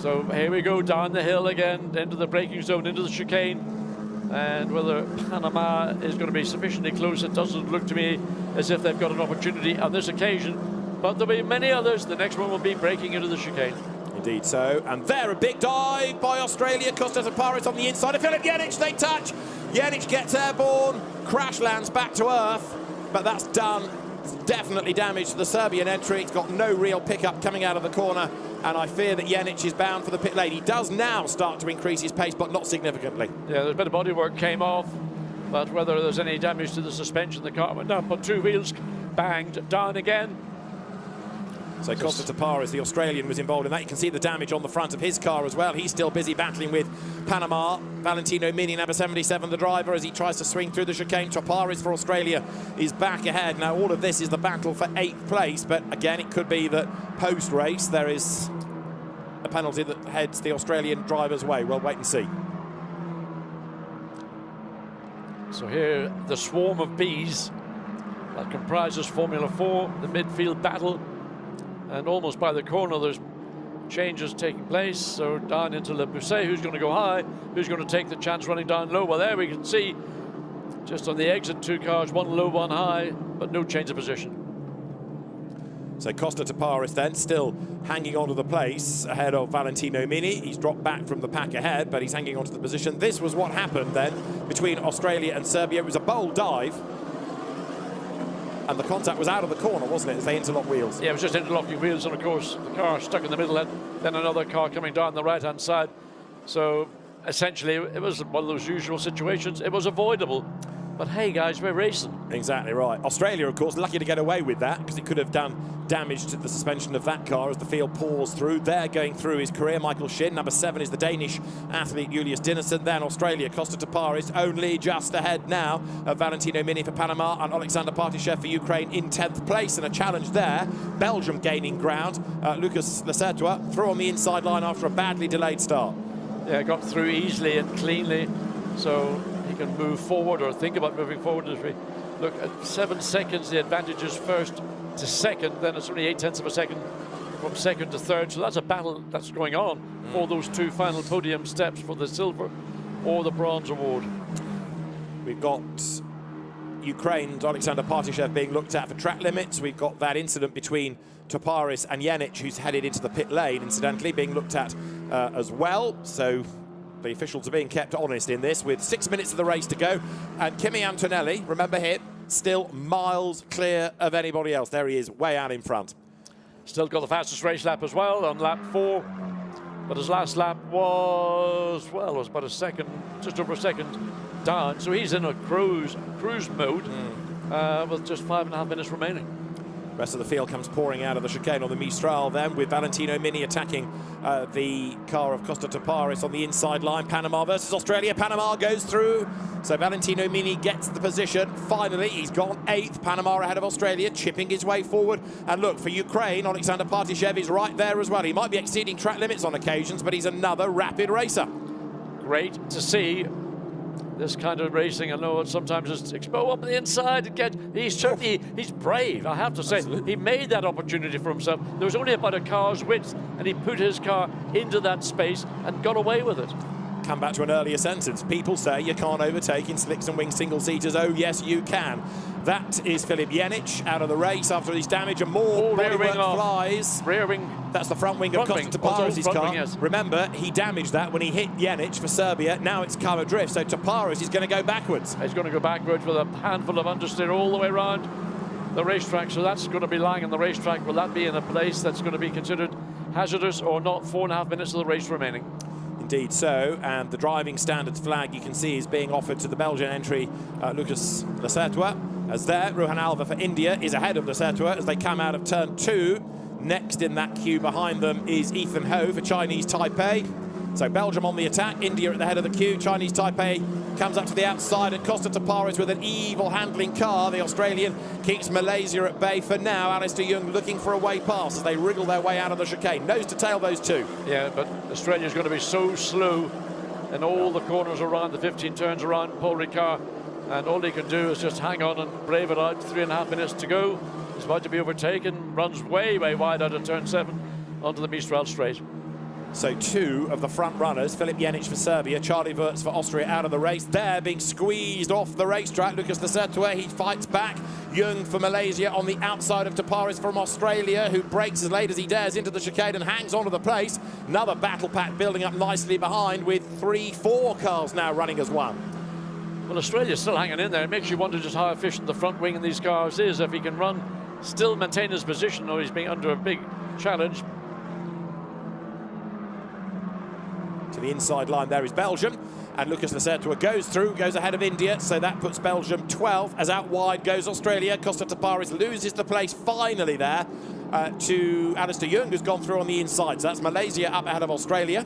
So here we go down the hill again, into the braking zone, into the chicane. And whether Panama is going to be sufficiently close, it doesn't look to me as if they've got an opportunity on this occasion. But there'll be many others. The next one will be braking into the chicane. Indeed so. And there, a big dive by Australia. Costa Taparis on the inside of Filip Jenic. They touch. Jenic gets airborne. Crash lands back to earth. But that's done. It's definitely damage to the Serbian entry. It's got no real pickup coming out of the corner. And I fear that Jenic is bound for the pit lane. He does now start to increase his pace, but not significantly. Yeah, there's a bit of bodywork came off. But whether there's any damage to the suspension, the car went up on 2 wheels, banged down again. So Costa Taparis, the Australian, was involved in that. You can see the damage on the front of his car as well. He's still busy battling with Panama. Valentino Mini, number 77, the driver, as he tries to swing through the chicane. Taparis for Australia is back ahead. Now, all of this is the battle for 8th place, but again, it could be that post-race there is a penalty that heads the Australian driver's way. We'll wait and see. So here, the swarm of bees that comprises Formula 4, the midfield battle. And almost by the corner, there's changes taking place. So down into Le Boussaye, who's going to go high, who's going to take the chance running down low. Well, there we can see just on the exit, 2 cars, 1 low, 1 high, but no change of position. So Costa Taparis then still hanging onto the place ahead of Valentino Mini. He's dropped back from the pack ahead, but he's hanging onto the position. This was what happened then between Australia and Serbia. It was a bold dive. And the contact was out of the corner, wasn't it, as they interlock wheels? Yeah, it was just interlocking wheels, and of course the car stuck in the middle, and then another car coming down the right-hand side. So essentially it was one of those usual situations. It was avoidable, but hey guys, we're racing. Exactly right. Australia, of course, lucky to get away with that because it could have done damage to the suspension of that car as the field pours through. There going through his career, Michael Shin. Number 7 is the Danish athlete Julius Dinesen. Then Australia, Costa Taparis only just ahead now of Valentino Mini for Panama and Alexander Pardyshev for Ukraine in 10th place. And a challenge there. Belgium gaining ground. Lucas Lecertua through on the inside line after a badly delayed start. Yeah, got through easily and cleanly, so he can move forward or think about moving forward. As we look at 7 seconds, the advantage is first to second, then it's only 0.8 of a second from second to third. So that's a battle that's going on for those 2 final podium steps for the silver or the bronze award. We've got Ukraine's Alexander Pardyshev being looked at for track limits. We've got that incident between Taparis and Jenic, who's headed into the pit lane, incidentally, being looked at as well. So the officials are being kept honest in this with 6 minutes of the race to go. And Kimi Antonelli, remember him, still miles clear of anybody else. There he is, way out in front. Still got the fastest race lap as well on lap 4. But his last lap was, well, it was about a second, just over a second down. So he's in a cruise mode with just 5.5 minutes remaining. Rest of the field comes pouring out of the chicane on the Mistral then, with Valentino Mini attacking the car of Costa Taparis on the inside line. Panama versus Australia. Panama goes through. So Valentino Mini gets the position. Finally, he's gone 8th. Panama ahead of Australia, chipping his way forward. And look, for Ukraine, Alexander Partishev is right there as well. He might be exceeding track limits on occasions, but he's another rapid racer. Great to see this kind of racing. I know sometimes it's exposed up the inside. He's brave, I have to say. Absolutely. He made that opportunity for himself. There was only about a car's width, and he put his car into that space and got away with it. Come back to an earlier sentence. People say you can't overtake in slicks and wings single-seaters. Oh, yes, you can. That is Filip Jenic out of the race after his damage, and more bodywork flies. Rear wing. That's the front wing of Costa Taparis' car. Yes. Remember, he damaged that when he hit Jenic for Serbia. Now it's come adrift, so Taparis is going to go backwards. He's going to go backwards with a handful of understeer all the way around the racetrack, so that's going to be lying on the racetrack. Will that be in a place that's going to be considered hazardous or not? 4.5 minutes of the race remaining. Indeed so, and the driving standards flag you can see is being offered to the Belgian entry, Lucas Lecertois. As there, Ruhan Alva for India is ahead of Lecertois as they come out of turn 2. Next in that queue behind them is Ethan Ho for Chinese Taipei. So Belgium on the attack, India at the head of the queue. Chinese Taipei comes up to the outside, and Costa Taparis with an evil handling car. The Australian keeps Malaysia at bay for now. Alistair Young looking for a way past as they wriggle their way out of the chicane. Nose to tail, those two. Yeah, but Australia's going to be so slow in all the corners around, the 15 turns around Paul Ricard, and all he can do is just hang on and brave it out. 3.5 minutes to go. He's about to be overtaken, runs way, way wide out of turn 7 onto the Mistral straight. So 2 of the front runners, Filip Jenic for Serbia, Charlie Wirtz for Austria out of the race. There, being squeezed off the racetrack, Lucas Lecertois, he fights back. Jung for Malaysia on the outside of Taparis from Australia, who breaks as late as he dares into the chicane and hangs onto the place. Another battle pack building up nicely behind, with 3-4 cars now running as one. Well, Australia's still hanging in there. It makes you wonder just how efficient the front wing in these cars is, if he can run, still maintain his position, or he's being under a big challenge. To the inside line there is Belgium, and Lucas Lecertois goes through, goes ahead of India, so that puts Belgium 12th. As out wide goes Australia. Costa Taparis loses the place finally there to Alistair Young, who's gone through on the inside. So that's Malaysia up ahead of Australia.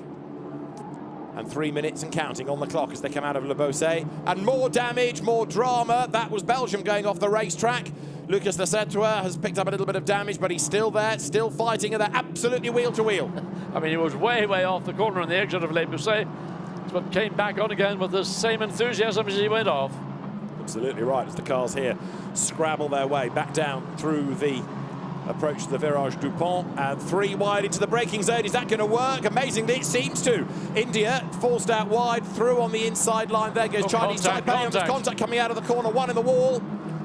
And 3 minutes and counting on the clock as they come out of Le Beausset. And more damage, more drama. That was Belgium going off the racetrack. Lucas Lecertois has picked up a little bit of damage, but he's still there, still fighting, and they're absolutely wheel to wheel. I mean, he was way, way off the corner on the exit of Le Beausset, but came back on again with the same enthusiasm as he went off. Absolutely right, as the cars here scrabble their way back down through the approach to the Virage Dupont, and 3 wide into the braking zone. Is that going to work? Amazingly, it seems to. India forced out wide, through on the inside line. There goes Chinese Taipei. There's contact coming out of the corner, 1 in the wall.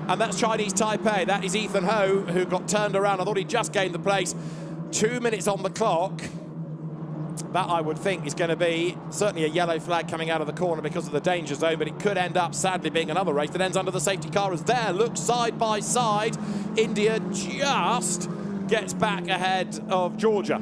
And that's Chinese Taipei. That is Ethan Ho, who got turned around. I thought he just gained the place. 2 minutes on the clock. That, I would think, is going to be certainly a yellow flag coming out of the corner because of the danger zone, but it could end up, sadly, being another race that ends under the safety car. As there, look, side by side, India just gets back ahead of Georgia.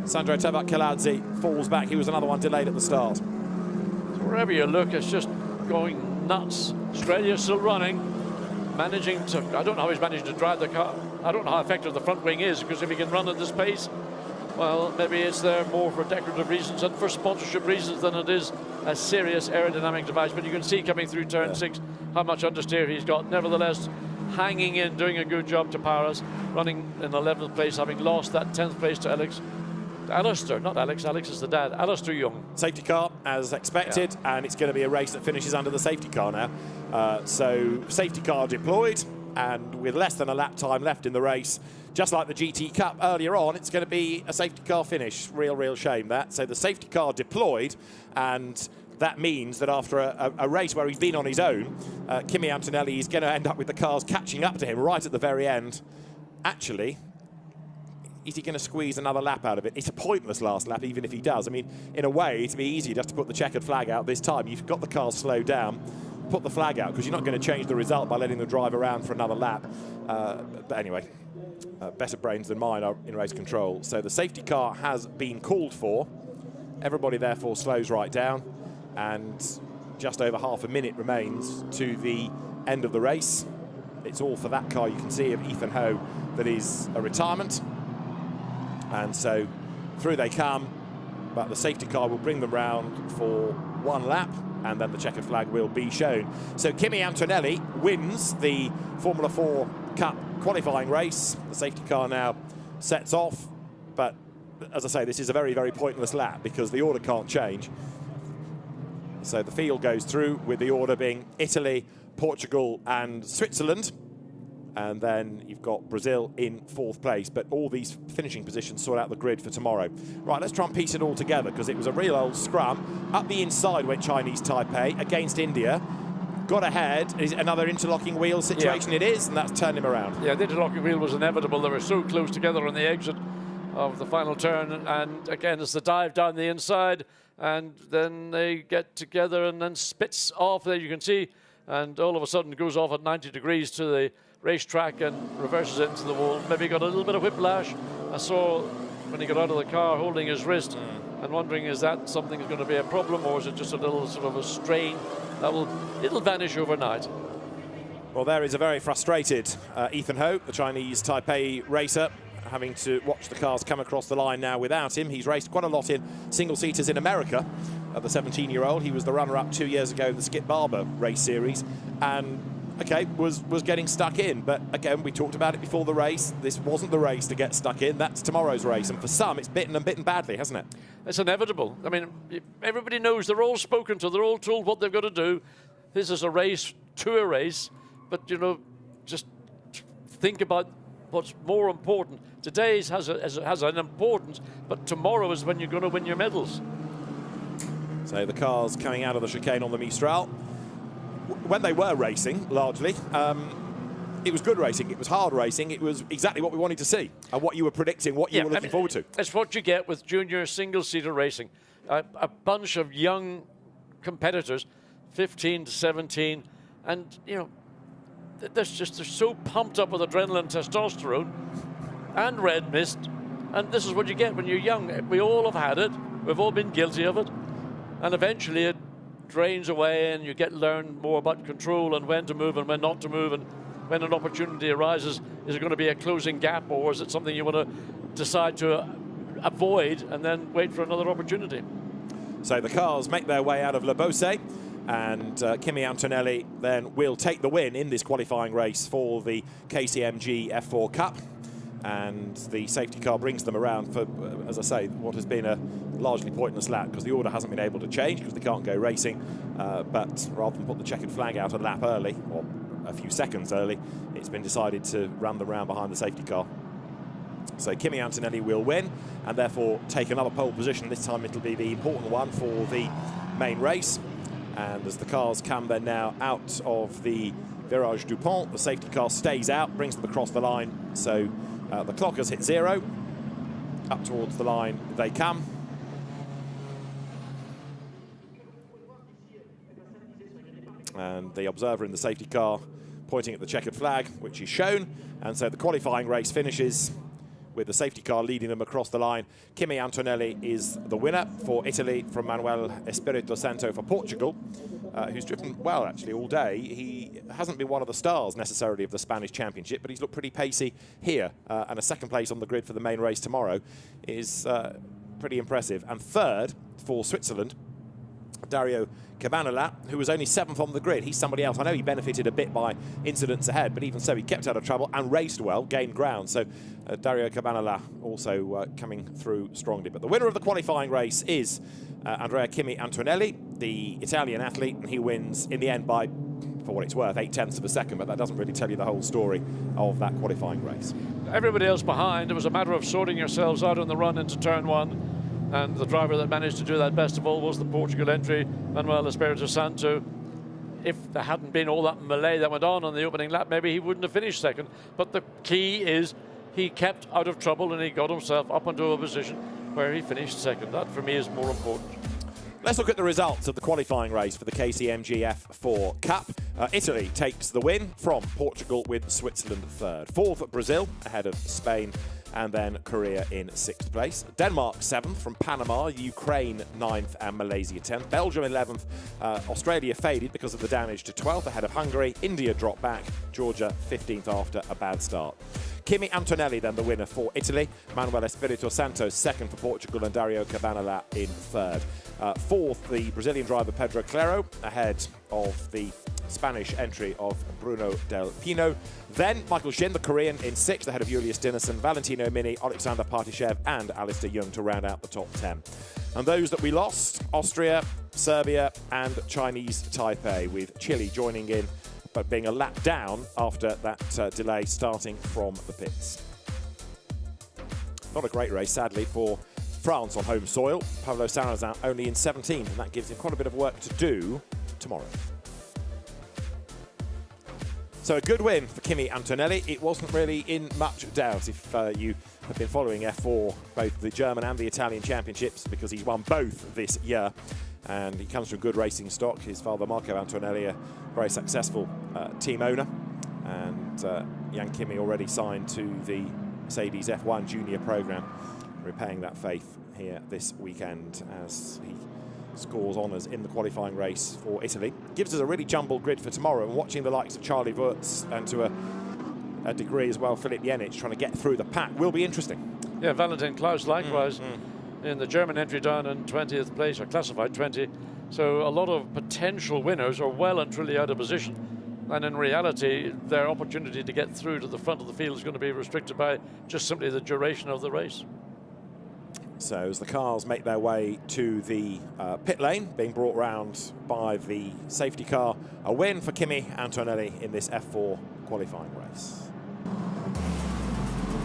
Sandro Tevak-Keladze falls back. He was another one delayed at the start. So wherever you look, it's just going nuts. Australia's still running, managing to, I don't know how he's managed to drive the car. I don't know how effective the front wing is, because if he can run at this pace, well, maybe it's there more for decorative reasons and for sponsorship reasons than it is a serious aerodynamic device. But you can see coming through turn 6 how much understeer he's got. Nevertheless, hanging in, doing a good job to Paris, running in 11th place, having lost that 10th place to Alistair, not Alex, Alex is the dad, Alistair Young. Safety car, as expected, and it's going to be a race that finishes under the safety car now. So safety car deployed, and with less than a lap time left in the race, just like the GT Cup earlier on, it's going to be a safety car finish. Real shame that. So the safety car deployed, and that means that after a race where he's been on his own, Kimi Antonelli is going to end up with the cars catching up to him right at the very end. Actually, is he going to squeeze another lap out of it? It's a pointless last lap, even if he does. I mean, in a way, it'd be easier just to put the checkered flag out this time. You've got the cars slowed down. put the flag out, because you're not going to change the result by letting them drive around for another lap. But anyway, better brains than mine are in race control. So the safety car has been called for. Everybody therefore slows right down, and just over half a minute remains to the end of the race. It's all for that car you can see of Ethan Ho that is a retirement. And so through they come, but the safety car will bring them round for one lap, and then the checkered flag will be shown. So Kimi Antonelli wins the Formula 4 Cup qualifying race. The safety car now sets off, but as I say, this is a very, very pointless lap because the order can't change. So the field goes through with the order being Italy, Portugal and Switzerland. And then you've got Brazil in 4th place. But all these finishing positions sort out the grid for tomorrow. Right, let's try and piece it all together, because it was a real old scrum. Up the inside went Chinese Taipei against India. Got ahead. Is it another interlocking wheel situation? Yeah. It is, and that's turned him around. Yeah, the interlocking wheel was inevitable. They were so close together on the exit of the final turn. And again, it's the dive down the inside. And then they get together and then spits off there, you can see. And all of a sudden goes off at 90 degrees to the racetrack and reverses it into the wall. Maybe got a little bit of whiplash. I saw when he got out of the car holding his wrist and wondering, is that something that's going to be a problem, or is it just a little sort of a strain that it'll vanish overnight? Well, there is a very frustrated Ethan Ho, the Chinese Taipei racer, having to watch the cars come across the line now without him. He's raced quite a lot in single-seaters in America. The 17-year-old, he was the runner-up 2 years ago in the Skip Barber race series, and okay, was getting stuck in. But again, we talked about it before the race. This wasn't the race to get stuck in. That's tomorrow's race, and for some, it's bitten and bitten badly, hasn't it? It's inevitable. I mean, everybody knows, they're all spoken to, they're all told what they've got to do. This is a race to a race, but you know, just think about what's more important. Today's has an importance, but tomorrow is when you're going to win your medals. So the cars coming out of the chicane on the Mistral. When they were racing, largely, it was good racing, it was hard racing, it was exactly what we wanted to see, and what you were predicting, what you were looking forward to. It's what you get with junior single-seater racing. A bunch of young competitors, 15 to 17, and, you know, they're so pumped up with adrenaline, testosterone, and red mist, and this is what you get when you're young. We all have had it, we've all been guilty of it, and eventually it drains away and you learn more about control and when to move and when not to move, and when an opportunity arises, is it going to be a closing gap, or is it something you want to decide to avoid and then wait for another opportunity? So the cars make their way out of Le Beausset, and Kimi Antonelli then will take the win in this qualifying race for the KCMG F4 Cup. And the safety car brings them around for, as I say, what has been a largely pointless lap, because the order hasn't been able to change because they can't go racing. But rather than put the checkered flag out a lap early, or a few seconds early, it's been decided to run the round behind the safety car. So Kimi Antonelli will win and therefore take another pole position. This time it'll be the important one for the main race. And as the cars come then now out of the Virage du Pont, the safety car stays out, brings them across the line. So the clock has hit 0. Up towards the line they come. And the observer in the safety car pointing at the checkered flag, which is shown. And so the qualifying race finishes with the safety car leading them across the line. Kimi Antonelli is the winner for Italy from Manuel Espirito Santo for Portugal, who's driven well actually all day. He hasn't been one of the stars necessarily of the Spanish Championship, but he's looked pretty pacey here, and a second place on the grid for the main race tomorrow is pretty impressive. And third for Switzerland, Dario Cabanela, who was only 7th on the grid. He's somebody else. I know he benefited a bit by incidents ahead, but even so, he kept out of trouble and raced well, gained ground. So Dario Cabanela also coming through strongly. But the winner of the qualifying race is Andrea Kimi Antonelli, the Italian athlete, and he wins in the end by, for what it's worth, 0.8 of a second, but that doesn't really tell you the whole story of that qualifying race. Everybody else behind, it was a matter of sorting yourselves out on the run into turn 1. And the driver that managed to do that best of all was the Portugal entry, Manuel Espirito Santo. If there hadn't been all that melee that went on the opening lap, maybe he wouldn't have finished second. But the key is he kept out of trouble and he got himself up into a position where he finished second. That, for me, is more important. Let's look at the results of the qualifying race for the KCMG F4 Cup. Italy takes the win from Portugal with Switzerland third. Fourth, Brazil ahead of Spain, and then Korea in sixth place. Denmark 7th from Panama, Ukraine 9th and Malaysia 10th. Belgium 11th, Australia faded because of the damage to 12th ahead of Hungary. India dropped back, Georgia 15th after a bad start. Kimi Antonelli then the winner for Italy. Manuel Espirito Santo second for Portugal and Dario Cabanela in third. Fourth, the Brazilian driver Pedro Claro ahead of the Spanish entry of Bruno Del Pino. Then Michael Shin, the Korean, in sixth ahead of Julius Dinesen, Valentino Mini, Alexander Partishev and Alistair Young to round out the top 10. And those that we lost, Austria, Serbia and Chinese Taipei, with Chile joining in but being a lap down after that delay starting from the pits. Not a great race, sadly, for France on home soil. Pablo Sarrazin only in 17th, and that gives him quite a bit of work to do tomorrow. So a good win for Kimi Antonelli. It wasn't really in much doubt if you have been following F4, both the German and the Italian championships, because he's won both this year. And he comes from good racing stock. His father, Marco Antonelli, a very successful team owner. And Jan Kimi already signed to the Mercedes F1 Junior program, repaying that faith here this weekend as he scores honours in the qualifying race for Italy. Gives us a really jumbled grid for tomorrow, and watching the likes of Charlie Wurtz and to a degree as well Filip Jenic trying to get through the pack will be interesting. Yeah, Valentin Klaus likewise in the German entry down in 20th place, or classified 20. So a lot of potential winners are well and truly out of position. And in reality, their opportunity to get through to the front of the field is going to be restricted by just simply the duration of the race. So as the cars make their way to the pit lane, being brought round by the safety car, a win for Kimi Antonelli in this F4 qualifying race.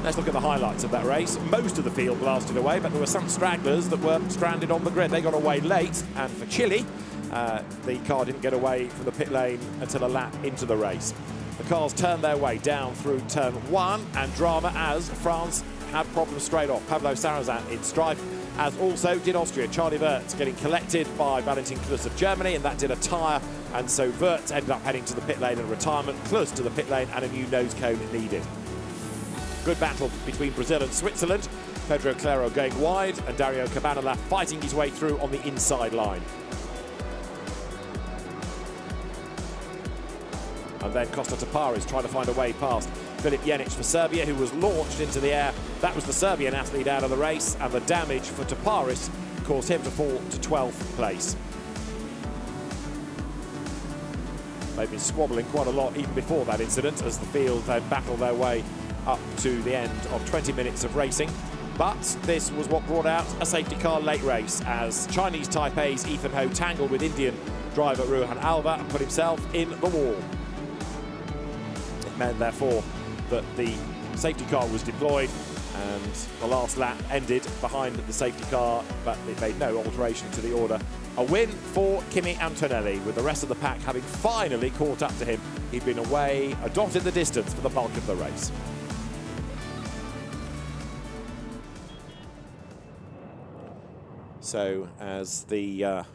Let's look at the highlights of that race. Most of the field blasted away, but there were some stragglers that were stranded on the grid. They got away late, and for Chile, the car didn't get away from the pit lane until a lap into the race. The cars turned their way down through turn 1, and drama as France had problems straight off. Pablo Sarrazin in strife, as also did Austria. Charlie Wurtz getting collected by Valentin Klus of Germany, and that did a tyre, and so Wurtz ended up heading to the pit lane and retirement. Klus to the pit lane, and a new nose cone needed. Good battle between Brazil and Switzerland. Pedro Claro going wide, and Dario Cabanela fighting his way through on the inside line. And then Costa Taparis trying to find a way past Filip Jenic for Serbia, who was launched into the air. That was the Serbian athlete out of the race, and the damage for Taparis caused him to fall to 12th place. They've been squabbling quite a lot even before that incident, as the field then battled their way up to the end of 20 minutes of racing. But this was what brought out a safety car late race, as Chinese Taipei's Ethan Ho tangled with Indian driver Ruhan Alva and put himself in the wall. It meant, therefore, that the safety car was deployed, and the last lap ended behind the safety car, but it made no alteration to the order. A win for Kimi Antonelli, with the rest of the pack having finally caught up to him. He'd been away a dot in the distance for the bulk of the race. So as the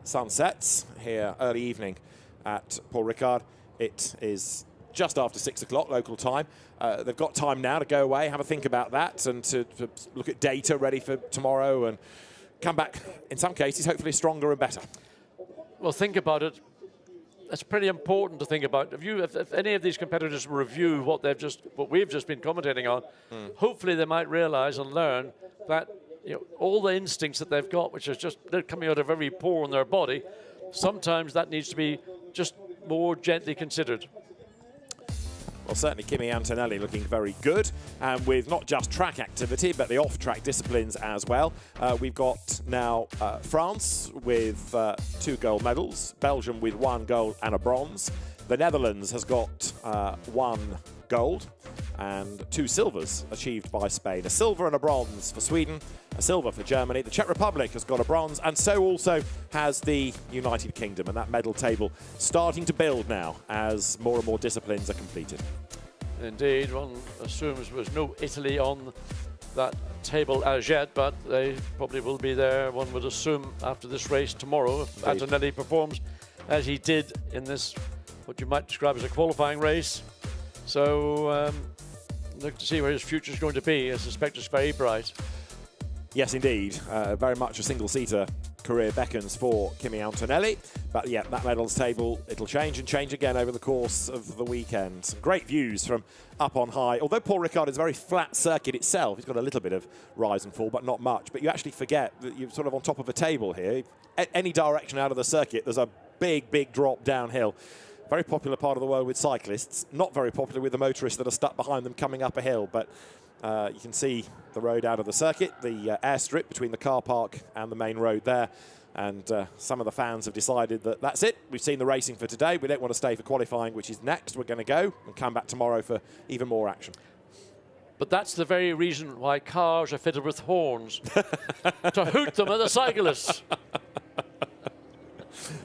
sun sets here early evening at Paul Ricard, it is just after 6 o'clock local time. They've got time now to go away, have a think about that, and to look at data ready for tomorrow and come back, in some cases, hopefully stronger and better. Well, think about it. It's pretty important to think about. If any of these competitors review what we've just been commentating on, hopefully they might realise and learn that all the instincts that they've got, which is they're coming out of every pore in their body, sometimes that needs to be just more gently considered. Well, certainly Kimi Antonelli looking very good, and with not just track activity, but the off-track disciplines as well. We've got now France with 2 gold medals, Belgium with 1 gold and a bronze. The Netherlands has got 1 gold and 2 silvers achieved by Spain. A silver and a bronze for Sweden, a silver for Germany. The Czech Republic has got a bronze, and so also has the United Kingdom, and that medal table starting to build now as more and more disciplines are completed. Indeed, one assumes there was no Italy on that table as yet, but they probably will be there, one would assume, after this race tomorrow, if Antonelli performs as he did in this, what you might describe as a qualifying race. So look to see where his future is going to be. I suspect it's very bright. Yes, indeed. Very much a single-seater career beckons for Kimi Antonelli. But yeah, that medals table, it'll change and change again over the course of the weekend. Some great views from up on high. Although Paul Ricard is a very flat circuit itself, he's got a little bit of rise and fall, but not much. But you actually forget that you're sort of on top of a table here. Any direction out of the circuit, there's a big, big drop downhill. Very popular part of the world with cyclists. Not very popular with the motorists that are stuck behind them coming up a hill. But you can see the road out of the circuit, the airstrip between the car park and the main road there. And some of the fans have decided that that's it. We've seen the racing for today. We don't want to stay for qualifying, which is next. We're going to go and come back tomorrow for even more action. But that's the very reason why cars are fitted with horns, to hoot them at the cyclists.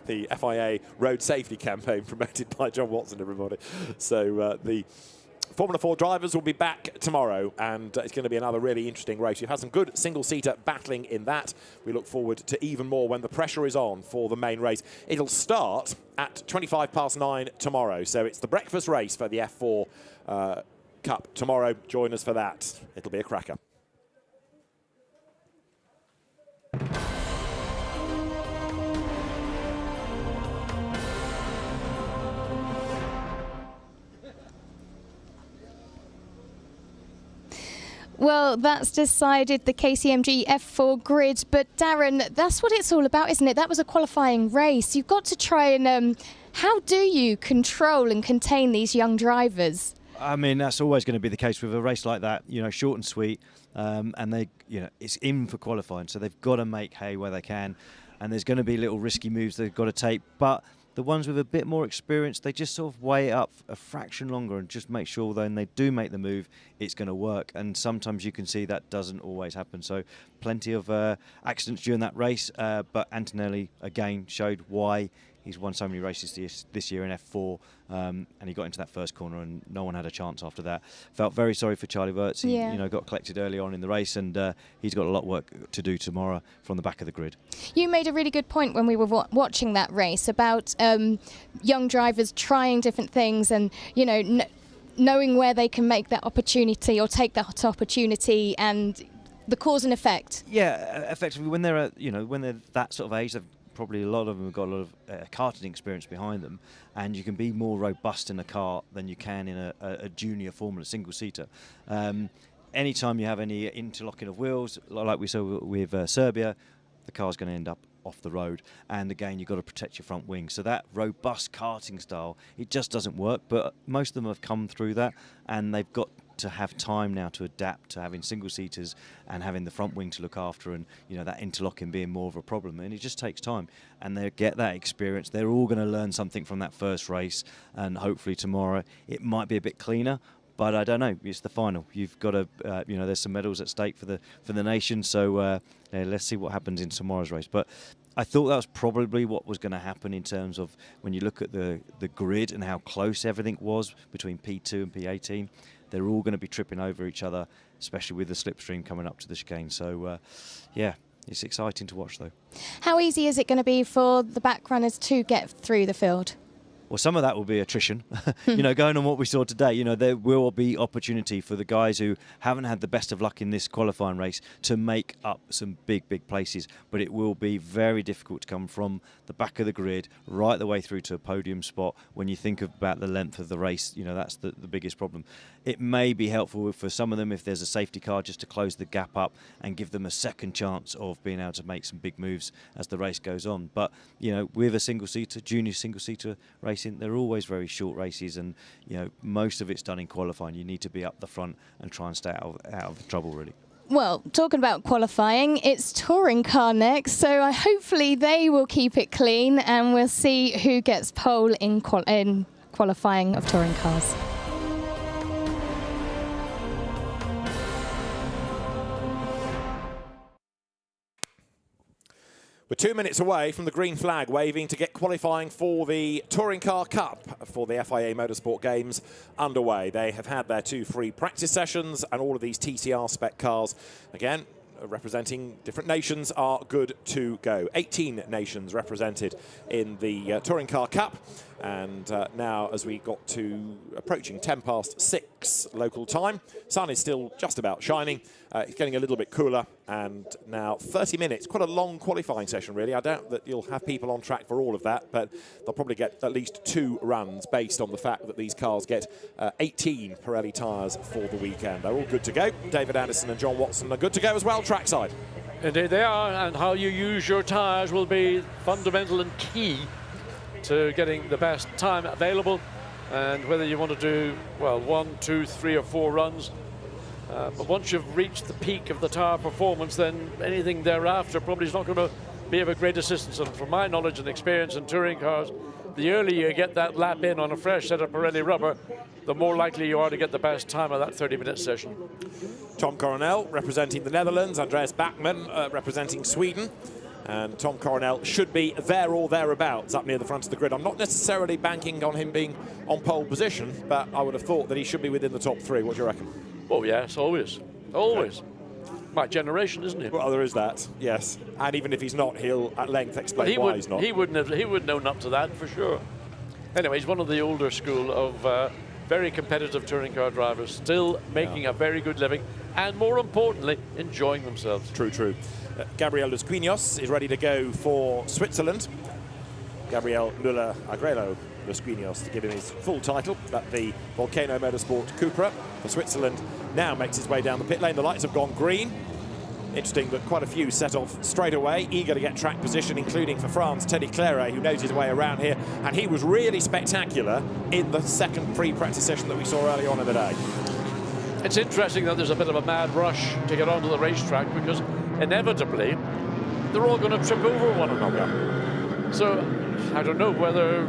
The FIA road safety campaign promoted by John Watson, everybody. So the Formula 4 drivers will be back tomorrow, and it's going to be another really interesting race. You've had some good single-seater battling in that. We look forward to even more when the pressure is on for the main race. It'll start at 9:25 tomorrow, so it's the breakfast race for the F4 Cup tomorrow. Join us for that. It'll be a cracker. Well, that's decided the KCMG F4 grid. But Darren, that's what it's all about, isn't it? That was a qualifying race. You've got to try and... how do you control and contain these young drivers? I mean, that's always going to be the case with a race like that, you know, short and sweet. And they, you know, it's in for qualifying, so they've got to make hay where they can. And there's going to be little risky moves they've got to take. But the ones with a bit more experience, they just sort of weigh it up a fraction longer and just make sure when they do make the move, it's going to work. And sometimes you can see that doesn't always happen. So plenty of accidents during that race. But Antonelli, again, showed why he's won so many races this year in F4, and he got into that first corner and no one had a chance after that. Felt very sorry for Charlie Wirtz. He got collected early on in the race, and he's got a lot of work to do tomorrow from the back of the grid. You made a really good point when we were watching that race about young drivers trying different things and, you know, knowing where they can make that opportunity or take that opportunity and the cause and effect. Yeah, effectively, when they're when they're that sort of age, they've probably a lot of them have got a lot of karting experience behind them, and you can be more robust in a car than you can in a junior Formula single-seater. Anytime you have any interlocking of wheels, like we saw with Serbia, the car's going to end up off the road, and again you've got to protect your front wing. So that robust karting style, it just doesn't work, but most of them have come through that, and they've got to have time now to adapt to having single seaters and having the front wing to look after, and you know that interlocking being more of a problem, and it just takes time, and they get that experience. They're all going to learn something from that first race, and hopefully tomorrow it might be a bit cleaner. But I don't know. It's the final. You've got to, there's some medals at stake for the nation. So let's see what happens in tomorrow's race. But I thought that was probably what was going to happen in terms of when you look at the grid and how close everything was between P2 and P18. They're all going to be tripping over each other, especially with the slipstream coming up to the chicane. So it's exciting to watch though. How easy is it going to be for the back runners to get through the field? Well, some of that will be attrition. Going on what we saw today, there will be opportunity for the guys who haven't had the best of luck in this qualifying race to make up some big, big places. But it will be very difficult to come from the back of the grid right the way through to a podium spot. When you think about the length of the race, that's the biggest problem. It may be helpful for some of them if there's a safety car just to close the gap up and give them a second chance of being able to make some big moves as the race goes on. But, with a single-seater, junior single-seater race, they're always very short races, and most of it's done in qualifying. You need to be up the front and try and stay out of trouble, really. Well, talking about qualifying, it's touring car next, so hopefully they will keep it clean, and we'll see who gets pole in qualifying of touring cars. We're 2 minutes away from the green flag waving to get qualifying for the Touring Car Cup for the FIA Motorsport Games underway. They have had their 2 free practice sessions, and all of these TCR spec cars, again, representing different nations, are good to go. 18 nations represented in the Touring Car Cup. And now, as we got to approaching 6 local time, sun is still just about shining. It's getting a little bit cooler, and now 30 minutes, quite a long qualifying session really. I doubt that you'll have people on track for all of that, but they'll probably get at least 2 runs based on the fact that these cars get 18 Pirelli tyres for the weekend. They're all good to go. David Anderson and John Watson are good to go as well trackside. Indeed they are, and how you use your tyres will be fundamental and key to getting the best time available, and whether you want to do, well, 1, 2, 3 or 4 runs. But once you've reached the peak of the tyre performance, then anything thereafter probably is not going to be of a great assistance. And from my knowledge and experience in touring cars, the earlier you get that lap in on a fresh set of Pirelli rubber, the more likely you are to get the best time of that 30-minute session. Tom Coronel representing the Netherlands, Andreas Bachmann representing Sweden. And Tom Coronel should be there or thereabouts up near the front of the grid. I'm not necessarily banking on him being on pole position, but I would have thought that he should be within the top 3. What do you reckon? Oh, yes, always. Always. Okay. My generation, isn't it? Well, there is that, yes. And even if he's not, he'll at length explain why he's not. He would own up to that for sure. Anyway, he's one of the older school of very competitive touring car drivers, still making a very good living, and more importantly, enjoying themselves. True, true. Gabriel Dos Quiños is ready to go for Switzerland. Gabriel Müller-Agrelo Dos Quiños, to give him his full title, but the Volcano Motorsport Cupra for Switzerland now makes his way down the pit lane. The lights have gone green. Interesting that quite a few set off straight away, eager to get track position, including for France, Teddy Claret, who knows his way around here, and he was really spectacular in the second pre-practice session that we saw early on in the day. It's interesting that there's a bit of a mad rush to get onto the racetrack, because inevitably they're all going to trip over one another. So I don't know whether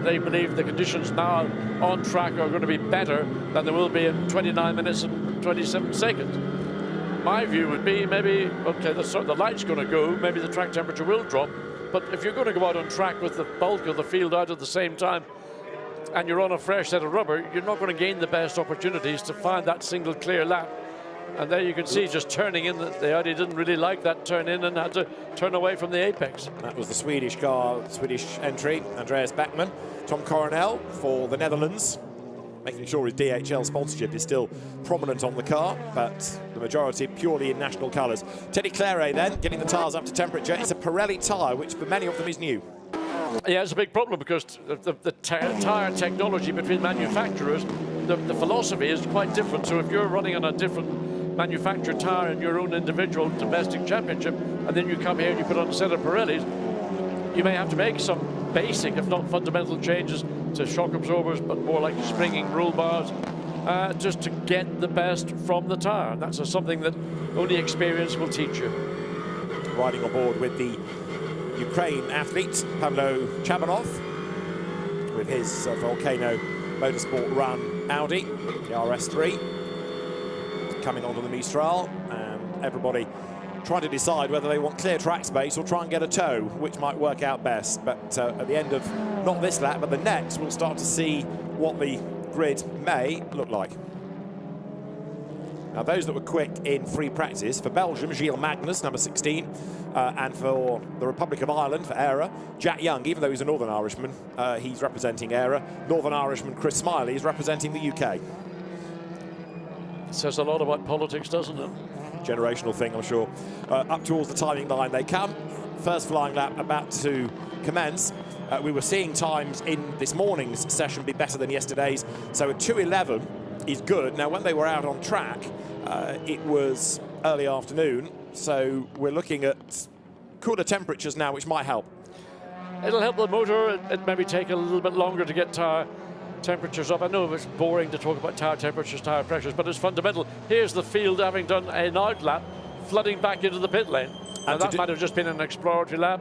they believe the conditions now on track are going to be better than they will be in 29 minutes and 27 seconds. My view would be maybe, okay, the light's going to go, maybe the track temperature will drop, but if you're going to go out on track with the bulk of the field out at the same time, and you're on a fresh set of rubber, you're not going to gain the best opportunities to find that single clear lap. And there you can see just turning in, that the Audi didn't really like that turn in and had to turn away from the apex. That was the Swedish car, Swedish entry, Andreas Bachmann. Tom Coronel for the Netherlands, making sure his DHL sponsorship is still prominent on the car, but the majority purely in national colours. Teddy Claret then, getting the tyres up to temperature. It's a Pirelli tyre, which for many of them is new. Yeah, it's a big problem because the tyre technology between manufacturers, the philosophy is quite different. So if you're running on a different manufactured tyre in your own individual domestic championship, and then you come here and you put on a set of Pirellis, you may have to make some basic, if not fundamental, changes to shock absorbers, but more like springing roll bars, just to get the best from the tyre. And that's something that only experience will teach you. Riding on board with the Ukraine athlete, Pavlo Chabanov, with his Volcano Motorsport run Audi, the RS3, coming onto the Mistral, and everybody trying to decide whether they want clear track space or try and get a tow, which might work out best. But at the end of, not this lap, but the next, we'll start to see what the grid may look like. Now, those that were quick in free practice, for Belgium, Gilles Magnus, number 16, and for the Republic of Ireland, for ERA, Jack Young, even though he's a Northern Irishman, he's representing ERA. Northern Irishman Chris Smiley is representing the UK. It says a lot about politics, doesn't it? Generational thing, I'm sure. Up towards the timing line they come. First flying lap about to commence. We were seeing times in this morning's session be better than yesterday's, so a 2:11 is good. Now, when they were out on track, it was early afternoon, so we're looking at cooler temperatures now, which might help. It'll help the motor. It maybe take a little bit longer to get tyre temperatures up. I know it's boring to talk about tyre temperatures, tyre pressures, but it's fundamental. Here's the field having done an out lap, flooding back into the pit lane. And that might have just been an exploratory lap,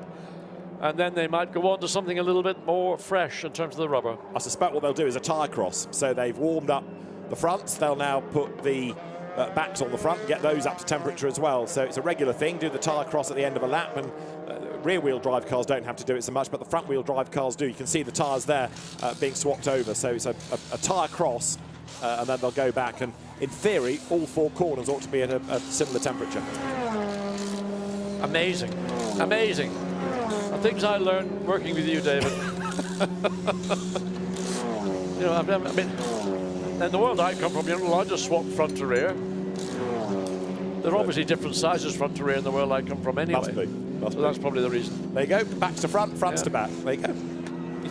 and then they might go on to something a little bit more fresh in terms of the rubber. I suspect what they'll do is a tyre cross. So they've warmed up the fronts. They'll now put the backs on the front and get those up to temperature as well. So it's a regular thing. Do the tyre cross at the end of a lap and rear-wheel drive cars don't have to do it so much, but the front-wheel drive cars do. You can see the tyres there being swapped over. So it's a tyre cross, and then they'll go back. And in theory, all 4 corners ought to be at a similar temperature. Amazing, amazing. The things I learned working with you, David. You know, I mean, in the world I come from, you know, I just swap front to rear. There are obviously different sizes front to rear in the world I come from anyway. Must be. So that's probably the reason. There you go, backs to front, fronts to back. There you go.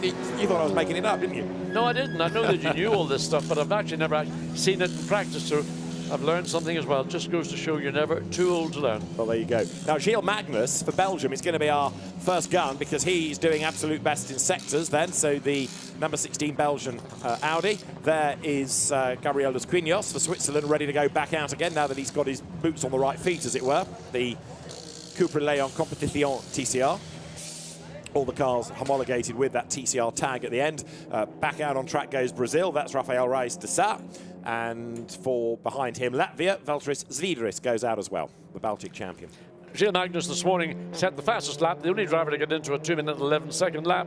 You thought I was making it up, didn't you? No, I didn't. I know that you knew all this stuff, but I've actually never seen it in practice, so I've learned something as well. It just goes to show you're never too old to learn. Well, there you go. Now, Gilles Magnus for Belgium is going to be our first gun because he's doing absolute best in sectors then. So the number 16 Belgian Audi. There is Gabrielos Quinhos for Switzerland, ready to go back out again now that he's got his boots on the right feet, as it were. The Cupra Leon Competition TCR. All the cars homologated with that TCR tag at the end. Back out on track goes Brazil. That's Rafael Reis de Sa. And for behind him, Latvia, Valtris Zviedris goes out as well, the Baltic champion. Gilles Magnus this morning set the fastest lap, the only driver to get into a 2-minute 11-second lap,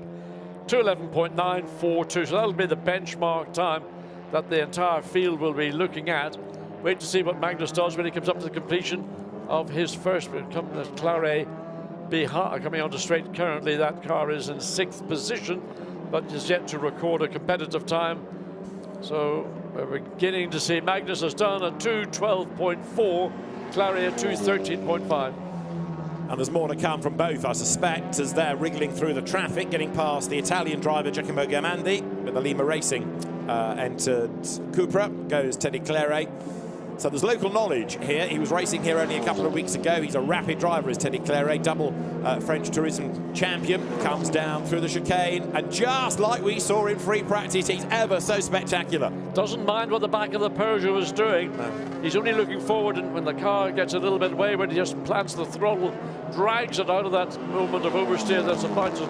2:11.942. So that'll be the benchmark time that the entire field will be looking at. Wait to see what Magnus does when he comes up to the completion of his first. Claret coming onto straight currently. That car is in 6th position, but is yet to record a competitive time. So we're beginning to see Magnus has done a 2:12.4, Claret 2:13.5. And there's more to come from both, I suspect, as they're wriggling through the traffic, getting past the Italian driver Giacomo Gamandi. With the Lima Racing entered Cupra, goes Teddy Claret. So there's local knowledge here. He was racing here only a couple of weeks ago. He's a rapid driver, is Teddy Claret, double French Tourism champion. Comes down through the chicane, and just like we saw in free practice, he's ever so spectacular. Doesn't mind what the back of the Peugeot is doing. No. He's only looking forward, and when the car gets a little bit wayward, he just plants the throttle, drags it out of that moment of oversteer that's about to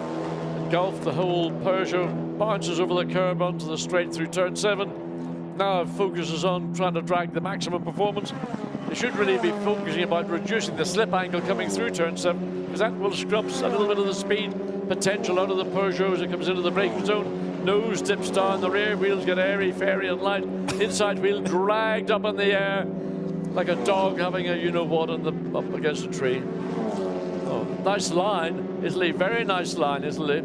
engulf the whole Peugeot, bounces over the curb onto the straight through turn 7. Now focuses on trying to drag the maximum performance. They should really be focusing about reducing the slip angle coming through turn 7, because that will scrub a little bit of the speed potential out of the Peugeot as it comes into the braking zone. Nose dips down, the rear wheels get airy, fairy and light. Inside wheel dragged up in the air like a dog having a you-know-what up against a tree. Oh, nice line, Italy, very nice line, Italy.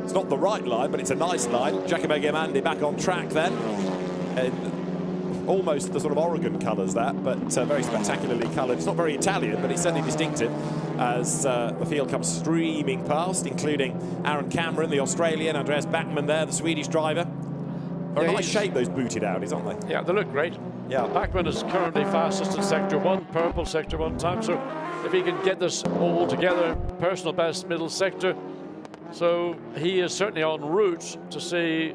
It's not the right line, but it's a nice line. Giacomo Gamandi back on track then. Almost the sort of Oregon colours that, but very spectacularly coloured. It's not very Italian, but it's certainly distinctive as the field comes streaming past, including Aaron Cameron, the Australian, Andreas Backman there, the Swedish driver. They're in nice shape, those booted Audis, aren't they? Yeah, they look great. Yeah. Backman is currently fastest in Sector 1, purple Sector 1 time, so if he can get this all together, personal best middle sector, so he is certainly en route to see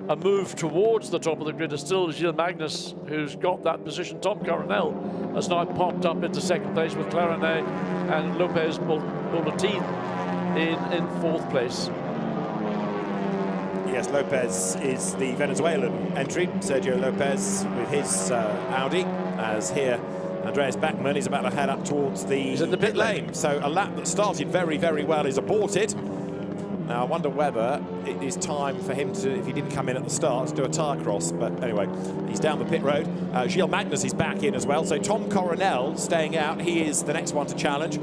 a move towards the top of the grid. Is still Gilles Magnus, who's got that position. Tom Coronel has now popped up into 2nd place with Clarinet and Lopez Bolotin in 4th place. Yes, Lopez is the Venezuelan entry. Sergio Lopez with his Audi, as here Andreas Backman is about to head up towards the pit lane. So a lap that started very, very well is aborted. Now, I wonder whether it is time for him to, if he didn't come in at the start, to do a tyre cross. But anyway, he's down the pit road. Gilles Magnus is back in as well. So Tom Coronel staying out. He is the next one to challenge.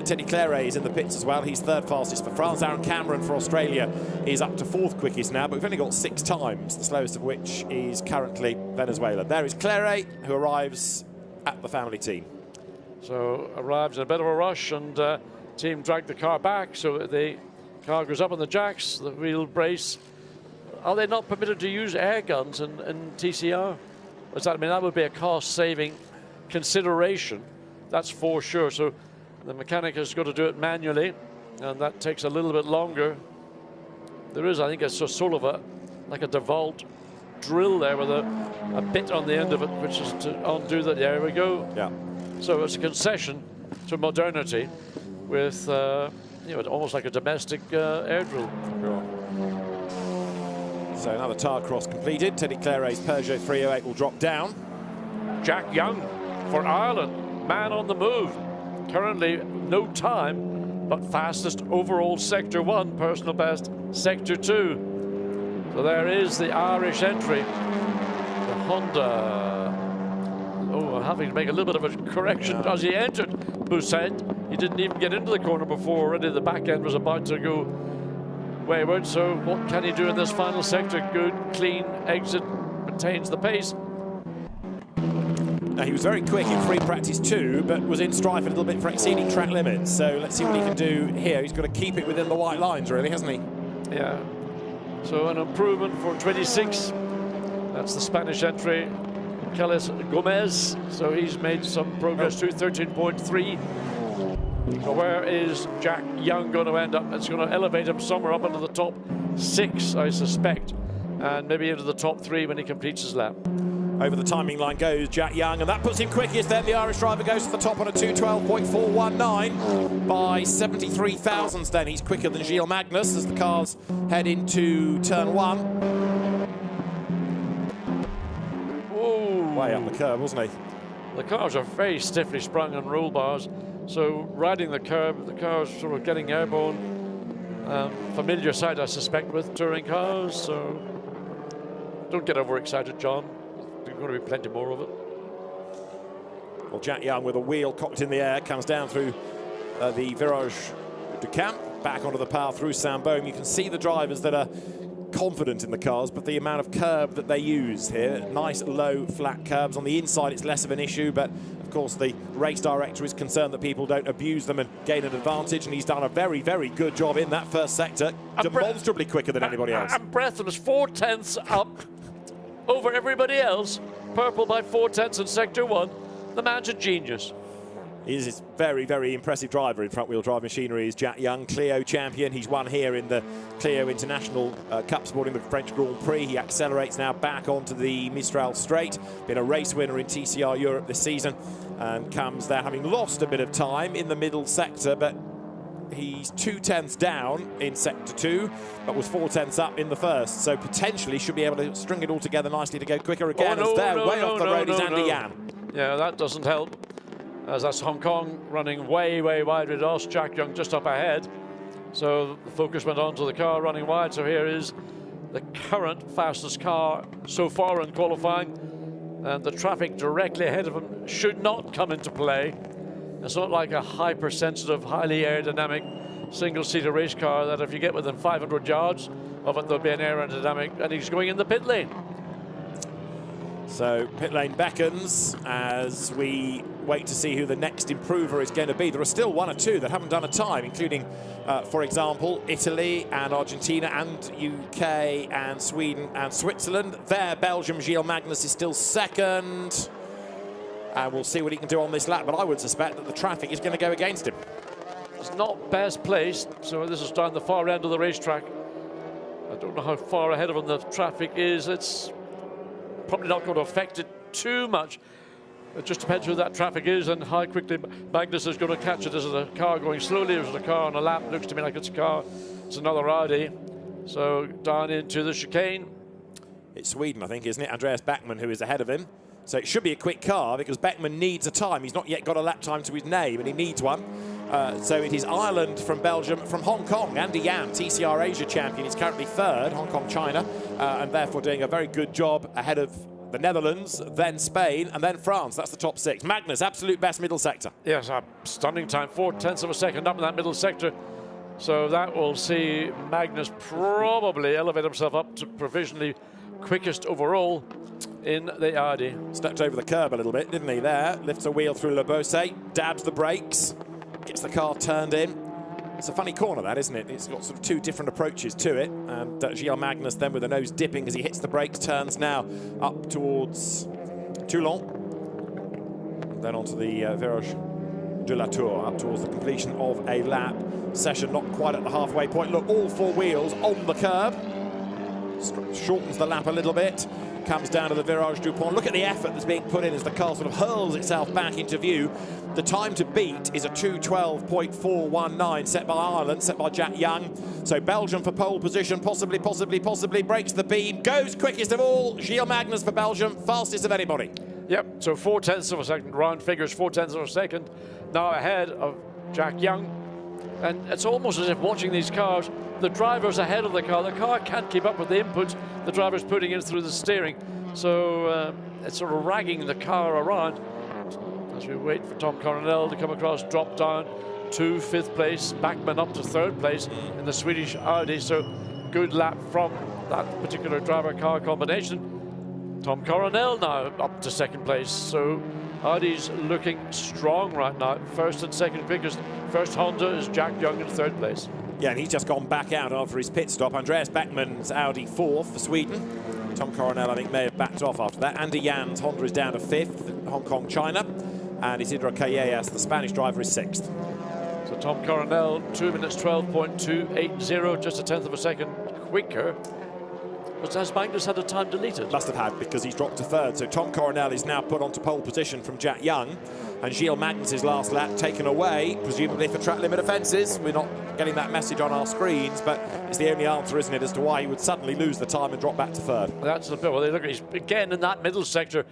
Teddy Claret is in the pits as well. He's 3rd fastest for France. Aaron Cameron for Australia is up to 4th quickest now. But we've only got 6 times, the slowest of which is currently Venezuela. There is Claret, who arrives at the family team. So arrives in a bit of a rush, and team drag the car back. So the car goes up on the jacks, the wheel brace. Are they not permitted to use air guns in TCR? Does that mean that would be a cost-saving consideration? That's for sure. So the mechanic has got to do it manually, and that takes a little bit longer. There is, I think, a sort of like a DeWalt drill there with a bit on the end of it, which is to undo that. There we go. Yeah. So it's a concession to modernity with you know, almost like a domestic air drill. So another tyre cross completed. Teddy Claret's Peugeot 308 will drop down. Jack Young for Ireland, man on the move. Currently no time but fastest overall Sector 1, personal best Sector 2. So there is the Irish entry. The Honda, having to make a little bit of a correction as he entered Boussaint. He didn't even get into the corner before already the back end was about to go wayward. So what can he do in this final sector? Good, clean exit, maintains the pace. Now, he was very quick in free practice 2, but was in strife a little bit for exceeding track limits. So let's see what he can do here. He's got to keep it within the white lines, really, hasn't he? Yeah. So an improvement for 26. That's the Spanish entry, Carlos Gomez. So he's made some progress to 13.3. So where is Jack Young going to end up? It's going to elevate him somewhere up into the top 6, I suspect, and maybe into the top 3 when he completes his lap. Over the timing line goes Jack Young, and that puts him quickest. Then the Irish driver goes to the top on a 2:12.419 by 73 thousandths. Then he's quicker than Gilles Magnus as the cars head into turn 1. Whoa. Way up the curb, wasn't he? The cars are very stiffly sprung on roll bars, so riding the curb, the cars sort of getting airborne. Familiar sight, I suspect, with touring cars, so don't get overexcited, John. There's going to be plenty more of it. Well, Jack Young with a wheel cocked in the air comes down through the Virage du Camp, back onto the path through Saint-Baume. You can see the drivers that are confident in the cars, but the amount of curb that they use here, nice low flat curbs. On the inside it's less of an issue, but of course the race director is concerned that people don't abuse them and gain an advantage, and he's done a very, very good job in that first sector, demonstrably quicker than anybody else. I'm breathless, 4 tenths up over everybody else. Purple by 4 tenths in Sector 1. The man's a genius. He's a very, very impressive driver in front-wheel drive machinery is Jack Young, Clio champion. He's won here in the Clio International Cup sporting the French Grand Prix. He accelerates now back onto the Mistral Straight. Been a race winner in TCR Europe this season and comes there having lost a bit of time in the middle sector, but he's 2 tenths down in Sector 2, but was 4 tenths up in the first, so potentially should be able to string it all together nicely to go quicker again. Way off the road is Andy Yan. Yeah, that doesn't help, as that's Hong Kong running way, way wide with us. Jack Young just up ahead. So the focus went on to the car running wide. So here is the current fastest car so far in qualifying. And the traffic directly ahead of him should not come into play. It's not like a hypersensitive, highly aerodynamic single-seater race car that if you get within 500 yards of it, there'll be an aerodynamic, and he's going in the pit lane. So pit lane beckons as we wait to see who the next improver is going to be. There are still 1 or 2 that haven't done a time, including, for example, Italy and Argentina and UK and Sweden and Switzerland. There, Belgium, Gilles Magnus is still second. And we'll see what he can do on this lap, but I would suspect that the traffic is going to go against him. It's not best placed, so this is down the far end of the racetrack. I don't know how far ahead of him the traffic is. It's probably not going to affect it too much. It just depends who that traffic is and how quickly Magnus is going to catch it. Is it a car going slowly, or is it a car on a lap? Looks to me like it's a car. It's another Audi. So down into the chicane. It's Sweden, I think, isn't it? Andreas Backman, who is ahead of him. So it should be a quick car because Beckman needs a time. He's not yet got a lap time to his name, and he needs one. So it is Ireland from Belgium, from Hong Kong. Andy Yan, TCR Asia champion, is currently 3rd, Hong Kong, China, and therefore doing a very good job ahead of the Netherlands, then Spain, and then France. That's the top 6. Magnus, absolute best middle sector. Yes, a stunning time, 4 tenths of a second up in that middle sector. So that will see Magnus probably elevate himself up to provisionally quickest overall in the Audi. Stepped over the curb a little bit, didn't he, there? Lifts a wheel through Le Beausset, dabs the brakes, gets the car turned in. It's a funny corner, that, isn't it? It's got sort of 2 different approaches to it. And Gilles Magnus then with the nose dipping as he hits the brakes, turns now up towards Toulon. Then onto the Virage de la Tour, up towards the completion of a lap. Session not quite at the halfway point. Look, all 4 wheels on the curb. Shortens the lap a little bit. Comes down to the Virage du Pont. Look at the effort that's being put in as the car sort of hurls itself back into view. The time to beat is a 2:12.419 set by Ireland, set by Jack Young. So Belgium for pole position, possibly breaks the beam, goes quickest of all. Gilles Magnus for Belgium, fastest of anybody. Yep, so 4 tenths of a second, round figures 4 tenths of a second. Now ahead of Jack Young. And it's almost as if watching these cars, the driver's ahead of the car can't keep up with the inputs the driver's putting in through the steering. So it's sort of ragging the car around as we wait for Tom Coronel to come across, drop down to 5th place, Backman up to 3rd place in the Swedish Audi. So good lap from that particular driver-car combination. Tom Coronel now up to 2nd place. So Audi's looking strong right now. 1st and 2nd quickest. First Honda is Jack Young in 3rd place. Yeah, and he's just gone back out after his pit stop. Andreas Backman's Audi 4th for Sweden. Tom Coronel, I think, may have backed off after that. Andy Jan's Honda is down to 5th, Hong Kong, China. And Isidro Callejas, the Spanish driver, is 6th. So Tom Coronel, 2 minutes 12.280, just a 10th of a second quicker. But has Magnus had a time deleted? Must have had, because he's dropped to 3rd. So Tom Coronel is now put onto pole position from Jack Young. And Gilles Magnus's last lap taken away, presumably for track limit offences. We're not getting that message on our screens, but it's the only answer, isn't it, as to why he would suddenly lose the time and drop back to 3rd. That's the bit. Well, look, he's again in that middle sector.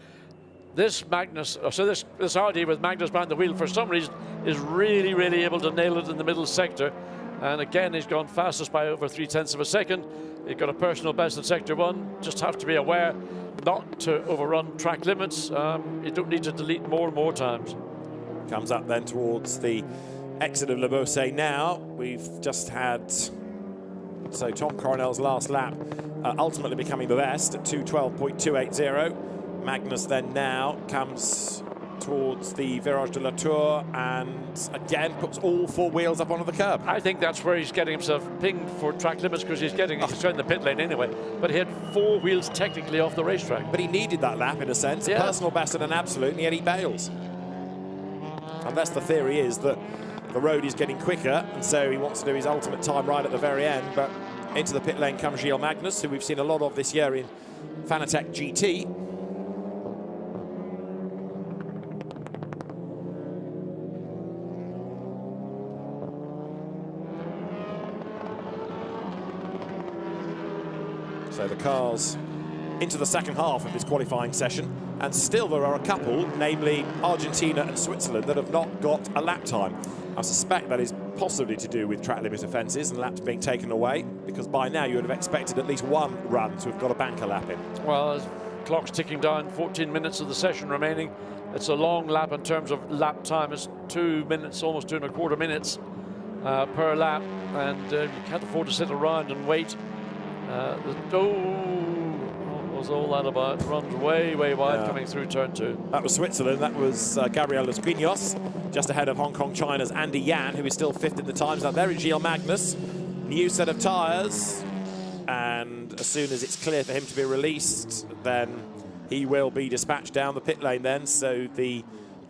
This Audi with Magnus behind the wheel, for some reason, is really, really able to nail it in the middle sector. And again, he's gone fastest by over 0.3 of a second. He got a personal best in Sector 1. Just have to be aware not to overrun track limits. You don't need to delete more and more times. Comes up then towards the exit of Le Beausset now. We've just had, so Tom Coronel's last lap ultimately becoming the best at 2:12.280. Magnus then now comes towards the Virage de la Tour and again puts all 4 wheels up onto the curb. I think that's where he's getting himself pinged for track limits, because he's in the pit lane anyway. But he had 4 wheels technically off the racetrack. But he needed that lap in a sense, a personal best and an absolute, and yet he bails. Unless the theory is that the road is getting quicker, and so he wants to do his ultimate time right at the very end. But into the pit lane comes Gilles Magnus, who we've seen a lot of this year in Fanatec GT. So the cars into the second half of this qualifying session, and still there are a couple, namely Argentina and Switzerland, that have not got a lap time. I suspect that is possibly to do with track limit offences and laps being taken away, because by now you would have expected at least one run to have got a banker lap in. Well, as clock's ticking down, 14 minutes of the session remaining. It's a long lap in terms of lap time. It's 2 minutes, almost 2.25 minutes per lap, and you can't afford to sit around and wait. What was all that about? Runs way, way wide coming through turn 2. That was Switzerland. That was Gabriel Los Guiños, just ahead of Hong Kong China's Andy Jan, who is still 5th in the times. Now there is Gilles Magnus, new set of tyres, and as soon as it's clear for him to be released, then he will be dispatched down the pit lane then. So the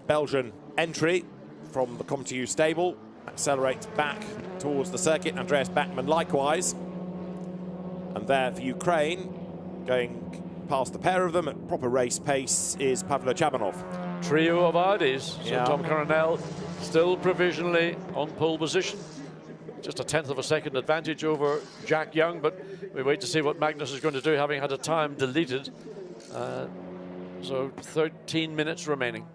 Belgian entry from the Comtu stable accelerates back towards the circuit. Andreas Backman likewise. And there for Ukraine, going past the pair of them at proper race pace, is Pavlo Chabanov. Trio of Audis. So Tom Coronel still provisionally on pole position. Just a 10th of a second advantage over Jack Young, but we wait to see what Magnus is going to do, having had a time deleted. So 13 minutes remaining.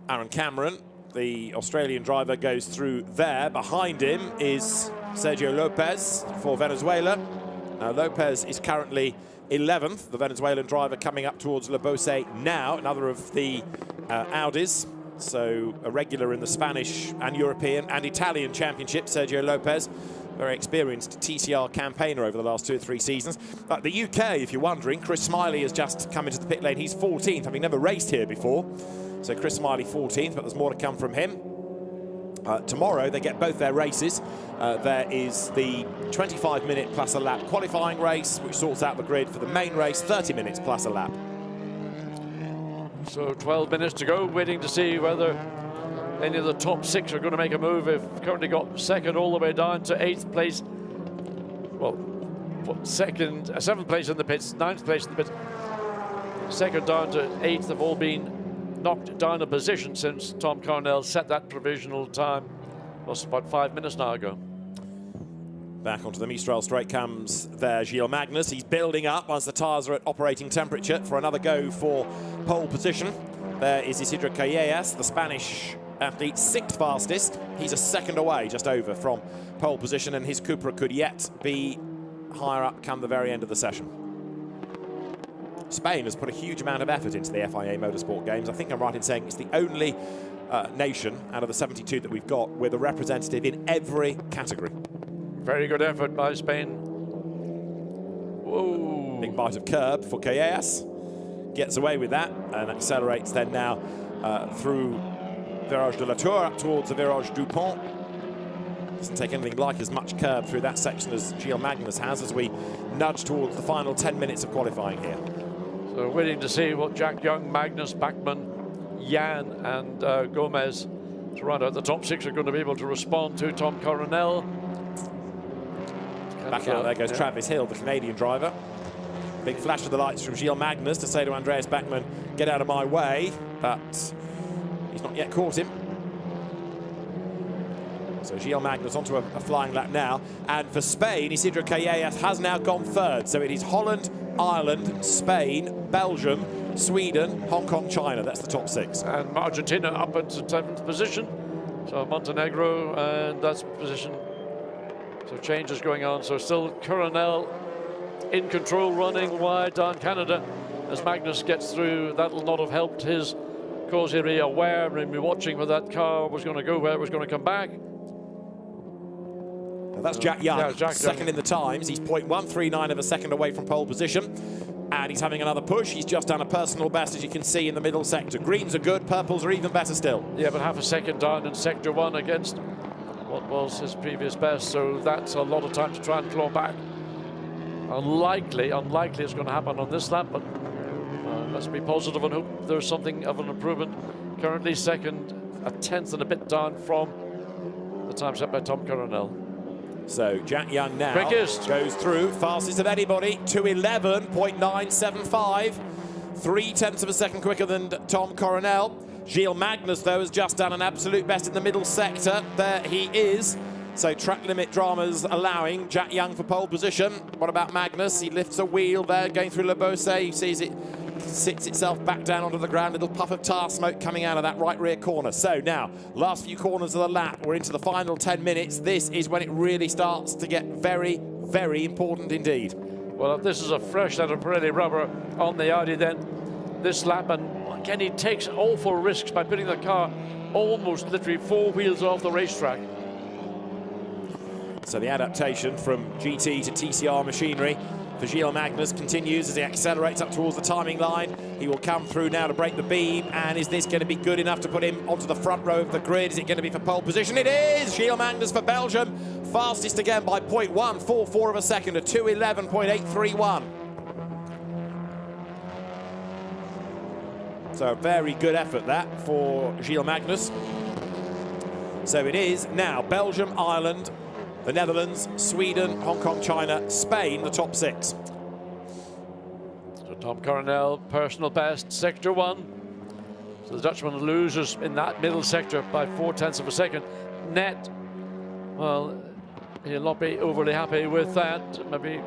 Aaron Cameron, the Australian driver, goes through there. Behind him is Sergio Lopez for Venezuela. Now Lopez is currently 11th, the Venezuelan driver coming up towards Le Beausset now, another of the Audis. So a regular in the Spanish and European and Italian championship, Sergio Lopez. Very experienced TCR campaigner over the last 2 or 3 seasons. But the UK, if you're wondering, Chris Smiley has just come into the pit lane. He's 14th, having never raced here before. So Chris Smiley 14th, but there's more to come from him. Tomorrow they get both their races. There is the 25-minute plus a lap qualifying race, which sorts out the grid for the main race, 30 minutes plus a lap. So 12 minutes to go, waiting to see whether any of the top 6 are going to make a move. They've currently got second all the way down to 8th place. Well, 7th place in the pits, 9th place in the pits. Second down to 8th have all been knocked down a position since Tom Coronel set that provisional time. Was about 5 minutes now ago. Back onto the Mistral straight comes there Gilles Magnus. He's building up once the tyres are at operating temperature for another go for pole position. There is Isidro Callejas, the Spanish at the 6th fastest. He's a second away, just over, from pole position, and his Cupra could yet be higher up come the very end of the session. Spain has put a huge amount of effort into the FIA Motorsport Games. I think I'm right in saying it's the only nation out of the 72 that we've got with a representative in every category. Very good effort by Spain. Whoa. Big bite of curb for Callejas. Gets away with that and accelerates then now through Virage de la Tour up towards the Virage du Pont. Doesn't take anything like as much curb through that section as Gilles Magnus has as we nudge towards the final 10 minutes of qualifying here. So waiting to see what Jack Young, Magnus, Bachmann, Jan and Gomez to round out the top 6 are going to be able to respond to. Tom Coronel. Back out there goes Travis Hill, the Canadian driver. Big flash of the lights from Gilles Magnus to say to Andreas Bachmann, get out of my way, but he's not yet caught him. So Gilles Magnus onto a flying lap now. And for Spain, Isidro Callejas has now gone third. So it is Holland, Ireland, Spain, Belgium, Sweden, Hong Kong, China. That's the top 6. And Argentina up into 7th position. So Montenegro, and that's position. So changes going on. So still Coronel in control, running wide down Canada. As Magnus gets through, that'll not have helped his cause he'll be aware and be watching where that car was going to go, where it was going to come back. Now that's Jack Young, Yeah, Jack second Young. in the times. He's 0.139 of a second away from pole position. And he's having another push. He's just done a personal best, as you can see, in the middle sector. Greens are good, purples are even better still. Yeah, but half a second down in sector 1 against what was his previous best, so that's a lot of time to try and claw back. Unlikely it's going to happen on this lap, but let's be positive and hope there's something of an improvement. Currently second, a tenth and a bit down from the time set by Tom Coronel. So Jack Young now quickest goes through, fastest of anybody, 2:11.975, 0.3 of a second quicker than Tom Coronel. Gilles Magnus, though, has just done an absolute best in the middle sector. There he is. So track limit dramas allowing Jack Young for pole position. What about Magnus? He lifts a wheel there, going through Le Beausset. He sees it sits itself back down onto the ground. Little puff of tar smoke coming out of that right rear corner. So now, last few corners of the lap. We're into the final 10 minutes. This is when it really starts to get very, very important indeed. Well, if this is a fresh set of Pirelli rubber on the Audi, then this lap, and again, he takes awful risks by putting the car almost literally 4 wheels off the racetrack. So the adaptation from GT to TCR machinery for Gilles Magnus continues as he accelerates up towards the timing line. He will come through now to break the beam, and is this going to be good enough to put him onto the front row of the grid? Is it going to be for pole position? It is! Gilles Magnus for Belgium, fastest again by 0.144 of a second, a 2:11.831. So a very good effort that for Gilles Magnus. So it is now Belgium, Ireland, the Netherlands, Sweden, Hong Kong, China, Spain, the top 6. So Tom Coronel, personal best, sector 1. So the Dutchman loses in that middle sector by 0.4 of a second. Net, well, he'll not be overly happy with that. Maybe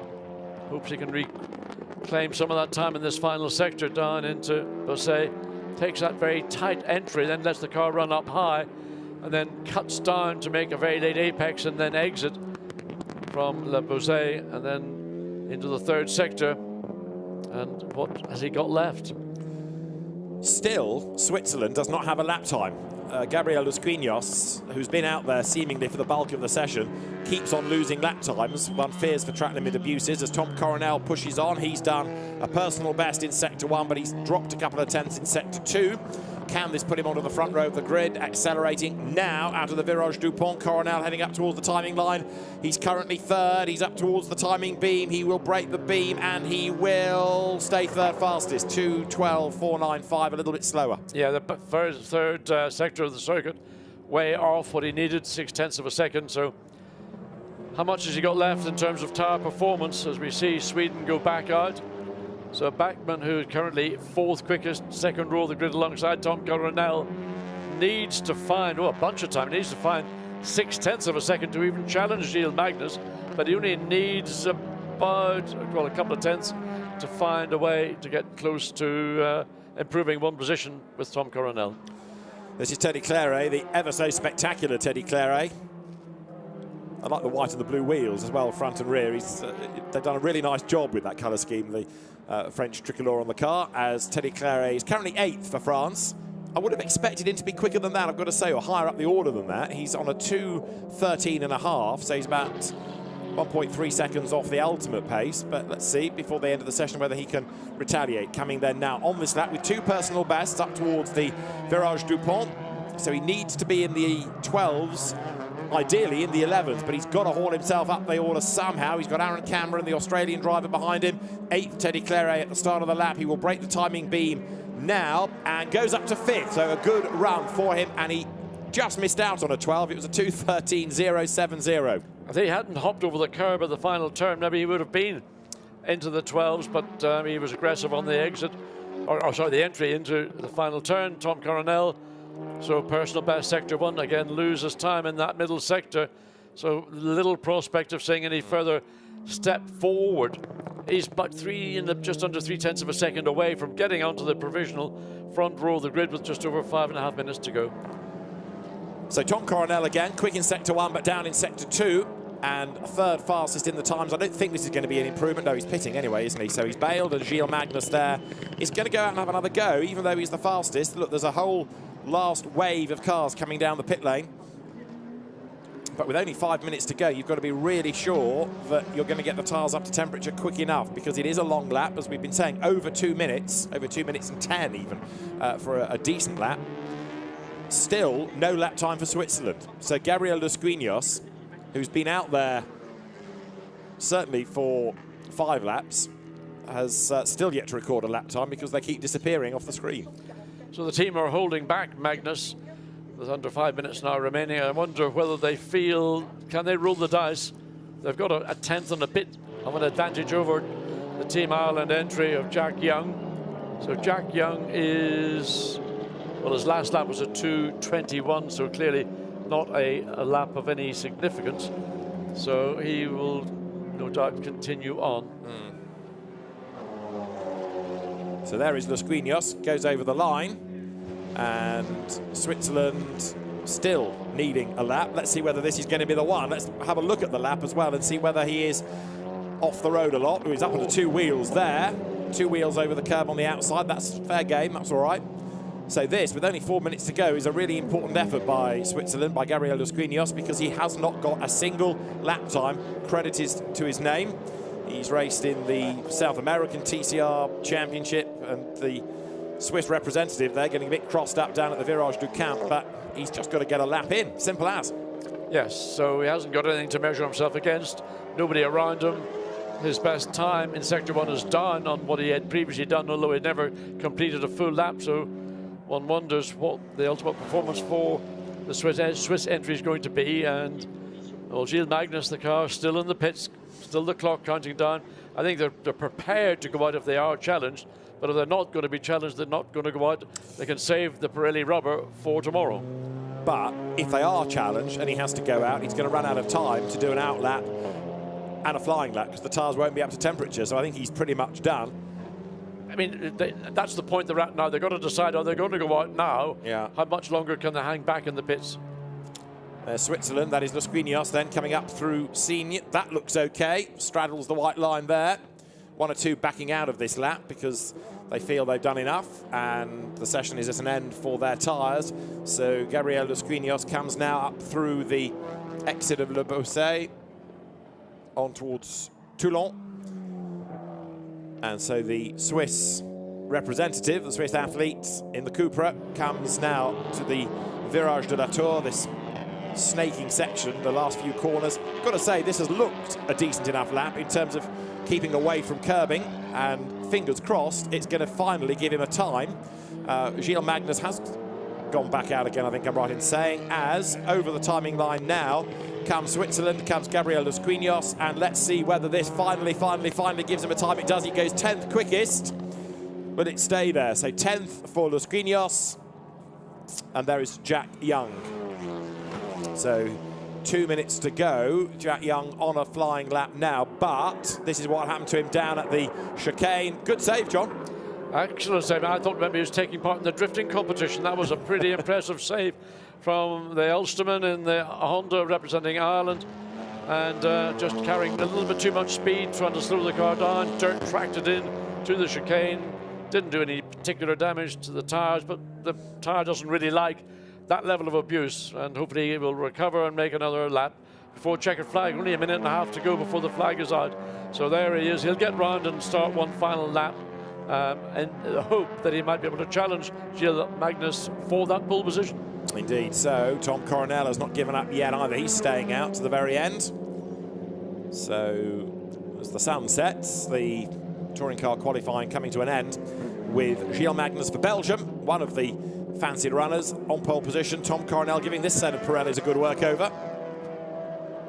hopes he can reclaim some of that time in this final sector down into Beausset. Takes that very tight entry, then lets the car run up high, and then cuts down to make a very late apex and then exit from Le Beausset and then into the third sector. And what has he got left? Still, Switzerland does not have a lap time. Gabriel Lusquinos, who's been out there seemingly for the bulk of the session, keeps on losing lap times. One fears for track limit abuses as Tom Coronel pushes on. He's done a personal best in sector 1, but he's dropped a couple of tenths in sector 2. Can this put him onto the front row of the grid? Accelerating now out of the Virage du Pont. Coronel heading up towards the timing line. He's currently third. He's up towards the timing beam. He will break the beam and he will stay third fastest. 2:12.495, a little bit slower. Yeah, the third sector of the circuit, way off what he needed, 0.6 of a second. So how much has he got left in terms of tyre performance as we see Sweden go back out? So Bachmann, who is currently 4th quickest, second row of the grid alongside Tom Coronel, needs to find, a bunch of time, needs to find 0.6 of a second to even challenge Gilles Magnus, but he only needs about, well, a couple of tenths to find a way to get close to improving one position with Tom Coronel. This is Teddy Claret, the ever so spectacular Teddy Claret. I like the white and the blue wheels as well, front and rear. They've done a really nice job with that colour scheme, the French tricolore on the car, as Teddy Claret is currently 8th for France. I would have expected him to be quicker than that, I've got to say, or higher up the order than that. He's on a 2:13.5, so he's about 1.3 seconds off the ultimate pace. But let's see, before the end of the session, whether he can retaliate. Coming then now on this lap with 2 personal bests up towards the Virage du Pont. So he needs to be in the 12s, ideally in the 11s, but he's got to haul himself up the order somehow. He's got Aaron Cameron, the Australian driver, behind him. 8th, Teddy Claret at the start of the lap. He will break the timing beam now and goes up to 5th. So a good run for him, and he just missed out on a 12. It was a 2:13.070. If he hadn't hopped over the curb at the final turn, maybe he would have been into the 12s, but he was aggressive on the exit, or sorry, the entry into the final turn. Tom Coronel, so personal best sector 1, again loses time in that middle sector, so little prospect of seeing any further step forward. He's about just under 3/10 of a second away from getting onto the provisional front row of the grid with just over 5.5 minutes to go. So Tom Coronel again, quick in sector 1, but down in sector 2, and 3rd fastest in the times. I don't think this is going to be an improvement. No, he's pitting anyway, isn't he? So he's bailed, and Gilles Magnus there is going to go out and have another go, even though he's the fastest. Look, there's a whole last wave of cars coming down the pit lane. But with only 5 minutes to go, you've got to be really sure that you're going to get the tyres up to temperature quick enough, because it is a long lap, as we've been saying, over 2 minutes, over 2 minutes and 10 even, for a decent lap. Still, no lap time for Switzerland. So Gabriel Dos Guiños, who's been out there certainly for 5 laps, has still yet to record a lap time because they keep disappearing off the screen. So the team are holding back Magnus. There's under 5 minutes now remaining. I wonder whether they feel, can they roll the dice? They've got a 10th and a bit of an advantage over the Team Ireland entry of Jack Young. So Jack Young is, well, his last lap was a 2:21, so clearly not a lap of any significance. So he will no doubt continue on. So there is Dos Guiños, goes over the line, and Switzerland still needing a lap. Let's see whether this is going to be the one. Let's have a look at the lap as well and see whether he is off the road a lot. He's up onto 2 wheels there. 2 wheels over the curb on the outside. That's fair game, that's all right. So this, with only 4 minutes to go, is a really important effort by Switzerland, by Gabriel Dos Guiños, because he has not got a single lap time credited to his name. He's raced in the South American TCR Championship, and the Swiss representative there getting a bit crossed up down at the Virage du Camp, but he's just got to get a lap in, simple as. Yes, so he hasn't got anything to measure himself against, nobody around him. His best time in Sector 1 is down on what he had previously done, although he'd never completed a full lap, so one wonders what the ultimate performance for the Swiss entry is going to be. And well, Gilles Magnus, the car still in the pits, still the clock counting down. I think they're prepared to go out if they are challenged, but if they're not going to be challenged, they're not going to go out. They can save the Pirelli rubber for tomorrow. But if they are challenged and he has to go out, he's going to run out of time to do an out lap and a flying lap, because the tyres won't be up to temperature. So I think he's pretty much done. I mean, that's the point they're at now. They've got to decide, are they going to go out now? Yeah. How much longer can they hang back in the pits? Switzerland, that is Dos Guiños then coming up through Senior. That looks okay. Straddles the white line there. 1 or 2 backing out of this lap because they feel they've done enough and the session is at an end for their tyres. So Gabriel Dos Guiños comes now up through the exit of Le Beausset on towards Toulon. And so the Swiss representative, the Swiss athlete in the Cupra, comes now to the Virage de la Tour, this snaking section, the last few corners. I've got to say, this has looked a decent enough lap in terms of keeping away from curbing, and fingers crossed it's going to finally give him a time. Gilles Magnus has gone back out again, I think I'm right in saying, as over the timing line now comes Switzerland, comes Gabriel Dos Guiños, and let's see whether this finally gives him a time. It does. He goes 10th quickest. Will it stay there? So 10th for Dos Guiños, and there is Jack Young. So 2 minutes to go. Jack Young on a flying lap now, but this is what happened to him down at the chicane. Good save, John. Excellent save. I thought maybe he was taking part in the drifting competition. That was a pretty impressive save from the Ulsterman in the Honda representing Ireland. And just carrying a little bit too much speed, trying to slow the car down. Dirt tracked it in to the chicane. Didn't do any particular damage to the tyres, but the tyre doesn't really like that level of abuse. And hopefully he will recover and make another lap before checkered flag. Only a minute and a half to go before the flag is out. So there he is. He'll get round and start one final lap. And the hope that he might be able to challenge Gilles Magnus for that pole position. Indeed. So Tom Coronel has not given up yet either. He's staying out to the very end. So as the sun sets, the touring car qualifying coming to an end with Gilles Magnus for Belgium, one of the fancied runners on pole position. Tom Coronel giving this set of Pirellis a good workover.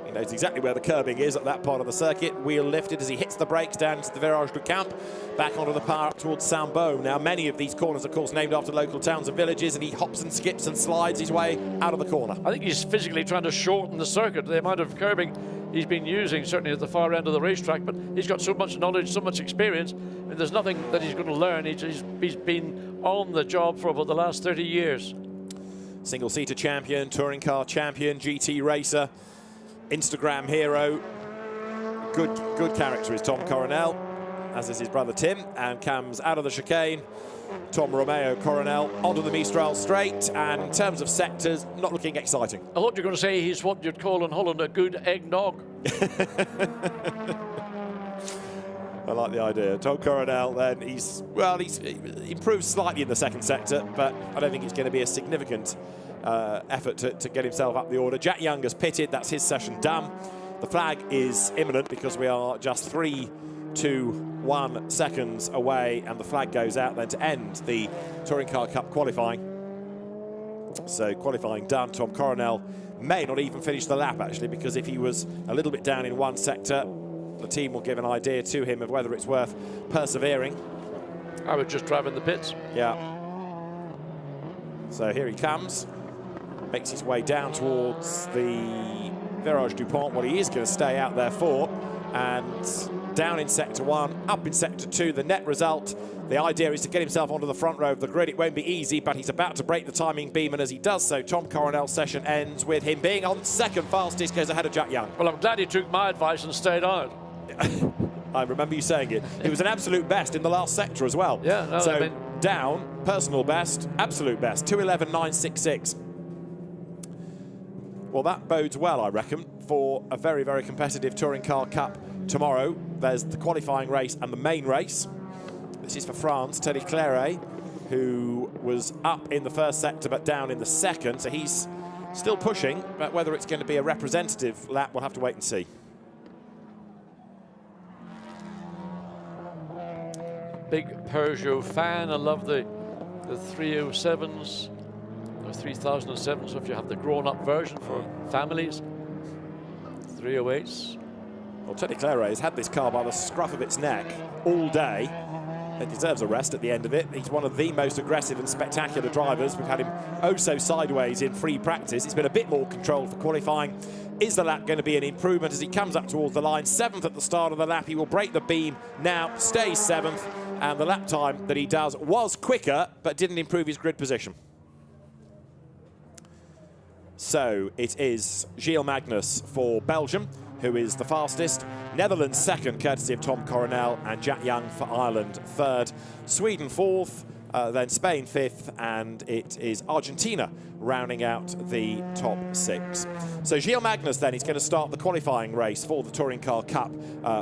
He knows exactly where the curbing is at that part of the circuit. Wheel lifted as he hits the brakes down into the Virage du Camp, back onto the power up towards Saint-Beau. Now, many of these corners, of course, named after local towns and villages, and he hops and skips and slides his way out of the corner. I think he's physically trying to shorten the circuit, the amount of curbing he's been using, certainly at the far end of the racetrack, but he's got so much knowledge, so much experience, and there's nothing that he's going to learn. He's been on the job for about the last 30 years. Single-seater champion, touring car champion, GT racer, Instagram hero. Good character is Tom Coronel, as is his brother Tim, and comes out of the chicane. Tom Romeo Coronel onto the Mistral straight, and in terms of sectors, not looking exciting. I thought you were going to say he's what you'd call in Holland a good eggnog. I like the idea. Tom Coronel, then, he's improved slightly in the second sector, but I don't think it's going to be a significant effort to get himself up the order. Jack Young has pitted. That's his session done. The flag is imminent because we are just 3 to 1 seconds away, and the flag goes out then to end the Touring Car Cup qualifying. So qualifying done. Tom Coronel may not even finish the lap, actually, because if he was a little bit down in one sector, the team will give an idea to him of whether it's worth persevering. I would just drive in the pits. Yeah. So here he comes. Makes his way down towards the Virage du Pont, what he is going to stay out there for. And down in Sector 1, up in Sector 2, the net result. The idea is to get himself onto the front row of the grid. It won't be easy, but he's about to break the timing beam, and as he does so, Tom Coronel's session ends with him being on second fastest, goes ahead of Jack Young. Well, I'm glad he took my advice and stayed out. I remember you saying it. It was an absolute best in the last sector as well. Yeah, no, so I mean, down, personal best, absolute best, 2:11.966. Well, that bodes well, I reckon, for a very, very competitive Touring Car Cup tomorrow. There's the qualifying race and the main race. This is for France, Teddy Claret, who was up in the first sector but down in the second, so he's still pushing, but whether it's going to be a representative lap, we'll have to wait and see. Big Peugeot fan. I love the 307s, the 3007s, if you have the grown-up version for families. 308s. Well, Teddy Claret has had this car by the scruff of its neck all day. It deserves a rest at the end of it. He's one of the most aggressive and spectacular drivers. We've had him oh so sideways in free practice. It's been a bit more controlled for qualifying. Is the lap going to be an improvement as he comes up towards the line? 7th at the start of the lap. He will break the beam now, stays 7th, and the lap time that he does was quicker, but didn't improve his grid position. So it is Gilles Magnus for Belgium, who is the fastest. Netherlands second, courtesy of Tom Coronel, and Jack Young for Ireland third. Sweden fourth, then Spain fifth, and it is Argentina rounding out the top 6. So Gilles Magnus then is going to start the qualifying race for the Touring Car Cup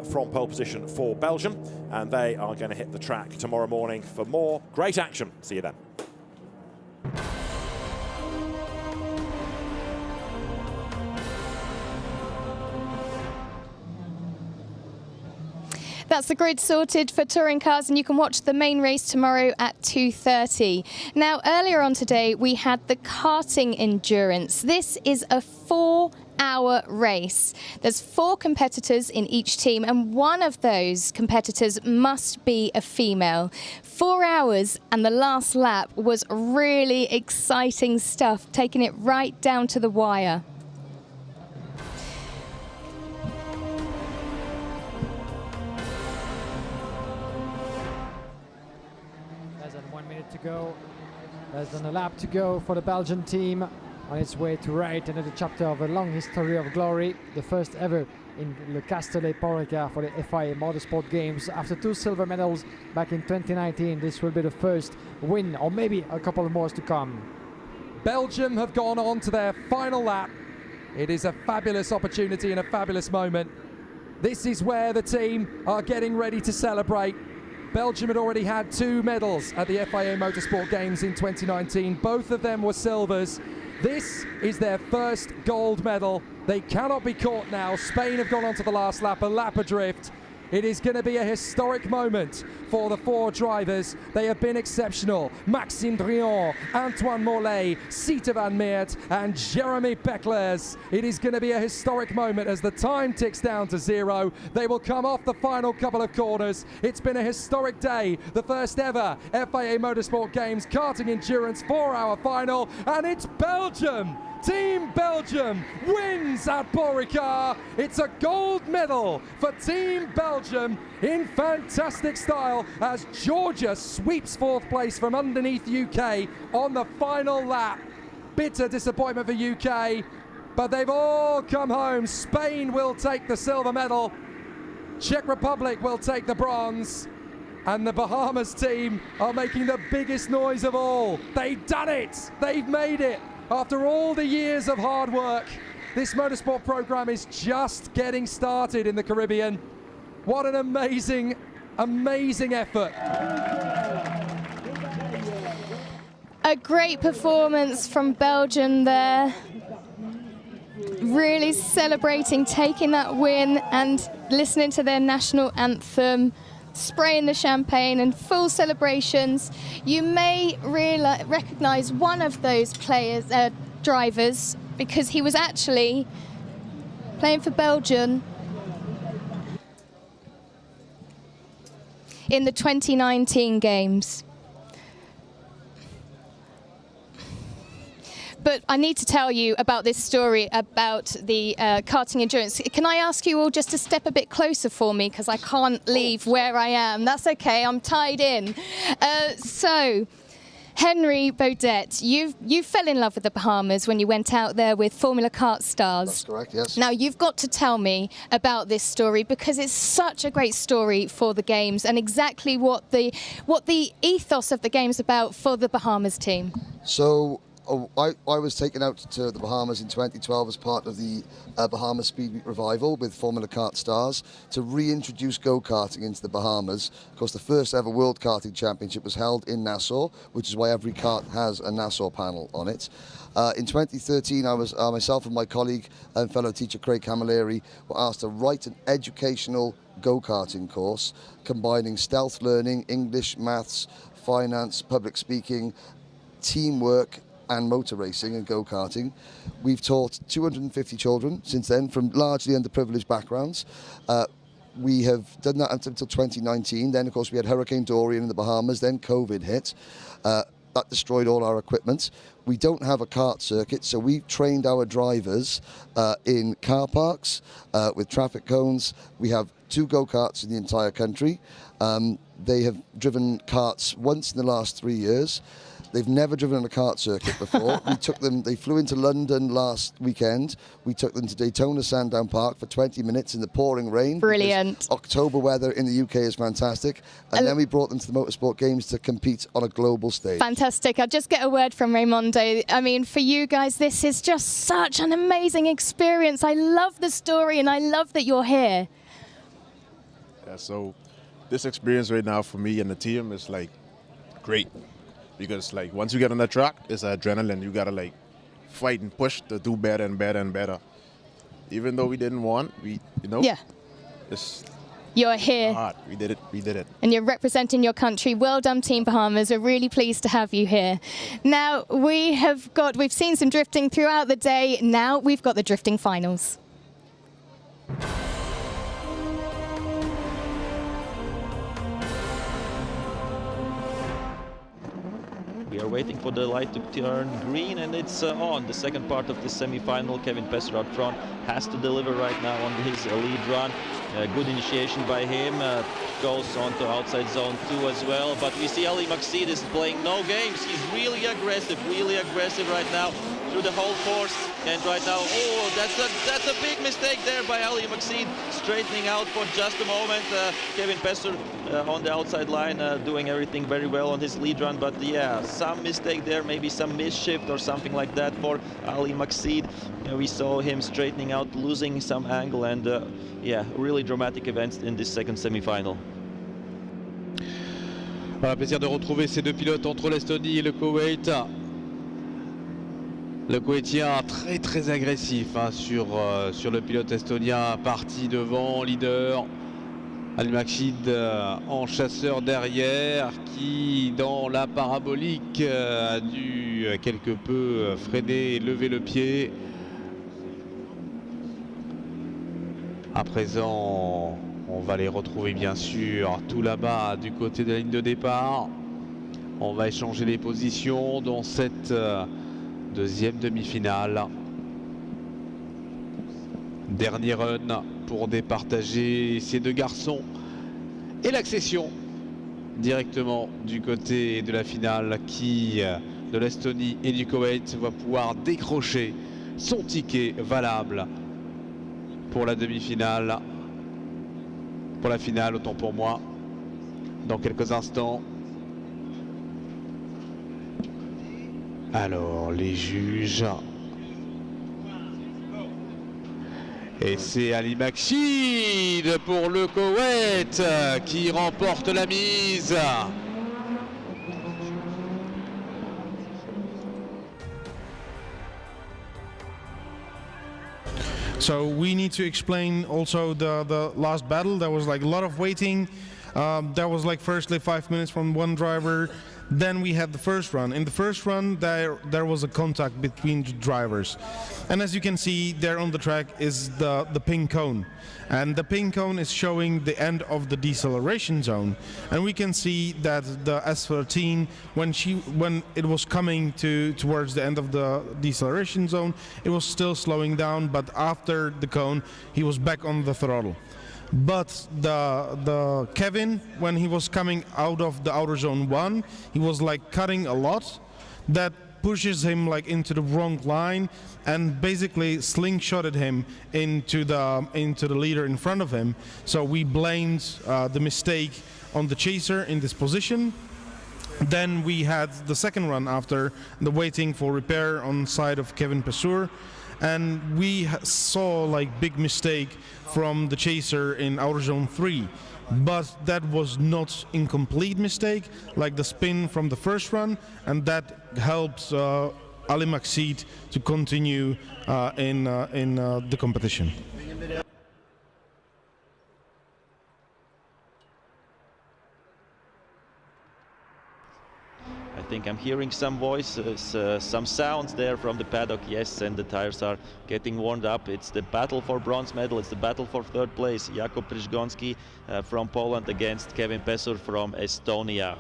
from pole position for Belgium, and they are going to hit the track tomorrow morning for more great action. See you then. That's the grid sorted for touring cars, and you can watch the main race tomorrow at 2:30. Now, earlier on today, we had the karting endurance. This is a 4-hour race. There's 4 competitors in each team, and one of those competitors must be a female. 4 hours, and the last lap was really exciting stuff, taking it right down to the wire. go. Less than a lap to go for the Belgian team on its way to write another chapter of a long history of glory, the first ever in Le Castellet Paul Ricard for the FIA Motorsport Games. After 2 silver medals back in 2019, this will be the first win, or maybe a couple more to come. Belgium have gone on to their final lap. It is a fabulous opportunity and a fabulous moment. This is where the team are getting ready to celebrate. Belgium had already had 2 medals at the FIA Motorsport Games in 2019. Both of them were silvers. This is their first gold medal. They cannot be caught now. Spain have gone on to the last lap, a lap adrift. It is going to be a historic moment for the 4 drivers. They have been exceptional. Maxime Drian, Antoine Mollet, Sita van Meert and Jeremy Pecklers. It is going to be a historic moment as the time ticks down to 0. They will come off the final couple of corners. It's been a historic day. The first ever FIA Motorsport Games karting endurance 4-hour final. And it's Belgium! Team Belgium wins at Paul Ricard. It's a gold medal for Team Belgium in fantastic style as Georgia sweeps 4th place from underneath UK on the final lap. Bitter disappointment for UK, but they've all come home. Spain will take the silver medal. Czech Republic will take the bronze. And the Bahamas team are making the biggest noise of all. They've done it. They've made it. After all the years of hard work, this motorsport program is just getting started in the Caribbean. What an amazing, amazing effort. A great performance from Belgium there. Really celebrating, taking that win and listening to their national anthem, spraying the champagne and full celebrations. You may recognise one of those drivers because he was actually playing for Belgium in the 2019 games. But I need to tell you about this story about the karting endurance. Can I ask you all just to step a bit closer for me because I can't leave where I am. That's okay, I'm tied in. So, Henry Baudet, you fell in love with the Bahamas when you went out there with Formula Kart stars. That's correct, yes. Now, you've got to tell me about this story because it's such a great story for the Games and exactly what the ethos of the Games about for the Bahamas team. So, I was taken out to the Bahamas in 2012 as part of the Bahamas Speed Week revival with Formula Kart stars to reintroduce go-karting into the Bahamas. Of course, the first ever World Karting Championship was held in Nassau, which is why every kart has a Nassau panel on it. In 2013, I was myself and my colleague and fellow teacher Craig Camilleri were asked to write an educational go-karting course combining stealth learning, English, maths, finance, public speaking, teamwork, and motor racing and go-karting. We've taught 250 children since then from largely underprivileged backgrounds. We have done that until 2019. Then, of course, we had Hurricane Dorian in the Bahamas. Then COVID hit. That destroyed all our equipment. We don't have a kart circuit, so we've trained our drivers in car parks with traffic cones. We have 2 go-karts in the entire country. They have driven karts once in the last 3 years. They've never driven on a kart circuit before. We took them, they flew into London last weekend. We took them to Daytona Sandown Park for 20 minutes in the pouring rain. Brilliant. October weather in the UK is fantastic. And then we brought them to the Motorsport Games to compete on a global stage. Fantastic. I'll just get a word from Raimondo. I mean, for you guys, this is just such an amazing experience. I love the story and I love that you're here. Yeah, so this experience right now for me and the team is like great. Because like once you get on the track, it's adrenaline. You gotta like fight and push to do better and better and better. Even though we didn't want, Yeah. You're here. Hard. We did it. And you're representing your country. Well done, Team Bahamas. We're really pleased to have you here. Now, we've seen some drifting throughout the day. Now we've got the drifting finals. We are waiting for the light to turn green, and it's on. The second part of the semi-final, Kevin Pesser out front has to deliver right now on his lead run. Good initiation by him, goes on to outside zone 2 as well. But we see Ali Maksid is playing no games. He's really aggressive right now through the whole course. And right now, oh, that's a big mistake there by Ali Maksid, straightening out for just a moment. Kevin Pesser on the outside line, doing everything very well on his lead run. But yeah, some mistake there, maybe some misshift or something like that for Ali Maksid. We saw him straightening out, losing some angle, and yeah, really dramatic events in this second semi-final. Voilà, plaisir de retrouver ces deux pilotes entre l'Estonie et le Koweït. Le Koweïtien très agressif hein, sur le pilote estonien, parti devant, leader. Ali Maksid en chasseur derrière, qui dans la parabolique a dû quelque peu freiner et lever le pied. À présent, on va les retrouver bien sûr tout là-bas du côté de la ligne de départ. On va échanger les positions dans cette deuxième demi-finale. Dernier run pour départager ces deux garçons. Et l'accession directement du côté de la finale qui, de l'Estonie et du Koweït, va pouvoir décrocher son ticket valable pour la demi-finale, pour la finale autant pour moi, dans quelques instants. Alors les juges, et c'est Ali Maksid pour le Koweït qui remporte la mise. So we need to explain also the last battle. There was like a lot of waiting. There was like firstly 5 minutes from one driver. Then we had the first run. In the first run, there was a contact between the drivers. And as you can see, there on the track is the pink cone. And the pink cone is showing the end of the deceleration zone. And we can see that the S13, when it was coming towards the end of the deceleration zone, it was still slowing down, but after the cone, he was back on the throttle. But the Kevin, when he was coming out of the outer zone 1, he was like cutting a lot. That pushes him like into the wrong line and basically slingshotted him into the leader in front of him. So we blamed the mistake on the chaser in this position. Then we had the second run after the waiting for repair on side of Kevin Pesser. And we saw like big mistake from the chaser in outer zone 3, but that was not incomplete mistake like the spin from the first run, and that helped Ali Maksid to continue in the competition. I think I'm hearing some voices, some sounds there from the paddock, yes, and the tires are getting warmed up. It's the battle for bronze medal, it's the battle for third place. Jakub Przygonski from Poland against Kevin Pesser from Estonia.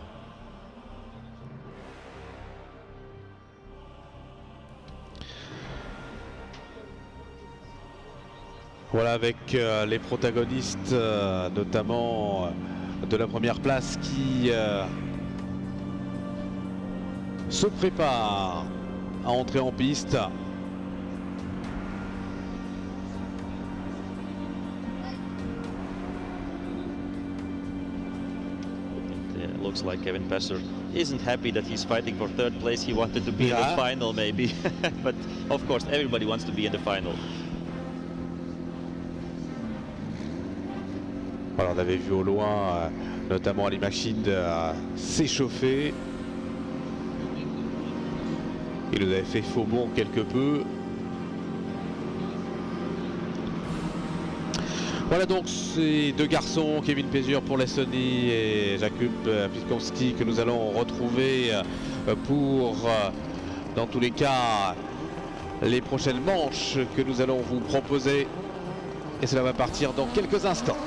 Voilà, avec les protagonistes, notamment de la première place qui se prépare à entrer en piste. It looks like Kevin Pesser isn't happy that he's fighting for third place. He wanted to be in the final maybe, but of course everybody wants to be in the final. Voilà, on avait vu au loin notamment Ali Maksid s'échauffer. Il nous avait fait faux bond quelque peu. Voilà donc ces deux garçons, Kevin Pesser pour l'Estonie et Jakub Przygonski, que nous allons retrouver pour, dans tous les cas, les prochaines manches que nous allons vous proposer. Et cela va partir dans quelques instants.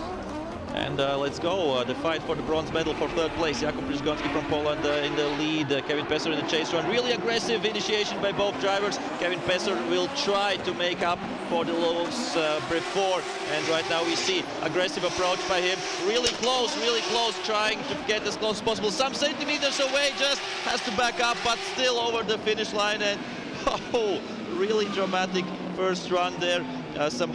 And let's go. The fight for the bronze medal for third place. Jakub Przygoński from Poland in the lead. Kevin Pesser in the chase run. Really aggressive initiation by both drivers. Kevin Pesser will try to make up for the loss before. And right now we see aggressive approach by him. Really close, trying to get as close as possible. Some centimeters away, just has to back up, but still over the finish line. And really dramatic first run there. Some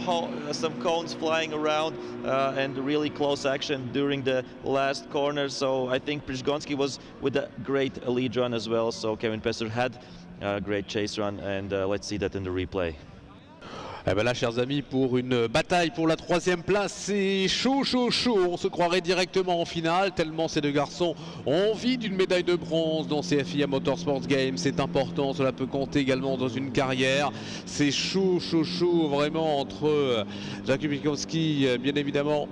cones flying around and really close action during the last corner. So I think Przygoński was with a great lead run as well. So Kevin Pesser had a great chase run, and let's see that in the replay. Eh ben là, chers amis, pour une bataille pour la 3e place, c'est chaud. On se croirait directement en finale, tellement ces deux garçons ont envie d'une médaille de bronze dans ces FIA Motorsport Games. C'est important, cela peut compter également dans une carrière. C'est chaud, vraiment, entre Jakub Przygoński, bien évidemment,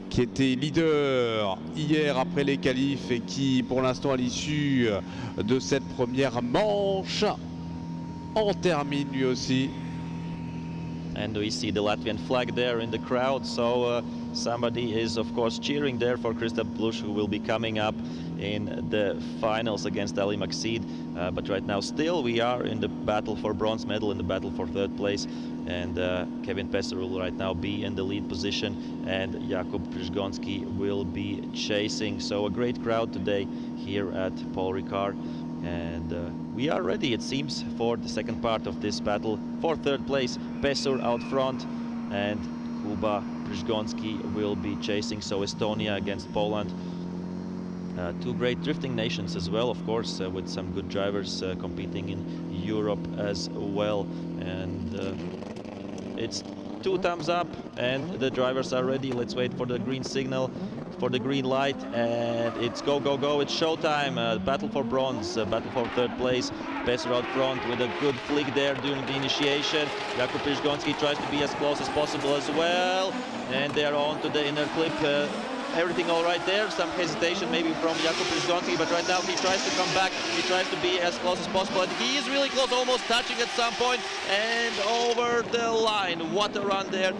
qui était leader hier après les qualifs et qui, pour l'instant, à l'issue de cette première manche, en termine lui aussi. And we see the Latvian flag there in the crowd, so somebody is of course cheering there for Kristaps Blush, who will be coming up in the finals against Ali Maksid. But right now still we are in the battle for bronze medal, in the battle for third place, and Kevin Pesser will right now be in the lead position and Jakub Przygoński will be chasing. So a great crowd today here at Paul Ricard. And we are ready, it seems, for the second part of this battle. For third place, Pesser out front, and Kuba Przygoński will be chasing. So Estonia against Poland. Two great drifting nations as well, of course, with some good drivers competing in Europe as well. And it's 2 thumbs up, and the drivers are ready. Let's wait for the green signal, for the green light, and it's go, it's showtime. Battle for bronze, battle for third place. Pesser out front with a good flick there during the initiation. Jakub Przygoński tries to be as close as possible as well, and they are on to the inner clip. Everything all right there, some hesitation maybe from Jakub Przygoński, but right now he tries to come back, he tries to be as close as possible, and he is really close, almost touching at some point, and over the line. What a run there.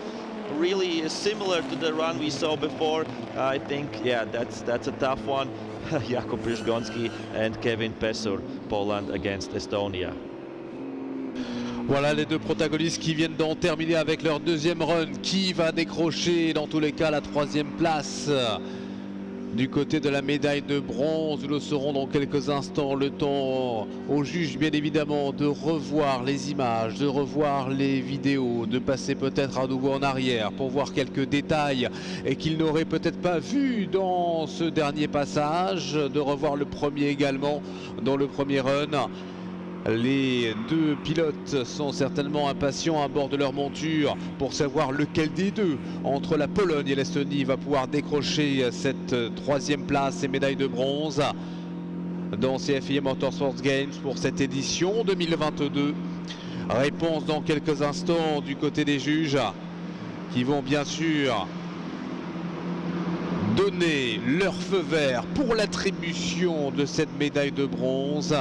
Really similar to the run we saw before. I think, yeah, that's a tough one. Jakub Przygoński and Kevin Pesser, Poland against Estonia. Voilà les deux protagonistes qui viennent d'en terminer avec leur deuxième run. Qui va décrocher dans tous les cas la 3e place du côté de la médaille de bronze? Nous le saurons dans quelques instants. Le temps aux juges, bien évidemment, de revoir les images, de revoir les vidéos, de passer peut-être à nouveau en arrière pour voir quelques détails et qu'ils n'auraient peut-être pas vu dans ce dernier passage, de revoir le premier également dans le premier run. Les deux pilotes sont certainement impatients à bord de leur monture pour savoir lequel des deux, entre la Pologne et l'Estonie, va pouvoir décrocher cette 3e place et médaille de bronze dans ces FIA Motorsport Games pour cette édition 2022. Réponse dans quelques instants du côté des juges qui vont bien sûr donner leur feu vert pour l'attribution de cette médaille de bronze.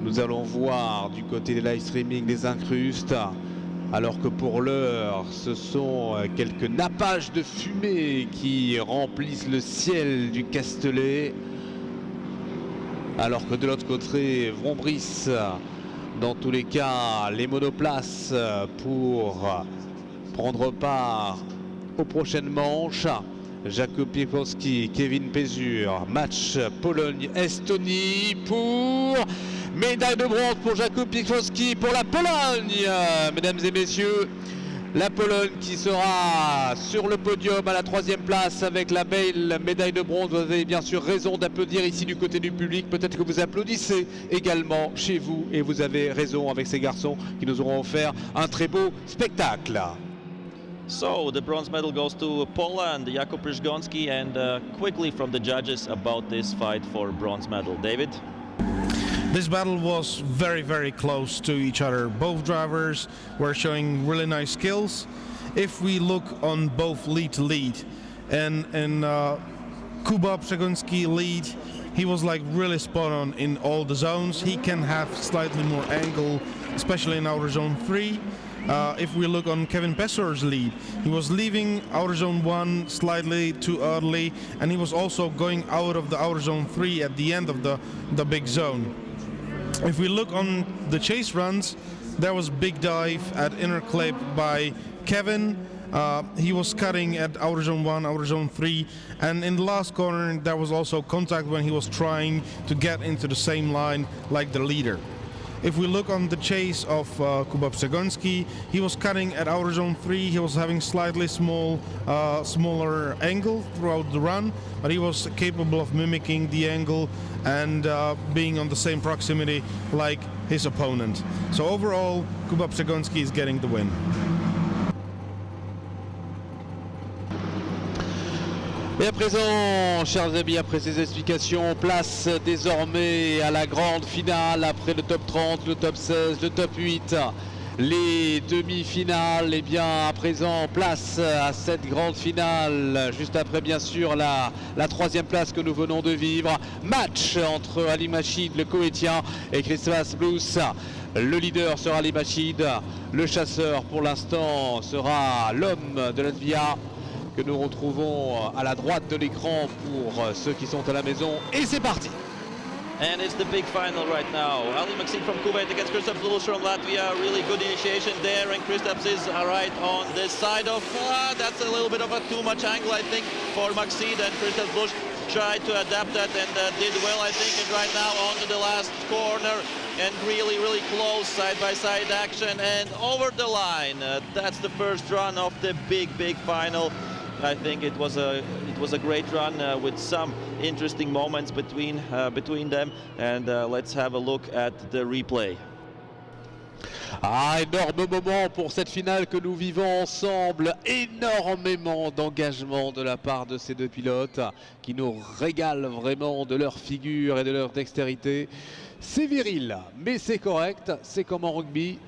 Nous allons voir du côté des live streaming les incrustes, alors que pour l'heure, ce sont quelques nappages de fumée qui remplissent le ciel du Castellet. Alors que de l'autre côté, vrombrissent dans tous les cas les monoplaces pour prendre part aux prochaines manches. Jakub Przygoński, Kevin Pesser, match Pologne-Estonie pour médaille de bronze pour Jakub Przygoński pour la Pologne. Mesdames et messieurs, la Pologne qui sera sur le podium à la 3e place avec la belle médaille de bronze. Vous avez bien sûr raison d'applaudir ici du côté du public. Peut-être que vous applaudissez également chez vous et vous avez raison avec ces garçons qui nous auront offert un très beau spectacle. So the bronze medal goes to Poland, Jakub Przygoński, and quickly from the judges about this fight for bronze medal. David? This battle was very, very close to each other. Both drivers were showing really nice skills. If we look on both lead to lead, and Kuba Przygoński lead, he was like really spot on in all the zones. He can have slightly more angle, especially in outer zone 3. if we look on Kevin Pessor's lead, he was leaving outer zone 1 slightly too early, and he was also going out of the outer zone 3 at the end of the big zone. If we look on the chase runs, there was big dive at inner clip by Kevin. He was cutting at outer zone 1, outer zone 3, and in the last corner there was also contact when he was trying to get into the same line like the leader. If we look on the chase of Kuba Psegonski, he was cutting at outer zone 3, he was having slightly smaller angle throughout the run, but he was capable of mimicking the angle and being on the same proximity like his opponent. So overall, Kuba Psegonski is getting the win. Et à présent, chers amis, après ces explications, place désormais à la grande finale, après le top 30, le top 16, le top 8, les demi-finales. Et bien à présent, place à cette grande finale, juste après bien sûr la troisième place que nous venons de vivre. Match entre Ali Machid, le Koweïtien, et Christophe Blues. Le leader sera Ali Machid, le chasseur pour l'instant sera l'homme de Latvia, que nous retrouvons à la droite de l'écran pour ceux qui sont à la maison. Et c'est parti! And it's the big final right now. Ali Maxid from Kuwait against Kristaps Luluš from Latvia. Really good initiation there, and Kristaps is right on this side of... that's a little bit of a too much angle, I think, for Maxid, and Kristaps Luluš tried to adapt that and did well, I think, and right now onto the last corner, and really, really close side-by-side action, and over the line. That's the first run of the big final. I think it was a great run with some interesting moments between them, and let's have a look at the replay. Énorme moment pour cette finale que nous vivons ensemble, énormément d'engagement de la part de ces deux pilotes qui nous régalent vraiment de leur figure et de leur dextérité. C'est viril, mais c'est correct, c'est comme en rugby,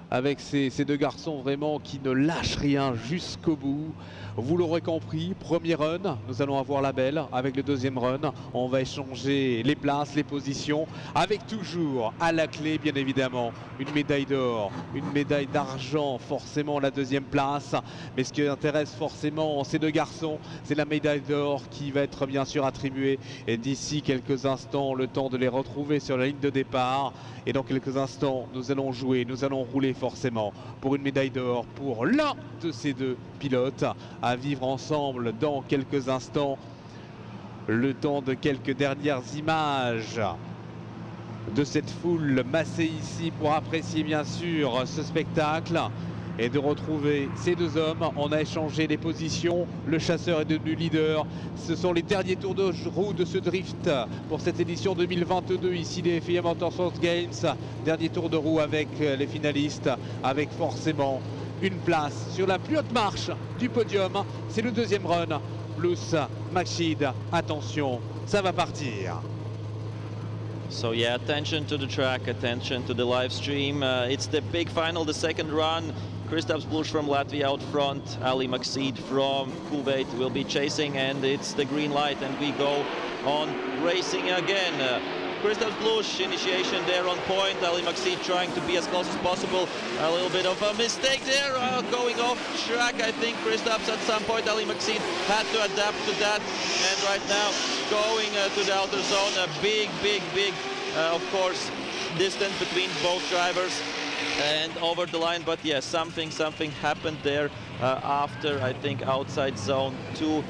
avec ces deux garçons vraiment qui ne lâchent rien jusqu'au bout. Vous l'aurez compris, premier run, nous allons avoir la belle. Avec le deuxième run, on va échanger les places, les positions, avec toujours à la clé, bien évidemment, une médaille d'or, une médaille d'argent, forcément la deuxième place. Mais ce qui intéresse forcément ces deux garçons, c'est la médaille d'or qui va être bien sûr attribuée. Et d'ici quelques instants, le temps de les retrouver sur la ligne de départ. Et dans quelques instants, nous allons jouer, nous allons rouler forcément pour une médaille d'or pour l'un de ces deux pilotes, à vivre ensemble dans quelques instants. Le temps de quelques dernières images de cette foule massée ici pour apprécier bien sûr ce spectacle et de retrouver ces deux hommes. On a échangé les positions, le chasseur est devenu leader. Ce sont les derniers tours de roue de ce drift pour cette édition 2022 ici des FIA Motorsport Games. Dernier tour de roue avec les finalistes, avec forcément une place sur la plus haute marche du podium. C'est le deuxième run. Blues, Maxid, attention, ça va partir. So yeah, attention to the track, attention to the live stream. It's the big final, the second run. Kristaps Bluž from Latvia out front, Ali Maxid from Kuwait will be chasing, and it's the green light, and we go on racing again. Kristaps Bluž initiation there on point, Ali Maxid trying to be as close as possible. A little bit of a mistake there, going off track. I think Kristaps at some point, Ali Maxid had to adapt to that, and right now going to the outer zone. A big, of course, distance between both drivers and over the line, but yes, something happened there after, I think, outside zone 2.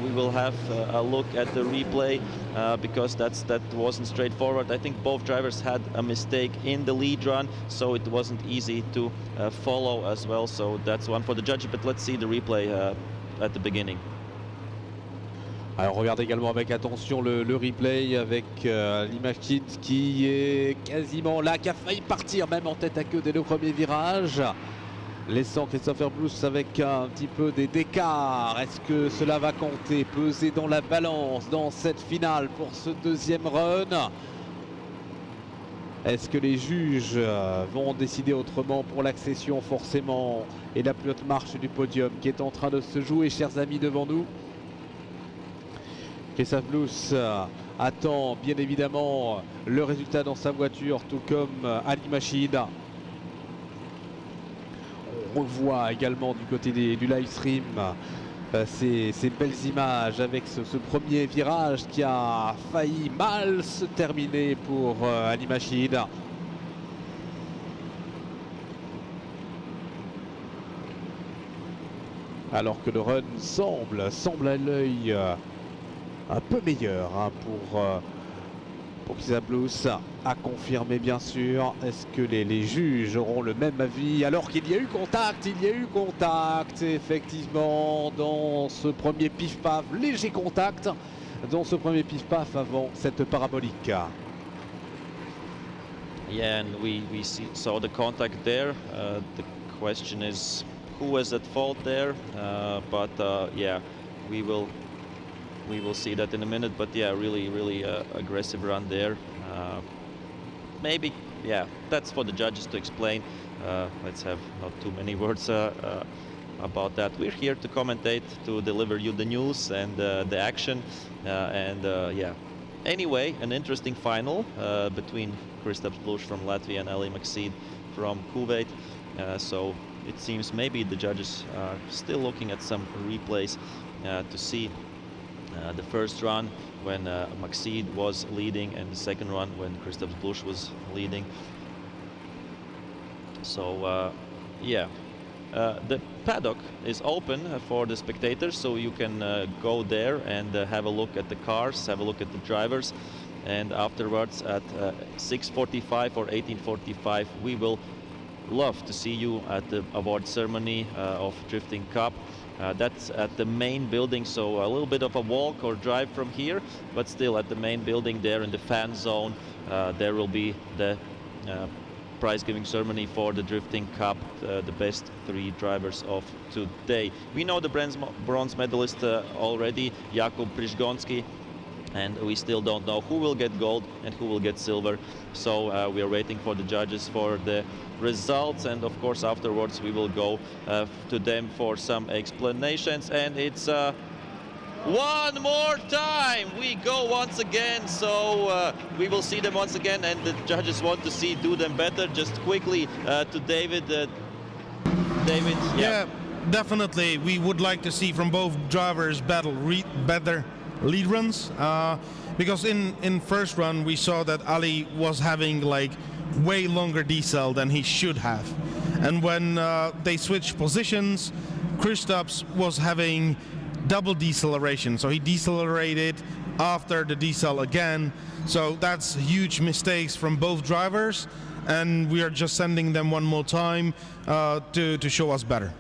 We will have a look at the replay because that wasn't straightforward. I think both drivers had a mistake in the lead run, so it wasn't easy to follow as well. So that's one for the judge, but let's see the replay at the beginning. Alors on regarde également avec attention le replay avec l'Imachid qui est quasiment là, qui a failli partir même en tête à queue dès le premier virage, laissant Christopher Blues avec un petit peu d'écart. Est-ce que cela va compter, peser dans la balance dans cette finale pour ce deuxième run? Est-ce que les juges vont décider autrement pour l'accession forcément et la plus haute marche du podium qui est en train de se jouer, chers amis, devant nous? Christophe Blues attend bien évidemment le résultat dans sa voiture, tout comme Ali Machid. on revoit également du côté du live stream ces belles images avec ce premier virage qui a failli mal se terminer pour Ali Machid. Alors que le run semble à l'œil un peu meilleur hein, pour Xablous, à confirmer bien sûr. Est-ce que les juges auront le même avis alors qu'il y a eu contact? Il y a eu contact effectivement dans ce premier pif-paf, léger contact dans ce premier pif-paf avant cette parabolique. Yeah, and we saw the contact there. The question is who was at fault there, but yeah, we will see that in a minute. But yeah, really aggressive run there. Maybe, yeah, that's for the judges to explain. Let's have not too many words about that. We're here to commentate, to deliver you the news and the action, and yeah. Anyway, an interesting final between Kristaps Blush from Latvia and Ali Maksid from Kuwait. So it seems maybe the judges are still looking at some replays to see the first run when Maksid was leading and the second run when Kristaps Blush was leading. So yeah, the paddock is open for the spectators, so you can go there and have a look at the cars, have a look at the drivers, and afterwards at 6:45 or 18:45 we will love to see you at the award ceremony of Drifting Cup. That's at the main building, so a little bit of a walk or drive from here, but still at the main building there in the fan zone. There will be the prize-giving ceremony for the Drifting Cup, the best 3 drivers of today. We know the bronze medalist already, Jakub Przygonski, and we still don't know who will get gold and who will get silver. So we are waiting for the judges for the results, and of course afterwards we will go to them for some explanations. And it's one more time we go once again, so we will see them once again, and the judges want to do them better. Just quickly to David. David, yeah, definitely we would like to see from both drivers better lead runs, because in first run we saw that Ali was having like way longer decel than he should have, and when they switched positions, Kristaps was having double deceleration, so he decelerated after the decel again. So that's huge mistakes from both drivers, and we are just sending them one more time to show us better.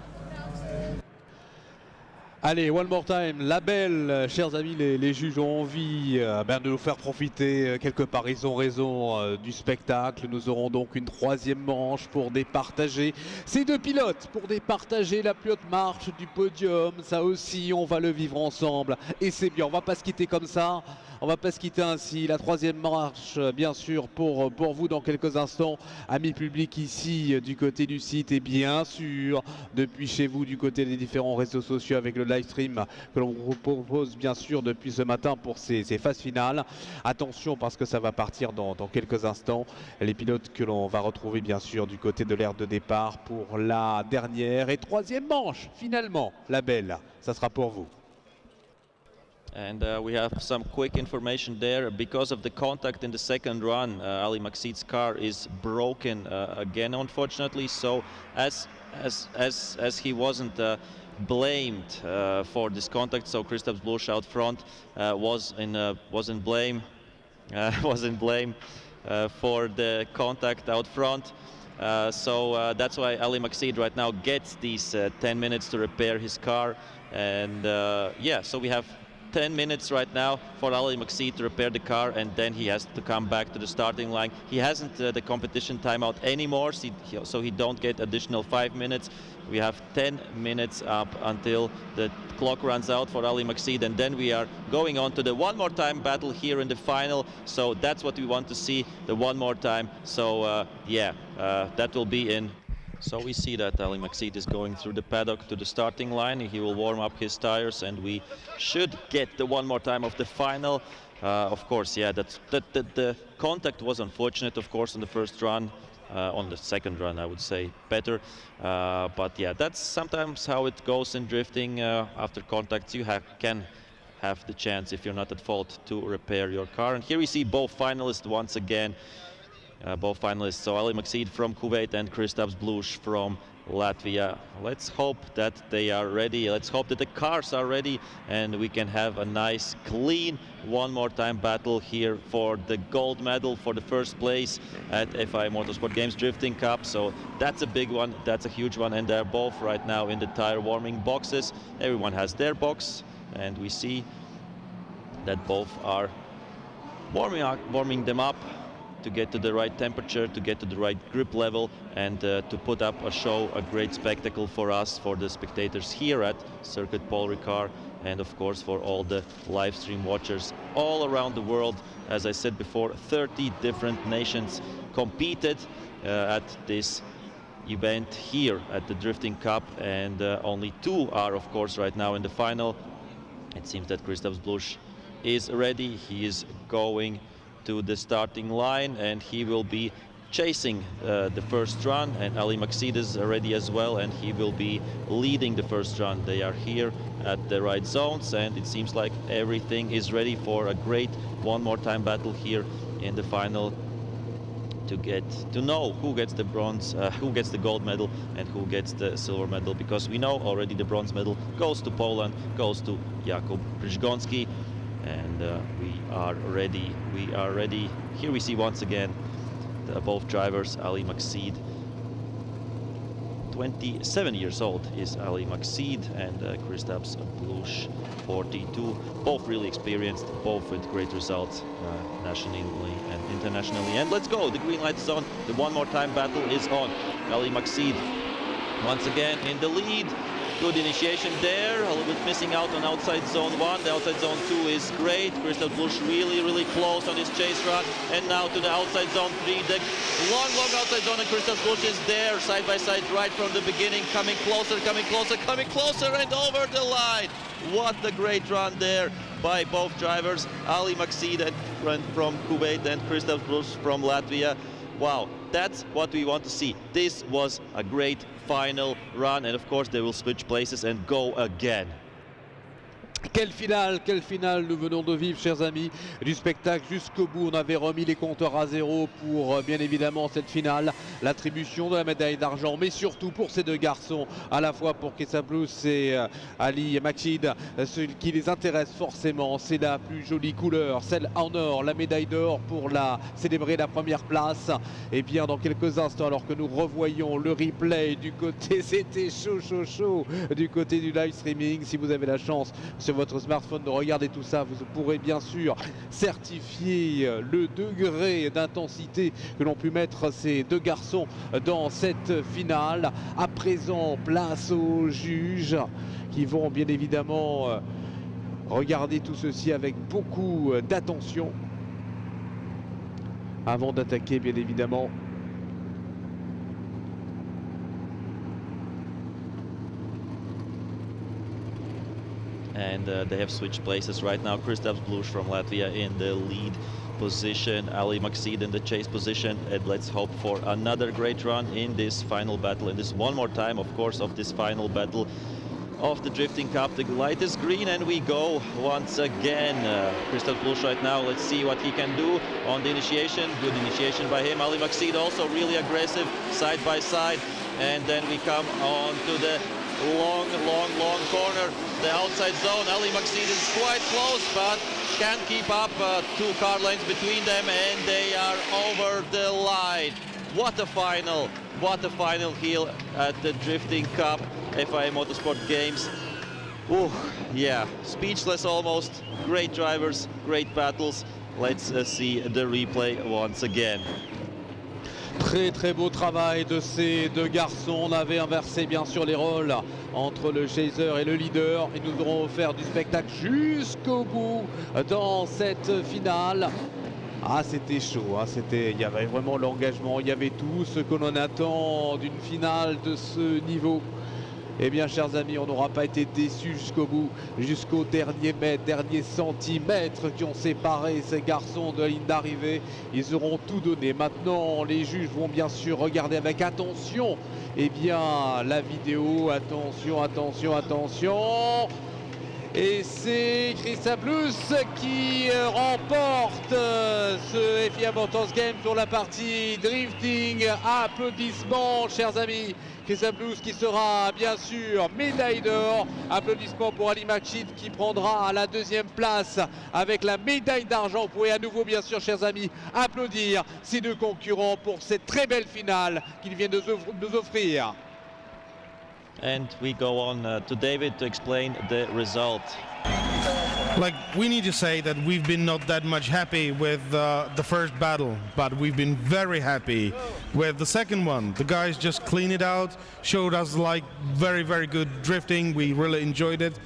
Allez, one more time, la belle, chers amis, les juges ont envie de nous faire profiter, quelque part ils ont raison du spectacle. Nous aurons donc une 3e manche pour départager ces 2 pilotes, pour départager la plus haute marche du podium. Ça aussi, on va le vivre ensemble et c'est bien, on va pas se quitter comme ça. On va pas se quitter ainsi. La 3e marche, bien sûr, pour vous dans quelques instants, amis publics ici du côté du site, et bien sûr depuis chez vous du côté des différents réseaux sociaux avec le live stream que l'on vous propose bien sûr depuis ce matin pour ces phases finales. Attention parce que ça va partir dans quelques instants. Les pilotes que l'on va retrouver bien sûr du côté de l'aire de départ pour la dernière et 3e manche. Finalement, la belle, ça sera pour vous. And we have some quick information there. Because of the contact in the second run, Ali Maksid's car is broken again, unfortunately. So as he wasn't blamed for this contact, so Kristaps Blush out front was in blame for the contact out front. So that's why Ali Maksid right now gets these 10 minutes to repair his car. And yeah, so we have 10 minutes right now for Ali Maksid to repair the car, and then he has to come back to the starting line. He hasn't the competition timeout anymore, so he don't get additional 5 minutes. We have 10 minutes up until the clock runs out for Ali Maksid, and then we are going on to the one more time battle here in the final. So that's what we want to see, the one more time. So yeah, that will be in. So we see that Ali Maksid is going through the paddock to the starting line. He will warm up his tires, and we should get the one more time of the final. Of course, yeah, the contact was unfortunate, of course, in the first run. on the second run, I would say, better. But yeah, that's sometimes how it goes in drifting. After contacts, you can have the chance, if you're not at fault, to repair your car. And here we see both finalists once again. Both finalists, so Ali Makseed from Kuwait and Kristaps Blush from Latvia. Let's hope that they are ready. Let's hope that the cars are ready and we can have a nice, clean, one more time battle here for the gold medal for the first place at FIA Motorsport Games Drifting Cup. So that's a big one, that's a huge one, and they're both right now in the tire warming boxes. Everyone has their box, and we see that both are warming them up to get to the right temperature, to get to the right grip level, and to put up a show, a great spectacle for us, for the spectators here at Circuit Paul Ricard, and of course for all the live stream watchers all around the world. As I said before, 30 different nations competed at this event here at the Drifting Cup, and only 2 are of course right now in the final. It seems that Kristaps Blush is ready. He is going to the starting line and he will be chasing the first run, and Ali Makseed is ready as well, and he will be leading the first run. They are here at the right zones, and it seems like everything is ready for a great one more time battle here in the final to get to know who gets the bronze, who gets the gold medal and who gets the silver medal, because we know already the bronze medal goes to Poland, goes to Jakub Brzgonski. And we are ready. We are ready. Here we see once again both drivers. Ali Makseed, 27 years old is Ali Makseed, and Kristaps Blush, 42. Both really experienced, both with great results nationally and internationally. And let's go. The green light is on. The one more time battle is on. Ali Makseed once again in the lead. Good initiation there, a little bit missing out on outside zone 1. The outside zone 2 is great. Kristaps Blush really close on his chase run. And now to the outside zone 3. The long outside zone, and Kristaps Blush is there, side by side, right from the beginning, coming closer, and over the line. What a great run there by both drivers, Ali Makseed from Kuwait and Kristaps Blush from Latvia. Wow, that's what we want to see. This was a great final run, and of course they will switch places and go again. Quelle finale nous venons de vivre, chers amis, du spectacle jusqu'au bout. On avait remis les compteurs à zéro pour, bien évidemment, cette finale, l'attribution de la médaille d'argent, mais surtout pour ces deux garçons, à la fois pour Kristaps Blush et Ali Makseed. Ce qui les intéresse forcément, c'est la plus jolie couleur, celle en or, la médaille d'or pour célébrer la première place. Et bien, dans quelques instants, alors que nous revoyons le replay du côté, c'était chaud, du côté du live streaming, si vous avez la chance sur votre smartphone de regarder tout ça, vous pourrez bien sûr certifier le degré d'intensité que l'ont pu mettre ces deux garçons dans cette finale. À présent, place aux juges qui vont bien évidemment regarder tout ceci avec beaucoup d'attention avant d'attaquer, bien évidemment, and they have switched places right now. Kristaps Blush from Latvia in the lead position, Ali Makseed in the chase position, and let's hope for another great run in this final battle, in this one more time, of course, of this final battle of the Drifting Cup. The light is green and we go once again. Kristaps Blush right now, let's see what he can do on the initiation. Good initiation by him. Ali Makseed also really aggressive, side by side, and then we come on to the long corner, the outside zone. Ali Makseed is quite close, but can't keep up. 2 car lanes between them, and they are over the line. What a final here at the Drifting Cup, FIA Motorsport Games. Ooh, yeah, speechless almost. Great drivers, great battles. Let's see the replay once again. Très beau travail de ces deux garçons. On avait inversé bien sûr les rôles entre le chaser et le leader, et nous aurons offert du spectacle jusqu'au bout dans cette finale. Ah, c'était chaud, hein, il y avait vraiment l'engagement, il y avait tout ce que l'on attend d'une finale de ce niveau. Eh bien, chers amis, on n'aura pas été déçus jusqu'au bout, jusqu'au dernier mètre, dernier centimètre qui ont séparé ces garçons de la ligne d'arrivée. Ils auront tout donné. Maintenant, les juges vont bien sûr regarder avec attention, eh bien, la vidéo. Attention, attention, attention. Et c'est Christian Blues qui remporte ce FIA Motorsport Game sur la partie drifting. Applaudissements, chers amis. Christian Blues qui sera bien sûr médaille d'or. Applaudissements pour Ali Machid qui prendra la deuxième place avec la médaille d'argent. Vous pouvez à nouveau, bien sûr, chers amis, applaudir ces deux concurrents pour cette très belle finale qu'ils viennent de nous offrir. And we go on to David to explain the result. Like, we need to say that we've been not that much happy with the first battle, but we've been very happy with the second one. The guys just cleaned it out, showed us like very, very good drifting. We really enjoyed it.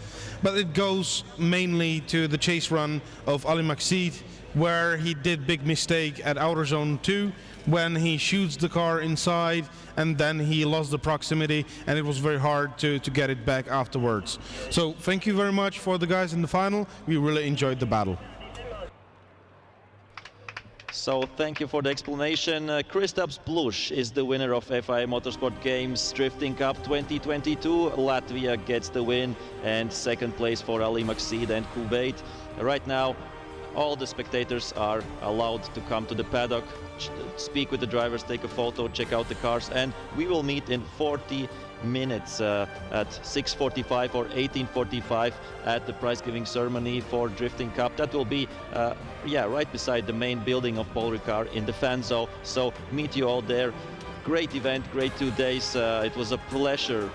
But it goes mainly to the chase run of Ali Maxid, where he did big mistake at outer zone 2 when he shoots the car inside, and then he lost the proximity, and it was very hard to get it back afterwards. So thank you very much for the guys in the final. We really enjoyed the battle. So thank you for the explanation. Kristaps Blush is the winner of FIA Motorsport Games Drifting Cup 2022. Latvia gets the win, and second place for Ali Maxid and Kuwait. Right now, all the spectators are allowed to come to the paddock, speak with the drivers, take a photo, check out the cars, and we will meet in 40 minutes at 6:45 or 18:45 at the prize-giving ceremony for Drifting Cup. That will be right beside the main building of Paul Ricard in the fan zone. So meet you all there. Great event, great 2 days. It was a pleasure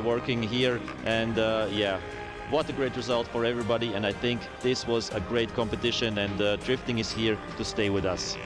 working here, and what a great result for everybody. And I think this was a great competition, and drifting is here to stay with us.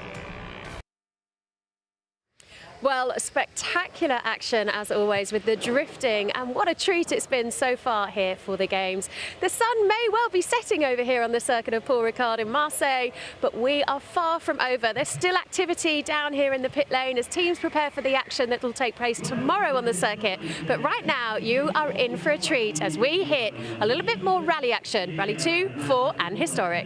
Well, spectacular action as always with the drifting, and what a treat it's been so far here for the games. The sun may well be setting over here on the circuit of Paul Ricard in Marseille, but we are far from over. There's still activity down here in the pit lane as teams prepare for the action that will take place tomorrow on the circuit. But right now you are in for a treat as we hit a little bit more rally action. Rally 2, 4 and historic.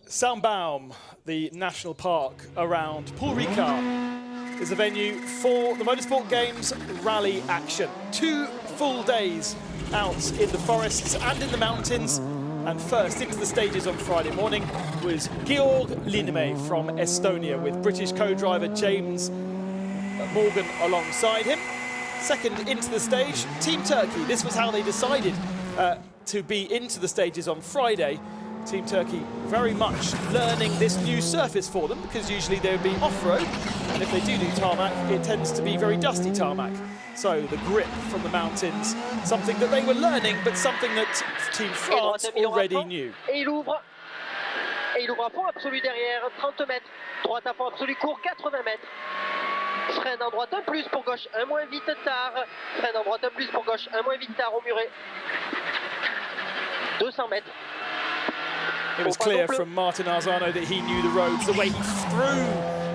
Sandbaum, the national park around Paul Ricard, is the venue for the Motorsport Games rally action. 2 full days out in the forests and in the mountains. And first into the stages on Friday morning was Georg Linnemäe from Estonia with British co-driver James Morgan alongside him. Second into the stage, Team Turkey. This was how they decided to be into the stages on Friday. Team Turkey very much learning this new surface for them, because usually they would be off-road, and if they do tarmac, it tends to be very dusty tarmac. So the grip from the mountains, something that they were learning, but something that Team France already knew. Et il ouvre un pont absolu derrière, 30 mètres. Droite à fond absolu court, 80 mètres. Freine en droite, un plus pour gauche, un moins vite tard. Freine en droite, un plus pour gauche, un moins vite tard au muret. 200 mètres. It was clear from Martin Arzano that he knew the roads. The way he threw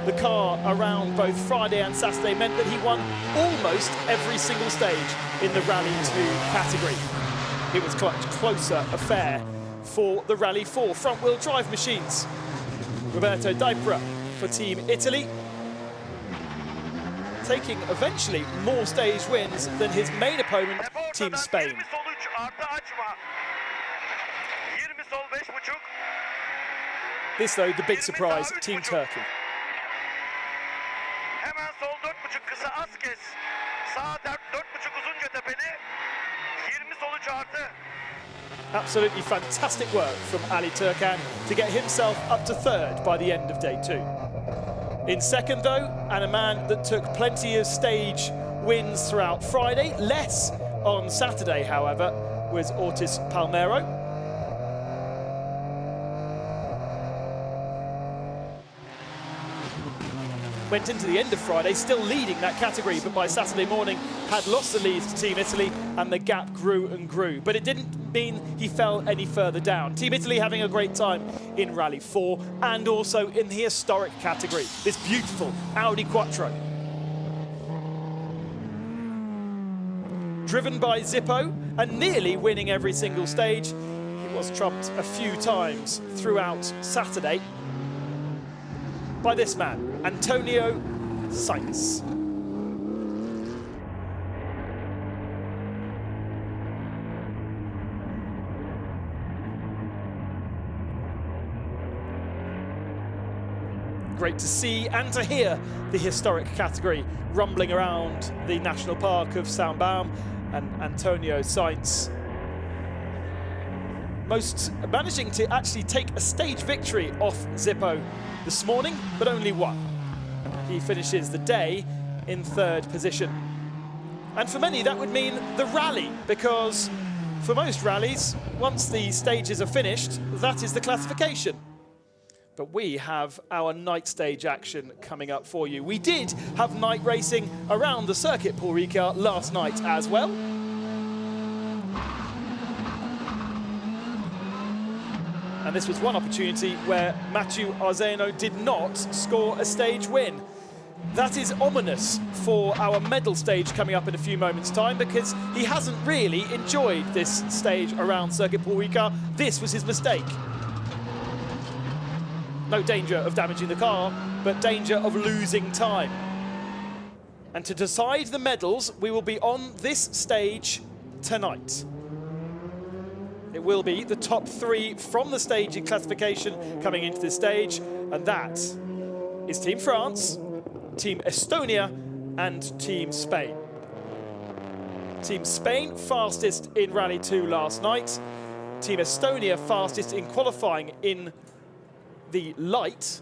the car around both Friday and Saturday meant that he won almost every single stage in the Rally 2 category. It was a closer affair for the Rally 4 front-wheel drive machines. Roberto Daipra for Team Italy, taking eventually more stage wins than his main opponent, Team Spain. This, though, the big surprise, Team Turkey. Absolutely fantastic work from Ali Turkan to get himself up to third by the end of day 2. In second, though, and a man that took plenty of stage wins throughout Friday, less on Saturday, however, was Ortiz Palmero. went into the end of Friday still leading that category, but by Saturday morning had lost the lead to Team Italy, and the gap grew and grew. But it didn't mean he fell any further down. Team Italy having a great time in Rally 4 and also in the historic category, this beautiful Audi Quattro. Driven by Zippo and nearly winning every single stage, he was trumped a few times throughout Saturday by this man, Antonio Sainz. Great to see and to hear the historic category rumbling around the National Park of Saint-Baum, and Antonio Sainz managing to actually take a stage victory off Zippo this morning, but only one. He finishes the day in 3rd position. And for many that would mean the rally, because for most rallies, once the stages are finished, that is the classification. But we have our night stage action coming up for you. We did have night racing around the Circuit Paul Ricard last night as well. And this was one opportunity where Mathieu Arzeno did not score a stage win. That is ominous for our medal stage coming up in a few moments' time, because he hasn't really enjoyed this stage around Circuit Paul Ricard. This was his mistake. No danger of damaging the car, but danger of losing time. And to decide the medals, we will be on this stage tonight. It will be the top 3 from the stage in classification coming into this stage, and that is Team France, Team Estonia, and Team Spain. Team Spain fastest in Rally 2 last night. Team Estonia fastest in qualifying in the light.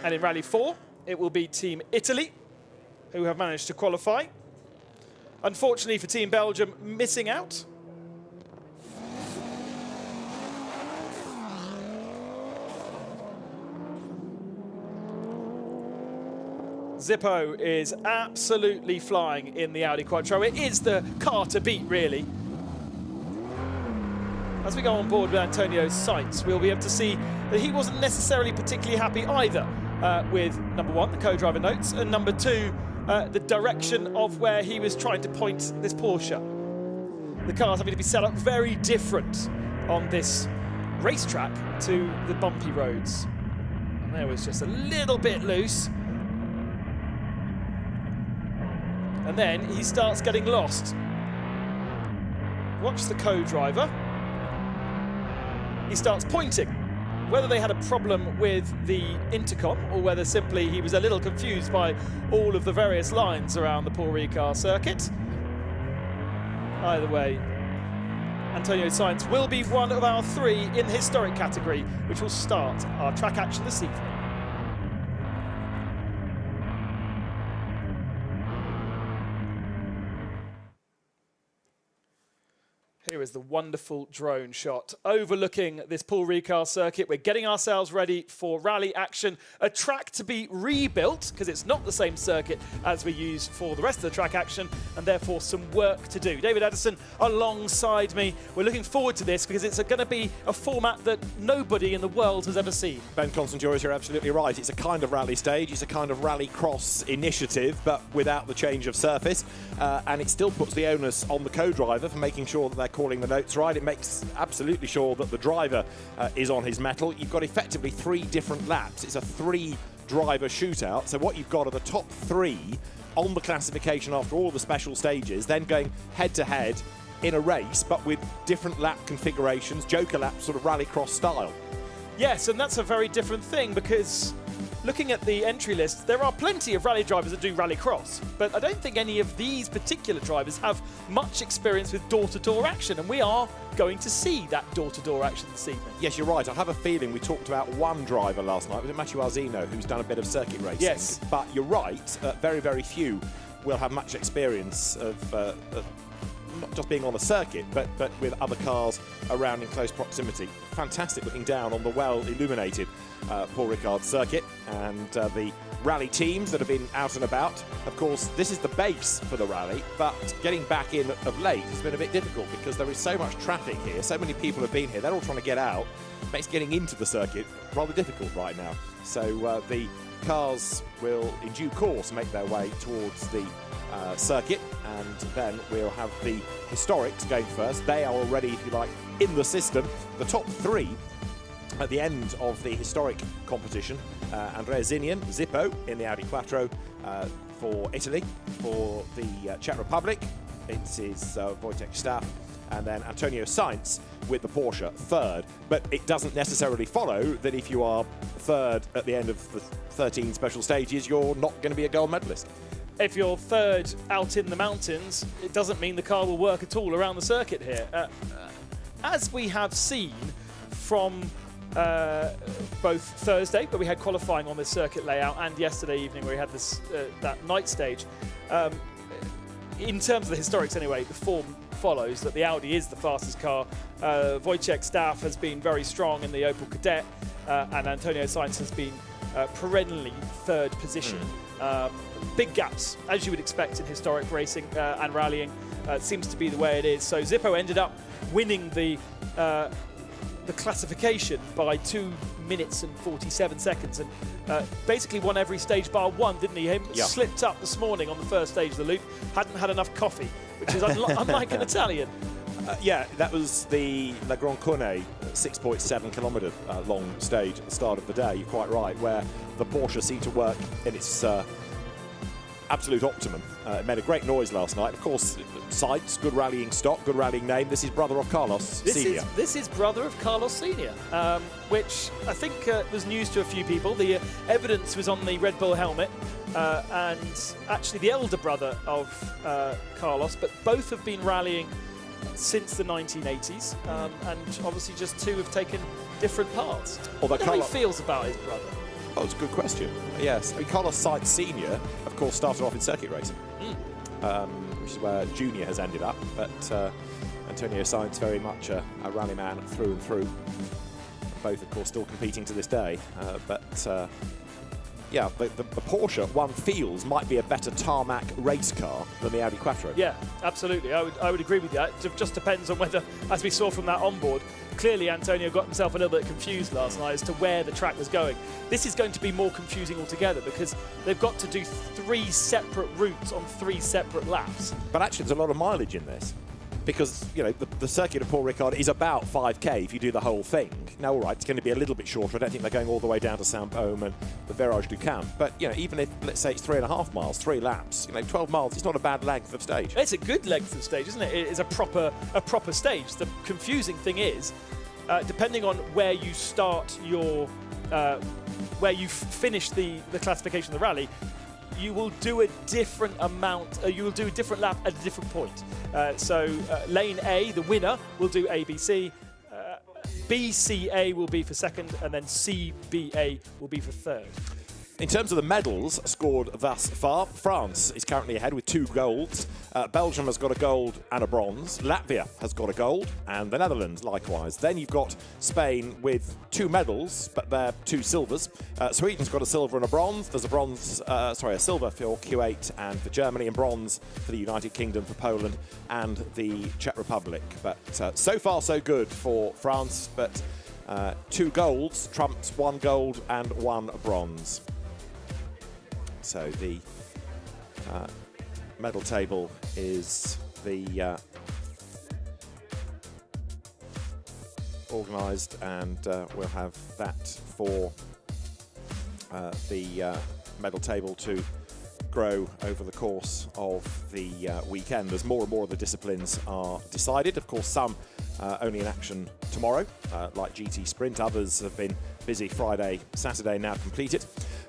And in Rally 4, it will be Team Italy, who have managed to qualify. Unfortunately for Team Belgium, missing out. Zippo is absolutely flying in the Audi Quattro. It is the car to beat, really. As we go on board with Antonio Sainz, we'll be able to see that he wasn't necessarily particularly happy either with, number 1, the co-driver notes, and number 2, the direction of where he was trying to point this Porsche. The car's having to be set up very different on this racetrack to the bumpy roads. And there was just a little bit loose. And then he starts getting lost. Watch the co-driver. He starts pointing. Whether they had a problem with the intercom or whether simply he was a little confused by all of the various lines around the Paul Ricard circuit. Either way, Antonio Sainz will be one of our 3 in the historic category, which will start our track action this evening. Here is the wonderful drone shot overlooking this Paul Ricard circuit. We're getting ourselves ready for rally action. A track to be rebuilt, because it's not the same circuit as we use for the rest of the track action, and therefore some work to do. David Edison alongside me. We're looking forward to this because it's going to be a format that nobody in the world has ever seen. Ben Constantiouris, you're absolutely right. It's a kind of rally stage. It's a kind of rally cross initiative, but without the change of surface. And it still puts the onus on the co-driver for making sure that they're calling the notes right. It makes absolutely sure that the driver is on his mettle. You've got effectively 3 different laps. It's a 3-driver shootout. So what you've got are the top 3 on the classification after all the special stages, then going head-to-head in a race, but with different lap configurations, joker lap sort of rallycross style. Yes, and that's a very different thing, because looking at the entry list, there are plenty of rally drivers that do rallycross, but I don't think any of these particular drivers have much experience with door-to-door action, and we are going to see that door-to-door action this evening. Yes, you're right. I have a feeling we talked about one driver last night. Was it Mathieu Arzeno, who's done a bit of circuit racing? Yes. But you're right, very, very few will have much experience of not just being on the circuit, but with other cars around in close proximity. Fantastic looking down on the well-illuminated Paul Ricard circuit, and the rally teams that have been out and about. Of course, this is the base for the rally, but getting back in of late has been a bit difficult because there is so much traffic here, so many people have been here, they're all trying to get out. Makes getting into the circuit rather difficult right now. So the cars will, in due course, make their way towards the circuit, and then we'll have the historics going first. They are already, if you like, in the system. The top three at the end of the historic competition, Andrea Zinian, Zippo in the Audi Quattro for Italy. For the Czech Republic, it is Wojtek Staff, and then Antonio Sainz with the Porsche third. But it doesn't necessarily follow that if you are third at the end of the 13 special stages, you're not going to be a gold medalist. If you're third out in the mountains, it doesn't mean the car will work at all around the circuit here. As we have seen from both Thursday, where we had qualifying on this circuit layout, and yesterday evening where we had this that night stage, in terms of the historics anyway, the form follows that the Audi is the fastest car. Wojciech Staff has been very strong in the Opel Kadett, and Antonio Sainz has been perennially third position. Big gaps, as you would expect in historic racing and rallying. Seems to be the way it is. So Zippo ended up winning the classification by 2 minutes and 47 seconds, and basically won every stage bar one, didn't he? Yeah. Slipped up this morning on the first stage of the loop, hadn't had enough coffee, which is unlike an Italian. Yeah, that was the La Grande Corne 6.7 kilometre long stage at the start of the day, you're quite right, where the Porsche seemed to work in its absolute optimum. It made a great noise last night. Of course, Sainz, good rallying stock, good rallying name. This is brother of Carlos Senior. This is brother of Carlos Senior, which I think was news to a few people. The evidence was on the Red Bull helmet, and actually the elder brother of Carlos, but both have been rallying since the 1980s, and obviously just two have taken different paths. Although how he feels about his brother. Oh, it's a good question. Yes, I mean, Carlos Sainz Senior, of course, started off in circuit racing, which is where Junior has ended up. But Antonio Sainz, very much a rally man through and through. Both, of course, still competing to this day. Yeah, the Porsche, one feels, might be a better tarmac race car than the Audi Quattro. Yeah, absolutely. I would agree with that. It just depends on whether, as we saw from that onboard, clearly Antonio got himself a little bit confused last night as to where the track was going. This is going to be more confusing altogether because they've got to do 3 separate routes on 3 separate laps. But actually, there's a lot of mileage in this, because you know the circuit of Paul Ricard is about 5k if you do the whole thing. Now, all right, it's going to be a little bit shorter. I don't think they're going all the way down to Saint-Baume and the Virage du Camp. But you know, even if, let's say, it's 3.5 miles, 3 laps, 12 miles, it's not a bad length of stage. It's a good length of stage, isn't it? It is a proper stage. The confusing thing is, depending on where you start your, where you finish the classification of the rally, you will do a different amount, you will do a different lap at a different point. So lane A, the winner, will do ABC, BCA will be for second, and then CBA will be for third. In terms of the medals scored thus far, France is currently ahead with 2 golds. Belgium has got a gold and a bronze. Latvia has got a gold, and the Netherlands likewise. Then you've got Spain with 2 medals, but they're 2 silvers. Sweden's got a silver and a bronze. There's a silver for Kuwait and for Germany, and bronze for the United Kingdom, for Poland and the Czech Republic. But so far so good for France, but 2 golds trumps 1 gold and 1 bronze. So the medal table is the organised, and we'll have that for the medal table to grow over the course of the weekend as more and more of the disciplines are decided. Of course, some only in action tomorrow, like GT Sprint. Others have been busy Friday, Saturday, now completed.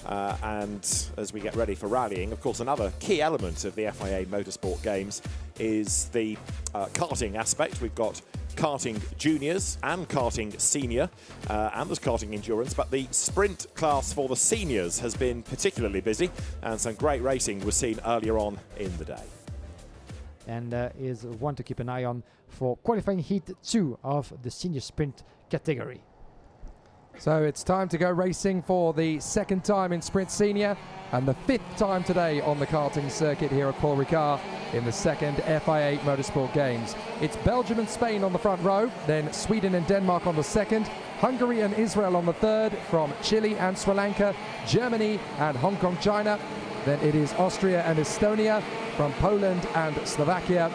And as we get ready for rallying, of course, another key element of the FIA Motorsport Games is the karting aspect. We've got karting juniors and karting senior, and there's karting endurance, but the sprint class for the seniors has been particularly busy, and some great racing was seen earlier on in the day. And is one to keep an eye on for qualifying heat 2 of the senior sprint category. So it's time to go racing for the second time in Sprint Senior and the 5th time today on the karting circuit here at Paul Ricard in the second FIA Motorsport Games. It's Belgium and Spain on the front row, then Sweden and Denmark on the second, Hungary and Israel on the third, from Chile and Sri Lanka, Germany and Hong Kong, China. Then it is Austria and Estonia, from Poland and Slovakia.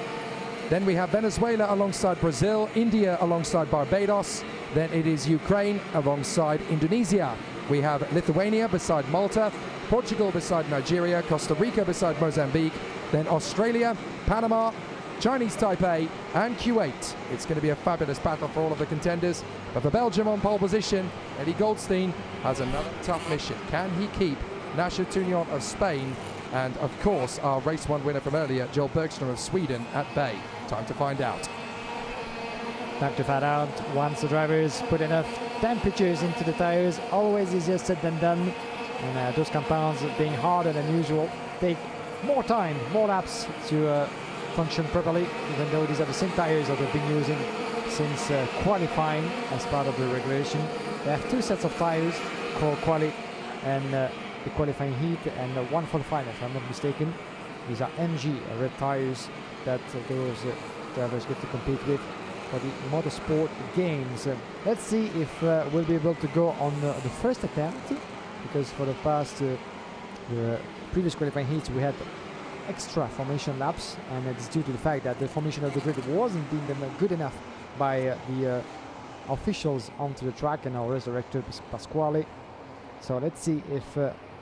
Then we have Venezuela alongside Brazil, India alongside Barbados. Then it is Ukraine alongside Indonesia. We have Lithuania beside Malta, Portugal beside Nigeria, Costa Rica beside Mozambique, then Australia, Panama, Chinese Taipei and Kuwait. It's going to be a fabulous battle for all of the contenders. But for Belgium on pole position, Eddie Goldstein has another tough mission. Can he keep Nacho Tunion of Spain and, of course, our race 1 winner from earlier, Joel Bergström of Sweden, at bay? Time to find out. Time to find out once the drivers put enough temperatures into the tires. Always easier said than done. And those compounds being harder than usual take more time, more laps to function properly, even though these are the same tires that they've been using since qualifying as part of the regulation. They have 2 sets of tires for quali and the qualifying heat, and one for the final, if I'm not mistaken. These are MG red tires that those drivers get to compete with for the Motorsport Games. Let's see if we'll be able to go on the first attempt, because for the past the previous qualifying heats we had extra formation laps, and it's due to the fact that the formation of the grid wasn't deemed good enough by the officials onto the track and our race director Pasquale. So let's see if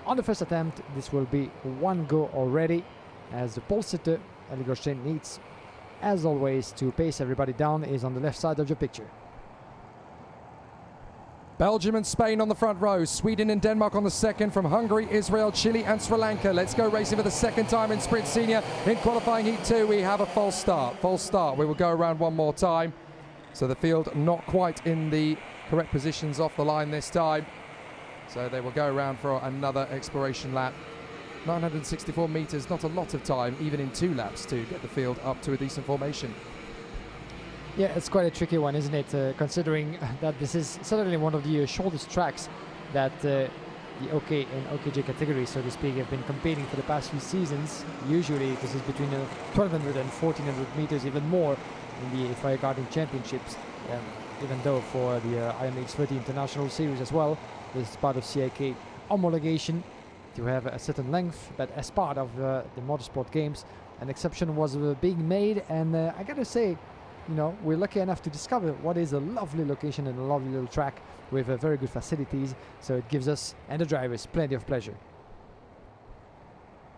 on the first attempt this will be one go already, as the pole sitter Eddie Goldstein needs, as always, to pace everybody down. Is on the left side of the picture. Belgium and Spain on the front row, Sweden and Denmark on the second, from Hungary, Israel, Chile and Sri Lanka. Let's go racing for the second time in Sprint Senior. In qualifying heat 2 we have a false start. False start. We will go around one more time. So the field not quite in the correct positions off the line this time. So they will go around for another exploration lap. 964 meters, not a lot of time, even in 2 laps, to get the field up to a decent formation. Yeah, it's quite a tricky one, isn't it? Considering that this is certainly one of the shortest tracks that the OK and OKJ category, so to speak, have been competing for the past few seasons. Usually this is between 1,200 and 1,400 meters, even more in the FIA Karting Championships. Even though for the IMX30 International Series as well, this is part of CIK homologation to have a certain length, but as part of the Motorsport Games, an exception was being made, and I gotta say, you know, we're lucky enough to discover what is a lovely location and a lovely little track with very good facilities, so it gives us and the drivers plenty of pleasure.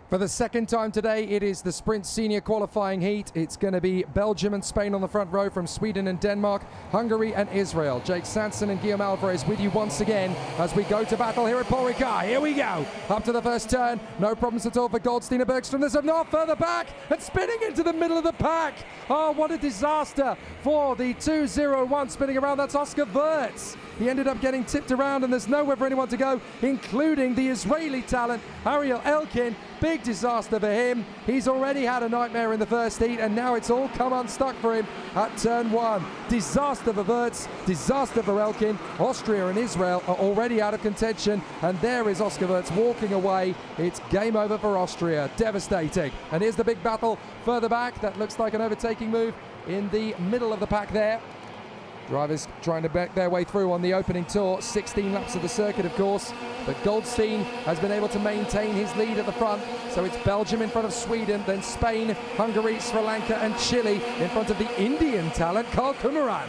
For the second time today, it is the Sprint Senior qualifying heat. It's going to be Belgium and Spain on the front row, from Sweden and Denmark, Hungary and Israel. Jake Sanson and Guillaume Alvarez with you once again as we go to battle here at Paul Ricard. Here we go. Up to the first turn. No problems at all for Goldstein and Bergström. There's a knock further back and spinning into the middle of the pack. Oh, what a disaster for the 201 spinning around. That's Oscar Wirtz. He ended up getting tipped around, and there's nowhere for anyone to go, including the Israeli talent, Ariel Elkin. Big disaster for him. He's already had a nightmare in the first heat, and now it's all come unstuck for him at turn 1. Disaster for Wirtz, disaster for Elkin. Austria and Israel are already out of contention, and there is Oscar Wirtz walking away. It's game over for Austria. Devastating. And here's the big battle further back. That looks like an overtaking move in the middle of the pack there. Drivers trying to back their way through on the opening tour. 16 laps of the circuit, of course. But Goldstein has been able to maintain his lead at the front. So it's Belgium in front of Sweden, then Spain, Hungary, Sri Lanka and Chile in front of the Indian talent, Karl Kumaran.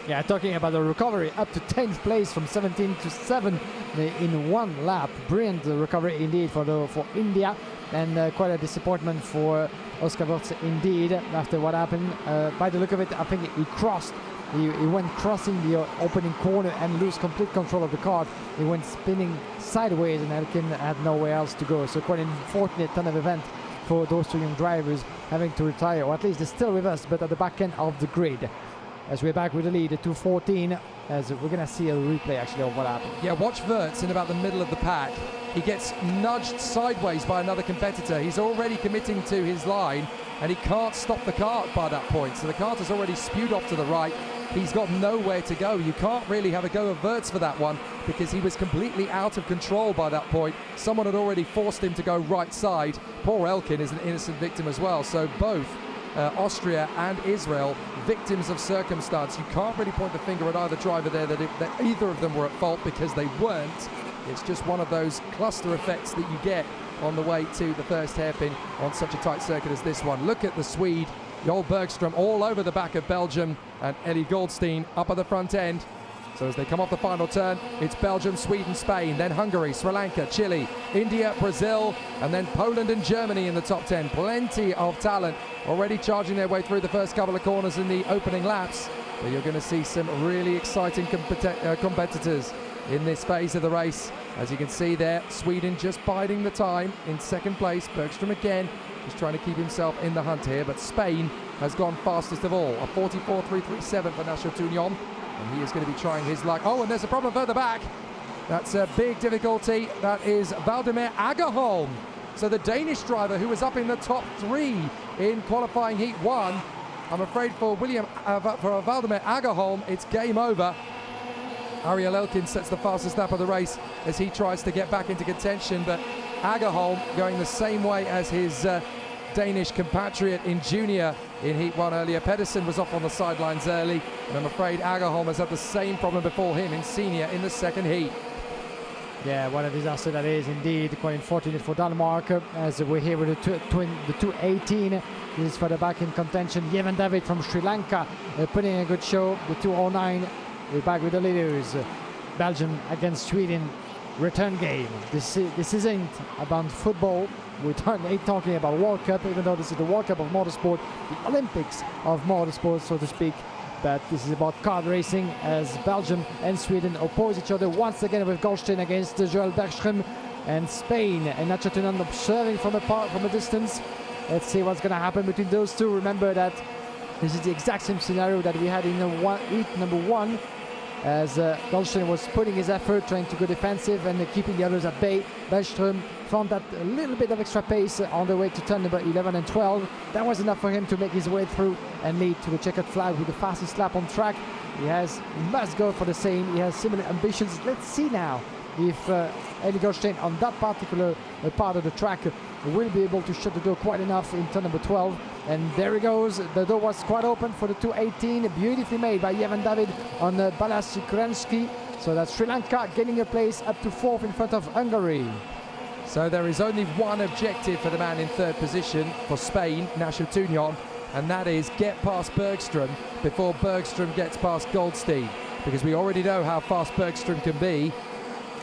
Yeah, talking about the recovery, up to 10th place from 17 to 7 in 1 lap. Brilliant recovery indeed for India, and quite a disappointment for Oscar Wirtz indeed after what happened. By the look of it, I think he crossed. He went crossing the opening corner and lose complete control of the car. He went spinning sideways, and Elkin had nowhere else to go. So quite an unfortunate turn of event for those 2 young drivers having to retire, or at least they're still with us, but at the back end of the grid. As we're back with the lead at 2:14, as we're going to see a replay actually of what happened. Yeah, watch Wirtz in about the middle of the pack. He gets nudged sideways by another competitor. He's already committing to his line, and he can't stop the kart by that point. So the kart has already spewed off to the right. he's got nowhere to go. You can't really have a go of Wirtz for that one because he was completely out of control by that point. Someone had already forced him to go right side. Poor Elkin is an innocent victim as well. So both Austria and Israel, victims of circumstance. You can't really point the finger at either driver there that either of them were at fault, because they weren't. It's just one of those cluster effects that you get on the way to the first hairpin on such a tight circuit as this one. Look at the Swede, Joel Bergström, all over the back of Belgium, and Eddie Goldstein up at the front end. So as they come off the final turn, it's Belgium, Sweden, Spain, then Hungary, Sri Lanka, Chile, India, Brazil, and then Poland and Germany in the top 10. Plenty of talent already charging their way through the first couple of corners in the opening laps. But you're going to see some really exciting competitors in this phase of the race. As you can see there, Sweden just biding the time in second place. Bergström again is trying to keep himself in the hunt here, but Spain has gone fastest of all. A 44.337 for Nacho Tunion. And he is going to be trying his luck. Oh, and there's a problem further back. That's a big difficulty. That is Valdemar Agerholm. So the Danish driver who was up in the top 3 in qualifying heat 1. I'm afraid for Valdemar Agerholm, it's game over. Ariel Elkin sets the fastest lap of the race as he tries to get back into contention, but Agerholm going the same way as his Danish compatriot in junior in heat 1 earlier. Pedersen was off on the sidelines early, and I'm afraid Agerholm has had the same problem before him in senior in the second heat. Yeah, what a disaster that is indeed. Quite unfortunate for Denmark, as we're here with the 218. This is further back in contention. Jevan David from Sri Lanka putting a good show. The 209, we're back with the leaders. Belgium against Sweden, return game. This isn't about football. We're talking about World Cup, even though this is the World Cup of Motorsport, the Olympics of Motorsport, so to speak. But this is about kart racing, as Belgium and Sweden oppose each other once again, with Goldstein against Joel Bergström, and Spain and Nacho Tunion observing from a distance. Let's see what's going to happen between those two. Remember that this is the exact same scenario that we had in heat number 1, as Goldstein was putting his effort, trying to go defensive and keeping the others at bay. Bergström found that a little bit of extra pace on the way to turn number 11 and 12. That was enough for him to make his way through and lead to the checkered flag with the fastest lap on track. He must go for the same. He has similar ambitions. Let's see now if Eddie Goldstein on that particular part of the track will be able to shut the door quite enough in turn number 12. And there he goes. The door was quite open for the 218, beautifully made by Jevan David on Balas Kurensky. So that's Sri Lanka getting a place up to 4th in front of Hungary. So there is only one objective for the man in 3rd position for Spain, Nacho Tunion, and that is get past Bergström before Bergström gets past Goldstein, because we already know how fast Bergström can be.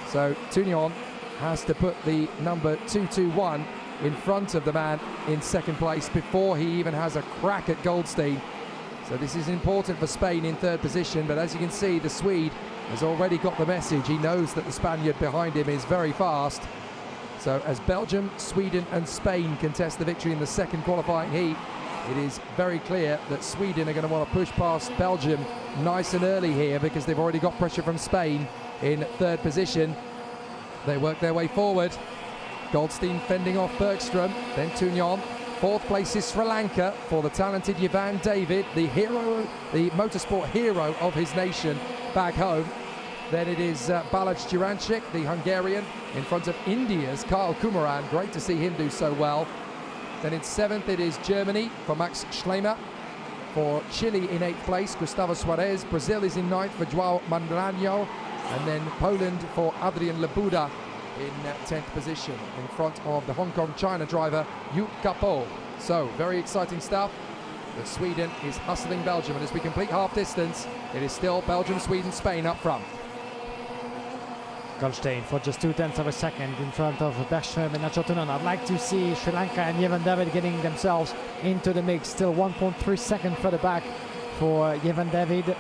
So Tunion has to put the number 221 in front of the man in 2nd place before he even has a crack at Goldstein. So this is important for Spain in 3rd position, but as you can see, the Swede has already got the message. He knows that the Spaniard behind him is very fast. So as Belgium, Sweden and Spain contest the victory in the 2nd qualifying heat, it is very clear that Sweden are going to want to push past Belgium nice and early here, because they've already got pressure from Spain in 3rd position. They work their way forward. Goldstein fending off Bergström, then Tunion. 4th place is Sri Lanka for the talented Jevan David, the hero, the motorsport hero of his nation back home. Then it is Balázs Gyuráncsik, the Hungarian, in front of India's Karl Kumaran. Great to see him do so well. Then in 7th it is Germany for Max Schlemer. For Chile in 8th place, Gustavo Suarez. Brazil is in 9th for João Mandrano. And then Poland for Adrian Labuda in 10th position, in front of the Hong Kong-China driver, Yu Kapo. So, very exciting stuff. But Sweden is hustling Belgium, and as we complete half distance, it is still Belgium, Sweden, Spain up front. Goldstein for just 0.2 of a second in front of Bergström and Nacho Tunion. I'd like to see Sri Lanka and Jevan David getting themselves into the mix. Still 1.3 seconds further back for Jevan David.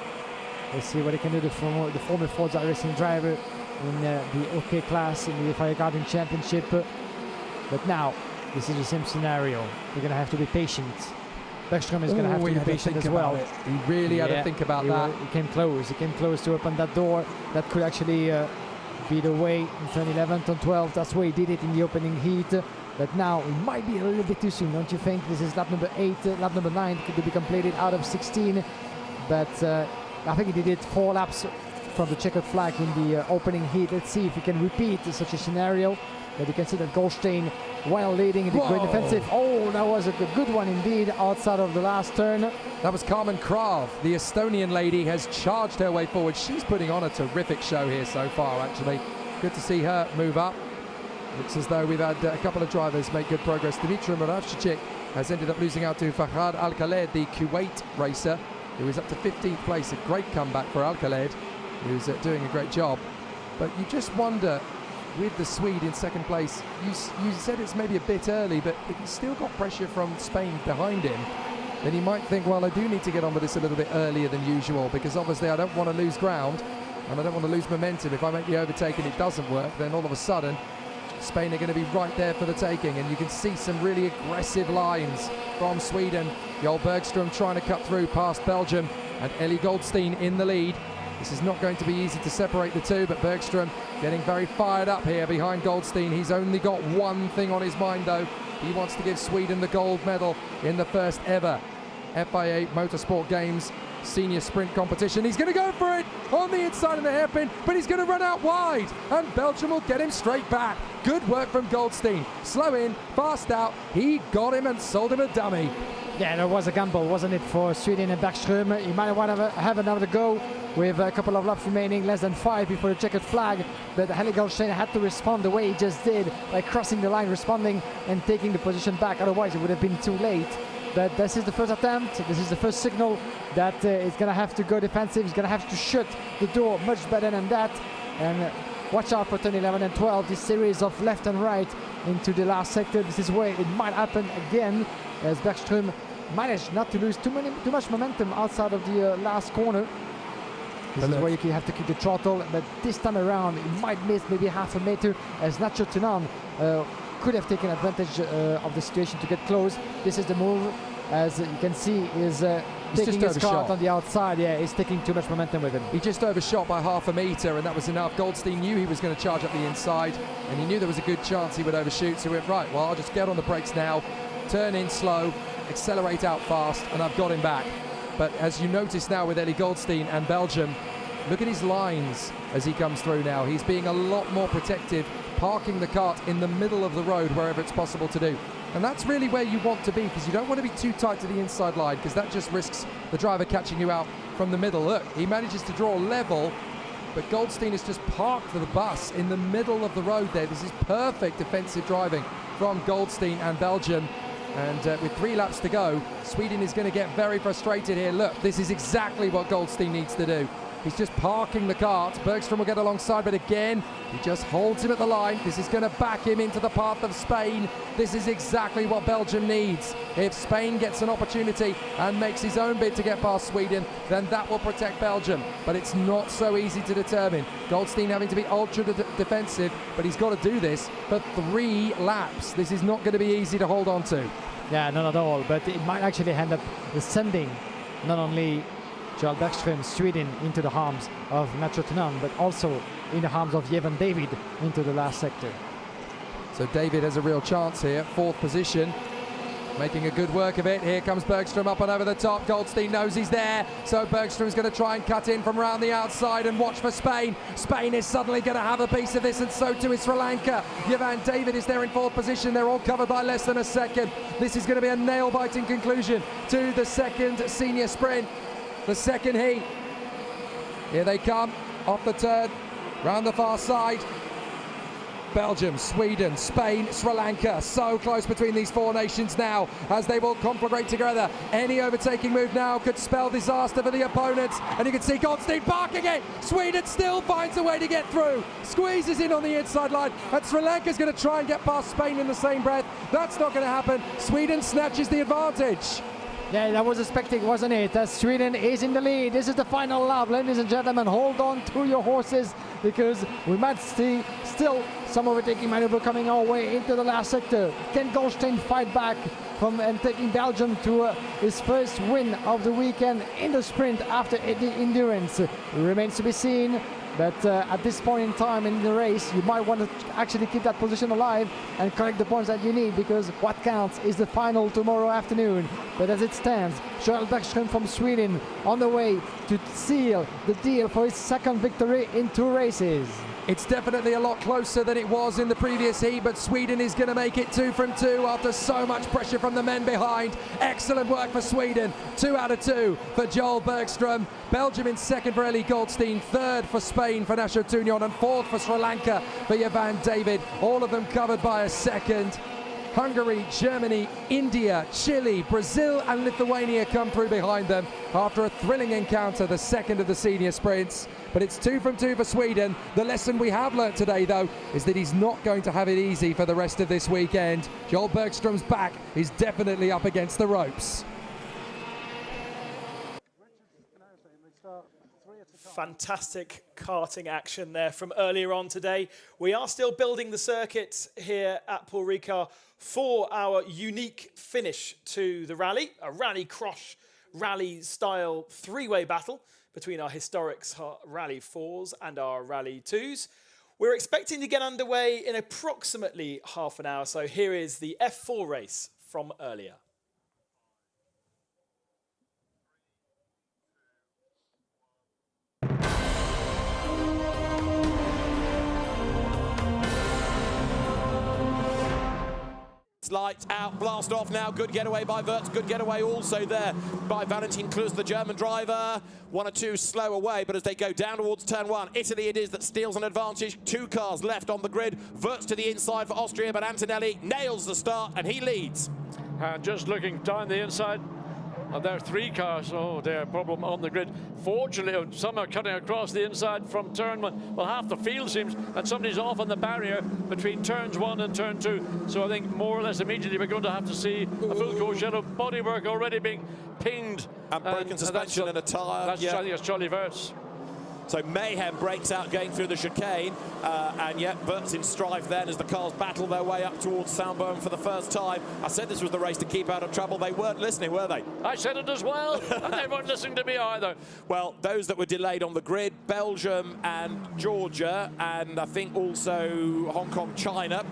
Let's see what he can do, the former Forza racing driver in the OK class in the FIA Karting Championship. But now, this is the same scenario. We're going to have to be patient. Bergström is going to have to be patient as well. He really had to think about that. He came close. He came close to open that door. That could actually be the way in turn 11, turn 12. That's why he did it in the opening heat. But now it might be a little bit too soon, don't you think? This is lap number 8, lap number 9 could be completed out of 16. But I think he did 4 laps from the checkered flag in the opening heat. Let's see if he can repeat such a scenario. But you can see that Goldstein well leading in the great defensive. Oh, that was a good one indeed outside of the last turn. That was Carmen Krav. The Estonian lady has charged her way forward. She's putting on a terrific show here so far, actually. Good to see her move up. Looks as though we've had a couple of drivers make good progress. Dimitri Moravchik has ended up losing out to Farhad Al-Khaled, the Kuwait racer, who is up to 15th place. A great comeback for Al-Khaled, who's doing a great job. But you just wonder, with the Swede in second place, you said it's maybe a bit early, but if he's still got pressure from Spain behind him, then he might think, well, I do need to get on with this a little bit earlier than usual, because obviously I don't want to lose ground and I don't want to lose momentum. If I make the overtake and it doesn't work, then all of a sudden Spain are going to be right there for the taking, and you can see some really aggressive lines from Sweden. Joel Bergström trying to cut through past Belgium, and Ellie Goldstein in the lead. This is not going to be easy to separate the two, but Bergström getting very fired up here behind Goldstein. He's only got one thing on his mind, though. He wants to give Sweden the gold medal in the first ever FIA Motorsport Games senior sprint competition. He's going to go for it on the inside of the hairpin, but he's going to run out wide, and Belgium will get him straight back. Good work from Goldstein. Slow in, fast out. He got him and sold him a dummy. Yeah, that was a gamble, wasn't it, for Sweden and Bergström? He might want to have another go with a couple of laps remaining, less than 5 before the checkered flag. But Ellie Goldstein had to respond the way he just did, by crossing the line, responding and taking the position back. Otherwise, it would have been too late. But this is the first attempt. This is the first signal that he's going to have to go defensive. He's going to have to shut the door much better than that. And watch out for turn 11 and 12. This series of left and right into the last sector. This is where it might happen again, as Bergström managed not to lose too much momentum outside of the last corner. This is where you have to keep the throttle, but this time around he might miss maybe half a meter, as Nacho Tunan could have taken advantage of the situation to get close. This is the move, as you can see, is taking his cart on the outside. Yeah, he's taking too much momentum with him. He just overshot by half a meter, and that was enough. Goldstein knew he was going to charge up the inside, and he knew there was a good chance he would overshoot, so he went, right, well, I'll just get on the brakes now, turn in slow, accelerate out fast, and I've got him back. But as you notice now with Ellie Goldstein and Belgium, look at his lines as he comes through now. He's being a lot more protective, parking the kart in the middle of the road wherever it's possible to do. And that's really where you want to be, because you don't want to be too tight to the inside line, because that just risks the driver catching you out from the middle. Look, he manages to draw level, but Goldstein has just parked the bus in the middle of the road there. This is perfect defensive driving from Goldstein and Belgium. And with 3 laps to go, Sweden is going to get very frustrated here. Look, this is exactly what Goldstein needs to do. He's just parking the kart. Bergström will get alongside, but again, he just holds him at the line. This is going to back him into the path of Spain. This is exactly what Belgium needs. If Spain gets an opportunity and makes his own bid to get past Sweden, then that will protect Belgium. But it's not so easy to determine. Goldstein having to be ultra defensive, but he's got to do this for 3 laps. This is not going to be easy to hold on to. Yeah, not at all. But it might actually end up sending not only Joel Bergström, Sweden, into the arms of Nacho Tunan, but also in the arms of Jevan David into the last sector. So David has a real chance here, 4th position, making a good work of it. Here comes Bergström up and over the top. Goldstein knows he's there, so Bergström's going to try and cut in from around the outside and watch for Spain. Spain is suddenly going to have a piece of this, and so too is Sri Lanka. Jevan David is there in 4th position. They're all covered by less than a second. This is going to be a nail-biting conclusion to the second senior sprint. The second heat. Here they come, off the turn, round the far side. Belgium, Sweden, Spain, Sri Lanka. So close between these 4 nations now, as they will conflagrate together. Any overtaking move now could spell disaster for the opponents. And you can see Goldstein parking it. Sweden still finds a way to get through. Squeezes in on the inside line. And Sri Lanka's going to try and get past Spain in the same breath. That's not going to happen. Sweden snatches the advantage. Yeah, that was expecting, wasn't it? As Sweden is in the lead. This is the final lap, ladies and gentlemen. Hold on to your horses, because we might see still some overtaking maneuver coming our way into the last sector. Can Goldstein fight back and taking Belgium to his first win of the weekend in the sprint after the endurance? It remains to be seen. But at this point in time in the race, you might want to actually keep that position alive and collect the points that you need, because what counts is the final tomorrow afternoon. But as it stands, Joel Bergström from Sweden on the way to seal the deal for his second victory in 2 races. It's definitely a lot closer than it was in the previous heat, but Sweden is going to make it 2 from 2 after so much pressure from the men behind. Excellent work for Sweden. 2 out of 2 for Joel Bergström. Belgium in second for Ellie Goldstein, third for Spain for Nacho Tunion, and fourth for Sri Lanka for Yavan David. All of them covered by a second. Hungary, Germany, India, Chile, Brazil and Lithuania come through behind them after a thrilling encounter, the second of the senior sprints. But it's 2 from 2 for Sweden. The lesson we have learnt today, though, is that he's not going to have it easy for the rest of this weekend. Joel Bergström's back is definitely up against the ropes. Fantastic karting action there from earlier on today. We are still building the circuit here at Paul Ricard for our unique finish to the rally, a rally cross rally style 3-way battle between our historics, our Rally 4s and our Rally 2s. We're expecting to get underway in approximately half an hour, so here is the F4 race from earlier. Lights out, blast off now. Good getaway by Wirtz. Good getaway also there by Valentin Klus, the German driver. 1 or 2 slow away, but as they go down towards turn 1, Italy it is that steals an advantage. 2 cars left on the grid. Wirtz to the inside for Austria, but Antonelli nails the start and he leads. And just looking down the inside, and there are 3 cars. Oh, dear, problem on the grid. Fortunately, some are cutting across the inside from turn 1. Well, half the field seems that somebody's off on the barrier between turns 1 and turn 2. So I think more or less immediately we're going to have to see a full course yellow bodywork already being pinged. And broken suspension and a tyre. That's, I think it's Charlie Wirtz. So mayhem breaks out going through the chicane, and yet Wirtz in strife then as the cars battle their way up towards Saint-Beuve for the first time. I said this was the race to keep out of trouble. They weren't listening, were they? I said it as well, and they weren't listening to me either. Well, those that were delayed on the grid, Belgium and Georgia, and I think also Hong Kong, China.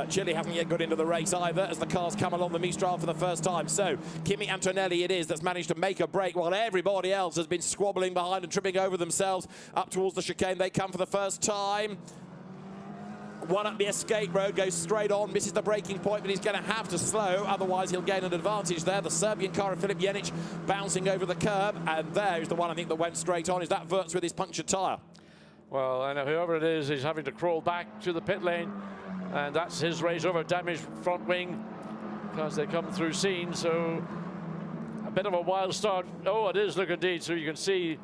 Chile hasn't yet got into the race either as the cars come along the Mistral for the first time. So Kimi Antonelli it is that's managed to make a break while everybody else has been squabbling behind and tripping over themselves. Up towards the chicane they come for the first time. One up the escape road, goes straight on, misses the braking point, but he's going to have to slow, otherwise he'll gain an advantage there. The Serbian car of Filip Jenic bouncing over the curb, and there's the one I think that went straight on. Is that Wirtz with his punctured tyre? Well, I know whoever it is, he's having to crawl back to the pit lane, and that's his race over damaged front wing because they come through scene. So a bit of a wild start. Oh, it is, look indeed. So you can see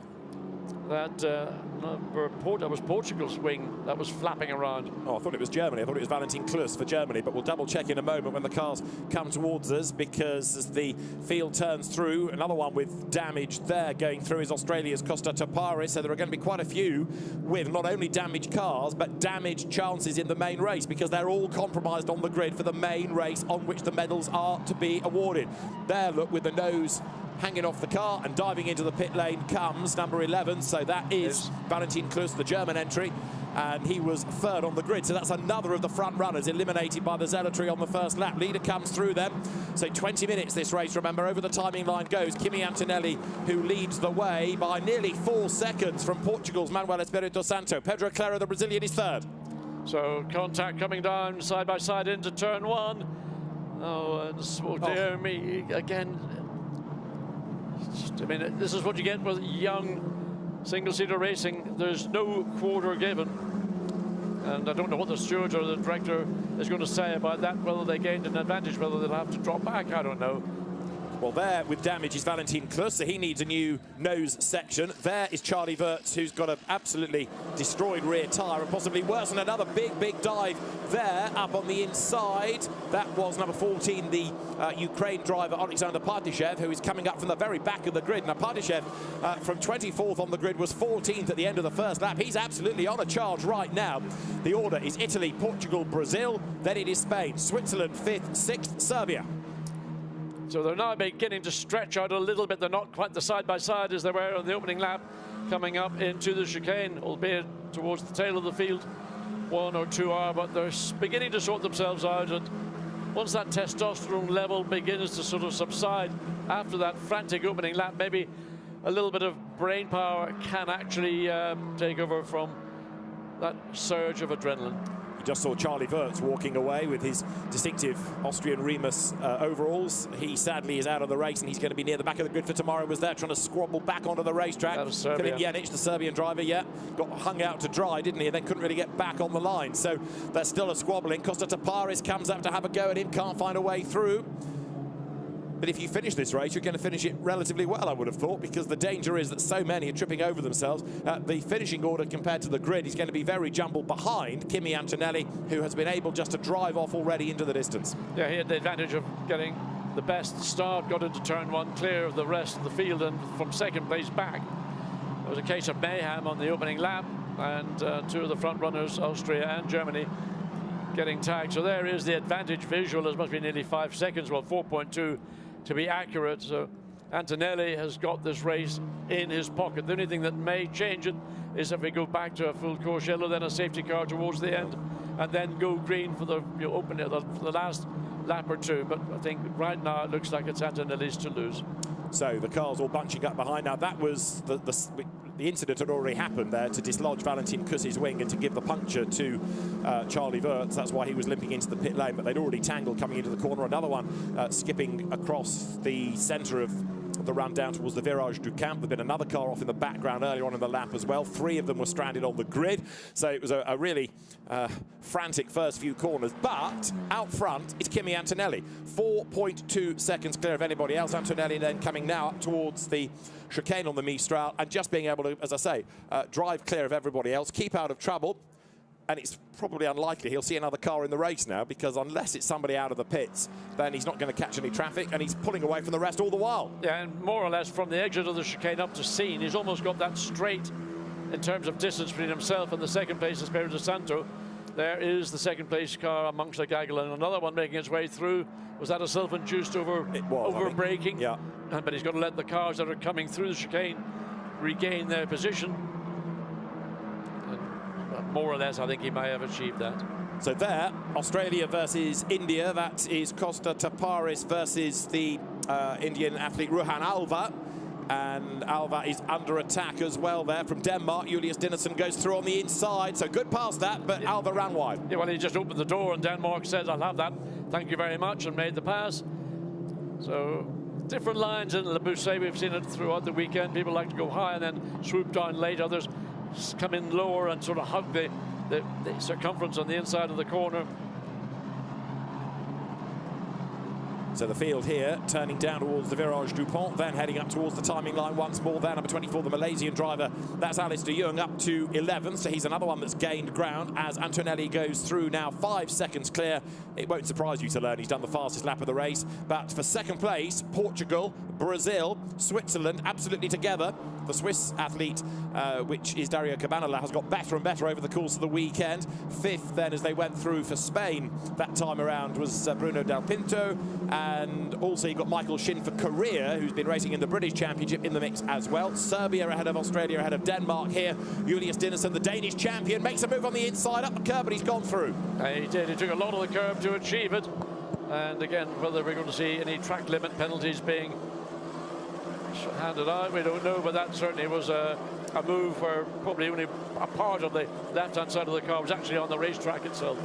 that that was Portugal's wing that was flapping around. Oh, I thought it was Germany. I thought it was Valentin Klus for Germany, but we'll double check in a moment when the cars come towards us, because as the field turns through, another one with damage there going through is Australia's Costa Tapari. So there are going to be quite a few with not only damaged cars, but damaged chances in the main race, because they're all compromised on the grid for the main race on which the medals are to be awarded. There, look, with the nose hanging off the car and diving into the pit lane comes number 11. So that is Valentin Klus, the German entry, and he was third on the grid. So that's another of the front runners eliminated by the zealotry on the first lap. Leader comes through them. So 20 minutes this race, remember, over the timing line goes Kimi Antonelli, who leads the way by nearly 4 seconds from Portugal's Manuel Espirito Santo. Pedro Clara, the Brazilian, is third. So contact coming down side by side into turn 1. Oh, and oh dear me, again. I mean, this is what you get with young single-seater racing. There's no quarter given. And I don't know what the steward or the director is going to say about that, whether they gained an advantage, whether they'll have to drop back, I don't know. Well, there with damage is Valentin Klus, so he needs a new nose section. There is Charlie Wirtz, who's got an absolutely destroyed rear tyre, and possibly worse, and another big dive there up on the inside. That was number 14, the Ukraine driver, Alexander Partishev, who is coming up from the very back of the grid. Now, Partishev, from 24th on the grid, was 14th at the end of the first lap. He's absolutely on a charge right now. The order is Italy, Portugal, Brazil, then it is Spain, Switzerland, 5th, 6th, Serbia. So they're now beginning to stretch out a little bit. They're not quite the side-by-side as they were on the opening lap. coming up into the chicane, albeit towards the tail of the field. 1 or 2 are, but they're beginning to sort themselves out, and once that testosterone level begins to sort of subside after that frantic opening lap, maybe a little bit of brain power can actually take over from that surge of adrenaline. You just saw Charlie Wirtz walking away with his distinctive Austrian Remus overalls. He sadly is out of the race, and he's going to be near the back of the grid for tomorrow. Was there trying to squabble back onto the racetrack. That was Serbia. Filip Janic, the Serbian driver, got hung out to dry, didn't he? And then couldn't really get back on the line. So there's still a squabbling. Costa Taparis comes up to have a go at him, can't find a way through. But if you finish this race, you're going to finish it relatively well, I would have thought, because the danger is that so many are tripping over themselves. The finishing order compared to the grid is going to be very jumbled behind Kimi Antonelli, who has been able just to drive off already into the distance. Yeah, he had the advantage of getting the best start, got into turn 1 clear of the rest of the field, and from second place back. It was a case of mayhem on the opening lap, and 2 of the front runners, Austria and Germany, getting tagged. So there is the advantage visual. It must be nearly 5 seconds, well, 4.2 to be accurate. So Antonelli has got this race in his pocket. The only thing that may change it is if we go back to a full course yellow, then a safety car towards the end, and then go green for the the last lap or 2. But I think right now it looks like it's Antonelli's to lose. So the cars all bunching up behind. Now that was the incident had already happened there to dislodge Valentin Kuss's wing and to give the puncture to Charlie Wirtz. That's why he was limping into the pit lane, but they'd already tangled coming into the corner. Another one skipping across the centre of the run down towards the Virage du Camp. There'd been another car off in the background earlier on in the lap as well. 3 of them were stranded on the grid. So it was a really frantic first few corners. But out front, it's Kimi Antonelli. 4.2 seconds clear of anybody else. Antonelli then coming now up towards the chicane on the Mistral and just being able to, as I say, drive clear of everybody else, keep out of trouble. And it's probably unlikely he'll see another car in the race now, because unless it's somebody out of the pits, then he's not going to catch any traffic, and he's pulling away from the rest all the while. Yeah, and more or less from the exit of the chicane up to scene, he's almost got that straight in terms of distance between himself and the second place, Espirito Santo. There is the second place car amongst the gaggle, and another one making its way through. Was that a self-induced over-braking? Yeah. But he's got to let the cars that are coming through the chicane regain their position. More or less, I think he may have achieved that. So there, Australia versus India. That is Costa Taparis versus the Indian athlete Ruhan Alva. And Alva is under attack as well there from Denmark. Julius Dinesen goes through on the inside, so good past that, but Alva ran wide. Yeah, well, he just opened the door and Denmark says, I'll have that, thank you very much, and made the pass. So different lines in Le Bousset. We've seen it throughout the weekend. People like to go high and then swoop down late. Others come in lower and sort of hug the circumference on the inside of the corner. So the field here turning down towards the Virage du Pont, then heading up towards the timing line once more there. Number 24, the Malaysian driver, that's Alice de Jong, up to 11th. So he's another one that's gained ground as Antonelli goes through now 5 seconds clear. It won't surprise you to learn he's done the fastest lap of the race. But for second place, Portugal, Brazil, Switzerland, absolutely together. The Swiss athlete, which is Dario Cabanela, has got better and better over the course of the weekend. 5th then as they went through for Spain that time around was Bruno Del Pinto. And also you've got Michael Shin for Korea, who's been racing in the British Championship in the mix as well. Serbia ahead of Australia, ahead of Denmark here. Julius Dinesen, the Danish champion, makes a move on the inside, up the curb, but he's gone through. He did. He took a lot of the curb to achieve it. And again, whether we're going to see any track limit penalties being handed out, we don't know, but that certainly was a move where probably only a part of the left-hand side of the car was actually on the racetrack itself.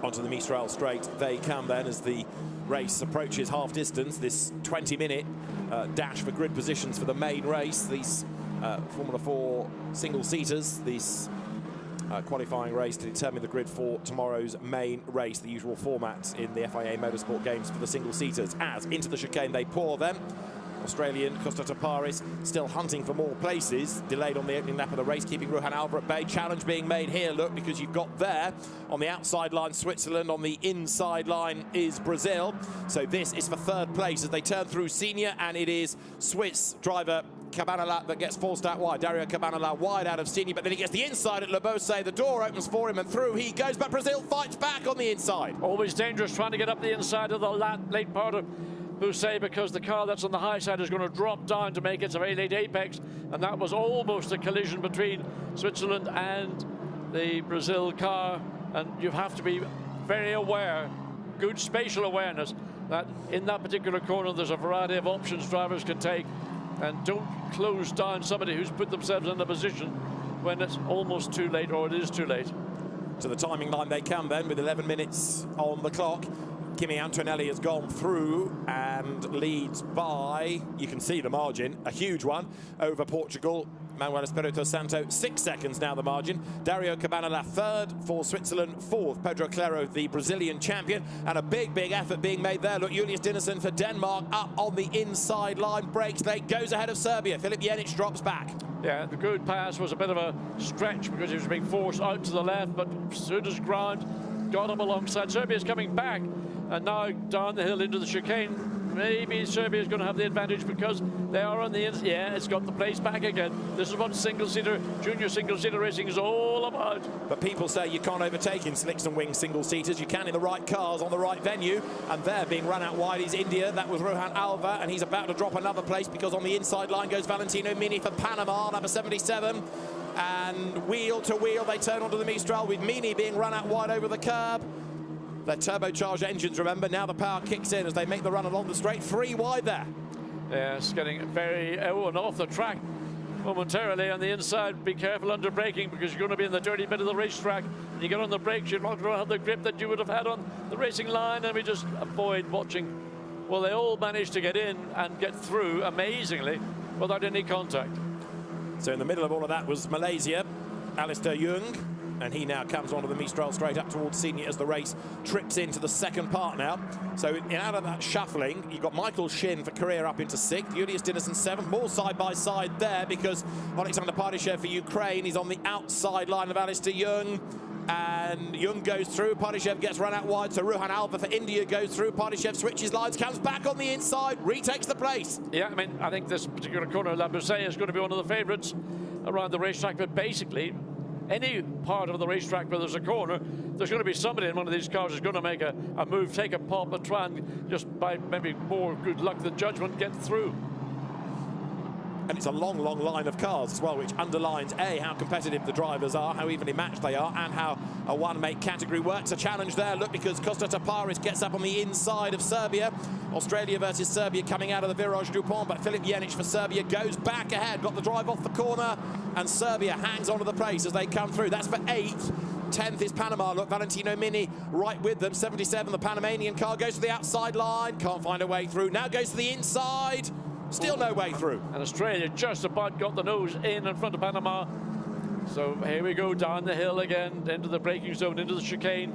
Onto the Mistral straight they come then as the race approaches half distance. This 20-minute dash for grid positions for the main race. These Formula 4 single-seaters, this qualifying race to determine the grid for tomorrow's main race, the usual format in the FIA Motorsport games for the single-seaters. As into the chicane they pour them. Australian Costa Taparis still hunting for more places, delayed on the opening lap of the race, keeping Ruhan Alva at bay. Challenge being made here, look, because you've got there on the outside line Switzerland, on the inside line is Brazil. So this is for 3rd place as they turn through Senior, and it is Swiss driver Cabanela that gets forced out wide. Dario Cabanela wide out of Senior, but then he gets the inside at Le Bousset. The door opens for him and through he goes, but Brazil fights back on the inside. Always dangerous trying to get up the inside of the late part of Bousset, because the car that's on the high side is going to drop down to make its very late apex, and that was almost a collision between Switzerland and the Brazil car. And you have to be very aware, good spatial awareness, that in that particular corner there's a variety of options drivers can take, and don't close down somebody who's put themselves in a position when it's almost too late, or it is too late. To the timing line they come then, with 11 minutes on the clock. Kimi Antonelli has gone through and leads by, you can see the margin, a huge one over Portugal. Manuel Espirito Santo, 6 seconds now the margin. Dario Cabanela third for Switzerland, fourth Pedro Claro, the Brazilian champion, and a big effort being made there. Look, Julius Dinesen for Denmark up on the inside line, breaks late, goes ahead of Serbia. Filip Jenic drops back. Yeah, the good pass was a bit of a stretch because he was being forced out to the left, but stood his ground, got him alongside. Serbia's coming back, and now down the hill into the chicane. Maybe Serbia's going to have the advantage because they are on the inside. Yeah, it's got the place back again. This is what single-seater, junior single-seater racing is all about. But people say you can't overtake in slicks and wing single-seaters. You can in the right cars on the right venue, and they're being run out wide is India. That was Rohan Alva, and he's about to drop another place because on the inside line goes Valentino Mini for Panama, number 77. And wheel to wheel they turn onto the Mistral, with Mini being run out wide over the curb. They're turbocharged engines, remember. Now the power kicks in as they make the run along the straight. 3 wide there. Yeah, it's getting very and off the track momentarily on the inside. Be careful under braking because you're going to be in the dirty bit of the racetrack. When you get on the brakes, you're not going to have the grip that you would have had on the racing line, and we just avoid watching. Well, they all managed to get in and get through amazingly without any contact. So in the middle of all of that was Malaysia, Alistair Young. And he now comes onto the Mistral straight up towards Senior as the race trips into the second part now. So out of that shuffling, you've got Michael Shin for Korea up into 6th, Julius Dinesen 7th, more side-by-side there because Alexander Pardyshev for Ukraine is on the outside line of Alistair Young. And Young goes through, Pardyshev gets run out wide, so Rohan Alva for India goes through, Pardyshev switches lines, comes back on the inside, retakes the place. Yeah, I mean, I think this particular corner, La Bousset, is going to be one of the favourites around the racetrack, but basically, any part of the racetrack where there's a corner, there's going to be somebody in one of these cars who's going to make a move, take a pop, and try and just by maybe more good luck than judgment get through. And it's a long line of cars as well, which underlines, A, how competitive the drivers are, how evenly matched they are, and how a one-make category works. A challenge there, look, because Costa Taparis gets up on the inside of Serbia. Australia versus Serbia coming out of the Virage Dupont, but Filip Jenic for Serbia goes back ahead, got the drive off the corner, and Serbia hangs onto the place as they come through. That's for 8th. 10th is Panama. Look, Valentino Mini right with them. 77, the Panamanian car goes to the outside line, can't find a way through. Now goes to the inside. Still no way through. And Australia just about got the nose in front of Panama. So here we go down the hill again, into the braking zone, into the chicane.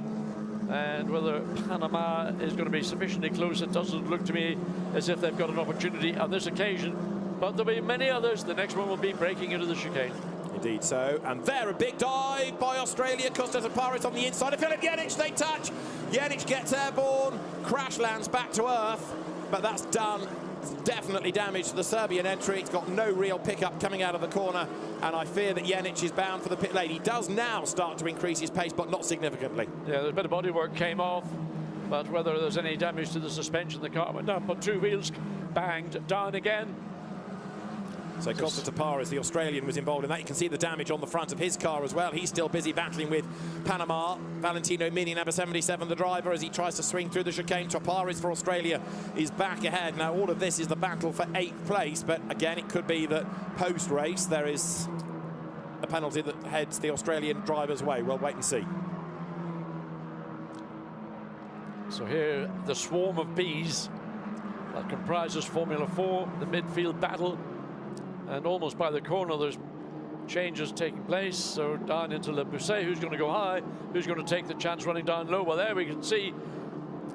And whether Panama is going to be sufficiently close, it doesn't look to me as if they've got an opportunity on this occasion. But there'll be many others. The next one will be braking into the chicane. Indeed so. And there, a big dive by Australia. Costa Taparis on the inside of Filip Jenic. They touch. Jenic gets airborne. Crash lands back to earth. But that's done. Definitely damage to the Serbian entry. It's got no real pickup coming out of the corner, and I fear that Jenic is bound for the pit lane. He does now start to increase his pace, but not significantly. Yeah, a bit of bodywork came off, but whether there's any damage to the suspension, the car went up on 2 wheels, banged down again. So Costa Taparis, the Australian, was involved in that. You can see the damage on the front of his car as well. He's still busy battling with Panama. Valentino Mini, number 77, the driver, as he tries to swing through the chicane. Taparis for Australia is back ahead. Now, all of this is the battle for 8th place, but again, it could be that post-race there is a penalty that heads the Australian driver's way. We'll wait and see. So here, the swarm of bees that comprises Formula 4, the midfield battle. And almost by the corner, there's changes taking place. So down into Le Bousset, who's going to go high, who's going to take the chance running down low. Well, there we can see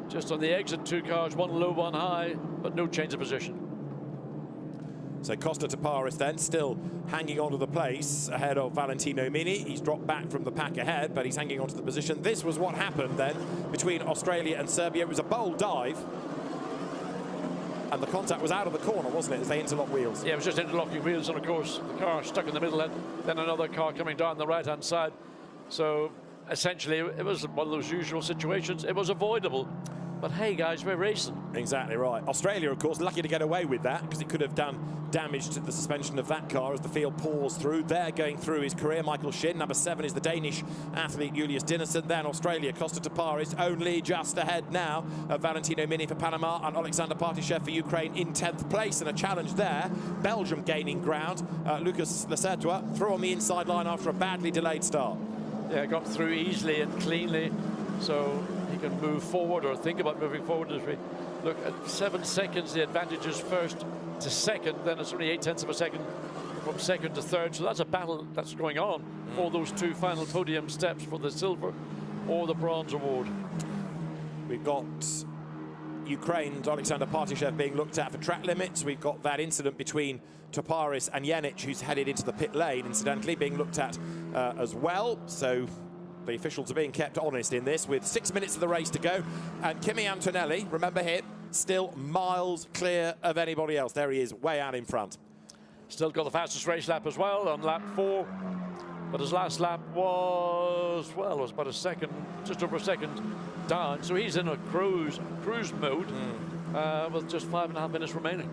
just on the exit 2 cars, 1 low, 1 high, but no change of position. So Costa Taparis then still hanging onto the place ahead of Valentino Mini. He's dropped back from the pack ahead, but he's hanging onto the position. This was what happened then between Australia and Serbia. It was a bold dive. And the contact was out of the corner, wasn't it, as they interlock wheels? Yeah, it was just interlocking wheels, and of course, the car stuck in the middle, and then another car coming down the right-hand side. So, essentially, it was one of those usual situations. It was avoidable. But hey, guys, we're racing. Exactly right. Australia, of course, lucky to get away with that because it could have done damage to the suspension of that car as the field pours through. There, going through his career, Michael Shin. Number 7 is the Danish athlete Julius Dinesen. Then Australia, Costa Taparis only just ahead now of Valentino Mini for Panama and Alexander Partishev for Ukraine in 10th place. And a challenge there. Belgium gaining ground. Lucas Lecertois through on the inside line after a badly delayed start. Yeah, got through easily and cleanly, so he can move forward or think about moving forward. As we look at 7 seconds, the advantage is first to second, then it's only 0.8 of a second from second to third. So that's a battle that's going on for those 2 final podium steps for the silver or the bronze award. We've got Ukraine's Alexander Partishev being looked at for track limits. We've got that incident between Taparis and Janic, who's headed into the pit lane, incidentally, being looked at as well. So the officials are being kept honest in this, with 6 minutes of the race to go. And Kimi Antonelli, remember him, still miles clear of anybody else. There he is, way out in front. Still got the fastest race lap as well on lap 4. But his last lap was, well, it was about a second, just over a second down. So he's in a cruise mode with just 5.5 minutes remaining.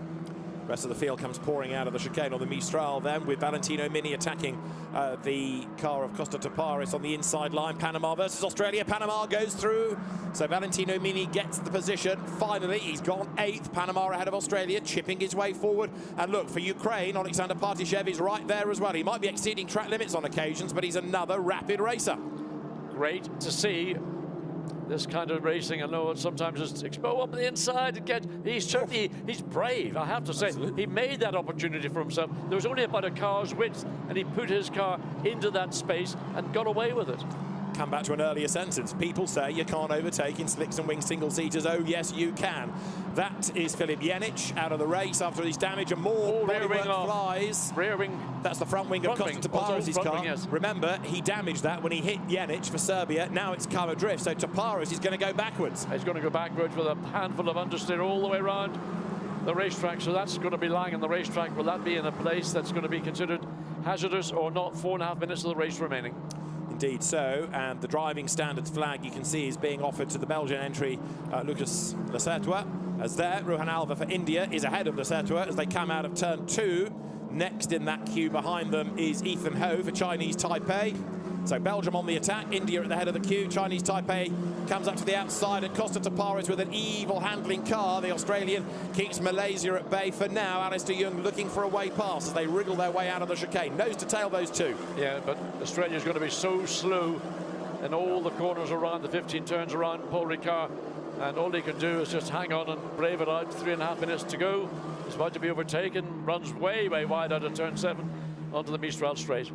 Rest of the field comes pouring out of the chicane on the Mistral then, with Valentino Mini attacking the car of Costa Taparis on the inside line. Panama versus Australia. Panama goes through. So Valentino Mini gets the position. Finally, he's gone 8th. Panama ahead of Australia, chipping his way forward. And look, for Ukraine, Alexander Partishev is right there as well. He might be exceeding track limits on occasions, but he's another rapid racer. Great to see this kind of racing. I know sometimes it's exposed up the inside. He's brave, I have to say. Absolutely. He made that opportunity for himself. There was only about a car's width, and he put his car into that space and got away with it. Come back to an earlier sentence. People say you can't overtake in slicks and wing single-seaters. Oh, yes, you can. That is Filip Janic out of the race after his damage, and more bodywork flies. Rear wing. That's the front wing of Costa Taparis' car. Yes. Remember, he damaged that when he hit Janic for Serbia. Now it's car adrift, so Taparis is going to go backwards. He's going to go backwards with a handful of understeer all the way around the racetrack, so that's going to be lying on the racetrack. Will that be in a place that's going to be considered hazardous or not? 4.5 minutes of the race remaining. Indeed so, and the driving standards flag you can see is being offered to the Belgian entry, Lucas Lecertois. As there, Ruhan Alva for India is ahead of Lecertois as they come out of turn 2. Next in that queue behind them is Ethan Ho for Chinese Taipei. So Belgium on the attack, India at the head of the queue. Chinese Taipei comes up to the outside, and Costa Taparis with an evil handling car. The Australian keeps Malaysia at bay for now. Alistair Young looking for a way past as they wriggle their way out of the chicane. Nose to tail, those two. Yeah, but Australia's going to be so slow in all the corners around, the 15 turns around Paul Ricard. And all he can do is just hang on and brave it out. 3.5 minutes to go. He's about to be overtaken. Runs way, way wide out of turn 7 onto the Mistral straight.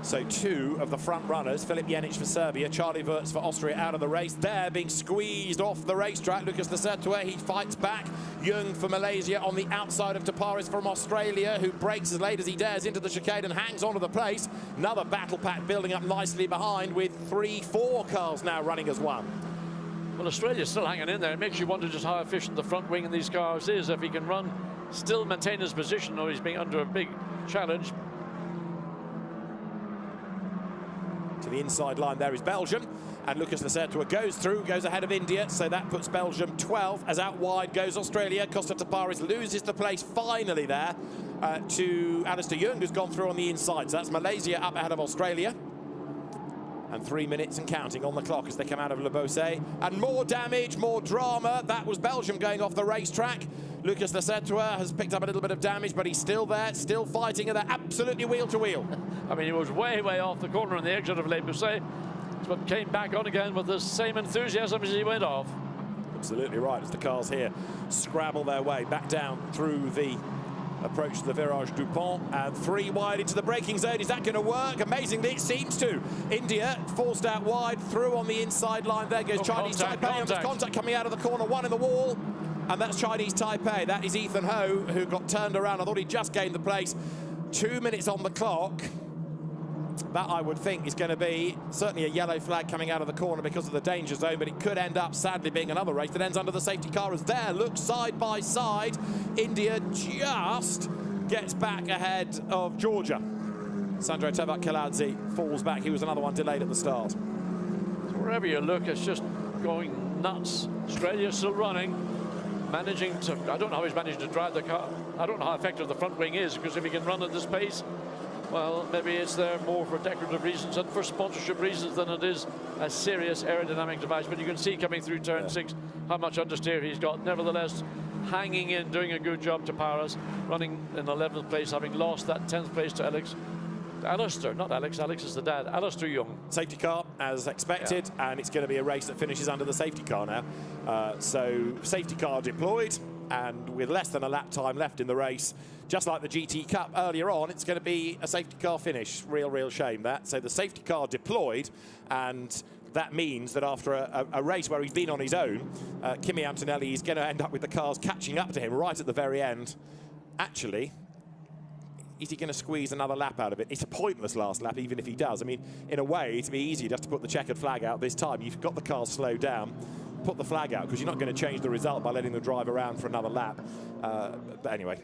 So 2 of the front runners, Filip Janic for Serbia, Charlie Wirtz for Austria, out of the race. There, being squeezed off the racetrack, Lucas Lecertois, he fights back. Young for Malaysia on the outside of Taparis from Australia, who breaks as late as he dares into the chicane and hangs onto the place. Another battle pack building up nicely behind, with 3-4 cars now running as one. Well, Australia's still hanging in there. It makes you wonder just how efficient the front wing in these cars is, if he can run, still maintain his position, or he's being under a big challenge. To the inside line there is Belgium, and Lucas Lecertois goes ahead of India, so that puts Belgium 12, as out wide goes Australia. Costa Taparis loses the place finally there to Alistair Young, who's gone through on the inside. So that's Malaysia up ahead of Australia. And 3 minutes and counting on the clock as they come out of Le Beausset. And more damage, more drama. That was Belgium going off the racetrack. Lucas Lecertois has picked up a little bit of damage, but he's still there, still fighting, and they're absolutely wheel to wheel. I mean, he was way, way off the corner on the exit of Le Beausset, but came back on again with the same enthusiasm as he went off. Absolutely right, as the cars here scrabble their way back down through the approach to the Virage du Pont, and 3 wide into the braking zone. Is that going to work? Amazingly, it seems to. India forced out wide, through on the inside line. There goes Chinese Taipei, and there's contact coming out of the corner, 1 in the wall, and that's Chinese Taipei. That is Ethan Ho, who got turned around. I thought he just gained the place. 2 minutes on the clock. That, I would think, is going to be certainly a yellow flag coming out of the corner because of the danger zone, but it could end up, sadly, being another race that ends under the safety car. As there, look side by side, India just gets back ahead of Georgia. Sandro Tevak-Kaladze falls back. He was another one delayed at the start. So wherever you look, it's just going nuts. Australia's still running, managing to, I don't know how he's managed to drive the car. I don't know how effective the front wing is, because if he can run at this pace, well, maybe it's there more for decorative reasons and for sponsorship reasons than it is a serious aerodynamic device. But you can see coming through turn 6 how much understeer he's got. Nevertheless, hanging in, doing a good job to Paris, running in 11th place, having lost that 10th place to Alistair, not Alex, Alex is the dad, Alistair Young. Safety car as expected, and it's going to be a race that finishes under the safety car now. So safety car deployed, and with less than a lap time left in the race, just like the GT Cup earlier on, it's going to be a safety car finish. Real shame that. So the safety car deployed, and that means that after a race where he's been on his own, Kimi Antonelli is going to end up with the cars catching up to him right at the very end. Actually, is he going to squeeze another lap out of it? It's a pointless last lap, even if he does. I mean, in a way, it'd be easier just to put the checkered flag out this time. You've got the cars slowed down, put the flag out, because you're not going to change the result by letting them drive around for another lap. But anyway,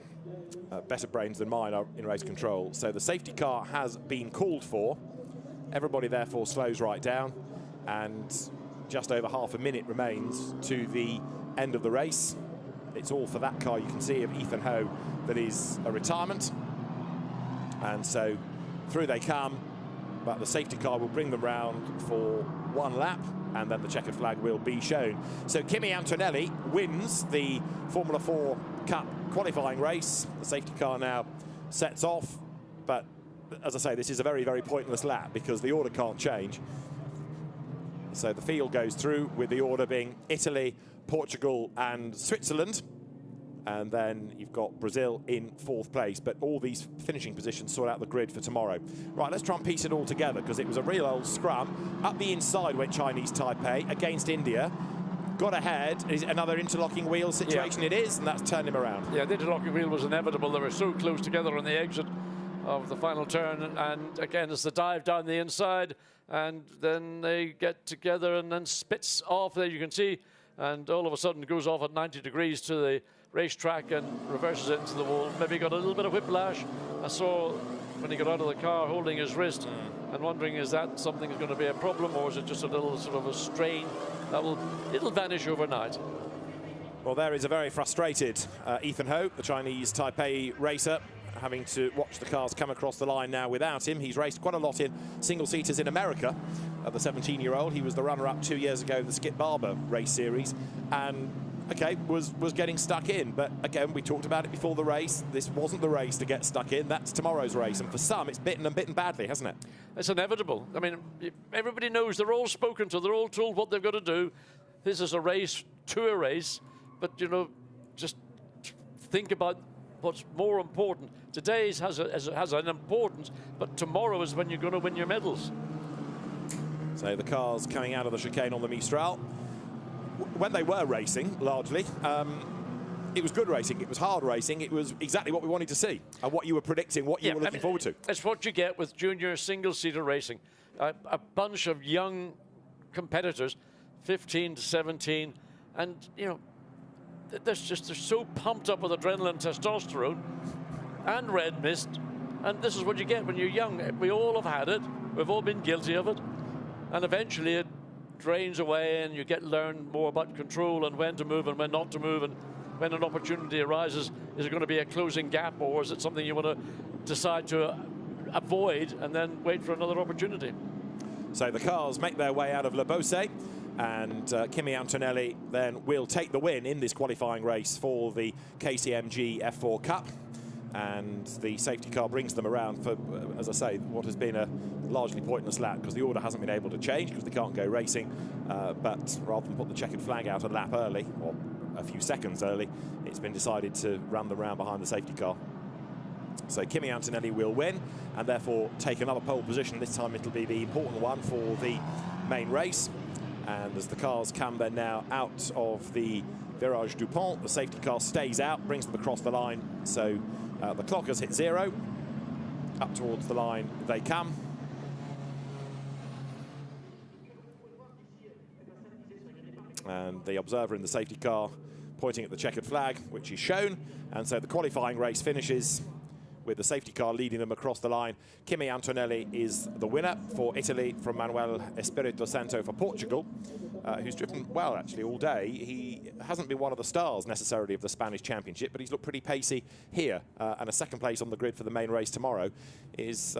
better brains than mine are in race control. So the safety car has been called for. Everybody therefore slows right down, and just over half a minute remains to the end of the race. It's all for that car you can see of Ethan Ho that is a retirement. And so through they come, but the safety car will bring them round for one lap, and then the checkered flag will be shown. So Kimi Antonelli wins the Formula 4 Cup qualifying race. The safety car now sets off, but as I say, this is a very pointless lap because the order can't change. So the field goes through with the order being Italy, Portugal and Switzerland. And then you've got Brazil in 4th place, but all these finishing positions sort out the grid for tomorrow. Right, let's try and piece it all together, because it was a real old scrum. Up the inside went Chinese Taipei against India. Got ahead, is another interlocking wheel situation. It is, and that's turned him around. Yeah, the interlocking wheel was inevitable. They were so close together on the exit of the final turn, and again, it's the dive down the inside, and then they get together and then spits off there, you can see, and all of a sudden goes off at 90 degrees to the racetrack and reverses it into the wall. Maybe got a little bit of whiplash. I saw when he got out of the car holding his wrist and wondering, is that something that's going to be a problem, or is it just a little sort of a strain that it'll vanish overnight? Well, there is a very frustrated Ethan Ho, the Chinese Taipei racer, having to watch the cars come across the line now without him. He's raced quite a lot in single-seaters in America, the 17-year-old. He was the runner-up 2 years ago in the Skip Barber race series, and okay, was getting stuck in. But again, we talked about it before the race. This wasn't the race to get stuck in. That's tomorrow's race. And for some, it's bitten and bitten badly, hasn't it? It's inevitable. I mean, everybody knows, they're all spoken to. They're all told what they've got to do. This is a race to a race. But, you know, just think about what's more important. Today's has an importance, but tomorrow is when you're going to win your medals. So the cars coming out of the chicane on the Mistral. When they were racing, largely, it was good racing, it was hard racing, it was exactly what we wanted to see, and what you were predicting, what you were looking forward to. It's what you get with junior single-seater racing. A bunch of young competitors, 15 to 17, and, you know, they're so pumped up with adrenaline, testosterone, and red mist, and this is what you get when you're young. We all have had it, we've all been guilty of it, and eventually it drains away, and you learn more about control and when to move and when not to move, and when an opportunity arises, is it going to be a closing gap, or is it something you want to decide to avoid and then wait for another opportunity? So the cars make their way out of Le Beausset, and Kimi Antonelli then will take the win in this qualifying race for the KCMG F4 Cup. And the safety car brings them around for, as I say, what has been a largely pointless lap, because the order hasn't been able to change because they can't go racing. But rather than put the checkered flag out a lap early, or a few seconds early, it's been decided to run them round behind the safety car. So Kimi Antonelli will win and therefore take another pole position. This time it'll be the important one for the main race. And as the cars come then now out of the Virage du Pont, the safety car stays out, brings them across the line. So the clock has hit 0. Up towards the line they come. And the observer in the safety car pointing at the checkered flag, which is shown. And so the qualifying race finishes with the safety car leading them across the line. Kimi Antonelli is the winner for Italy from Manuel Espirito Santo for Portugal. who's driven well actually all day. He hasn't been one of the stars necessarily of the Spanish Championship, but he's looked pretty pacey here. And a second place on the grid for the main race tomorrow is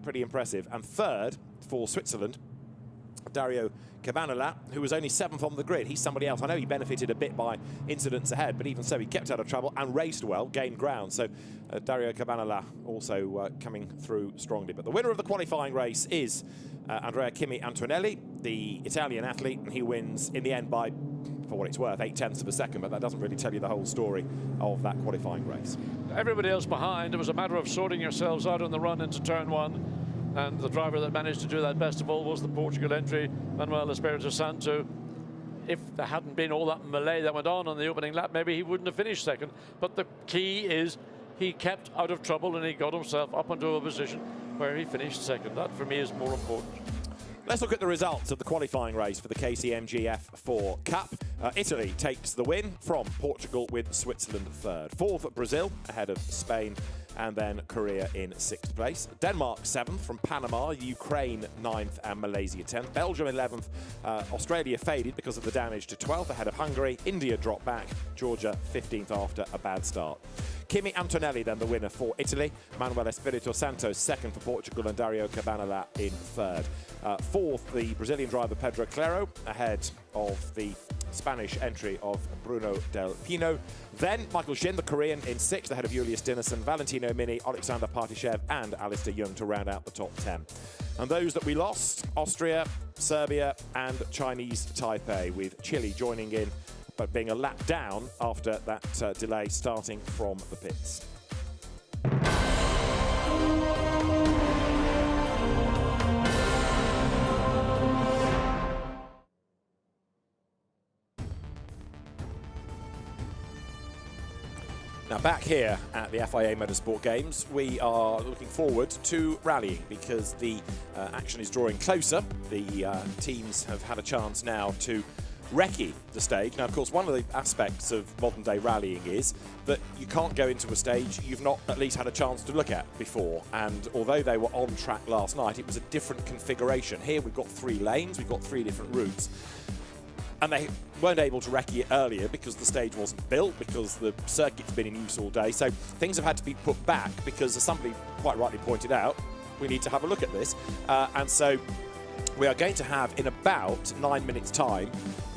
pretty impressive. And third for Switzerland, Dario Cabanela, who was only 7th on the grid. He's somebody else. I know he benefited a bit by incidents ahead, but even so, he kept out of trouble and raced well, gained ground. So Dario Cabanela also coming through strongly. But the winner of the qualifying race is Andrea Kimi Antonelli, the Italian athlete, and he wins in the end by, for what it's worth, 0.8 of a second, but that doesn't really tell you the whole story of that qualifying race. Everybody else behind, it was a matter of sorting yourselves out on the run into turn 1. And the driver that managed to do that best of all was the Portugal entry, Manuel Espirito Santo. If there hadn't been all that melee that went on the opening lap, maybe he wouldn't have finished second. But the key is he kept out of trouble and he got himself up into a position where he finished second. That, for me, is more important. Let's look at the results of the qualifying race for the KCMG F4 Cup. Italy takes the win from Portugal with Switzerland third. Fourth, Brazil ahead of Spain, and then Korea in 6th place. Denmark 7th from Panama, Ukraine 9th and Malaysia 10th. Belgium 11th. Australia faded because of the damage to 12th ahead of Hungary. India dropped back. Georgia 15th after a bad start. Kimi Antonelli then the winner for Italy. Manuel Espirito Santo 2nd for Portugal and Dario Cabanela in 3rd. 4th, the Brazilian driver Pedro Claro ahead of the Spanish entry of Bruno Del Pino. Then Michael Shin, the Korean, in 6th ahead of Julius Dinesen, Valentino Mini, Alexander Partishev and Alistair Young to round out the top 10. And those that we lost, Austria, Serbia and Chinese Taipei, with Chile joining in but being a lap down after that delay starting from the pits. Now back here at the FIA Motorsport Games, we are looking forward to rallying because the action is drawing closer. The teams have had a chance now to recce the stage. Now, of course, one of the aspects of modern-day rallying is that you can't go into a stage you've not at least had a chance to look at before. And although they were on track last night, it was a different configuration. Here we've got 3 lanes, we've got 3 different routes. And they weren't able to recce it earlier because the stage wasn't built, because the circuit's been in use all day. So things have had to be put back because, as somebody quite rightly pointed out, we need to have a look at this. And so we are going to have, in about 9 minutes' time,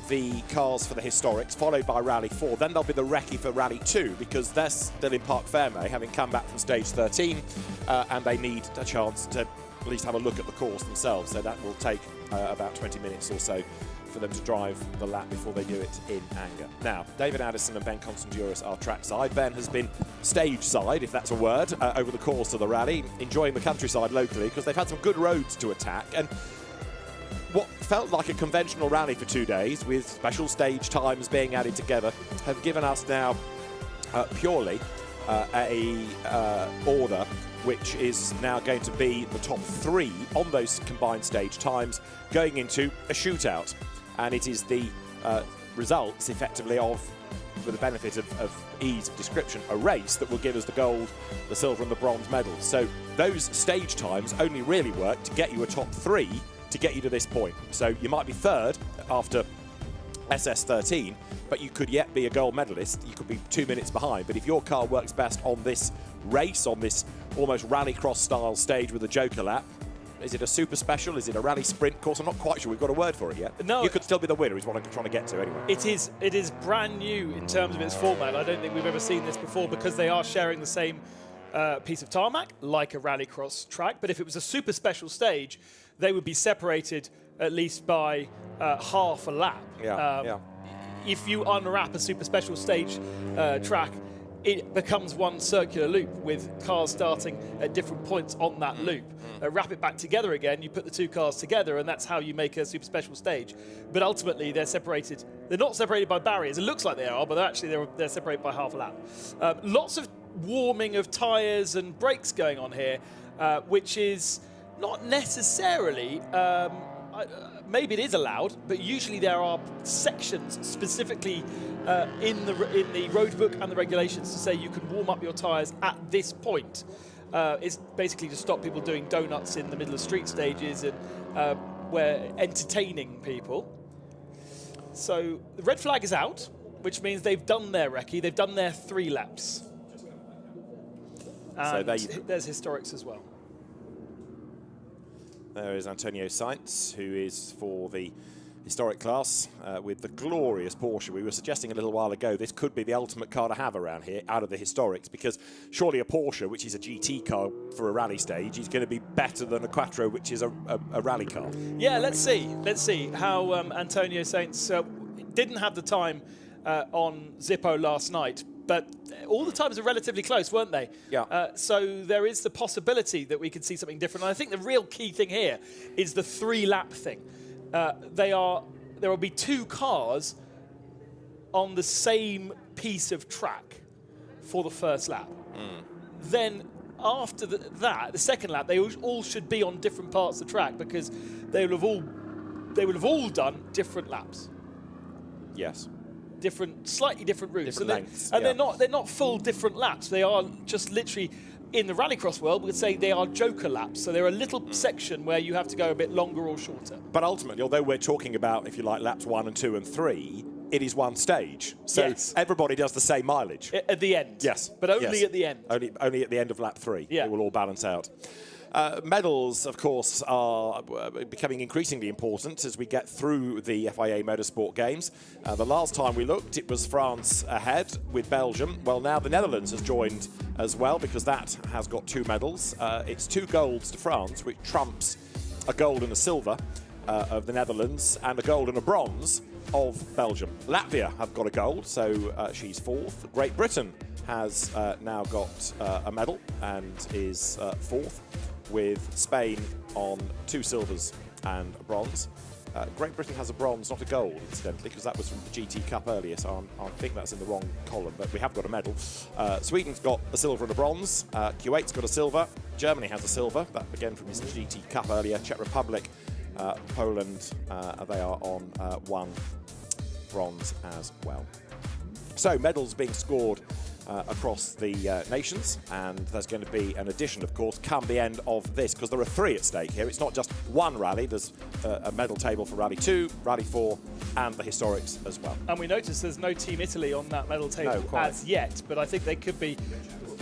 the cars for the historics, followed by Rally 4. Then there'll be the recce for Rally 2, because they're still in Parc Fermé, having come back from stage 13, and they need a chance to at least have a look at the course themselves. So that will take about 20 minutes or so for them to drive the lap before they do it in anger. Now, David Addison and Ben Constantiouris are trackside. Ben has been stage side, if that's a word, over the course of the rally, enjoying the countryside locally, because they've had some good roads to attack. And what felt like a conventional rally for 2 days, with special stage times being added together, have given us now purely a order which is now going to be the top 3 on those combined stage times going into a shootout. And it is the results, effectively, of, with the benefit of ease of description, a race that will give us the gold, the silver and the bronze medals. So those stage times only really work to get you a top 3 to get you to this point. So you might be 3rd after SS13, but you could yet be a gold medalist. You could be 2 minutes behind. But if your car works best on this race, on this almost rallycross style stage with a joker lap, is it a super special? Is it a rally sprint course? I'm not quite sure we've got a word for it yet. No, you could still be the winner, is what I'm trying to get to anyway. It is brand new in terms of its format. I don't think we've ever seen this before, because they are sharing the same piece of tarmac, like a rallycross track. But if it was a super special stage, they would be separated at least by half a lap. If you unwrap a super special stage track, it becomes one circular loop with cars starting at different points on that loop. Wrap it back together again, you put the 2 cars together, and that's how you make a super special stage. But ultimately, they're separated. They're not separated by barriers. It looks like they are, but actually they're separated by half a lap. Lots of warming of tyres and brakes going on here, which is not necessarily... maybe it is allowed, but usually there are sections specifically in the road book and the regulations to say you can warm up your tyres at this point. It's basically to stop people doing donuts in the middle of street stages and where entertaining people. So the red flag is out, which means they've done their recce, they've done their 3 laps. And there's historics as well. There is Antonio Sainz, who is for the historic class with the glorious Porsche. We were suggesting a little while ago this could be the ultimate car to have around here out of the historics, because surely a Porsche, which is a GT car for a rally stage, is going to be better than a Quattro, which is a rally car. Yeah, let's see how Antonio Sainz didn't have the time on Zippo last night, but all the times are relatively close, weren't they? Yeah. So there is the possibility that we could see something different. And I think the real key thing here is the 3-lap thing. There will be 2 cars on the same piece of track for the first lap. Then after that, the second lap, they all should be on different parts of the track, because they will have all done different laps. Yes. Slightly different routes. Different lengths, and they're not full different laps. They are just literally, in the rallycross world, we would say they are joker laps. So they're a little section where you have to go a bit longer or shorter. But ultimately, although we're talking about, if you like, laps 1 and 2 and 3, it is one stage. So everybody does the same mileage. At the end. Yes. But only at the end. Only at the end of lap 3. Yeah. It will all balance out. Medals, of course, are becoming increasingly important as we get through the FIA Motorsport Games. The last time we looked, it was France ahead with Belgium. Well, now the Netherlands has joined as well, because that has got 2 medals. It's 2 golds to France, which trumps a gold and a silver of the Netherlands, and a gold and a bronze of Belgium. Latvia have got a gold, so she's 4th. Great Britain has now got a medal and is 4th, with Spain on 2 silvers and a bronze. Great Britain has a bronze, not a gold, incidentally, because that was from the GT Cup earlier, so I think that's in the wrong column, but we have got a medal. Sweden's got a silver and a bronze. Kuwait's got a silver. Germany has a silver, that again from this GT Cup earlier. Czech Republic, Poland, they are on 1 bronze as well. So medals being scored across the nations, and there's going to be an addition, of course, come the end of this, because there are 3 at stake here. It's not just one rally. There's a medal table for Rally 2, Rally 4, and the historics as well. And we notice there's no Team Italy on that medal table as yet, but I think they could be,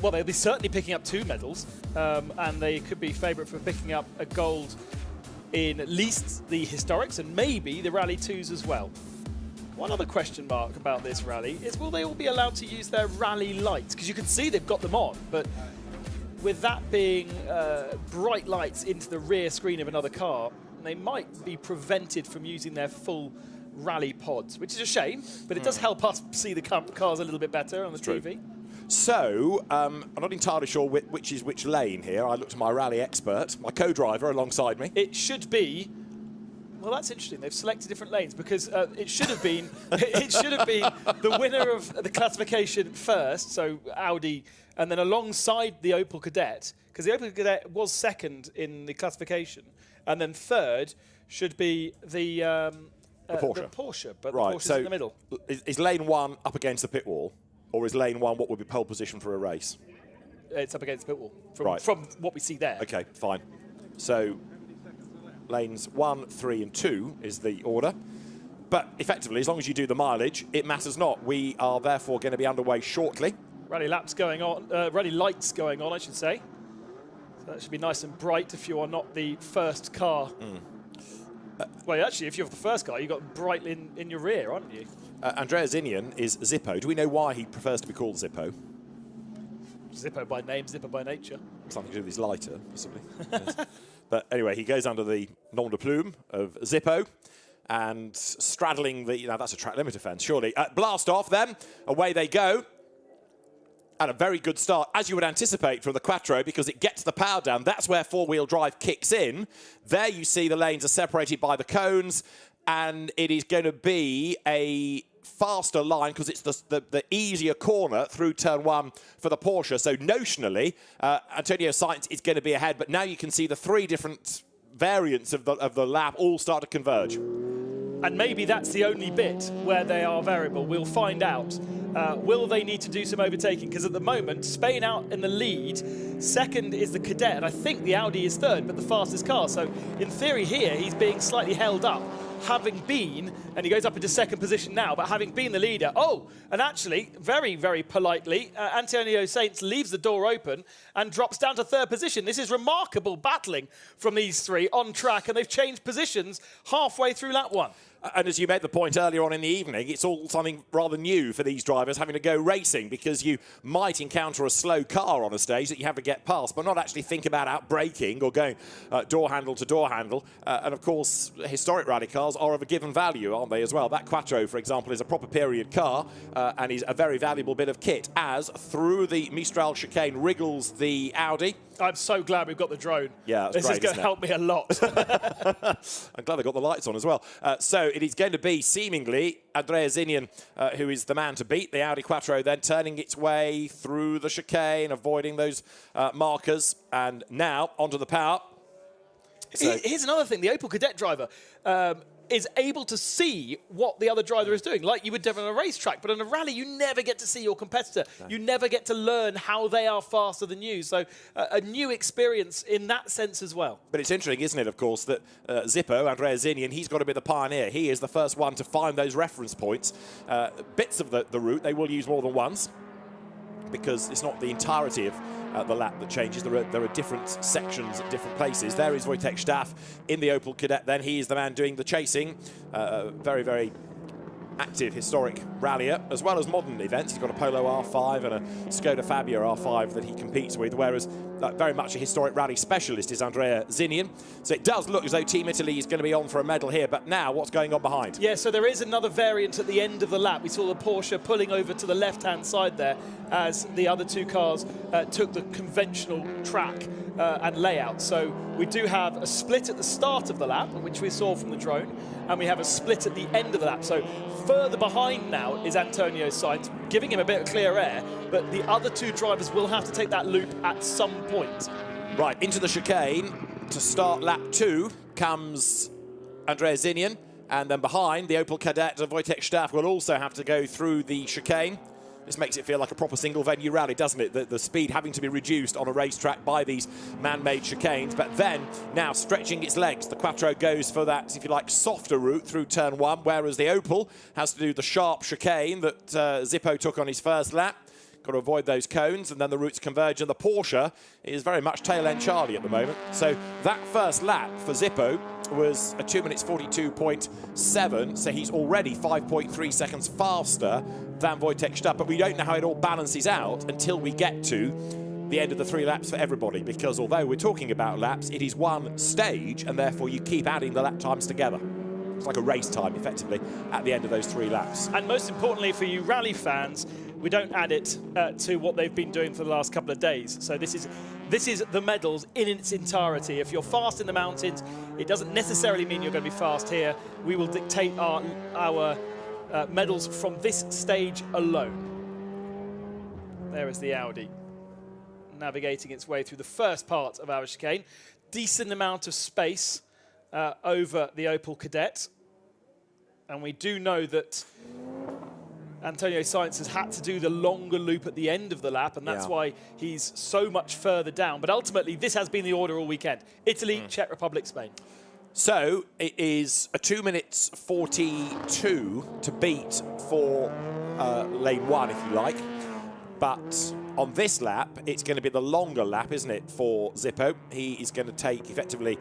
well, they'll be certainly picking up 2 medals, and they could be favourite for picking up a gold in at least the historics and maybe the Rally 2s as well. One other question mark about this rally is, will they all be allowed to use their rally lights? Because you can see they've got them on, but with that being bright lights into the rear screen of another car, they might be prevented from using their full rally pods, which is a shame, but it does help us see the cars a little bit better on the TV. So, I'm not entirely sure which is which lane here. I looked at my rally expert, my co-driver alongside me. It should be... Well, that's interesting. They've selected different lanes, because it should have been the winner of the classification first, so Audi, and then alongside the Opel Kadett, because the Opel Kadett was 2nd in the classification, and then 3rd should be the Porsche, but the Porsche's in the middle. Is lane 1 up against the pit wall, or is lane 1 what would be pole position for a race? It's up against the pit wall, from what we see there. Okay, fine. So lanes 1, 3 and 2 is the order. But effectively, as long as you do the mileage, it matters not. We are therefore going to be underway shortly. Rally laps going on, rally lights going on, I should say. So that should be nice and bright if you are not the first car. Well, actually, if you're the first car, you've got bright in your rear, aren't you? Andrea Zinian is Zippo. Do we know why he prefers to be called Zippo? Zippo by name, Zippo by nature. Something to do with his lighter, possibly. Yes. But anyway, he goes under the nom de plume of Zippo, and straddling the... Now, that's a track limiter fence, surely. Blast off, then. Away they go. And a very good start, as you would anticipate from the Quattro, because it gets the power down. That's where four-wheel drive kicks in. There you see the lanes are separated by the cones, and it is going to be a faster line because it's the easier corner through turn 1 for the Porsche. So notionally, Antonio Sainz is going to be ahead, but now you can see the 3 different variants of the lap all start to converge. And maybe that's the only bit where they are variable. We'll find out. Will they need to do some overtaking? Because at the moment, Spain out in the lead. 2nd is the Kadett, and I think the Audi is 3rd, but the fastest car. So in theory here, he's being slightly held up having been, and he goes up into second position now, but having been the leader. Oh, and actually, very, very politely, Antonio Sainz leaves the door open and drops down to third position. This is remarkable battling from these three on track, and they've changed positions halfway through lap 1. And as you made the point earlier on in the evening, it's all something rather new for these drivers having to go racing, because you might encounter a slow car on a stage that you have to get past, but not actually think about out-braking or going door handle to door handle. And of course, historic rally cars are of a given value, aren't they, as well? That Quattro, for example, is a proper period car and is a very valuable bit of kit, as through the Mistral chicane wriggles the Audi. I'm so glad we've got the drone. Yeah, this is going to help me a lot. I'm glad they got the lights on as well. So it is going to be seemingly Andrea Zinian who is the man to beat. The Audi Quattro then turning its way through the chicane, avoiding those markers, and now onto the power. So Here's another thing. The Opel Kadett driver is able to see what the other driver is doing, like you would do on a racetrack. But in a rally, you never get to see your competitor. No. You never get to learn how they are faster than you. So a new experience in that sense as well. But it's interesting, isn't it, of course, that Zippo, Andrea Zinian, he's got to be the pioneer. He is the first one to find those reference points. Bits of the route they will use more than once, because it's not the entirety of the lap that changes. There are different sections at different places. There is Wojtek Staff in the Opel Kadett then. He is the man doing the chasing. Very, very active historic rallier, as well as modern events. He's got a Polo R5 and a Skoda Fabia R5 that he competes with, whereas very much a historic rally specialist is Andrea Zinian. So it does look as though Team Italy is going to be on for a medal here, but now what's going on behind? Yeah, so there is another variant at the end of the lap. We saw the Porsche pulling over to the left-hand side there as the other two cars took the conventional track and layout. So we do have a split at the start of the lap, which we saw from the drone, and we have a split at the end of the lap. So further behind now is Antonio Sainz, giving him a bit of clear air, but the other two drivers will have to take that loop at some point. Right, into the chicane to start lap 2 comes Andrea Zinian, and then behind the Opel Kadett and Wojtek Staff will also have to go through the chicane. This makes it feel like a proper single-venue rally, doesn't it? The speed having to be reduced on a racetrack by these man-made chicanes. But then, now stretching its legs, the Quattro goes for that, if you like, softer route through turn 1, whereas the Opel has to do the sharp chicane that Zippo took on his first lap. Got to avoid those cones, and then the routes converge, and the Porsche is very much tail-end Charlie at the moment. So that first lap for Zippo was a 2 minutes 42.7, so he's already 5.3 seconds faster than Wojtek Staff, but we don't know how it all balances out until we get to the end of the 3 laps for everybody, because although we're talking about laps, it is one stage, and therefore you keep adding the lap times together. It's like a race time, effectively, at the end of those 3 laps. And most importantly for you rally fans, we don't add it to what they've been doing for the last couple of days. So this is the medals in its entirety. If you're fast in the mountains, it doesn't necessarily mean you're going to be fast here. We will dictate our medals from this stage alone. There is the Audi navigating its way through the first part of our chicane. Decent amount of space over the Opel Kadett. And we do know that Antonio Sainz has had to do the longer loop at the end of the lap, and that's why he's so much further down. But ultimately, this has been the order all weekend. Italy, Czech Republic, Spain. So it is a 2 minutes 42 to beat for lane 1, if you like. But on this lap, it's going to be the longer lap, isn't it, for Zippo? He is going to take, effectively,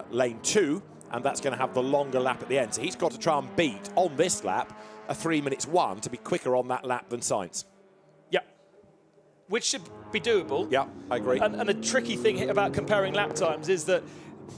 lane 2, and that's going to have the longer lap at the end. So he's got to try and beat, on this lap, a 3 minutes 1 to be quicker on that lap than Sainz. Yeah. Which should be doable. Yeah, I agree. And the tricky thing about comparing lap times is that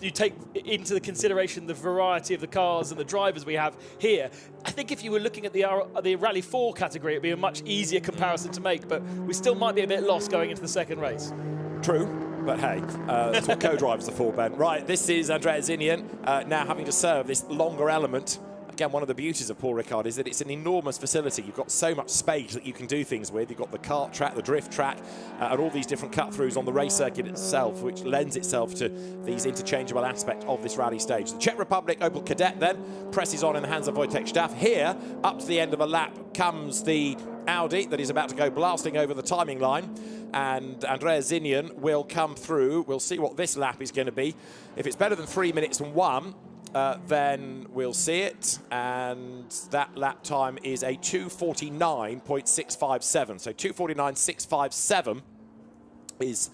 you take into the consideration the variety of the cars and the drivers we have here. I think if you were looking at the Rally 4 category, it'd be a much easier comparison to make, but we still might be a bit lost going into the second race. True, but hey, that's what co-drivers are for, Ben. Right, this is Andrea Zinian now having to serve this longer element. Again, one of the beauties of Paul Ricard is that it's an enormous facility. You've got so much space that you can do things with. You've got the kart track, the drift track, and all these different cut-throughs on the race circuit itself, which lends itself to these interchangeable aspects of this rally stage. The Czech Republic Opel Kadett then presses on in the hands of Wojtek Staff. Here, up to the end of a lap, comes the Audi that is about to go blasting over the timing line, and Andrea Zinian will come through. We'll see what this lap is going to be. If it's better than 3 minutes and 1, then we'll see it, and that lap time is a 2:49.657. So 2:49.657 is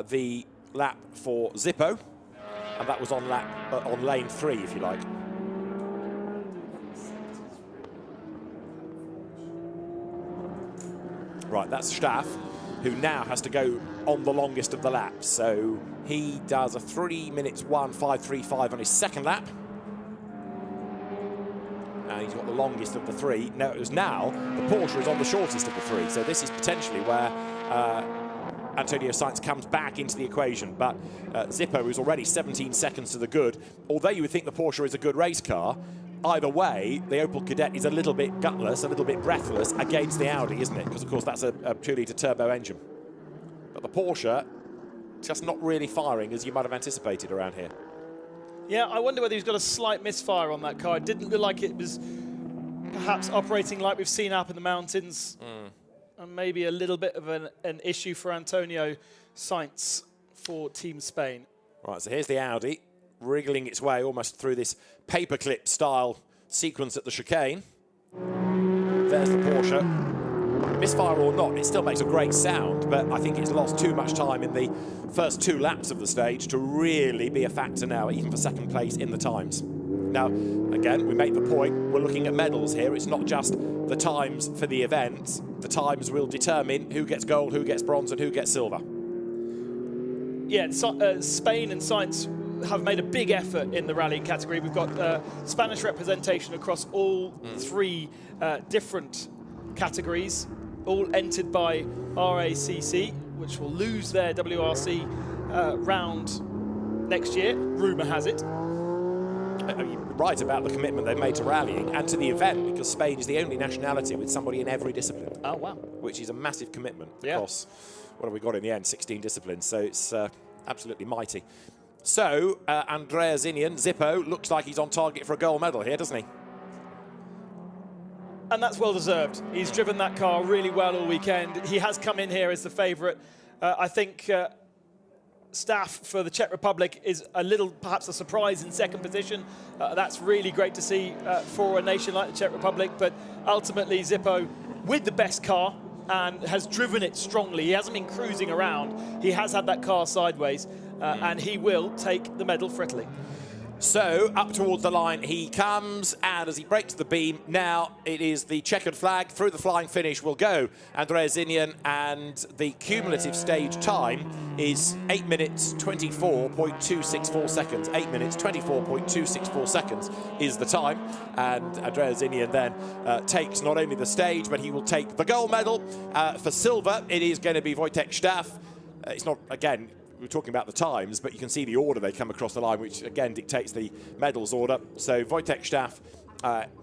the lap for Zippo, and that was on on lane 3, if you like. Right, that's Staff, who now has to go on the longest of the laps. So he does a 3 minutes 1:5.35 on his second lap. And he's got the longest of the 3. Now, the Porsche is on the shortest of the 3. So this is potentially where Antonio Sainz comes back into the equation. But Zippo is already 17 seconds to the good. Although you would think the Porsche is a good race car, either way, the Opel Kadett is a little bit gutless, a little bit breathless against the Audi, isn't it? Because, of course, that's a 2-litre turbo engine. But the Porsche just not really firing as you might have anticipated around here. Yeah, I wonder whether he's got a slight misfire on that car. It didn't look like it was perhaps operating like we've seen up in the mountains. And maybe a little bit of an issue for Antonio Sainz for Team Spain. Right, so here's the Audi, wriggling its way almost through this paperclip style sequence at the chicane. There's the Porsche. Misfire or not, it still makes a great sound, but I think it's lost too much time in the first 2 laps of the stage to really be a factor now, even for second place in the times. Now, again, we make the point, we're looking at medals here. It's not just the times for the event. The times will determine who gets gold, who gets bronze, and who gets silver. Yeah, Spain and Sainz have made a big effort in the rally category. We've got Spanish representation across all 3 different categories, all entered by RACC, which will lose their WRC round next year, rumour has it. You're right about the commitment they've made to rallying and to the event, because Spain is the only nationality with somebody in every discipline. Oh, wow. Which is a massive commitment across, what have we got in the end, 16 disciplines, so it's absolutely mighty. So, Andrea Zinian, Zippo, looks like he's on target for a gold medal here, doesn't he? And that's well deserved. He's driven that car really well all weekend. He has come in here as the favourite. I think Staff for the Czech Republic is a little, perhaps a surprise in second position. That's really great to see for a nation like the Czech Republic. But ultimately, Zippo with the best car and has driven it strongly. He hasn't been cruising around. He has had that car sideways, and he will take the medal for Italy. So, up towards the line he comes, and as he breaks the beam, now it is the checkered flag. Through the flying finish will go Andrea Zinian, and the cumulative stage time is 8 minutes 24.264 seconds. 8 minutes 24.264 seconds is the time, and Andrea Zinian then takes not only the stage, but he will take the gold medal. For silver, it is going to be Wojtek Staff. It's not, again, we're talking about the times, but you can see the order they come across the line, which again dictates the medals order. So Wojtek Staff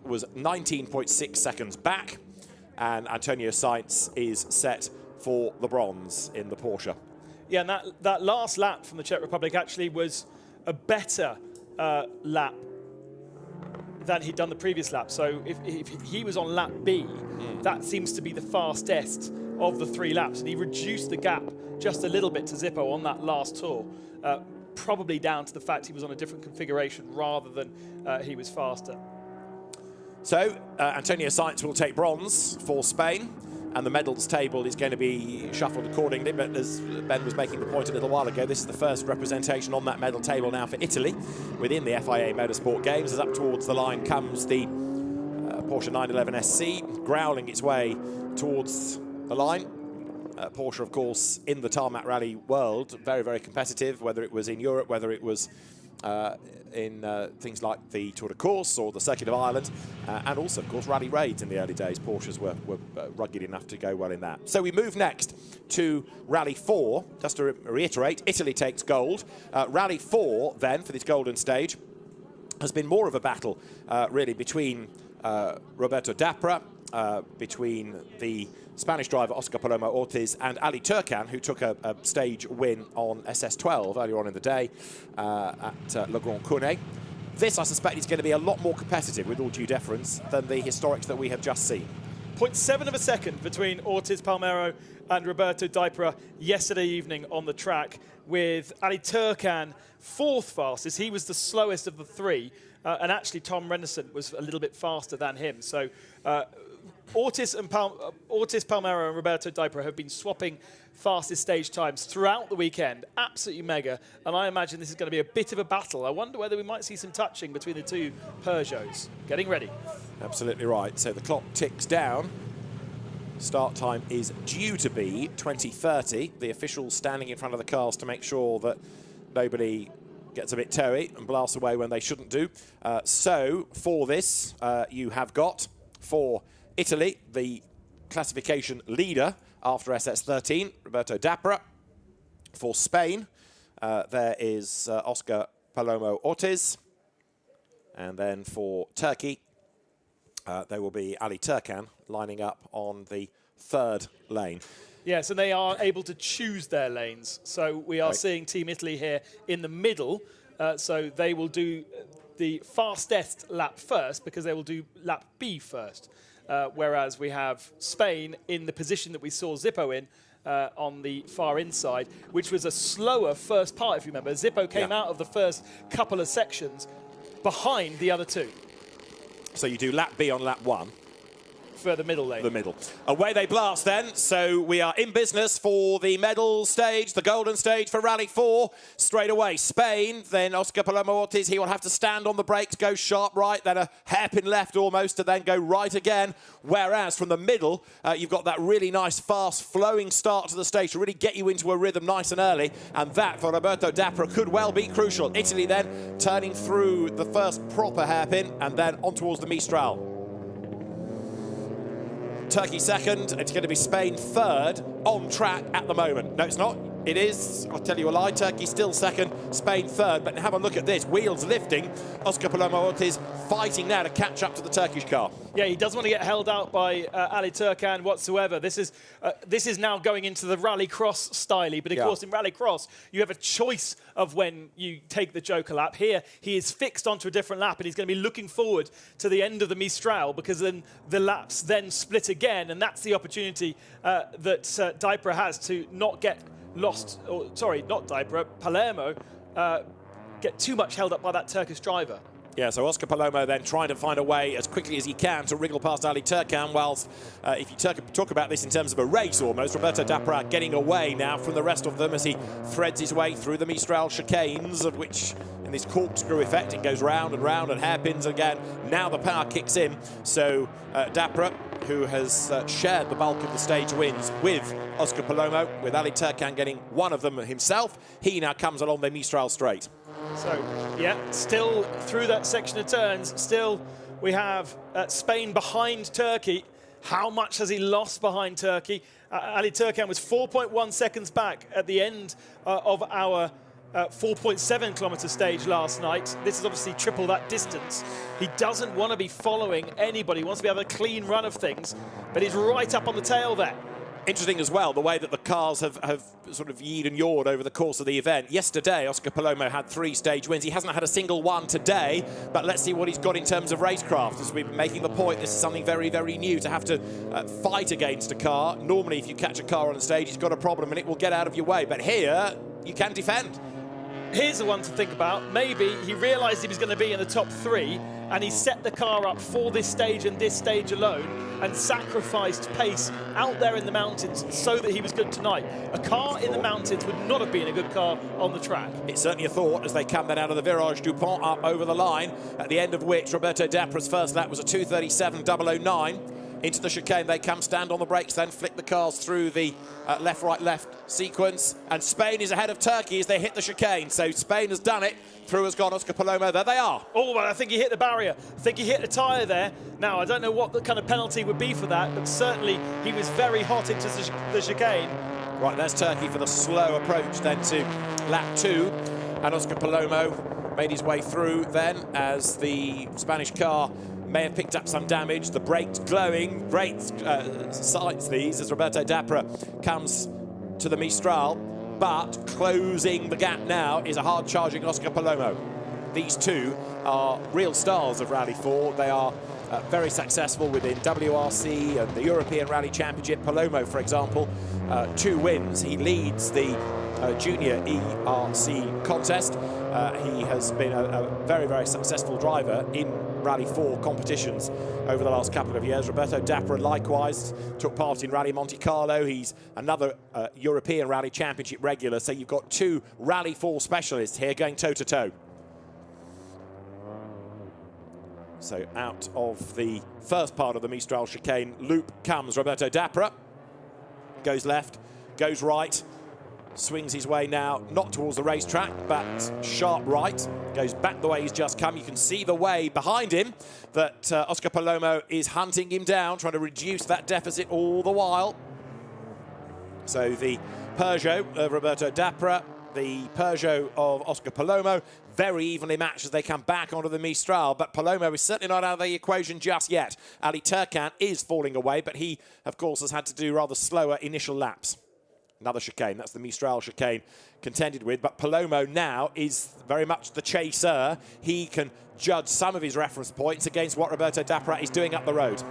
was 19.6 seconds back, and Antonio Sainz is set for the bronze in the Porsche. Yeah, and that last lap from the Czech Republic actually was a better lap than he'd done the previous lap. So if he was on lap B, that seems to be the fastest of the 3 laps, and he reduced the gap just a little bit to Zippo on that last tour, probably down to the fact he was on a different configuration rather than he was faster. So Antonio Sainz will take bronze for Spain, and the medals table is going to be shuffled accordingly. But as Ben was making the point a little while ago, this is the first representation on that medal table now for Italy within the FIA Motorsport Games. As up towards the line comes the Porsche 911 SC, growling its way towards the line. Porsche, of course, in the tarmac rally world, very, very competitive, whether it was in Europe, whether it was in things like the Tour de Corse or the Circuit of Ireland, and also, of course, rally raids in the early days. Porsches were rugged enough to go well in that. So we move next to Rally 4. Just to reiterate, Italy takes gold. Rally 4, then, for this golden stage, has been more of a battle, really, between Roberto Dapra, between the Spanish driver Oscar Palomo Ortiz and Ali Turcan, who took a stage win on SS12 earlier on in the day at Le Grand Couronne. This, I suspect, is going to be a lot more competitive, with all due deference, than the historics that we have just seen. 0.7 of a second between Ortiz Palmero and Roberto Dapra yesterday evening on the track, with Ali Turcan 4th fastest. He was the slowest of the 3. and actually Tom Renderson was a little bit faster than him. So Ortiz, Palmero and Roberto Dipro have been swapping fastest stage times throughout the weekend. Absolutely mega. And I imagine this is going to be a bit of a battle. I wonder whether we might see some touching between the two Peugeots. Getting ready. Absolutely right. So the clock ticks down. Start time is due to be 20:30. The officials standing in front of the cars to make sure that nobody gets a bit toey and blasts away when they shouldn't do. So for this, you have got for Italy, the classification leader after SS13, Roberto Dapra. For Spain, there is Oscar Palomo Ortiz. And then for Turkey, there will be Ali Turkan lining up on the third lane. Yes, and they are able to choose their lanes. So we are seeing Team Italy here in the middle. So they will do the fastest lap first because they will do lap B first. Whereas we have Spain in the position that we saw Zippo in on the far inside, which was a slower first part, if you remember. Zippo came out of the first couple of sections behind the other two. So you do lap B on lap 1. For the middle lane. The middle. Away they blast then. So we are in business for the medal stage, the golden stage for Rally 4. Straight away, Spain, then Oscar Palomo Ortiz. He will have to stand on the brakes, go sharp right, then a hairpin left almost, to then go right again. Whereas from the middle, you've got that really nice, fast, flowing start to the stage to really get you into a rhythm nice and early. And that, for Roberto Dapra, could well be crucial. Italy then turning through the first proper hairpin and then on towards the Mistral. Turkey second, it's going to be Spain third, on track at the moment. No, it's not. It is, I'll tell you a lie, Turkey still second, Spain third. But have a look at this, wheels lifting. Oscar Palomo Ortiz fighting now to catch up to the Turkish car. Yeah, he doesn't want to get held out by Ali Turkan whatsoever. This is now going into the rallycross styly, but of course in rallycross you have a choice of when you take the Joker lap. Here he is fixed onto a different lap, and he's going to be looking forward to the end of the Mistral, because then the laps then split again, and that's the opportunity that Dipra has to not get lost, or sorry, not Dipra, Palermo, get too much held up by that Turkish driver. Yeah, so Oscar Palomo then trying to find a way as quickly as he can to wriggle past Ali Turkan, whilst if you talk about this in terms of a race almost, Roberto Dapra getting away now from the rest of them as he threads his way through the Mistral chicanes, of which in this corkscrew effect it goes round and hairpins again. Now the power kicks in, so Dapra, who has shared the bulk of the stage wins with Oscar Palomo, with Ali Turkan getting one of them himself, he now comes along the Mistral straight. So, yeah, still through that section of turns, still we have Spain behind Turkey. How much has he lost behind Turkey? Ali Turkan was 4.1 seconds back at the end of our 4.7 kilometre stage last night. This is obviously triple that distance. He doesn't want to be following anybody. He wants to be having a clean run of things, but he's right up on the tail there. Interesting as well, the way that the cars have sort of yeed and yawed over the course of the event. Yesterday, Oscar Palomo had 3 stage wins. He hasn't had a single one today, but let's see what he's got in terms of racecraft. As we've been making the point, this is something very, very new, to have to fight against a car. Normally, if you catch a car on the stage, it's got a problem and it will get out of your way. But here, you can defend. Here's the one to think about. Maybe he realised he was going to be in the top 3, and he set the car up for this stage and this stage alone, and sacrificed pace out there in the mountains so that he was good tonight. A car in the mountains would not have been a good car on the track. It's certainly a thought as they come then out of the Virage Dupont up over the line, at the end of which Roberto Dapra's first lap was a 2:37.009. Into the chicane they come, stand on the brakes, then flick the cars through the left-right-left sequence. And Spain is ahead of Turkey as they hit the chicane. So Spain has done it. Through has gone Oscar Palomo. There they are. Oh, well, I think he hit the barrier. I think he hit a tyre there. Now, I don't know what the kind of penalty would be for that, but certainly he was very hot into the chicane. Right, there's Turkey for the slow approach then to lap 2. And Oscar Palomo made his way through then as the Spanish car may have picked up some damage. The brakes glowing, great sights these as Roberto Dapra comes to the Mistral, but closing the gap now is a hard-charging Oscar Palomo. These two are real stars of Rally 4. They are very successful within WRC and the European Rally Championship. Palomo, for example, 2 wins. He leads the junior ERC contest. He has been a very, very successful driver in Rally 4 competitions over the last couple of years. Roberto Dapra likewise took part in Rally Monte Carlo. He's another European Rally Championship regular. So you've got 2 Rally 4 specialists here going toe-to-toe. So out of the first part of the Mistral chicane loop comes Roberto Dapra. Goes left, goes right, swings his way now, not towards the racetrack, but sharp right. Goes back the way he's just come. You can see the way behind him that Oscar Palomo is hunting him down, trying to reduce that deficit all the while. So the Peugeot of Roberto Dapra, the Peugeot of Oscar Palomo, very evenly matched as they come back onto the Mistral, but Palomo is certainly not out of the equation just yet. Ali Turkan is falling away, but he, of course, has had to do rather slower initial laps. Another chicane, that's the Mistral chicane contended with, but Palomo now is very much the chaser. He can judge some of his reference points against what Roberto Dapra is doing up the road.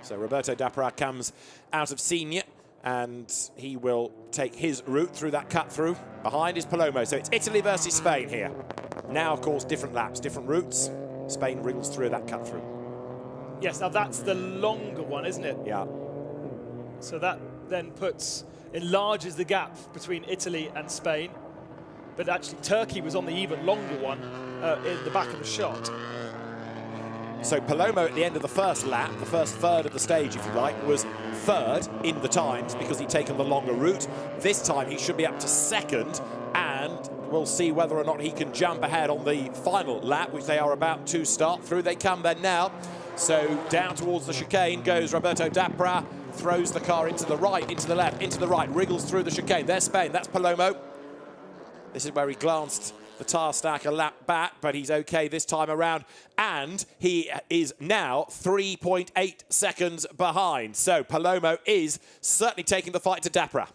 So Roberto Dapra comes out of senior, and he will take his route through that cut-through. Behind is Palomo, so it's Italy versus Spain here. Now, of course, different laps, different routes. Spain wriggles through that cut-through. Yes, now that's the longer one, isn't it? Yeah. So that then enlarges the gap between Italy and Spain. But actually, Turkey was on the even longer one in the back of the shot. So Palomo at the end of the first lap, the first third of the stage, if you like, was third in the times because he'd taken the longer route. This time he should be up to second, and we'll see whether or not he can jump ahead on the final lap, which they are about to start. Through they come then now. So down towards the chicane goes Roberto Dapra, throws the car into the right, into the left, into the right, wriggles through the chicane. There's Spain, that's Palomo. This is where he glanced the tyre stack a lap back, but he's okay this time around, and he is now 3.8 seconds behind. So Palomo is certainly taking the fight to Dapra.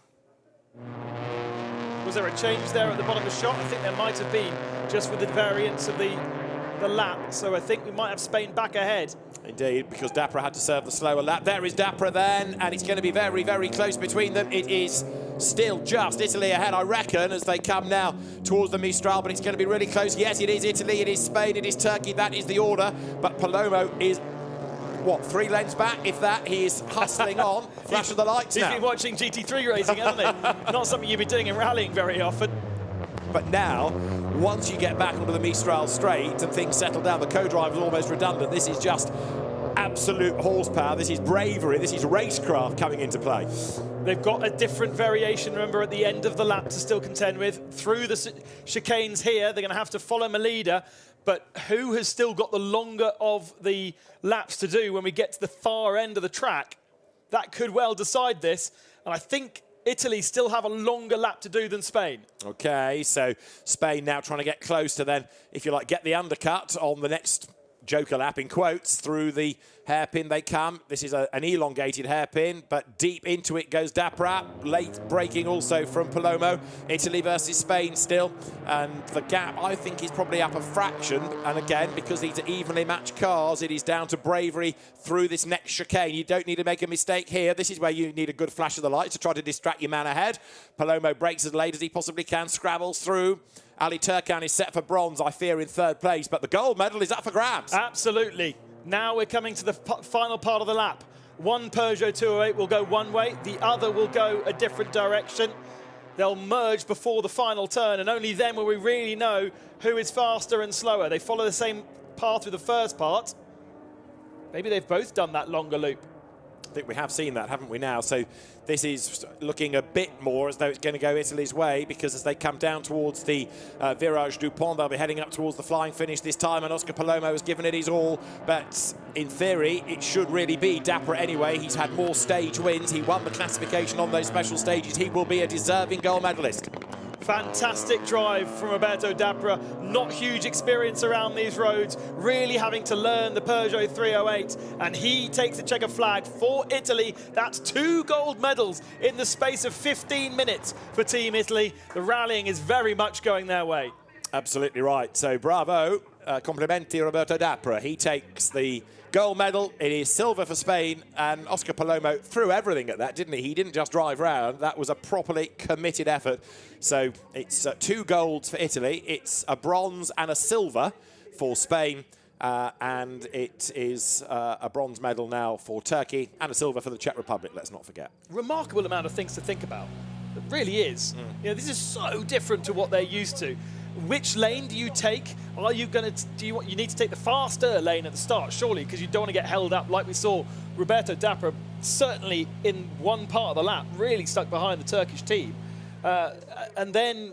Was there a change there at the bottom of the shot? I think there might have been, just with the variance of the lap. So I think we might have Spain back ahead. Indeed, because Dapra had to serve the slower lap. There is Dapra then, and it's going to be very, very close between them. It is still just Italy ahead, I reckon, as they come now towards the Mistral, but it's going to be really close. Yes, it is Italy, it is Spain, it is Turkey. That is the order, but Palomo is, what, 3 lengths back, if that? He is hustling on. Flash of the lights now. He's been watching GT3 racing, hasn't he? Not something you'd be doing in rallying very often. But now, once you get back onto the Mistral straight and things settle down, the co-driver is almost redundant. This is just absolute horsepower. This is bravery. This is racecraft coming into play. They've got a different variation, remember, at the end of the lap to still contend with. Through the chicanes here, they're going to have to follow Melida. But who has still got the longer of the laps to do when we get to the far end of the track? That could well decide this. And I think Italy still have a longer lap to do than Spain. Okay, so Spain now trying to get close to then, if you like, get the undercut on the next Joker lap, in quotes. Through the hairpin they come. This is an elongated hairpin, but deep into it goes Dapra. Late braking also from Palomo. Italy versus Spain still. And the gap, I think, is probably up a fraction. And again, because these are evenly matched cars, it is down to bravery through this next chicane. You don't need to make a mistake here. This is where you need a good flash of the lights to try to distract your man ahead. Palomo brakes as late as he possibly can, scrabbles through. Ali Turkan is set for bronze, I fear, in third place, but the gold medal is up for grabs. Absolutely. Now we're coming to the final part of the lap. One Peugeot 208 will go one way, the other will go a different direction. They'll merge before the final turn, and only then will we really know who is faster and slower. They follow the same path with the first part. Maybe they've both done that longer loop. I think we have seen that, haven't we now? So this is looking a bit more as though it's going to go Italy's way, because as they come down towards the Virage du Pont, they'll be heading up towards the flying finish this time, and Oscar Palomo has given it his all. But in theory, it should really be Dapra anyway. He's had more stage wins. He won the classification on those special stages. He will be a deserving gold medalist. Fantastic drive from Roberto Dapra. Not huge experience around these roads, really having to learn the Peugeot 308. And he takes the checker flag for Italy. That's 2 gold medals in the space of 15 minutes for Team Italy. The rallying is very much going their way. Absolutely right. So bravo complimenti Roberto Dapra. He takes the gold medal. It is silver for Spain, and Oscar Palomo threw everything at that, didn't he? He didn't just drive round. That was a properly committed effort. So it's 2 golds for Italy. It's a bronze and a silver for Spain. And it is a bronze medal now for Turkey and a silver for the Czech Republic, let's not forget. Remarkable amount of things to think about. It really is. You know, this is so different to what they're used to. Which lane do you take? Are you going to, you need to take the faster lane at the start, surely, because you don't want to get held up like we saw Roberto Dapra, certainly in one part of the lap, really stuck behind the Turkish team. And then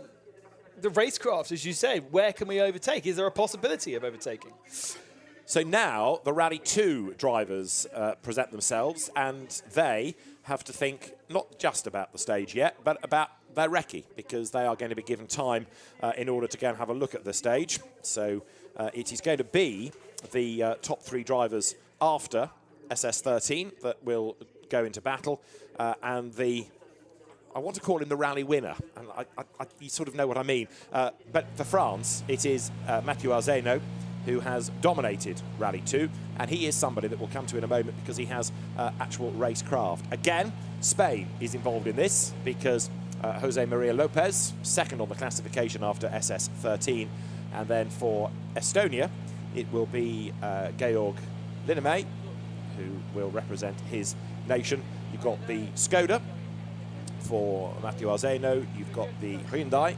the racecraft, as you say, where can we overtake? Is there a possibility of overtaking? So now the Rally 2 drivers present themselves, and they have to think not just about the stage yet, but about their recce, because they are going to be given time in order to go and have a look at the stage. So it is going to be the top 3 drivers after SS13 that will go into battle, and the, I want to call him the rally winner, and you sort of know what I mean. But for France, it is Mathieu Arzeno, who has dominated Rally 2, and he is somebody that we'll come to in a moment because he has actual racecraft. Again, Spain is involved in this because Jose Maria Lopez, second on the classification after SS13, and then for Estonia, it will be Georg Linnamäe, who will represent his nation. You've got the Skoda for Mathieu Arzeno, you've got the Hyundai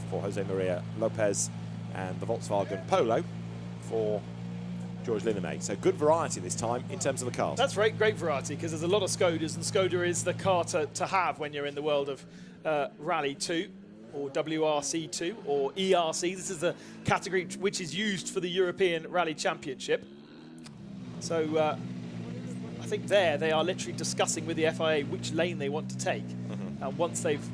for Jose Maria Lopez, and the Volkswagen Polo for George Linnamäe. So good variety this time in terms of the cars. That's right, great variety, because there's a lot of Skodas, and Skoda is the car to have when you're in the world of Rally 2 or WRC2 or ERC. This is the category which is used for the European Rally Championship. So I think they are literally discussing with the FIA which lane they want to take. And once they've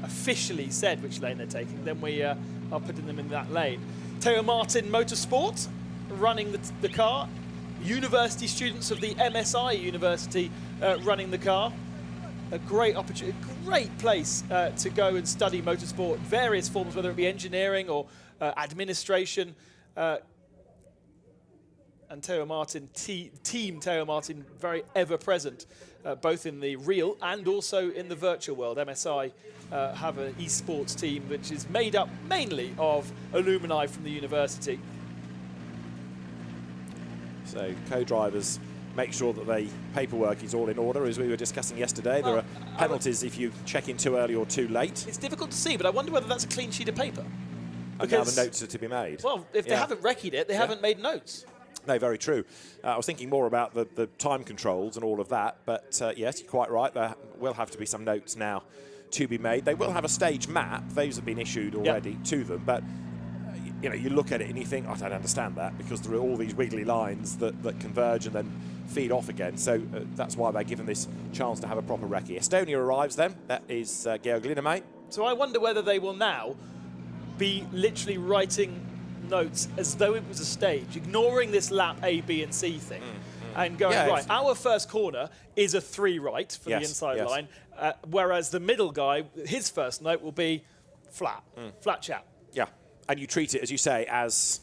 officially said which lane they're taking, then we are putting them in that lane. Teo Martin Motorsport running the car. University students of the MSI University running the car. A great opportunity, great place to go and study motorsport, various forms, whether it be engineering or administration. And Teo Martin, team Teo Martin, very ever present, both in the real and also in the virtual world. MSI have an esports team which is made up mainly of alumni from the university. So co-drivers make sure that the paperwork is all in order, as we were discussing yesterday. There are penalties if you check in too early or too late. It's difficult to see, but I wonder whether that's a clean sheet of paper. And now the notes are to be made. Well, if they haven't recce'd it, they haven't made notes. No, very true. I was thinking more about the time controls and all of that, but yes, you're quite right. There will have to be some notes now to be made. They will have a stage map. Those have been issued already to them, but you know, you look at it and you think, I don't understand that, because there are all these wiggly lines that converge and then feed off again. So that's why they're given this chance to have a proper recce. Estonia arrives then. That is Georg Linnamäe. So I wonder whether they will now be literally writing notes as though it was a stage, ignoring this lap A, B, and C thing, and going, right, our first corner is a 3 right for the inside line, whereas the middle guy, his first note will be flat chat. Yeah, and you treat it, as you say, as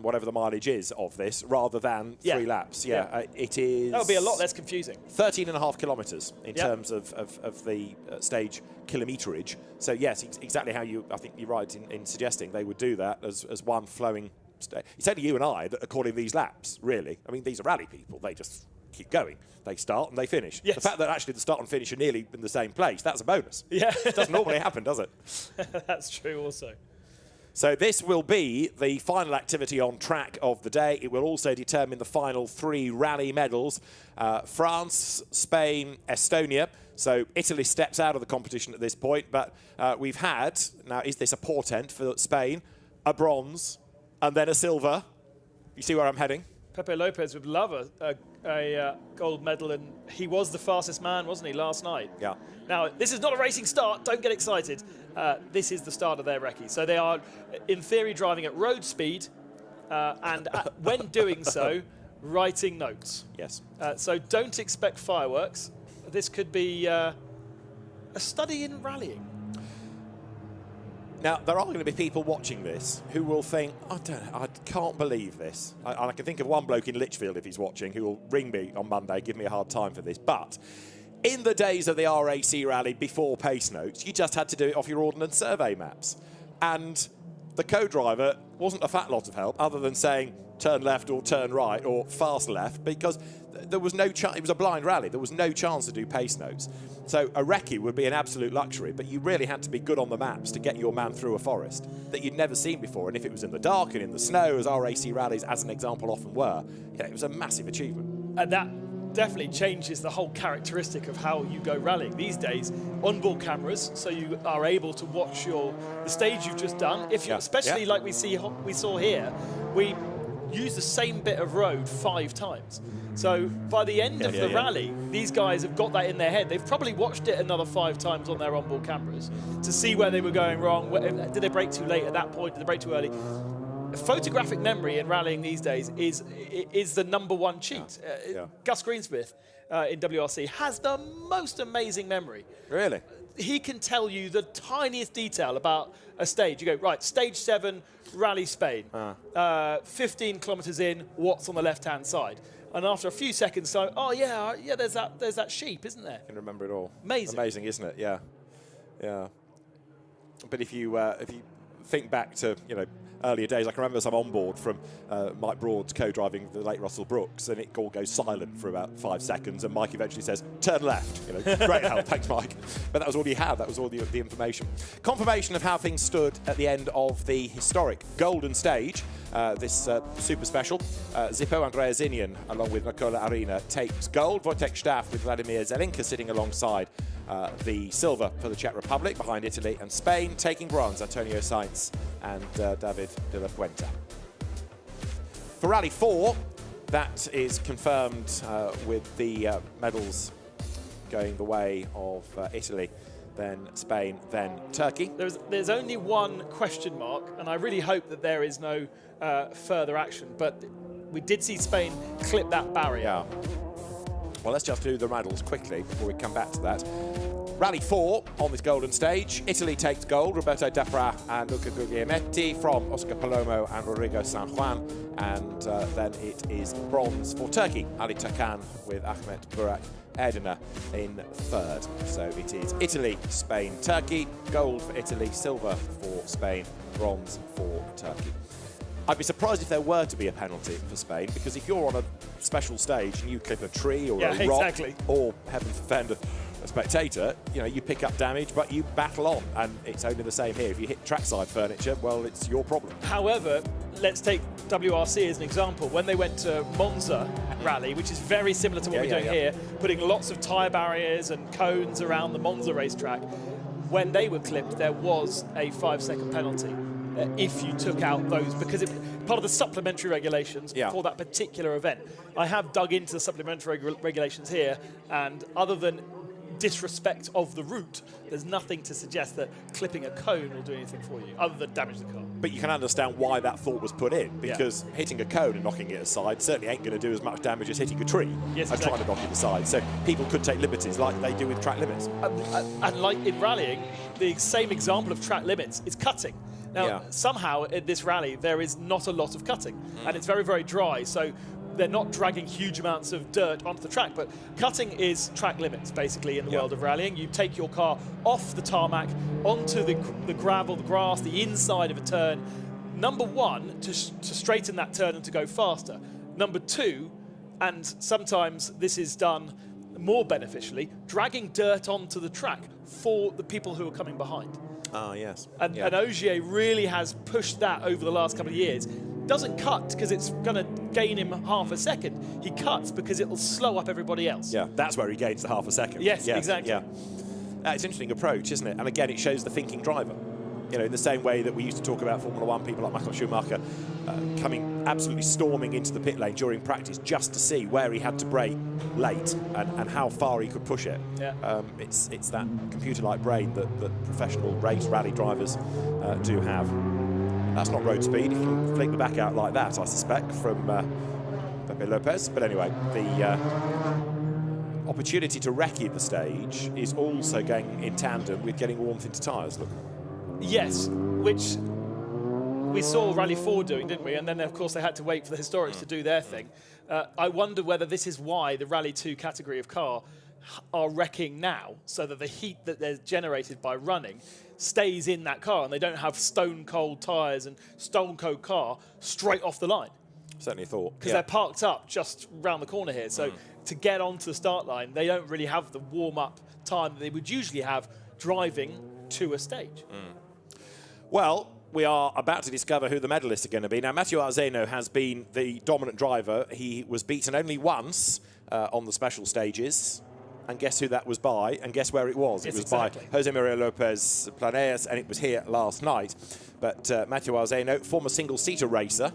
whatever the mileage is of this, rather than 3 laps. It is... That would be a lot less confusing. 13.5 kilometres in terms of the stage kilometerage. So yes, exactly how I think you're right in suggesting they would do that as one flowing stage. It's only you and I that are calling these laps, really. I mean, these are rally people. They just keep going. They start and they finish. Yes. The fact that actually the start and finish are nearly in the same place, that's a bonus. Yeah. It doesn't normally happen, does it? That's true also. So this will be the final activity on track of the day. It will also determine the final 3 rally medals. France, Spain, Estonia. So Italy steps out of the competition at this point, but we've had, now is this a portent for Spain, a bronze and then a silver. You see where I'm heading? Pepe Lopez would love a gold medal, and he was the fastest man, wasn't he, last night? Yeah. Now, this is not a racing start. Don't get excited. This is the start of their recce. So they are, in theory, driving at road speed, and when doing so, writing notes. Yes. So don't expect fireworks. This could be a study in rallying. Now, there are going to be people watching this who will think, I can't believe this. And I can think of one bloke in Lichfield, if he's watching, who will ring me on Monday, give me a hard time for this. But in the days of the RAC rally before pace notes, you just had to do it off your ordnance survey maps. And the co-driver wasn't a fat lot of help, other than saying, turn left or turn right or fast left, because there was no chance. It was a blind rally. There was no chance to do pace notes. So a recce would be an absolute luxury, but you really had to be good on the maps to get your man through a forest that you'd never seen before. And if it was in the dark and in the snow, as RAC rallies, as an example, often were, it was a massive achievement. And that definitely changes the whole characteristic of how you go rallying these days. Onboard cameras, so you are able to watch the stage you've just done. If you, especially like we saw here, we use the same bit of road 5 times. So by the end of the rally, these guys have got that in their head. They've probably watched it another 5 times on their onboard cameras to see where they were going wrong. Did they brake too late at that point? Did they brake too early? Photographic memory in rallying these days is the #1 cheat. Gus Greensmith in WRC has the most amazing memory. Really? He can tell you the tiniest detail about a stage. You go, right, stage 7, Rally Spain. 15 kilometers in, what's on the left-hand side? And after a few seconds, so, oh yeah, there's that sheep, isn't there? I can remember it all. Amazing. Amazing, isn't it? Yeah. Yeah. But if you think back to, earlier days, I can remember some onboard from Mike Broad's co-driving the late Russell Brooks, and it all goes silent for about 5 seconds, and Mike eventually says, turn left. Great help, thanks, Mike. But that was all he had, that was all the information. Confirmation of how things stood at the end of the historic Golden Stage, this super special. Zippo Andreasinian, along with Nicola Arena, takes gold. Wojtek Staff with Vladimir Zelinka sitting alongside the silver for the Czech Republic, behind Italy and Spain, taking bronze, Antonio Sainz and David de la Fuente. For Rally 4, that is confirmed with the medals going the way of Italy, then Spain, then Turkey. There's only one question mark, and I really hope that there is no further action, but we did see Spain clip that barrier. Yeah. Well, let's just do the medals quickly before we come back to that. Rally 4 on this golden stage. Italy takes gold, Roberto Depra and Luca Guglielmetti from Oscar Palomo and Rodrigo San Juan. And then it is bronze for Turkey, Ali Takan with Ahmet Burak Erdene in 3rd. So it is Italy, Spain, Turkey, gold for Italy, silver for Spain, bronze for Turkey. I'd be surprised if there were to be a penalty for Spain, because if you're on a special stage and you clip a tree or a rock, or heaven forfend a spectator, you pick up damage, but you battle on, and it's only the same here. If you hit trackside furniture, well, it's your problem. However, let's take WRC as an example. When they went to Monza rally, which is very similar to what we're doing here, putting lots of tyre barriers and cones around the Monza racetrack, when they were clipped, there was a 5-second penalty. If you took out those, because part of the supplementary regulations for that particular event. I have dug into the supplementary regulations here, and other than disrespect of the route, there's nothing to suggest that clipping a cone will do anything for you, other than damage the car. But you can understand why that thought was put in, because hitting a cone and knocking it aside certainly ain't going to do as much damage as hitting a tree and trying to knock it aside. So people could take liberties like they do with track limits. And like in rallying, the same example of track limits is cutting. Now, somehow in this rally, there is not a lot of cutting, and it's very, very dry. So they're not dragging huge amounts of dirt onto the track, but cutting is track limits, basically, in the world of rallying. You take your car off the tarmac, onto the gravel, the grass, the inside of a turn. Number 1, to straighten that turn and to go faster. Number 2, and sometimes this is done more beneficially, dragging dirt onto the track for the people who are coming behind. Ah, yes. And Ogier really has pushed that over the last couple of years. Doesn't cut because it's going to gain him half a second. He cuts because it will slow up everybody else. Yeah, that's where he gains the half a second. Yes, exactly. Yeah. It's an interesting approach, isn't it? And again, it shows the thinking driver. In the same way that we used to talk about Formula 1, people like Michael Schumacher coming absolutely storming into the pit lane during practice just to see where he had to brake late and how far he could push it. Yeah. It's that computer-like brain that professional race rally drivers do have. That's not road speed. He can flick the back out like that, I suspect, from Pepe Lopez. But anyway, the opportunity to recce the stage is also going in tandem with getting warmth into tyres. Look. Yes, which we saw Rally 4 doing, didn't we? And then, of course, they had to wait for the Historics to do their thing. I wonder whether this is why the Rally 2 category of car are wrecking now, so that the heat that they're generated by running stays in that car, and they don't have stone-cold tyres and stone-cold car straight off the line. Certainly thought. Because they're parked up just round the corner here. So to get onto the start line, they don't really have the warm-up time that they would usually have driving to a stage. Well, we are about to discover who the medalists are going to be. Now, Matteo Arzeno has been the dominant driver. He was beaten only once on the special stages. And guess who that was by? And guess where it was? Yes, it was exactly. by Jose Maria Lopez Planeas, and it was here last night. But Matteo Arzeno, former single-seater racer,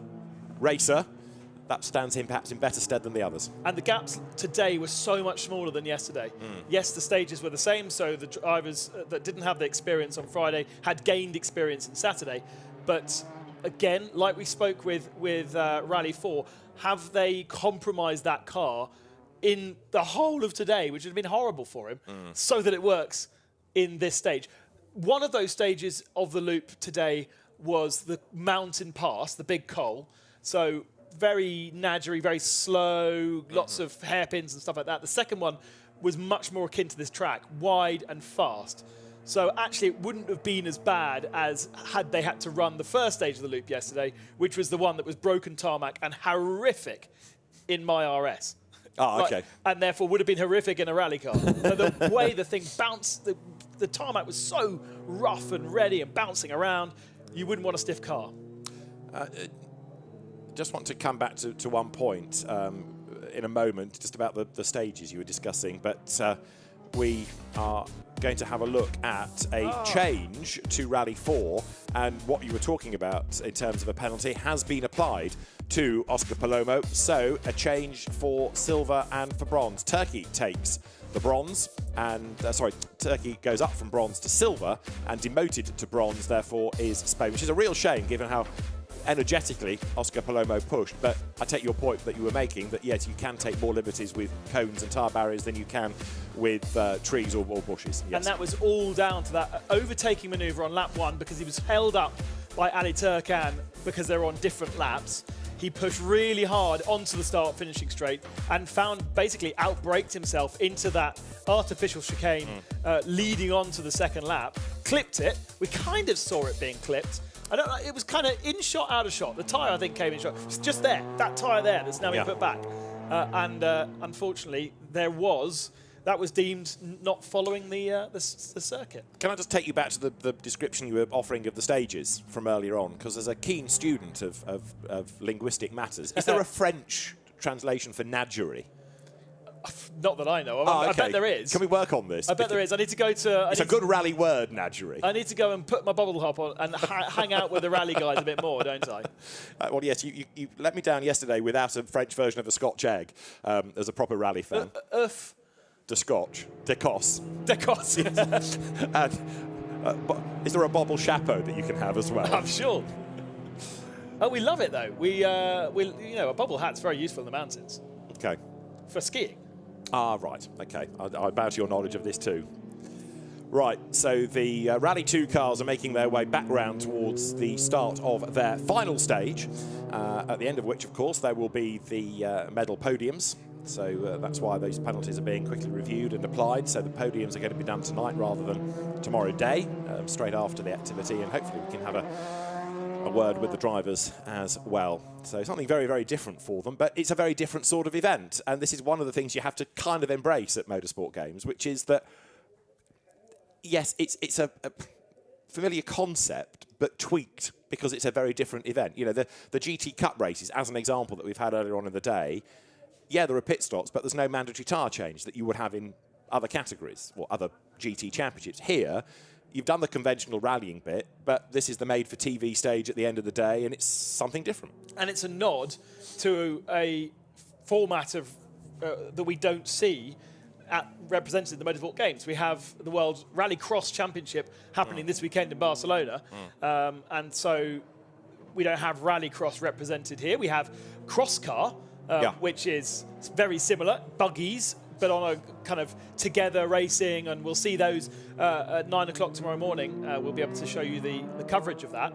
that stands him perhaps in better stead than the others. And the gaps today were so much smaller than yesterday. Yes, the stages were the same, so the drivers that didn't have the experience on Friday had gained experience on Saturday. But again, like we spoke with Rally 4, have they compromised that car in the whole of today, which had been horrible for him, so that it works in this stage? One of those stages of the loop today was the mountain pass, the big coal. So very nadgery, very slow, lots of hairpins and stuff like that. The second one was much more akin to this track, wide and fast. So actually it wouldn't have been as bad as had they had to run the first stage of the loop yesterday, which was the one that was broken tarmac and horrific in my RS. Oh, okay. And therefore would have been horrific in a rally car. The way the thing bounced, the tarmac was so rough and ready and bouncing around, you wouldn't want a stiff car. Just want to come back to one point in a moment, just about the stages you were discussing, but we are going to have a look at a change to Rally 4, and what you were talking about in terms of a penalty has been applied to Oscar Palomo, so a change for silver and for bronze. Turkey takes the bronze, and Turkey goes up from bronze to silver, and demoted to bronze, therefore, is Spain, which is a real shame given how energetically Oscar Palomo pushed. But I take your point that you were making, that yes, you can take more liberties with cones and tar barriers than you can with trees or bushes. Yes. And that was all down to that overtaking manoeuvre on lap 1, because he was held up by Ali Turkan because they're on different laps. He pushed really hard onto the start finishing straight and basically outbraked himself into that artificial chicane leading on to the second lap, clipped it. We kind of saw it being clipped. I don't know, it was kind of in shot, out of shot. The tyre, I think, came in shot. It's just there, that tyre there that's now been put back. Unfortunately, that was deemed not following the circuit. Can I just take you back to the description you were offering of the stages from earlier on? Because as a keen student of linguistic matters, is there a French translation for nadgery? Not that I know of. I bet there is. Can we work on this? I bet there is. I need to go to... It's a good rally word, nadgery. I need to go and put my bubble hop on and hang out with the rally guys a bit more, don't I? Well, yes, you let me down yesterday without a French version of a Scotch egg as a proper rally fan. De Scotch. De Cos. De Cos, yes. And is there a bobble chapeau that you can have as well? I'm sure. Oh, we love it, though. A bobble hat's very useful in the mountains. Okay. For skiing. Ah, right. Okay. I bow to your knowledge of this too. Right, so the Rally 2 cars are making their way back round towards the start of their final stage, at the end of which, of course, there will be the medal podiums. So that's why those penalties are being quickly reviewed and applied. So the podiums are going to be done tonight rather than tomorrow day, straight after the activity, and hopefully we can have a word with the drivers as well. So something very, very different for them, but it's a very different sort of event. And this is one of the things you have to kind of embrace at motorsport games, which is that, yes, it's a familiar concept, but tweaked because it's a very different event. You know, the GT Cup races, as an example that we've had earlier on in the day, yeah, there are pit stops, but there's no mandatory tyre change that you would have in other categories or other GT championships. Here, you've done the conventional rallying bit, but this is the made-for-TV stage at the end of the day, and it's something different. And it's a nod to a format of that we don't see represented in the Motorsport Games. We have the World Rally Cross Championship happening this weekend in Barcelona, and so we don't have Rally Cross represented here. We have Cross Car, which is very similar, buggies but on a kind of together racing, and we'll see those at 9 o'clock tomorrow morning. We'll be able to show you the coverage of that.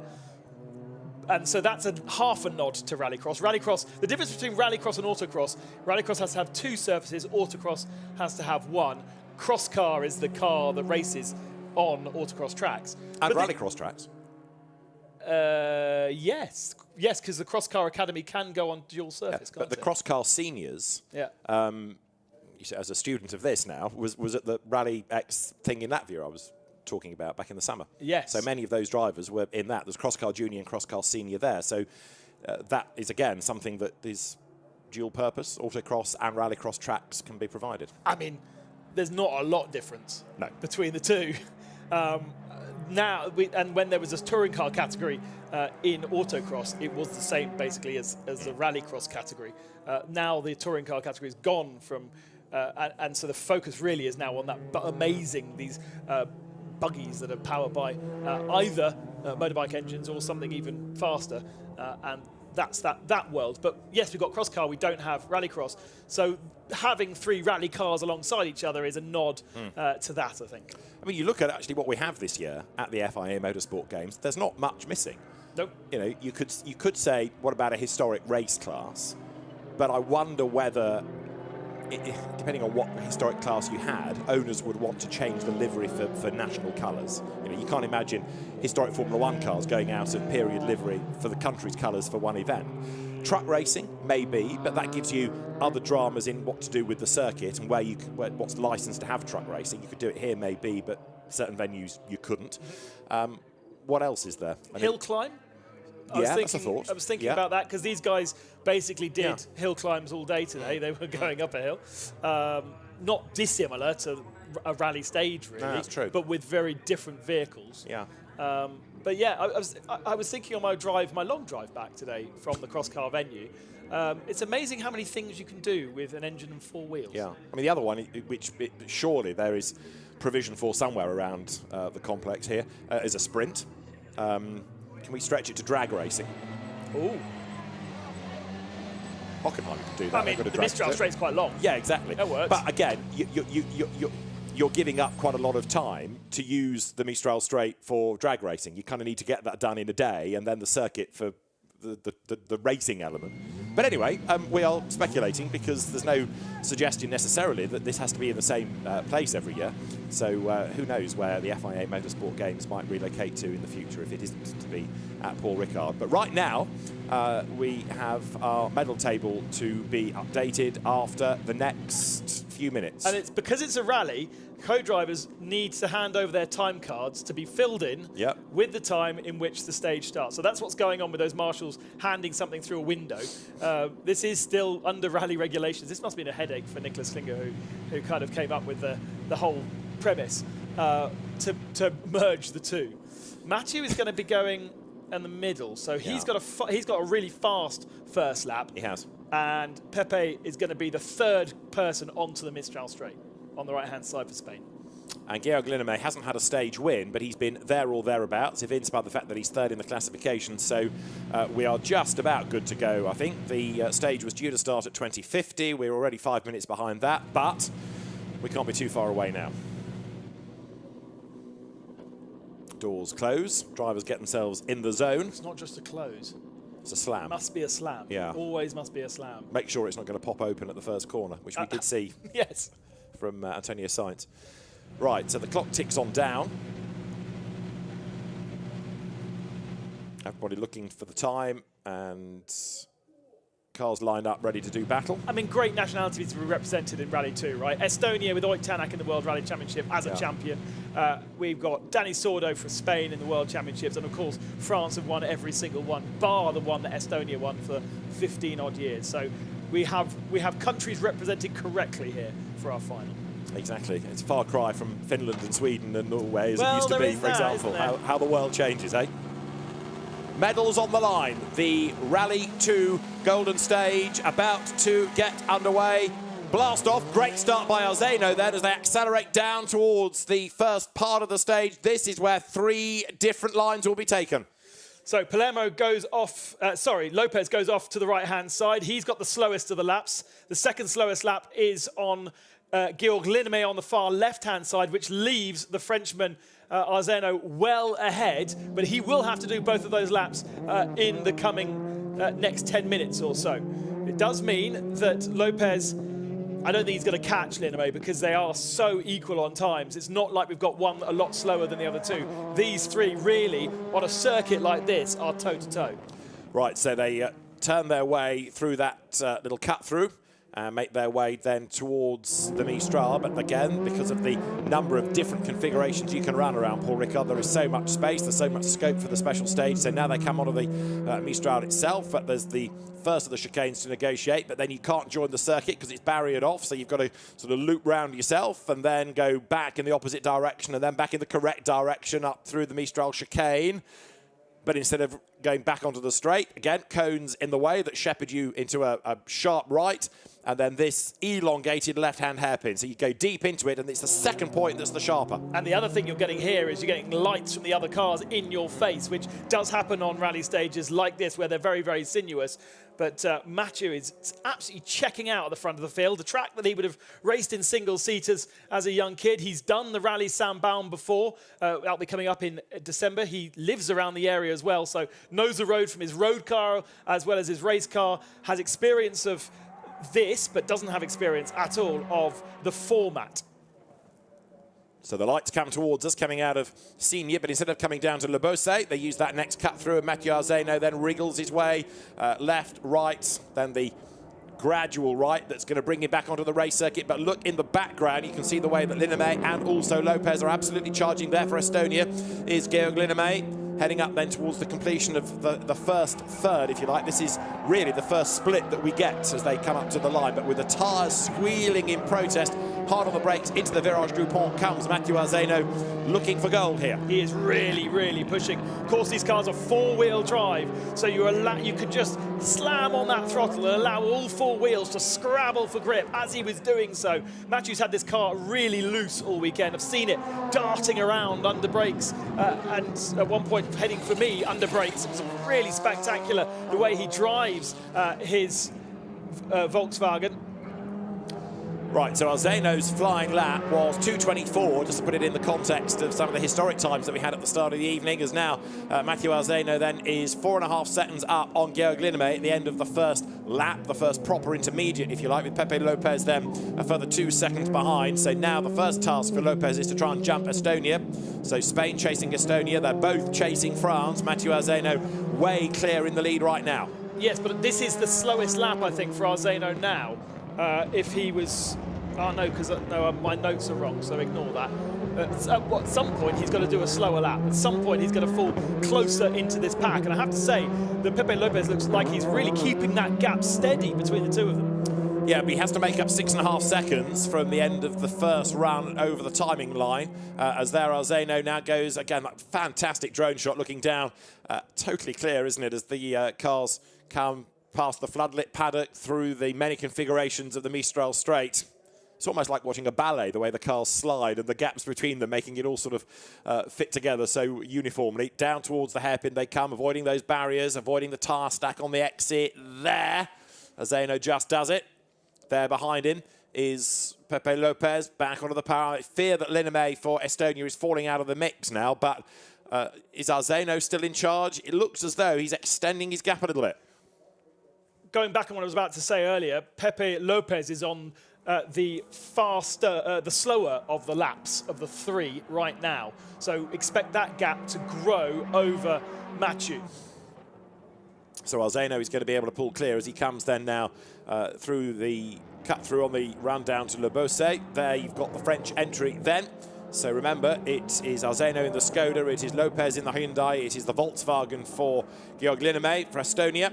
And so that's half a nod to Rallycross. Rallycross, the difference between Rallycross and Autocross, Rallycross has to have 2 surfaces, Autocross has to have 1. Cross car is the car that races on Autocross tracks. And Rallycross tracks? Yes, because the Cross Car Academy can go on dual surface. But the Cross Car Seniors, as a student of this now, was at the Rally X thing in Latvia I was talking about back in the summer. Yes. So many of those drivers were in that. There's Cross Car Junior and Cross Car Senior there. So that is, again, something that is dual purpose. Autocross and Rallycross tracks can be provided. I mean, there's not a lot difference between the two. And when there was a touring car category in autocross, it was the same basically as the rallycross category. Now the touring car category is gone from, and so the focus really is now on that these buggies that are powered by either motorbike engines or something even faster, and that's that world. But yes, we've got cross car, we don't have rallycross. So having 3 rally cars alongside each other is a nod to that, I think. I mean, you look at actually what we have this year at the FIA Motorsport Games, there's not much missing. Nope. You know, you could say, what about a historic race class? But I wonder whether, depending on what historic class you had, owners would want to change the livery for national colours. You know, you can't imagine historic Formula 1 cars going out of period livery for the country's colours for one event. Truck racing, maybe, but that gives you other dramas in what to do with the circuit and what's licensed to have truck racing. You could do it here, maybe, but certain venues you couldn't. What else is there? Hill climb? That's a thought. I was thinking about that because these guys basically did hill climbs all day today. They were going up a hill. Not dissimilar to a rally stage, really. No, that's true. But with very different vehicles. Yeah. But yeah, I was thinking on my long drive back today from the cross car venue. It's amazing how many things you can do with an engine and 4 wheels. Yeah. I mean, the other one, which surely there is provision for somewhere around the complex here, is a sprint. Can we stretch it to drag racing? Ooh. Hockenheim can do that. I mean, the Mistral Straight's quite long. Yeah, exactly. That works. But again, you're giving up quite a lot of time to use the Mistral Straight for drag racing. You kind of need to get that done in a day, and then the circuit for the racing element. But anyway, we are speculating because there's no suggestion necessarily that this has to be in the same place every year. So who knows where the FIA Motorsport Games might relocate to in the future if it isn't to be at Paul Ricard. But right now, we have our medal table to be updated after the next few minutes. And it's because it's a rally, co-drivers need to hand over their time cards to be filled in with the time in which the stage starts. So that's what's going on with those marshals handing something through a window. This is still under rally regulations. This must have been a headache for Nicholas Klinger, who kind of came up with the whole premise to merge the two. Matthew is going to be going in the middle, so he's got a really fast first lap. He has. And Pepe is going to be the 3rd person onto the Mistral Straight on the right-hand side for Spain. And Georg Linnemer hasn't had a stage win, but he's been there or thereabouts, evinced by the fact that he's 3rd in the classification. So we are just about good to go, I think. The stage was due to start at 20:50. We're already 5 minutes behind that, but we can't be too far away now. Doors close. Drivers get themselves in the zone. It's not just a close. It's a slam. It must be a slam. Yeah. Always must be a slam. Make sure it's not going to pop open at the first corner, which we did see yes. from Antonio Sainz. Right, so the clock ticks on down. Everybody looking for the time, and cars lined up ready to do battle. I mean, great nationalities to be represented in Rally 2, right? Estonia with Oyt Tanak in the World Rally Championship as a champion. We've got Danny Sordo for Spain in the World Championships, and of course, France have won every single one, bar the one that Estonia won for 15-odd years. So we have countries represented correctly here for our final. Exactly. It's a far cry from Finland and Sweden and Norway as it used to be, for that, example. How the world changes, eh? Medals on the line. The Rally 2 Golden Stage about to get underway. Blast off. Great start by Arzeno then as they accelerate down towards the first part of the stage. This is where 3 different lines will be taken. So Palermo goes off, Lopez goes off to the right-hand side. He's got the slowest of the laps. The second slowest lap is on Georg Linnamäe on the far left-hand side, which leaves the Frenchman Arzeno well ahead, but he will have to do both of those laps in the coming next 10 minutes or so. It does mean that Lopez, I don't think he's going to catch Linnamäe because they are so equal on times. It's not like we've got one a lot slower than the other two. These three really, on a circuit like this, are toe-to-toe. Right, so they turn their way through that little cut-through and make their way then towards the Mistral. But again, because of the number of different configurations you can run around Paul Ricard, there is so much space, there's so much scope for the special stage. So now they come onto the Mistral itself, but there's the first of the chicanes to negotiate, but then you can't join the circuit because it's barriered off, so you've got to sort of loop round yourself and then go back in the opposite direction and then back in the correct direction up through the Mistral chicane. But instead of going back onto the straight, again, cones in the way that shepherd you into a sharp right, and then this elongated left-hand hairpin. So you go deep into it, and it's the second point that's the sharper. And the other thing you're getting here is you're getting lights from the other cars in your face, which does happen on rally stages like this, where they're very, very sinuous. But Mathieu is absolutely checking out at the front of the field, the track that he would have raced in single-seaters as a young kid. He's done the Rally Saint-Baume before. That'll be coming up in December. He lives around the area as well, so knows the road from his road car as well as his race car, has experience of this, but doesn't have experience at all of the format. So the lights come towards us, coming out of Senior, but instead of coming down to Le Beausset, they use that next cut through, and Mathieu Arzeno then wriggles his way left, right, then the gradual right that's going to bring him back onto the race circuit. But look in the background, you can see the way that Linnamäe and also Lopez are absolutely charging there for Estonia. Is Georg Linnamäe heading up then towards the completion of the first third, if you like. This is really the first split that we get as they come up to the line, but with the tyres squealing in protest, hard on the brakes, into the Virage du Pont comes Mathieu Arzeno, looking for gold here. He is really, really pushing. Of course, these cars are four-wheel drive, so you could just slam on that throttle and allow all four wheels to scrabble for grip as he was doing so. Mathieu's had this car really loose all weekend. I've seen it darting around under brakes and at one point heading for me under brakes. It was really spectacular the way he drives his Volkswagen. Right, so Arzeno's flying lap was 2:24, just to put it in the context of some of the historic times that we had at the start of the evening, as now Mathieu Arzeno then is 4.5 seconds up on Georg Linnamäe at the end of the first lap, the first proper intermediate, if you like, with Pepe Lopez then a further 2 seconds behind. So now the first task for Lopez is to try and jump Estonia. So Spain chasing Estonia, they're both chasing France. Mathieu Arzeno way clear in the lead right now. Yes, but this is the slowest lap, I think, for Arzeno now. If he was... Oh, no, because my notes are wrong, so ignore that. At some point, he's got to do a slower lap. At some point, he's going to fall closer into this pack. And I have to say that Pepe Lopez looks like he's really keeping that gap steady between the two of them. Yeah, but he has to make up 6.5 seconds from the end of the first run over the timing line. As there, Arzeno now goes, again, that fantastic drone shot looking down. Totally clear, isn't it, as the cars come past the floodlit paddock through the many configurations of the Mistral Straight. It's almost like watching a ballet, the way the cars slide and the gaps between them, making it all sort of fit together so uniformly. Down towards the hairpin they come, avoiding those barriers, avoiding the tyre stack on the exit there. Arzeno just does it. There behind him is Pepe Lopez, back onto the power. I fear that Linnamäe for Estonia is falling out of the mix now, but is Arzeno still in charge? It looks as though he's extending his gap a little bit. Going back on what I was about to say earlier, Pepe Lopez is on the slower of the laps of the three right now. So expect that gap to grow over Mathieu. So Arzeno is going to be able to pull clear as he comes then now through the cut through on the run down to Le Beausset. There you've got the French entry then. So remember, it is Arzeno in the Skoda, it is Lopez in the Hyundai, it is the Volkswagen for Georg Linnamäe for Estonia.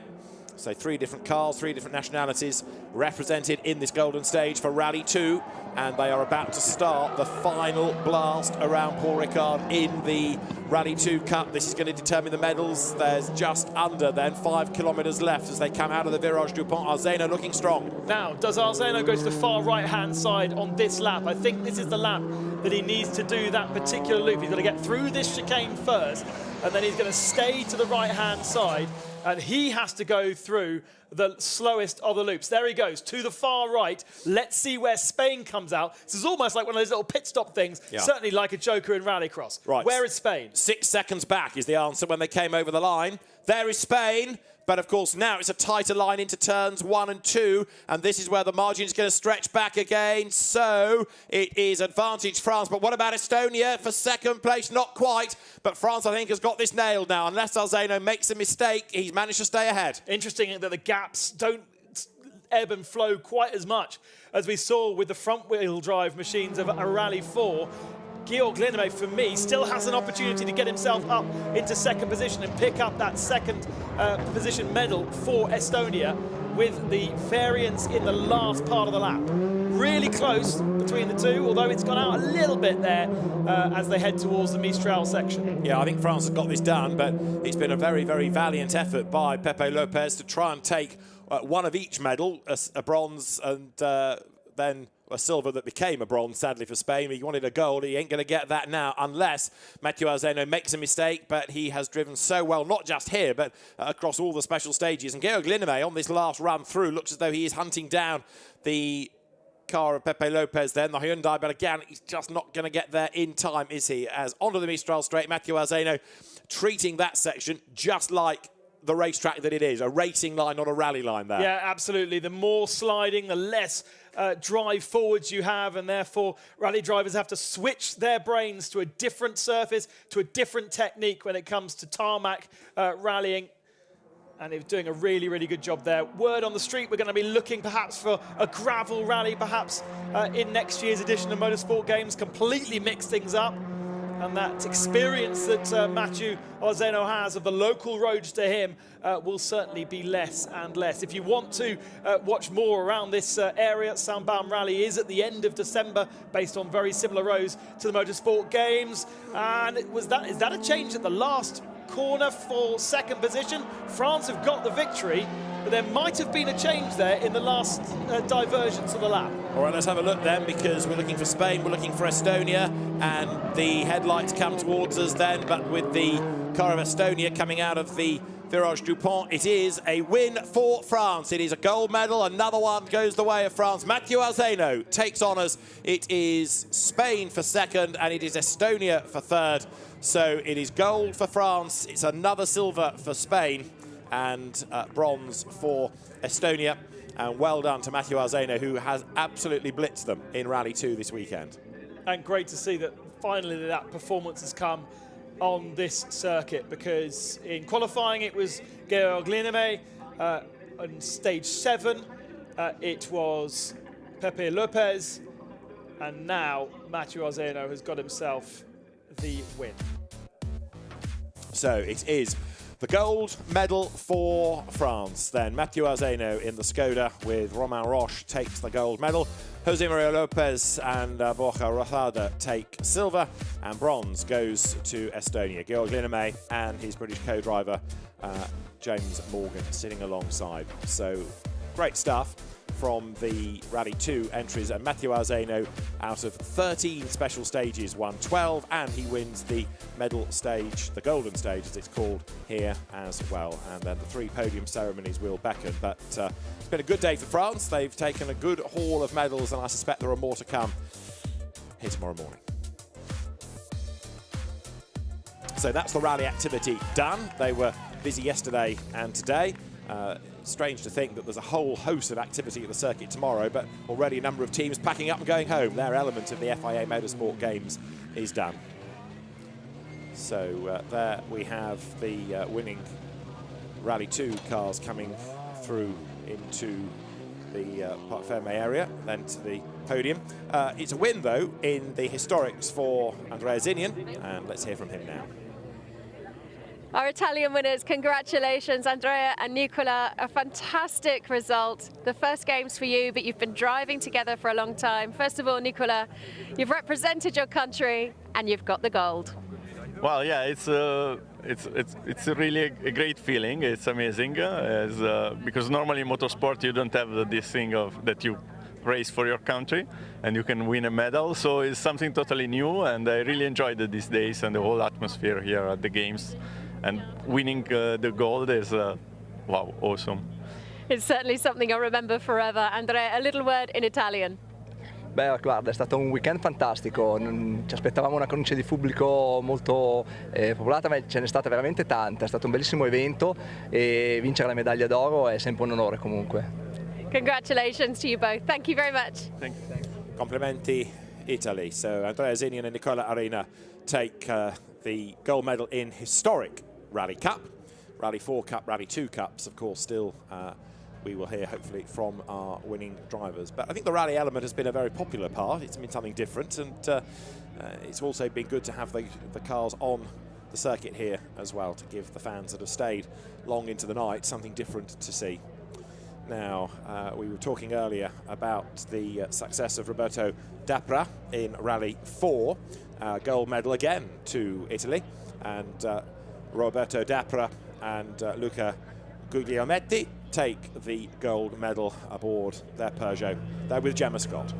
So 3 different cars, 3 different nationalities represented in this golden stage for Rally 2 and they are about to start the final blast around Paul Ricard in the Rally 2 Cup. This is going to determine the medals. There's just under then 5 kilometres left as they come out of the Virage du Pont. Arzeno looking strong. Now, does Arzeno go to the far right-hand side on this lap? I think this is the lap that he needs to do that particular loop. He's got to get through this chicane first, and then he's going to stay to the right-hand side, and he has to go through the slowest of the loops. There he goes, to the far right. Let's see where Spain comes out. This is almost like one of those little pit stop things, certainly like a joker in rallycross. Right. Where is Spain? 6 seconds back is the answer when they came over the line. There is Spain. But, of course, now it's a tighter line into turns 1 and 2, and this is where the margin is going to stretch back again. So it is advantage France. But what about Estonia for second place? Not quite. But France, I think, has got this nailed now. Unless Arzeno makes a mistake, he's managed to stay ahead. Interesting that the gaps don't ebb and flow quite as much as we saw with the front-wheel drive machines of a Rally 4. Georg Lindemann, for me, still has an opportunity to get himself up into second position and pick up that second position medal for Estonia with the variance in the last part of the lap. Really close between the two, although it's gone out a little bit there as they head towards the Mistral section. Yeah, I think France has got this done, but it's been a very, very valiant effort by Pepe Lopez to try and take one of each medal, a bronze and then a silver that became a bronze, sadly, for Spain. He wanted a gold. He ain't going to get that now unless Mathieu Arzeno makes a mistake, but he has driven so well, not just here, but across all the special stages. And Georg Lindemann, on this last run through, looks as though he is hunting down the car of Pepe Lopez then, the Hyundai, but again, he's just not going to get there in time, is he? As onto the Mistral straight, Mathieu Arzeno treating that section just like the racetrack that it is, a racing line, not a rally line there. Yeah, absolutely. The more sliding, the less drive forwards you have, and therefore rally drivers have to switch their brains to a different surface, to a different technique when it comes to tarmac rallying. And they're doing a really, really good job there. Word on the street, we're going to be looking perhaps for a gravel rally, perhaps in next year's edition of Motorsport Games, completely mix things up. And that experience that Mathieu Arzeno has of the local roads to him will certainly be less and less. If you want to watch more around this area, Saint-Baum Rally is at the end of December, based on very similar roads to the Motorsport Games. And is that a change at the last corner for second position? France have got the victory, but there might have been a change there in the last divergence of the lap. All right, let's have a look then, because we're looking for Spain, we're looking for Estonia, and the headlights come towards us then, but with the car of Estonia coming out of the Virage du Pont, it is a win for France. It is a gold medal. Another one goes the way of France. Mathieu Arzeno takes honours. It is Spain for second, and it is Estonia for third. So it is gold for France. It's another silver for Spain, and bronze for Estonia. And well done to Mathieu Arzeno, who has absolutely blitzed them in Rally 2 this weekend. And great to see that finally that performance has come on this circuit, because in qualifying it was Georg Lindemann. On stage 7 it was Pepe Lopez, and now Mathieu Arzeno has got himself the win. So it is the gold medal for France. Then Mathieu Arzeno in the Skoda with Romain Roche takes the gold medal. Jose Maria Lopez and Borja Rozada take silver, and bronze goes to Estonia. Georg Lindemann and his British co-driver James Morgan sitting alongside. So great stuff from the Rally 2 entries, and Mathieu Arzeno out of 13 special stages won 12, and he wins the medal stage, the golden stage as it's called here as well. And then the 3 podium ceremonies will beckon. But it's been a good day for France. They've taken a good haul of medals, and I suspect there are more to come here tomorrow morning. So that's the rally activity done. They were busy yesterday and today. Strange to think that there's a whole host of activity at the circuit tomorrow, but already a number of teams packing up and going home. Their element of the FIA Motorsport Games is done. So there we have the winning Rally 2 cars coming through into the Parc Fermé area, then to the podium. It's a win, though, in the historics for Andrea Zinian, and let's hear from him now. Our Italian winners, congratulations, Andrea and Nicola, a fantastic result. The first games for you, but you've been driving together for a long time. First of all, Nicola, you've represented your country and you've got the gold. Well, yeah, it's really a great feeling. It's amazing, because normally in motorsport you don't have this thing of that you race for your country and you can win a medal. So it's something totally new, and I really enjoyed it these days and the whole atmosphere here at the games. And winning the gold is, wow, awesome. It's certainly something I'll remember forever. Andrea, a little word in Italian. Beh, guarda, è stato un weekend fantastico, ci aspettavamo una cornice di pubblico molto popolata, ma ce n'è stata veramente tanta, è stato un bellissimo evento e vincere la medaglia d'oro è sempre un onore comunque. Congratulations to you both. Thank you very much. Thank you. Complimenti Italy. So Andrea Zinian and Nicola Arena take the gold medal in historic Rally Cup. Rally 4 Cup, Rally 2 Cups, of course, still we will hear hopefully from our winning drivers. But I think the rally element has been a very popular part. It's been something different, and it's also been good to have the cars on the circuit here as well, to give the fans that have stayed long into the night something different to see. Now, we were talking earlier about the success of Roberto Dapra in Rally 4, gold medal again to Italy, and Roberto Dapra and Luca Guglielmetti take the gold medal aboard their Peugeot. They're with Gemma Scott.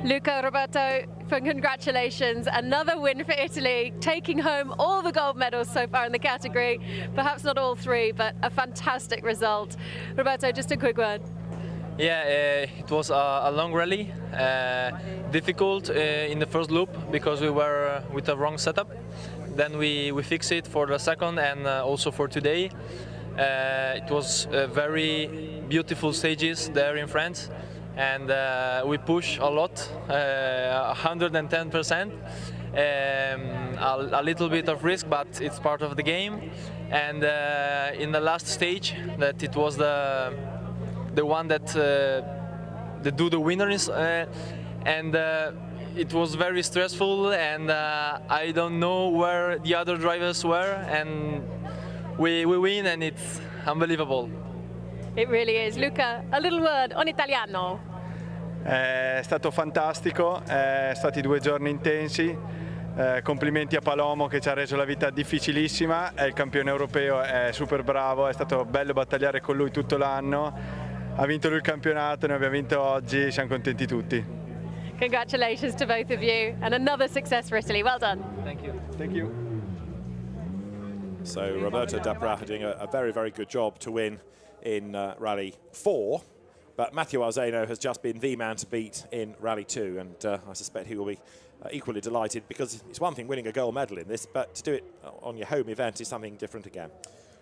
Luca, Roberto, congratulations. Another win for Italy, taking home all the gold medals so far in the category. Perhaps not all three, but a fantastic result. Roberto, just a quick word. Yeah, it was a long rally, difficult in the first loop because we were with a wrong setup. Then we fixed it for the second and also for today. It was very beautiful stages there in France, and we push a lot, 110%. A little bit of risk, but it's part of the game. And in the last stage, that it was the one that do the winners, and it was very stressful, and I don't know where the other drivers were, and we win, and it's unbelievable. It really is. Luca, a little word on italiano. È stato fantastico, stati 2 giorni intensi. Complimenti a Palomo che ci ha reso la vita difficilissima, è il campione europeo, è super bravo, è stato bello battagliare con lui tutto l'anno. Ha vinto lui il campionato, noi abbiamo vinto oggi, siamo contenti tutti. Congratulations to both of you, and another success for Italy. Well done. Thank you. Thank you. So Roberto Dapra doing a very, very good job to win in Rally 4, but Matteo Arzeno has just been the man to beat in Rally 2, and I suspect he will be equally delighted, because it's one thing winning a gold medal in this, but to do it on your home event is something different again.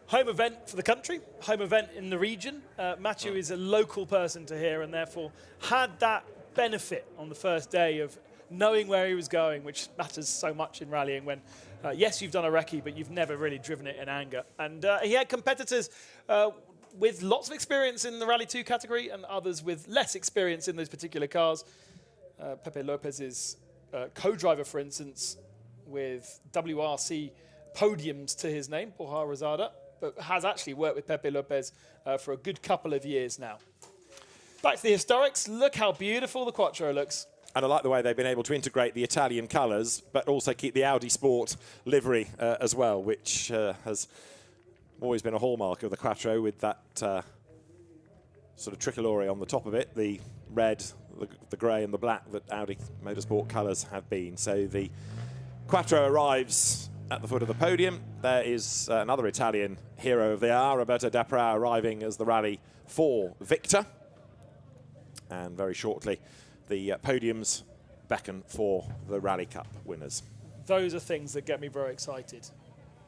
Home event for the country, home event in the region. Matthew is a local person to here, and therefore had that benefit on the first day of knowing where he was going, which matters so much in rallying when, yes, you've done a recce, but you've never really driven it in anger. And he had competitors with lots of experience in the Rally 2 category and others with less experience in those particular cars. Pepe Lopez's co-driver, for instance, with WRC podiums to his name, Borja Rosada, but has actually worked with Pepe Lopez for a good couple of years now. Back to the historics. Look how beautiful the Quattro looks. And I like the way they've been able to integrate the Italian colours, but also keep the Audi Sport livery as well, which has always been a hallmark of the Quattro, with that sort of tricolore on the top of it, the red, the grey and the black that Audi Motorsport colours have been. So the Quattro arrives at the foot of the podium. There is another Italian hero of the hour, Roberto Dapra, arriving as the Rally 4 victor. And very shortly, the podiums beckon for the Rally Cup winners. Those are things that get me very excited.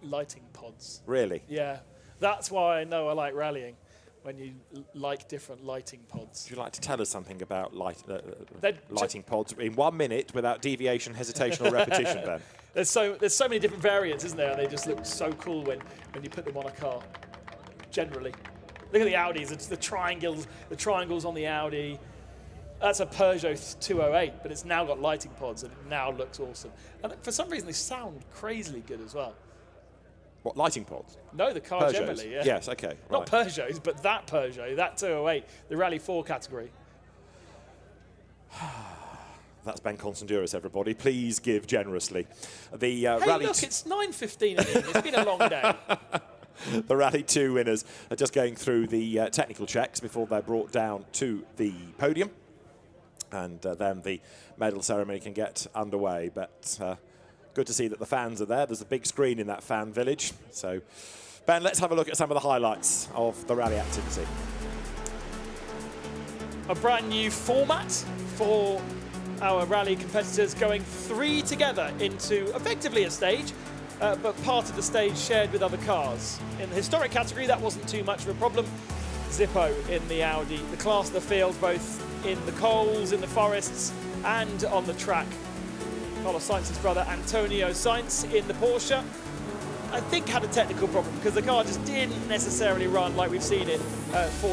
Lighting pods. Really? Yeah. That's why I know I like rallying, when you like different lighting pods. Would you like to tell us something about lighting pods in 1 minute without deviation, hesitation or repetition, Ben? There's so many different variants, isn't there? They just look so cool when you put them on a car, generally. Look at the Audis, it's the triangles on the Audi. That's a Peugeot 208, but it's now got lighting pods, and it now looks awesome. And for some reason, they sound crazily good as well. What, lighting pods? No, the car Peugeots. generally, yeah. Yes, okay. Not right. Peugeots, but that Peugeot, that 208, the Rally 4 category. That's Ben Constanduris, everybody. Please give generously. The Hey, Rally look, it's 9:15 in the evening. It's been a long day. The Rally 2 winners are just going through the technical checks before they're brought down to the podium. And then the medal ceremony can get underway. But good to see that the fans are there. There's a big screen in that fan village. So, Ben, let's have a look at some of the highlights of the rally activity. A brand new format for our rally competitors, going 3 together into effectively a stage, but part of the stage shared with other cars. In the historic category, that wasn't too much of a problem. Zippo in the Audi, the class of the field, both in the coals, in the forests, and on the track. Carlos Sainz's brother Antonio Sainz in the Porsche, I think had a technical problem because the car just didn't necessarily run like we've seen it for